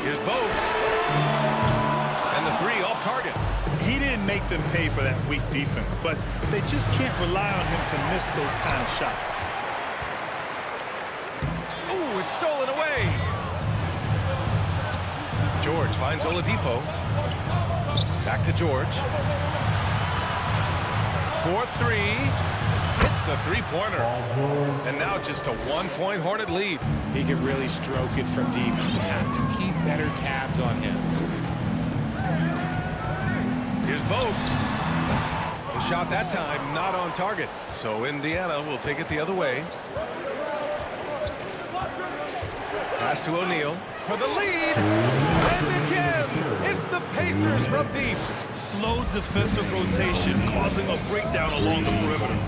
Here's Bogues. And the 3 off target. He didn't make them pay for that weak defense, but they just can't rely on him to miss those kind of shots. Oh, it's stolen away. George finds Oladipo. Back to George. 4-3. Hits a 3-pointer. And now just a 1-point Hornet lead. He can really stroke it from deep. You have to keep better tabs on him. Here's Bogues. The shot that time not on target. So Indiana will take it the other way. Pass to O'Neal for the lead. And again, it's the Pacers from deep. Slow defensive rotation causing a breakdown along the perimeter.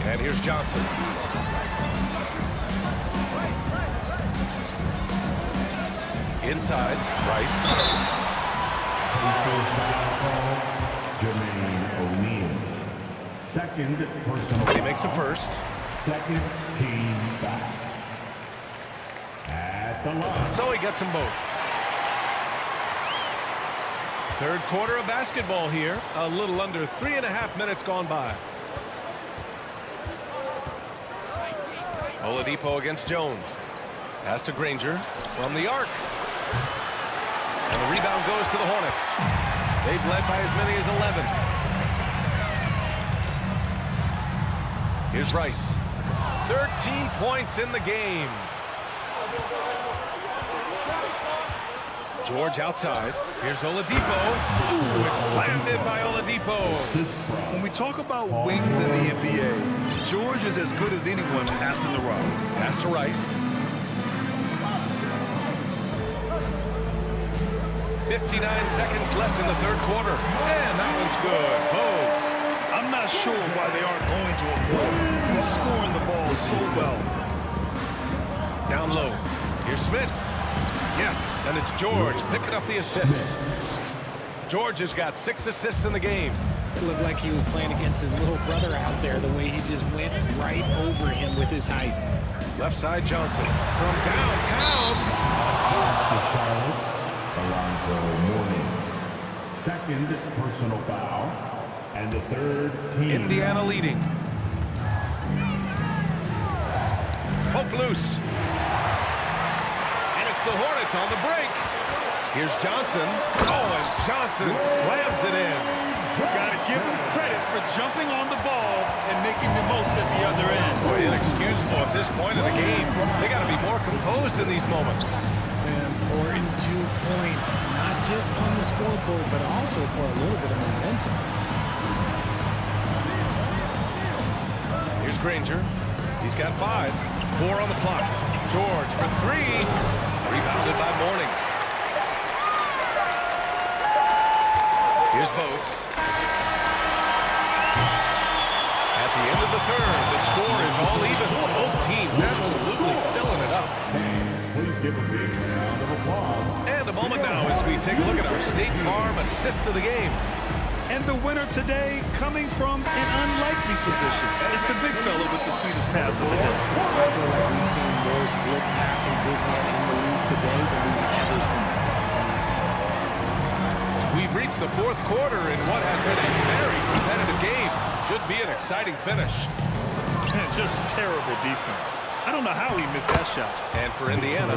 And here's Johnson. Inside, Rice. Jermaine O'Neal. Second personal He makes a first. Second team foul. At the line. So he gets them both. Third quarter of basketball here. A little under 3.5 minutes gone by. Oladipo against Jones. Pass to Granger from the arc. And the rebound goes to the Hornets. They've led by as many as 11. Here's Rice. 13 points in the game. George outside. Here's Oladipo. Ooh, it's slammed in by Oladipo. When we talk about wings in the NBA, George is as good as anyone passing the rock. Pass to Rice. 59 seconds left in the third quarter. And that one's good. Bogues. I'm not sure why they aren't going to him more. He's scoring the ball so well. Down low. Here's Smith. Yes, and it's George picking up the assist. George has got 6 assists in the game. It looked like he was playing against his little brother out there, the way he just went right over him with his height. Left side Johnson from downtown. Alonzo Mourning. Second personal foul. And the third team. Indiana leading. Poke loose. And it's the Hornets on the break. Here's Johnson. Oh, and Johnson slams it in. Got to give him credit for jumping on the ball and making the most at the other end. Boy, inexcusable at this point of the game. They got to be more composed in these moments. An important 2 points, not just on the scoreboard, but also for a little bit of momentum. Here's Granger. He's got 5. 4 on the clock. George for 3. Rebounded by Mourning. Here's Bogues. At the end of the third, the score is all even. Both teams absolutely filling it up. Please give a big round of applause. And a moment now as we take a look at our State Farm assist of the game. And the winner today coming from an unlikely position. It's the big fella with the sweetest pass of the day. I feel like we've seen more slick passing big men in the league today than we've ever seen. We've reached the fourth quarter in what has been a very competitive game. Should be an exciting finish. And just terrible defense. I don't know how he missed that shot. And for Indiana.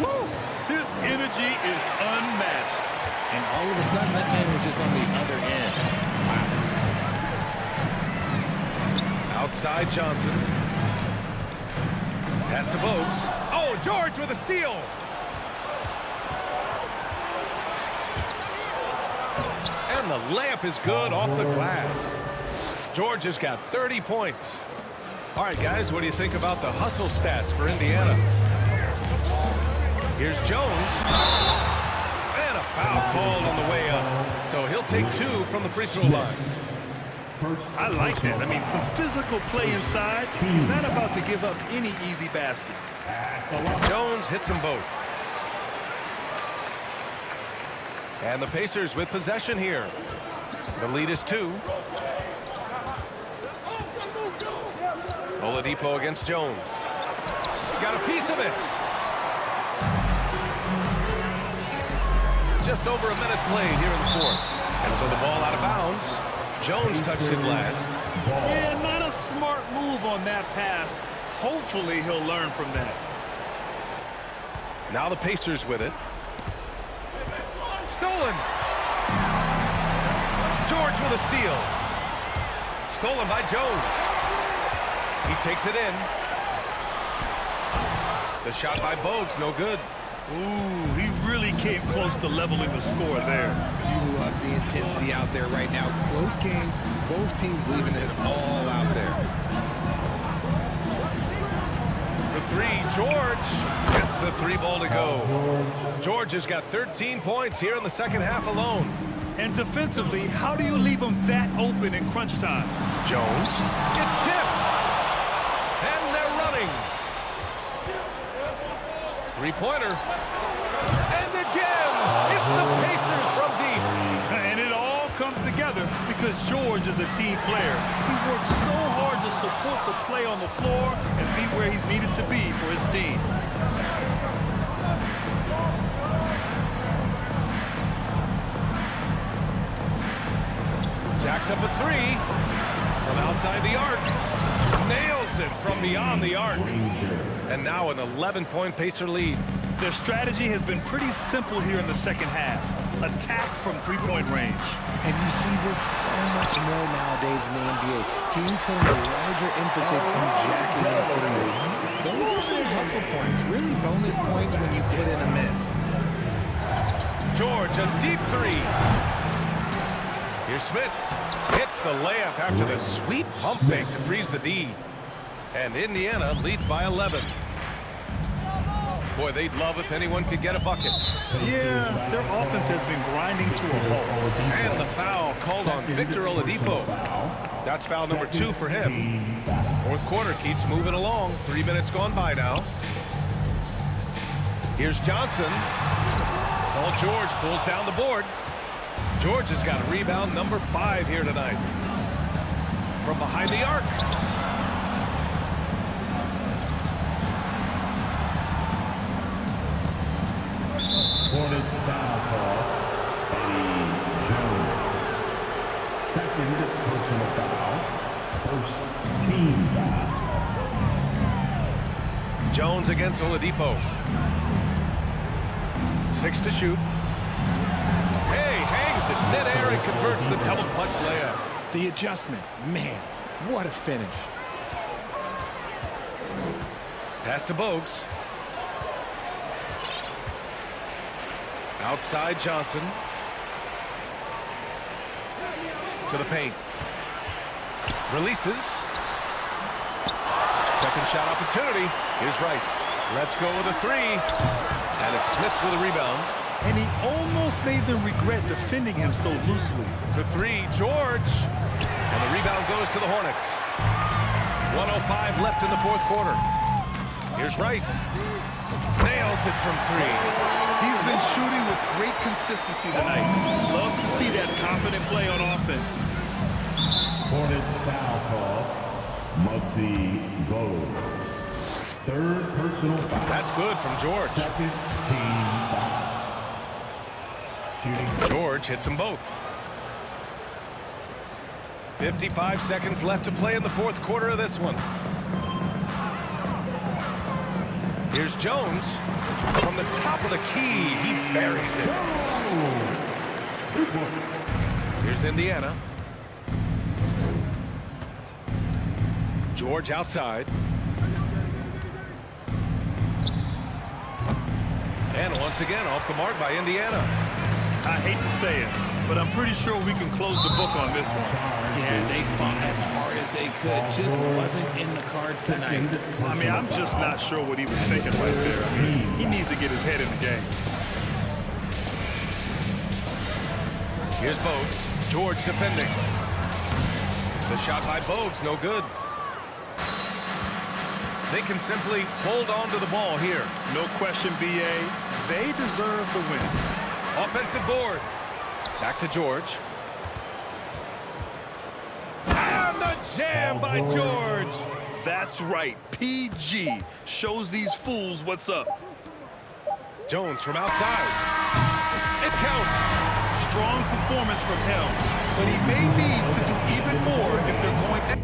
Woo! His energy is unmatched. And all of a sudden, that man was just on the other end. Wow. Outside Johnson. Pass to Bogues. Oh, George with a steal. And the layup is good off the glass. George has got 30 points. All right, guys, what do you think about the hustle stats for Indiana? Here's Jones. And a foul called on the way up. So he'll take 2 from the free throw line. I like that. I mean, some physical play inside. He's not about to give up any easy baskets. Jones hits them both. And the Pacers with possession here. The lead is 2. Oladipo against Jones. Got a piece of it. Just over a minute played here in the fourth. And so the ball out of bounds. Jones touched it last. Yeah, not a smart move on that pass. Hopefully he'll learn from that. Now the Pacers with it. Stolen. George with a steal. Stolen by Jones. He takes it in. The shot by Bogues, no good. Ooh, he really came close to leveling the score there. You love the intensity out there right now. Close game, both teams leaving it all out there. For 3, George gets the 3 ball to go. George has got 13 points here in the second half alone. And defensively, how do you leave him that open in crunch time? Jones gets tipped. And they're running. 3-pointer. And again, it's the Pacers from deep. And it all comes together because George is a team player. He works so hard to support the play on the floor and be where he's needed to be for his team. Jacks up a 3 from outside the arc. Nails it from beyond the arc. And now an 11-point Pacer lead. Their strategy has been pretty simple here in the second half. Attack from three-point range. And you see this so much more nowadays in the NBA. Teams putting a larger emphasis on jacking up threes. Those are some hustle points, really bonus points when you put in a miss. George, a deep three. Here's Smith. Hits the layup after the sweet pump fake to freeze the D. And Indiana leads by 11. Boy, they'd love if anyone could get a bucket. Yeah, their offense has been grinding to a halt. And the foul called on Victor Oladipo. That's foul number 2 for him. Fourth quarter keeps moving along. 3 minutes gone by now. Here's Johnson. Paul George pulls down the board. George has got rebound number 5 here tonight. From behind the arc. Hornets foul call. Eddie Jones. Second personal foul. First team foul. Jones against Oladipo. 6 to shoot. Hey, hangs in midair and converts the double clutch layup. The adjustment, man, what a finish. Pass to Bogues. Outside Johnson. To the paint. Releases. Second shot opportunity. Here's Rice. Let's go with a 3. And it's Smith with a rebound. And he almost made them regret defending him so loosely. To 3, George. And the rebound goes to the Hornets. 1:05 left in the fourth quarter. Here's Rice. Nails it from 3. He's been shooting with great consistency tonight. Love to see that confident play on offense. Hornets foul call. Muggsy Bogues. Third personal foul. That's good from George. Second team foul. Shooting. George hits them both. 55 seconds left to play in the fourth quarter of this one. Here's Jones. From the top of the key, he buries it. Here's Indiana. George outside. And once again, off the mark by Indiana. I hate to say it, but I'm pretty sure we can close the book on this one. Yeah, they fought as hard as they could. Just wasn't in the cards tonight. I mean, I'm just not sure what he was thinking right there. I mean, he needs to get his head in the game. Here's Bogues. George defending. The shot by Bogues, no good. They can simply hold on to the ball here. No question, B.A. They deserve the win. Offensive board. Back to George. And the jam by George. That's right. PG shows these fools what's up. Jones from outside. It counts. Strong performance from him, but he may need to do even more if they're going to.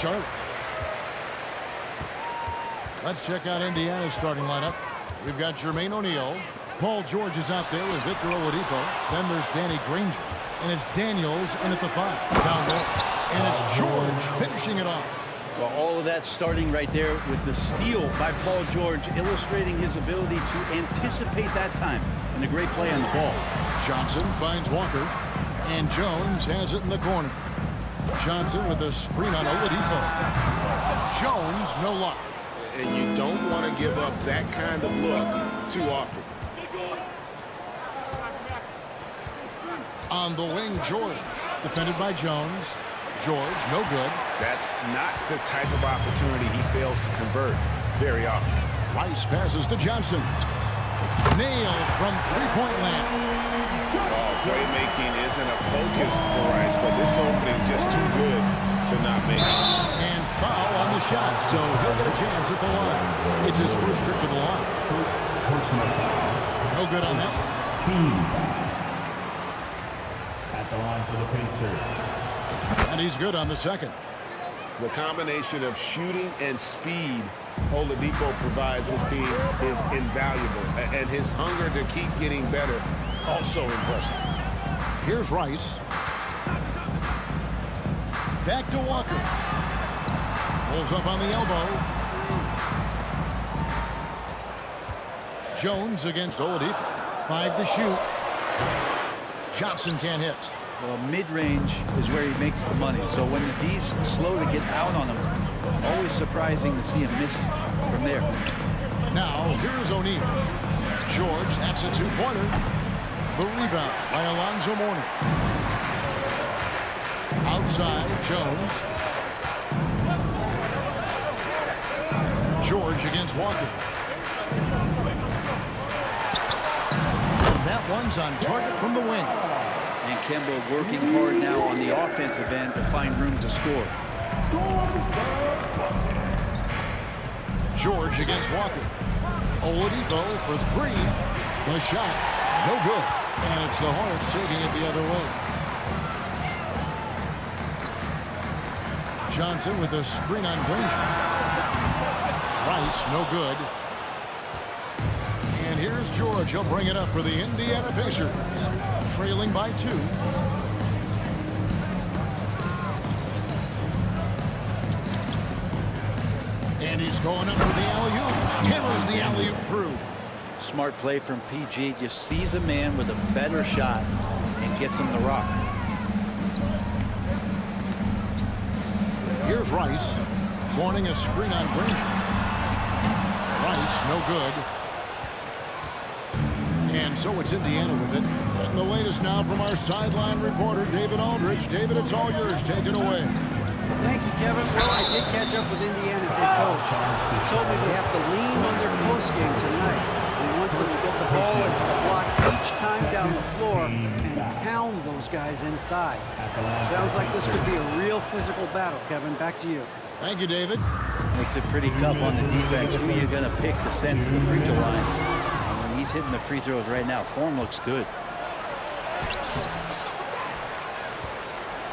Charlotte. Let's check out Indiana's starting lineup. We've got Jermaine O'Neal. Paul George is out there with Victor Oladipo. Then there's Danny Granger. And it's Daniels in at the 5. Down low. And it's George finishing it off. Well, all of that starting right there with the steal by Paul George, illustrating his ability to anticipate that time. And a great play on the ball. Johnson finds Walker. And Jones has it in the corner. Johnson with a screen on Oladipo. Jones, no luck. And you don't want to give up that kind of look too often. On the wing, George. Defended by Jones. George, no good. That's not the type of opportunity he fails to convert very often. Rice passes to Johnson. Nailed from three-point land. Oh, playmaking isn't a focus for Rice, but this opening just too good to not make it. And foul on the shot, so he'll get a chance at the line. It's his first trip to the line. No good on that. At the line for the Pacers. And he's good on the second. The combination of shooting and speed Oladipo provides his team is invaluable. And his hunger to keep getting better, also impressive. Here's Rice. Back to Walker. Pulls up on the elbow. Jones against Oladipo. 5 to shoot. Johnson can't hit. Well, mid-range is where he makes the money. So when the D's slow to get out on him, always surprising to see him miss from there. Now, here's O'Neal. George, that's a two-pointer. The rebound by Alonzo Mourning. Outside, Jones. George against Walker. And that one's on target from the wing. And Kemba working hard now on the offensive end to find room to score. George against Walker. Oladipo for 3. The shot, no good. And it's the Hornets taking it the other way. Johnson with a screen on Granger. Rice, no good. And here's George. He'll bring it up for the Indiana Pacers. Trailing by 2. And he's going up for the alley-oop. Hammers the alley-oop through. Smart play from PG. Just sees a man with a better shot and gets him the rock. Here's Rice. Warning a screen on Granger. Rice, no good. And so it's Indiana with it. And the latest now from our sideline reporter, David Aldridge. David, it's all yours. Take it away. Thank you, Kevin. Well, I did catch up with Indiana's head coach. He told me they have to lean on their post game tonight. He wants them to get the ball into the block each time down the floor and pound those guys inside. Sounds like this could be a real physical battle, Kevin. Back to you. Thank you, David. Makes it pretty tough on the defense. Who are you going to pick to send to the free throw line? And when he's hitting the free throws right now, form looks good.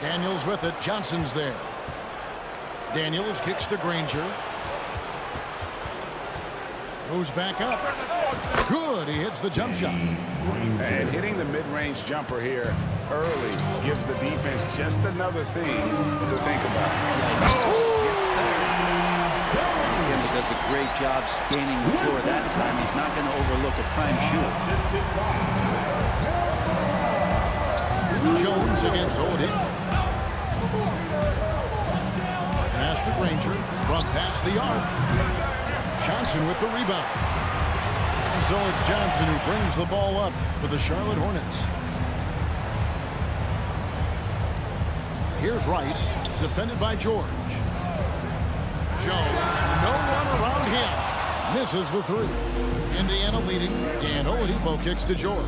Daniels with it. Johnson's there. Daniels kicks to Granger. Goes back up. Good. He hits the jump shot. And hitting the mid-range jumper here early gives the defense just another thing to think about. Kemba does a great job scanning the floor that time. He's not going to overlook a prime shooter. Jones against Oladipo. Pass to Granger. From past the arc. Johnson with the rebound. And so it's Johnson who brings the ball up for the Charlotte Hornets. Here's Rice, defended by George. Jones, no one around him. Misses the 3. Indiana leading, and Oladipo kicks to George.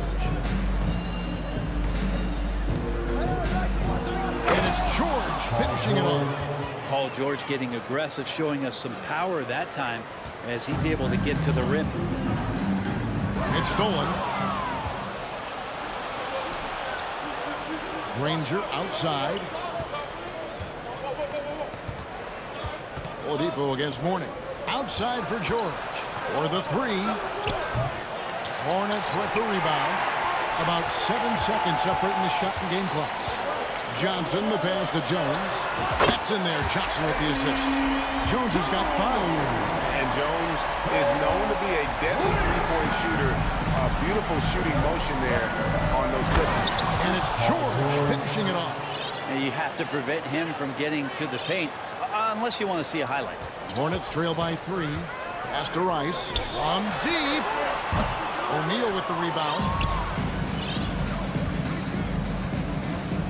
And it's George finishing it off. Paul George getting aggressive, showing us some power that time as he's able to get to the rim. It's stolen. Granger outside. Oladipo against Mourning. Outside for George. For the three. Hornets with the rebound. About 7 seconds separating the shot and game clocks. Johnson, the pass to Jones. That's in there. Johnson with the assist. Jones has got 5. And Jones is known to be a deadly three-point shooter. A beautiful shooting motion there on those cookies. And it's George finishing it off. And you have to prevent him from getting to the paint unless you want to see a highlight. Hornets trail by 3. Pass to Rice. On deep. O'Neal with the rebound.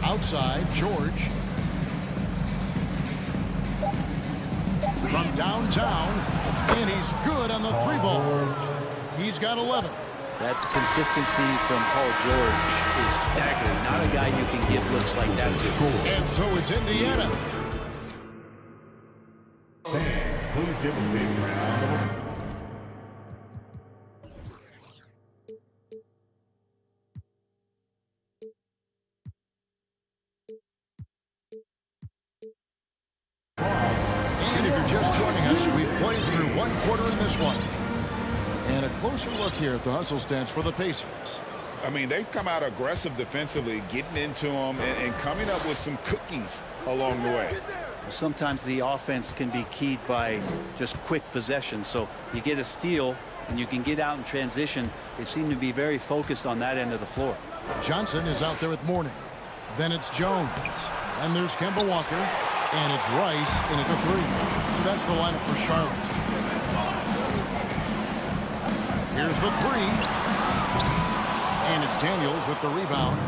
Outside, George. From downtown. And he's good on the 3-ball. He's got 11. That consistency from Paul George is staggering. Not a guy you can give looks like that to. And so it's Indiana. Please give a big round. And if you're just joining us, we've played through 1 quarter in this one. And a closer look here at the hustle stats for the Pacers. I mean, they've come out aggressive defensively, getting into them and coming up with some cookies along the way. Sometimes the offense can be keyed by just quick possession. So you get a steal and you can get out in transition. They seem to be very focused on that end of the floor. Johnson is out there with Mourning. Then it's Jones. And there's Kemba Walker. And it's Rice in at the 3. So that's the lineup for Charlotte. Here's the 3. And it's Daniels with the rebound.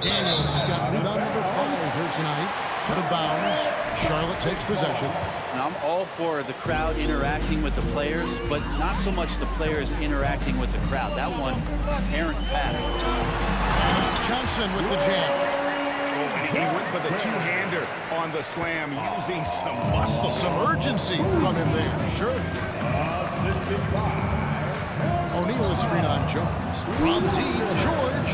Daniels has got rebound number 5 here tonight. Out of bounds. Charlotte takes possession. And I'm all for the crowd interacting with the players, but not so much the players interacting with the crowd. That one, errant pass. And it's Johnson with the jam. He went for the two-hander on the slam, using some muscle. Some urgency from him there. Sure. O'Neal is screen on Jones. From deep, George.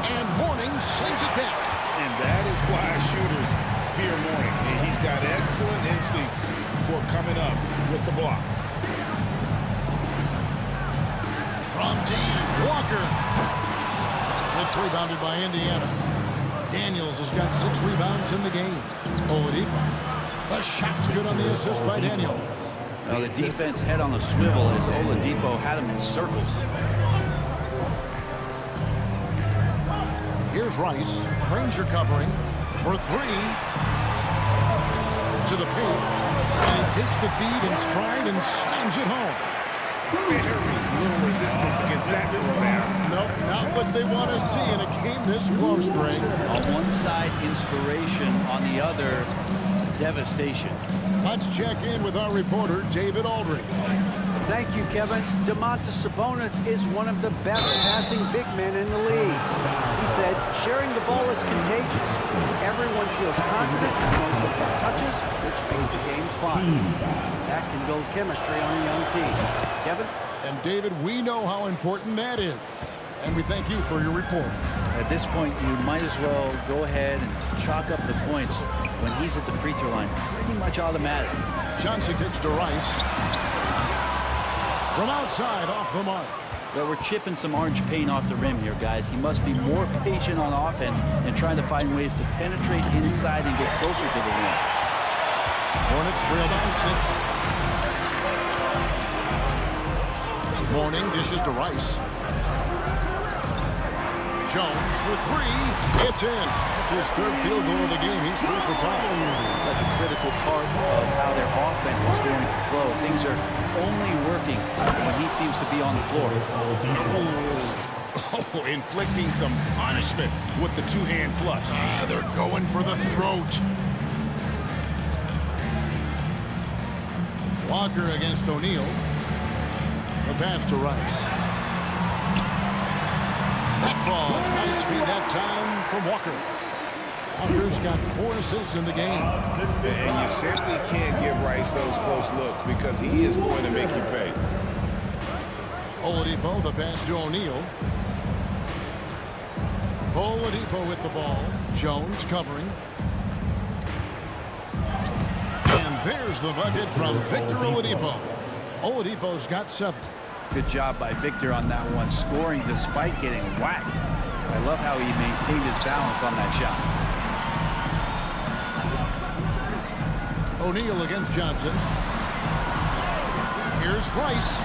And Mourning sends it back. And that is why shooters fear Mourning. And he's got excellent instincts for coming up with the block. From deep, Walker. It's rebounded by Indiana. Daniels has got 6 rebounds in the game. Oladipo. The shot's good on the assist by Daniels. Now the defense head on a swivel as Oladipo had him in circles. Here's Rice. Ranger covering for 3. To the paint. And he takes the feed in stride and slams it home. Very little resistance against that throwdown. Nope, not what they want to see in a game this close, Greg. On one side, inspiration. On the other, devastation. Let's check in with our reporter, David Aldridge. Thank you, Kevin. Domantas Sabonis is one of the best passing big men in the league. He said, sharing the ball is contagious. Everyone feels confident and knows to get touches, which makes the game fun. That can build chemistry on a young team. Kevin? And David, we know how important that is. And we thank you for your report. At this point, you might as well go ahead and chalk up the points when he's at the free throw line. Pretty much automatic. Johnson kicks to Rice. From outside, off the mark. Well, we're chipping some orange paint off the rim here, guys. He must be more patient on offense and trying to find ways to penetrate inside and get closer to the rim. Hornets trail by 6. Mourning dishes to Rice. Jones for 3. It's in. It's his 3rd field goal of the game. He's 3 for 5. Such a critical part of how their offense is going to flow. Things are only working when he seems to be on the floor. Oh, inflicting some punishment with the two-hand flush. They're going for the throat. Walker against O'Neal. The pass to Rice. That falls. Nice feed that time from Walker. Walker's got 4 assists in the game. And you simply can't give Rice those close looks because he is going to make you pay. Oladipo, the pass to O'Neal. Oladipo with the ball. Jones covering. There's the bucket from Victor Oladipo. Oladipo's got 7. Good job by Victor on that one, scoring despite getting whacked. I love how he maintained his balance on that shot. O'Neal against Johnson. Here's Rice.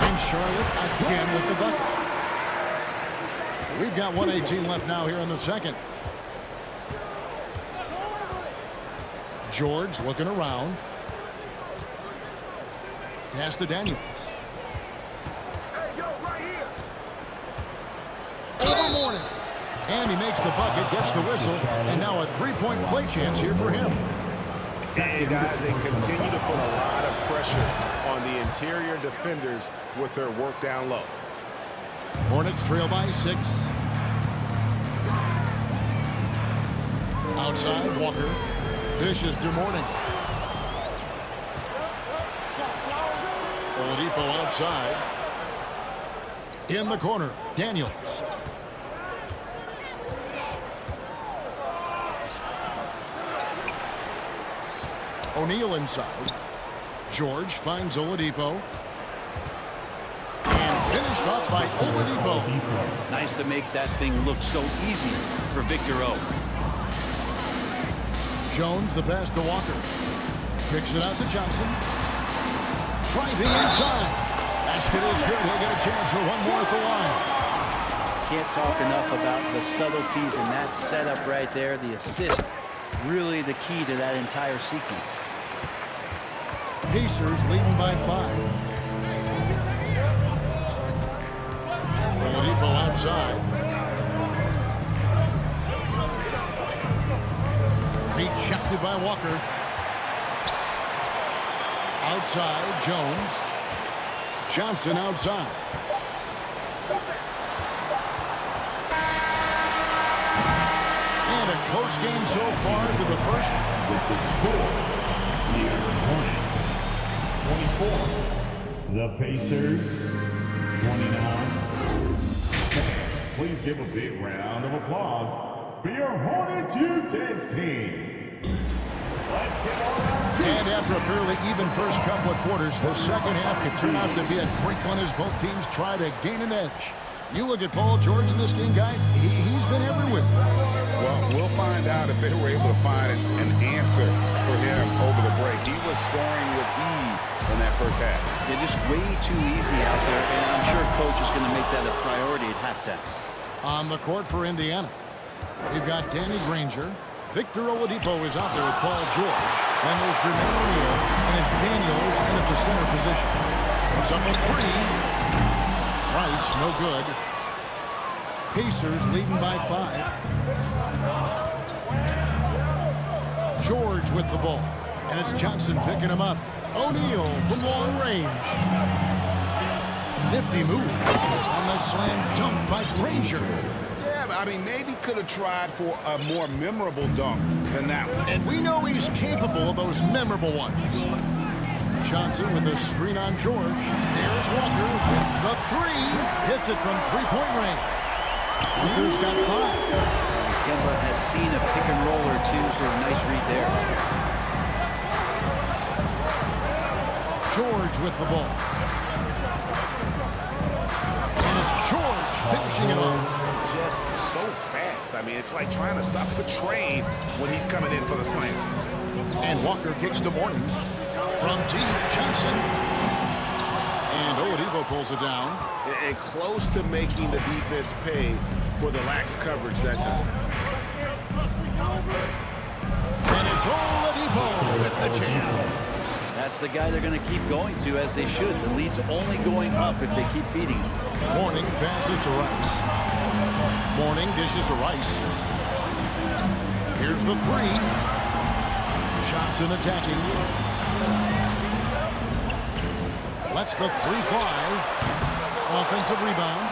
And Charlotte again with the bucket. We've got 1:18 left now here in the second. George looking around. Pass to Daniels. Over Mourning. And he makes the bucket, gets the whistle, and now a three-point play chance here for him. Hey, guys, they continue to put a lot of pressure on the interior defenders with their work down low. Hornets trail by 6. Outside, Walker. Dishes to Mourning. Oladipo outside. In the corner, Daniels. O'Neal inside. George finds Oladipo. And finished off by Oladipo. Nice to make that thing look so easy for Victor O. Jones, the pass to Walker. Kicks it out to Johnson. Driving inside. Basket is good. He'll get a chance for one more at the line. Can't talk enough about the subtleties in that setup right there. The assist, really the key to that entire sequence. Pacers leading by 5. Oladipo outside. Rejected by Walker. Outside, Jones. Johnson outside. And a close game so far for the first. With the score, the Hornets 24. The Pacers 29. Please give a big round of applause for your Hornets U-Kids team. And after a fairly even first couple of quarters, the second half could turn out to be a great one as both teams try to gain an edge. You look at Paul George in this game, guys, he's been everywhere. Well, we'll find out if they were able to find an answer for him over the break. He was scoring with ease in that first half. They're just way too easy out there, and I'm sure Coach is going to make that a priority at halftime. On the court for Indiana, we've got Danny Granger. Victor Oladipo is out there with Paul George. And there's Jermaine O'Neal, and it's Daniels in at the center position. It's up a 3. Rice, no good. Pacers leading by 5. George with the ball. And it's Johnson picking him up. O'Neal from long range. Nifty move. And the slam dunk by Granger. I mean, maybe could have tried for a more memorable dunk than that one. And we know he's capable of those memorable ones. Johnson with a screen on George. There's Walker with the 3. Hits it from three-point range. Walker's got 5. Kemba has seen a pick and roll or two, so a nice read there. George with the ball. And it's George finishing it off. Just so fast. I mean, it's like trying to stop the train when he's coming in for the slam. And Walker kicks to Mourning. From deep, Johnson. And Oladipo pulls it down. And close to making the defense pay for the lax coverage that time. And it's Oladipo with the jam. That's the guy they're going to keep going to, as they should. The lead's only going up if they keep feeding him. Mourning passes to Rice. Mourning dishes to Rice. Here's the 3. Johnson attacking. Lets the 3 fly. Offensive rebound.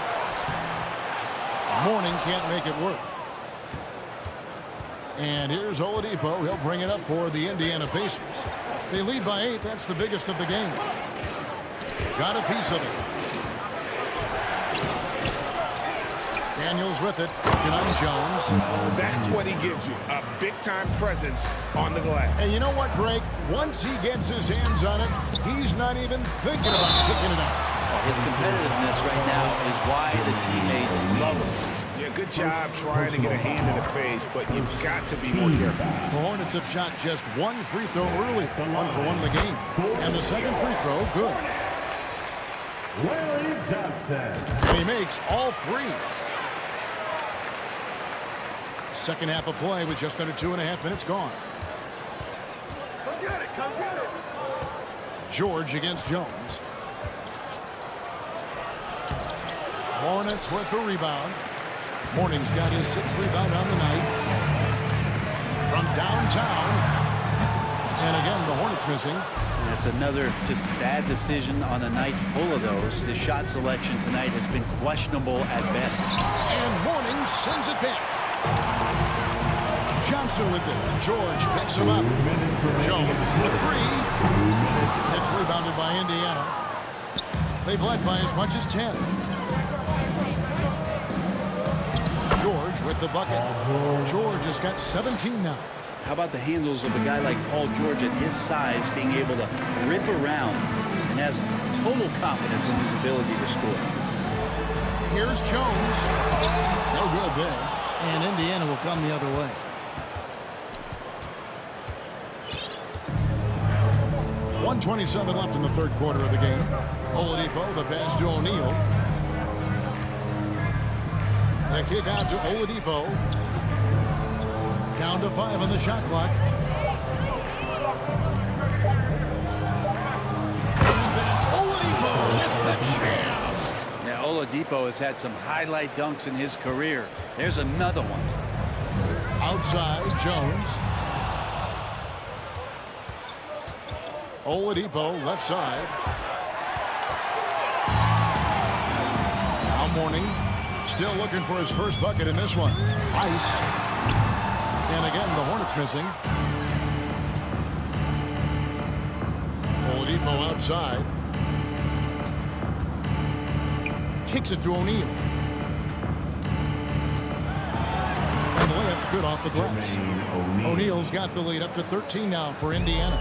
Mourning can't make it work. And here's Oladipo. He'll bring it up for the Indiana Pacers. They lead by 8. That's the biggest of the game. Got a piece of it. Daniels with it. Working on Jones. That's what he gives you, a big-time presence on the glass. And you know what, Greg? Once he gets his hands on it, he's not even thinking about picking it up. Well, his competitiveness right now is why the teammates love him. Yeah, good job trying to get a hand in the face, but you've got to be more careful. The Hornets have shot just one free throw early. 1 for 1 in the game. And the second free throw, good. Larry Johnson. And he makes all 3. Second half of play with just under 2.5 minutes gone. Come get it, come get it. George against Jones. Hornets with the rebound. Morning's got his 6th rebound on the night. From downtown. And again, the Hornets missing. That's another just bad decision on a night full of those. His shot selection tonight has been questionable at best. And Morning sends it back. Johnson with it. George picks him up. Jones for 3. It's rebounded by Indiana. They've led by as much as 10. George with the bucket. George has got 17 now. How about the handles of a guy like Paul George at his size being able to rip around and has total confidence in his ability to score. Here's Jones. No good there. And Indiana will come the other way. .127 left in the third quarter of the game. Oladipo, the pass to O'Neal. The kick out to Oladipo. Down to 5 on the shot clock. And then Oladipo with the jam. Now, Oladipo has had some highlight dunks in his career. There's another one. Outside, Jones. Oladipo, left side. Now Morning. Still looking for his first bucket in this one. Ice. And again, the Hornets missing. Oladipo outside. Kicks it to O'Neal. And the layup's good off the glass. O'Neal's got the lead up to 13 now for Indiana.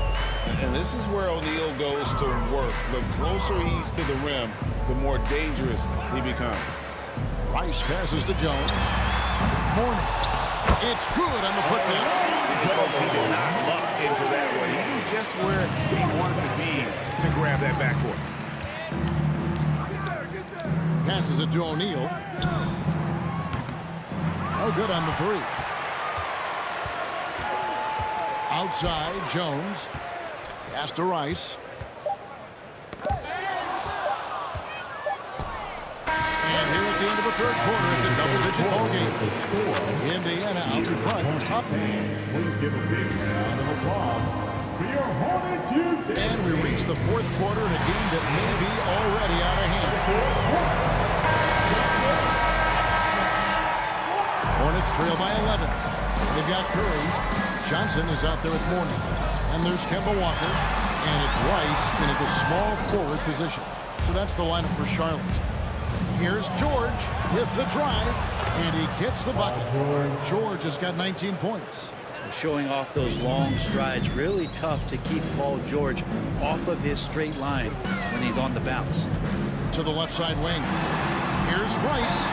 And this is where O'Neal goes to work. The closer he's to the rim, the more dangerous he becomes. Rice passes to Jones. Morning. It's good on the putback. Folks, he did not luck into that one. He knew just where he wanted to be to grab that backboard. Passes it to O'Neal. Oh, good on the 3. Outside, Jones. Pass to Rice. And here at the end of the third quarter, it's a double-digit ball game. Indiana out in front, up. Please give a big round of applause for your Hornets youth. And we reach the fourth quarter in a game that may be already out of hand. Hornets trail by 11. They've got Curry. Johnson is out there at Morning. And there's Kemba Walker. And it's Rice in a small forward position. So that's the lineup for Charlotte. Here's George with the drive, and he gets the bucket. George has got 19 points. Showing off those long strides, really tough to keep Paul George off of his straight line when he's on the bounce. To the left side wing. Here's Rice.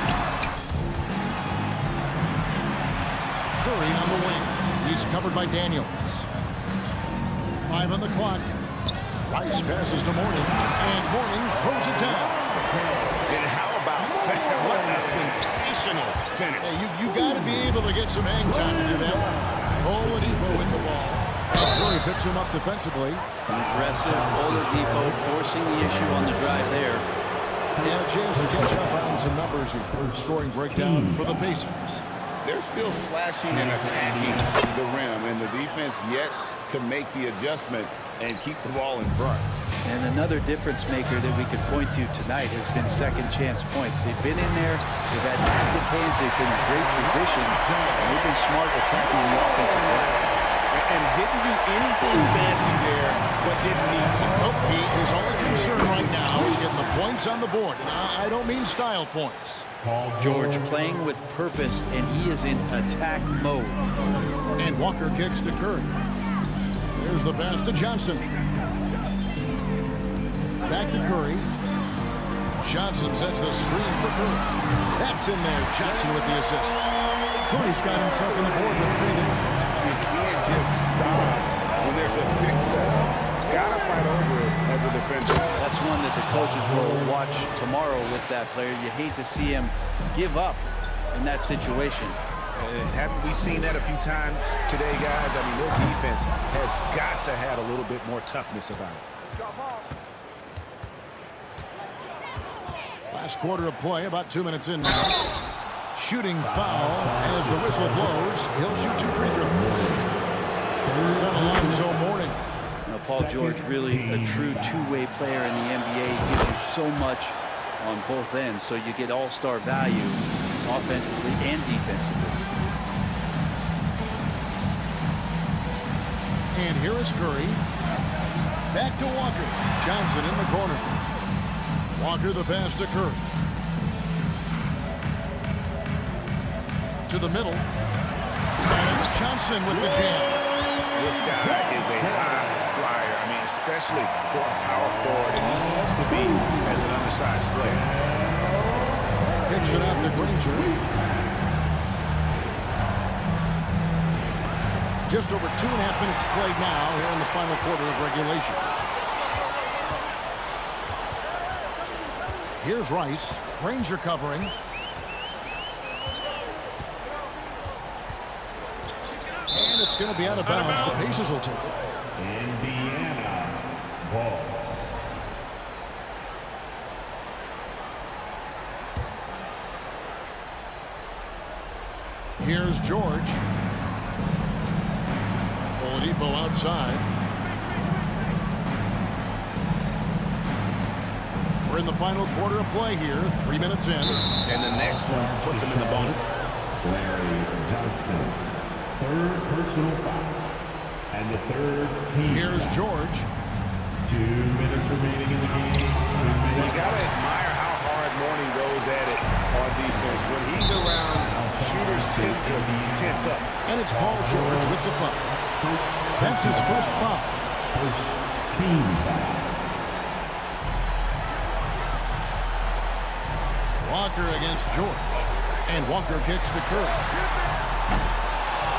Curry on the wing. He's covered by Daniels. 5 on the clock. Rice passes to Morning, and Morning throws it down. And how about that? What a sensational finish. Hey, you got to be able to get some hang time to do that. Oladipo with the ball. Curry picks him up defensively. An aggressive Oladipo forcing the issue on the drive there. And a chance to catch up on some numbers here. Scoring breakdown for the Pacers. They're still slashing and attacking the rim, and the defense yet to make the adjustment and keep the ball in front. And another difference maker that we could point to tonight has been second chance points. They've been in there, they've had active hands, they've been in great position, and they've been smart attacking the offensive glass. And didn't do anything fancy there, but didn't need to. Nope, his only concern right now is getting the points points on the board. And I don't mean style points. George playing with purpose, and he is in attack mode. And Walker kicks to Curry. There's the pass to Johnson. Back to Curry. Johnson sets the screen for Curry. That's in there. Johnson with the assist. Curry's got himself on the board with 3 there. You can't just stop when there's a big setup. Gotta fight over it as a defender. That's one that the coaches will watch tomorrow with that player. You hate to see him give up in that situation. Haven't we seen that a few times today, guys? I mean, their defense has got to have a little bit more toughness about it. Last quarter of play, about 2 minutes in now. Shooting foul as the whistle blows. He'll shoot 2 free throws. It's on Alonzo Mourning. Paul George, really a true two-way player in the NBA. He gives you so much on both ends, so you get all-star value offensively and defensively. And here is Curry. Back to Walker. Johnson in the corner. Walker the pass to Curry. To the middle. And it's Johnson with the jam. This guy is a high flyer. I mean, especially for a power forward, and he needs to be as an undersized player. Kicks it out to Granger. Just over 2.5 minutes played now here in the final quarter of regulation. Here's Rice. Granger covering. And it's going to be out of bounds. The Pacers will take it. Indiana ball. Here's George. Oladipo outside. We're in the final quarter of play here. 3 minutes in. And the next one puts him in the bonus. Larry Johnson. Third personal foul. And the third team. Here's George. 2 minutes remaining in the game. You got to admire how hard Mourning goes at it on defense. When he's around, shooters tend to tense up. And it's Paul George with the foul. That's his first foul. First team foul. Walker against George. And Walker kicks to Curry.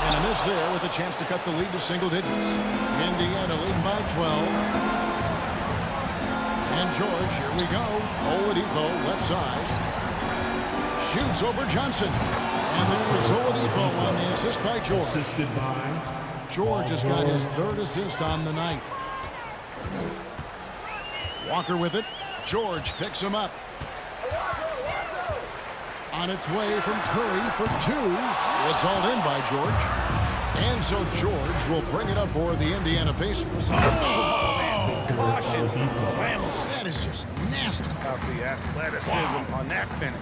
And a miss there with a chance to cut the lead to single digits. Indiana leading by 12. And George, here we go. Oladipo, left side. Shoots over Johnson. And there's Oladipo on the assist by George. Assisted by George has got his third assist on the night. Walker with it. George picks him up. On its way from Curry for 2. It's hauled in by George. And so George will bring it up for the Indiana Pacers. Caution. That is just nasty. About the athleticism on that finish.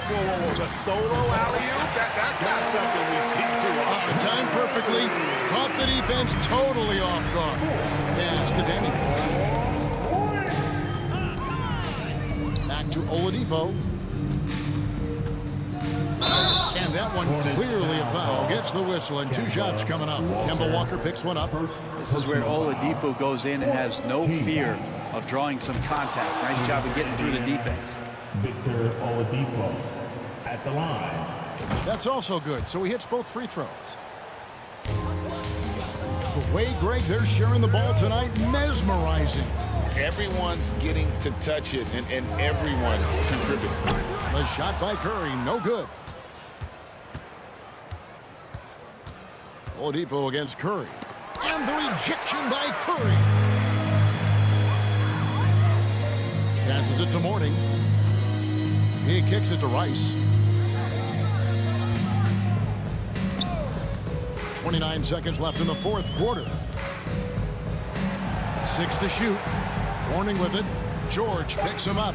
Whoa, whoa, whoa. The solo alley-oop? That's not something we see too often. Timed perfectly. Caught the defense totally off guard. Pass to Danny. Back to Oladipo. And that one clearly a foul. Gets the whistle and 2 shots coming up. Kemba Walker picks one up. This is where Oladipo goes in and has no fear of drawing some contact. Nice job of getting through the defense. Victor Oladipo at the line. That's also good. So he hits both free throws. The way, Greg, they're sharing the ball tonight, mesmerizing. Everyone's getting to touch it, and everyone contributing. The shot by Curry, no good. Oladipo against Curry. And the rejection by Curry. Passes it to Mourning. He kicks it to Rice. 29 seconds left in the fourth quarter. 6 to shoot. Mourning with it. George picks him up.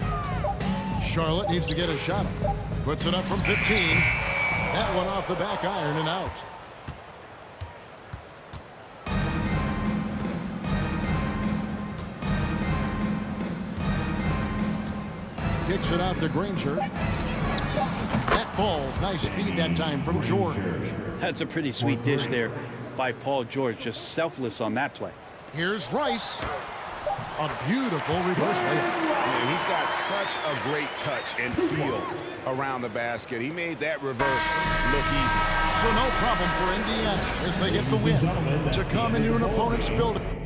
Charlotte needs to get a shot up. Puts it up from 15. That one off the back iron and out. kicks it out to Granger. That falls. Nice feed that time from George. That's a pretty sweet dish there by Paul George. Just selfless on that play. Here's Rice. A beautiful reverse layup. Man, he's got such a great touch and feel around the basket. He made that reverse look easy. So no problem for Indiana as they get the win to come into an opponent's building.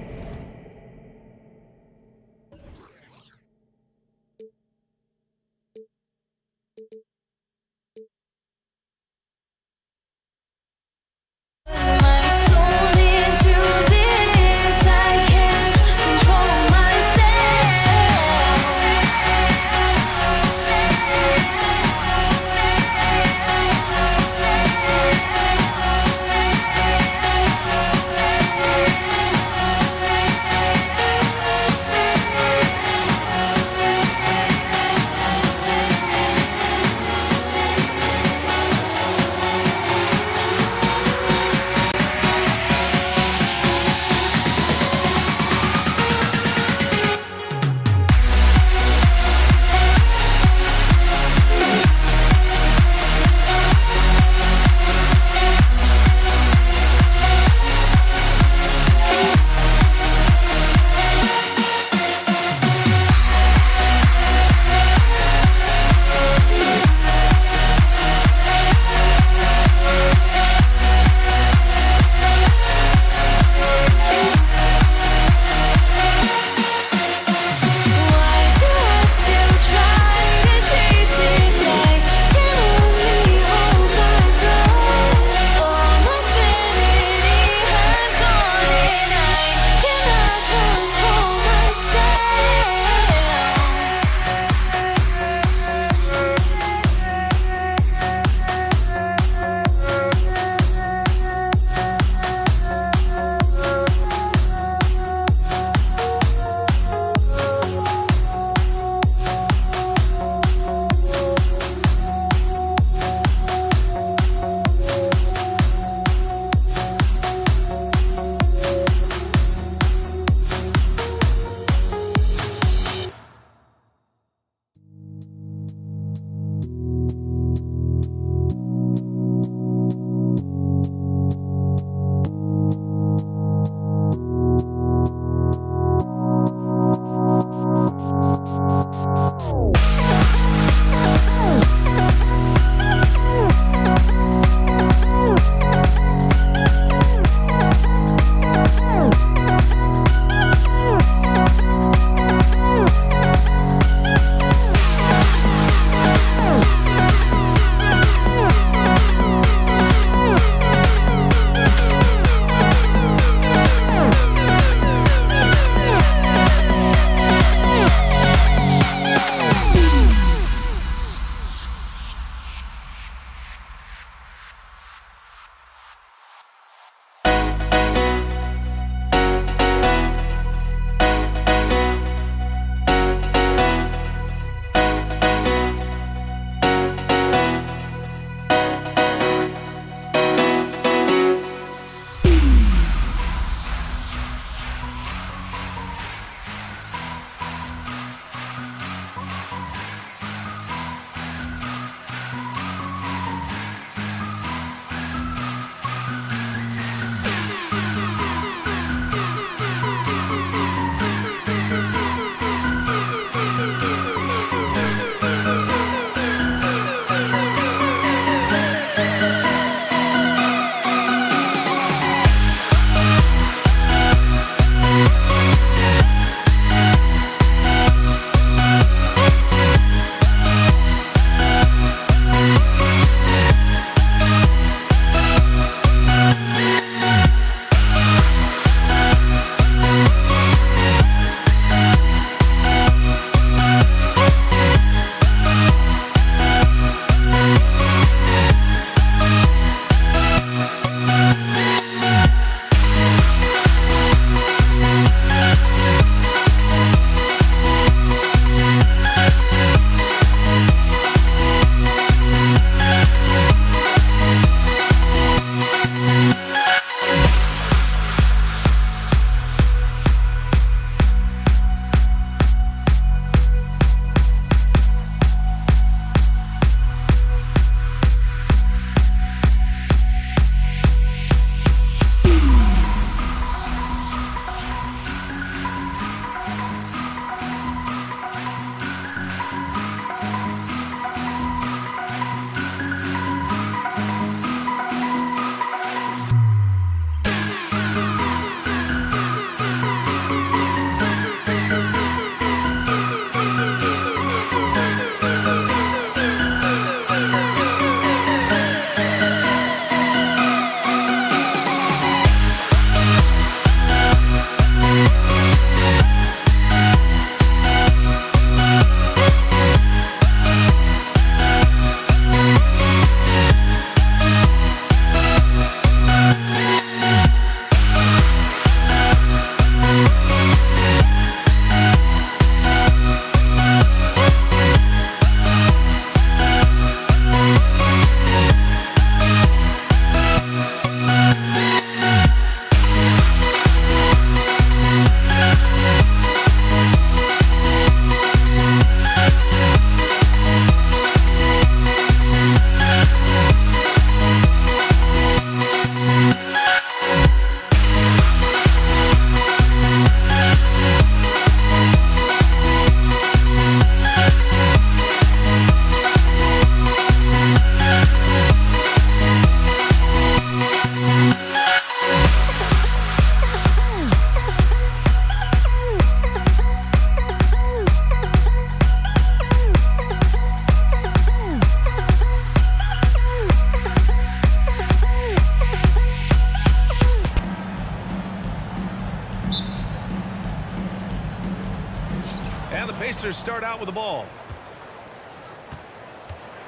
Pacers start out with the ball.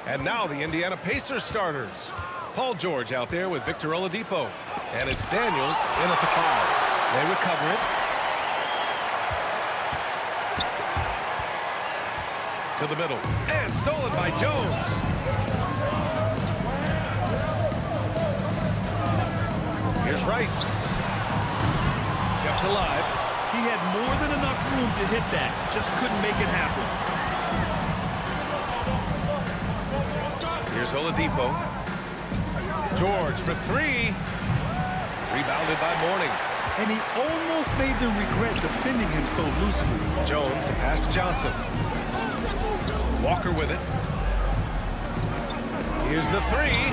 And now the Indiana Pacers starters. Paul George out there with Victor Oladipo. And it's Daniels in at the foul. They recover it. To the middle. And stolen by Jones. Here's Rice. Kept alive. He had more than enough room to hit that. Just couldn't make it happen. Here's Oladipo. George for three. Rebounded by Mourning. And he almost made them regret defending him so loosely. Jones, the pass to Johnson. Walker with it. Here's the three.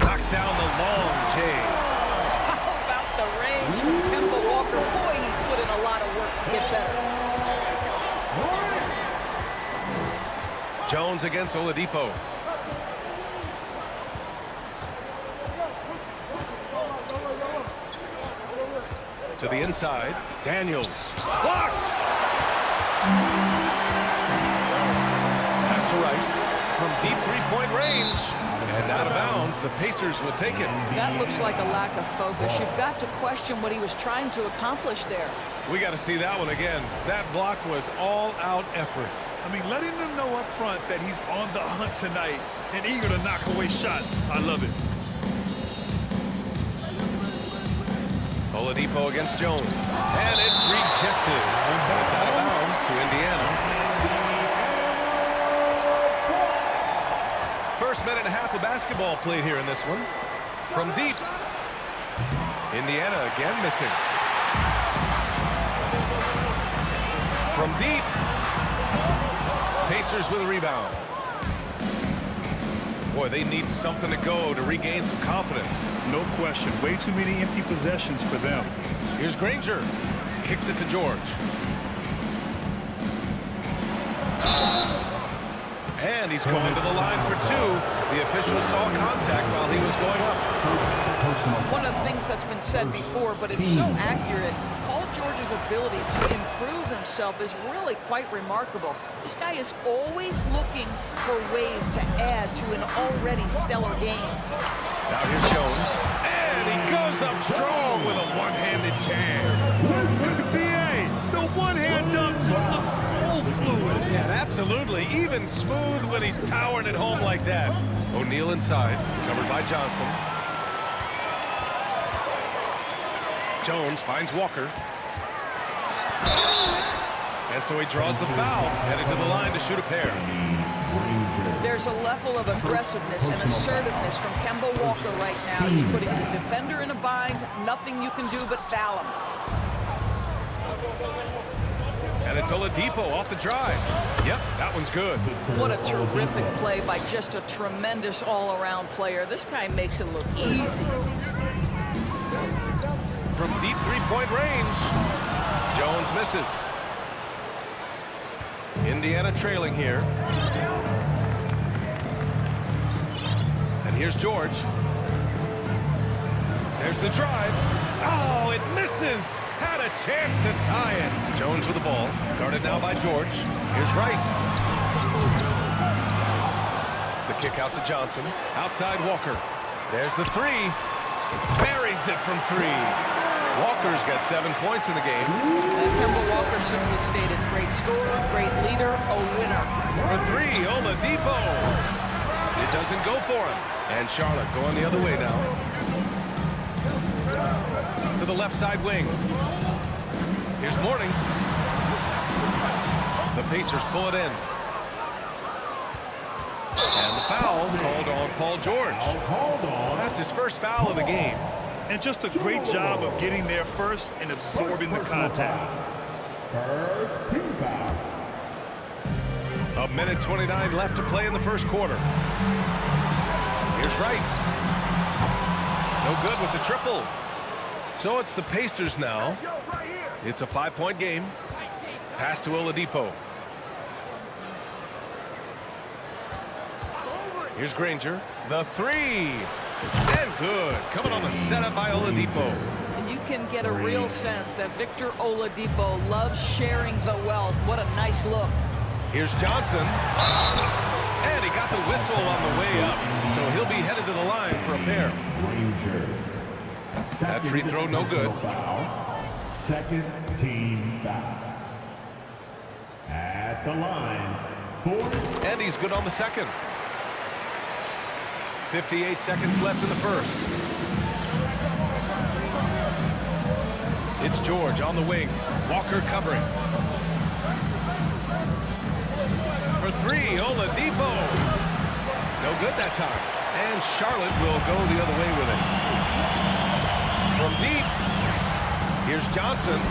Knocks down the long J. How about the range from Kemba Walker? Boy, he's put in a lot of work to get better. Jones against Oladipo. To the inside. Daniels. Blocked! Pass to Rice. From deep three-point range. And out of bounds, the Pacers will take it. That looks like a lack of focus. You've got to question what he was trying to accomplish there. We got to see that one again. That block was all-out effort. I mean, letting them know up front that he's on the hunt tonight and eager to knock away shots. I love it. Oladipo against Jones. And it's rejected. And it's out of bounds to Indiana. First minute and a half of basketball played here in this one. From deep. Indiana again missing. From deep. Pacers with a rebound. Boy, they need something to go to regain some confidence. No question. Way too many empty possessions for them. Here's Granger. Kicks it to George. And he's going to the line for two. The official saw contact while he was going up. One of the things that's been said before, but it's so accurate, Paul George's ability to improve himself is really quite remarkable. This guy is always looking for ways to add to an already stellar game. Now here's Jones. And he goes up strong with a one-handed jam. BA, the one-hand dunk just looks so fluid. Yeah, absolutely. Even smooth when he's powering it home like that. O'Neal inside, covered by Johnson. Jones finds Walker. And so he draws the foul, headed to the line to shoot a pair. There's a level of aggressiveness and assertiveness from Kemba Walker right now. He's putting the defender in a bind. Nothing you can do but foul him. And it's Oladipo off the drive. Yep, that one's good. What a terrific play by just a tremendous all-around player. This guy makes it look easy. From deep three-point range, Jones misses. Indiana trailing here. And here's George. There's the drive. Oh, it misses. Had a chance to tie it. Jones with the ball. Guarded now by George. Here's Rice. The kick out to Johnson. Outside Walker. There's the three. Buries it from three. Walker's got 7 points in the game. Kemba Walker simply stated, great scorer, great leader, a winner. For three, Oladipo. It doesn't go for him. And Charlotte going the other way now. To the left side wing. Here's Mourning. The Pacers pull it in. And the foul called on Paul George. That's his first foul of the game. And just a great job of getting there first and absorbing the contact. First team foul. A minute 29 left to play in the first quarter. Here's Rice. No good with the triple. So it's the Pacers now. It's a 5-point game. Pass to Oladipo. Here's Granger. The three. And good. Coming on the setup by Oladipo. You can get a real sense that Victor Oladipo loves sharing the wealth. What a nice look. Here's Johnson. And he got the whistle on the way up. So he'll be headed to the line for a pair. That free throw no good. Second team foul. At the line. And he's good on the second. 58 seconds left in the first. It's George on the wing. Walker covering. For three, Oladipo. No good that time. And Charlotte will go the other way with it. From deep, here's Johnson.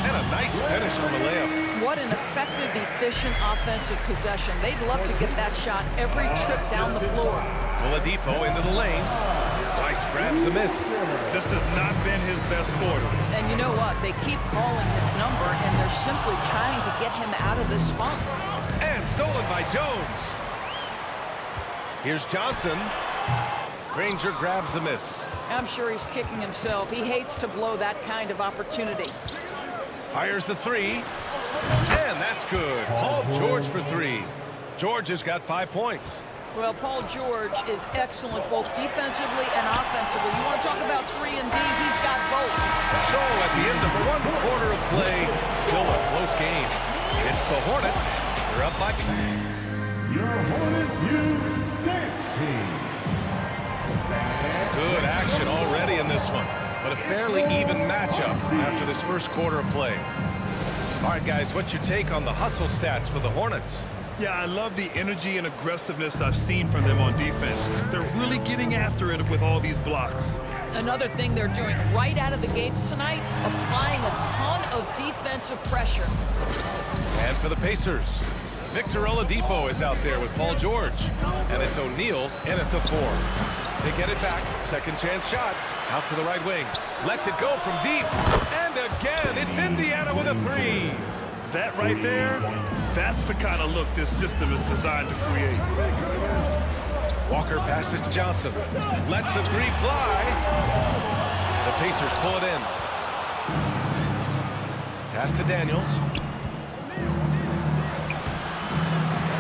And a nice finish on the layup. What an effective, efficient offensive possession. They'd love to get that shot every trip down the floor. Oladipo into the lane. Rice grabs the miss. This has not been his best quarter. And you know what? They keep calling his number, and they're simply trying to get him out of this funk. And stolen by Jones. Here's Johnson. Granger grabs the miss. I'm sure he's kicking himself. He hates to blow that kind of opportunity. Fires the three. And that's good. Paul George for three. George has got 5 points. Well, Paul George is excellent both defensively and offensively. You want to talk about 3 and D, he's got both. So at the end of one quarter of play, still a close game. It's the Hornets. They're up by... Your Hornets Youth Dance Team. Good action already in this one, but a fairly even matchup after this first quarter of play. All right, guys, what's your take on the hustle stats for the Hornets? Yeah, I love the energy and aggressiveness I've seen from them on defense. They're really getting after it with all these blocks. Another thing they're doing right out of the gates tonight, applying a ton of defensive pressure. And for the Pacers, Victor Oladipo is out there with Paul George. And it's O'Neal in at the 4. They get it back. Second chance shot. Out to the right wing. Lets it go from deep. And again, it's Indiana with a 3. That right there, that's the kind of look this system is designed to create. Walker passes to Johnson. Lets the 3 fly. The Pacers pull it in. Pass to Daniels.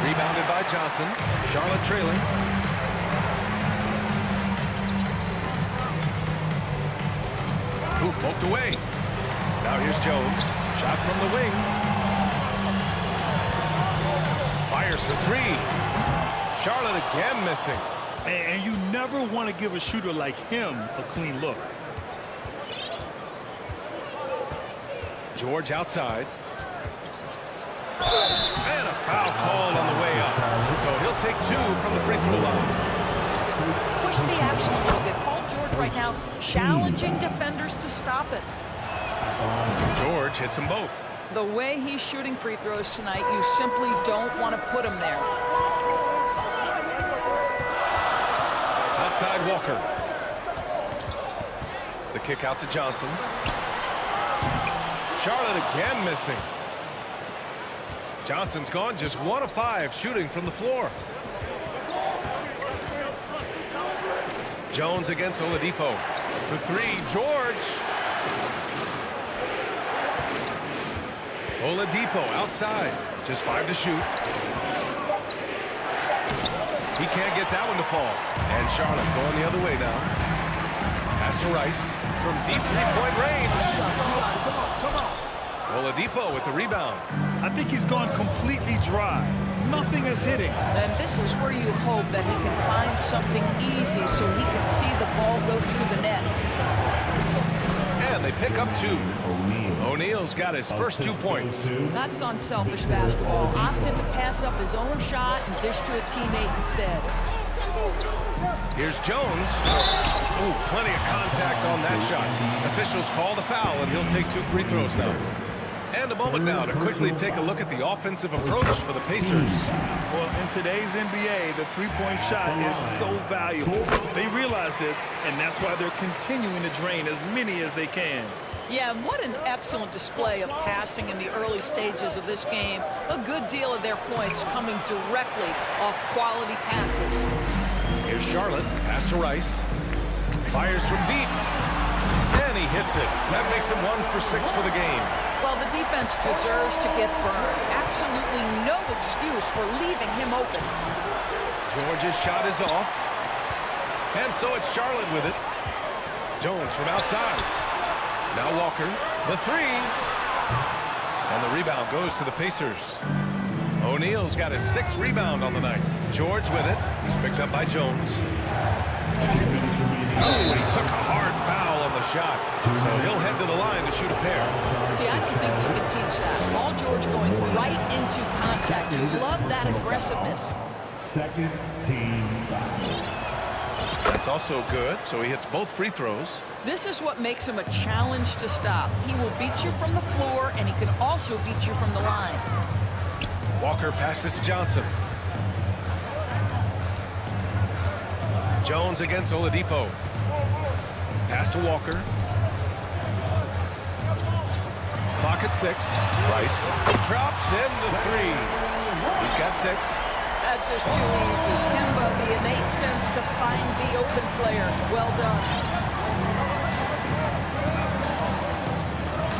Rebounded by Johnson. Charlotte trailing. Ooh, poked away. Now here's Jones. Shot from the wing. Fires for 3. Charlotte again missing. And you never want to give a shooter like him a clean look. George outside. And a foul called on the way up. So he'll take 2 from the free throw line. Push the action a little bit. Paul George right now challenging defenders to stop it. George hits them both. The way he's shooting free throws tonight, you simply don't want to put him there. Outside Walker. The kick out to Johnson. Charlotte again missing. Johnson's gone just 1 of 5 shooting from the floor. Jones against Oladipo. For 3, George. Oladipo outside. Just 5 to shoot. He can't get that one to fall. And Charlotte going the other way now. Pass to Rice from deep 3-point range. Come on. Oladipo with the rebound. I think he's gone completely dry. Nothing is hitting. And this is where you hope that he can find something easy so he can see the ball go through the net. And they pick up 2. O'Neal's got his first 2 points. That's unselfish basketball. Opted to pass up his own shot and dish to a teammate instead. Here's Jones. Ooh, plenty of contact on that shot. Officials call the foul, and he'll take 2 free throws now. And a moment now to quickly take a look at the offensive approach for the Pacers. Well, in today's NBA, the three-point shot is so valuable. They realize this, and that's why they're continuing to drain as many as they can. Yeah, and what an excellent display of passing in the early stages of this game. A good deal of their points coming directly off quality passes. Here's Charlotte. Pass to Rice. Fires from deep. And he hits it. That makes him 1 for 6 for the game. Well, the defense deserves to get burned. absolutely no excuse for leaving him open. George's shot is off. And so it's Charlotte with it. Jones from outside. Now Walker, the three. And the rebound goes to the Pacers. O'Neal's got his 6th rebound on the night. George with it. He's picked up by Jones. Oh, he took a hard foul on the shot. So he'll head to the line to shoot a pair. See, I don't think you can teach that. Paul George going right into contact. You love that aggressiveness. Second team foul. That's also good. So he hits both free throws. This is what makes him a challenge to stop. He will beat you from the floor, and he can also beat you from the line. Walker passes to Johnson. Jones against Oladipo. Pass to Walker. Clock at 6. Rice drops in the 3. He's got 6. That's just too easy. Kemba, the innate sense to find the open player. Well done.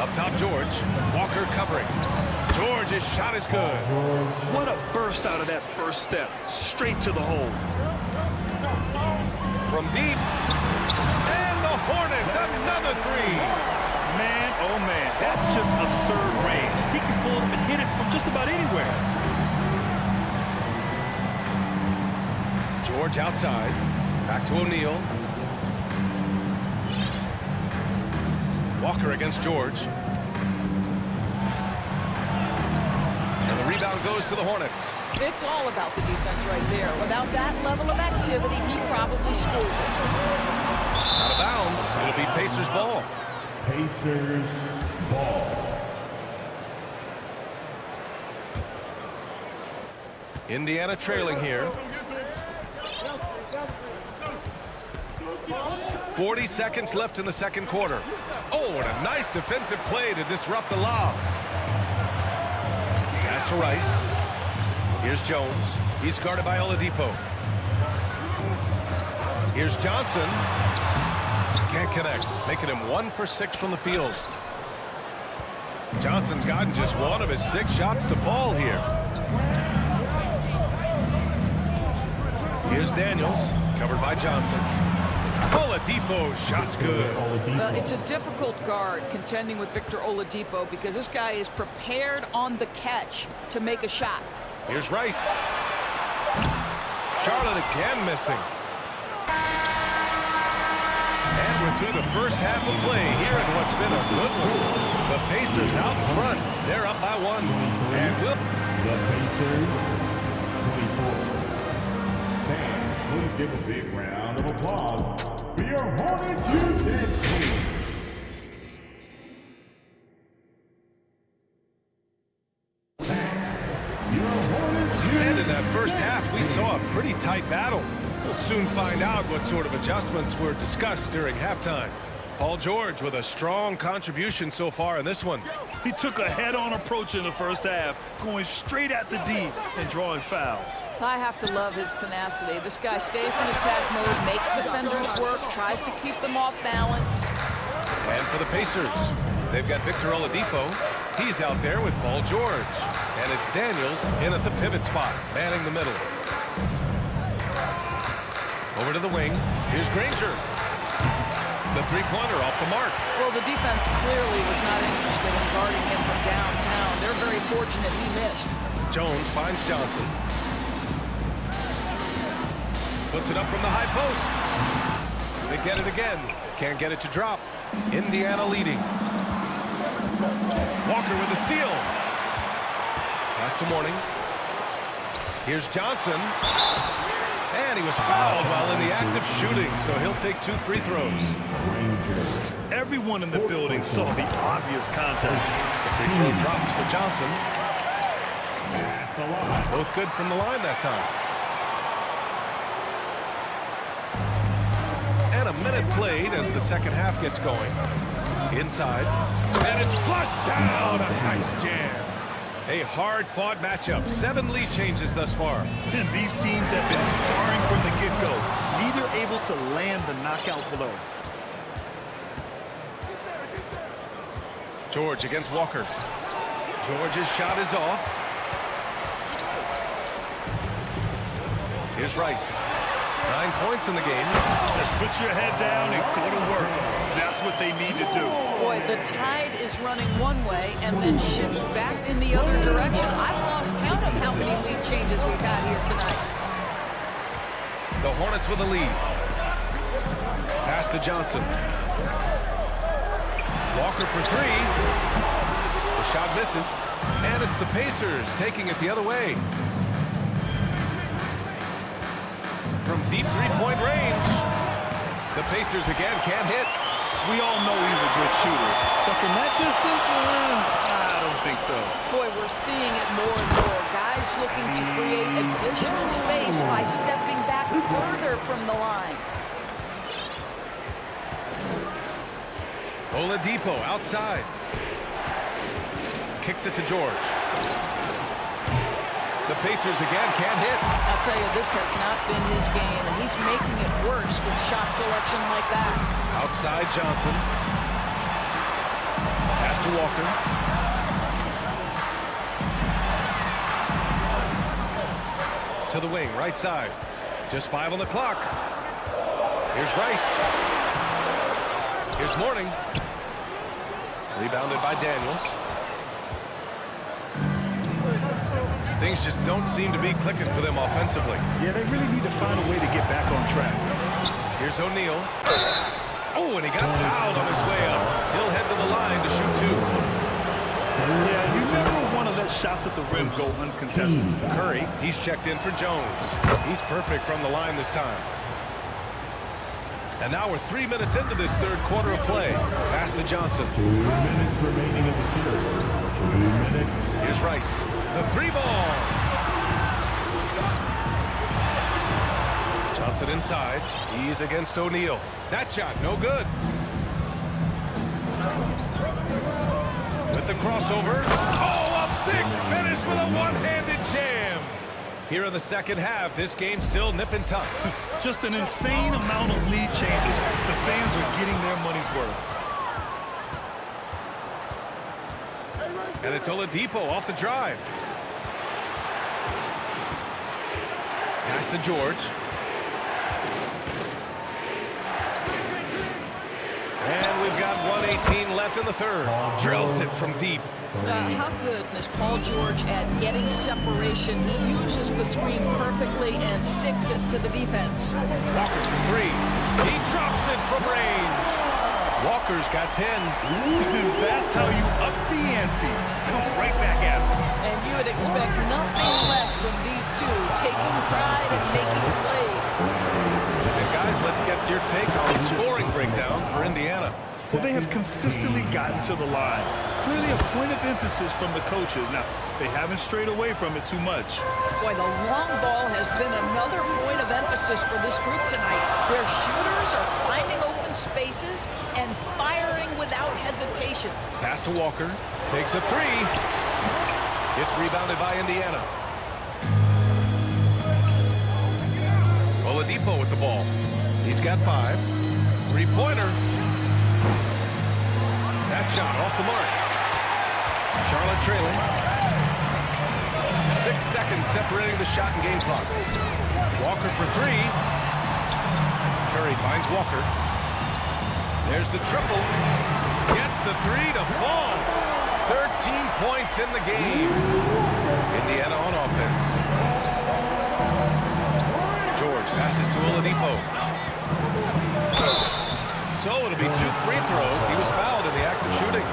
Up top, George. Walker covering. George's shot is good. What a burst out of that first step. Straight to the hole. From deep. And the Hornets, another 3. Man, oh man, that's just absurd range. He can pull up and hit it from just about anywhere. George outside. Back to O'Neal. Walker against George. And the rebound goes to the Hornets. It's all about the defense right there. Without that level of activity, he probably scores it. Out of bounds. It'll be Pacers ball. Pacers ball. Indiana trailing here. 40 seconds left in the second quarter. Oh, and a nice defensive play to disrupt the lob. Pass to Rice. Here's Jones. He's guarded by Oladipo. Here's Johnson. Can't connect, making him 1 for 6 from the field. Johnson's gotten just 1 of his 6 shots to fall here. Here's Daniels, covered by Johnson. Oladipo, shot's good. Well, it's a difficult guard contending with Victor Oladipo because this guy is prepared on the catch to make a shot. Here's Rice. Charlotte again missing. And we're through the first half of play here in what's been a good one. The Pacers out in front. They're up by 1. And whoop. The Pacers 24. Fans, please give a big round of applause for your Hornets U-10 team. And in that first half, we saw a pretty tight battle. We'll soon find out what sort of adjustments were discussed during halftime. Paul George with a strong contribution so far in this one. He took a head-on approach in the first half, going straight at the D and drawing fouls. I have to love his tenacity. This guy stays in attack mode, makes defenders work, tries to keep them off balance. And for the Pacers, they've got Victor Oladipo. He's out there with Paul George. And it's Daniels in at the pivot spot, manning the middle. Over to the wing. Here's Granger. The three-pointer off the mark. Well, the defense clearly was not interested in guarding him from downtown. They're very fortunate he missed. Jones finds Johnson. Puts it up from the high post. They get it again. Can't get it to drop. Indiana leading. Walker with the steal. Pass to Mourning. Here's Johnson. And he was fouled while in the act of shooting, so he'll take 2 free throws. Everyone in the building saw the obvious contact. The free throw drops for Johnson. Both good from the line that time. And a minute played as the second half gets going. Inside. And it's flushed down. A nice jam. A hard-fought matchup. 7 lead changes thus far. And these teams have been sparring from the get-go. Neither able to land the knockout blow. George against Walker. George's shot is off. Here's Rice. 9 points in the game. Just put your head down and go to work. That's what they need to do. Boy, the tide is running one way and then shifts back in the other direction. I've lost count of how many lead changes we've had here tonight. The Hornets with a lead. Pass to Johnson. Walker for 3. The shot misses. And it's the Pacers taking it the other way. From deep three-point range. The Pacers again can't hit. We all know he's a good shooter. But from that distance, I don't think so. Boy, we're seeing it more and more. Guys looking to create additional space by stepping back further from the line. Oladipo outside. Kicks it to George. The Pacers again can't hit. I'll tell you, this has not been his game, and he's making it worse with shot selection like that. Outside Johnson. Pass to Walker. To the wing, right side. Just 5 on the clock. Here's Rice. Here's Mourning. Rebounded by Daniels. Things just don't seem to be clicking for them offensively. Yeah, they really need to find a way to get back on track. Here's O'Neal. Oh, and he got fouled on his way up. He'll head to the line to shoot 2. Yeah, you never want to let shots at the rim go uncontested. Curry, he's checked in for Jones. He's perfect from the line this time. And now we're 3 minutes into this third quarter of play. Pass to Johnson. 2 minutes remaining in the third. 2 minutes. Here's Rice. The 3-ball. Johnson inside. He's against O'Neal. That shot, no good. With the crossover. Oh, a big finish with a one-handed jam. Here in the second half, this game's still nip and tuck. Just an insane amount of lead changes. The fans are getting their money's worth. And it's Oladipo off the drive. Pass to George. And we've got 1:18 left in the third. Drills it from deep. How good is Paul George at getting separation? He uses the screen perfectly and sticks it to the defense. Walker for 3. He drops it from range. Walker's got 10. That's how you up the ante. Come right back at him. And you would expect nothing less from these two, taking pride and making plays. And guys, let's get your take on the scoring breakdown for Indiana. Well, they have consistently gotten to the line. Clearly a point of emphasis from the coaches. Now, they haven't strayed away from it too much. Boy, the long ball has been another point of emphasis for this group tonight. Their shooters are finding open spaces and firing without hesitation. Pass to Walker. Takes a 3. It's rebounded by Indiana. Oladipo with the ball. He's got 5. 3-pointer. That shot off the mark. Charlotte trailing. 6 seconds separating the shot and game clock. Walker for 3. Curry finds Walker. There's the triple. Gets the 3 to fall. 13 points in the game. Indiana on offense. George passes to Oladipo. So it'll be 2 free throws. He was fouled in the act of shooting.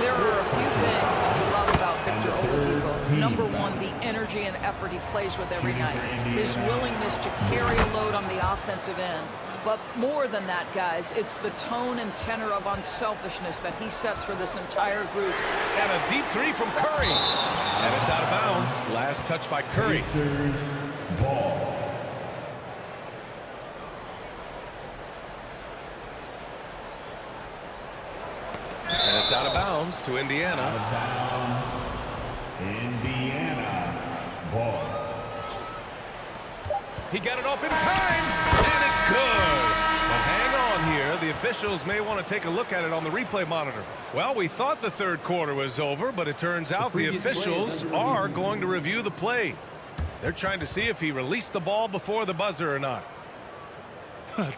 There are a few things that we love about Victor Oladipo. Number one, the energy and effort he plays with every night. His willingness to carry a load on the offensive end. But more than that, guys, it's the tone and tenor of unselfishness that he sets for this entire group. And a deep 3 from Curry. And it's out of bounds. Last touch by Curry. Ball. And it's out of bounds to Indiana. Out of bounds. Indiana. Ball. He got it off in time, and it's good. But hang on here. The officials may want to take a look at it on the replay monitor. Well, we thought the third quarter was over, but it turns out the officials are going to review the play. They're trying to see if he released the ball before the buzzer or not.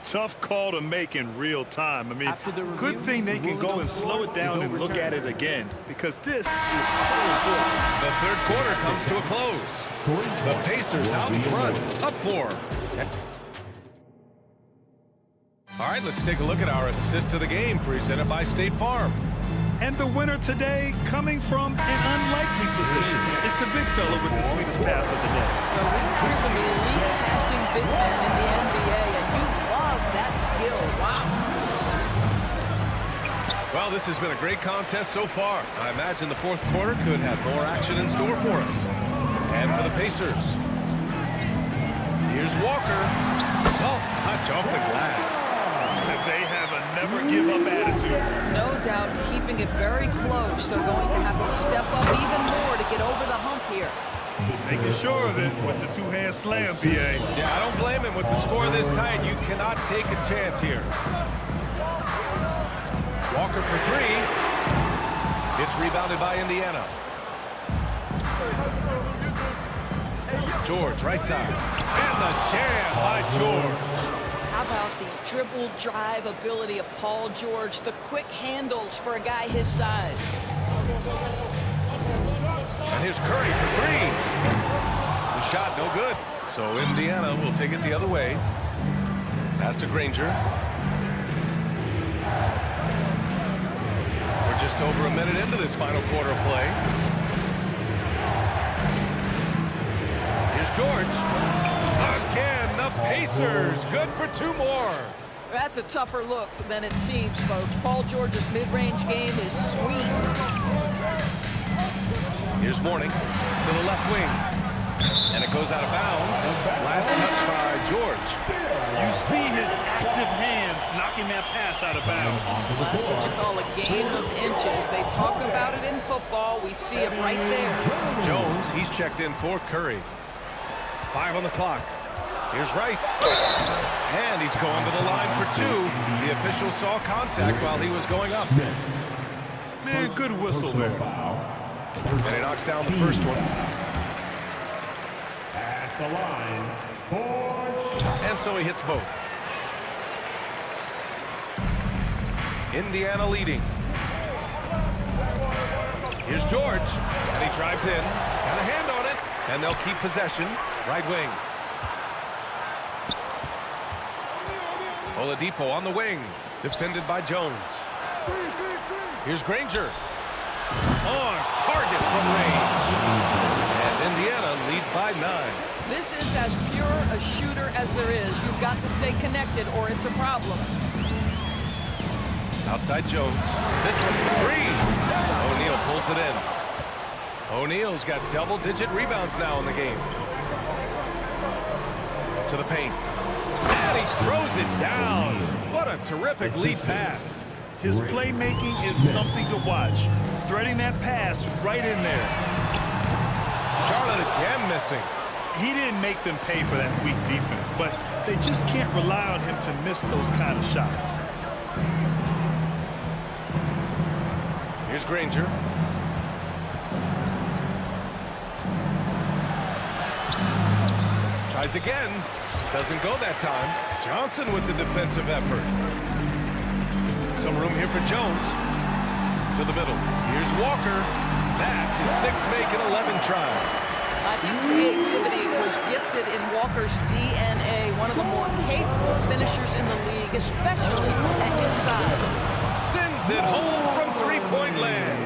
Tough call to make in real time. I mean, good thing they can go and slow it down and look at it again, because this is so important. The third quarter comes to a close. The Pacers out in front, up 4. All right, let's take a look at our assist of the game presented by State Farm. And the winner today coming from an unlikely position. It's the big fella with the sweetest pass of the day. Well, we have some elite passing big men in the NBA, and you love that skill. Wow. Well, this has been a great contest so far. I imagine the fourth quarter could have more action in store for us. And for the Pacers, here's Walker. Soft touch off the glass. They have a never-give-up attitude. No doubt, keeping it very close. They're going to have to step up even more to get over the hump here. Making sure of it with the two-hand slam, BA. Yeah, I don't blame him. With the score this tight, you cannot take a chance here. Walker for 3. It's rebounded by Indiana. George, right side. And the jam by George. How about the dribble drive ability of Paul George, the quick handles for a guy his size. And here's Curry for 3. The shot no good. So Indiana will take it the other way. Pass to Granger. We're just over a minute into this final quarter of play. Here's George. Again, the Pacers. Good for 2 more. That's a tougher look than it seems, folks. Paul George's mid-range game is sweet. Here's Mourning to the left wing. And it goes out of bounds. Last touch by George. You see his active hands knocking that pass out of bounds. That's what you call a game of inches. They talk about it in football. We see it right there. Jones, he's checked in for Curry. 5 on the clock. Here's Rice. And he's going to the line for 2. The official saw contact while he was going up. Man, good whistle there. And he knocks down the first one. At the line, and so he hits both. Indiana leading. Here's George. And he drives in. Got a hand on it. And they'll keep possession. Right wing. Oladipo on the wing. Defended by Jones. Here's Granger. On target from range. And Indiana leads by 9. This is as pure a shooter as there is. You've got to stay connected or it's a problem. Outside Jones. This one for 3. O'Neal pulls it in. O'Neal's got double-digit rebounds now in the game. To the paint. And he throws it down. What a terrific lead pass. His playmaking is something to watch. Threading that pass right in there. Charlotte again missing. He didn't make them pay for that weak defense, but they just can't rely on him to miss those kind of shots. Here's Granger. Tries again. Doesn't go that time. Johnson with the defensive effort. Some room here for Jones. To the middle. Here's Walker. That's his 6th make in 11 tries. I think creativity was gifted in Walker's DNA, one of the more capable finishers in the league, especially at his size. Sends it home from 3-point land.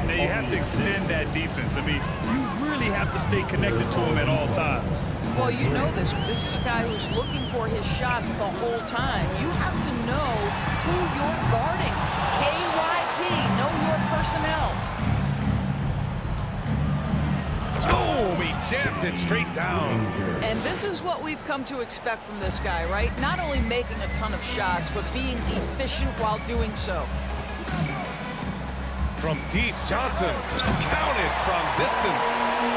Now you have to extend that defense. I mean, you really have to stay connected to him at all times. Well, you know this. This is a guy who's looking for his shot the whole time. You have to know who you're guarding. KYP, know your personnel. Boom! He jams it straight down. And this is what we've come to expect from this guy, right? Not only making a ton of shots, but being efficient while doing so. From deep, Johnson counted from distance.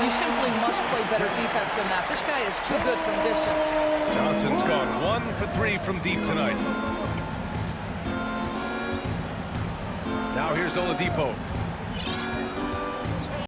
You simply must play better defense than that. This guy is too good from distance. Johnson's gone 1 for 3 from deep tonight. Now here's Oladipo.